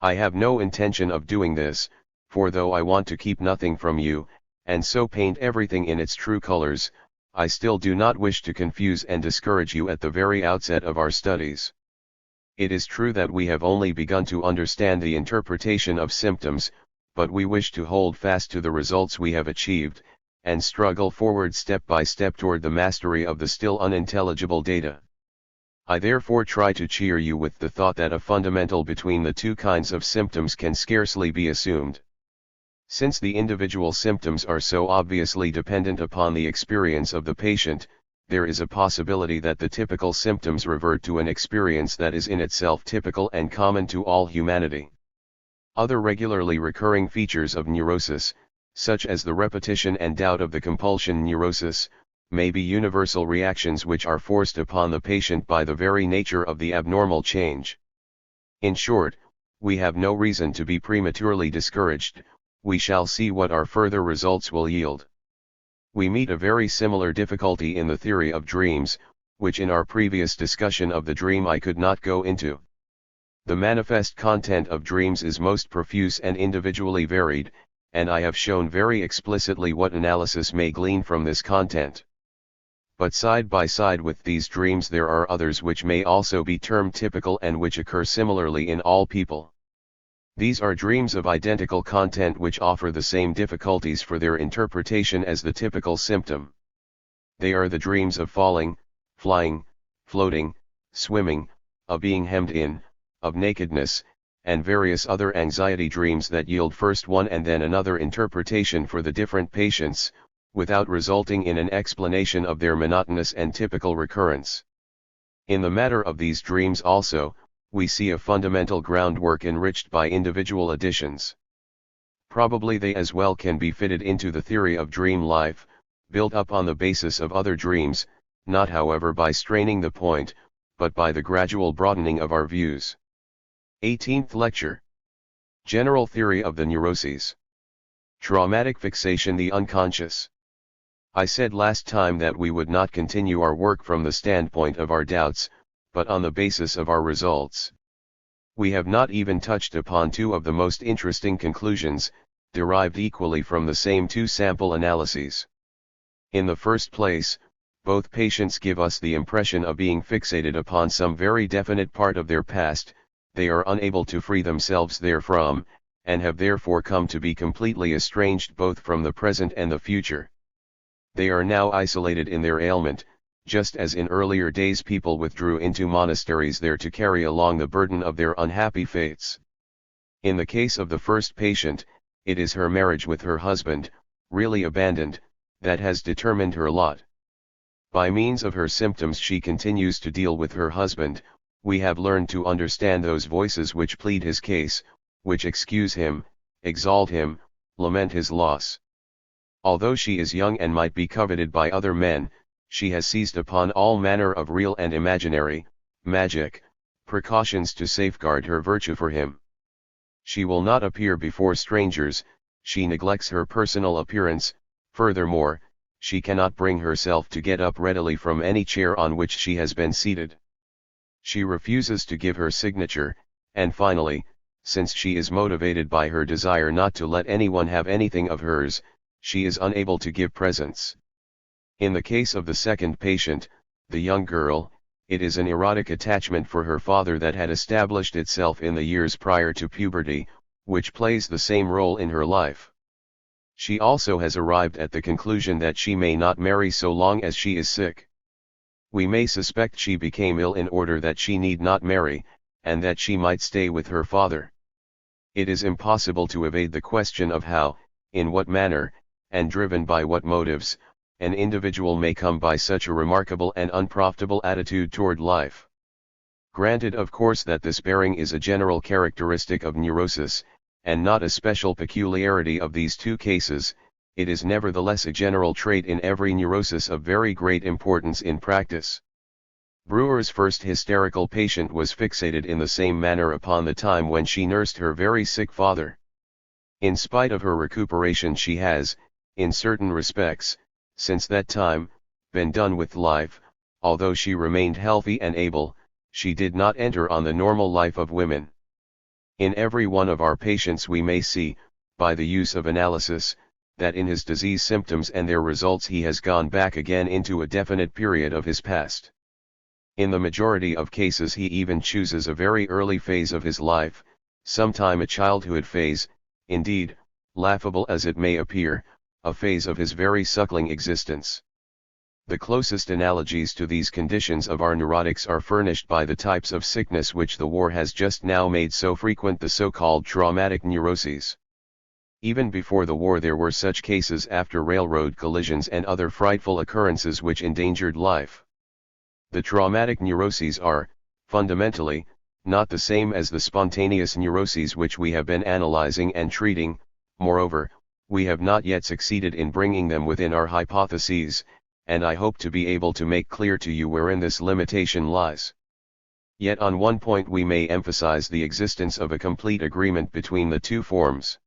I have no intention of doing this, for though I want to keep nothing from you, and so paint everything in its true colors, I still do not wish to confuse and discourage you at the very outset of our studies. It is true that we have only begun to understand the interpretation of symptoms, but we wish to hold fast to the results we have achieved, and struggle forward step by step toward the mastery of the still unintelligible data. I therefore try to cheer you with the thought that a fundamental between the two kinds of symptoms can scarcely be assumed. Since the individual symptoms are so obviously dependent upon the experience of the patient, there is a possibility that the typical symptoms revert to an experience that is in itself typical and common to all humanity. Other regularly recurring features of neurosis, such as the repetition and doubt of the compulsion neurosis, may be universal reactions which are forced upon the patient by the very nature of the abnormal change. In short, we have no reason to be prematurely discouraged. We shall see what our further results will yield. We meet a very similar difficulty in the theory of dreams, which in our previous discussion of the dream I could not go into. The manifest content of dreams is most profuse and individually varied, and I have shown very explicitly what analysis may glean from this content. But side by side with these dreams there are others which may also be termed typical and which occur similarly in all people. These are dreams of identical content which offer the same difficulties for their interpretation as the typical symptom. They are the dreams of falling, flying, floating, swimming, of being hemmed in, of nakedness, and various other anxiety dreams that yield first one and then another interpretation for the different patients, without resulting in an explanation of their monotonous and typical recurrence. In the matter of these dreams also, we see a fundamental groundwork enriched by individual additions. Probably they as well can be fitted into the theory of dream life, built up on the basis of other dreams, not however by straining the point, but by the gradual broadening of our views. 18th Lecture. General Theory of the Neuroses. Traumatic Fixation, the Unconscious. I said last time that we would not continue our work from the standpoint of our doubts, but on the basis of our results. We have not even touched upon two of the most interesting conclusions, derived equally from the same two sample analyses. In the first place, both patients give us the impression of being fixated upon some very definite part of their past, they are unable to free themselves therefrom, and have therefore come to be completely estranged both from the present and the future. They are now isolated in their ailment, just as in earlier days people withdrew into monasteries there to carry along the burden of their unhappy fates. In the case of the first patient, it is her marriage with her husband, really abandoned, that has determined her lot. By means of her symptoms she continues to deal with her husband. We have learned to understand those voices which plead his case, which excuse him, exalt him, lament his loss. Although she is young and might be coveted by other men, she has seized upon all manner of real and imaginary, magic, precautions to safeguard her virtue for him. She will not appear before strangers, she neglects her personal appearance, furthermore, she cannot bring herself to get up readily from any chair on which she has been seated. She refuses to give her signature, and finally, since she is motivated by her desire not to let anyone have anything of hers, she is unable to give presents. In the case of the second patient, the young girl, it is an erotic attachment for her father that had established itself in the years prior to puberty, which plays the same role in her life. She also has arrived at the conclusion that she may not marry so long as she is sick. We may suspect she became ill in order that she need not marry, and that she might stay with her father. It is impossible to evade the question of how, in what manner, and driven by what motives, an individual may come by such a remarkable and unprofitable attitude toward life. Granted of course that this bearing is a general characteristic of neurosis, and not a special peculiarity of these two cases, it is nevertheless a general trait in every neurosis of very great importance in practice. Brewer's first hysterical patient was fixated in the same manner upon the time when she nursed her very sick father. In spite of her recuperation she has, in certain respects, since that time, been done with life. Although she remained healthy and able, she did not enter on the normal life of women. In every one of our patients we may see, by the use of analysis, that in his disease symptoms and their results he has gone back again into a definite period of his past. In the majority of cases he even chooses a very early phase of his life, sometime a childhood phase, indeed, laughable as it may appear, a phase of his very suckling existence. The closest analogies to these conditions of our neurotics are furnished by the types of sickness which the war has just now made so frequent, the so-called traumatic neuroses. Even before the war there were such cases after railroad collisions and other frightful occurrences which endangered life. The traumatic neuroses are, fundamentally, not the same as the spontaneous neuroses which we have been analyzing and treating. Moreover, we have not yet succeeded in bringing them within our hypotheses, and I hope to be able to make clear to you wherein this limitation lies. Yet on one point we may emphasize the existence of a complete agreement between the two forms.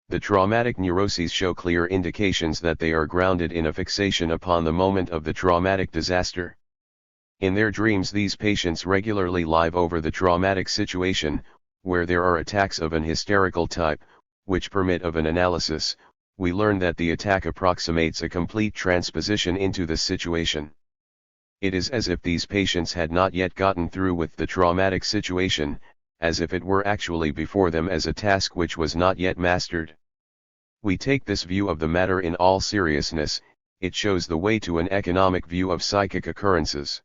The traumatic neuroses show clear indications that they are grounded in a fixation upon the moment of the traumatic disaster. In their dreams these patients regularly live over the traumatic situation, where there are attacks of an hysterical type, which permit of an analysis. We learn that the attack approximates a complete transposition into the situation. It is as if these patients had not yet gotten through with the traumatic situation, as if it were actually before them as a task which was not yet mastered. We take this view of the matter in all seriousness. It shows the way to an economic view of psychic occurrences.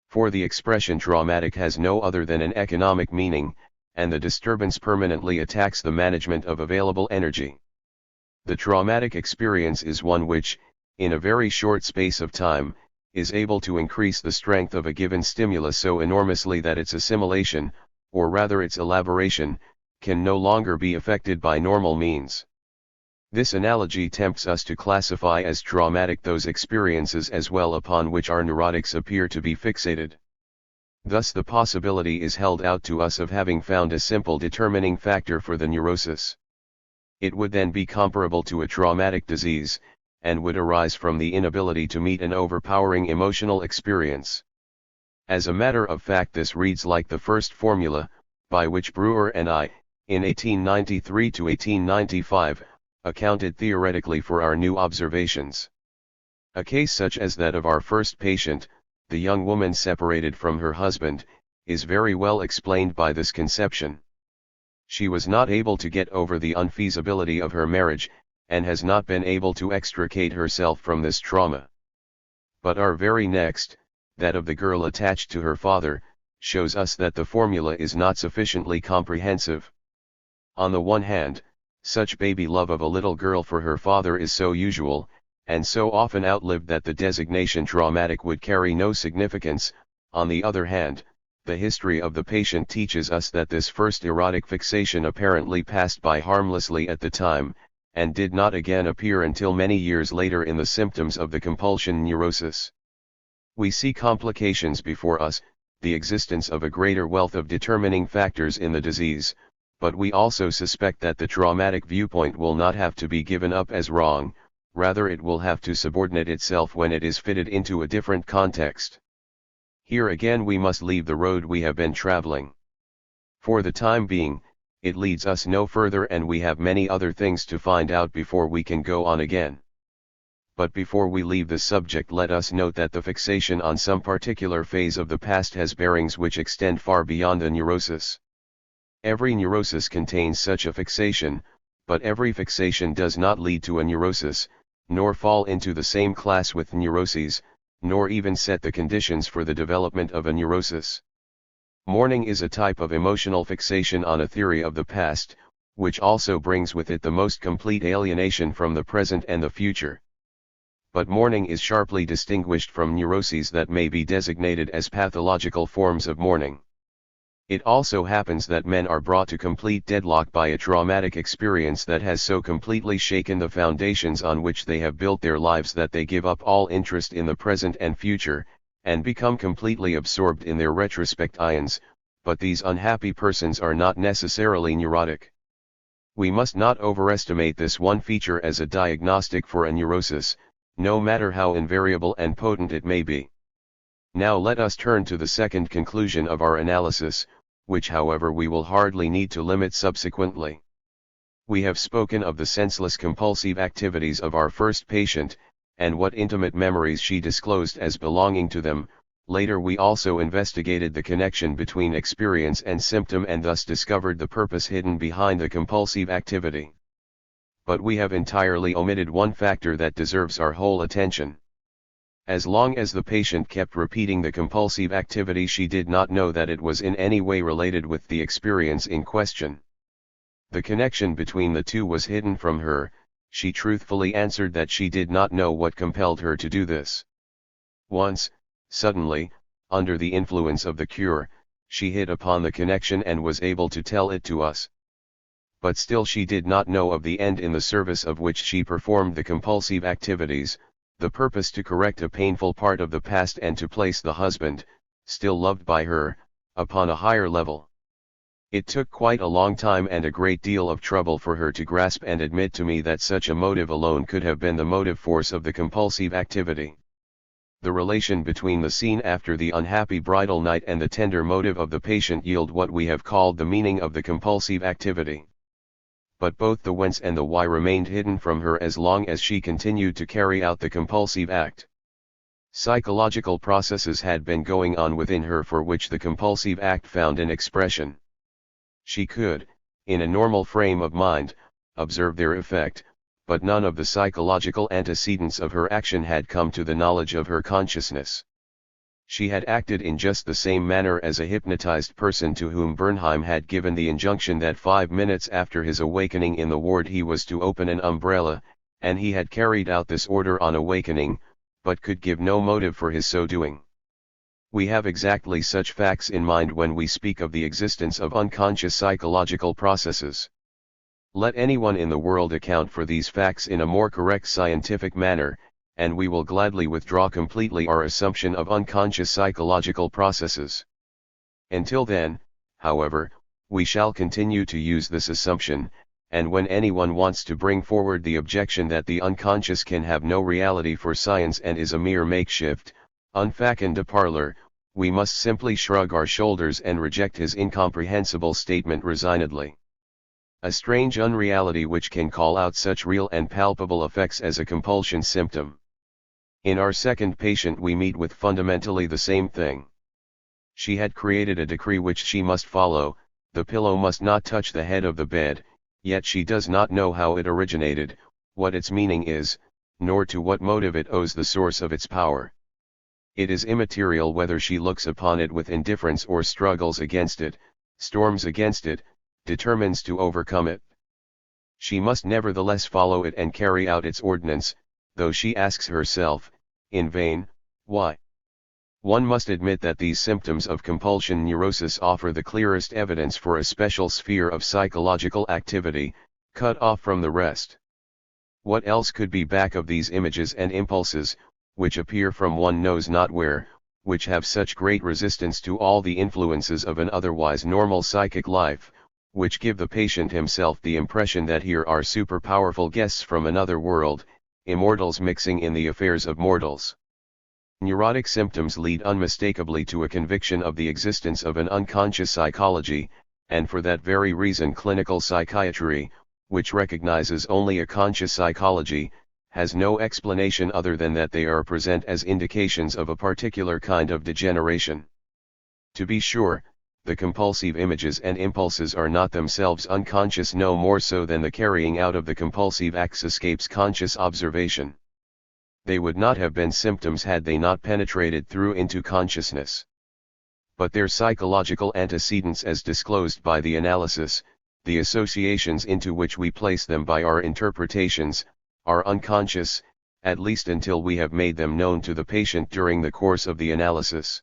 For the expression traumatic has no other than an economic meaning, and the disturbance permanently attacks the management of available energy. The traumatic experience is one which, in a very short space of time, is able to increase the strength of a given stimulus so enormously that its assimilation, or rather its elaboration, can no longer be effected by normal means. This analogy tempts us to classify as traumatic those experiences as well upon which our neurotics appear to be fixated. Thus the possibility is held out to us of having found a simple determining factor for the neurosis. It would then be comparable to a traumatic disease, and would arise from the inability to meet an overpowering emotional experience. As a matter of fact, this reads like the first formula, by which Brewer and I, in 1893 to 1895, accounted theoretically for our new observations. A case such as that of our first patient, the young woman separated from her husband, is very well explained by this conception. She was not able to get over the unfeasibility of her marriage, and has not been able to extricate herself from this trauma. But our very next, that of the girl attached to her father, shows us that the formula is not sufficiently comprehensive. On the one hand, such baby love of a little girl for her father is so usual, and so often outlived that the designation traumatic would carry no significance. On the other hand, the history of the patient teaches us that this first erotic fixation apparently passed by harmlessly at the time, and did not again appear until many years later in the symptoms of the compulsion neurosis. We see complications before us, the existence of a greater wealth of determining factors in the disease, but we also suspect that the traumatic viewpoint will not have to be given up as wrong, rather it will have to subordinate itself when it is fitted into a different context. Here again we must leave the road we have been traveling. For the time being, it leads us no further and we have many other things to find out before we can go on again. But before we leave the subject, let us note that the fixation on some particular phase of the past has bearings which extend far beyond the neurosis. Every neurosis contains such a fixation, but every fixation does not lead to a neurosis, nor fall into the same class with neuroses, nor even set the conditions for the development of a neurosis. Mourning is a type of emotional fixation on a theory of the past, which also brings with it the most complete alienation from the present and the future. But mourning is sharply distinguished from neuroses that may be designated as pathological forms of mourning. It also happens that men are brought to complete deadlock by a traumatic experience that has so completely shaken the foundations on which they have built their lives that they give up all interest in the present and future, and become completely absorbed in their retrospect ions, but these unhappy persons are not necessarily neurotic. We must not overestimate this one feature as a diagnostic for a neurosis, no matter how invariable and potent it may be. Now let us turn to the second conclusion of our analysis, which however we will hardly need to limit subsequently. We have spoken of the senseless compulsive activities of our first patient, and what intimate memories she disclosed as belonging to them. Later we also investigated the connection between experience and symptom and thus discovered the purpose hidden behind the compulsive activity. But we have entirely omitted one factor that deserves our whole attention. As long as the patient kept repeating the compulsive activity, she did not know that it was in any way related with the experience in question. The connection between the two was hidden from her. She truthfully answered that she did not know what compelled her to do this. Once, suddenly, under the influence of the cure, she hit upon the connection and was able to tell it to us. But still she did not know of the end in the service of which she performed the compulsive activities, the purpose to correct a painful part of the past and to place the husband, still loved by her, upon a higher level. It took quite a long time and a great deal of trouble for her to grasp and admit to me that such a motive alone could have been the motive force of the compulsive activity. The relation between the scene after the unhappy bridal night and the tender motive of the patient yield what we have called the meaning of the compulsive activity. But both the whence and the why remained hidden from her as long as she continued to carry out the compulsive act. Psychological processes had been going on within her for which the compulsive act found an expression. She could, in a normal frame of mind, observe their effect, but none of the psychological antecedents of her action had come to the knowledge of her consciousness. She had acted in just the same manner as a hypnotized person to whom Bernheim had given the injunction that 5 minutes after his awakening in the ward he was to open an umbrella, and he had carried out this order on awakening, but could give no motive for his so doing. We have exactly such facts in mind when we speak of the existence of unconscious psychological processes. Let anyone in the world account for these facts in a more correct scientific manner, and we will gladly withdraw completely our assumption of unconscious psychological processes. Until then, however, we shall continue to use this assumption, and when anyone wants to bring forward the objection that the unconscious can have no reality for science and is a mere makeshift, unfecund parlor, we must simply shrug our shoulders and reject his incomprehensible statement resignedly. A strange unreality which can call out such real and palpable effects as a compulsion symptom. In our second patient we meet with fundamentally the same thing. She had created a decree which she must follow: the pillow must not touch the head of the bed, yet she does not know how it originated, what its meaning is, nor to what motive it owes the source of its power. It is immaterial whether she looks upon it with indifference or struggles against it, storms against it, determines to overcome it. She must nevertheless follow it and carry out its ordinance, though she asks herself, in vain, why? One must admit that these symptoms of compulsion neurosis offer the clearest evidence for a special sphere of psychological activity, cut off from the rest. What else could be back of these images and impulses, which appear from one knows not where, which have such great resistance to all the influences of an otherwise normal psychic life, which give the patient himself the impression that here are superpowerful guests from another world, immortals mixing in the affairs of mortals? Neurotic symptoms lead unmistakably to a conviction of the existence of an unconscious psychology, and for that very reason clinical psychiatry, which recognizes only a conscious psychology, has no explanation other than that they are present as indications of a particular kind of degeneration. To be sure, the compulsive images and impulses are not themselves unconscious, no more so than the carrying out of the compulsive acts escapes conscious observation. They would not have been symptoms had they not penetrated through into consciousness. But their psychological antecedents as disclosed by the analysis, the associations into which we place them by our interpretations, are unconscious, at least until we have made them known to the patient during the course of the analysis.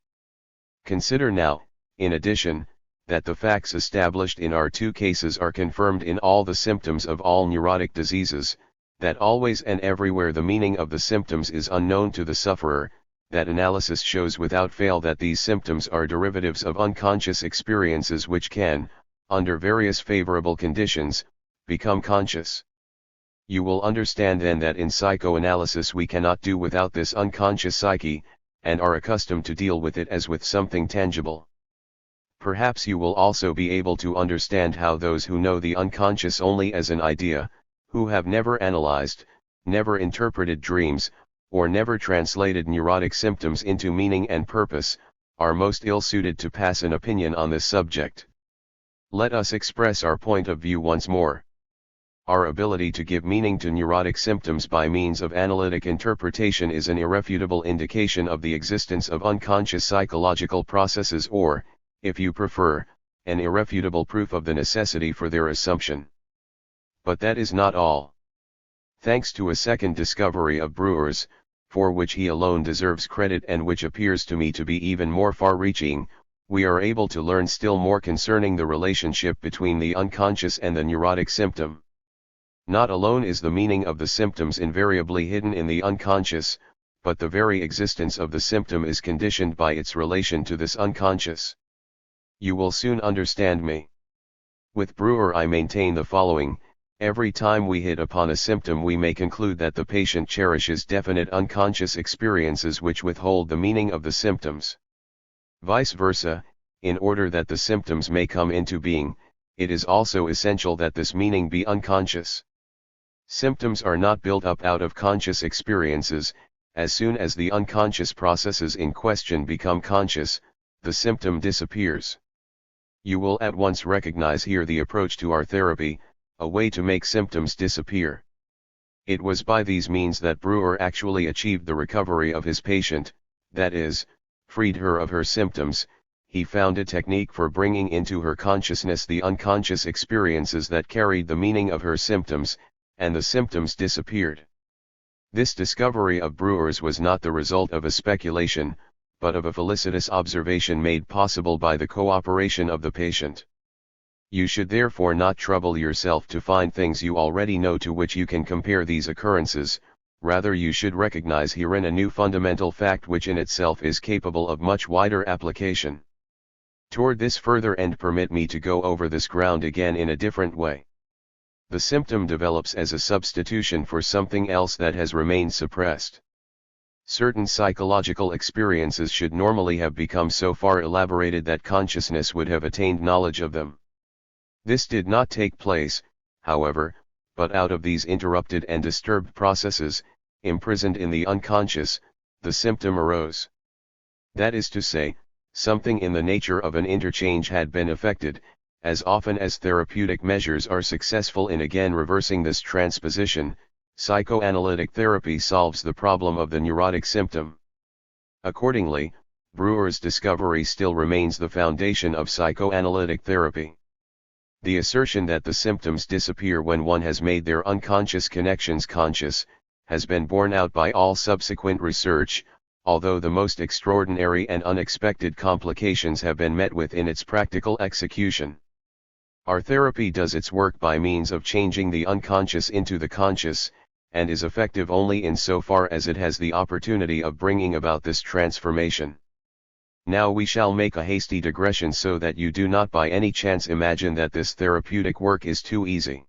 Consider now, in addition, that the facts established in our two cases are confirmed in all the symptoms of all neurotic diseases, that always and everywhere the meaning of the symptoms is unknown to the sufferer, that analysis shows without fail that these symptoms are derivatives of unconscious experiences which can, under various favorable conditions, become conscious. You will understand then that in psychoanalysis we cannot do without this unconscious psyche, and are accustomed to deal with it as with something tangible. Perhaps you will also be able to understand how those who know the unconscious only as an idea, who have never analyzed, never interpreted dreams, or never translated neurotic symptoms into meaning and purpose, are most ill-suited to pass an opinion on this subject. Let us express our point of view once more. Our ability to give meaning to neurotic symptoms by means of analytic interpretation is an irrefutable indication of the existence of unconscious psychological processes, or, if you prefer, an irrefutable proof of the necessity for their assumption. But that is not all. Thanks to a second discovery of Breuer's, for which he alone deserves credit and which appears to me to be even more far-reaching, we are able to learn still more concerning the relationship between the unconscious and the neurotic symptom. Not alone is the meaning of the symptoms invariably hidden in the unconscious, but the very existence of the symptom is conditioned by its relation to this unconscious. You will soon understand me. With Breuer I maintain the following: every time we hit upon a symptom we may conclude that the patient cherishes definite unconscious experiences which withhold the meaning of the symptoms. Vice versa, in order that the symptoms may come into being, it is also essential that this meaning be unconscious. Symptoms are not built up out of conscious experiences. As soon as the unconscious processes in question become conscious, the symptom disappears. You will at once recognize here the approach to our therapy, a way to make symptoms disappear. It was by these means that Breuer actually achieved the recovery of his patient, that is, freed her of her symptoms, he found a technique for bringing into her consciousness the unconscious experiences that carried the meaning of her symptoms, and the symptoms disappeared. This discovery of Breuer's was not the result of a speculation, but of a felicitous observation made possible by the cooperation of the patient. You should therefore not trouble yourself to find things you already know to which you can compare these occurrences, rather you should recognize herein a new fundamental fact which in itself is capable of much wider application. Toward this further end permit me to go over this ground again in a different way. The symptom develops as a substitution for something else that has remained suppressed. Certain psychological experiences should normally have become so far elaborated that consciousness would have attained knowledge of them. This did not take place, however, but out of these interrupted and disturbed processes, imprisoned in the unconscious, the symptom arose. That is to say, something in the nature of an interchange had been effected, as often as therapeutic measures are successful in again reversing this transposition. Psychoanalytic therapy solves the problem of the neurotic symptom. Accordingly, Breuer's discovery still remains the foundation of psychoanalytic therapy. The assertion that the symptoms disappear when one has made their unconscious connections conscious, has been borne out by all subsequent research, although the most extraordinary and unexpected complications have been met with in its practical execution. Our therapy does its work by means of changing the unconscious into the conscious, and is effective only insofar as it has the opportunity of bringing about this transformation. Now we shall make a hasty digression so that you do not by any chance imagine that this therapeutic work is too easy.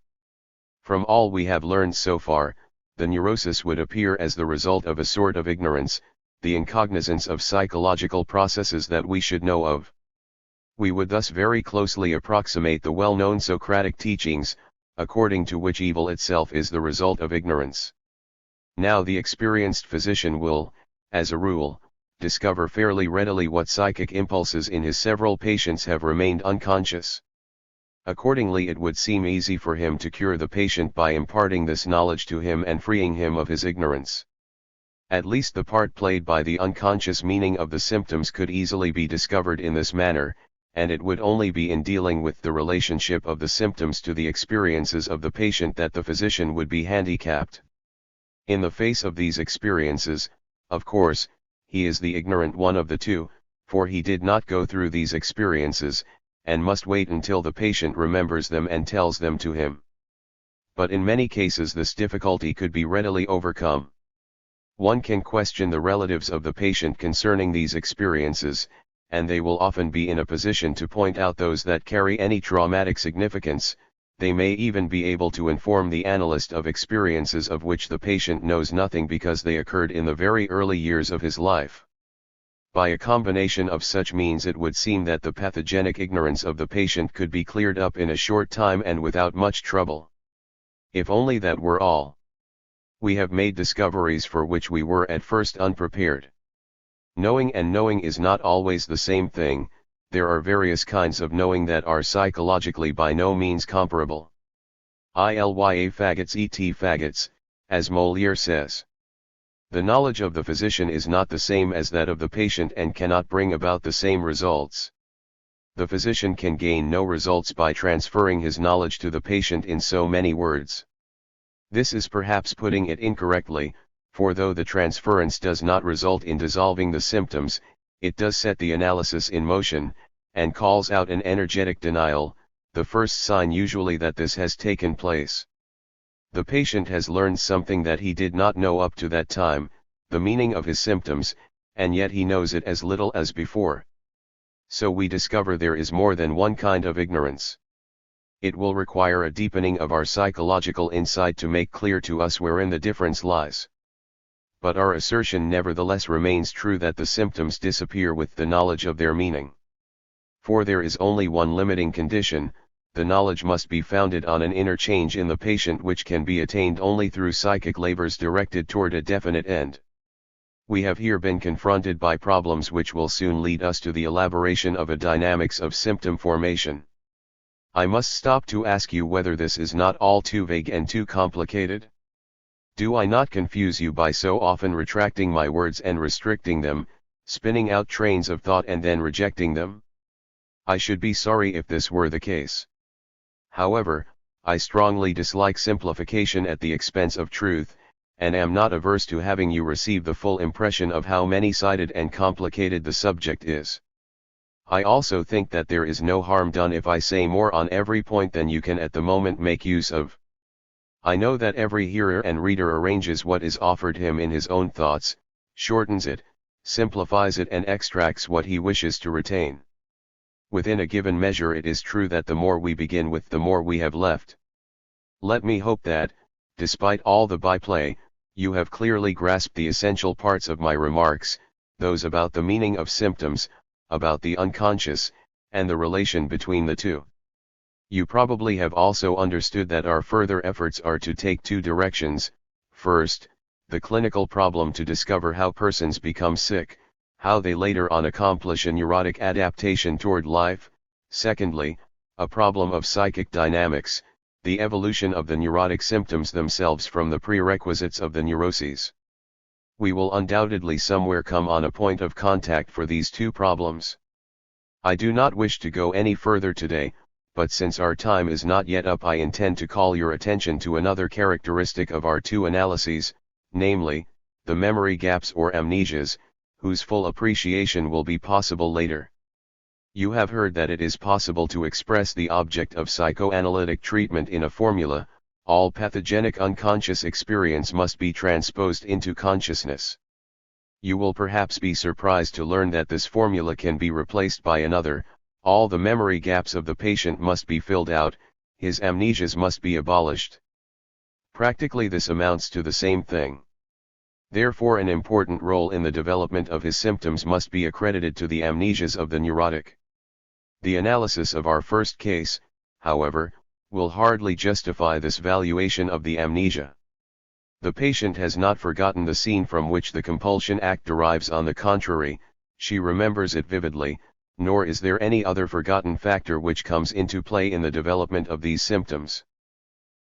From all we have learned so far, the neurosis would appear as the result of a sort of ignorance, the incognizance of psychological processes that we should know of. We would thus very closely approximate the well-known Socratic teachings, according to which evil itself is the result of ignorance. Now the experienced physician will, as a rule, discover fairly readily what psychic impulses in his several patients have remained unconscious. Accordingly it would seem easy for him to cure the patient by imparting this knowledge to him and freeing him of his ignorance. At least the part played by the unconscious meaning of the symptoms could easily be discovered in this manner, and it would only be in dealing with the relationship of the symptoms to the experiences of the patient that the physician would be handicapped. In the face of these experiences, of course, he is the ignorant one of the two, for he did not go through these experiences, and must wait until the patient remembers them and tells them to him. But in many cases this difficulty could be readily overcome. One can question the relatives of the patient concerning these experiences, and they will often be in a position to point out those that carry any traumatic significance. They may even be able to inform the analyst of experiences of which the patient knows nothing because they occurred in the very early years of his life. By a combination of such means it would seem that the pathogenic ignorance of the patient could be cleared up in a short time and without much trouble. If only that were all. We have made discoveries for which we were at first unprepared. Knowing and knowing is not always the same thing. There are various kinds of knowing that are psychologically by no means comparable. Ilya faggots et faggots, as Molière says. The knowledge of the physician is not the same as that of the patient and cannot bring about the same results. The physician can gain no results by transferring his knowledge to the patient in so many words. This is perhaps putting it incorrectly, for though the transference does not result in dissolving the symptoms, it does set the analysis in motion, and calls out an energetic denial, the first sign usually that this has taken place. The patient has learned something that he did not know up to that time, the meaning of his symptoms, and yet he knows it as little as before. So we discover there is more than one kind of ignorance. It will require a deepening of our psychological insight to make clear to us wherein the difference lies. But our assertion nevertheless remains true that the symptoms disappear with the knowledge of their meaning. For there is only one limiting condition: the knowledge must be founded on an inner change in the patient which can be attained only through psychic labors directed toward a definite end. We have here been confronted by problems which will soon lead us to the elaboration of a dynamics of symptom formation. I must stop to ask you whether this is not all too vague and too complicated? Do I not confuse you by so often retracting my words and restricting them, spinning out trains of thought and then rejecting them? I should be sorry if this were the case. However, I strongly dislike simplification at the expense of truth, and am not averse to having you receive the full impression of how many-sided and complicated the subject is. I also think that there is no harm done if I say more on every point than you can at the moment make use of. I know that every hearer and reader arranges what is offered him in his own thoughts, shortens it, simplifies it and extracts what he wishes to retain. Within a given measure it is true that the more we begin with the more we have left. Let me hope that, despite all the byplay, you have clearly grasped the essential parts of my remarks, those about the meaning of symptoms, about the unconscious, and the relation between the two. You probably have also understood that our further efforts are to take two directions: first, the clinical problem to discover how persons become sick, how they later on accomplish a neurotic adaptation toward life; secondly, a problem of psychic dynamics, the evolution of the neurotic symptoms themselves from the prerequisites of the neuroses. We will undoubtedly somewhere come on a point of contact for these two problems. I do not wish to go any further today, but since our time is not yet up, I intend to call your attention to another characteristic of our two analyses, namely, the memory gaps or amnesias, whose full appreciation will be possible later. You have heard that it is possible to express the object of psychoanalytic treatment in a formula: all pathogenic unconscious experience must be transposed into consciousness. You will perhaps be surprised to learn that this formula can be replaced by another: all the memory gaps of the patient must be filled out, his amnesias must be abolished. Practically this amounts to the same thing. Therefore an important role in the development of his symptoms must be accredited to the amnesias of the neurotic. The analysis of our first case, however, will hardly justify this valuation of the amnesia. The patient has not forgotten the scene from which the compulsion act derives; on the contrary, she remembers it vividly, nor is there any other forgotten factor which comes into play in the development of these symptoms.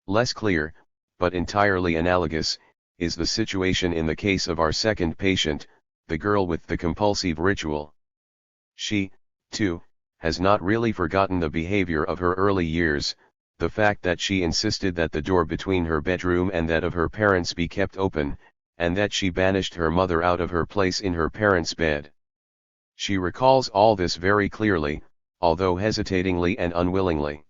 Less clear, but entirely analogous, is the situation in the case of our second patient, the girl with the compulsive ritual. She, too, has not really forgotten the behavior of her early years, the fact that she insisted that the door between her bedroom and that of her parents be kept open, and that she banished her mother out of her place in her parents' bed. She recalls all this very clearly, although hesitatingly and unwillingly.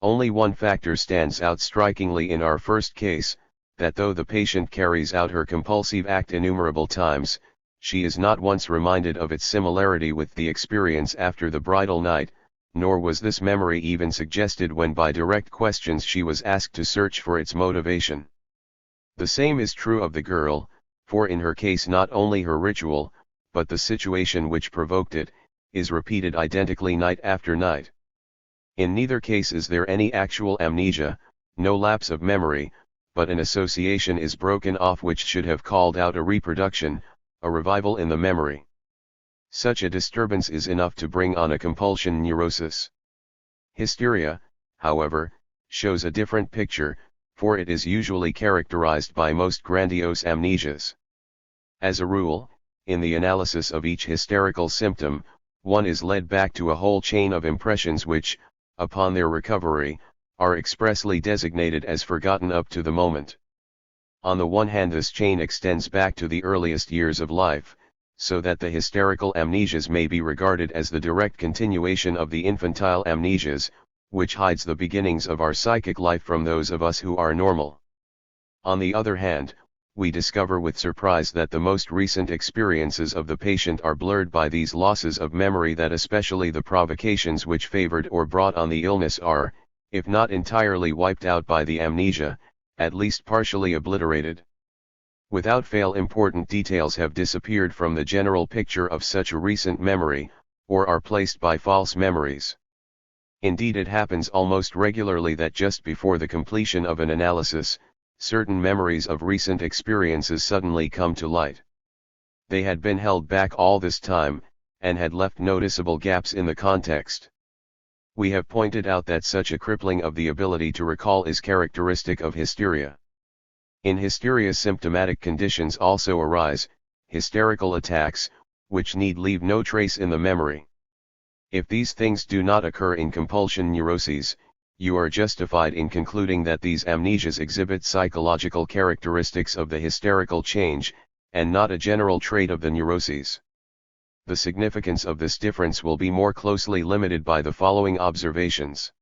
Only one factor stands out strikingly in our first case, that though the patient carries out her compulsive act innumerable times, she is not once reminded of its similarity with the experience after the bridal night, nor was this memory even suggested when by direct questions she was asked to search for its motivation. The same is true of the girl, for in her case not only her ritual, but the situation which provoked it, is repeated identically night after night. In neither case is there any actual amnesia, no lapse of memory, but an association is broken off which should have called out a reproduction, a revival in the memory. Such a disturbance is enough to bring on a compulsion neurosis. Hysteria, however, shows a different picture, for it is usually characterized by most grandiose amnesias. As a rule, in the analysis of each hysterical symptom, one is led back to a whole chain of impressions which, upon their recovery, are expressly designated as forgotten up to the moment. On the one hand, this chain extends back to the earliest years of life, so that the hysterical amnesias may be regarded as the direct continuation of the infantile amnesias, which hides the beginnings of our psychic life from those of us who are normal. On the other hand, we discover with surprise that the most recent experiences of the patient are blurred by these losses of memory, that especially the provocations which favored or brought on the illness are, if not entirely wiped out by the amnesia, at least partially obliterated. Without fail, important details have disappeared from the general picture of such a recent memory, or are placed by false memories. Indeed, it happens almost regularly that just before the completion of an analysis, certain memories of recent experiences suddenly come to light. They had been held back all this time, and had left noticeable gaps in the context. We have pointed out that such a crippling of the ability to recall is characteristic of hysteria. In hysteria, symptomatic conditions also arise: hysterical attacks, which need leave no trace in the memory. If these things do not occur in compulsion neuroses, you are justified in concluding that these amnesias exhibit psychological characteristics of the hysterical change, and not a general trait of the neuroses. The significance of this difference will be more closely limited by the following observations.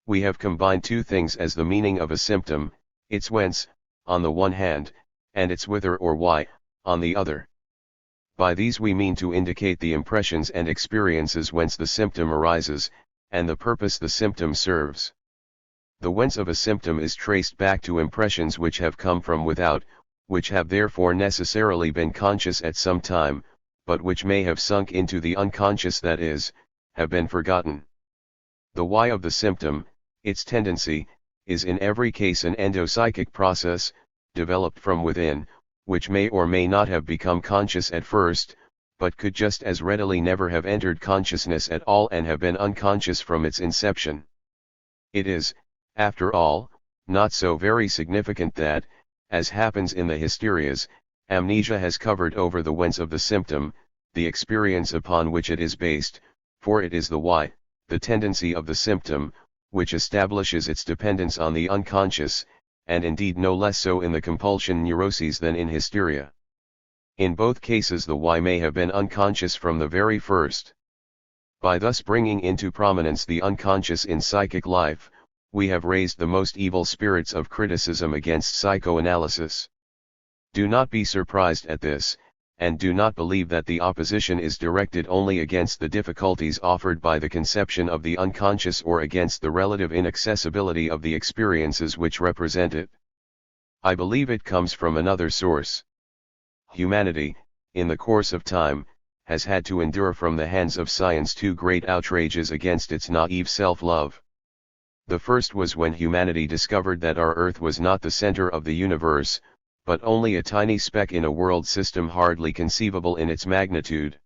We have combined two things as the meaning of a symptom, its whence, on the one hand, and its whither or why, on the other. By these we mean to indicate the impressions and experiences whence the symptom arises, and the purpose the symptom serves. The whence of a symptom is traced back to impressions which have come from without, which have therefore necessarily been conscious at some time, but which may have sunk into the unconscious, that is, have been forgotten. The why of the symptom, its tendency, is in every case an endopsychic process, developed from within, which may or may not have become conscious at first, but could just as readily never have entered consciousness at all and have been unconscious from its inception. It is, after all, not so very significant that, as happens in the hysterias, amnesia has covered over the whence of the symptom, the experience upon which it is based, for it is the why, the tendency of the symptom, which establishes its dependence on the unconscious, and indeed no less so in the compulsion neuroses than in hysteria. In both cases the why may have been unconscious from the very first. By thus bringing into prominence the unconscious in psychic life, we have raised the most evil spirits of criticism against psychoanalysis. Do not be surprised at this, and do not believe that the opposition is directed only against the difficulties offered by the conception of the unconscious or against the relative inaccessibility of the experiences which represent it. I believe it comes from another source. Humanity, in the course of time, has had to endure from the hands of science two great outrages against its naive self-love. The first was when humanity discovered that our Earth was not the center of the universe, but only a tiny speck in a world system hardly conceivable in its magnitude.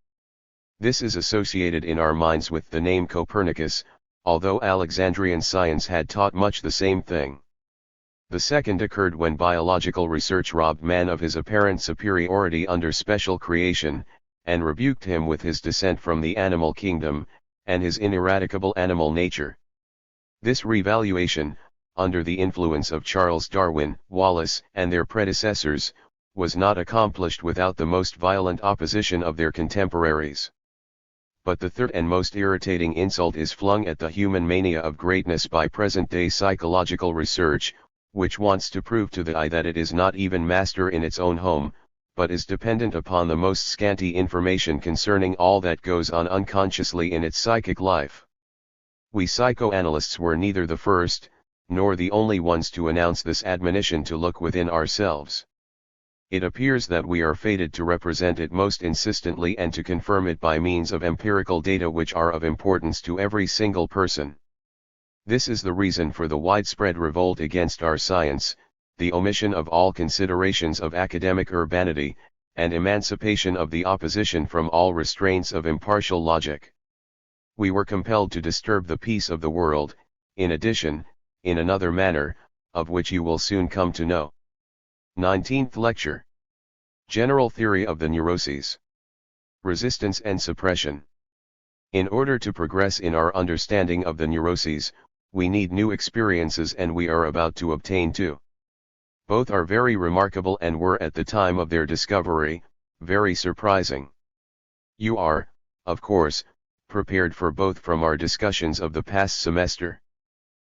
This is associated in our minds with the name Copernicus, although Alexandrian science had taught much the same thing. The second occurred when biological research robbed man of his apparent superiority under special creation, and rebuked him with his descent from the animal kingdom, and his ineradicable animal nature. This revaluation, under the influence of Charles Darwin, Wallace, and their predecessors, was not accomplished without the most violent opposition of their contemporaries. But the third and most irritating insult is flung at the human mania of greatness by present-day psychological research, which wants to prove to the eye that it is not even master in its own home, but is dependent upon the most scanty information concerning all that goes on unconsciously in its psychic life. We psychoanalysts were neither the first, nor the only ones to announce this admonition to look within ourselves. It appears that we are fated to represent it most insistently and to confirm it by means of empirical data which are of importance to every single person. This is the reason for the widespread revolt against our science, the omission of all considerations of academic urbanity, and emancipation of the opposition from all restraints of impartial logic. We were compelled to disturb the peace of the world, in addition, in another manner, of which you will soon come to know. 19th Lecture. General Theory of the Neuroses. Resistance and Suppression. In order to progress in our understanding of the neuroses, we need new experiences, and we are about to obtain two. Both are very remarkable and were at the time of their discovery, very surprising. You are, of course, prepared for both from our discussions of the past semester.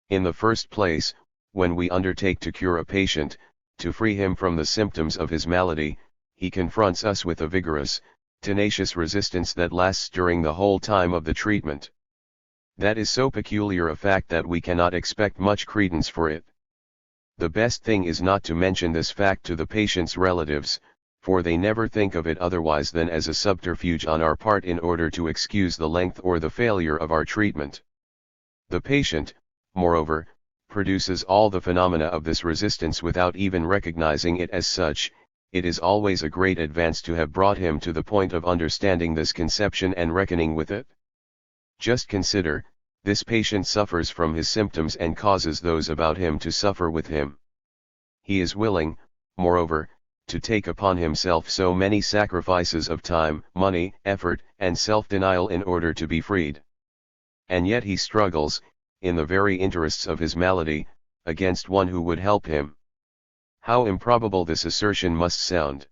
In the first place, when we undertake to cure a patient, to free him from the symptoms of his malady, he confronts us with a vigorous, tenacious resistance that lasts during the whole time of the treatment. That is so peculiar a fact that we cannot expect much credence for it. The best thing is not to mention this fact to the patient's relatives, for they never think of it otherwise than as a subterfuge on our part in order to excuse the length or the failure of our treatment. The patient, moreover, produces all the phenomena of this resistance without even recognizing it as such. It is always a great advance to have brought him to the point of understanding this conception and reckoning with it. Just consider, this patient suffers from his symptoms and causes those about him to suffer with him. He is willing, moreover, to take upon himself so many sacrifices of time, money, effort, and self-denial in order to be freed. And yet he struggles, in the very interests of his malady, against one who would help him. How improbable this assertion must sound!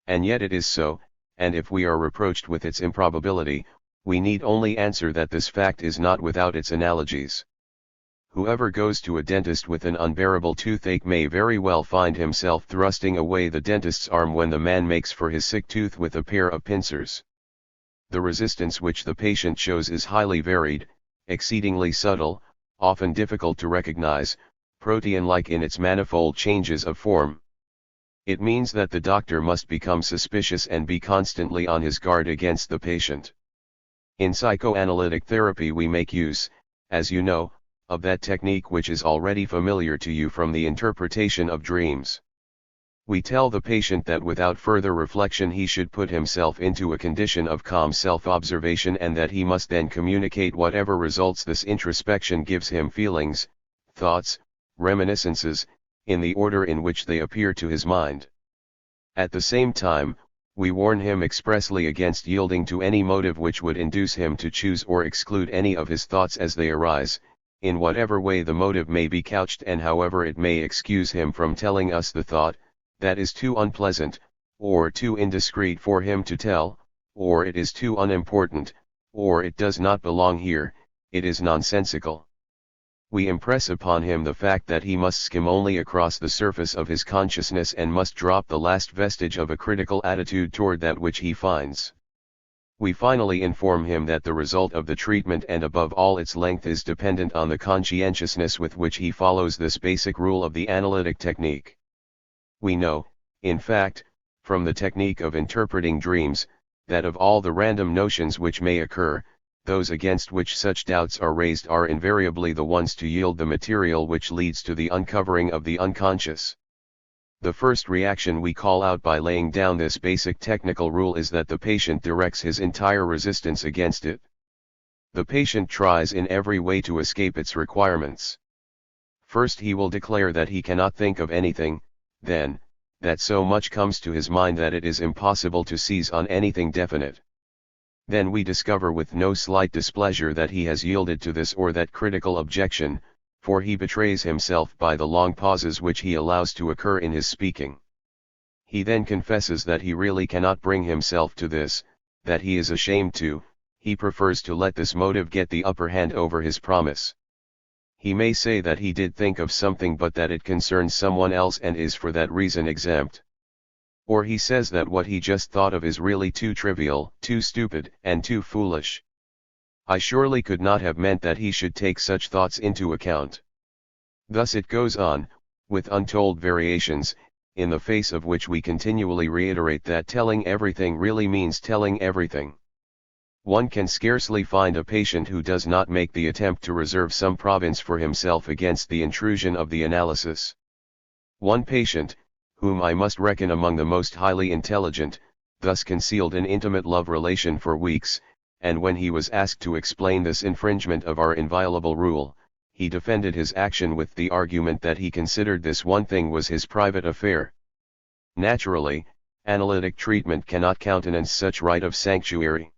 And yet it is so, and if we are reproached with its improbability, we need only answer that this fact is not without its analogies. Whoever goes to a dentist with an unbearable toothache may very well find himself thrusting away the dentist's arm when the man makes for his sick tooth with a pair of pincers. The resistance which the patient shows is highly varied, exceedingly subtle, often difficult to recognize, protean-like in its manifold changes of form. It means that the doctor must become suspicious and be constantly on his guard against the patient. In psychoanalytic therapy we make use, as you know, of that technique which is already familiar to you from the interpretation of dreams. We tell the patient that without further reflection he should put himself into a condition of calm self-observation and that he must then communicate whatever results this introspection gives him, feelings, thoughts, reminiscences, in the order in which they appear to his mind. At the same time, we warn him expressly against yielding to any motive which would induce him to choose or exclude any of his thoughts as they arise, in whatever way the motive may be couched and however it may excuse him from telling us the thought, that is too unpleasant, or too indiscreet for him to tell, or it is too unimportant, or it does not belong here, it is nonsensical. We impress upon him the fact that he must skim only across the surface of his consciousness and must drop the last vestige of a critical attitude toward that which he finds. We finally inform him that the result of the treatment and above all its length is dependent on the conscientiousness with which he follows this basic rule of the analytic technique. We know, in fact, from the technique of interpreting dreams, that of all the random notions which may occur, those against which such doubts are raised are invariably the ones to yield the material which leads to the uncovering of the unconscious. The first reaction we call out by laying down this basic technical rule is that the patient directs his entire resistance against it. The patient tries in every way to escape its requirements. First he will declare that he cannot think of anything, then, that so much comes to his mind that it is impossible to seize on anything definite. Then we discover with no slight displeasure that he has yielded to this or that critical objection, for he betrays himself by the long pauses which he allows to occur in his speaking. He then confesses that he really cannot bring himself to this, that he is ashamed to, he prefers to let this motive get the upper hand over his promise. He may say that he did think of something but that it concerns someone else and is for that reason exempt. Or he says that what he just thought of is really too trivial, too stupid, and too foolish. I surely could not have meant that he should take such thoughts into account. Thus it goes on, with untold variations, in the face of which we continually reiterate that telling everything really means telling everything. One can scarcely find a patient who does not make the attempt to reserve some province for himself against the intrusion of the analysis. One patient, whom I must reckon among the most highly intelligent, thus concealed an intimate love relation for weeks, and when he was asked to explain this infringement of our inviolable rule, he defended his action with the argument that he considered this one thing was his private affair. Naturally, analytic treatment cannot countenance such right of sanctuary.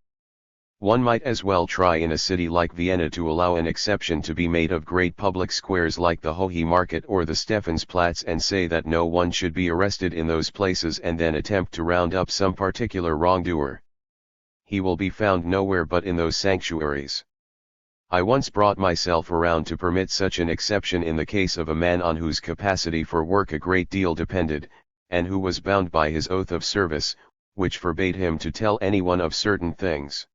One might as well try in a city like Vienna to allow an exception to be made of great public squares like the Hohe Market or the Stephansplatz and say that no one should be arrested in those places and then attempt to round up some particular wrongdoer. He will be found nowhere but in those sanctuaries. I once brought myself around to permit such an exception in the case of a man on whose capacity for work a great deal depended, and who was bound by his oath of service, which forbade him to tell anyone of certain things.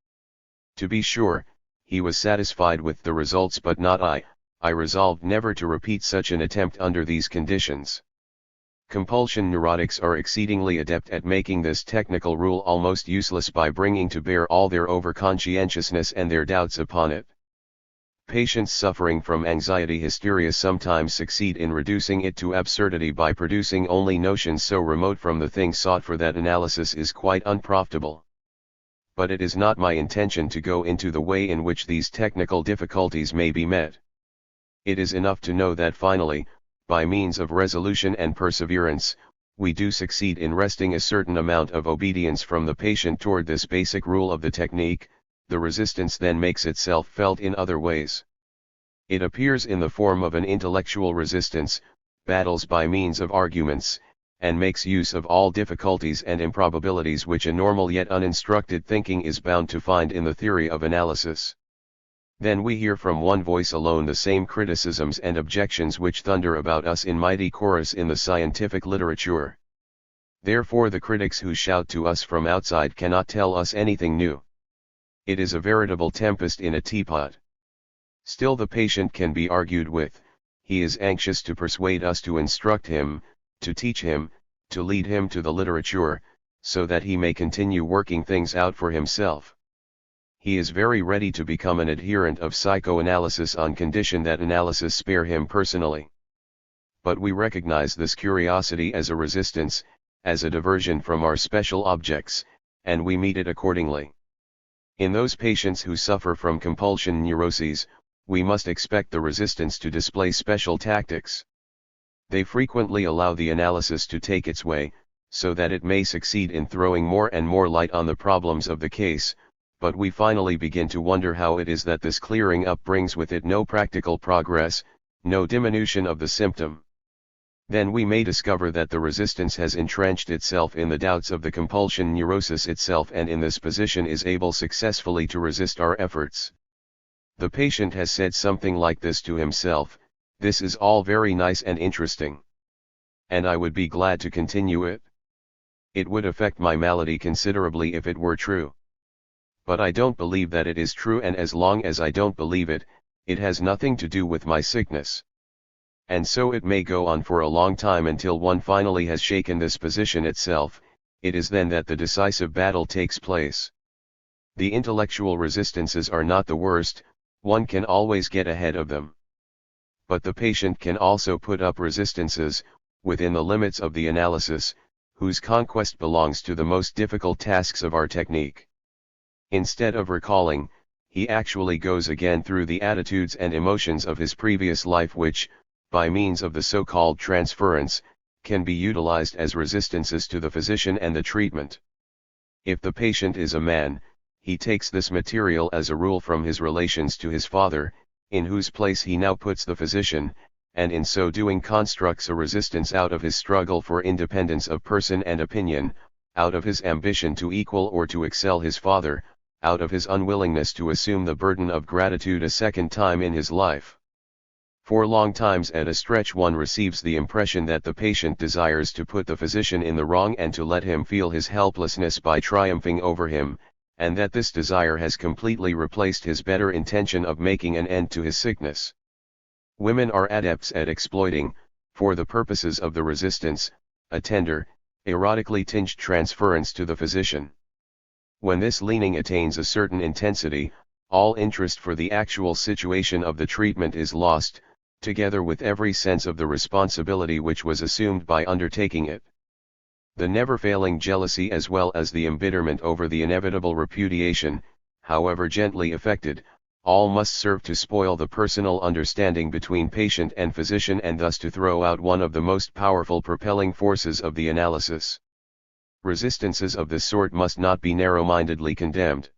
To be sure, he was satisfied with the results but not I. I resolved never to repeat such an attempt under these conditions. Compulsion neurotics are exceedingly adept at making this technical rule almost useless by bringing to bear all their over-conscientiousness and their doubts upon it. Patients suffering from anxiety hysteria sometimes succeed in reducing it to absurdity by producing only notions so remote from the thing sought for that analysis is quite unprofitable. But it is not my intention to go into the way in which these technical difficulties may be met. It is enough to know that finally, by means of resolution and perseverance, we do succeed in wresting a certain amount of obedience from the patient toward this basic rule of the technique. The resistance then makes itself felt in other ways. It appears in the form of an intellectual resistance, battles by means of arguments, and makes use of all difficulties and improbabilities which a normal yet uninstructed thinking is bound to find in the theory of analysis. Then we hear from one voice alone the same criticisms and objections which thunder about us in mighty chorus in the scientific literature. Therefore the critics who shout to us from outside cannot tell us anything new. It is a veritable tempest in a teapot. Still the patient can be argued with. He is anxious to persuade us to instruct him, to teach him, to lead him to the literature, so that he may continue working things out for himself. He is very ready to become an adherent of psychoanalysis on condition that analysis spare him personally. But we recognize this curiosity as a resistance, as a diversion from our special objects, and we meet it accordingly. In those patients who suffer from compulsion neuroses, we must expect the resistance to display special tactics. They frequently allow the analysis to take its way, so that it may succeed in throwing more and more light on the problems of the case, but we finally begin to wonder how it is that this clearing up brings with it no practical progress, no diminution of the symptom. Then we may discover that the resistance has entrenched itself in the doubts of the compulsion neurosis itself, and in this position is able successfully to resist our efforts. The patient has said something like this to himself: "This is all very nice and interesting, and I would be glad to continue it. It would affect my malady considerably if it were true. But I don't believe that it is true, and as long as I don't believe it, it has nothing to do with my sickness." And so it may go on for a long time until one finally has shaken this position itself. It is then that the decisive battle takes place. The intellectual resistances are not the worst, one can always get ahead of them. But the patient can also put up resistances, within the limits of the analysis, whose conquest belongs to the most difficult tasks of our technique. Instead of recalling, he actually goes again through the attitudes and emotions of his previous life, which, by means of the so-called transference, can be utilized as resistances to the physician and the treatment. If the patient is a man, he takes this material as a rule from his relations to his father, in whose place he now puts the physician, and in so doing constructs a resistance out of his struggle for independence of person and opinion, out of his ambition to equal or to excel his father, out of his unwillingness to assume the burden of gratitude a second time in his life. For long times at a stretch one receives the impression that the patient desires to put the physician in the wrong and to let him feel his helplessness by triumphing over him, and that this desire has completely replaced his better intention of making an end to his sickness. Women are adepts at exploiting, for the purposes of the resistance, a tender, erotically tinged transference to the physician. When this leaning attains a certain intensity, all interest for the actual situation of the treatment is lost, together with every sense of the responsibility which was assumed by undertaking it. The never-failing jealousy as well as the embitterment over the inevitable repudiation, however gently effected, all must serve to spoil the personal understanding between patient and physician, and thus to throw out one of the most powerful propelling forces of the analysis. Resistances of this sort must not be narrow-mindedly condemned.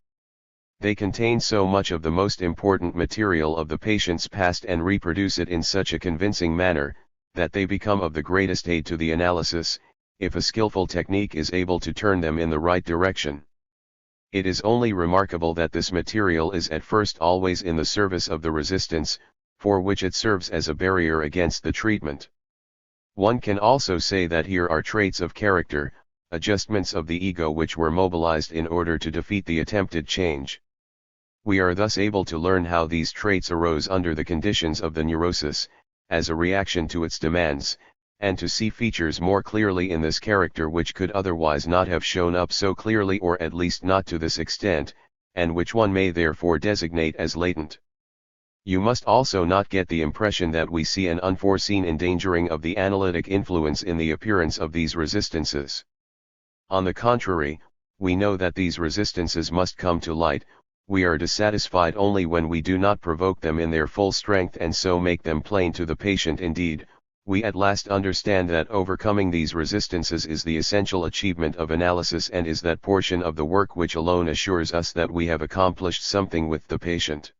They contain so much of the most important material of the patient's past and reproduce it in such a convincing manner, that they become of the greatest aid to the analysis, if a skillful technique is able to turn them in the right direction. It is only remarkable that this material is at first always in the service of the resistance, for which it serves as a barrier against the treatment. One can also say that here are traits of character, adjustments of the ego which were mobilized in order to defeat the attempted change. We are thus able to learn how these traits arose under the conditions of the neurosis, as a reaction to its demands, and to see features more clearly in this character which could otherwise not have shown up so clearly, or at least not to this extent, and which one may therefore designate as latent. You must also not get the impression that we see an unforeseen endangering of the analytic influence in the appearance of these resistances. On the contrary, we know that these resistances must come to light. We are dissatisfied only when we do not provoke them in their full strength and so make them plain to the patient. Indeed, We at last understand that overcoming these resistances is the essential achievement of analysis and is that portion of the work which alone assures us that we have accomplished something with the patient.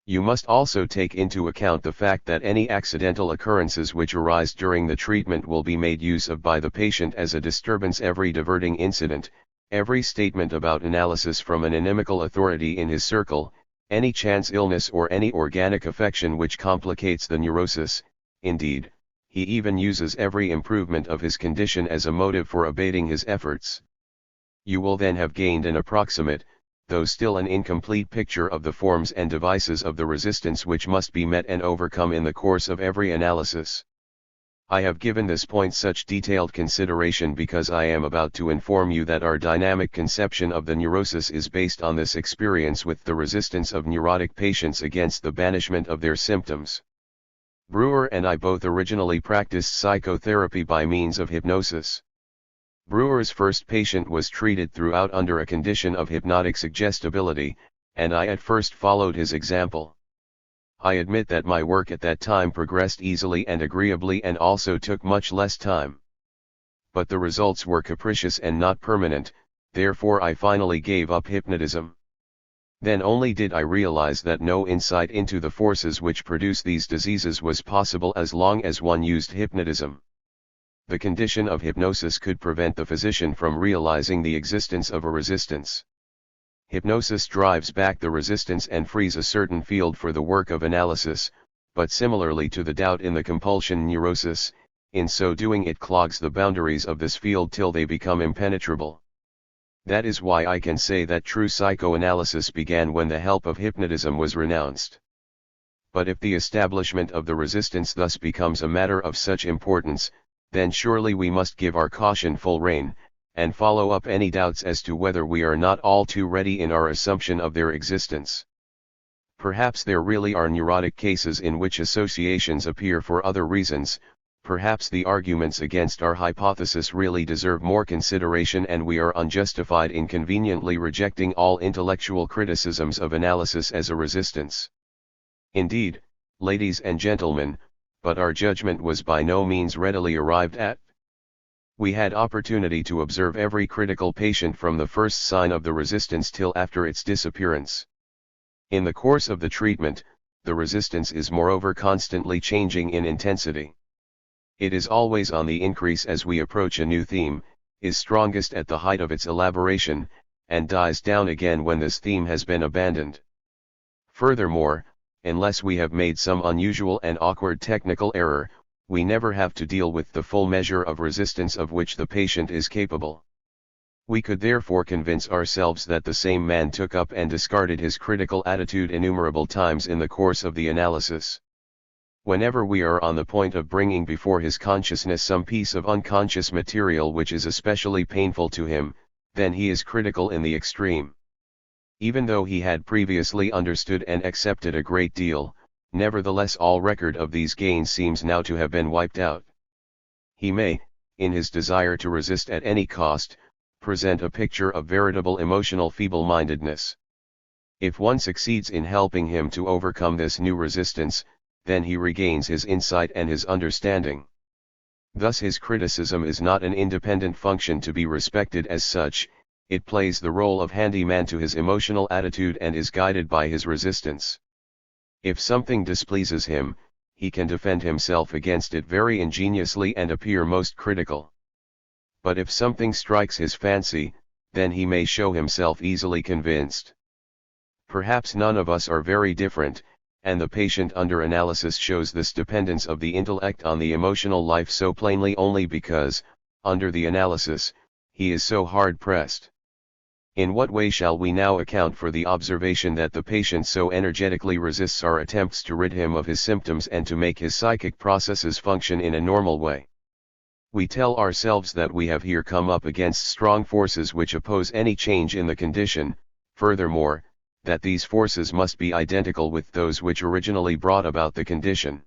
You must also take into account the fact that any accidental occurrences which arise during the treatment will be made use of by the patient as a disturbance. Every diverting incident, every statement about analysis from an inimical authority in his circle, any chance illness or any organic affection which complicates the neurosis, indeed, he even uses every improvement of his condition as a motive for abating his efforts. You will then have gained an approximate, though still an incomplete picture of the forms and devices of the resistance which must be met and overcome in the course of every analysis. I have given this point such detailed consideration because I am about to inform you that our dynamic conception of the neurosis is based on this experience with the resistance of neurotic patients against the banishment of their symptoms. Brewer and I both originally practiced psychotherapy by means of hypnosis. Brewer's first patient was treated throughout under a condition of hypnotic suggestibility, and I at first followed his example. I admit that my work at that time progressed easily and agreeably and also took much less time. But the results were capricious and not permanent, therefore I finally gave up hypnotism. Then only did I realize that no insight into the forces which produce these diseases was possible as long as one used hypnotism. The condition of hypnosis could prevent the physician from realizing the existence of a resistance. Hypnosis drives back the resistance and frees a certain field for the work of analysis, but similarly to the doubt in the compulsion neurosis, in so doing it clogs the boundaries of this field till they become impenetrable. That is why I can say that true psychoanalysis began when the help of hypnotism was renounced. But if the establishment of the resistance thus becomes a matter of such importance, then surely we must give our caution full rein, and follow up any doubts as to whether we are not all too ready in our assumption of their existence. Perhaps there really are neurotic cases in which associations appear for other reasons. Perhaps the arguments against our hypothesis really deserve more consideration and we are unjustified in conveniently rejecting all intellectual criticisms of analysis as a resistance. Indeed, ladies and gentlemen, but our judgment was by no means readily arrived at. We had opportunity to observe every critical patient from the first sign of the resistance till after its disappearance. In the course of the treatment, the resistance is moreover constantly changing in intensity. It is always on the increase as we approach a new theme, is strongest at the height of its elaboration, and dies down again when this theme has been abandoned. Furthermore, unless we have made some unusual and awkward technical error, we never have to deal with the full measure of resistance of which the patient is capable. We could therefore convince ourselves that the same man took up and discarded his critical attitude innumerable times in the course of the analysis. Whenever we are on the point of bringing before his consciousness some piece of unconscious material which is especially painful to him, then he is critical in the extreme. Even though he had previously understood and accepted a great deal, nevertheless all record of these gains seems now to have been wiped out. He may, in his desire to resist at any cost, present a picture of veritable emotional feeble-mindedness. If one succeeds in helping him to overcome this new resistance, then he regains his insight and his understanding. Thus his criticism is not an independent function to be respected as such, it plays the role of handyman to his emotional attitude and is guided by his resistance. If something displeases him, he can defend himself against it very ingeniously and appear most critical. But if something strikes his fancy, then he may show himself easily convinced. Perhaps none of us are very different, and the patient under analysis shows this dependence of the intellect on the emotional life so plainly only because, under the analysis, he is so hard-pressed. In what way shall we now account for the observation that the patient so energetically resists our attempts to rid him of his symptoms and to make his psychic processes function in a normal way? We tell ourselves that we have here come up against strong forces which oppose any change in the condition, furthermore, that these forces must be identical with those which originally brought about the condition.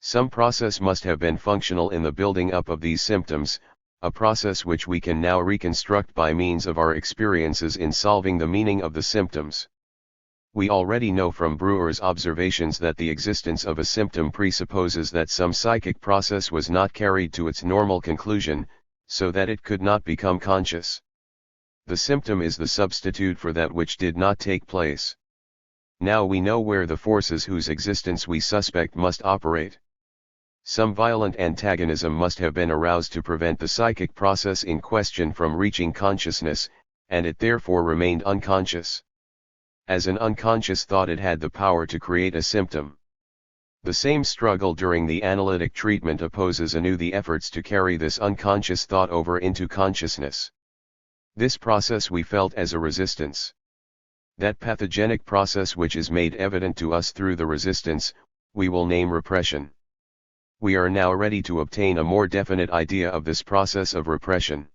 Some process must have been functional in the building up of these symptoms, a process which we can now reconstruct by means of our experiences in solving the meaning of the symptoms. We already know from Brewer's observations that the existence of a symptom presupposes that some psychic process was not carried to its normal conclusion, so that it could not become conscious. The symptom is the substitute for that which did not take place. Now we know where the forces whose existence we suspect must operate. Some violent antagonism must have been aroused to prevent the psychic process in question from reaching consciousness, and it therefore remained unconscious. As an unconscious thought, it had the power to create a symptom. The same struggle during the analytic treatment opposes anew the efforts to carry this unconscious thought over into consciousness. This process we felt as a resistance. That pathogenic process which is made evident to us through the resistance, we will name repression. We are now ready to obtain a more definite idea of this process of repression.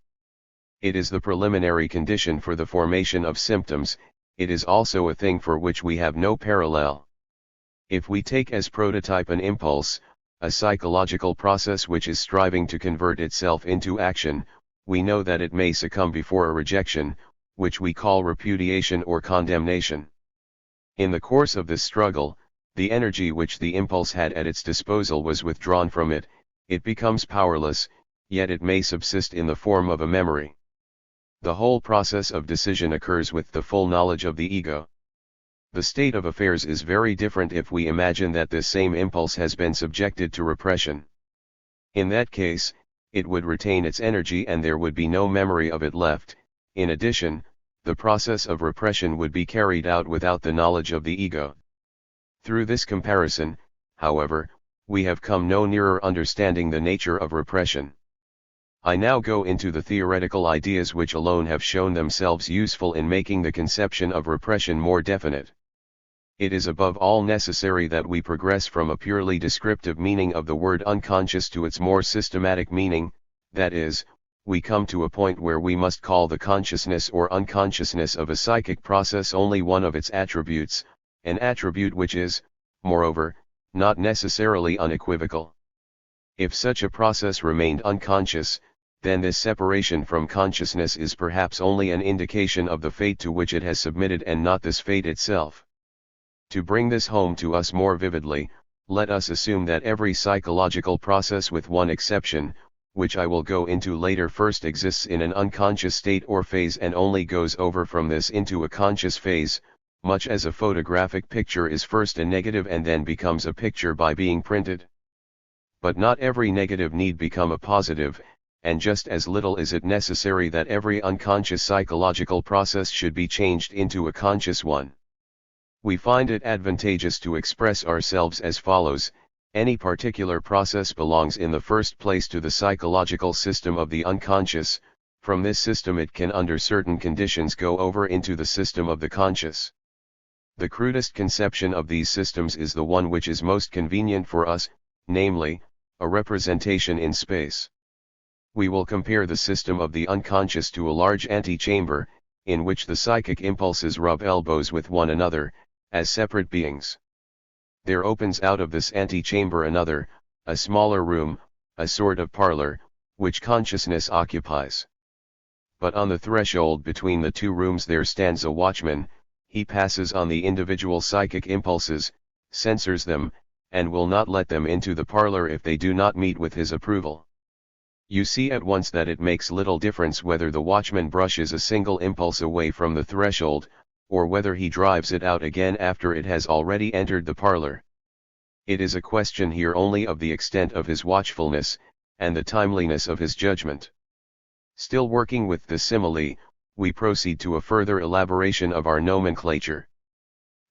It is the preliminary condition for the formation of symptoms. It is also a thing for which we have no parallel. If we take as prototype an impulse, a psychological process which is striving to convert itself into action, we know that it may succumb before a rejection, which we call repudiation or condemnation. In the course of this struggle, the energy which the impulse had at its disposal was withdrawn from it, it becomes powerless, yet it may subsist in the form of a memory. The whole process of decision occurs with the full knowledge of the ego. The state of affairs is very different if we imagine that this same impulse has been subjected to repression. In that case, it would retain its energy and there would be no memory of it left. In addition, the process of repression would be carried out without the knowledge of the ego. Through this comparison, however, we have come no nearer understanding the nature of repression. I now go into the theoretical ideas which alone have shown themselves useful in making the conception of repression more definite. It is above all necessary that we progress from a purely descriptive meaning of the word unconscious to its more systematic meaning, that is, we come to a point where we must call the consciousness or unconsciousness of a psychic process only one of its attributes, an attribute which is, moreover, not necessarily unequivocal. If such a process remained unconscious, then this separation from consciousness is perhaps only an indication of the fate to which it has submitted and not this fate itself. To bring this home to us more vividly, let us assume that every psychological process with one exception, which I will go into later, first exists in an unconscious state or phase and only goes over from this into a conscious phase, much as a photographic picture is first a negative and then becomes a picture by being printed. But not every negative need become a positive, and just as little is it necessary that every unconscious psychological process should be changed into a conscious one. We find it advantageous to express ourselves as follows: any particular process belongs in the first place to the psychological system of the unconscious. From this system it can under certain conditions go over into the system of the conscious. The crudest conception of these systems is the one which is most convenient for us, namely, a representation in space. We will compare the system of the unconscious to a large antechamber, in which the psychic impulses rub elbows with one another, as separate beings. There opens out of this antechamber another, a smaller room, a sort of parlor, which consciousness occupies. But on the threshold between the two rooms there stands a watchman. He passes on the individual psychic impulses, censors them, and will not let them into the parlor if they do not meet with his approval. You see at once that it makes little difference whether the watchman brushes a single impulse away from the threshold, or whether he drives it out again after it has already entered the parlor. It is a question here only of the extent of his watchfulness, and the timeliness of his judgment. Still working with the simile, we proceed to a further elaboration of our nomenclature.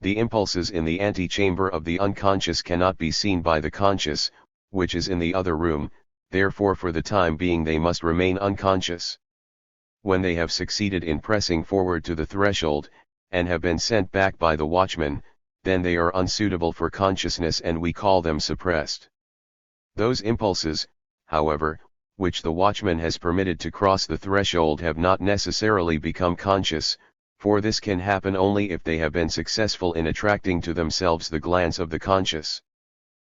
The impulses in the antechamber of the unconscious cannot be seen by the conscious, which is in the other room, therefore for the time being they must remain unconscious. When they have succeeded in pressing forward to the threshold, and have been sent back by the watchman, then they are unsuitable for consciousness and we call them suppressed. Those impulses, however, which the watchman has permitted to cross the threshold have not necessarily become conscious, for this can happen only if they have been successful in attracting to themselves the glance of the conscious.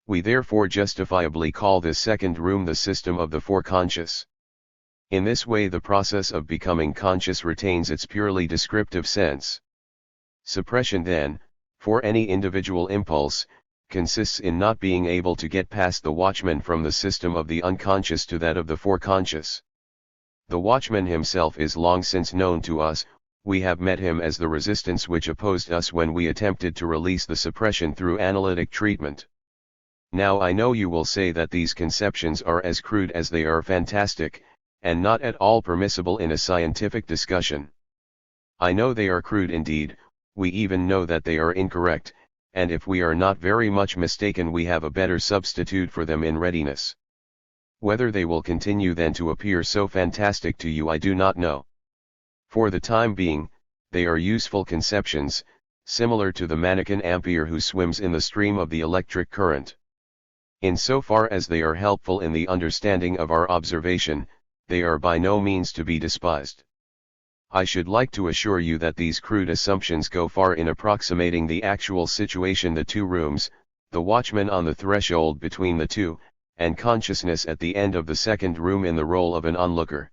We therefore justifiably call this second room the system of the foreconscious. In this way the process of becoming conscious retains its purely descriptive sense. Suppression then, For any individual impulse, consists in not being able to get past the watchman from the system of the unconscious to that of the foreconscious. The watchman himself is long since known to us, we have met him as the resistance which opposed us when we attempted to release the suppression through analytic treatment. Now I know you will say that these conceptions are as crude as they are fantastic, and not at all permissible in a scientific discussion. I know they are crude indeed, we even know that they are incorrect, and if we are not very much mistaken we have a better substitute for them in readiness. Whether they will continue then to appear so fantastic to you I do not know. For the time being, they are useful conceptions, similar to the mannequin Ampere who swims in the stream of the electric current. In so far as they are helpful in the understanding of our observation, they are by no means to be despised. I should like to assure you that these crude assumptions go far in approximating the actual situation, the two rooms, the watchman on the threshold between the two, and consciousness at the end of the second room in the role of an onlooker.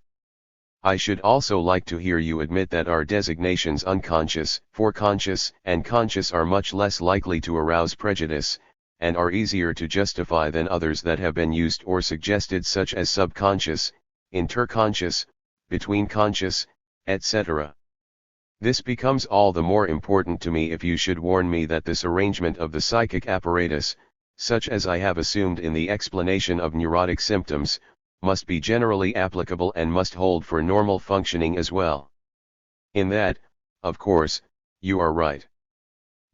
I should also like to hear you admit that our designations unconscious, foreconscious, and conscious are much less likely to arouse prejudice, and are easier to justify than others that have been used or suggested, such as subconscious, interconscious, between conscious, etc. This becomes all the more important to me if you should warn me that this arrangement of the psychic apparatus, such as I have assumed in the explanation of neurotic symptoms, must be generally applicable and must hold for normal functioning as well. In that, of course, you are right.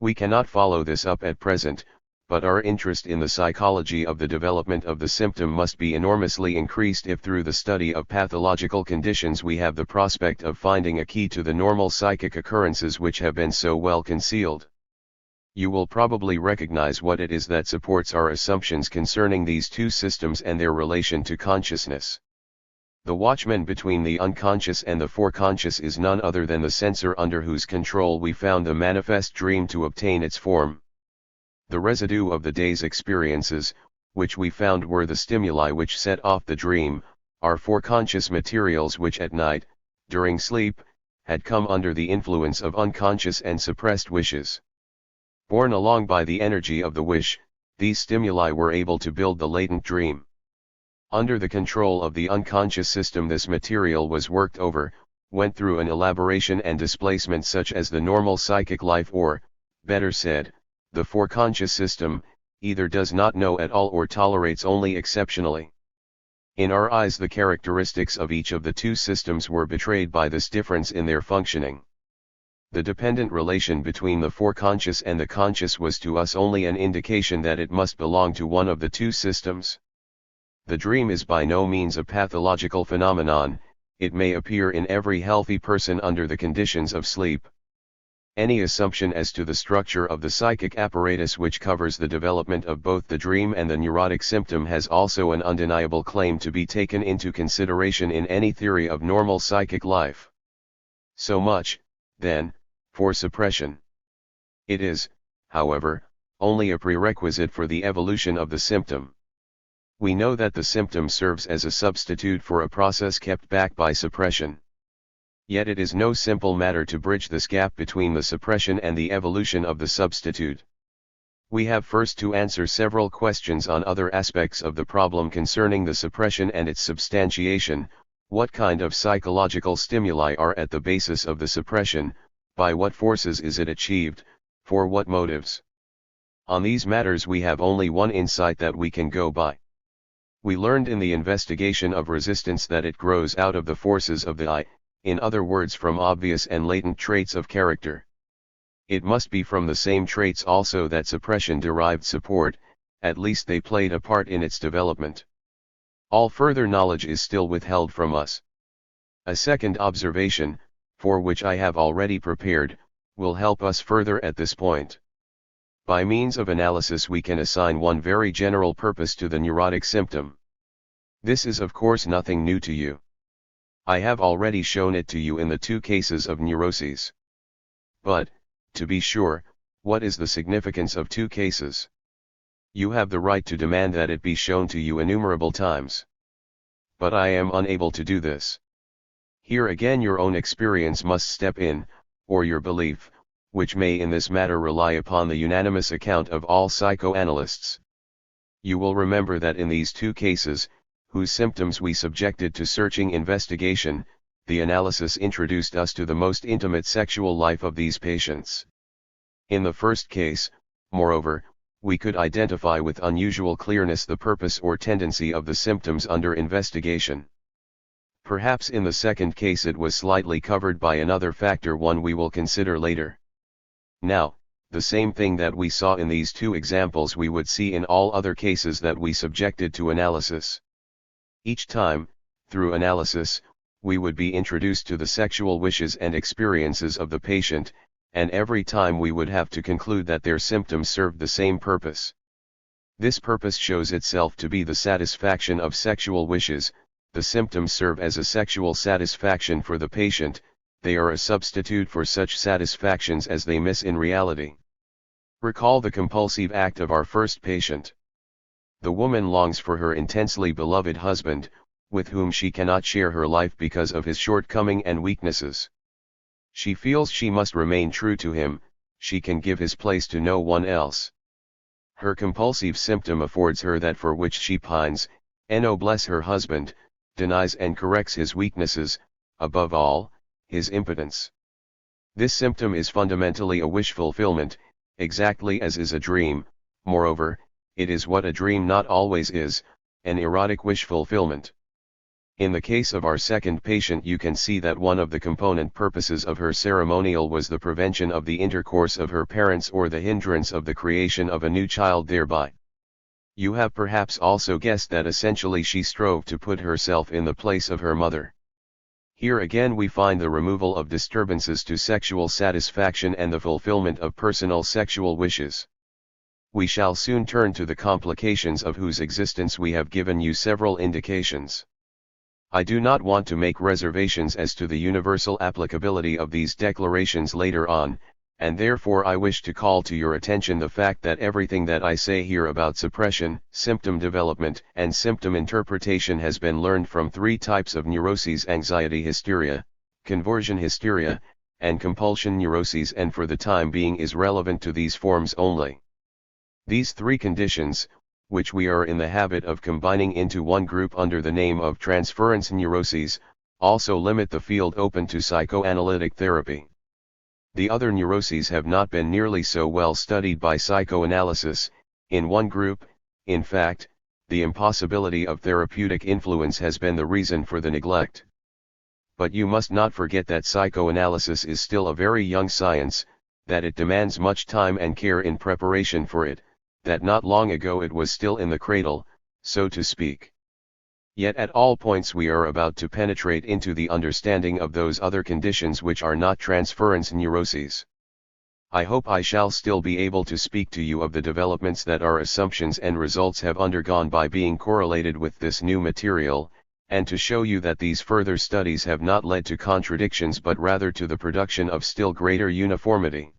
We cannot follow this up at present, but our interest in the psychology of the development of the symptom must be enormously increased if through the study of pathological conditions we have the prospect of finding a key to the normal psychic occurrences which have been so well concealed. You will probably recognize what it is that supports our assumptions concerning these two systems and their relation to consciousness. The watchman between the unconscious and the foreconscious is none other than the censor under whose control we found the manifest dream to obtain its form. The residue of the day's experiences, which we found were the stimuli which set off the dream, are foreconscious materials which at night, during sleep, had come under the influence of unconscious and suppressed wishes. Borne along by the energy of the wish, these stimuli were able to build the latent dream. Under the control of the unconscious system this material was worked over, went through an elaboration and displacement such as the normal psychic life or, better said, the foreconscious system, either does not know at all or tolerates only exceptionally. In our eyes the characteristics of each of the two systems were betrayed by this difference in their functioning. The dependent relation between the foreconscious and the conscious was to us only an indication that it must belong to one of the two systems. The dream is by no means a pathological phenomenon, it may appear in every healthy person under the conditions of sleep. Any assumption as to the structure of the psychic apparatus which covers the development of both the dream and the neurotic symptom has also an undeniable claim to be taken into consideration in any theory of normal psychic life. So much, then, for suppression. It is, however, only a prerequisite for the evolution of the symptom. We know that the symptom serves as a substitute for a process kept back by suppression. Yet it is no simple matter to bridge this gap between the suppression and the evolution of the substitute. We have first to answer several questions on other aspects of the problem concerning the suppression and its substantiation. What kind of psychological stimuli are at the basis of the suppression, by what forces is it achieved, for what motives? On these matters we have only one insight that we can go by. We learned in the investigation of resistance that it grows out of the forces of the I, in other words from obvious and latent traits of character. It must be from the same traits also that suppression derived support, at least they played a part in its development. All further knowledge is still withheld from us. A second observation, for which I have already prepared, will help us further at this point. By means of analysis we can assign one very general purpose to the neurotic symptom. This is of course nothing new to you. I have already shown it to you in the two cases of neuroses. But, to be sure, what is the significance of two cases? You have the right to demand that it be shown to you innumerable times. But I am unable to do this. Here again your own experience must step in, or your belief, which may in this matter rely upon the unanimous account of all psychoanalysts. You will remember that in these two cases, whose symptoms we subjected to searching investigation, the analysis introduced us to the most intimate sexual life of these patients. In the first case, moreover, we could identify with unusual clearness the purpose or tendency of the symptoms under investigation. Perhaps in the second case it was slightly covered by another factor, one we will consider later. Now, the same thing that we saw in these two examples we would see in all other cases that we subjected to analysis. Each time, through analysis, we would be introduced to the sexual wishes and experiences of the patient, and every time we would have to conclude that their symptoms served the same purpose. This purpose shows itself to be the satisfaction of sexual wishes. The symptoms serve as a sexual satisfaction for the patient, they are a substitute for such satisfactions as they miss in reality. Recall the compulsive act of our first patient. The woman longs for her intensely beloved husband, with whom she cannot share her life because of his shortcoming and weaknesses. She feels she must remain true to him, she can give his place to no one else. Her compulsive symptom affords her that for which she pines, bless her husband, denies and corrects his weaknesses, above all, his impotence. This symptom is fundamentally a wish fulfillment, exactly as is a dream. Moreover, it is what a dream not always is, an erotic wish fulfillment. In the case of our second patient, you can see that one of the component purposes of her ceremonial was the prevention of the intercourse of her parents or the hindrance of the creation of a new child thereby. You have perhaps also guessed that essentially she strove to put herself in the place of her mother. Here again we find the removal of disturbances to sexual satisfaction and the fulfillment of personal sexual wishes. We shall soon turn to the complications of whose existence we have given you several indications. I do not want to make reservations as to the universal applicability of these declarations later on, and therefore I wish to call to your attention the fact that everything that I say here about suppression, symptom development, and symptom interpretation has been learned from three types of neuroses: anxiety hysteria, conversion hysteria, and compulsion neuroses, and for the time being is relevant to these forms only. These three conditions, which we are in the habit of combining into one group under the name of transference neuroses, also limit the field open to psychoanalytic therapy. The other neuroses have not been nearly so well studied by psychoanalysis. In one group, in fact, the impossibility of therapeutic influence has been the reason for the neglect. But you must not forget that psychoanalysis is still a very young science, that it demands much time and care in preparation for it, that not long ago it was still in the cradle, so to speak. Yet at all points we are about to penetrate into the understanding of those other conditions which are not transference neuroses. I hope I shall still be able to speak to you of the developments that our assumptions and results have undergone by being correlated with this new material, and to show you that these further studies have not led to contradictions but rather to the production of still greater uniformity.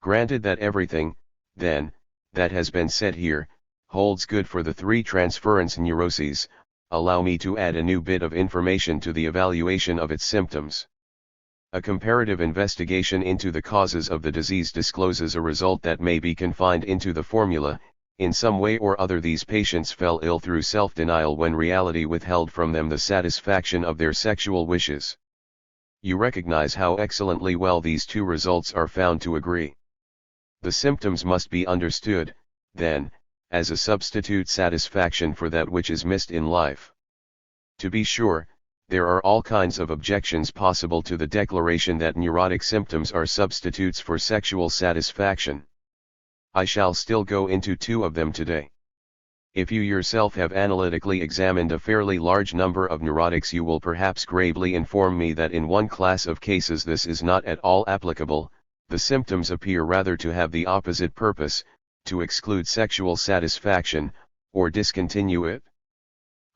Granted that everything, then, that has been said here, holds good for the three transference neuroses, allow me to add a new bit of information to the evaluation of its symptoms. A comparative investigation into the causes of the disease discloses a result that may be confined into the formula: in some way or other these patients fell ill through self-denial when reality withheld from them the satisfaction of their sexual wishes. You recognize how excellently well these two results are found to agree. The symptoms must be understood, then, as a substitute satisfaction for that which is missed in life. To be sure, there are all kinds of objections possible to the declaration that neurotic symptoms are substitutes for sexual satisfaction. I shall still go into two of them today. If you yourself have analytically examined a fairly large number of neurotics, you will perhaps gravely inform me that in one class of cases this is not at all applicable. The symptoms appear rather to have the opposite purpose, to exclude sexual satisfaction, or discontinue it.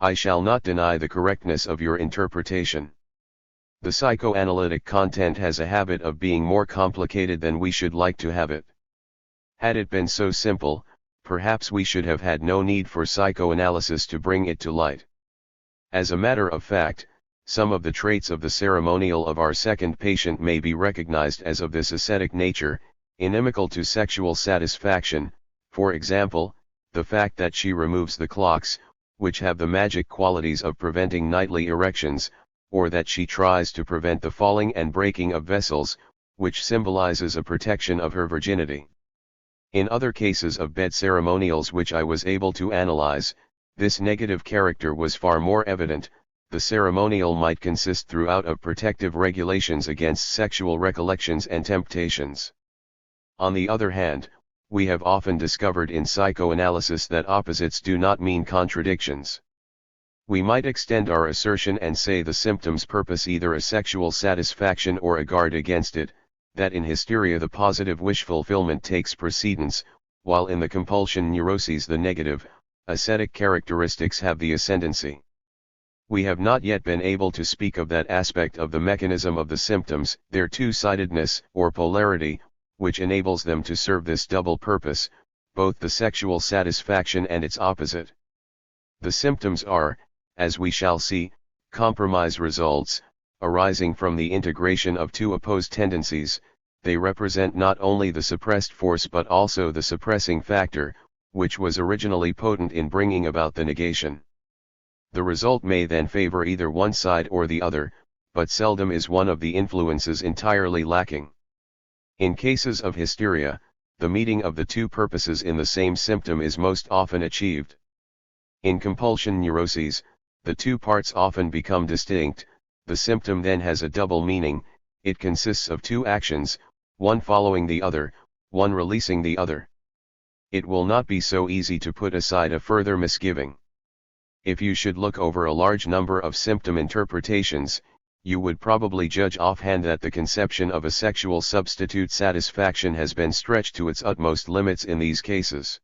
I shall not deny the correctness of your interpretation. The psychoanalytic content has a habit of being more complicated than we should like to have it. Had it been so simple, perhaps we should have had no need for psychoanalysis to bring it to light. As a matter of fact, Some of the traits of the ceremonial of our second patient may be recognized as of this ascetic nature, inimical to sexual satisfaction, for example, the fact that she removes the clocks, which have the magic qualities of preventing nightly erections, or that she tries to prevent the falling and breaking of vessels, which symbolizes a protection of her virginity. In other cases of bed ceremonials which I was able to analyze, this negative character was far more evident. The ceremonial might consist throughout of protective regulations against sexual recollections and temptations. On the other hand, we have often discovered in psychoanalysis that opposites do not mean contradictions. We might extend our assertion and say the symptoms purpose either a sexual satisfaction or a guard against it, that in hysteria the positive wish fulfillment takes precedence, while in the compulsion neuroses the negative, ascetic characteristics have the ascendancy. We have not yet been able to speak of that aspect of the mechanism of the symptoms, their two-sidedness or polarity, which enables them to serve this double purpose, both the sexual satisfaction and its opposite. The symptoms are, as we shall see, compromise results, arising from the integration of two opposed tendencies. They represent not only the suppressed force but also the suppressing factor, which was originally potent in bringing about the negation. The result may then favor either one side or the other, but seldom is one of the influences entirely lacking. In cases of hysteria, the meeting of the two purposes in the same symptom is most often achieved. In compulsion neuroses, the two parts often become distinct. The symptom then has a double meaning. It consists of two actions, one following the other, one releasing the other. It will not be so easy to put aside a further misgiving. If you should look over a large number of symptom interpretations, you would probably judge offhand that the conception of a sexual substitute satisfaction has been stretched to its utmost limits in these cases.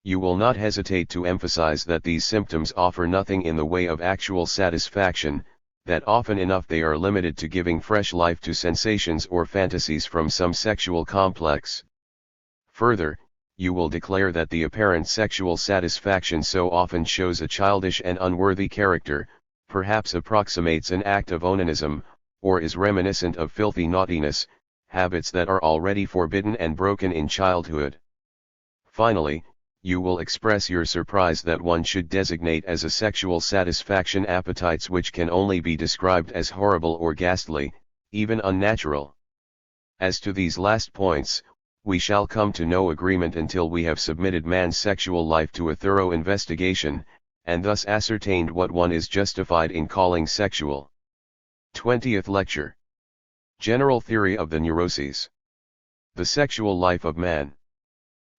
You will not hesitate to emphasize that these symptoms offer nothing in the way of actual satisfaction, that often enough they are limited to giving fresh life to sensations or fantasies from some sexual complex. Further, you will declare that the apparent sexual satisfaction so often shows a childish and unworthy character, perhaps approximates an act of onanism, or is reminiscent of filthy naughtiness, habits that are already forbidden and broken in childhood. Finally, you will express your surprise that one should designate as a sexual satisfaction appetites which can only be described as horrible or ghastly, even unnatural. As to these last points, we shall come to no agreement until we have submitted man's sexual life to a thorough investigation, and thus ascertained what one is justified in calling sexual. 20th Lecture. General Theory of the Neuroses. The Sexual Life of Man.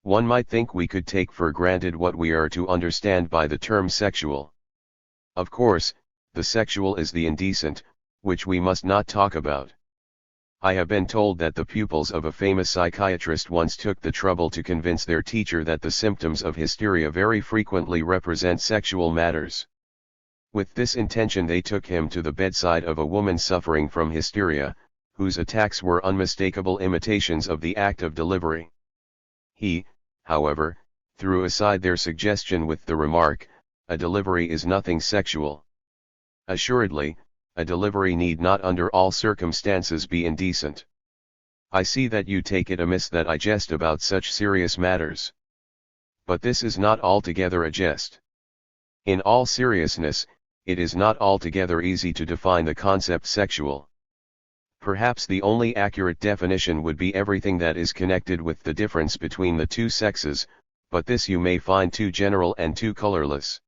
One might think we could take for granted what we are to understand by the term sexual. Of course, the sexual is the indecent, which we must not talk about. I have been told that the pupils of a famous psychiatrist once took the trouble to convince their teacher that the symptoms of hysteria very frequently represent sexual matters. With this intention they took him to the bedside of a woman suffering from hysteria, whose attacks were unmistakable imitations of the act of delivery. He, however, threw aside their suggestion with the remark, "A delivery is nothing sexual." Assuredly, a delivery need not under all circumstances be indecent. I see that you take it amiss that I jest about such serious matters. But this is not altogether a jest. In all seriousness, it is not altogether easy to define the concept sexual. Perhaps the only accurate definition would be everything that is connected with the difference between the two sexes, but this you may find too general and too colorless.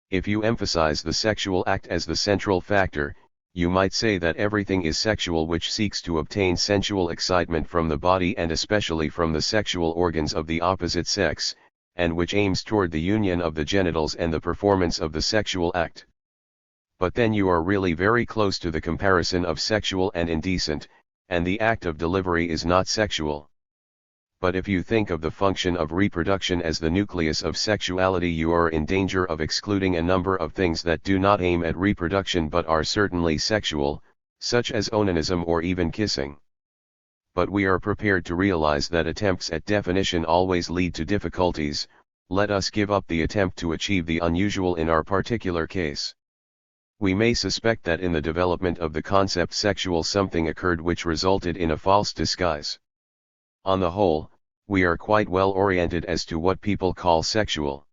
If you emphasize the sexual act as the central factor, you might say that everything is sexual which seeks to obtain sensual excitement from the body and especially from the sexual organs of the opposite sex, and which aims toward the union of the genitals and the performance of the sexual act. But then you are really very close to the comparison of sexual and indecent, and the act of delivery is not sexual. But if you think of the function of reproduction as the nucleus of sexuality, you are in danger of excluding a number of things that do not aim at reproduction but are certainly sexual, such as onanism or even kissing. But we are prepared to realize that attempts at definition always lead to difficulties. Let us give up the attempt to achieve the unusual in our particular case. We may suspect that in the development of the concept sexual something occurred which resulted in a false disguise. On the whole, we are quite well oriented as to what people call sexual.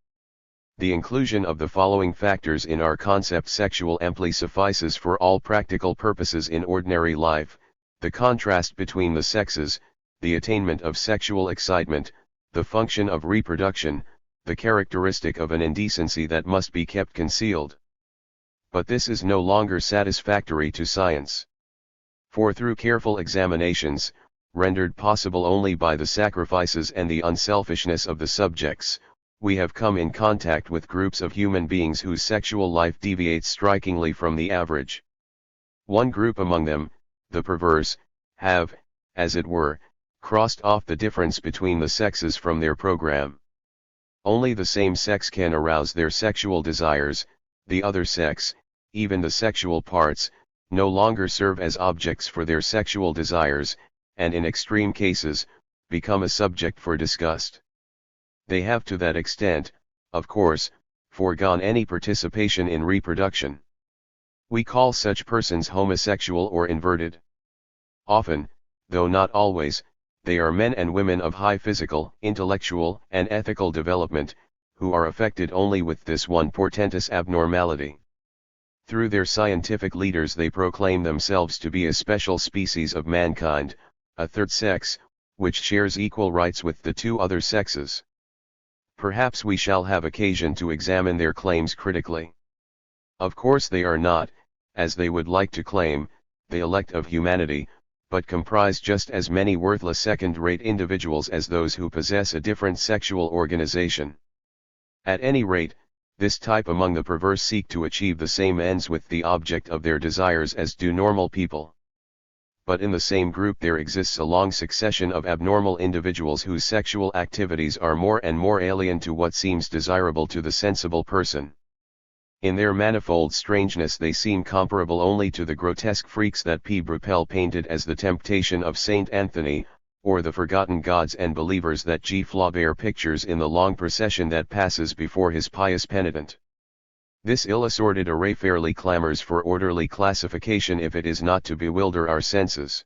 The inclusion of the following factors in our concept sexual amply suffices for all practical purposes in ordinary life: the contrast between the sexes, the attainment of sexual excitement, the function of reproduction, the characteristic of an indecency that must be kept concealed. But this is no longer satisfactory to science. For through careful examinations, rendered possible only by the sacrifices and the unselfishness of the subjects, we have come in contact with groups of human beings whose sexual life deviates strikingly from the average. One group among them, the perverse, have, as it were, crossed off the difference between the sexes from their program. Only the same sex can arouse their sexual desires; the other sex, even the sexual parts, no longer serve as objects for their sexual desires, and in extreme cases, become a subject for disgust. They have to that extent, of course, foregone any participation in reproduction. We call such persons homosexual or inverted. Often, though not always, they are men and women of high physical, intellectual, and ethical development, who are affected only with this one portentous abnormality. Through their scientific leaders they proclaim themselves to be a special species of mankind, a third sex, which shares equal rights with the two other sexes. Perhaps we shall have occasion to examine their claims critically. Of course they are not, as they would like to claim, the elect of humanity, but comprise just as many worthless second-rate individuals as those who possess a different sexual organization. At any rate, this type among the perverse seek to achieve the same ends with the object of their desires as do normal people. But in the same group there exists a long succession of abnormal individuals whose sexual activities are more and more alien to what seems desirable to the sensible person. In their manifold strangeness they seem comparable only to the grotesque freaks that P. Bruppel painted as the temptation of Saint Anthony, or the forgotten gods and believers that G. Flaubert pictures in the long procession that passes before his pious penitent. This ill-assorted array fairly clamors for orderly classification if it is not to bewilder our senses.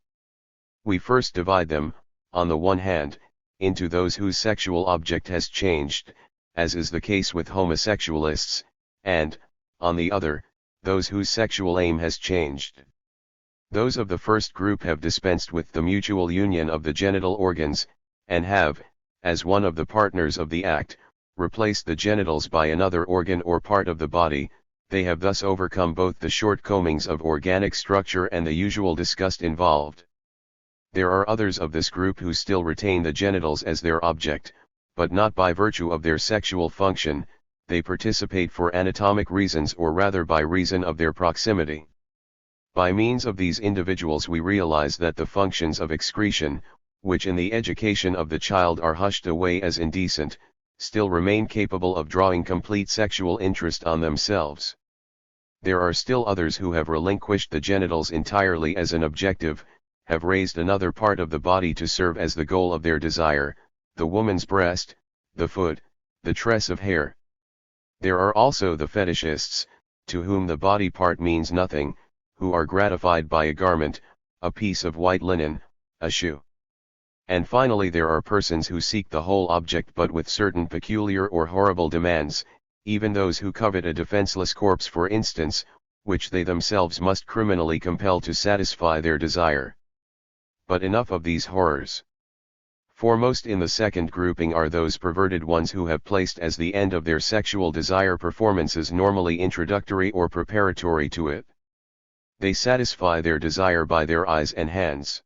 We first divide them, on the one hand, into those whose sexual object has changed, as is the case with homosexualists, and, on the other, those whose sexual aim has changed. Those of the first group have dispensed with the mutual union of the genital organs, and have, as one of the partners of the act, replaced the genitals by another organ or part of the body. They have thus overcome both the shortcomings of organic structure and the usual disgust involved. There are others of this group who still retain the genitals as their object, but not by virtue of their sexual function. They participate for anatomic reasons, or rather by reason of their proximity. By means of these individuals we realize that the functions of excretion, which in the education of the child are hushed away as indecent, still remain capable of drawing complete sexual interest on themselves. There are still others who have relinquished the genitals entirely as an objective, have raised another part of the body to serve as the goal of their desire, the woman's breast, the foot, the tress of hair. There are also the fetishists, to whom the body part means nothing, who are gratified by a garment, a piece of white linen, a shoe. And finally there are persons who seek the whole object but with certain peculiar or horrible demands, even those who covet a defenseless corpse for instance, which they themselves must criminally compel to satisfy their desire. But enough of these horrors. Foremost in the second grouping are those perverted ones who have placed as the end of their sexual desire performances normally introductory or preparatory to it. They satisfy their desire by their eyes and hands.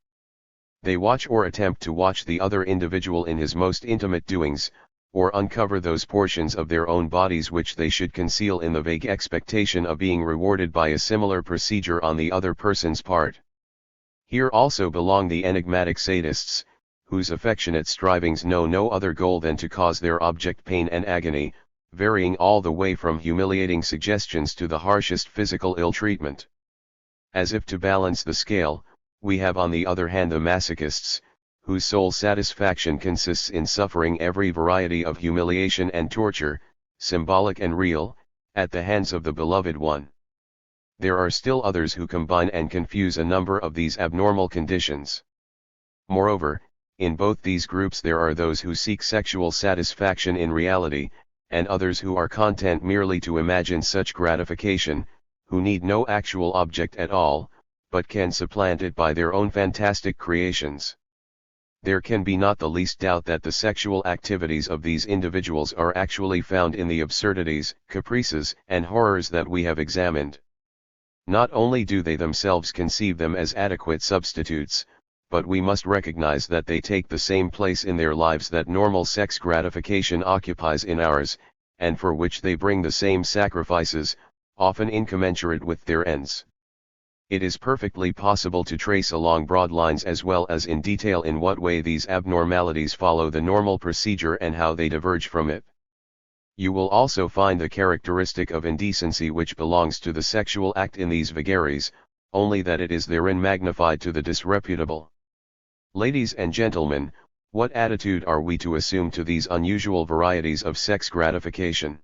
They watch or attempt to watch the other individual in his most intimate doings, or uncover those portions of their own bodies which they should conceal in the vague expectation of being rewarded by a similar procedure on the other person's part. Here also belong the enigmatic sadists, whose affectionate strivings know no other goal than to cause their object pain and agony, varying all the way from humiliating suggestions to the harshest physical ill-treatment. As if to balance the scale, we have on the other hand the masochists, whose sole satisfaction consists in suffering every variety of humiliation and torture, symbolic and real, at the hands of the beloved one. There are still others who combine and confuse a number of these abnormal conditions. Moreover, in both these groups there are those who seek sexual satisfaction in reality, and others who are content merely to imagine such gratification, who need no actual object at all, but can supplant it by their own fantastic creations. There can be not the least doubt that the sexual activities of these individuals are actually found in the absurdities, caprices, and horrors that we have examined. Not only do they themselves conceive them as adequate substitutes, but we must recognize that they take the same place in their lives that normal sex gratification occupies in ours, and for which they bring the same sacrifices, often incommensurate with their ends. It is perfectly possible to trace along broad lines as well as in detail in what way these abnormalities follow the normal procedure and how they diverge from it. You will also find the characteristic of indecency which belongs to the sexual act in these vagaries, only that it is therein magnified to the disreputable. Ladies and gentlemen, what attitude are we to assume to these unusual varieties of sex gratification?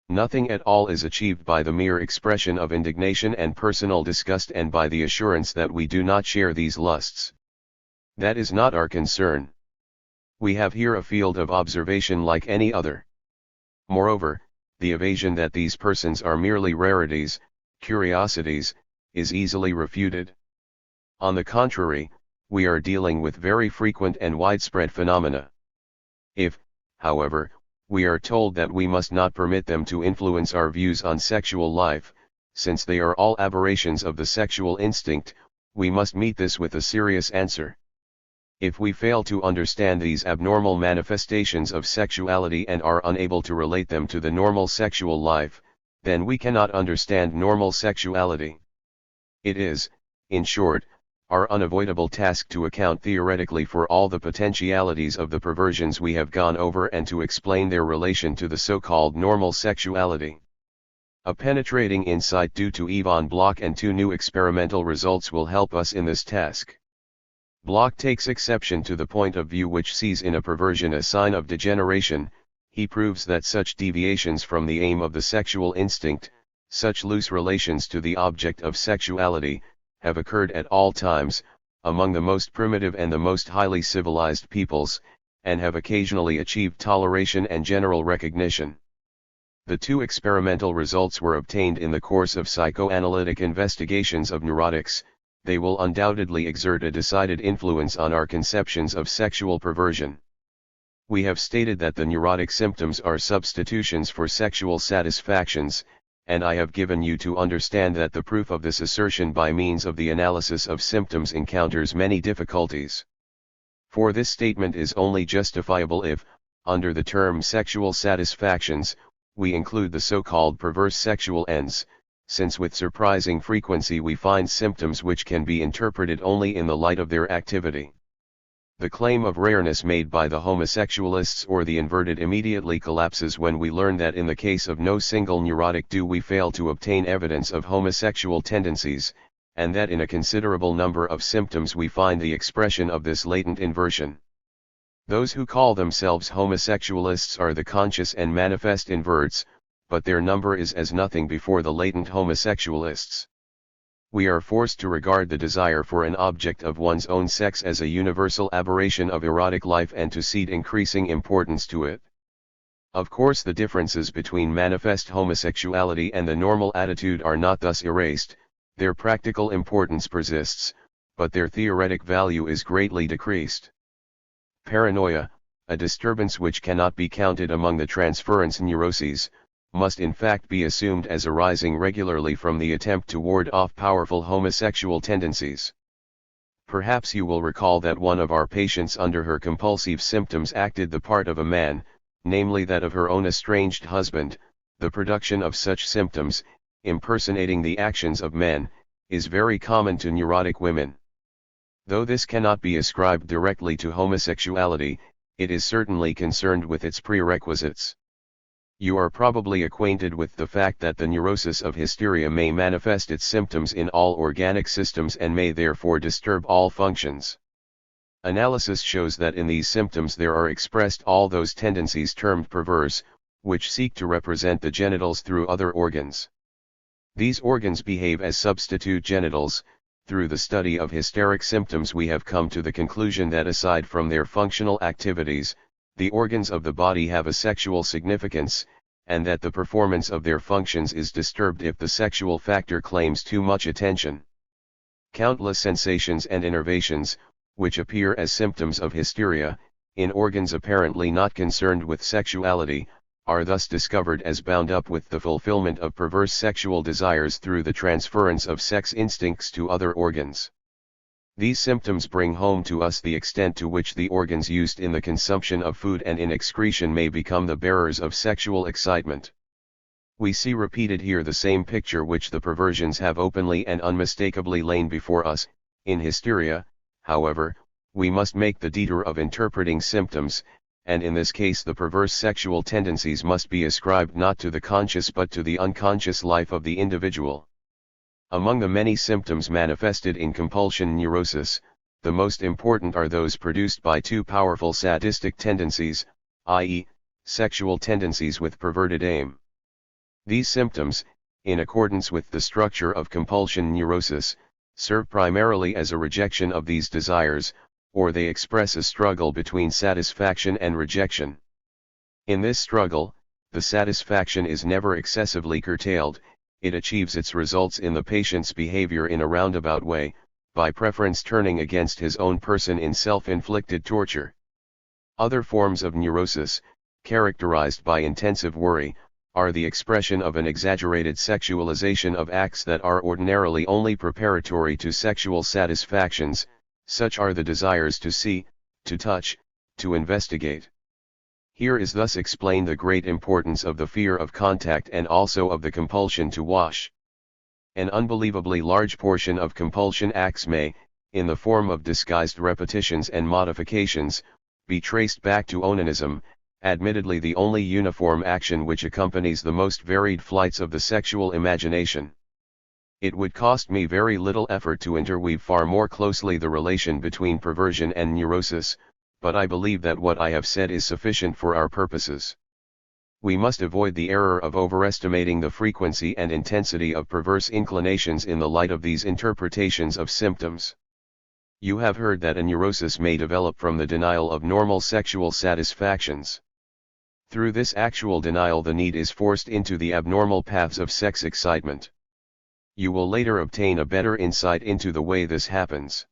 Nothing at all is achieved by the mere expression of indignation and personal disgust and by the assurance that we do not share these lusts. That is not our concern. We have here a field of observation like any other. Moreover, the evasion that these persons are merely rarities, curiosities, is easily refuted. On the contrary, we are dealing with very frequent and widespread phenomena. If, however, we are told that we must not permit them to influence our views on sexual life, since they are all aberrations of the sexual instinct, we must meet this with a serious answer. If we fail to understand these abnormal manifestations of sexuality and are unable to relate them to the normal sexual life, then we cannot understand normal sexuality. It is, in short, our unavoidable task to account theoretically for all the potentialities of the perversions we have gone over and to explain their relation to the so-called normal sexuality. A penetrating insight due to Yvonne Bloch and 2 new experimental results will help us in this task. Bloch takes exception to the point of view which sees in a perversion a sign of degeneration. He proves that such deviations from the aim of the sexual instinct, such loose relations to the object of sexuality, have occurred at all times, among the most primitive and the most highly civilized peoples, and have occasionally achieved toleration and general recognition. The 2 experimental results were obtained in the course of psychoanalytic investigations of neurotics. They will undoubtedly exert a decided influence on our conceptions of sexual perversion. We have stated that the neurotic symptoms are substitutions for sexual satisfactions, and I have given you to understand that the proof of this assertion by means of the analysis of symptoms encounters many difficulties. For this statement is only justifiable if, under the term sexual satisfactions, we include the so-called perverse sexual ends, since with surprising frequency we find symptoms which can be interpreted only in the light of their activity. The claim of rareness made by the homosexualists or the inverted immediately collapses when we learn that in the case of no single neurotic do we fail to obtain evidence of homosexual tendencies, and that in a considerable number of symptoms we find the expression of this latent inversion. Those who call themselves homosexualists are the conscious and manifest inverts, but their number is as nothing before the latent homosexualists. We are forced to regard the desire for an object of one's own sex as a universal aberration of erotic life and to cede increasing importance to it. Of course, the differences between manifest homosexuality and the normal attitude are not thus erased, their practical importance persists, but their theoretic value is greatly decreased. Paranoia, a disturbance which cannot be counted among the transference neuroses, must in fact be assumed as arising regularly from the attempt to ward off powerful homosexual tendencies. Perhaps you will recall that one of our patients under her compulsive symptoms acted the part of a man, namely that of her own estranged husband. The production of such symptoms, impersonating the actions of men, is very common to neurotic women. Though this cannot be ascribed directly to homosexuality, it is certainly concerned with its prerequisites. You are probably acquainted with the fact that the neurosis of hysteria may manifest its symptoms in all organic systems and may therefore disturb all functions. Analysis shows that in these symptoms there are expressed all those tendencies termed perverse, which seek to represent the genitals through other organs. These organs behave as substitute genitals. Through the study of hysteric symptoms we have come to the conclusion that aside from their functional activities, the organs of the body have a sexual significance, and that the performance of their functions is disturbed if the sexual factor claims too much attention. Countless sensations and innervations, which appear as symptoms of hysteria, in organs apparently not concerned with sexuality, are thus discovered as bound up with the fulfillment of perverse sexual desires through the transference of sex instincts to other organs. These symptoms bring home to us the extent to which the organs used in the consumption of food and in excretion may become the bearers of sexual excitement. We see repeated here the same picture which the perversions have openly and unmistakably lain before us. In hysteria, however, we must make the detour of interpreting symptoms, and in this case the perverse sexual tendencies must be ascribed not to the conscious but to the unconscious life of the individual. Among the many symptoms manifested in compulsion neurosis, the most important are those produced by two powerful sadistic tendencies, i.e., sexual tendencies with perverted aim. These symptoms, in accordance with the structure of compulsion neurosis, serve primarily as a rejection of these desires, or they express a struggle between satisfaction and rejection. In this struggle, the satisfaction is never excessively curtailed. It achieves its results in the patient's behavior in a roundabout way, by preference turning against his own person in self-inflicted torture. Other forms of neurosis, characterized by intensive worry, are the expression of an exaggerated sexualization of acts that are ordinarily only preparatory to sexual satisfactions. Such are the desires to see, to touch, to investigate. Here is thus explained the great importance of the fear of contact and also of the compulsion to wash. An unbelievably large portion of compulsion acts may, in the form of disguised repetitions and modifications, be traced back to onanism, admittedly the only uniform action which accompanies the most varied flights of the sexual imagination. It would cost me very little effort to interweave far more closely the relation between perversion and neurosis, but I believe that what I have said is sufficient for our purposes. We must avoid the error of overestimating the frequency and intensity of perverse inclinations in the light of these interpretations of symptoms. You have heard that a neurosis may develop from the denial of normal sexual satisfactions. Through this actual denial the need is forced into the abnormal paths of sex excitement. You will later obtain a better insight into the way this happens.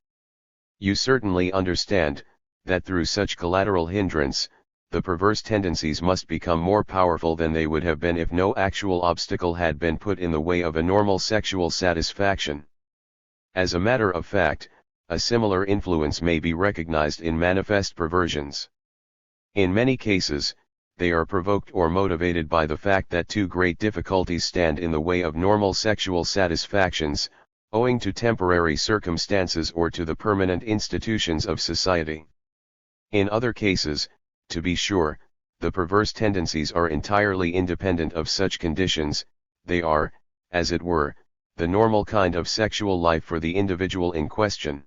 You certainly understand that through such collateral hindrance, the perverse tendencies must become more powerful than they would have been if no actual obstacle had been put in the way of a normal sexual satisfaction. As a matter of fact, a similar influence may be recognized in manifest perversions. In many cases, they are provoked or motivated by the fact that two great difficulties stand in the way of normal sexual satisfactions, owing to temporary circumstances or to the permanent institutions of society. In other cases, to be sure, the perverse tendencies are entirely independent of such conditions. They are, as it were, the normal kind of sexual life for the individual in question.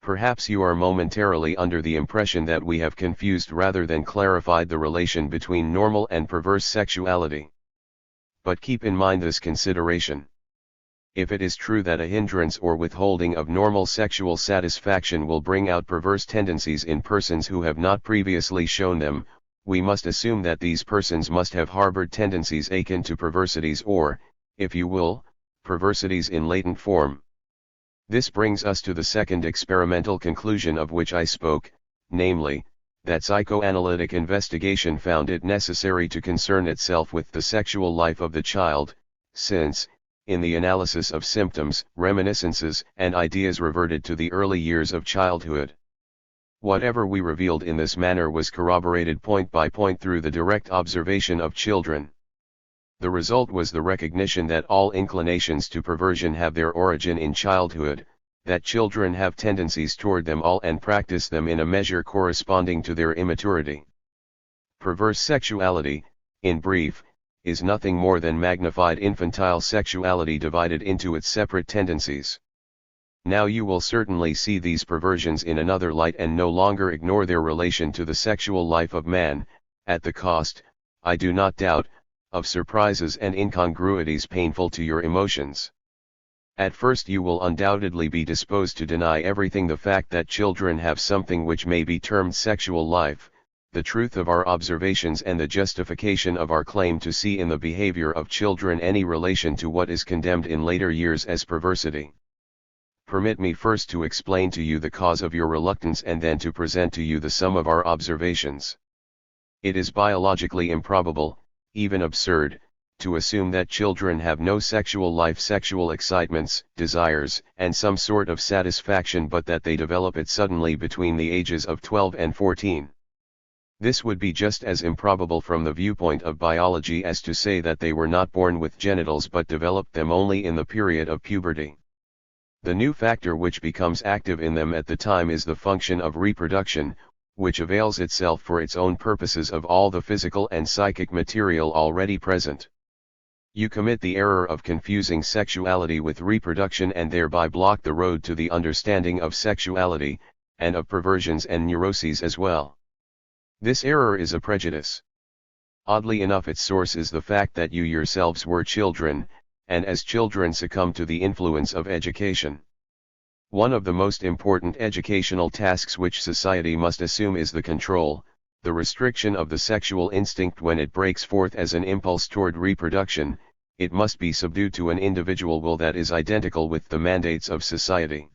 Perhaps you are momentarily under the impression that we have confused rather than clarified the relation between normal and perverse sexuality. But keep in mind this consideration. If it is true that a hindrance or withholding of normal sexual satisfaction will bring out perverse tendencies in persons who have not previously shown them, we must assume that these persons must have harbored tendencies akin to perversities or, if you will, perversities in latent form. This brings us to the second experimental conclusion of which I spoke, namely, that psychoanalytic investigation found it necessary to concern itself with the sexual life of the child, since, in the analysis of symptoms, reminiscences, and ideas reverted to the early years of childhood. Whatever we revealed in this manner was corroborated point by point through the direct observation of children. The result was the recognition that all inclinations to perversion have their origin in childhood, that children have tendencies toward them all and practice them in a measure corresponding to their immaturity. Perverse sexuality, in brief, is nothing more than magnified infantile sexuality divided into its separate tendencies. Now you will certainly see these perversions in another light and no longer ignore their relation to the sexual life of man, at the cost, I do not doubt, of surprises and incongruities painful to your emotions. At first you will undoubtedly be disposed to deny everything: the fact that children have something which may be termed sexual life, the truth of our observations, and the justification of our claim to see in the behavior of children any relation to what is condemned in later years as perversity. Permit me first to explain to you the cause of your reluctance and then to present to you the sum of our observations. It is biologically improbable, even absurd, to assume that children have no sexual life, sexual excitements, desires, and some sort of satisfaction, but that they develop it suddenly between the ages of 12 and 14. This would be just as improbable from the viewpoint of biology as to say that they were not born with genitals but developed them only in the period of puberty. The new factor which becomes active in them at the time is the function of reproduction, which avails itself for its own purposes of all the physical and psychic material already present. You commit the error of confusing sexuality with reproduction and thereby block the road to the understanding of sexuality, and of perversions and neuroses as well. This error is a prejudice. Oddly enough, its source is the fact that you yourselves were children, and as children succumbed to the influence of education. One of the most important educational tasks which society must assume is the control, the restriction of the sexual instinct. When it breaks forth as an impulse toward reproduction, it must be subdued to an individual will that is identical with the mandates of society.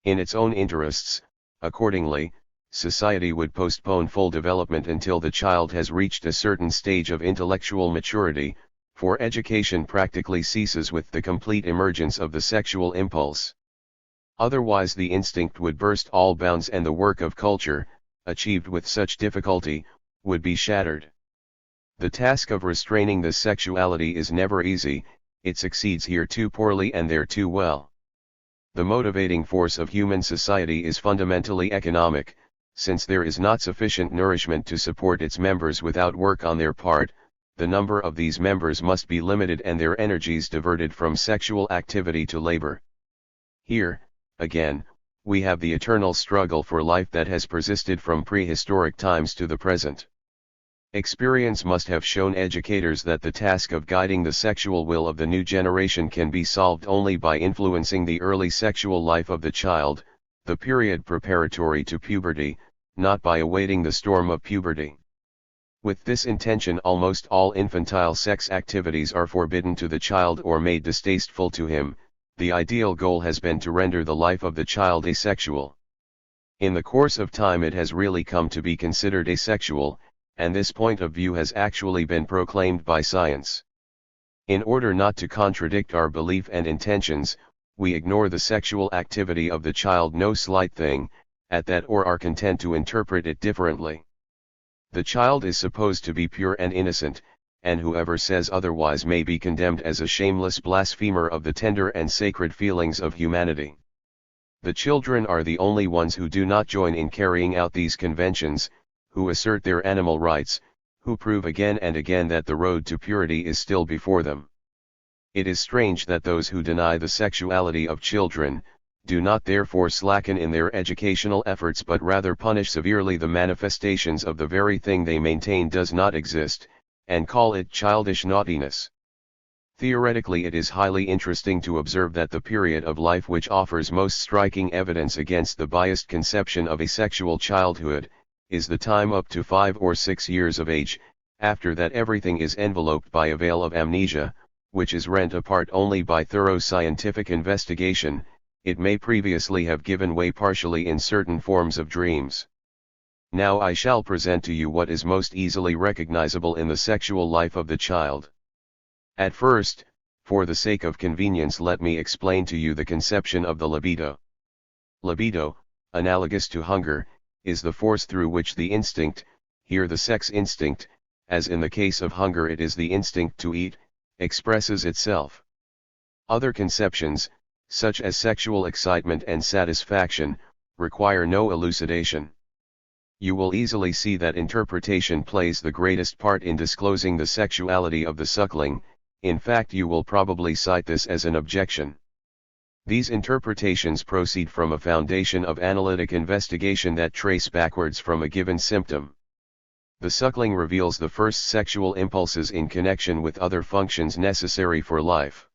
In its own interests, accordingly, society would postpone full development until the child has reached a certain stage of intellectual maturity, for education practically ceases with the complete emergence of the sexual impulse. Otherwise the instinct would burst all bounds and the work of culture, achieved with such difficulty, would be shattered. The task of restraining this sexuality is never easy, it succeeds here too poorly and there too well. The motivating force of human society is fundamentally economic, since there is not sufficient nourishment to support its members without work on their part. The number of these members must be limited and their energies diverted from sexual activity to labor. Here, again, we have the eternal struggle for life that has persisted from prehistoric times to the present. Experience must have shown educators that the task of guiding the sexual will of the new generation can be solved only by influencing the early sexual life of the child, the period preparatory to puberty, not by awaiting the storm of puberty. With this intention, almost all infantile sex activities are forbidden to the child or made distasteful to him. The ideal goal has been to render the life of the child asexual. In the course of time it has really come to be considered asexual, and this point of view has actually been proclaimed by science. In order not to contradict our belief and intentions, we ignore the sexual activity of the child, no slight thing, at that, or are content to interpret it differently. The child is supposed to be pure and innocent, and whoever says otherwise may be condemned as a shameless blasphemer of the tender and sacred feelings of humanity. The children are the only ones who do not join in carrying out these conventions, who assert their animal rights, who prove again and again that the road to purity is still before them. It is strange that those who deny the sexuality of children, do not therefore slacken in their educational efforts but rather punish severely the manifestations of the very thing they maintain does not exist, and call it childish naughtiness. Theoretically, it is highly interesting to observe that the period of life which offers most striking evidence against the biased conception of asexual childhood, is the time up to 5 or 6 years of age. After that everything is enveloped by a veil of amnesia, which is rent apart only by thorough scientific investigation. It may previously have given way partially in certain forms of dreams. Now I shall present to you what is most easily recognizable in the sexual life of the child. At first, for the sake of convenience, let me explain to you the conception of the libido. Libido, analogous to hunger, is the force through which the instinct, here the sex instinct, as in the case of hunger it is the instinct to eat, expresses itself. Other conceptions, such as sexual excitement and satisfaction, require no elucidation. You will easily see that interpretation plays the greatest part in disclosing the sexuality of the suckling. In fact, you will probably cite this as an objection. These interpretations proceed from a foundation of analytic investigation that trace backwards from a given symptom. The suckling reveals the first sexual impulses in connection with other functions necessary for life.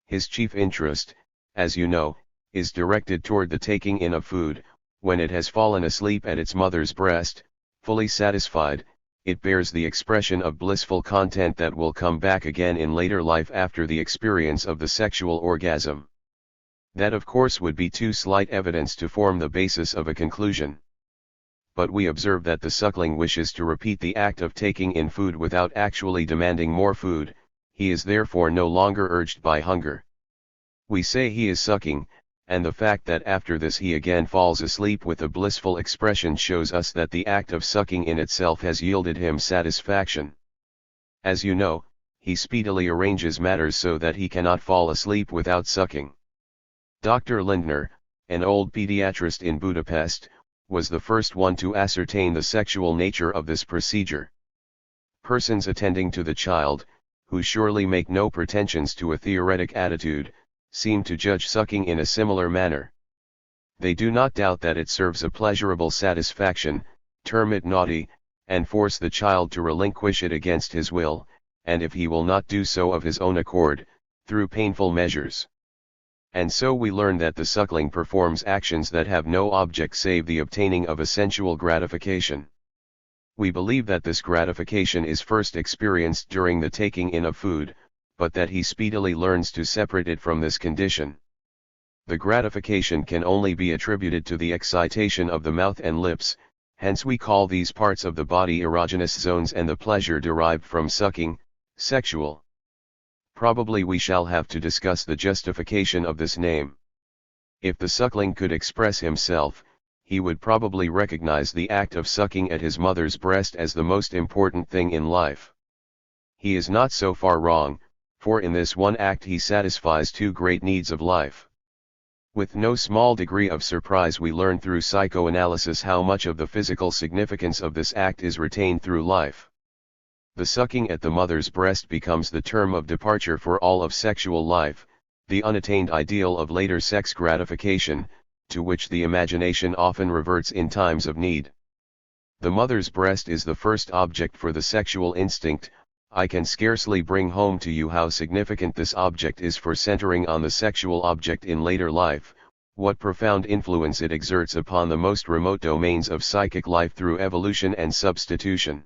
His chief interest, as you know, is directed toward the taking in of food. When it has fallen asleep at its mother's breast, fully satisfied, it bears the expression of blissful content that will come back again in later life after the experience of the sexual orgasm. That of course would be too slight evidence to form the basis of a conclusion. But we observe that the suckling wishes to repeat the act of taking in food without actually demanding more food. He is therefore no longer urged by hunger. We say he is sucking, and the fact that after this he again falls asleep with a blissful expression shows us that the act of sucking in itself has yielded him satisfaction. As you know, he speedily arranges matters so that he cannot fall asleep without sucking. Dr. Lindner, an old pediatrist in Budapest, was the first one to ascertain the sexual nature of this procedure. Persons attending to the child, who surely make no pretensions to a theoretic attitude, seem to judge sucking in a similar manner. They do not doubt that it serves a pleasurable satisfaction, term it naughty, and force the child to relinquish it against his will, and if he will not do so of his own accord, through painful measures. And so we learn that the suckling performs actions that have no object save the obtaining of a sensual gratification. We believe that this gratification is first experienced during the taking in of food, but that he speedily learns to separate it from this condition. The gratification can only be attributed to the excitation of the mouth and lips, hence we call these parts of the body erogenous zones, and the pleasure derived from sucking, sexual. Probably we shall have to discuss the justification of this name. If the suckling could express himself, he would probably recognize the act of sucking at his mother's breast as the most important thing in life. He is not so far wrong, for in this one act he satisfies two great needs of life. With no small degree of surprise we learn through psychoanalysis how much of the physical significance of this act is retained through life. The sucking at the mother's breast becomes the term of departure for all of sexual life, the unattained ideal of later sex gratification, to which the imagination often reverts in times of need. The mother's breast is the first object for the sexual instinct. I can scarcely bring home to you how significant this object is for centering on the sexual object in later life, what profound influence it exerts upon the most remote domains of psychic life through evolution and substitution.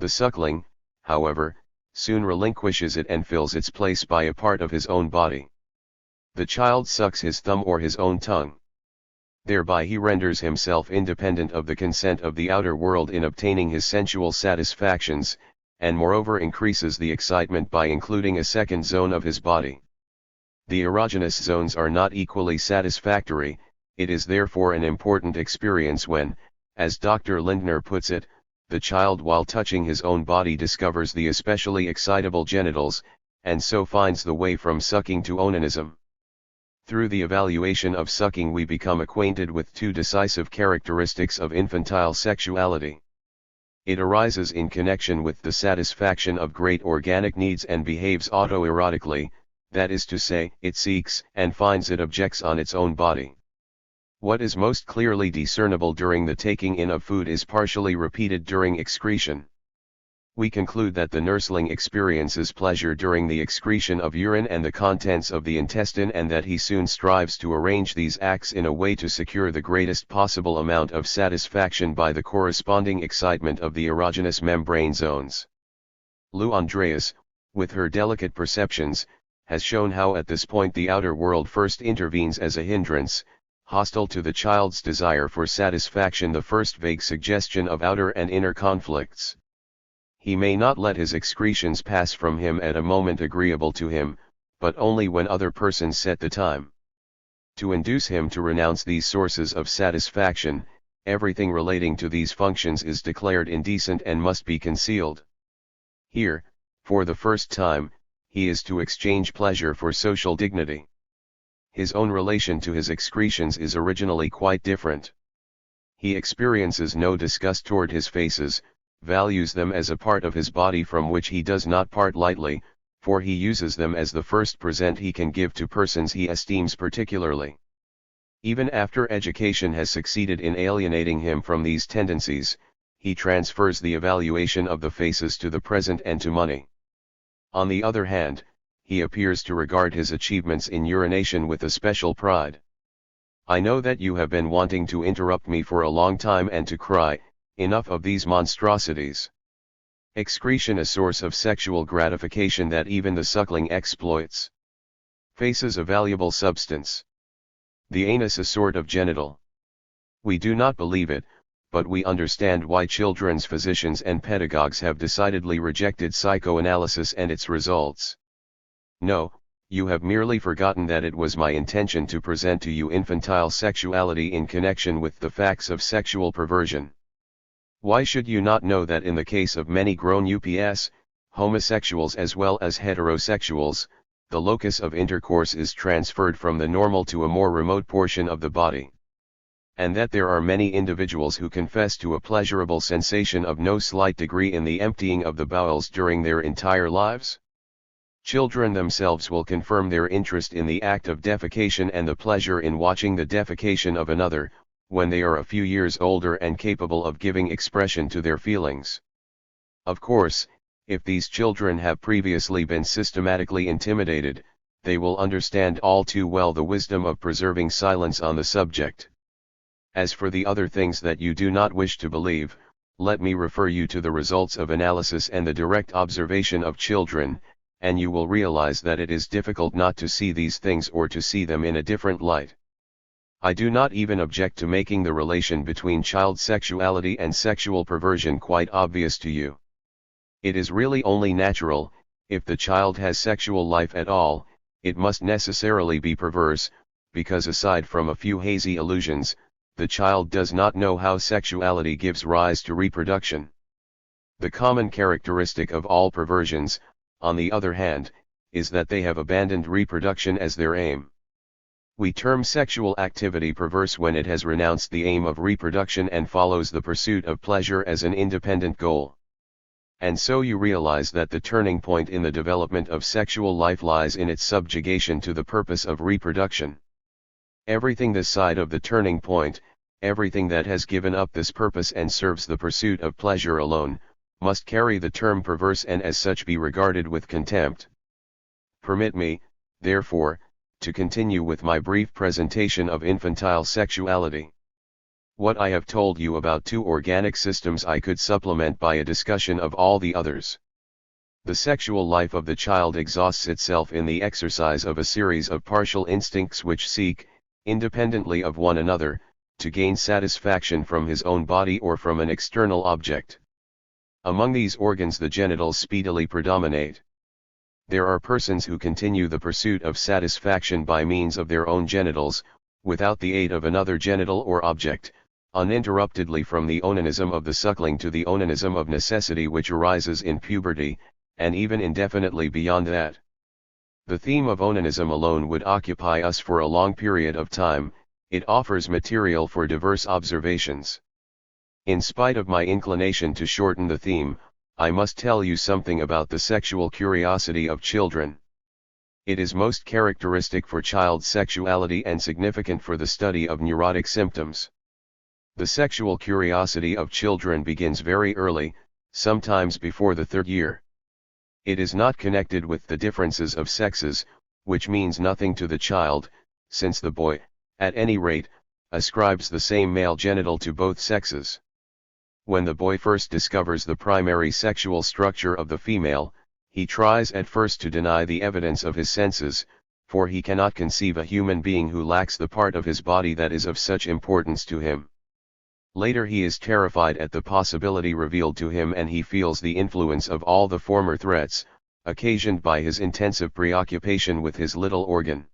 The suckling, however, soon relinquishes it and fills its place by a part of his own body. The child sucks his thumb or his own tongue. Thereby he renders himself independent of the consent of the outer world in obtaining his sensual satisfactions, and moreover increases the excitement by including a second zone of his body. The erogenous zones are not equally satisfactory. It is therefore an important experience when, as Dr. Lindner puts it, the child while touching his own body discovers the especially excitable genitals, and so finds the way from sucking to onanism. Through the evaluation of sucking we become acquainted with two decisive characteristics of infantile sexuality. It arises in connection with the satisfaction of great organic needs and behaves autoerotically, that is to say, it seeks and finds it objects on its own body. What is most clearly discernible during the taking in of food is partially repeated during excretion. We conclude that the nursling experiences pleasure during the excretion of urine and the contents of the intestine, and that he soon strives to arrange these acts in a way to secure the greatest possible amount of satisfaction by the corresponding excitement of the erogenous membrane zones. Lou Andreas, with her delicate perceptions, has shown how at this point the outer world first intervenes as a hindrance, hostile to the child's desire for satisfaction, the first vague suggestion of outer and inner conflicts. He may not let his excretions pass from him at a moment agreeable to him, but only when other persons set the time. To induce him to renounce these sources of satisfaction, everything relating to these functions is declared indecent and must be concealed. Here, for the first time, he is to exchange pleasure for social dignity. His own relation to his excretions is originally quite different. He experiences no disgust toward his faces, values them as a part of his body from which he does not part lightly, for he uses them as the first present he can give to persons he esteems particularly. Even after education has succeeded in alienating him from these tendencies, he transfers the evaluation of the faces to the present and to money. On the other hand, he appears to regard his achievements in urination with a special pride. I know that you have been wanting to interrupt me for a long time and to cry, enough of these monstrosities. Excretion a source of sexual gratification that even the suckling exploits. Faces a valuable substance. The anus a sort of genital. We do not believe it, but we understand why children's physicians and pedagogues have decidedly rejected psychoanalysis and its results. No, you have merely forgotten that it was my intention to present to you infantile sexuality in connection with the facts of sexual perversion. Why should you not know that in the case of many grown UPS, homosexuals as well as heterosexuals, the locus of intercourse is transferred from the normal to a more remote portion of the body? And that there are many individuals who confess to a pleasurable sensation of no slight degree in the emptying of the bowels during their entire lives? Children themselves will confirm their interest in the act of defecation and the pleasure in watching the defecation of another, when they are a few years older and capable of giving expression to their feelings. Of course, if these children have previously been systematically intimidated, they will understand all too well the wisdom of preserving silence on the subject. As for the other things that you do not wish to believe, let me refer you to the results of analysis and the direct observation of children, and you will realize that it is difficult not to see these things or to see them in a different light. I do not even object to making the relation between child sexuality and sexual perversion quite obvious to you. It is really only natural, if the child has sexual life at all, it must necessarily be perverse, because aside from a few hazy illusions, the child does not know how sexuality gives rise to reproduction. The common characteristic of all perversions, on the other hand, is that they have abandoned reproduction as their aim. We term sexual activity perverse when it has renounced the aim of reproduction and follows the pursuit of pleasure as an independent goal. And so you realize that the turning point in the development of sexual life lies in its subjugation to the purpose of reproduction. Everything this side of the turning point, everything that has given up this purpose and serves the pursuit of pleasure alone, must carry the term perverse and as such be regarded with contempt. Permit me, therefore, to continue with my brief presentation of infantile sexuality. What I have told you about two organic systems I could supplement by a discussion of all the others. The sexual life of the child exhausts itself in the exercise of a series of partial instincts which seek, independently of one another, to gain satisfaction from his own body or from an external object. Among these organs the genitals speedily predominate. There are persons who continue the pursuit of satisfaction by means of their own genitals, without the aid of another genital or object, uninterruptedly from the onanism of the suckling to the onanism of necessity which arises in puberty, and even indefinitely beyond that. The theme of onanism alone would occupy us for a long period of time. It offers material for diverse observations. In spite of my inclination to shorten the theme, I must tell you something about the sexual curiosity of children. It is most characteristic for child sexuality and significant for the study of neurotic symptoms. The sexual curiosity of children begins very early, sometimes before the third year. It is not connected with the differences of sexes, which means nothing to the child, since the boy, at any rate, ascribes the same male genital to both sexes. When the boy first discovers the primary sexual structure of the female, he tries at first to deny the evidence of his senses, for he cannot conceive a human being who lacks the part of his body that is of such importance to him. Later he is terrified at the possibility revealed to him and he feels the influence of all the former threats, occasioned by his intensive preoccupation with his little organ.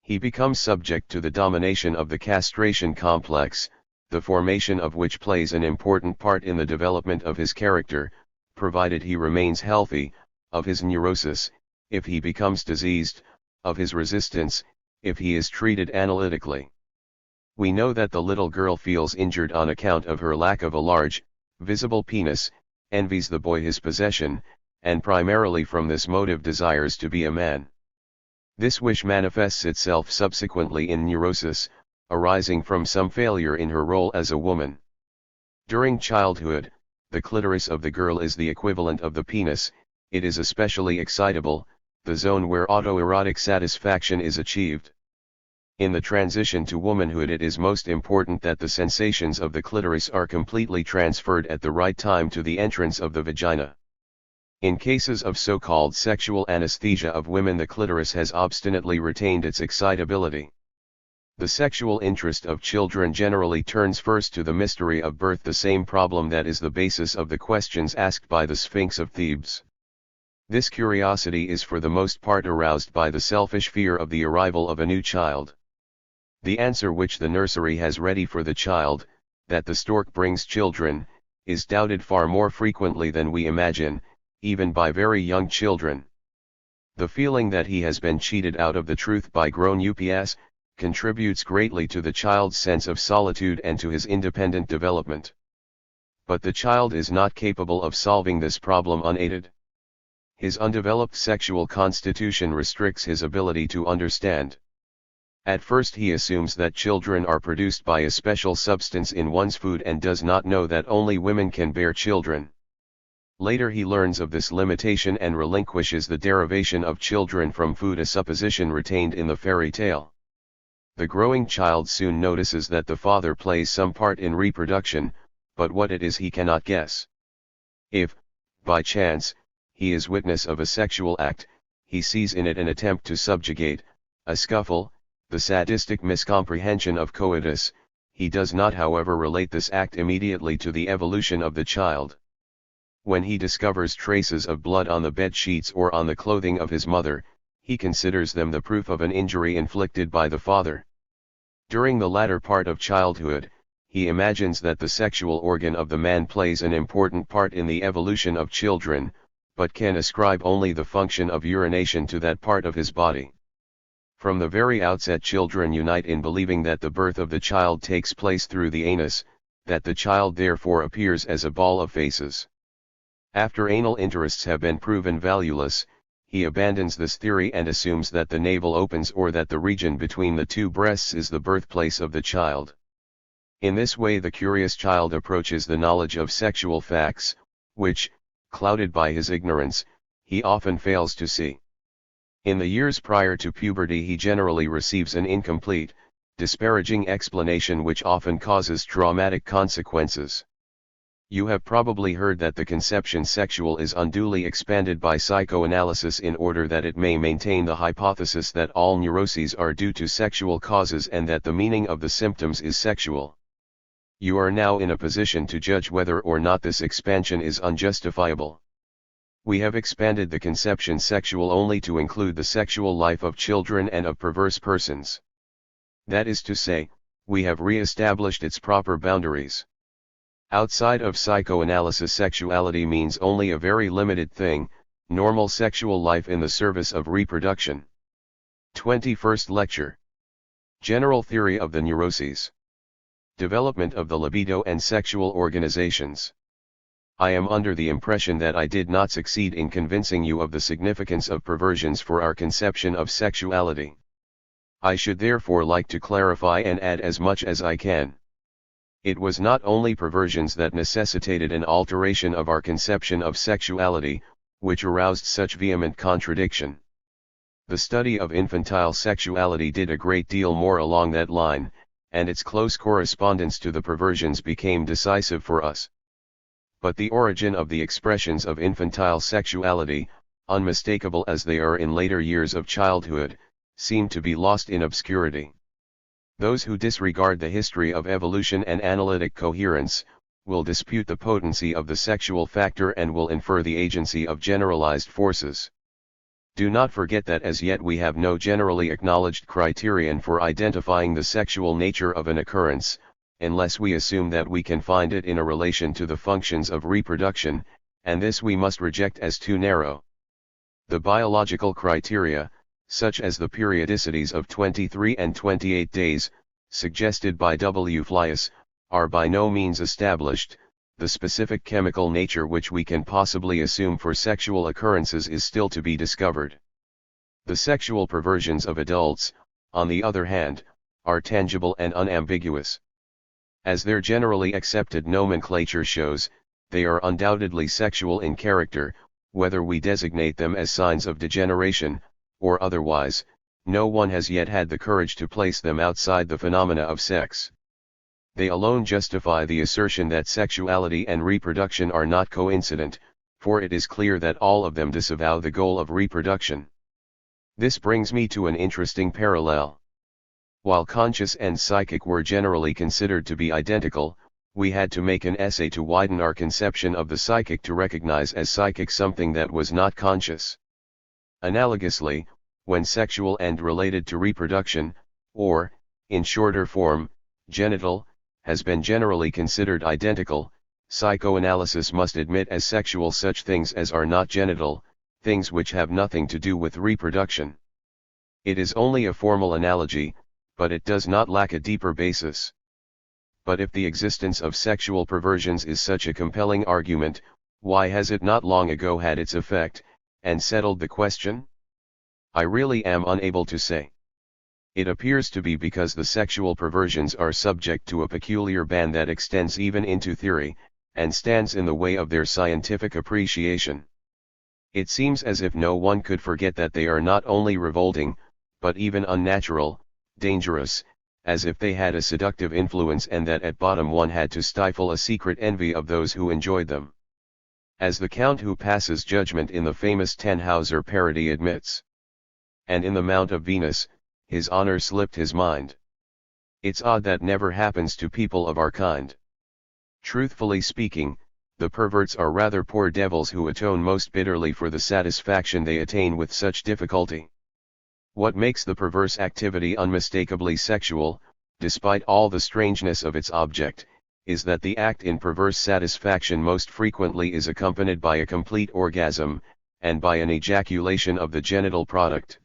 He becomes subject to the domination of the castration complex, the formation of which plays an important part in the development of his character, provided he remains healthy, of his neurosis, if he becomes diseased, of his resistance, if he is treated analytically. We know that the little girl feels injured on account of her lack of a large, visible penis, envies the boy his possession, and primarily from this motive desires to be a man. This wish manifests itself subsequently in neurosis, arising from some failure in her role as a woman. During childhood, the clitoris of the girl is the equivalent of the penis, it is especially excitable, the zone where autoerotic satisfaction is achieved. In the transition to womanhood, it is most important that the sensations of the clitoris are completely transferred at the right time to the entrance of the vagina. In cases of so-called sexual anesthesia of women, the clitoris has obstinately retained its excitability. The sexual interest of children generally turns first to the mystery of birth, the same problem that is the basis of the questions asked by the Sphinx of Thebes. This curiosity is for the most part aroused by the selfish fear of the arrival of a new child. The answer which the nursery has ready for the child, that the stork brings children, is doubted far more frequently than we imagine, even by very young children. The feeling that he has been cheated out of the truth by grown-ups, contributes greatly to the child's sense of solitude and to his independent development. But the child is not capable of solving this problem unaided. His undeveloped sexual constitution restricts his ability to understand. At first he assumes that children are produced by a special substance in one's food and does not know that only women can bear children. Later he learns of this limitation and relinquishes the derivation of children from food, a supposition retained in the fairy tale. The growing child soon notices that the father plays some part in reproduction, but what it is he cannot guess. If, by chance, he is witness of a sexual act, he sees in it an attempt to subjugate, a scuffle, the sadistic miscomprehension of coitus. He does not, however, relate this act immediately to the evolution of the child. When he discovers traces of blood on the bed sheets or on the clothing of his mother, he considers them the proof of an injury inflicted by the father. During the latter part of childhood, he imagines that the sexual organ of the man plays an important part in the evolution of children, but can ascribe only the function of urination to that part of his body. From the very outset, children unite in believing that the birth of the child takes place through the anus, that the child therefore appears as a ball of faces. After anal interests have been proven valueless, he abandons this theory and assumes that the navel opens or that the region between the two breasts is the birthplace of the child. In this way the curious child approaches the knowledge of sexual facts, which, clouded by his ignorance, he often fails to see. In the years prior to puberty he generally receives an incomplete, disparaging explanation which often causes traumatic consequences. You have probably heard that the conception sexual is unduly expanded by psychoanalysis in order that it may maintain the hypothesis that all neuroses are due to sexual causes and that the meaning of the symptoms is sexual. You are now in a position to judge whether or not this expansion is unjustifiable. We have expanded the conception sexual only to include the sexual life of children and of perverse persons. That is to say, we have re-established its proper boundaries. Outside of psychoanalysis, sexuality means only a very limited thing, normal sexual life in the service of reproduction. 21st Lecture. General Theory of the Neuroses. Development of the libido and sexual organizations. I am under the impression that I did not succeed in convincing you of the significance of perversions for our conception of sexuality. I should therefore like to clarify and add as much as I can. It was not only perversions that necessitated an alteration of our conception of sexuality, which aroused such vehement contradiction. The study of infantile sexuality did a great deal more along that line, and its close correspondence to the perversions became decisive for us. But the origin of the expressions of infantile sexuality, unmistakable as they are in later years of childhood, seem to be lost in obscurity. Those who disregard the history of evolution and analytic coherence, will dispute the potency of the sexual factor and will infer the agency of generalized forces. Do not forget that as yet we have no generally acknowledged criterion for identifying the sexual nature of an occurrence, unless we assume that we can find it in a relation to the functions of reproduction, and this we must reject as too narrow. The biological criteria, such as the periodicities of 23 and 28 days, suggested by W. Fliess, are by no means established. The specific chemical nature which we can possibly assume for sexual occurrences is still to be discovered. The sexual perversions of adults, on the other hand, are tangible and unambiguous. As their generally accepted nomenclature shows, they are undoubtedly sexual in character, whether we designate them as signs of degeneration, or otherwise. No one has yet had the courage to place them outside the phenomena of sex. They alone justify the assertion that sexuality and reproduction are not coincident, for it is clear that all of them disavow the goal of reproduction. This brings me to an interesting parallel. While conscious and psychic were generally considered to be identical, we had to make an essay to widen our conception of the psychic to recognize as psychic something that was not conscious. Analogously, when sexual and related to reproduction, or, in shorter form, genital, has been generally considered identical, psychoanalysis must admit as sexual such things as are not genital, things which have nothing to do with reproduction. It is only a formal analogy, but it does not lack a deeper basis. But if the existence of sexual perversions is such a compelling argument, why has it not long ago had its effect, and settled the question? I really am unable to say. It appears to be because the sexual perversions are subject to a peculiar ban that extends even into theory, and stands in the way of their scientific appreciation. It seems as if no one could forget that they are not only revolting, but even unnatural, dangerous, as if they had a seductive influence, and that at bottom one had to stifle a secret envy of those who enjoyed them. As the Count who passes judgment in the famous Tannhauser parody admits. And in the Mount of Venus, his honor slipped his mind. It's odd that never happens to people of our kind. Truthfully speaking, the perverts are rather poor devils who atone most bitterly for the satisfaction they attain with such difficulty. What makes the perverse activity unmistakably sexual, despite all the strangeness of its object, is that the act in perverse satisfaction most frequently is accompanied by a complete orgasm, and by an ejaculation of the genital product.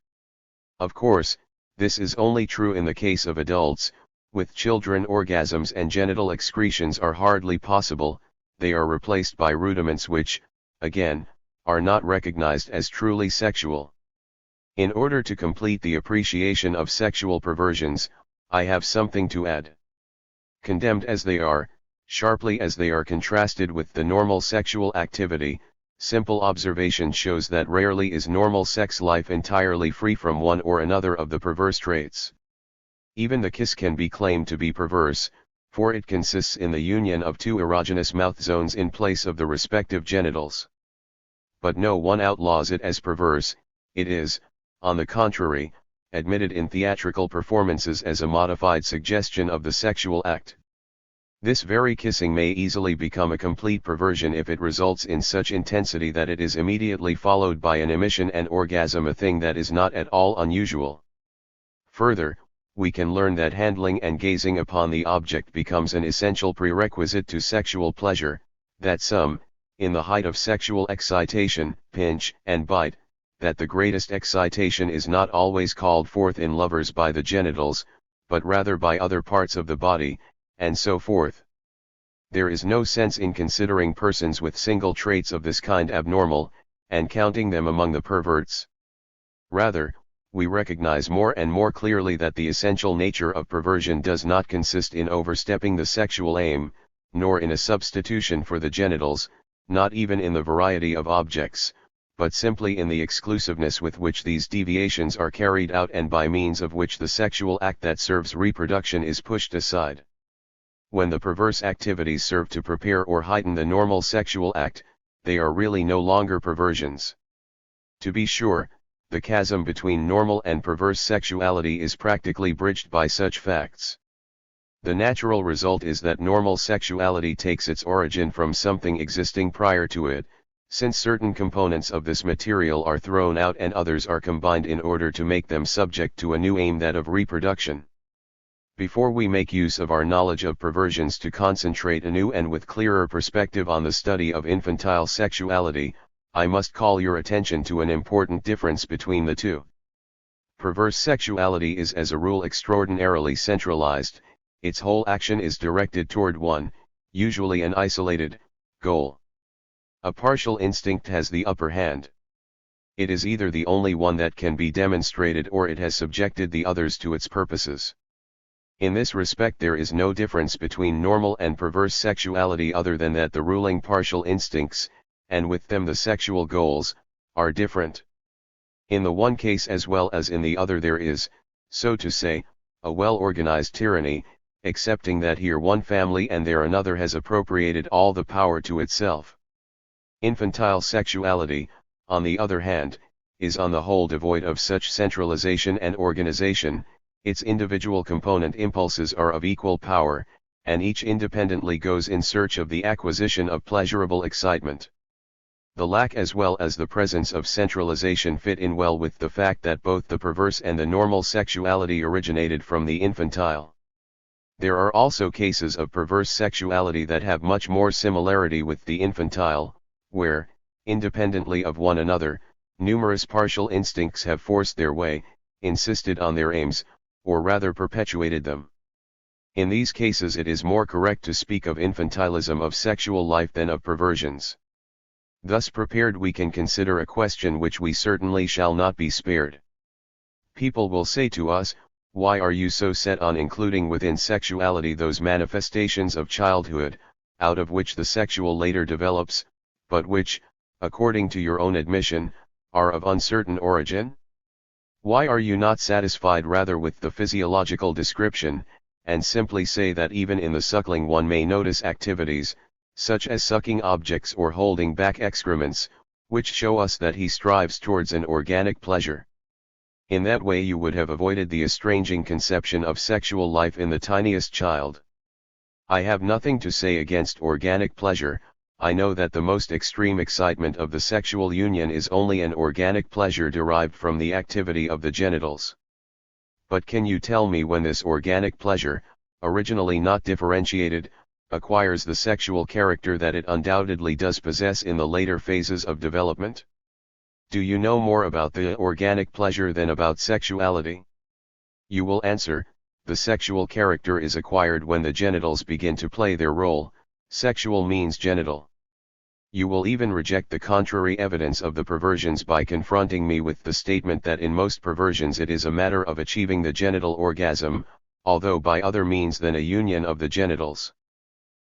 Of course, this is only true in the case of adults. With children, orgasms and genital excretions are hardly possible. They are replaced by rudiments which, again, are not recognized as truly sexual. In order to complete the appreciation of sexual perversions, I have something to add. Condemned as they are, sharply as they are contrasted with the normal sexual activity, simple observation shows that rarely is normal sex life entirely free from one or another of the perverse traits. Even the kiss can be claimed to be perverse, for it consists in the union of two erogenous mouth zones in place of the respective genitals. But no one outlaws it as perverse. It is, on the contrary, admitted in theatrical performances as a modified suggestion of the sexual act. This very kissing may easily become a complete perversion if it results in such intensity that it is immediately followed by an emission and orgasm, a thing that is not at all unusual. Further, we can learn that handling and gazing upon the object becomes an essential prerequisite to sexual pleasure, that some, in the height of sexual excitation, pinch and bite, that the greatest excitation is not always called forth in lovers by the genitals, but rather by other parts of the body, and so forth. There is no sense in considering persons with single traits of this kind abnormal, and counting them among the perverts. Rather, we recognize more and more clearly that the essential nature of perversion does not consist in overstepping the sexual aim, nor in a substitution for the genitals, not even in the variety of objects, but simply in the exclusiveness with which these deviations are carried out, and by means of which the sexual act that serves reproduction is pushed aside. When the perverse activities serve to prepare or heighten the normal sexual act, they are really no longer perversions. To be sure, the chasm between normal and perverse sexuality is practically bridged by such facts. The natural result is that normal sexuality takes its origin from something existing prior to it, since certain components of this material are thrown out and others are combined in order to make them subject to a new aim, that of reproduction. Before we make use of our knowledge of perversions to concentrate anew and with clearer perspective on the study of infantile sexuality, I must call your attention to an important difference between the two. Perverse sexuality is as a rule extraordinarily centralized. Its whole action is directed toward one, usually an isolated, goal. A partial instinct has the upper hand. It is either the only one that can be demonstrated, or it has subjected the others to its purposes. In this respect there is no difference between normal and perverse sexuality other than that the ruling partial instincts, and with them the sexual goals, are different. In the one case as well as in the other there is, so to say, a well-organized tyranny, excepting that here one family and there another has appropriated all the power to itself. Infantile sexuality, on the other hand, is on the whole devoid of such centralization and organization. Its individual component impulses are of equal power, and each independently goes in search of the acquisition of pleasurable excitement. The lack as well as the presence of centralization fit in well with the fact that both the perverse and the normal sexuality originated from the infantile. There are also cases of perverse sexuality that have much more similarity with the infantile, where, independently of one another, numerous partial instincts have forced their way, insisted on their aims, or rather perpetuated them. In these cases it is more correct to speak of infantilism of sexual life than of perversions. Thus prepared we can consider a question which we certainly shall not be spared. People will say to us, why are you so set on including within sexuality those manifestations of childhood, out of which the sexual later develops, but which, according to your own admission, are of uncertain origin? Why are you not satisfied rather with the physiological description, and simply say that even in the suckling one may notice activities, such as sucking objects or holding back excrements, which show us that he strives towards an organic pleasure? In that way you would have avoided the estranging conception of sexual life in the tiniest child. I have nothing to say against organic pleasure. I know that the most extreme excitement of the sexual union is only an organic pleasure derived from the activity of the genitals. But can you tell me when this organic pleasure, originally not differentiated, acquires the sexual character that it undoubtedly does possess in the later phases of development? Do you know more about the organic pleasure than about sexuality? You will answer, the sexual character is acquired when the genitals begin to play their role. Sexual means genital. You will even reject the contrary evidence of the perversions by confronting me with the statement that in most perversions it is a matter of achieving the genital orgasm, although by other means than a union of the genitals.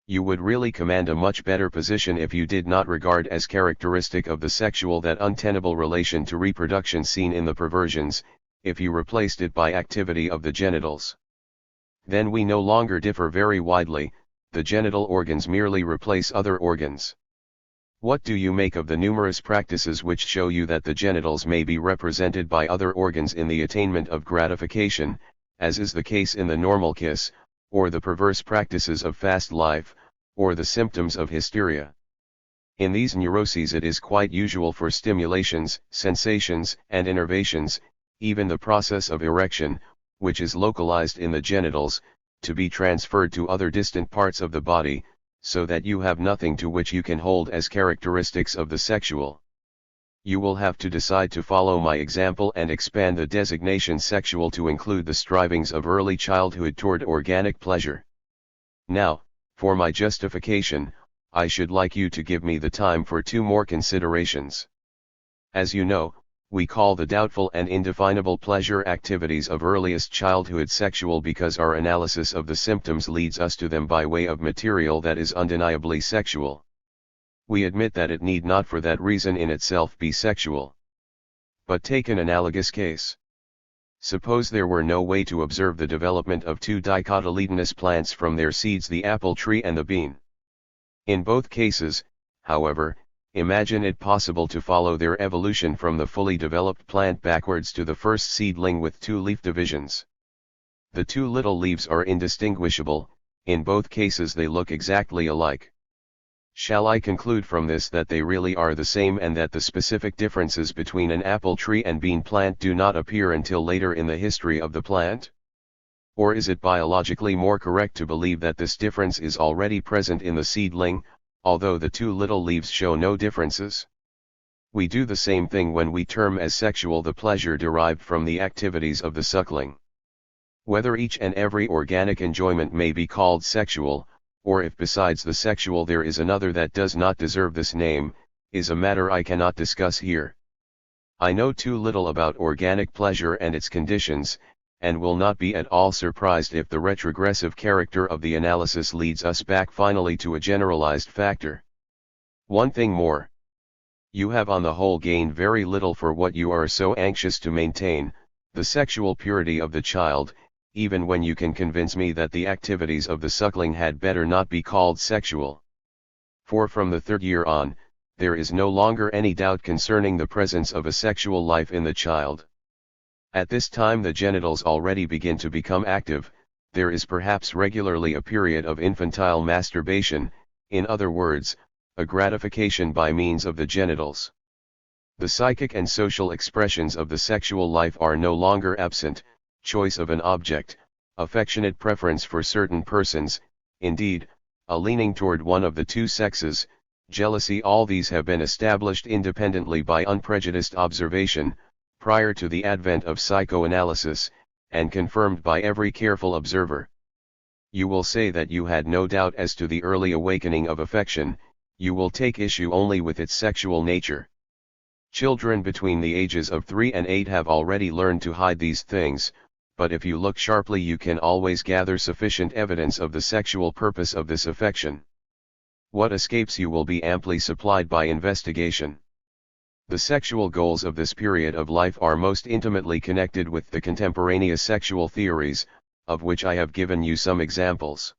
You would really command a much better position if you did not regard as characteristic of the sexual that untenable relation to reproduction seen in the perversions, if you replaced it by activity of the genitals. Then we no longer differ very widely. The genital organs merely replace other organs. What do you make of the numerous practices which show you that the genitals may be represented by other organs in the attainment of gratification, as is the case in the normal kiss, or the perverse practices of fast life, or the symptoms of hysteria? In these neuroses it is quite usual for stimulations, sensations, and innervations, even the process of erection, which is localized in the genitals, to be transferred to other distant parts of the body, so that you have nothing to which you can hold as characteristics of the sexual. You will have to decide to follow my example and expand the designation sexual to include the strivings of early childhood toward organic pleasure. Now, for my justification, I should like you to give me the time for two more considerations. As you know, we call the doubtful and indefinable pleasure activities of earliest childhood sexual because our analysis of the symptoms leads us to them by way of material that is undeniably sexual. We admit that it need not for that reason in itself be sexual. But take an analogous case. Suppose there were no way to observe the development of two dicotyledonous plants from their seeds, the apple tree and the bean. In both cases, however, imagine it possible to follow their evolution from the fully developed plant backwards to the first seedling with two leaf divisions. The two little leaves are indistinguishable, in both cases they look exactly alike. Shall I conclude from this that they really are the same and that the specific differences between an apple tree and bean plant do not appear until later in the history of the plant? Or is it biologically more correct to believe that this difference is already present in the seedling, although the two little leaves show no differences? We do the same thing when we term as sexual the pleasure derived from the activities of the suckling. Whether each and every organic enjoyment may be called sexual, or if besides the sexual there is another that does not deserve this name, is a matter I cannot discuss here. I know too little about organic pleasure and its conditions, and will not be at all surprised if the retrogressive character of the analysis leads us back finally to a generalized factor. One thing more. You have on the whole gained very little for what you are so anxious to maintain, the sexual purity of the child, even when you can convince me that the activities of the suckling had better not be called sexual. For from the third year on, there is no longer any doubt concerning the presence of a sexual life in the child. At this time the genitals already begin to become active, there is perhaps regularly a period of infantile masturbation, in other words, a gratification by means of the genitals. The psychic and social expressions of the sexual life are no longer absent, choice of an object, affectionate preference for certain persons, indeed, a leaning toward one of the two sexes, jealousy, all these have been established independently by unprejudiced observation, prior to the advent of psychoanalysis, and confirmed by every careful observer. You will say that you had no doubt as to the early awakening of affection, you will take issue only with its sexual nature. Children between the ages of 3 and 8 have already learned to hide these things, but if you look sharply you can always gather sufficient evidence of the sexual purpose of this affection. What escapes you will be amply supplied by investigation. The sexual goals of this period of life are most intimately connected with the contemporaneous sexual theories, of which I have given you some examples.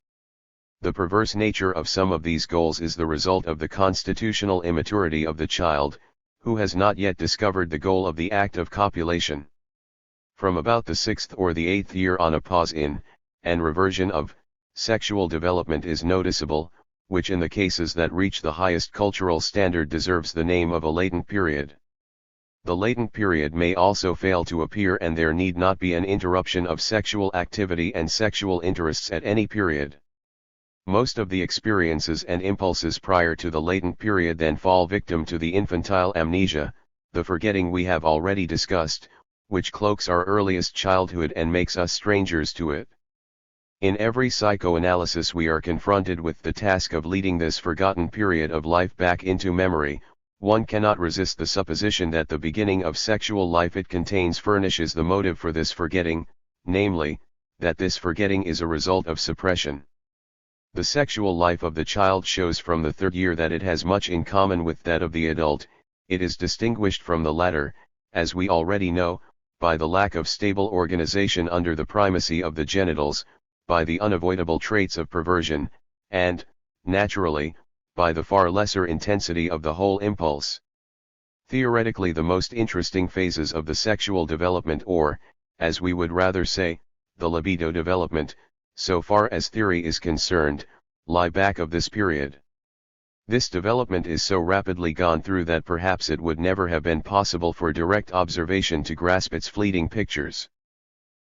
The perverse nature of some of these goals is the result of the constitutional immaturity of the child, who has not yet discovered the goal of the act of copulation. From about the 6th or the 8th year on a pause in, and reversion of, sexual development is noticeable, which in the cases that reach the highest cultural standard deserves the name of a latent period. The latent period may also fail to appear, and there need not be an interruption of sexual activity and sexual interests at any period. Most of the experiences and impulses prior to the latent period then fall victim to the infantile amnesia, the forgetting we have already discussed, which cloaks our earliest childhood and makes us strangers to it. In every psychoanalysis we are confronted with the task of leading this forgotten period of life back into memory. One cannot resist the supposition that the beginning of sexual life it contains furnishes the motive for this forgetting, namely, that this forgetting is a result of suppression. The sexual life of the child shows from the third year that it has much in common with that of the adult. It is distinguished from the latter, as we already know, by the lack of stable organization under the primacy of the genitals, by the unavoidable traits of perversion, and, naturally, by the far lesser intensity of the whole impulse. Theoretically, the most interesting phases of the sexual development, or, as we would rather say, the libido development, so far as theory is concerned, lie back of this period. This development is so rapidly gone through that perhaps it would never have been possible for direct observation to grasp its fleeting pictures.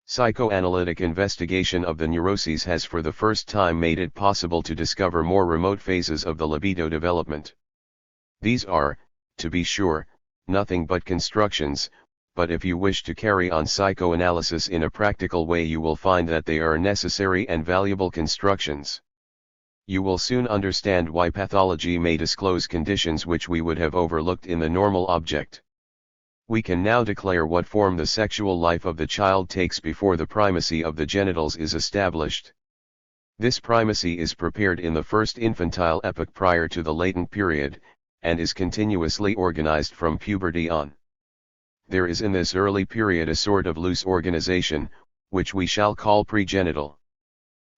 Psychoanalytic investigation of the neuroses has for the first time made it possible to discover more remote phases of the libido development. These are, to be sure, nothing but constructions, but if you wish to carry on psychoanalysis in a practical way you will find that they are necessary and valuable constructions. You will soon understand why pathology may disclose conditions which we would have overlooked in the normal object. We can now declare what form the sexual life of the child takes before the primacy of the genitals is established. This primacy is prepared in the first infantile epoch prior to the latent period, and is continuously organized from puberty on. There is in this early period a sort of loose organization, which we shall call pregenital.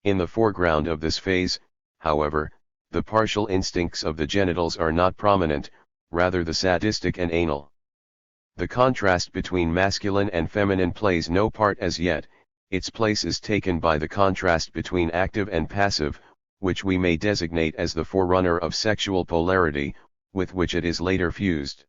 In the foreground of this phase, however, the partial instincts of the genitals are not prominent, rather the sadistic and anal. The contrast between masculine and feminine plays no part as yet, its place is taken by the contrast between active and passive, which we may designate as the forerunner of sexual polarity, with which it is later fused.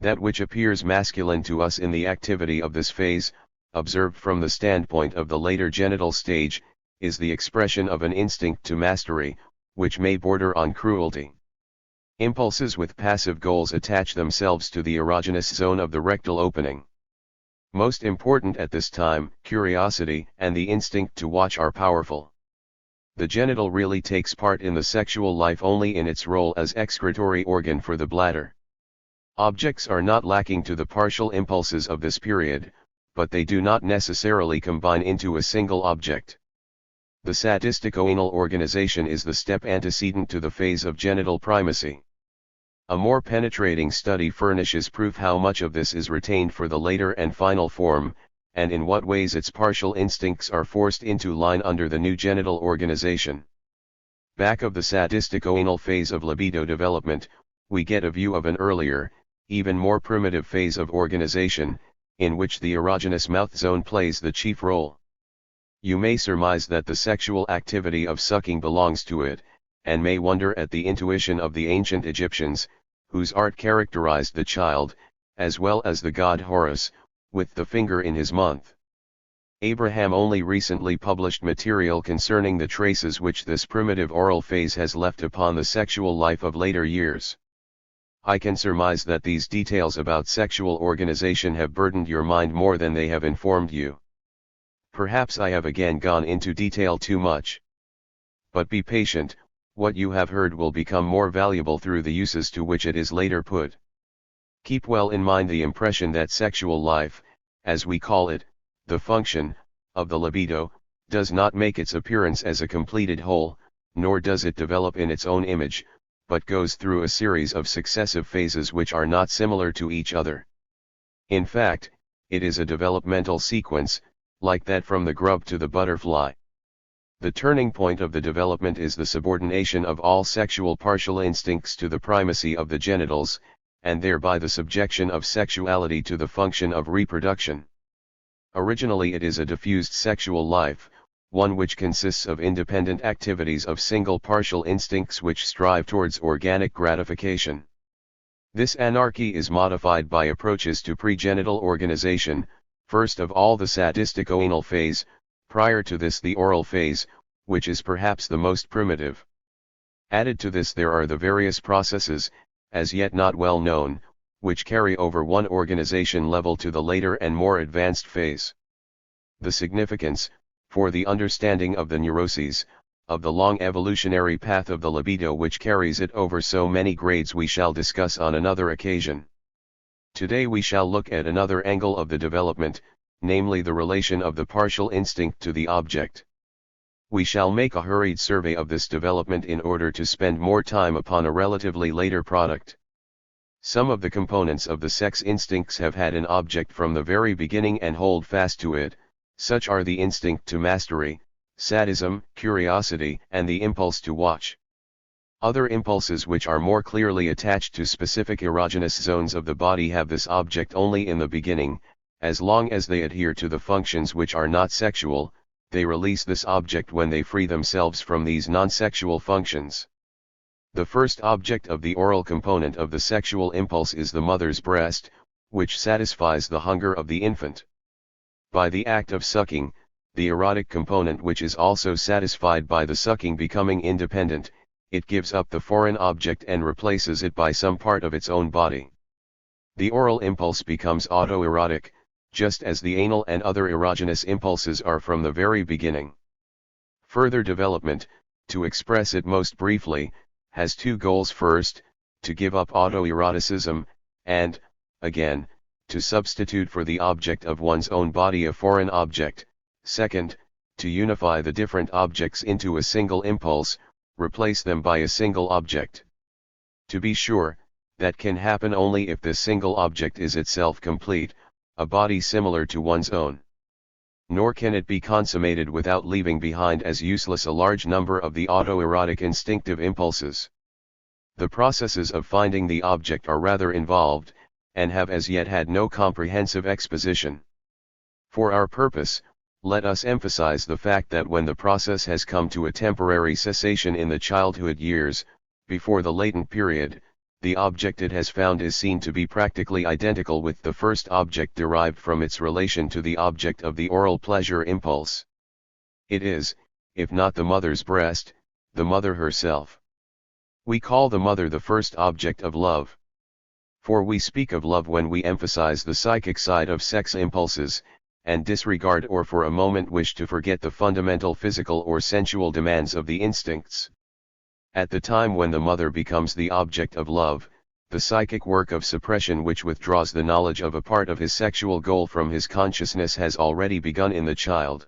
That which appears masculine to us in the activity of this phase, observed from the standpoint of the later genital stage, is the expression of an instinct to mastery, which may border on cruelty. Impulses with passive goals attach themselves to the erogenous zone of the rectal opening. Most important at this time, curiosity and the instinct to watch are powerful. The genital really takes part in the sexual life only in its role as excretory organ for the bladder. Objects are not lacking to the partial impulses of this period, but they do not necessarily combine into a single object. The sadistico-anal organization is the step antecedent to the phase of genital primacy. A more penetrating study furnishes proof how much of this is retained for the later and final form, and in what ways its partial instincts are forced into line under the new genital organization. Back of the sadistico-anal phase of libido development, we get a view of an earlier, even more primitive phase of organization, in which the erogenous mouth zone plays the chief role. You may surmise that the sexual activity of sucking belongs to it, and may wonder at the intuition of the ancient Egyptians, whose art characterized the child, as well as the god Horus, with the finger in his month. Abraham only recently published material concerning the traces which this primitive oral phase has left upon the sexual life of later years. I can surmise that these details about sexual organization have burdened your mind more than they have informed you. Perhaps I have again gone into detail too much. But be patient, what you have heard will become more valuable through the uses to which it is later put. Keep well in mind the impression that sexual life, as we call it, the function, of the libido, does not make its appearance as a completed whole, nor does it develop in its own image, but goes through a series of successive phases which are not similar to each other. In fact, it is a developmental sequence, like that from the grub to the butterfly. The turning point of the development is the subordination of all sexual partial instincts to the primacy of the genitals, and thereby the subjection of sexuality to the function of reproduction. Originally it is a diffused sexual life, one which consists of independent activities of single partial instincts which strive towards organic gratification. This anarchy is modified by approaches to pregenital organization, first of all the sadistico-anal phase, prior to this the oral phase, which is perhaps the most primitive. Added to this there are the various processes, as yet not well known, which carry over one organization level to the later and more advanced phase. The significance, for the understanding of the neuroses, of the long evolutionary path of the libido which carries it over so many grades we shall discuss on another occasion. Today we shall look at another angle of the development, namely the relation of the partial instinct to the object. We shall make a hurried survey of this development in order to spend more time upon a relatively later product. Some of the components of the sex instincts have had an object from the very beginning and hold fast to it, such are the instinct to mastery, sadism, curiosity, and the impulse to watch. Other impulses which are more clearly attached to specific erogenous zones of the body have this object only in the beginning. As long as they adhere to the functions which are not sexual, they release this object when they free themselves from these non-sexual functions. The first object of the oral component of the sexual impulse is the mother's breast, which satisfies the hunger of the infant. By the act of sucking, the erotic component which is also satisfied by the sucking becoming independent, it gives up the foreign object and replaces it by some part of its own body. The oral impulse becomes autoerotic, just as the anal and other erogenous impulses are from the very beginning. Further development, to express it most briefly, has two goals: first, to give up autoeroticism, and, again, to substitute for the object of one's own body a foreign object; second, to unify the different objects into a single impulse, replace them by a single object. To be sure, that can happen only if this single object is itself complete, a body similar to one's own. Nor can it be consummated without leaving behind as useless a large number of the autoerotic instinctive impulses. The processes of finding the object are rather involved, and have as yet had no comprehensive exposition. For our purpose, let us emphasize the fact that when the process has come to a temporary cessation in the childhood years, before the latent period, the object it has found is seen to be practically identical with the first object derived from its relation to the object of the oral pleasure impulse. It is, if not the mother's breast, the mother herself. We call the mother the first object of love. For we speak of love when we emphasize the psychic side of sex impulses, and disregard or for a moment wish to forget the fundamental physical or sensual demands of the instincts. At the time when the mother becomes the object of love, the psychic work of suppression which withdraws the knowledge of a part of his sexual goal from his consciousness has already begun in the child.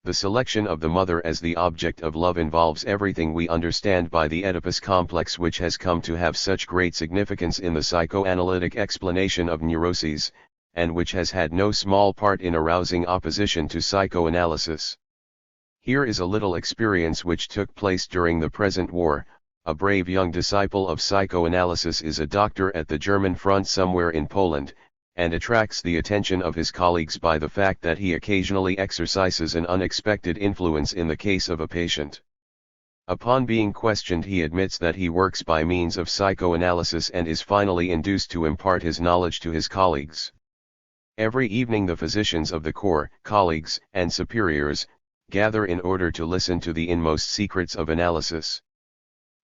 The selection of the mother as the object of love involves everything we understand by the Oedipus complex, which has come to have such great significance in the psychoanalytic explanation of neuroses, and which has had no small part in arousing opposition to psychoanalysis. Here is a little experience which took place during the present war. A brave young disciple of psychoanalysis is a doctor at the German front somewhere in Poland, and attracts the attention of his colleagues by the fact that he occasionally exercises an unexpected influence in the case of a patient. Upon being questioned, he admits that he works by means of psychoanalysis and is finally induced to impart his knowledge to his colleagues. Every evening the physicians of the corps, colleagues, and superiors, gather in order to listen to the inmost secrets of analysis.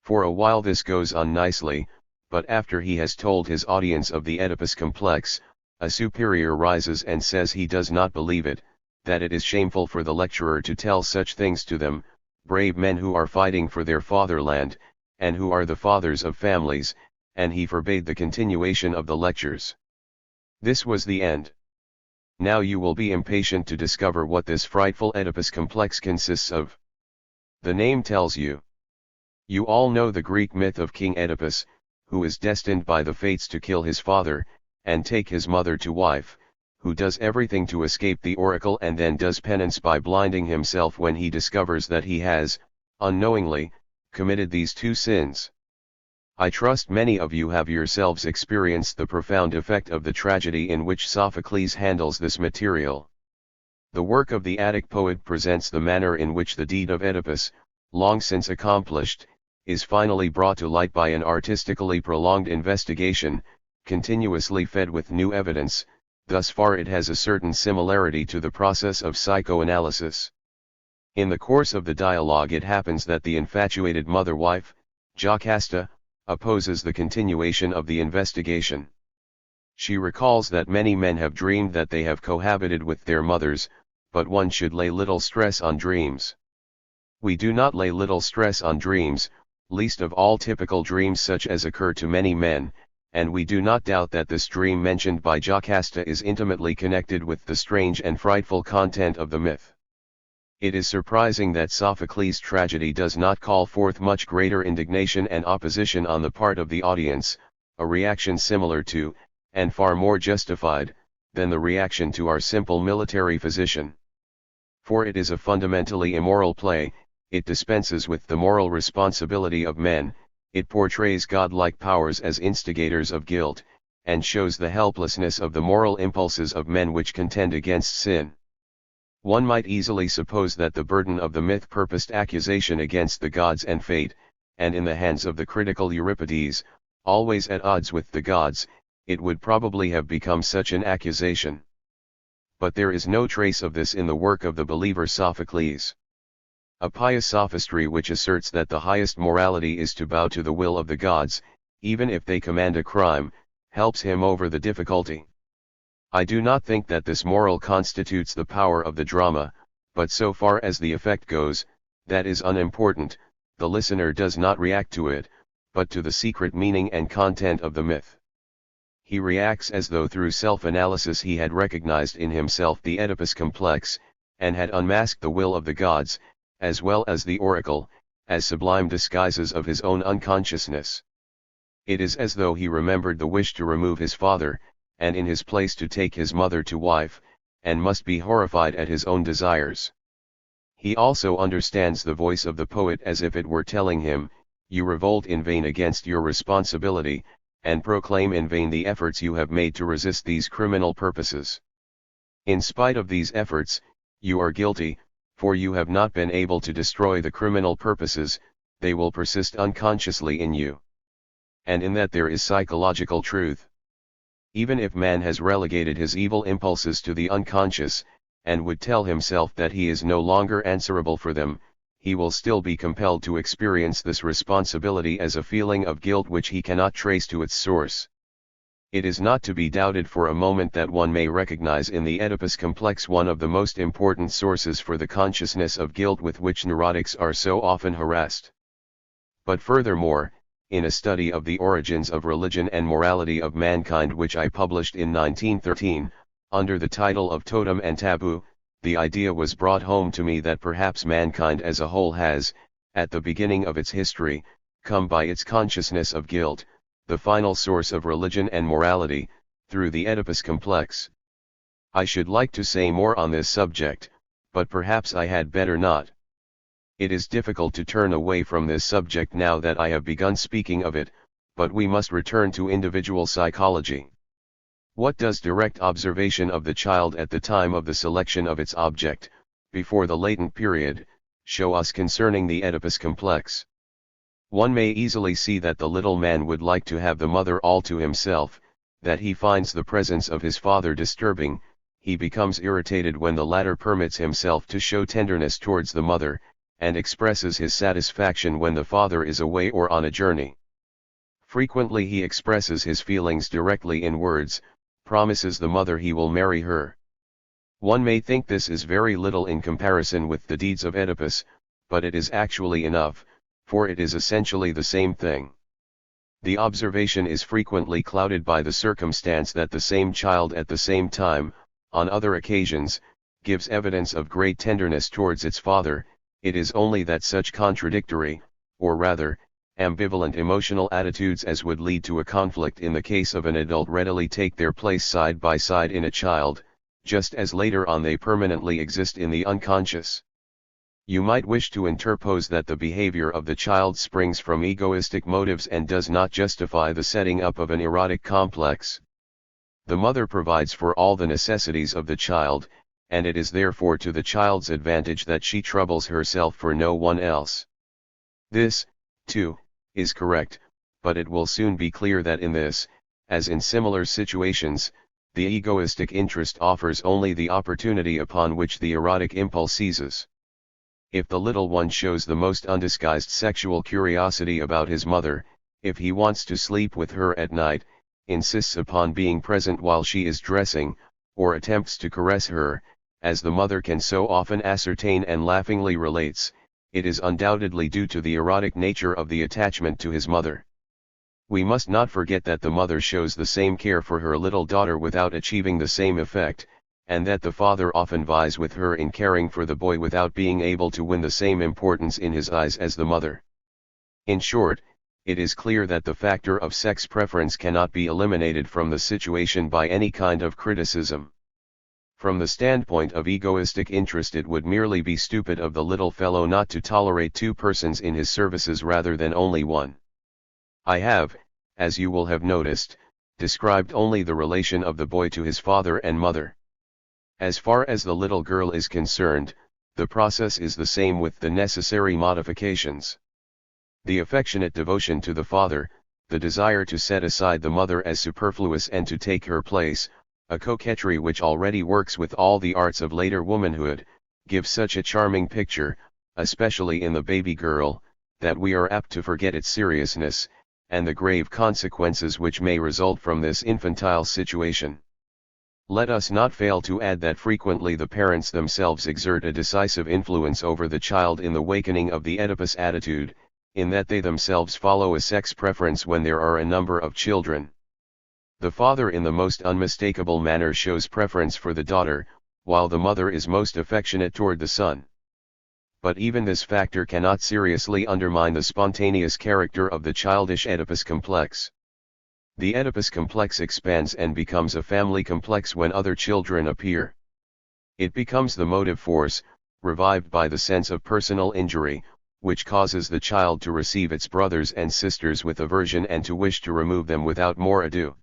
For a while this goes on nicely, but after he has told his audience of the Oedipus complex, a superior rises and says he does not believe it, that it is shameful for the lecturer to tell such things to them, brave men who are fighting for their fatherland, and who are the fathers of families, and he forbade the continuation of the lectures. This was the end. Now you will be impatient to discover what this frightful Oedipus complex consists of. The name tells you. You all know the Greek myth of King Oedipus, who is destined by the fates to kill his father, and take his mother to wife, who does everything to escape the oracle and then does penance by blinding himself when he discovers that he has, unknowingly, committed these two sins. I trust many of you have yourselves experienced the profound effect of the tragedy in which Sophocles handles this material. The work of the Attic poet presents the manner in which the deed of Oedipus, long since accomplished, is finally brought to light by an artistically prolonged investigation, continuously fed with new evidence. Thus far it has a certain similarity to the process of psychoanalysis. In the course of the dialogue it happens that the infatuated mother-wife, Jocasta, opposes the continuation of the investigation. She recalls that many men have dreamed that they have cohabited with their mothers, but one should lay little stress on dreams. We do not lay little stress on dreams, least of all typical dreams such as occur to many men, and we do not doubt that this dream mentioned by Jocasta is intimately connected with the strange and frightful content of the myth. It is surprising that Sophocles' tragedy does not call forth much greater indignation and opposition on the part of the audience, a reaction similar to, and far more justified, than the reaction to our simple military physician. For it is a fundamentally immoral play, it dispenses with the moral responsibility of men, it portrays godlike powers as instigators of guilt, and shows the helplessness of the moral impulses of men which contend against sin. One might easily suppose that the burden of the myth purposed accusation against the gods and fate, and in the hands of the critical Euripides, always at odds with the gods, it would probably have become such an accusation. But there is no trace of this in the work of the believer Sophocles. A pious sophistry which asserts that the highest morality is to bow to the will of the gods, even if they command a crime, helps him over the difficulty. I do not think that this moral constitutes the power of the drama, but so far as the effect goes, that is unimportant. The listener does not react to it, but to the secret meaning and content of the myth. He reacts as though through self-analysis he had recognized in himself the Oedipus complex, and had unmasked the will of the gods, as well as the oracle, as sublime disguises of his own unconsciousness. It is as though he remembered the wish to remove his father, and in his place to take his mother to wife, and must be horrified at his own desires. He also understands the voice of the poet as if it were telling him, "You revolt in vain against your responsibility, and proclaim in vain the efforts you have made to resist these criminal purposes. In spite of these efforts, you are guilty, for you have not been able to destroy the criminal purposes, they will persist unconsciously in you." And in that there is psychological truth. Even if man has relegated his evil impulses to the unconscious, and would tell himself that he is no longer answerable for them, he will still be compelled to experience this responsibility as a feeling of guilt which he cannot trace to its source. It is not to be doubted for a moment that one may recognize in the Oedipus complex one of the most important sources for the consciousness of guilt with which neurotics are so often harassed. But furthermore, in a study of the origins of religion and morality of mankind which I published in 1913, under the title of Totem and Taboo, the idea was brought home to me that perhaps mankind as a whole has, at the beginning of its history, come by its consciousness of guilt, the final source of religion and morality, through the Oedipus complex. I should like to say more on this subject, but perhaps I had better not. It is difficult to turn away from this subject now that I have begun speaking of it, but we must return to individual psychology. What does direct observation of the child at the time of the selection of its object, before the latent period, show us concerning the Oedipus complex? One may easily see that the little man would like to have the mother all to himself, that he finds the presence of his father disturbing, he becomes irritated when the latter permits himself to show tenderness towards the mother, and expresses his satisfaction when the father is away or on a journey. Frequently he expresses his feelings directly in words, promises the mother he will marry her. One may think this is very little in comparison with the deeds of Oedipus, but it is actually enough, for it is essentially the same thing. The observation is frequently clouded by the circumstance that the same child at the same time, on other occasions, gives evidence of great tenderness towards its father. It is only that such contradictory, or rather, ambivalent emotional attitudes as would lead to a conflict in the case of an adult readily take their place side by side in a child, just as later on they permanently exist in the unconscious. You might wish to interpose that the behavior of the child springs from egoistic motives and does not justify the setting up of an erotic complex. The mother provides for all the necessities of the child, and it is therefore to the child's advantage that she troubles herself for no one else. This, too, is correct, but it will soon be clear that in this, as in similar situations, the egoistic interest offers only the opportunity upon which the erotic impulse seizes. If the little one shows the most undisguised sexual curiosity about his mother, if he wants to sleep with her at night, insists upon being present while she is dressing, or attempts to caress her, as the mother can so often ascertain and laughingly relates, it is undoubtedly due to the erotic nature of the attachment to his mother. We must not forget that the mother shows the same care for her little daughter without achieving the same effect, and that the father often vies with her in caring for the boy without being able to win the same importance in his eyes as the mother. In short, it is clear that the factor of sex preference cannot be eliminated from the situation by any kind of criticism. From the standpoint of egoistic interest, it would merely be stupid of the little fellow not to tolerate two persons in his services rather than only one. I have, as you will have noticed, described only the relation of the boy to his father and mother. As far as the little girl is concerned, the process is the same with the necessary modifications. The affectionate devotion to the father, the desire to set aside the mother as superfluous and to take her place, a coquetry which already works with all the arts of later womanhood, gives such a charming picture, especially in the baby girl, that we are apt to forget its seriousness, and the grave consequences which may result from this infantile situation. Let us not fail to add that frequently the parents themselves exert a decisive influence over the child in the wakening of the Oedipus attitude, in that they themselves follow a sex preference when there are a number of children. The father in the most unmistakable manner shows preference for the daughter, while the mother is most affectionate toward the son. But even this factor cannot seriously undermine the spontaneous character of the childish Oedipus complex. The Oedipus complex expands and becomes a family complex when other children appear. It becomes the motive force, revived by the sense of personal injury, which causes the child to receive its brothers and sisters with aversion and to wish to remove them without more ado.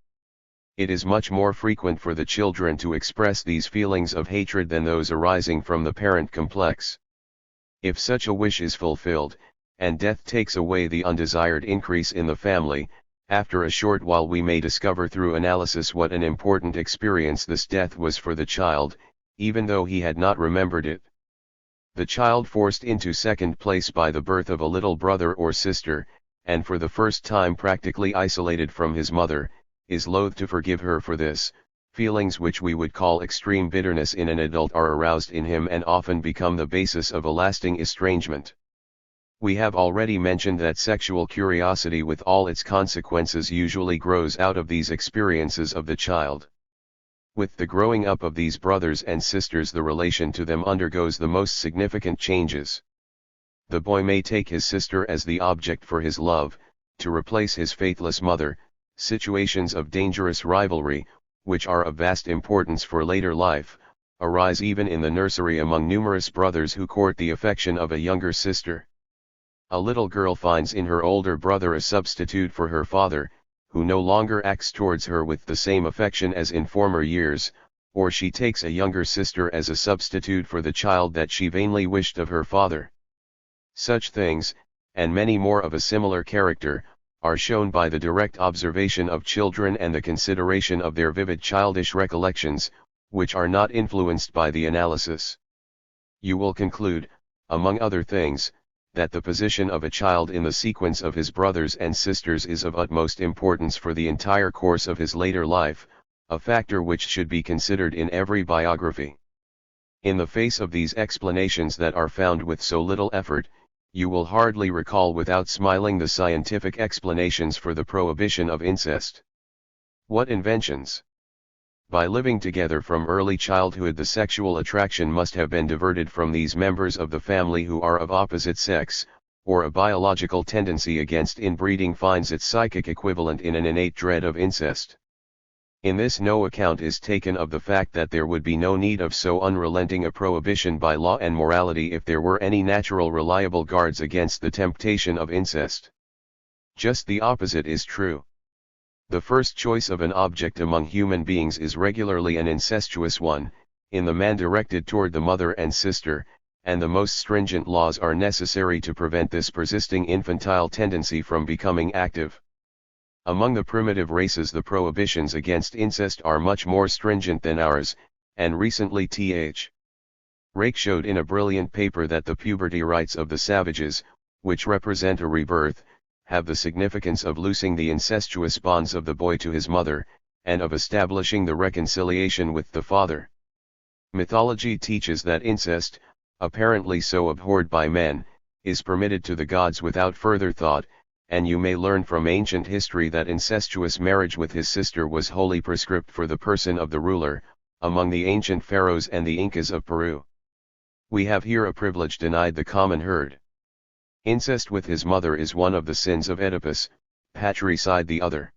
It is much more frequent for the children to express these feelings of hatred than those arising from the parent complex. If such a wish is fulfilled, and death takes away the undesired increase in the family, after a short while we may discover through analysis what an important experience this death was for the child, even though he had not remembered it. The child forced into second place by the birth of a little brother or sister, and for the first time practically isolated from his mother, is loath to forgive her for this. Feelings which we would call extreme bitterness in an adult are aroused in him and often become the basis of a lasting estrangement. We have already mentioned that sexual curiosity with all its consequences usually grows out of these experiences of the child. With the growing up of these brothers and sisters, the relation to them undergoes the most significant changes. The boy may take his sister as the object for his love, to replace his faithless mother. Situations of dangerous rivalry, which are of vast importance for later life, arise even in the nursery among numerous brothers who court the affection of a younger sister. A little girl finds in her older brother a substitute for her father, who no longer acts towards her with the same affection as in former years, or she takes a younger sister as a substitute for the child that she vainly wished of her father. Such things, and many more of a similar character, are shown by the direct observation of children and the consideration of their vivid childish recollections, which are not influenced by the analysis. You will conclude, among other things, that the position of a child in the sequence of his brothers and sisters is of utmost importance for the entire course of his later life, a factor which should be considered in every biography. In the face of these explanations that are found with so little effort, you will hardly recall without smiling the scientific explanations for the prohibition of incest. What inventions! By living together from early childhood, the sexual attraction must have been diverted from these members of the family who are of opposite sex, or a biological tendency against inbreeding finds its psychic equivalent in an innate dread of incest. In this no account is taken of the fact that there would be no need of so unrelenting a prohibition by law and morality if there were any natural reliable guards against the temptation of incest. Just the opposite is true. The first choice of an object among human beings is regularly an incestuous one, in the man directed toward the mother and sister, and the most stringent laws are necessary to prevent this persisting infantile tendency from becoming active. Among the primitive races, the prohibitions against incest are much more stringent than ours, and recently Th. Rake showed in a brilliant paper that the puberty rites of the savages, which represent a rebirth, have the significance of loosing the incestuous bonds of the boy to his mother, and of establishing the reconciliation with the father. Mythology teaches that incest, apparently so abhorred by men, is permitted to the gods without further thought, and you may learn from ancient history that incestuous marriage with his sister was wholly prescribed for the person of the ruler, among the ancient pharaohs and the Incas of Peru. We have here a privilege denied the common herd. Incest with his mother is one of the sins of Oedipus, patricide the other.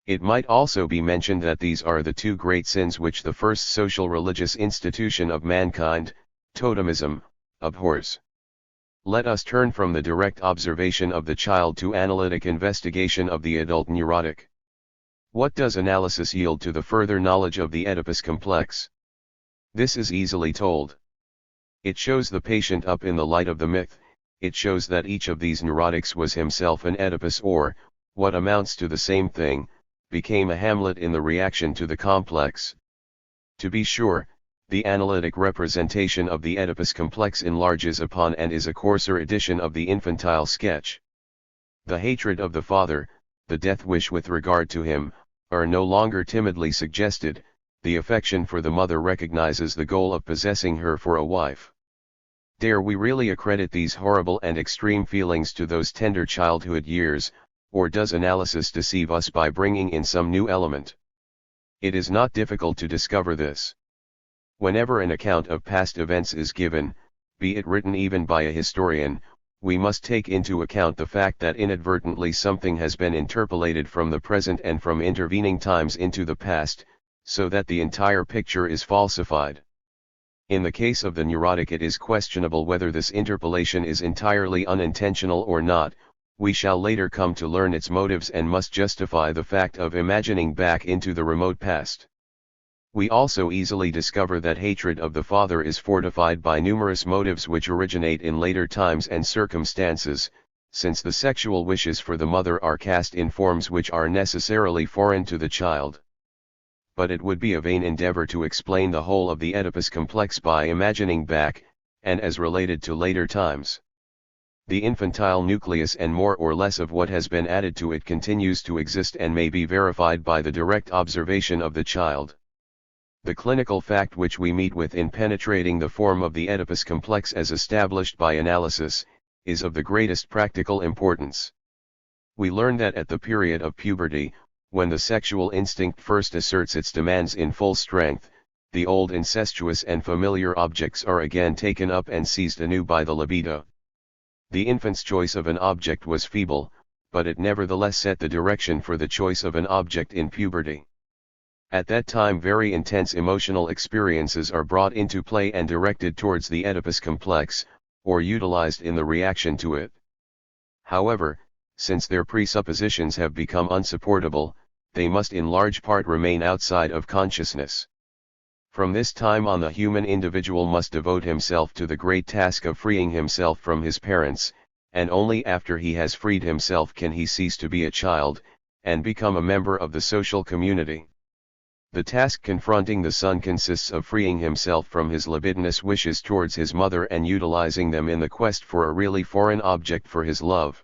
It might also be mentioned that these are the two great sins which the first social religious institution of mankind, totemism, abhors. Let us turn from the direct observation of the child to analytic investigation of the adult neurotic. What does analysis yield to the further knowledge of the Oedipus complex? This is easily told. It shows the patient up in the light of the myth. It shows that each of these neurotics was himself an Oedipus, or, what amounts to the same thing, became a Hamlet in the reaction to the complex. To be sure, the analytic representation of the Oedipus complex enlarges upon and is a coarser edition of the infantile sketch. The hatred of the father, the death wish with regard to him, are no longer timidly suggested. The affection for the mother recognizes the goal of possessing her for a wife. Dare we really accredit these horrible and extreme feelings to those tender childhood years, or does analysis deceive us by bringing in some new element? It is not difficult to discover this. Whenever an account of past events is given, be it written even by a historian, we must take into account the fact that inadvertently something has been interpolated from the present and from intervening times into the past, so that the entire picture is falsified. In the case of the neurotic, it is questionable whether this interpolation is entirely unintentional or not. We shall later come to learn its motives and must justify the fact of imagining back into the remote past. We also easily discover that hatred of the father is fortified by numerous motives which originate in later times and circumstances, since the sexual wishes for the mother are cast in forms which are necessarily foreign to the child. But it would be a vain endeavor to explain the whole of the Oedipus complex by imagining back, and as related to later times. The infantile nucleus and more or less of what has been added to it continues to exist and may be verified by the direct observation of the child. The clinical fact which we meet with in penetrating the form of the Oedipus complex as established by analysis, is of the greatest practical importance. We learn that at the period of puberty, when the sexual instinct first asserts its demands in full strength, the old incestuous and familiar objects are again taken up and seized anew by the libido. The infant's choice of an object was feeble, but it nevertheless set the direction for the choice of an object in puberty. At that time very intense emotional experiences are brought into play and directed towards the Oedipus complex, or utilized in the reaction to it. However, since their presuppositions have become unsupportable, they must in large part remain outside of consciousness. From this time on, the human individual must devote himself to the great task of freeing himself from his parents, and only after he has freed himself can he cease to be a child, and become a member of the social community. The task confronting the son consists of freeing himself from his libidinous wishes towards his mother and utilizing them in the quest for a really foreign object for his love.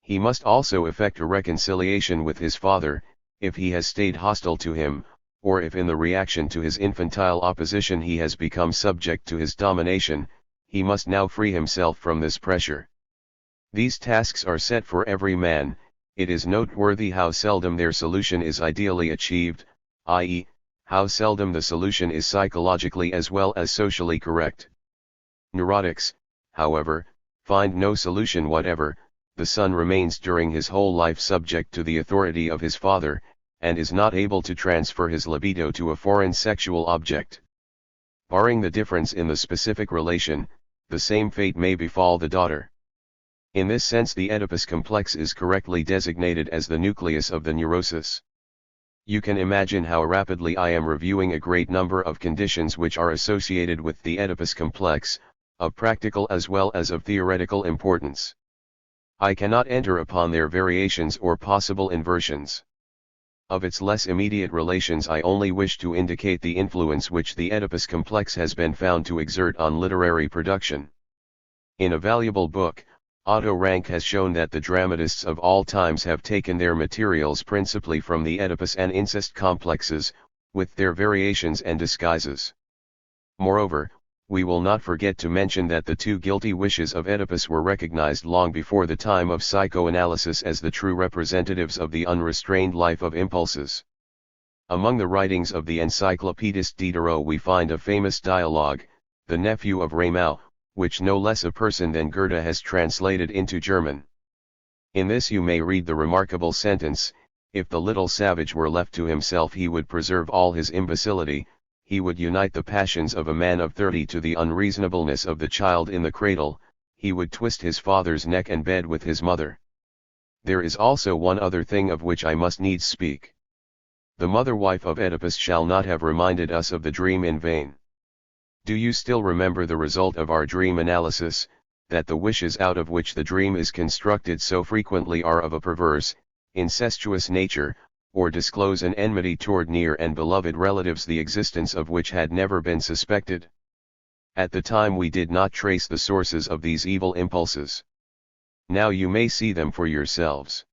He must also effect a reconciliation with his father, if he has stayed hostile to him, or if in the reaction to his infantile opposition he has become subject to his domination. He must now free himself from this pressure. These tasks are set for every man. It is noteworthy how seldom their solution is ideally achieved, i.e., how seldom the solution is psychologically as well as socially correct. Neurotics, however, find no solution whatever. The son remains during his whole life subject to the authority of his father, and is not able to transfer his libido to a foreign sexual object. Barring the difference in the specific relation, the same fate may befall the daughter. In this sense, the Oedipus complex is correctly designated as the nucleus of the neurosis. You can imagine how rapidly I am reviewing a great number of conditions which are associated with the Oedipus complex, of practical as well as of theoretical importance. I cannot enter upon their variations or possible inversions. Of its less immediate relations, I only wish to indicate the influence which the Oedipus complex has been found to exert on literary production. In a valuable book, Otto Rank has shown that the dramatists of all times have taken their materials principally from the Oedipus and incest complexes, with their variations and disguises. Moreover, we will not forget to mention that the two guilty wishes of Oedipus were recognized long before the time of psychoanalysis as the true representatives of the unrestrained life of impulses. Among the writings of the encyclopedist Diderot we find a famous dialogue, the nephew of Rameau, which no less a person than Goethe has translated into German. In this you may read the remarkable sentence, "If the little savage were left to himself he would preserve all his imbecility, he would unite the passions of a man of 30 to the unreasonableness of the child in the cradle, he would twist his father's neck and bed with his mother." There is also one other thing of which I must needs speak. The mother-wife of Oedipus shall not have reminded us of the dream in vain. Do you still remember the result of our dream analysis, that the wishes out of which the dream is constructed so frequently are of a perverse, incestuous nature, or disclose an enmity toward near and beloved relatives the existence of which had never been suspected? At the time we did not trace the sources of these evil impulses. Now you may see them for yourselves.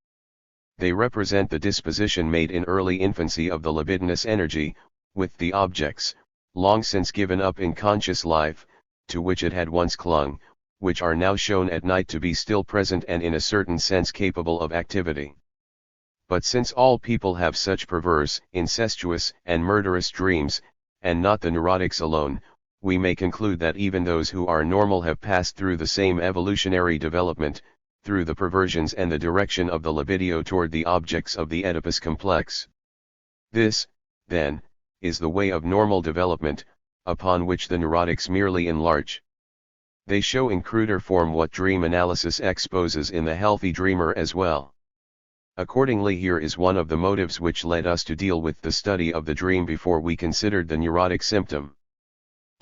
They represent the disposition made in early infancy of the libidinous energy, with the objects, long since given up in conscious life, to which it had once clung, which are now shown at night to be still present and in a certain sense capable of activity. But since all people have such perverse, incestuous, and murderous dreams, and not the neurotics alone, we may conclude that even those who are normal have passed through the same evolutionary development, through the perversions and the direction of the libido toward the objects of the Oedipus complex. This, then, is the way of normal development, upon which the neurotics merely enlarge. They show in cruder form what dream analysis exposes in the healthy dreamer as well. Accordingly, here is one of the motives which led us to deal with the study of the dream before we considered the neurotic symptom.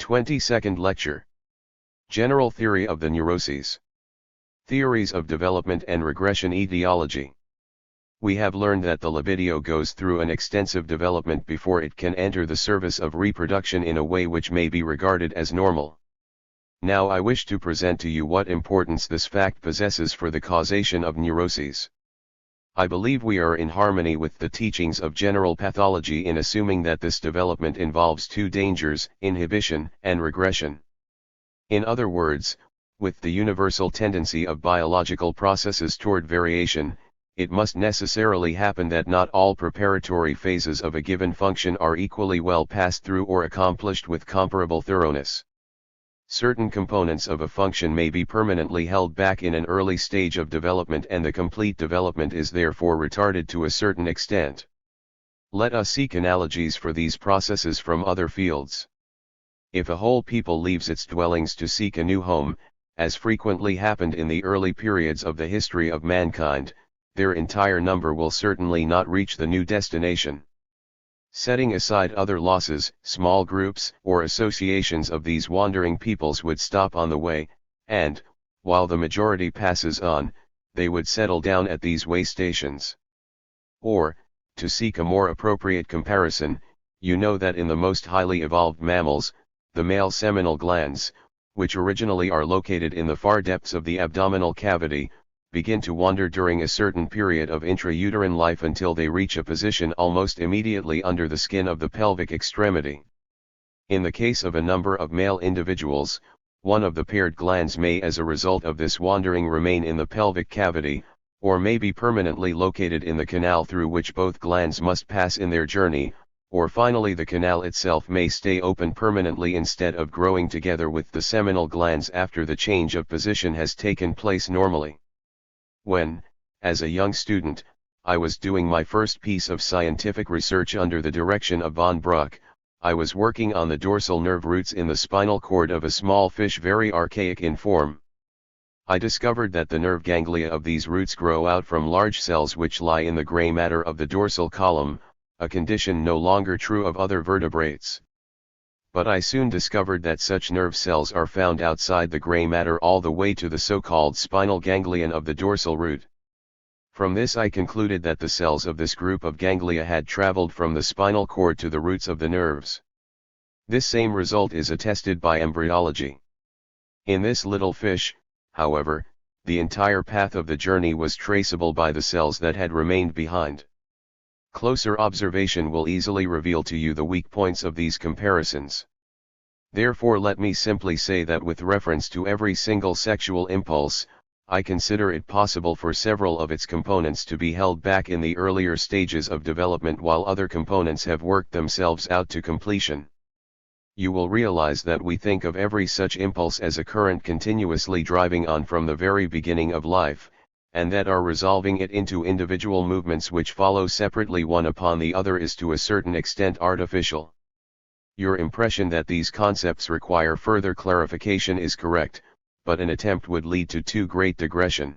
22nd Lecture. General Theory of the Neuroses. Theories of Development and Regression Etiology. We have learned that the libido goes through an extensive development before it can enter the service of reproduction in a way which may be regarded as normal. Now I wish to present to you what importance this fact possesses for the causation of neuroses. I believe we are in harmony with the teachings of general pathology in assuming that this development involves two dangers, inhibition and regression. In other words, With the universal tendency of biological processes toward variation, it must necessarily happen that not all preparatory phases of a given function are equally well passed through or accomplished with comparable thoroughness. Certain components of a function may be permanently held back in an early stage of development, and the complete development is therefore retarded to a certain extent. Let us seek analogies for these processes from other fields. If a whole people leaves its dwellings to seek a new home, as frequently happened in the early periods of the history of mankind, their entire number will certainly not reach the new destination. Setting aside other losses, small groups or associations of these wandering peoples would stop on the way, and, while the majority passes on, they would settle down at these way stations. Or, to seek a more appropriate comparison, you know that in the most highly evolved mammals, the male seminal glands, which originally are located in the far depths of the abdominal cavity, begin to wander during a certain period of intrauterine life until they reach a position almost immediately under the skin of the pelvic extremity. In the case of a number of male individuals, one of the paired glands may as a result of this wandering remain in the pelvic cavity, or may be permanently located in the canal through which both glands must pass in their journey, or finally the canal itself may stay open permanently instead of growing together with the seminal glands after the change of position has taken place normally. When, as a young student, I was doing my first piece of scientific research under the direction of von Bruck, I was working on the dorsal nerve roots in the spinal cord of a small fish very archaic in form. I discovered that the nerve ganglia of these roots grow out from large cells which lie in the gray matter of the dorsal column, a condition no longer true of other vertebrates. But I soon discovered that such nerve cells are found outside the gray matter all the way to the so-called spinal ganglion of the dorsal root. From this I concluded that the cells of this group of ganglia had traveled from the spinal cord to the roots of the nerves. This same result is attested by embryology. In this little fish, however, the entire path of the journey was traceable by the cells that had remained behind. Closer observation will easily reveal to you the weak points of these comparisons. Therefore let me simply say that with reference to every single sexual impulse, I consider it possible for several of its components to be held back in the earlier stages of development while other components have worked themselves out to completion. You will realize that we think of every such impulse as a current continuously driving on from the very beginning of life, and that our resolving it into individual movements which follow separately one upon the other is to a certain extent artificial. Your impression that these concepts require further clarification is correct, but an attempt would lead to too great digression.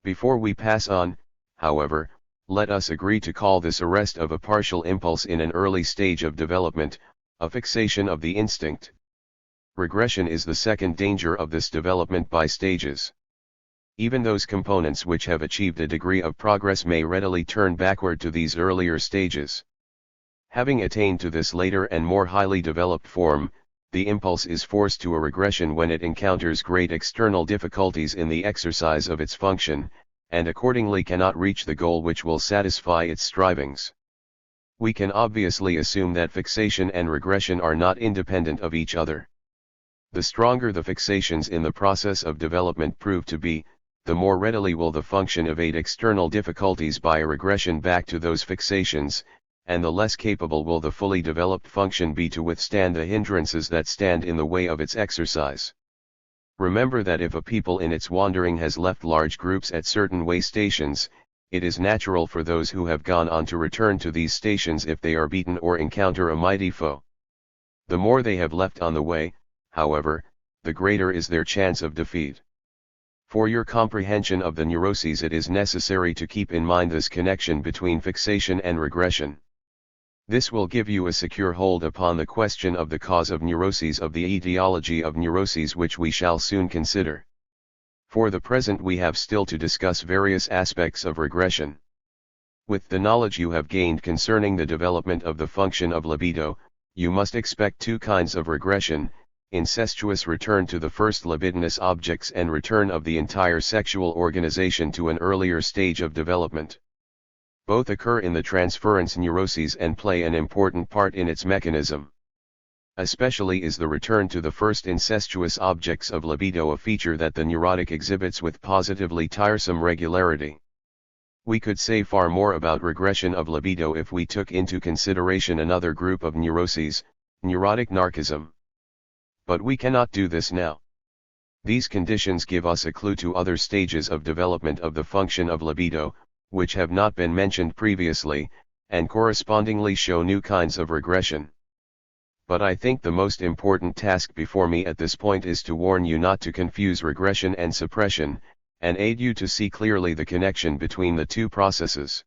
Before we pass on, however, let us agree to call this arrest of a partial impulse in an early stage of development, a fixation of the instinct. Regression is the second danger of this development by stages. Even those components which have achieved a degree of progress may readily turn backward to these earlier stages. Having attained to this later and more highly developed form, the impulse is forced to a regression when it encounters great external difficulties in the exercise of its function, and accordingly cannot reach the goal which will satisfy its strivings. We can obviously assume that fixation and regression are not independent of each other. The stronger the fixations in the process of development prove to be, the more readily will the function evade external difficulties by a regression back to those fixations, and the less capable will the fully developed function be to withstand the hindrances that stand in the way of its exercise. Remember that if a people in its wandering has left large groups at certain way stations, it is natural for those who have gone on to return to these stations if they are beaten or encounter a mighty foe. The more they have left on the way, however, the greater is their chance of defeat. For your comprehension of the neuroses, it is necessary to keep in mind this connection between fixation and regression. This will give you a secure hold upon the question of the cause of neuroses of the etiology of neuroses, which we shall soon consider. For the present we have still to discuss various aspects of regression. With the knowledge you have gained concerning the development of the function of libido, you must expect two kinds of regression: incestuous return to the first libidinous objects and return of the entire sexual organization to an earlier stage of development. Both occur in the transference neuroses and play an important part in its mechanism. Especially is the return to the first incestuous objects of libido a feature that the neurotic exhibits with positively tiresome regularity. We could say far more about regression of libido if we took into consideration another group of neuroses, neurotic narcissism. But we cannot do this now. These conditions give us a clue to other stages of development of the function of libido, which have not been mentioned previously, and correspondingly show new kinds of regression. But I think the most important task before me at this point is to warn you not to confuse regression and suppression, and aid you to see clearly the connection between the two processes.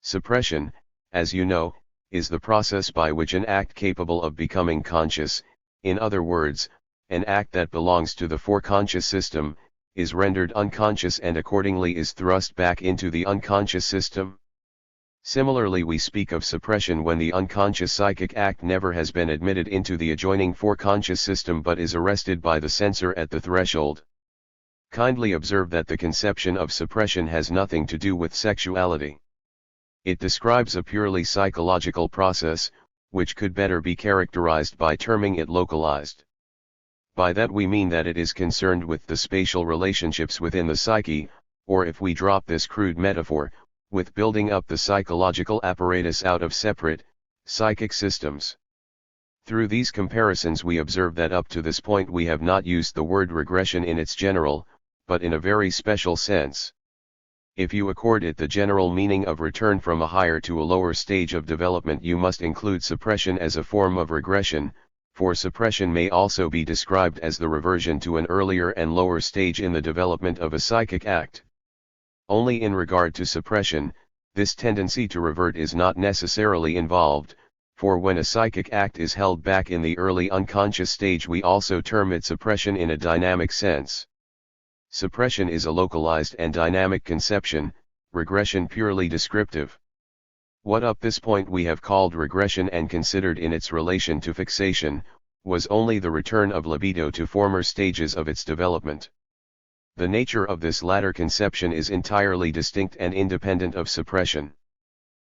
Suppression, as you know, is the process by which an act capable of becoming conscious, in other words, an act that belongs to the foreconscious system, is rendered unconscious and accordingly is thrust back into the unconscious system. Similarly, we speak of suppression when the unconscious psychic act never has been admitted into the adjoining foreconscious system but is arrested by the censor at the threshold. Kindly observe that the conception of suppression has nothing to do with sexuality. It describes a purely psychological process, which could better be characterized by terming it localized. By that we mean that it is concerned with the spatial relationships within the psyche, or if we drop this crude metaphor, with building up the psychological apparatus out of separate, psychic systems. Through these comparisons we observe that up to this point we have not used the word regression in its general, but in a very special sense. If you accord it the general meaning of return from a higher to a lower stage of development, you must include suppression as a form of regression, for suppression may also be described as the reversion to an earlier and lower stage in the development of a psychic act. Only in regard to suppression, this tendency to revert is not necessarily involved, for when a psychic act is held back in the early unconscious stage we also term it suppression in a dynamic sense. Suppression is a localized and dynamic conception, regression purely descriptive. What up this point we have called regression and considered in its relation to fixation, was only the return of libido to former stages of its development. The nature of this latter conception is entirely distinct and independent of suppression.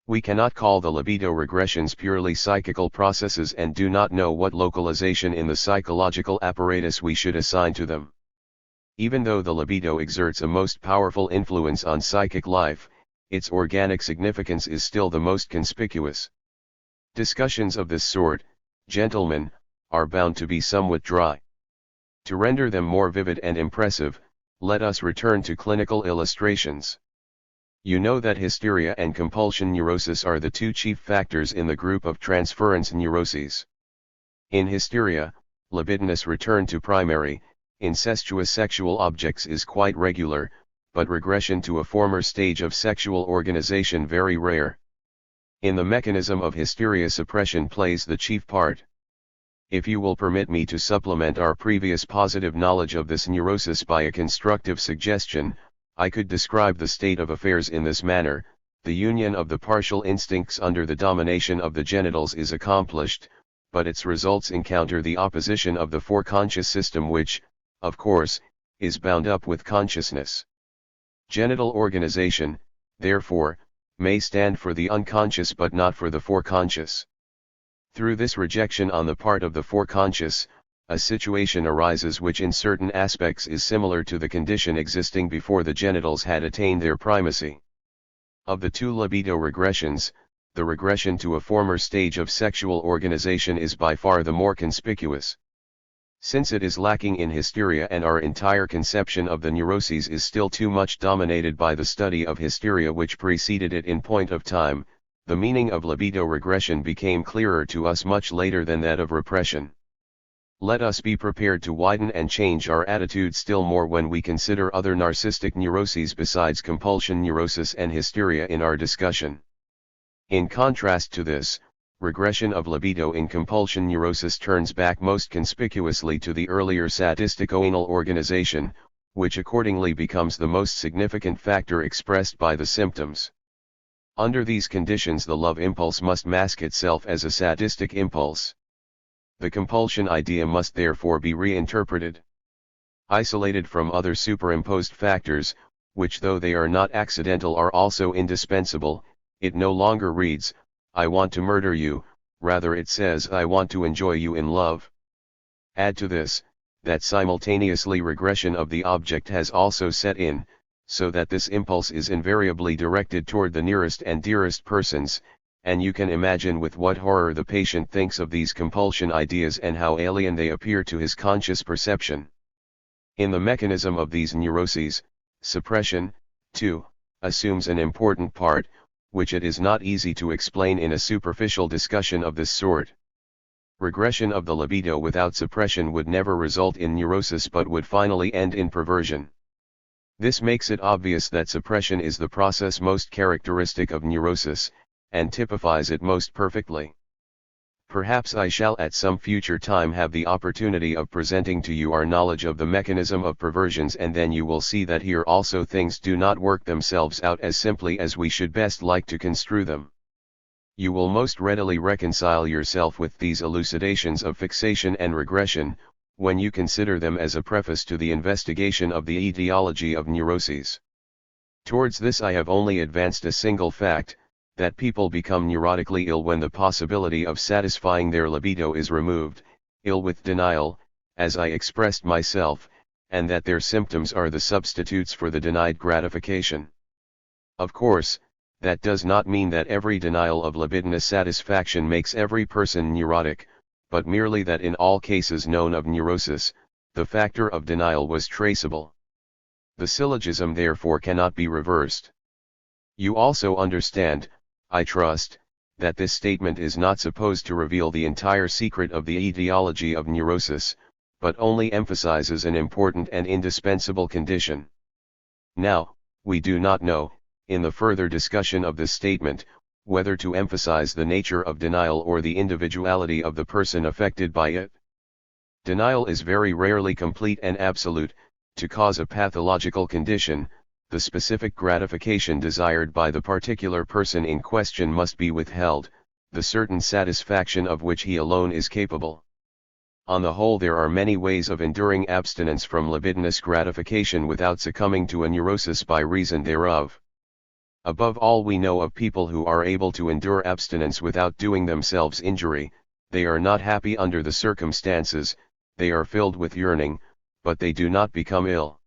We cannot call the libido regressions purely psychical processes and do not know what localization in the psychological apparatus we should assign to them. Even though the libido exerts a most powerful influence on psychic life, its organic significance is still the most conspicuous. Discussions of this sort, gentlemen, are bound to be somewhat dry. To render them more vivid and impressive, let us return to clinical illustrations. You know that hysteria and compulsion neurosis are the two chief factors in the group of transference neuroses. In hysteria, libidinous return to primary, incestuous sexual objects is quite regular, but regression to a former stage of sexual organization very rare. In the mechanism of hysteria, suppression plays the chief part. If you will permit me to supplement our previous positive knowledge of this neurosis by a constructive suggestion, I could describe the state of affairs in this manner: the union of the partial instincts under the domination of the genitals is accomplished, but its results encounter the opposition of the foreconscious system which, of course, is bound up with consciousness. Genital organization, therefore, may stand for the unconscious but not for the foreconscious. Through this rejection on the part of the foreconscious, a situation arises which in certain aspects is similar to the condition existing before the genitals had attained their primacy. Of the two libido regressions, the regression to a former stage of sexual organization is by far the more conspicuous. Since it is lacking in hysteria and our entire conception of the neuroses is still too much dominated by the study of hysteria which preceded it in point of time, the meaning of libido regression became clearer to us much later than that of repression. Let us be prepared to widen and change our attitude still more when we consider other narcissistic neuroses besides compulsion neurosis and hysteria in our discussion. In contrast to this, regression of libido in compulsion neurosis turns back most conspicuously to the earlier sadistico-anal organization, which accordingly becomes the most significant factor expressed by the symptoms. Under these conditions the love impulse must mask itself as a sadistic impulse. The compulsion idea must therefore be reinterpreted. Isolated from other superimposed factors, which though they are not accidental are also indispensable, it no longer reads, "I want to murder you," rather it says I want to enjoy you in love. Add to this, that simultaneously regression of the object has also set in, so that this impulse is invariably directed toward the nearest and dearest persons, and you can imagine with what horror the patient thinks of these compulsion ideas and how alien they appear to his conscious perception. In the mechanism of these neuroses, suppression, too, assumes an important part, which it is not easy to explain in a superficial discussion of this sort. Regression of the libido without suppression would never result in neurosis but would finally end in perversion. This makes it obvious that suppression is the process most characteristic of neurosis, and typifies it most perfectly. Perhaps I shall at some future time have the opportunity of presenting to you our knowledge of the mechanism of perversions, and then you will see that here also things do not work themselves out as simply as we should best like to construe them. You will most readily reconcile yourself with these elucidations of fixation and regression, when you consider them as a preface to the investigation of the etiology of neuroses. Towards this I have only advanced a single fact, that people become neurotically ill when the possibility of satisfying their libido is removed, ill with denial, as I expressed myself, and that their symptoms are the substitutes for the denied gratification. Of course, that does not mean that every denial of libidinous satisfaction makes every person neurotic, but merely that in all cases known of neurosis, the factor of denial was traceable. The syllogism therefore cannot be reversed. You also understand, I trust, that this statement is not supposed to reveal the entire secret of the etiology of neurosis, but only emphasizes an important and indispensable condition. Now, we do not know, in the further discussion of this statement, whether to emphasize the nature of denial or the individuality of the person affected by it. Denial is very rarely complete and absolute. To cause a pathological condition, the specific gratification desired by the particular person in question must be withheld, the certain satisfaction of which he alone is capable. On the whole, there are many ways of enduring abstinence from libidinous gratification without succumbing to a neurosis by reason thereof. Above all, we know of people who are able to endure abstinence without doing themselves injury. They are not happy under the circumstances, they are filled with yearning, but they do not become ill.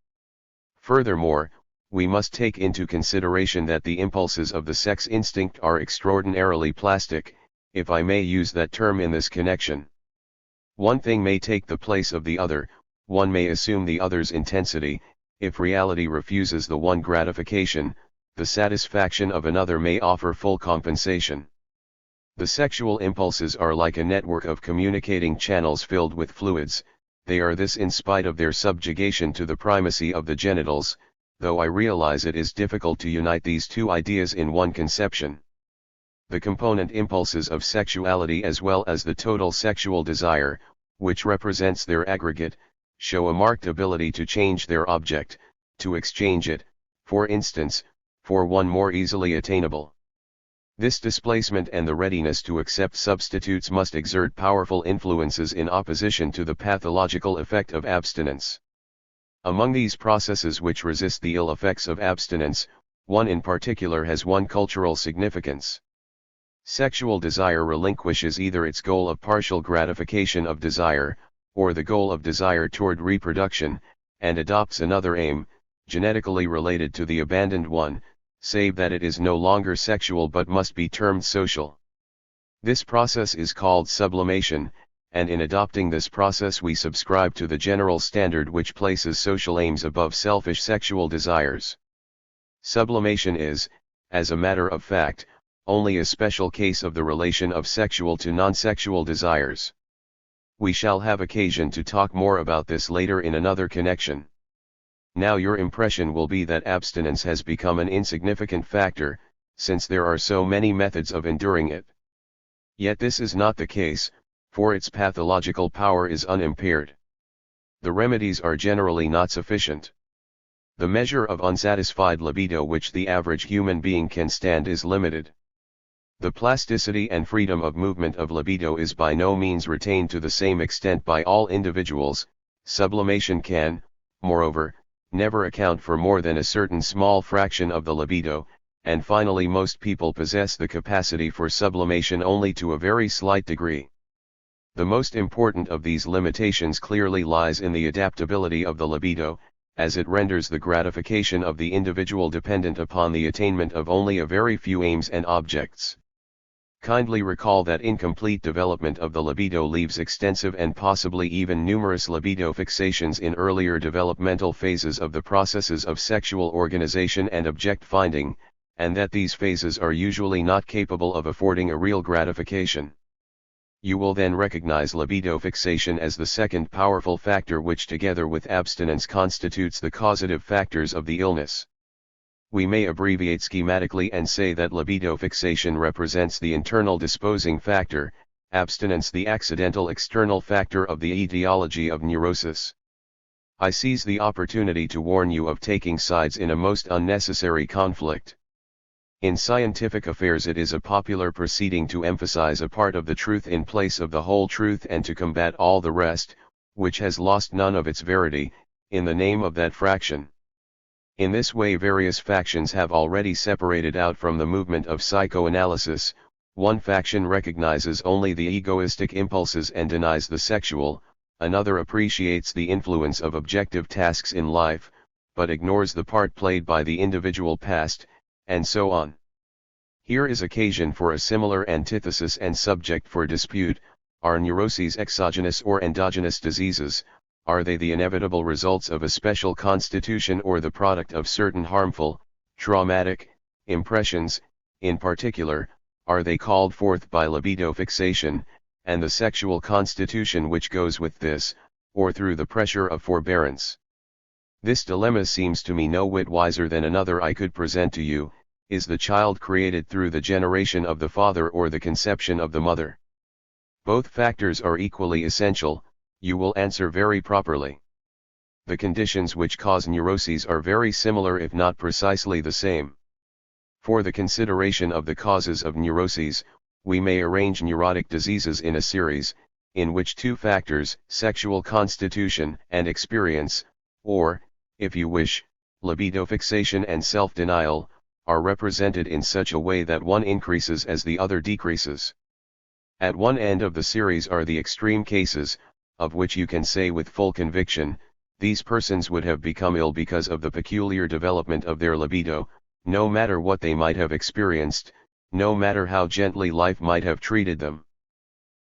Furthermore, we must take into consideration that the impulses of the sex instinct are extraordinarily plastic, if I may use that term in this connection. One thing may take the place of the other, one may assume the other's intensity. If reality refuses the one gratification, the satisfaction of another may offer full compensation. The sexual impulses are like a network of communicating channels filled with fluids. They are this in spite of their subjugation to the primacy of the genitals, though I realize it is difficult to unite these two ideas in one conception. The component impulses of sexuality as well as the total sexual desire, which represents their aggregate, show a marked ability to change their object, to exchange it, for instance, for one more easily attainable. This displacement and the readiness to accept substitutes must exert powerful influences in opposition to the pathological effect of abstinence. Among these processes which resist the ill effects of abstinence, one in particular has one cultural significance. Sexual desire relinquishes either its goal of partial gratification of desire, or the goal of desire toward reproduction, and adopts another aim, genetically related to the abandoned one, save that it is no longer sexual but must be termed social. This process is called sublimation, and in adopting this process we subscribe to the general standard which places social aims above selfish sexual desires. Sublimation is, as a matter of fact, only a special case of the relation of sexual to non-sexual desires. We shall have occasion to talk more about this later in another connection. Now your impression will be that abstinence has become an insignificant factor, since there are so many methods of enduring it. Yet this is not the case, for its pathological power is unimpaired. The remedies are generally not sufficient. The measure of unsatisfied libido which the average human being can stand is limited. The plasticity and freedom of movement of libido is by no means retained to the same extent by all individuals. Sublimation can, moreover, never account for more than a certain small fraction of the libido, and finally most people possess the capacity for sublimation only to a very slight degree. The most important of these limitations clearly lies in the adaptability of the libido, as it renders the gratification of the individual dependent upon the attainment of only a very few aims and objects. Kindly recall that incomplete development of the libido leaves extensive and possibly even numerous libido fixations in earlier developmental phases of the processes of sexual organization and object finding, and that these phases are usually not capable of affording a real gratification. You will then recognize libido fixation as the second powerful factor which together with abstinence constitutes the causative factors of the illness. We may abbreviate schematically and say that libido fixation represents the internal disposing factor, abstinence the accidental external factor of the etiology of neurosis. I seize the opportunity to warn you of taking sides in a most unnecessary conflict. In scientific affairs it is a popular proceeding to emphasize a part of the truth in place of the whole truth and to combat all the rest, which has lost none of its verity, in the name of that fraction. In this way various factions have already separated out from the movement of psychoanalysis. One faction recognizes only the egoistic impulses and denies the sexual, another appreciates the influence of objective tasks in life, but ignores the part played by the individual past, and so on. Here is occasion for a similar antithesis and subject for dispute. Are neuroses exogenous or endogenous diseases? Are they the inevitable results of a special constitution or the product of certain harmful, traumatic, impressions? In particular, are they called forth by libido fixation, and the sexual constitution which goes with this, or through the pressure of forbearance? This dilemma seems to me no whit wiser than another I could present to you. Is the child created through the generation of the father or the conception of the mother? Both factors are equally essential, you will answer very properly. The conditions which cause neuroses are very similar if not precisely the same. For the consideration of the causes of neuroses, we may arrange neurotic diseases in a series, in which two factors, sexual constitution and experience, or, if you wish, libido fixation and self-denial, are represented in such a way that one increases as the other decreases. At one end of the series are the extreme cases, of which you can say with full conviction, these persons would have become ill because of the peculiar development of their libido, no matter what they might have experienced, no matter how gently life might have treated them.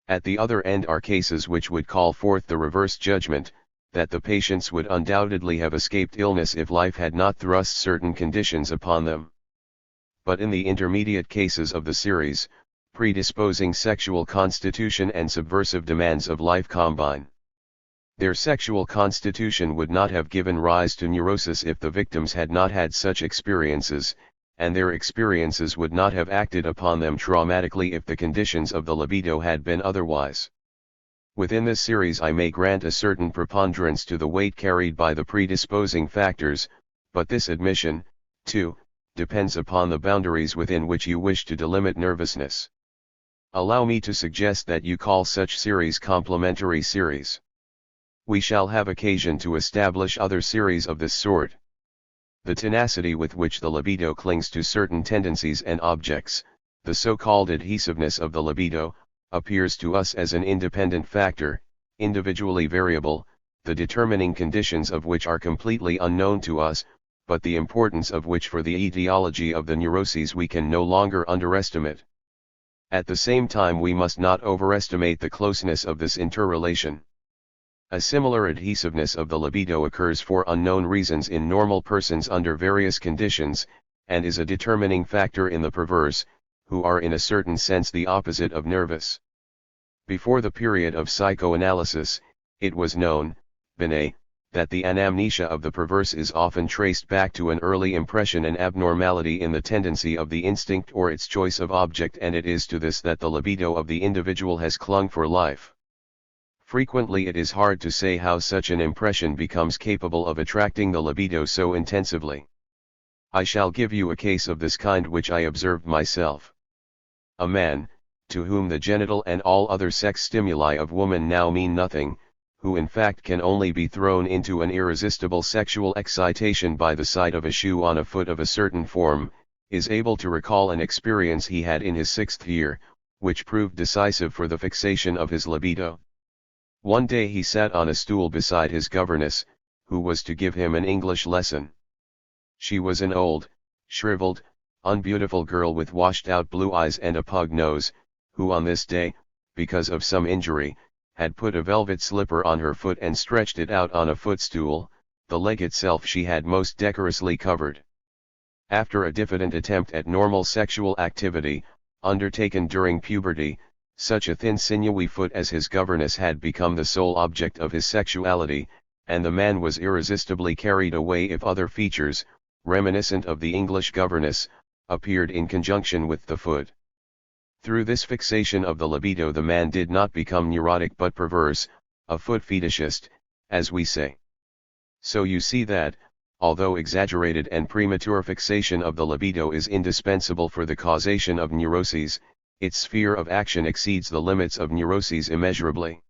At the other end are cases which would call forth the reverse judgment, that the patients would undoubtedly have escaped illness if life had not thrust certain conditions upon them. But in the intermediate cases of the series, predisposing sexual constitution and subversive demands of life combine. Their sexual constitution would not have given rise to neurosis if the victims had not had such experiences, and their experiences would not have acted upon them traumatically if the conditions of the libido had been otherwise. Within this series I may grant a certain preponderance to the weight carried by the predisposing factors, but this admission, too, depends upon the boundaries within which you wish to delimit nervousness. Allow me to suggest that you call such series complementary series. We shall have occasion to establish other series of this sort. The tenacity with which the libido clings to certain tendencies and objects, the so-called adhesiveness of the libido, appears to us as an independent factor, individually variable, the determining conditions of which are completely unknown to us, but the importance of which for the etiology of the neuroses we can no longer underestimate. At the same time we must not overestimate the closeness of this interrelation. A similar adhesiveness of the libido occurs for unknown reasons in normal persons under various conditions, and is a determining factor in the perverse, who are in a certain sense the opposite of nervous. Before the period of psychoanalysis, it was known, Binet, that the anamnesia of the perverse is often traced back to an early impression and abnormality in the tendency of the instinct or its choice of object, and it is to this that the libido of the individual has clung for life. Frequently it is hard to say how such an impression becomes capable of attracting the libido so intensively. I shall give you a case of this kind which I observed myself. A man, to whom the genital and all other sex stimuli of woman now mean nothing, who in fact can only be thrown into an irresistible sexual excitation by the sight of a shoe on a foot of a certain form, is able to recall an experience he had in his 6th year, which proved decisive for the fixation of his libido. One day he sat on a stool beside his governess, who was to give him an English lesson. She was an old, shriveled, unbeautiful girl with washed-out blue eyes and a pug nose, who on this day, because of some injury, had put a velvet slipper on her foot and stretched it out on a footstool, the leg itself she had most decorously covered. After a diffident attempt at normal sexual activity, undertaken during puberty, such a thin sinewy foot as his governess had become the sole object of his sexuality, and the man was irresistibly carried away if other features, reminiscent of the English governess, appeared in conjunction with the foot. Through this fixation of the libido the man did not become neurotic but perverse, a foot fetishist, as we say. So you see that, although exaggerated and premature fixation of the libido is indispensable for the causation of neuroses, its sphere of action exceeds the limits of neuroses immeasurably.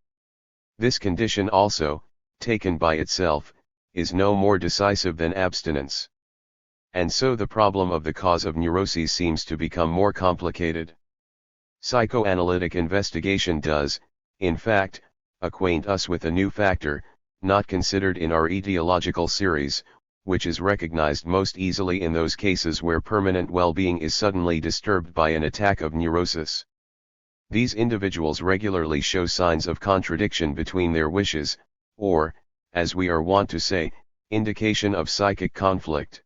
This condition also, taken by itself, is no more decisive than abstinence. And so the problem of the cause of neuroses seems to become more complicated. Psychoanalytic investigation does, in fact, acquaint us with a new factor, not considered in our etiological series, which is recognized most easily in those cases where permanent well-being is suddenly disturbed by an attack of neurosis. These individuals regularly show signs of contradiction between their wishes, or, as we are wont to say, indication of psychic conflict.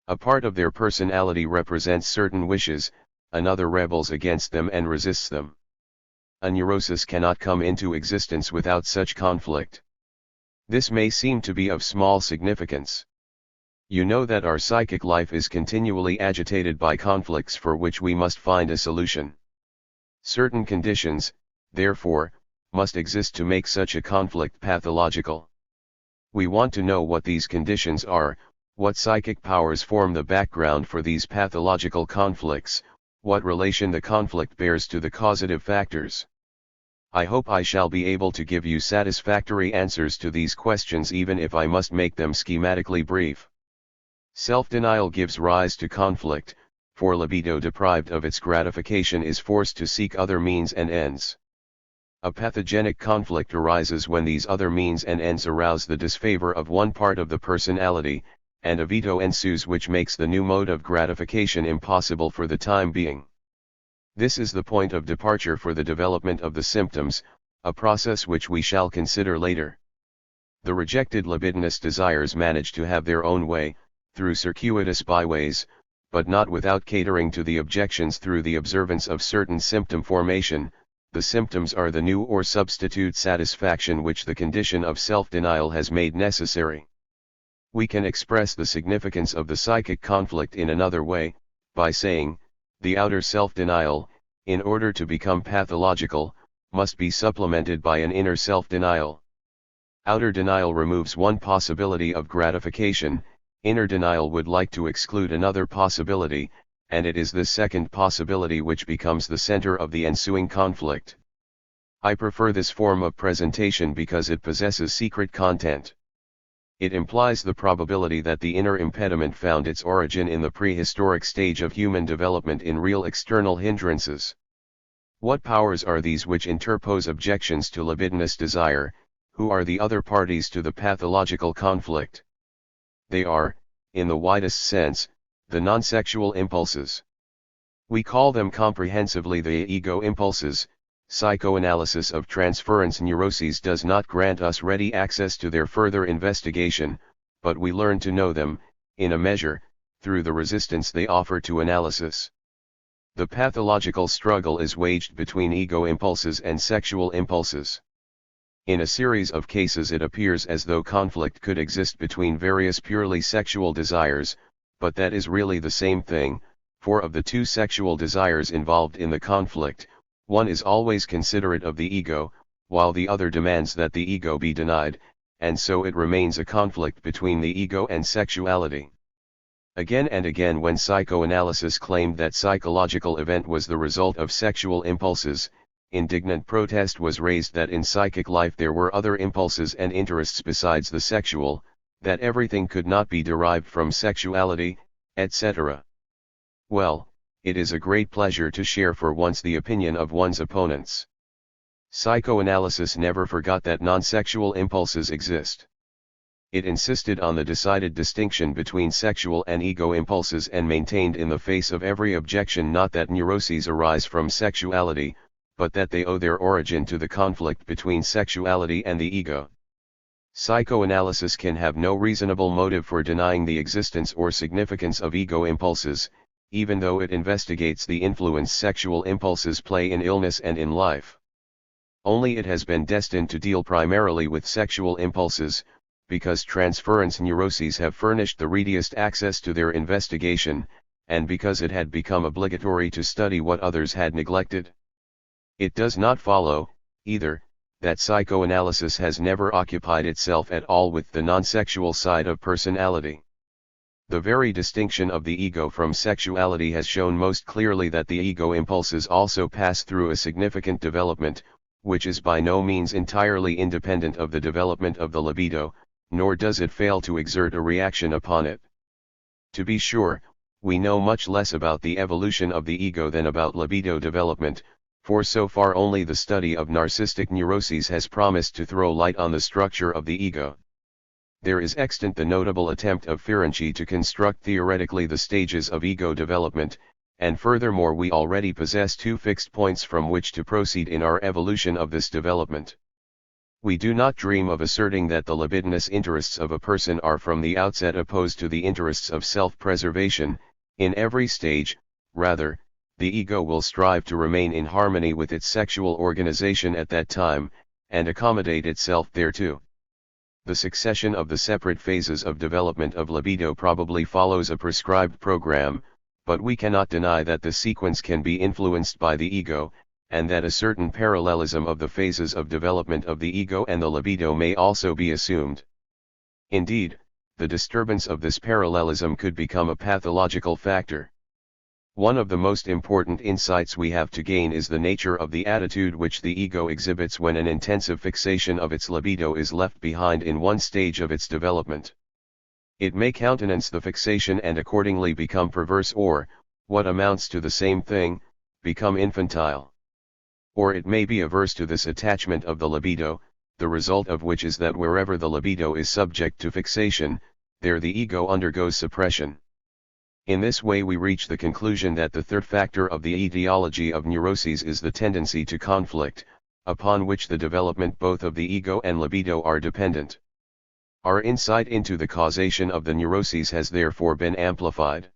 A part of their personality represents certain wishes, another rebels against them and resists them. A neurosis cannot come into existence without such conflict. This may seem to be of small significance. You know that our psychic life is continually agitated by conflicts for which we must find a solution. Certain conditions, therefore, must exist to make such a conflict pathological. We want to know what these conditions are, what psychic powers form the background for these pathological conflicts, what relation the conflict bears to the causative factors. I hope I shall be able to give you satisfactory answers to these questions even if I must make them schematically brief. Self-denial gives rise to conflict, for libido deprived of its gratification is forced to seek other means and ends. A pathogenic conflict arises when these other means and ends arouse the disfavor of one part of the personality, and a veto ensues which makes the new mode of gratification impossible for the time being. This is the point of departure for the development of the symptoms, a process which we shall consider later. The rejected libidinous desires manage to have their own way, through circuitous byways, but not without catering to the objections through the observance of certain symptom formation. The symptoms are the new or substitute satisfaction which the condition of self-denial has made necessary. We can express the significance of the psychic conflict in another way, by saying, the outer self-denial, in order to become pathological, must be supplemented by an inner self-denial. Outer denial removes one possibility of gratification, inner denial would like to exclude another possibility, and it is this second possibility which becomes the center of the ensuing conflict. I prefer this form of presentation because it possesses secret content. It implies the probability that the inner impediment found its origin in the prehistoric stage of human development in real external hindrances. What powers are these which interpose objections to libidinous desire? Who are the other parties to the pathological conflict? They are, in the widest sense, the non-sexual impulses. We call them comprehensively the ego impulses. Psychoanalysis of transference neuroses does not grant us ready access to their further investigation, but we learn to know them, in a measure, through the resistance they offer to analysis. The pathological struggle is waged between ego impulses and sexual impulses. In a series of cases it appears as though conflict could exist between various purely sexual desires, but that is really the same thing, for of the two sexual desires involved in the conflict, one is always considerate of the ego, while the other demands that the ego be denied, and so it remains a conflict between the ego and sexuality. Again and again when psychoanalysis claimed that psychological event was the result of sexual impulses, indignant protest was raised that in psychic life there were other impulses and interests besides the sexual, that everything could not be derived from sexuality, etc. Well, it is a great pleasure to share for once the opinion of one's opponents. Psychoanalysis never forgot that non-sexual impulses exist. It insisted on the decided distinction between sexual and ego impulses and maintained in the face of every objection not that neuroses arise from sexuality, but that they owe their origin to the conflict between sexuality and the ego. Psychoanalysis can have no reasonable motive for denying the existence or significance of ego impulses, even though it investigates the influence sexual impulses play in illness and in life. Only it has been destined to deal primarily with sexual impulses, because transference neuroses have furnished the readiest access to their investigation, and because it had become obligatory to study what others had neglected. It does not follow, either, that psychoanalysis has never occupied itself at all with the non-sexual side of personality. The very distinction of the ego from sexuality has shown most clearly that the ego impulses also pass through a significant development, which is by no means entirely independent of the development of the libido, nor does it fail to exert a reaction upon it. To be sure, we know much less about the evolution of the ego than about libido development, for so far only the study of narcissistic neuroses has promised to throw light on the structure of the ego. There is extant the notable attempt of Ferenczi to construct theoretically the stages of ego development, and furthermore we already possess two fixed points from which to proceed in our evolution of this development. We do not dream of asserting that the libidinous interests of a person are from the outset opposed to the interests of self-preservation. In every stage, rather, the ego will strive to remain in harmony with its sexual organization at that time, and accommodate itself thereto. The succession of the separate phases of development of libido probably follows a prescribed program, but we cannot deny that the sequence can be influenced by the ego, and that a certain parallelism of the phases of development of the ego and the libido may also be assumed. Indeed, the disturbance of this parallelism could become a pathological factor. One of the most important insights we have to gain is the nature of the attitude which the ego exhibits when an intensive fixation of its libido is left behind in one stage of its development. It may countenance the fixation and accordingly become perverse or, what amounts to the same thing, become infantile. Or it may be averse to this attachment of the libido, the result of which is that wherever the libido is subject to fixation, there the ego undergoes suppression. In this way we reach the conclusion that the third factor of the etiology of neuroses is the tendency to conflict, upon which the development both of the ego and libido are dependent. Our insight into the causation of the neuroses has therefore been amplified.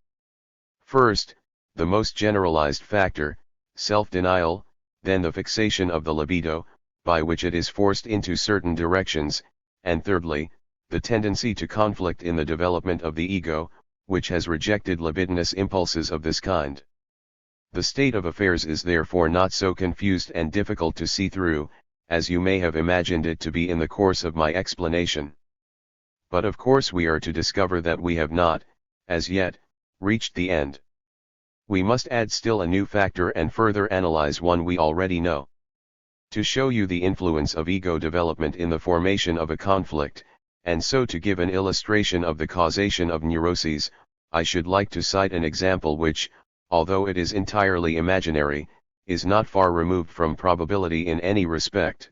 First, the most generalized factor, self-denial, then the fixation of the libido, by which it is forced into certain directions, and thirdly, the tendency to conflict in the development of the ego, which has rejected libidinous impulses of this kind. The state of affairs is therefore not so confused and difficult to see through, as you may have imagined it to be in the course of my explanation. But of course we are to discover that we have not, as yet, reached the end. We must add still a new factor and further analyze one we already know. To show you the influence of ego development in the formation of a conflict, and so to give an illustration of the causation of neuroses, I should like to cite an example which, although it is entirely imaginary, is not far removed from probability in any respect.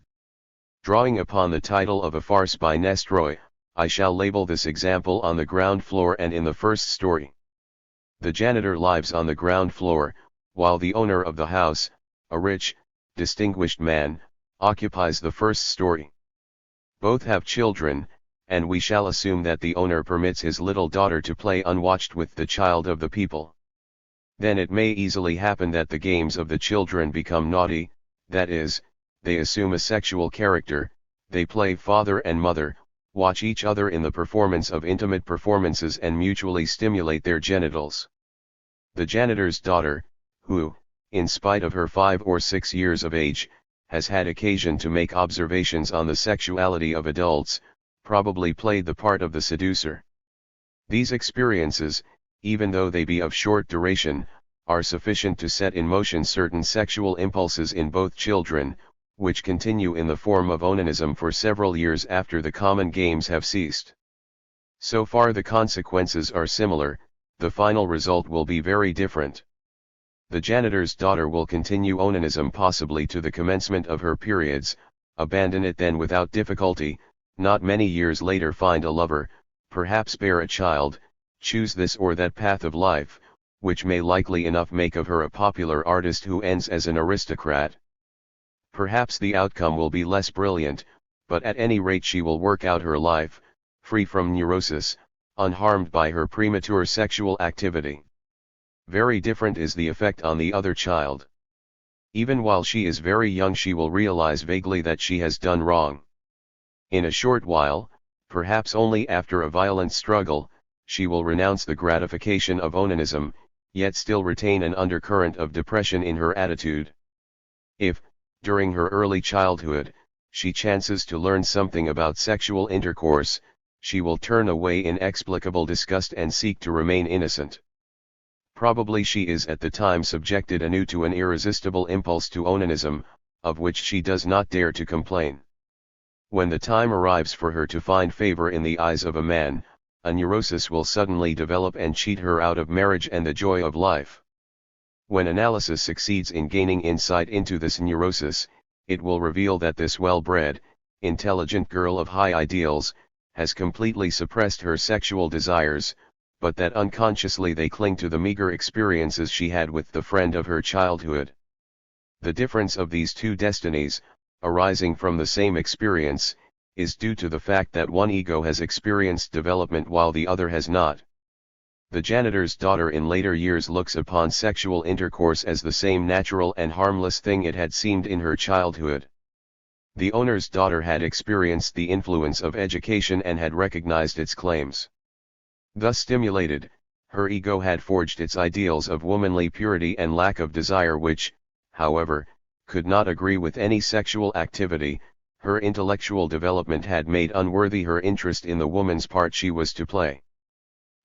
Drawing upon the title of a farce by Nestroy, I shall label this example on the ground floor and in the first story. The janitor lives on the ground floor, while the owner of the house, a rich, distinguished man, occupies the first story. Both have children, and we shall assume that the owner permits his little daughter to play unwatched with the child of the people. Then it may easily happen that the games of the children become naughty, that is, they assume a sexual character, they play father and mother, watch each other in the performance of intimate performances and mutually stimulate their genitals. The janitor's daughter, who, in spite of her 5 or 6 years of age, has had occasion to make observations on the sexuality of adults, probably played the part of the seducer. These experiences, even though they be of short duration, are sufficient to set in motion certain sexual impulses in both children, which continue in the form of onanism for several years after the common games have ceased. So far the consequences are similar, the final result will be very different. The janitor's daughter will continue onanism possibly to the commencement of her periods, abandon it then without difficulty, not many years later find a lover, perhaps bear a child, choose this or that path of life, which may likely enough make of her a popular artist who ends as an aristocrat. Perhaps the outcome will be less brilliant, but at any rate she will work out her life, free from neurosis, unharmed by her premature sexual activity. Very different is the effect on the other child. Even while she is very young she will realize vaguely that she has done wrong. In a short while, perhaps only after a violent struggle, she will renounce the gratification of onanism, yet still retain an undercurrent of depression in her attitude. If, during her early childhood, she chances to learn something about sexual intercourse, she will turn away in inexplicable disgust and seek to remain innocent. Probably she is at the time subjected anew to an irresistible impulse to onanism, of which she does not dare to complain. When the time arrives for her to find favor in the eyes of a man, a neurosis will suddenly develop and cheat her out of marriage and the joy of life. When analysis succeeds in gaining insight into this neurosis, it will reveal that this well-bred, intelligent girl of high ideals, has completely suppressed her sexual desires, but that unconsciously they cling to the meager experiences she had with the friend of her childhood. The difference of these two destinies, arising from the same experience, is due to the fact that one ego has experienced development while the other has not. The janitor's daughter in later years looks upon sexual intercourse as the same natural and harmless thing it had seemed in her childhood. The owner's daughter had experienced the influence of education and had recognized its claims. Thus stimulated, her ego had forged its ideals of womanly purity and lack of desire which, however, could not agree with any sexual activity. Her intellectual development had made unworthy her interest in the woman's part she was to play.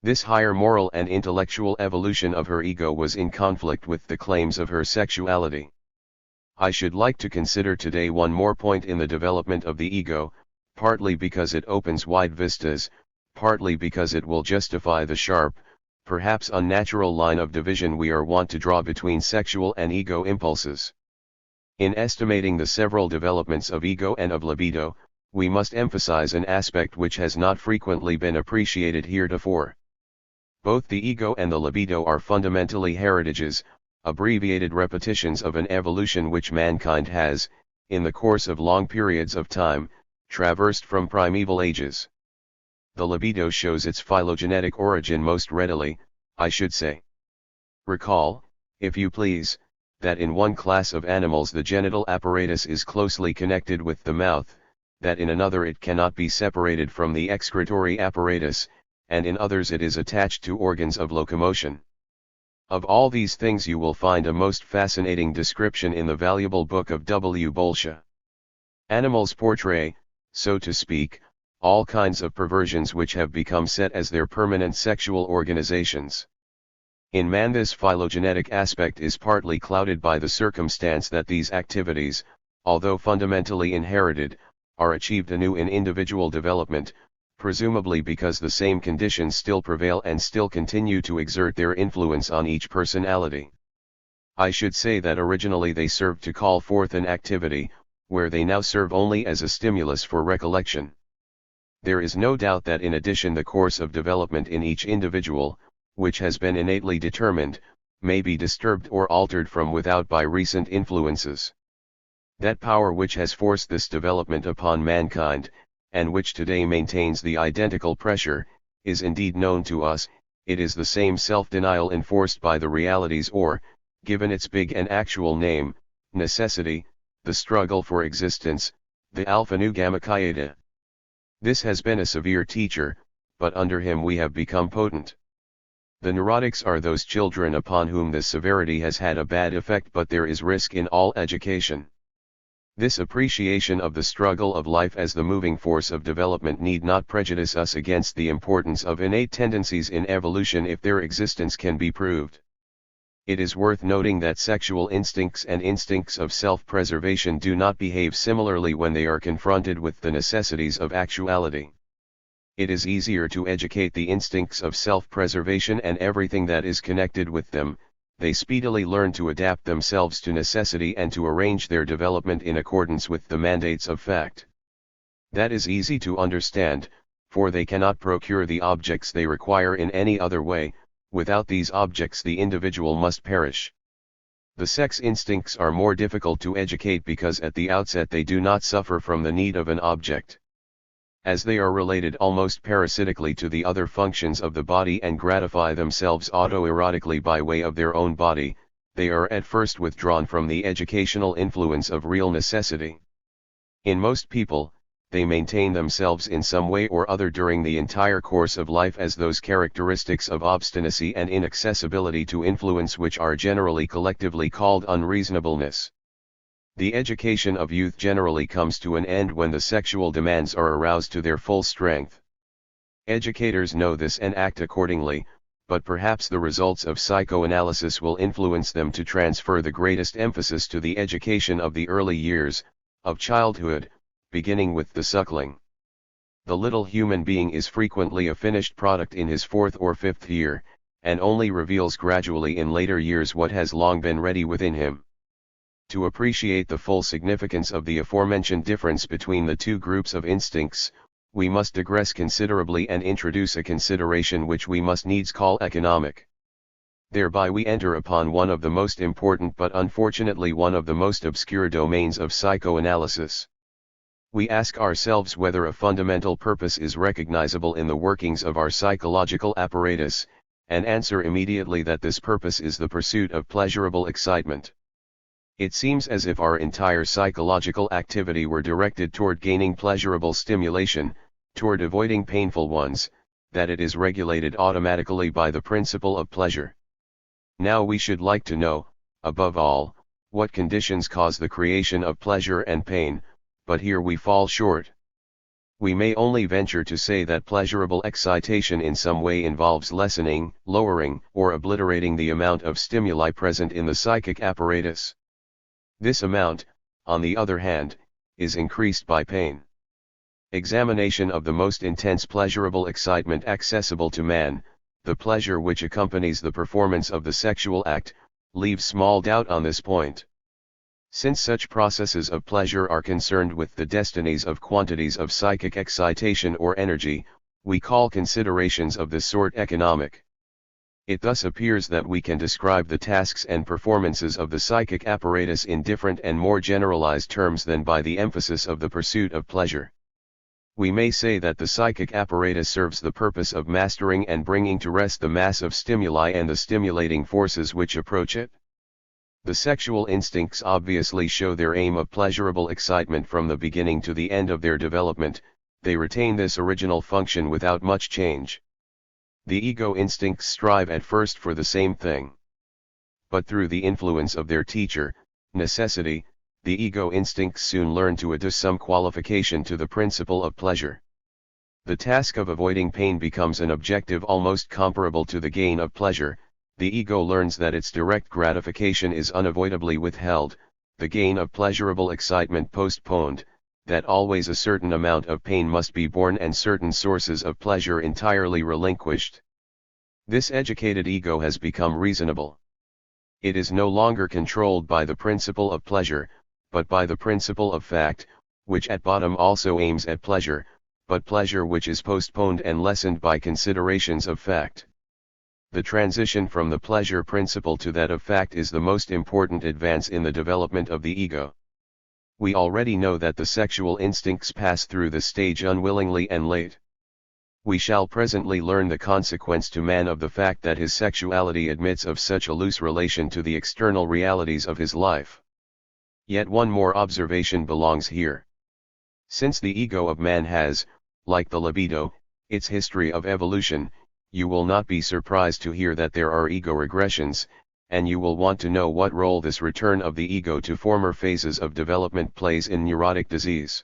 This higher moral and intellectual evolution of her ego was in conflict with the claims of her sexuality. I should like to consider today one more point in the development of the ego, partly because it opens wide vistas, partly because it will justify the sharp, perhaps unnatural line of division we are wont to draw between sexual and ego impulses. In estimating the several developments of ego and of libido, we must emphasize an aspect which has not frequently been appreciated heretofore. Both the ego and the libido are fundamentally heritages, abbreviated repetitions of an evolution which mankind has, in the course of long periods of time, traversed from primeval ages. The libido shows its phylogenetic origin most readily, I should say. Recall, if you please, that in one class of animals the genital apparatus is closely connected with the mouth, that in another it cannot be separated from the excretory apparatus, and in others it is attached to organs of locomotion. Of all these things you will find a most fascinating description in the valuable book of W. Bolsha. Animals portray, so to speak, all kinds of perversions which have become set as their permanent sexual organizations. In man this phylogenetic aspect is partly clouded by the circumstance that these activities, although fundamentally inherited, are achieved anew in individual development, presumably because the same conditions still prevail and still continue to exert their influence on each personality. I should say that originally they served to call forth an activity, where they now serve only as a stimulus for recollection. There is no doubt that in addition the course of development in each individual, which has been innately determined, may be disturbed or altered from without by recent influences. That power which has forced this development upon mankind, and which today maintains the identical pressure, is indeed known to us. It is the same self-denial enforced by the realities or, given its big and actual name, necessity, the struggle for existence, the Alpha Nu Gamma Chi Eta. This has been a severe teacher, but under him we have become potent. The neurotics are those children upon whom this severity has had a bad effect, but there is risk in all education. This appreciation of the struggle of life as the moving force of development need not prejudice us against the importance of innate tendencies in evolution if their existence can be proved. It is worth noting that sexual instincts and instincts of self-preservation do not behave similarly when they are confronted with the necessities of actuality. It is easier to educate the instincts of self-preservation and everything that is connected with them. They speedily learn to adapt themselves to necessity and to arrange their development in accordance with the mandates of fact. That is easy to understand, for they cannot procure the objects they require in any other way. Without these objects the individual must perish. The sex instincts are more difficult to educate because at the outset they do not suffer from the need of an object. As they are related almost parasitically to the other functions of the body and gratify themselves autoerotically by way of their own body, they are at first withdrawn from the educational influence of real necessity. In most people, they maintain themselves in some way or other during the entire course of life as those characteristics of obstinacy and inaccessibility to influence which are generally collectively called unreasonableness. The education of youth generally comes to an end when the sexual demands are aroused to their full strength. Educators know this and act accordingly, but perhaps the results of psychoanalysis will influence them to transfer the greatest emphasis to the education of the early years, of childhood, beginning with the suckling. The little human being is frequently a finished product in his 4th or 5th year, and only reveals gradually in later years what has long been ready within him. To appreciate the full significance of the aforementioned difference between the two groups of instincts, we must digress considerably and introduce a consideration which we must needs call economic. Thereby we enter upon one of the most important but unfortunately one of the most obscure domains of psychoanalysis. We ask ourselves whether a fundamental purpose is recognizable in the workings of our psychological apparatus, and answer immediately that this purpose is the pursuit of pleasurable excitement. It seems as if our entire psychological activity were directed toward gaining pleasurable stimulation, toward avoiding painful ones, that it is regulated automatically by the principle of pleasure. Now we should like to know, above all, what conditions cause the creation of pleasure and pain, but here we fall short. We may only venture to say that pleasurable excitation in some way involves lessening, lowering, or obliterating the amount of stimuli present in the psychic apparatus. This amount, on the other hand, is increased by pain. Examination of the most intense pleasurable excitement accessible to man, the pleasure which accompanies the performance of the sexual act, leaves small doubt on this point. Since such processes of pleasure are concerned with the destinies of quantities of psychic excitation or energy, we call considerations of this sort economic. It thus appears that we can describe the tasks and performances of the psychic apparatus in different and more generalized terms than by the emphasis of the pursuit of pleasure. We may say that the psychic apparatus serves the purpose of mastering and bringing to rest the mass of stimuli and the stimulating forces which approach it. The sexual instincts obviously show their aim of pleasurable excitement from the beginning to the end of their development. They retain this original function without much change. The ego instincts strive at first for the same thing. But through the influence of their teacher, necessity, the ego instincts soon learn to adduce some qualification to the principle of pleasure. The task of avoiding pain becomes an objective almost comparable to the gain of pleasure. The ego learns that its direct gratification is unavoidably withheld, the gain of pleasurable excitement postponed, that always a certain amount of pain must be borne and certain sources of pleasure entirely relinquished. This educated ego has become reasonable. It is no longer controlled by the principle of pleasure, but by the principle of fact, which at bottom also aims at pleasure, but pleasure which is postponed and lessened by considerations of fact. The transition from the pleasure principle to that of fact is the most important advance in the development of the ego. We already know that the sexual instincts pass through this stage unwillingly and late. We shall presently learn the consequence to man of the fact that his sexuality admits of such a loose relation to the external realities of his life. Yet one more observation belongs here. Since the ego of man has, like the libido, its history of evolution, you will not be surprised to hear that there are ego regressions, and you will want to know what role this return of the ego to former phases of development plays in neurotic disease.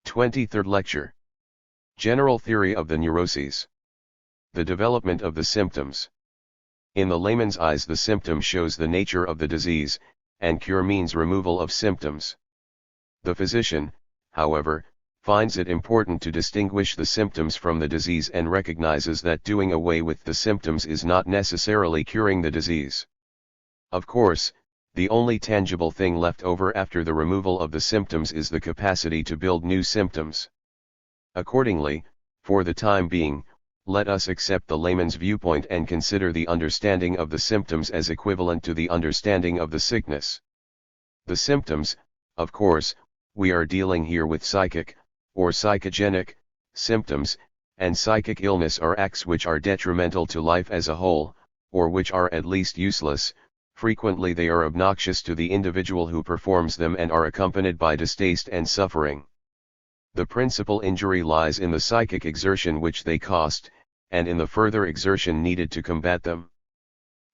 23rd Lecture. General Theory of the Neuroses. The development of the symptoms. In the layman's eyes, the symptom shows the nature of the disease, and cure means removal of symptoms. The physician, however, finds it important to distinguish the symptoms from the disease and recognizes that doing away with the symptoms is not necessarily curing the disease. Of course, the only tangible thing left over after the removal of the symptoms is the capacity to build new symptoms. Accordingly, for the time being, let us accept the layman's viewpoint and consider the understanding of the symptoms as equivalent to the understanding of the sickness. The symptoms, of course, we are dealing here with psychic, or psychogenic, symptoms, and psychic illness are acts which are detrimental to life as a whole, or which are at least useless. Frequently they are obnoxious to the individual who performs them and are accompanied by distaste and suffering. The principal injury lies in the psychic exertion which they cost, and in the further exertion needed to combat them.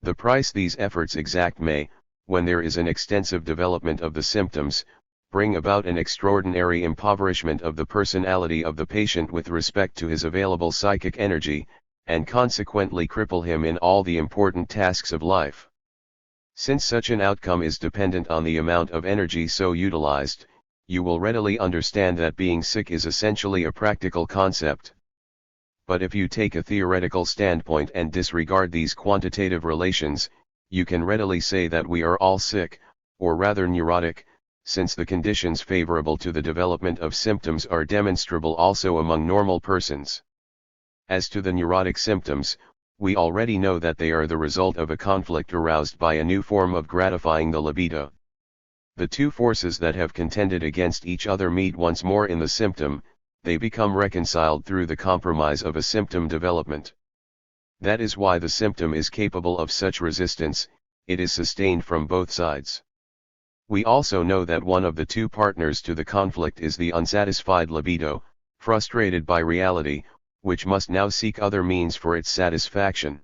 The price these efforts exact may, when there is an extensive development of the symptoms, bring about an extraordinary impoverishment of the personality of the patient with respect to his available psychic energy, and consequently cripple him in all the important tasks of life. Since such an outcome is dependent on the amount of energy so utilized, you will readily understand that being sick is essentially a practical concept. But if you take a theoretical standpoint and disregard these quantitative relations, you can readily say that we are all sick, or rather neurotic, since the conditions favorable to the development of symptoms are demonstrable also among normal persons. As to the neurotic symptoms, we already know that they are the result of a conflict aroused by a new form of gratifying the libido. The two forces that have contended against each other meet once more in the symptom, they become reconciled through the compromise of a symptom development. That is why the symptom is capable of such resistance, it is sustained from both sides. We also know that one of the two partners to the conflict is the unsatisfied libido, frustrated by reality, which must now seek other means for its satisfaction.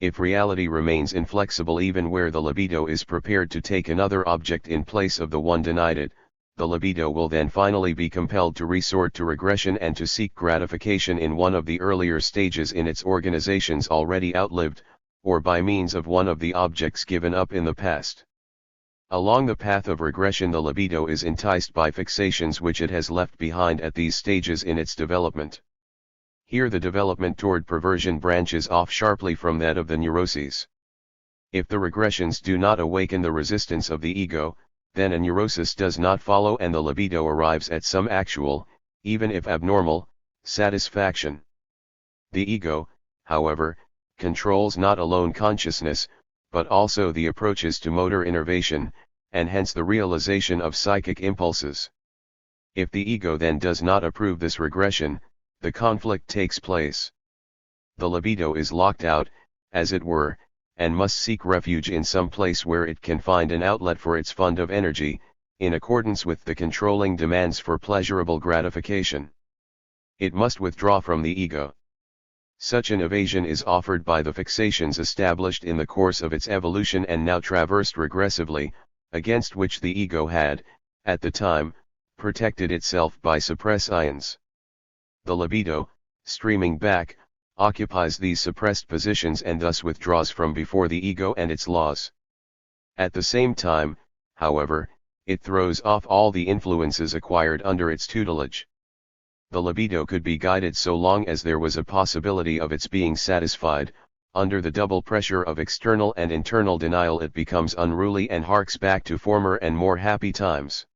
If reality remains inflexible even where the libido is prepared to take another object in place of the one denied it, the libido will then finally be compelled to resort to regression and to seek gratification in one of the earlier stages in its organizations already outlived, or by means of one of the objects given up in the past. Along the path of regression the libido is enticed by fixations which it has left behind at these stages in its development. Here the development toward perversion branches off sharply from that of the neuroses. If the regressions do not awaken the resistance of the ego, then a neurosis does not follow and the libido arrives at some actual, even if abnormal, satisfaction. The ego, however, controls not alone consciousness, but also the approaches to motor innervation, and hence the realization of psychic impulses. If the ego then does not approve this regression, the conflict takes place. The libido is locked out, as it were, and must seek refuge in some place where it can find an outlet for its fund of energy, in accordance with the controlling demands for pleasurable gratification. It must withdraw from the ego. Such an evasion is offered by the fixations established in the course of its evolution and now traversed regressively, against which the ego had, at the time, protected itself by suppressions. The libido, streaming back, occupies these suppressed positions and thus withdraws from before the ego and its laws. At the same time, however, it throws off all the influences acquired under its tutelage. The libido could be guided so long as there was a possibility of its being satisfied. Under the double pressure of external and internal denial it becomes unruly and harks back to former and more happy times.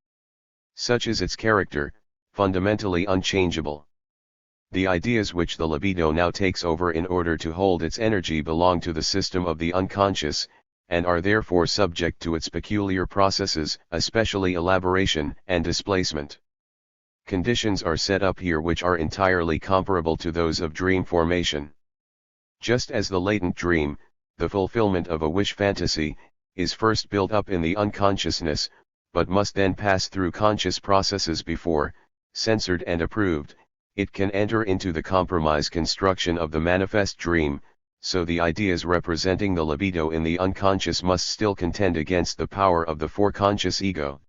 Such is its character, fundamentally unchangeable. The ideas which the libido now takes over in order to hold its energy belong to the system of the unconscious, and are therefore subject to its peculiar processes, especially elaboration and displacement. Conditions are set up here which are entirely comparable to those of dream formation. Just as the latent dream, the fulfillment of a wish fantasy, is first built up in the unconsciousness, but must then pass through conscious processes before, censored and approved, it can enter into the compromise construction of the manifest dream, so the ideas representing the libido in the unconscious must still contend against the power of the foreconscious ego.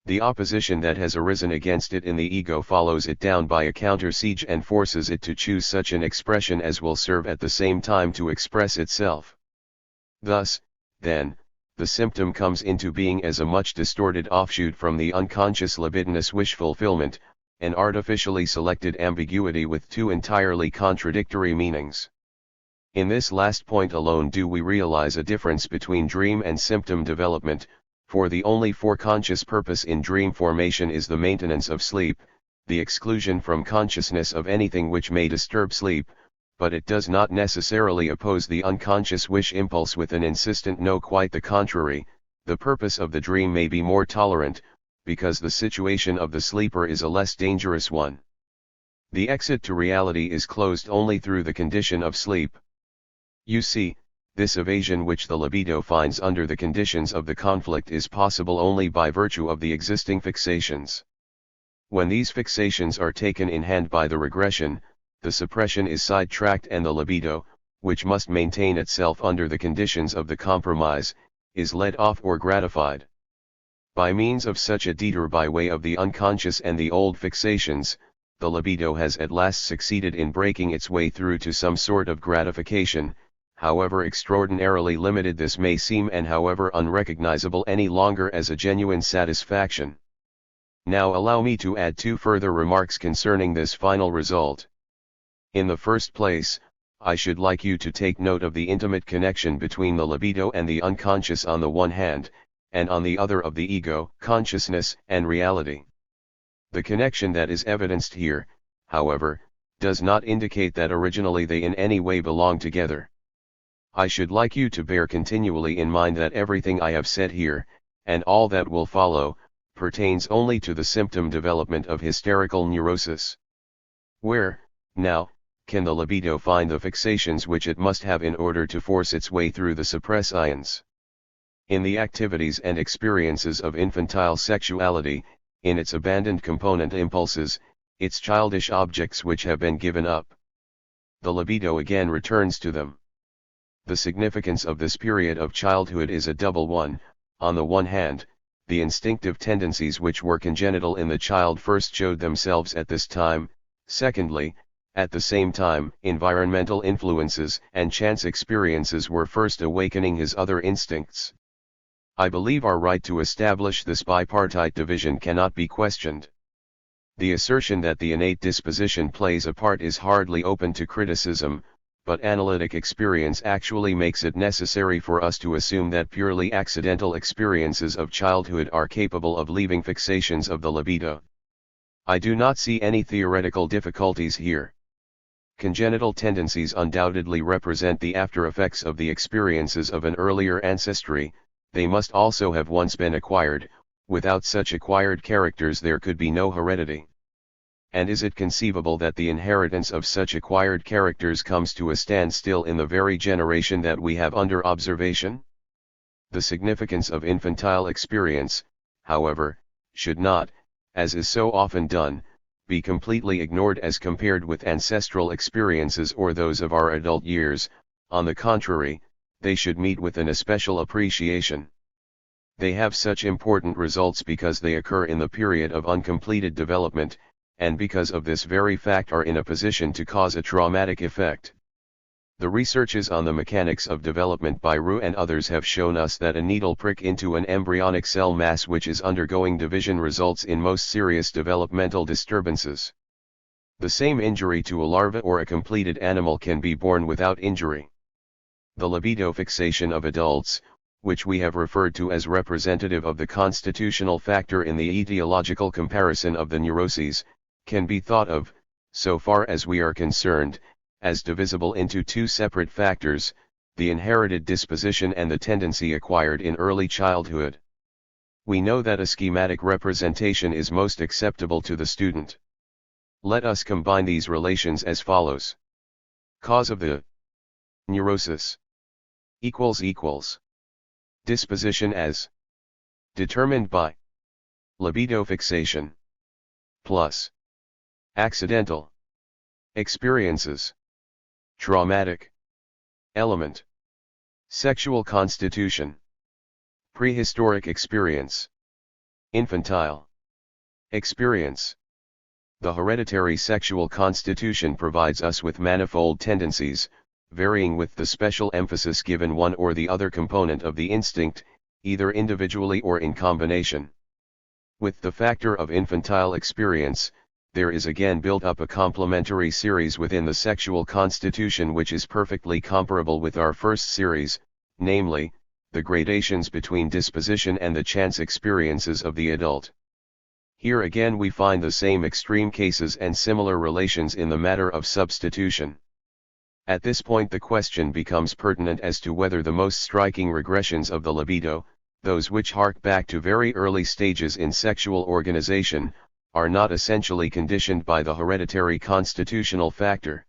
The opposition that has arisen against it in the ego follows it down by a counter-siege and forces it to choose such an expression as will serve at the same time to express itself. Thus, then, the symptom comes into being as a much distorted offshoot from the unconscious libidinous wish fulfillment, an artificially selected ambiguity with two entirely contradictory meanings. In this last point alone do we realize a difference between dream and symptom development, for the only foreconscious purpose in dream formation is the maintenance of sleep, the exclusion from consciousness of anything which may disturb sleep, but it does not necessarily oppose the unconscious wish impulse with an insistent no. Quite the contrary, the purpose of the dream may be more tolerant, because the situation of the sleeper is a less dangerous one. The exit to reality is closed only through the condition of sleep. You see, this evasion which the libido finds under the conditions of the conflict is possible only by virtue of the existing fixations. When these fixations are taken in hand by the regression, the suppression is sidetracked and the libido, which must maintain itself under the conditions of the compromise, is led off or gratified. By means of such a detour by way of the unconscious and the old fixations, the libido has at last succeeded in breaking its way through to some sort of gratification, however extraordinarily limited this may seem and however unrecognizable any longer as a genuine satisfaction. Now allow me to add two further remarks concerning this final result. In the first place, I should like you to take note of the intimate connection between the libido and the unconscious on the one hand, and on the other of the ego, consciousness, and reality. The connection that is evidenced here, however, does not indicate that originally they in any way belong together. I should like you to bear continually in mind that everything I have said here, and all that will follow, pertains only to the symptom development of hysterical neurosis. Where, now, can the libido find the fixations which it must have in order to force its way through the suppressians? In the activities and experiences of infantile sexuality, in its abandoned component impulses, its childish objects which have been given up. The libido again returns to them. The significance of this period of childhood is a double one. On the one hand, the instinctive tendencies which were congenital in the child first showed themselves at this time. Secondly, at the same time, environmental influences and chance experiences were first awakening his other instincts. I believe our right to establish this bipartite division cannot be questioned. The assertion that the innate disposition plays a part is hardly open to criticism, but analytic experience actually makes it necessary for us to assume that purely accidental experiences of childhood are capable of leaving fixations of the libido. I do not see any theoretical difficulties here. Congenital tendencies undoubtedly represent the after effects of the experiences of an earlier ancestry. They must also have once been acquired. Without such acquired characters there could be no heredity. And is it conceivable that the inheritance of such acquired characters comes to a standstill in the very generation that we have under observation? The significance of infantile experience, however, should not, as is so often done, be completely ignored as compared with ancestral experiences or those of our adult years. On the contrary, they should meet with an especial appreciation. They have such important results because they occur in the period of uncompleted development, and because of this very fact are in a position to cause a traumatic effect. The researches on the mechanics of development by Roux and others have shown us that a needle prick into an embryonic cell mass which is undergoing division results in most serious developmental disturbances. The same injury to a larva or a completed animal can be borne without injury. The libido fixation of adults, which we have referred to as representative of the constitutional factor in the etiological comparison of the neuroses, can be thought of, so far as we are concerned, as divisible into two separate factors, the inherited disposition and the tendency acquired in early childhood. We know that a schematic representation is most acceptable to the student. Let us combine these relations as follows. Cause of the neurosis equals disposition as determined by libido fixation plus accidental experiences traumatic element sexual constitution prehistoric experience infantile experience. The hereditary sexual constitution provides us with manifold tendencies, varying with the special emphasis given one or the other component of the instinct, either individually or in combination. With the factor of infantile experience, there is again built up a complementary series within the sexual constitution which is perfectly comparable with our first series, namely, the gradations between disposition and the chance experiences of the adult. Here again we find the same extreme cases and similar relations in the matter of substitution. At this point the question becomes pertinent as to whether the most striking regressions of the libido, those which hark back to very early stages in sexual organization, are not essentially conditioned by the hereditary constitutional factor.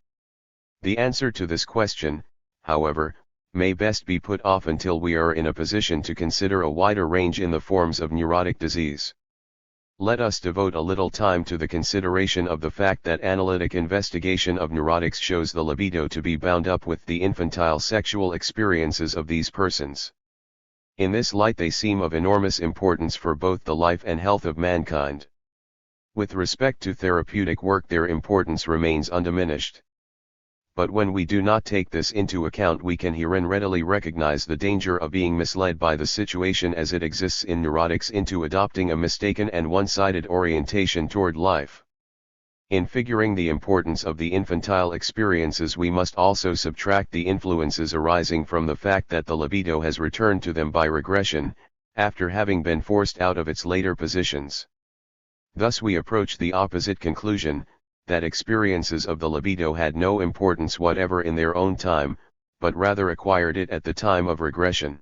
The answer to this question, however, may best be put off until we are in a position to consider a wider range in the forms of neurotic disease. Let us devote a little time to the consideration of the fact that analytic investigation of neurotics shows the libido to be bound up with the infantile sexual experiences of these persons. In this light they seem of enormous importance for both the life and health of mankind. With respect to therapeutic work their importance remains undiminished. But when we do not take this into account we can herein readily recognize the danger of being misled by the situation as it exists in neurotics into adopting a mistaken and one-sided orientation toward life. In figuring the importance of the infantile experiences we must also subtract the influences arising from the fact that the libido has returned to them by regression, after having been forced out of its later positions. Thus we approach the opposite conclusion, that experiences of the libido had no importance whatever in their own time, but rather acquired it at the time of regression.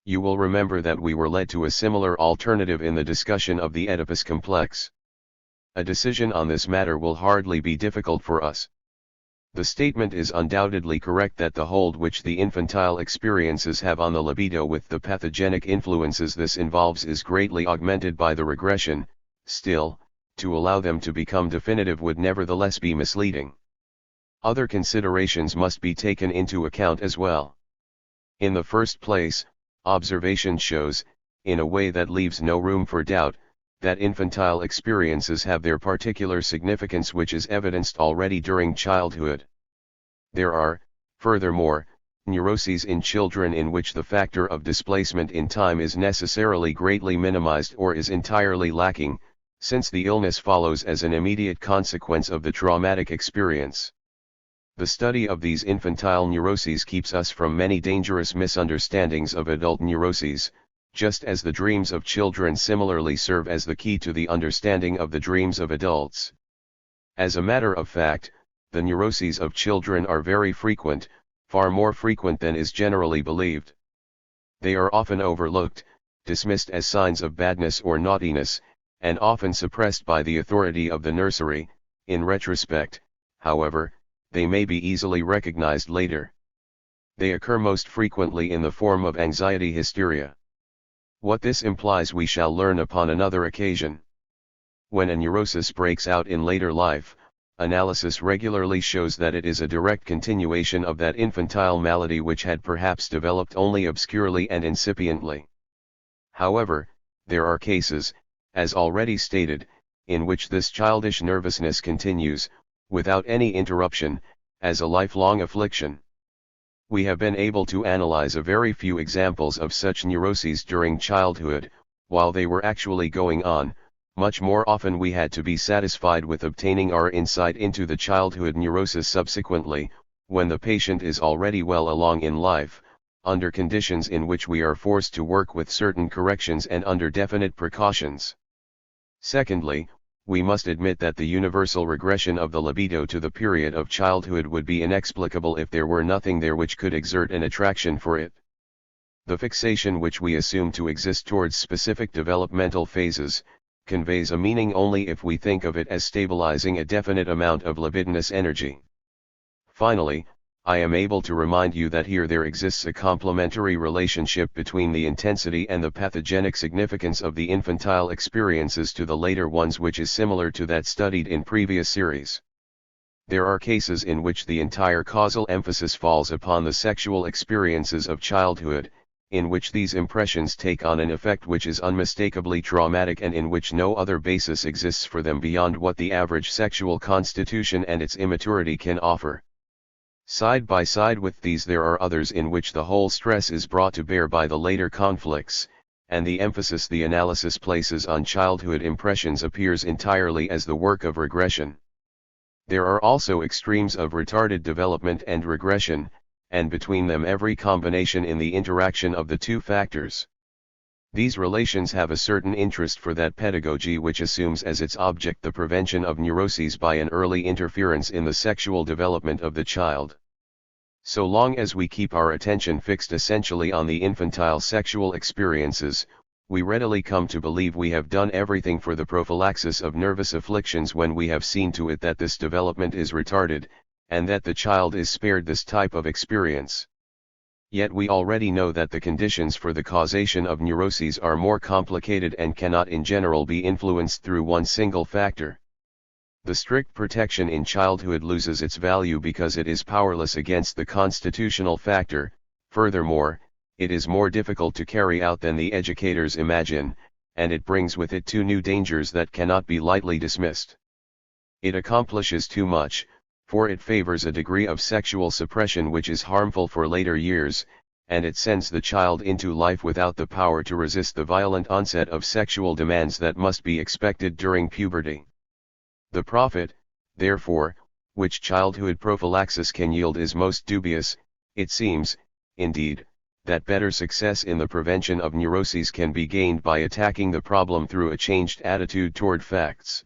You will remember that we were led to a similar alternative in the discussion of the Oedipus complex. A decision on this matter will hardly be difficult for us. The statement is undoubtedly correct that the hold which the infantile experiences have on the libido with the pathogenic influences this involves is greatly augmented by the regression. Still, to allow them to become definitive would nevertheless be misleading. Other considerations must be taken into account as well. In the first place, observation shows, in a way that leaves no room for doubt, that infantile experiences have their particular significance which is evidenced already during childhood. There are, furthermore, neuroses in children in which the factor of displacement in time is necessarily greatly minimized or is entirely lacking, since the illness follows as an immediate consequence of the traumatic experience. The study of these infantile neuroses keeps us from many dangerous misunderstandings of adult neuroses, just as the dreams of children similarly serve as the key to the understanding of the dreams of adults. As a matter of fact, the neuroses of children are very frequent, far more frequent than is generally believed. They are often overlooked, dismissed as signs of badness or naughtiness, and often suppressed by the authority of the nursery. In retrospect, however, they may be easily recognized later. They occur most frequently in the form of anxiety hysteria. What this implies we shall learn upon another occasion. When a neurosis breaks out in later life, analysis regularly shows that it is a direct continuation of that infantile malady which had perhaps developed only obscurely and incipiently. However, there are cases, as already stated, in which this childish nervousness continues, without any interruption, as a lifelong affliction. We have been able to analyze a very few examples of such neuroses during childhood, while they were actually going on. Much more often we had to be satisfied with obtaining our insight into the childhood neurosis subsequently, when the patient is already well along in life, under conditions in which we are forced to work with certain corrections and under definite precautions. Secondly, we must admit that the universal regression of the libido to the period of childhood would be inexplicable if there were nothing there which could exert an attraction for it. The fixation which we assume to exist towards specific developmental phases, conveys a meaning only if we think of it as stabilizing a definite amount of libidinous energy. Finally, I am able to remind you that here there exists a complementary relationship between the intensity and the pathogenic significance of the infantile experiences to the later ones which is similar to that studied in previous series. There are cases in which the entire causal emphasis falls upon the sexual experiences of childhood, in which these impressions take on an effect which is unmistakably traumatic and in which no other basis exists for them beyond what the average sexual constitution and its immaturity can offer. Side by side with these there are others in which the whole stress is brought to bear by the later conflicts, and the emphasis the analysis places on childhood impressions appears entirely as the work of regression. There are also extremes of retarded development and regression, and between them every combination in the interaction of the two factors. These relations have a certain interest for that pedagogy which assumes as its object the prevention of neuroses by an early interference in the sexual development of the child. So long as we keep our attention fixed essentially on the infantile sexual experiences, we readily come to believe we have done everything for the prophylaxis of nervous afflictions when we have seen to it that this development is retarded, and that the child is spared this type of experience. Yet we already know that the conditions for the causation of neuroses are more complicated and cannot in general be influenced through one single factor. The strict protection in childhood loses its value because it is powerless against the constitutional factor. Furthermore, it is more difficult to carry out than the educators imagine, and it brings with it two new dangers that cannot be lightly dismissed. It accomplishes too much, for it favors a degree of sexual suppression which is harmful for later years, and it sends the child into life without the power to resist the violent onset of sexual demands that must be expected during puberty. The profit, therefore, which childhood prophylaxis can yield is most dubious. It seems, indeed, that better success in the prevention of neuroses can be gained by attacking the problem through a changed attitude toward facts.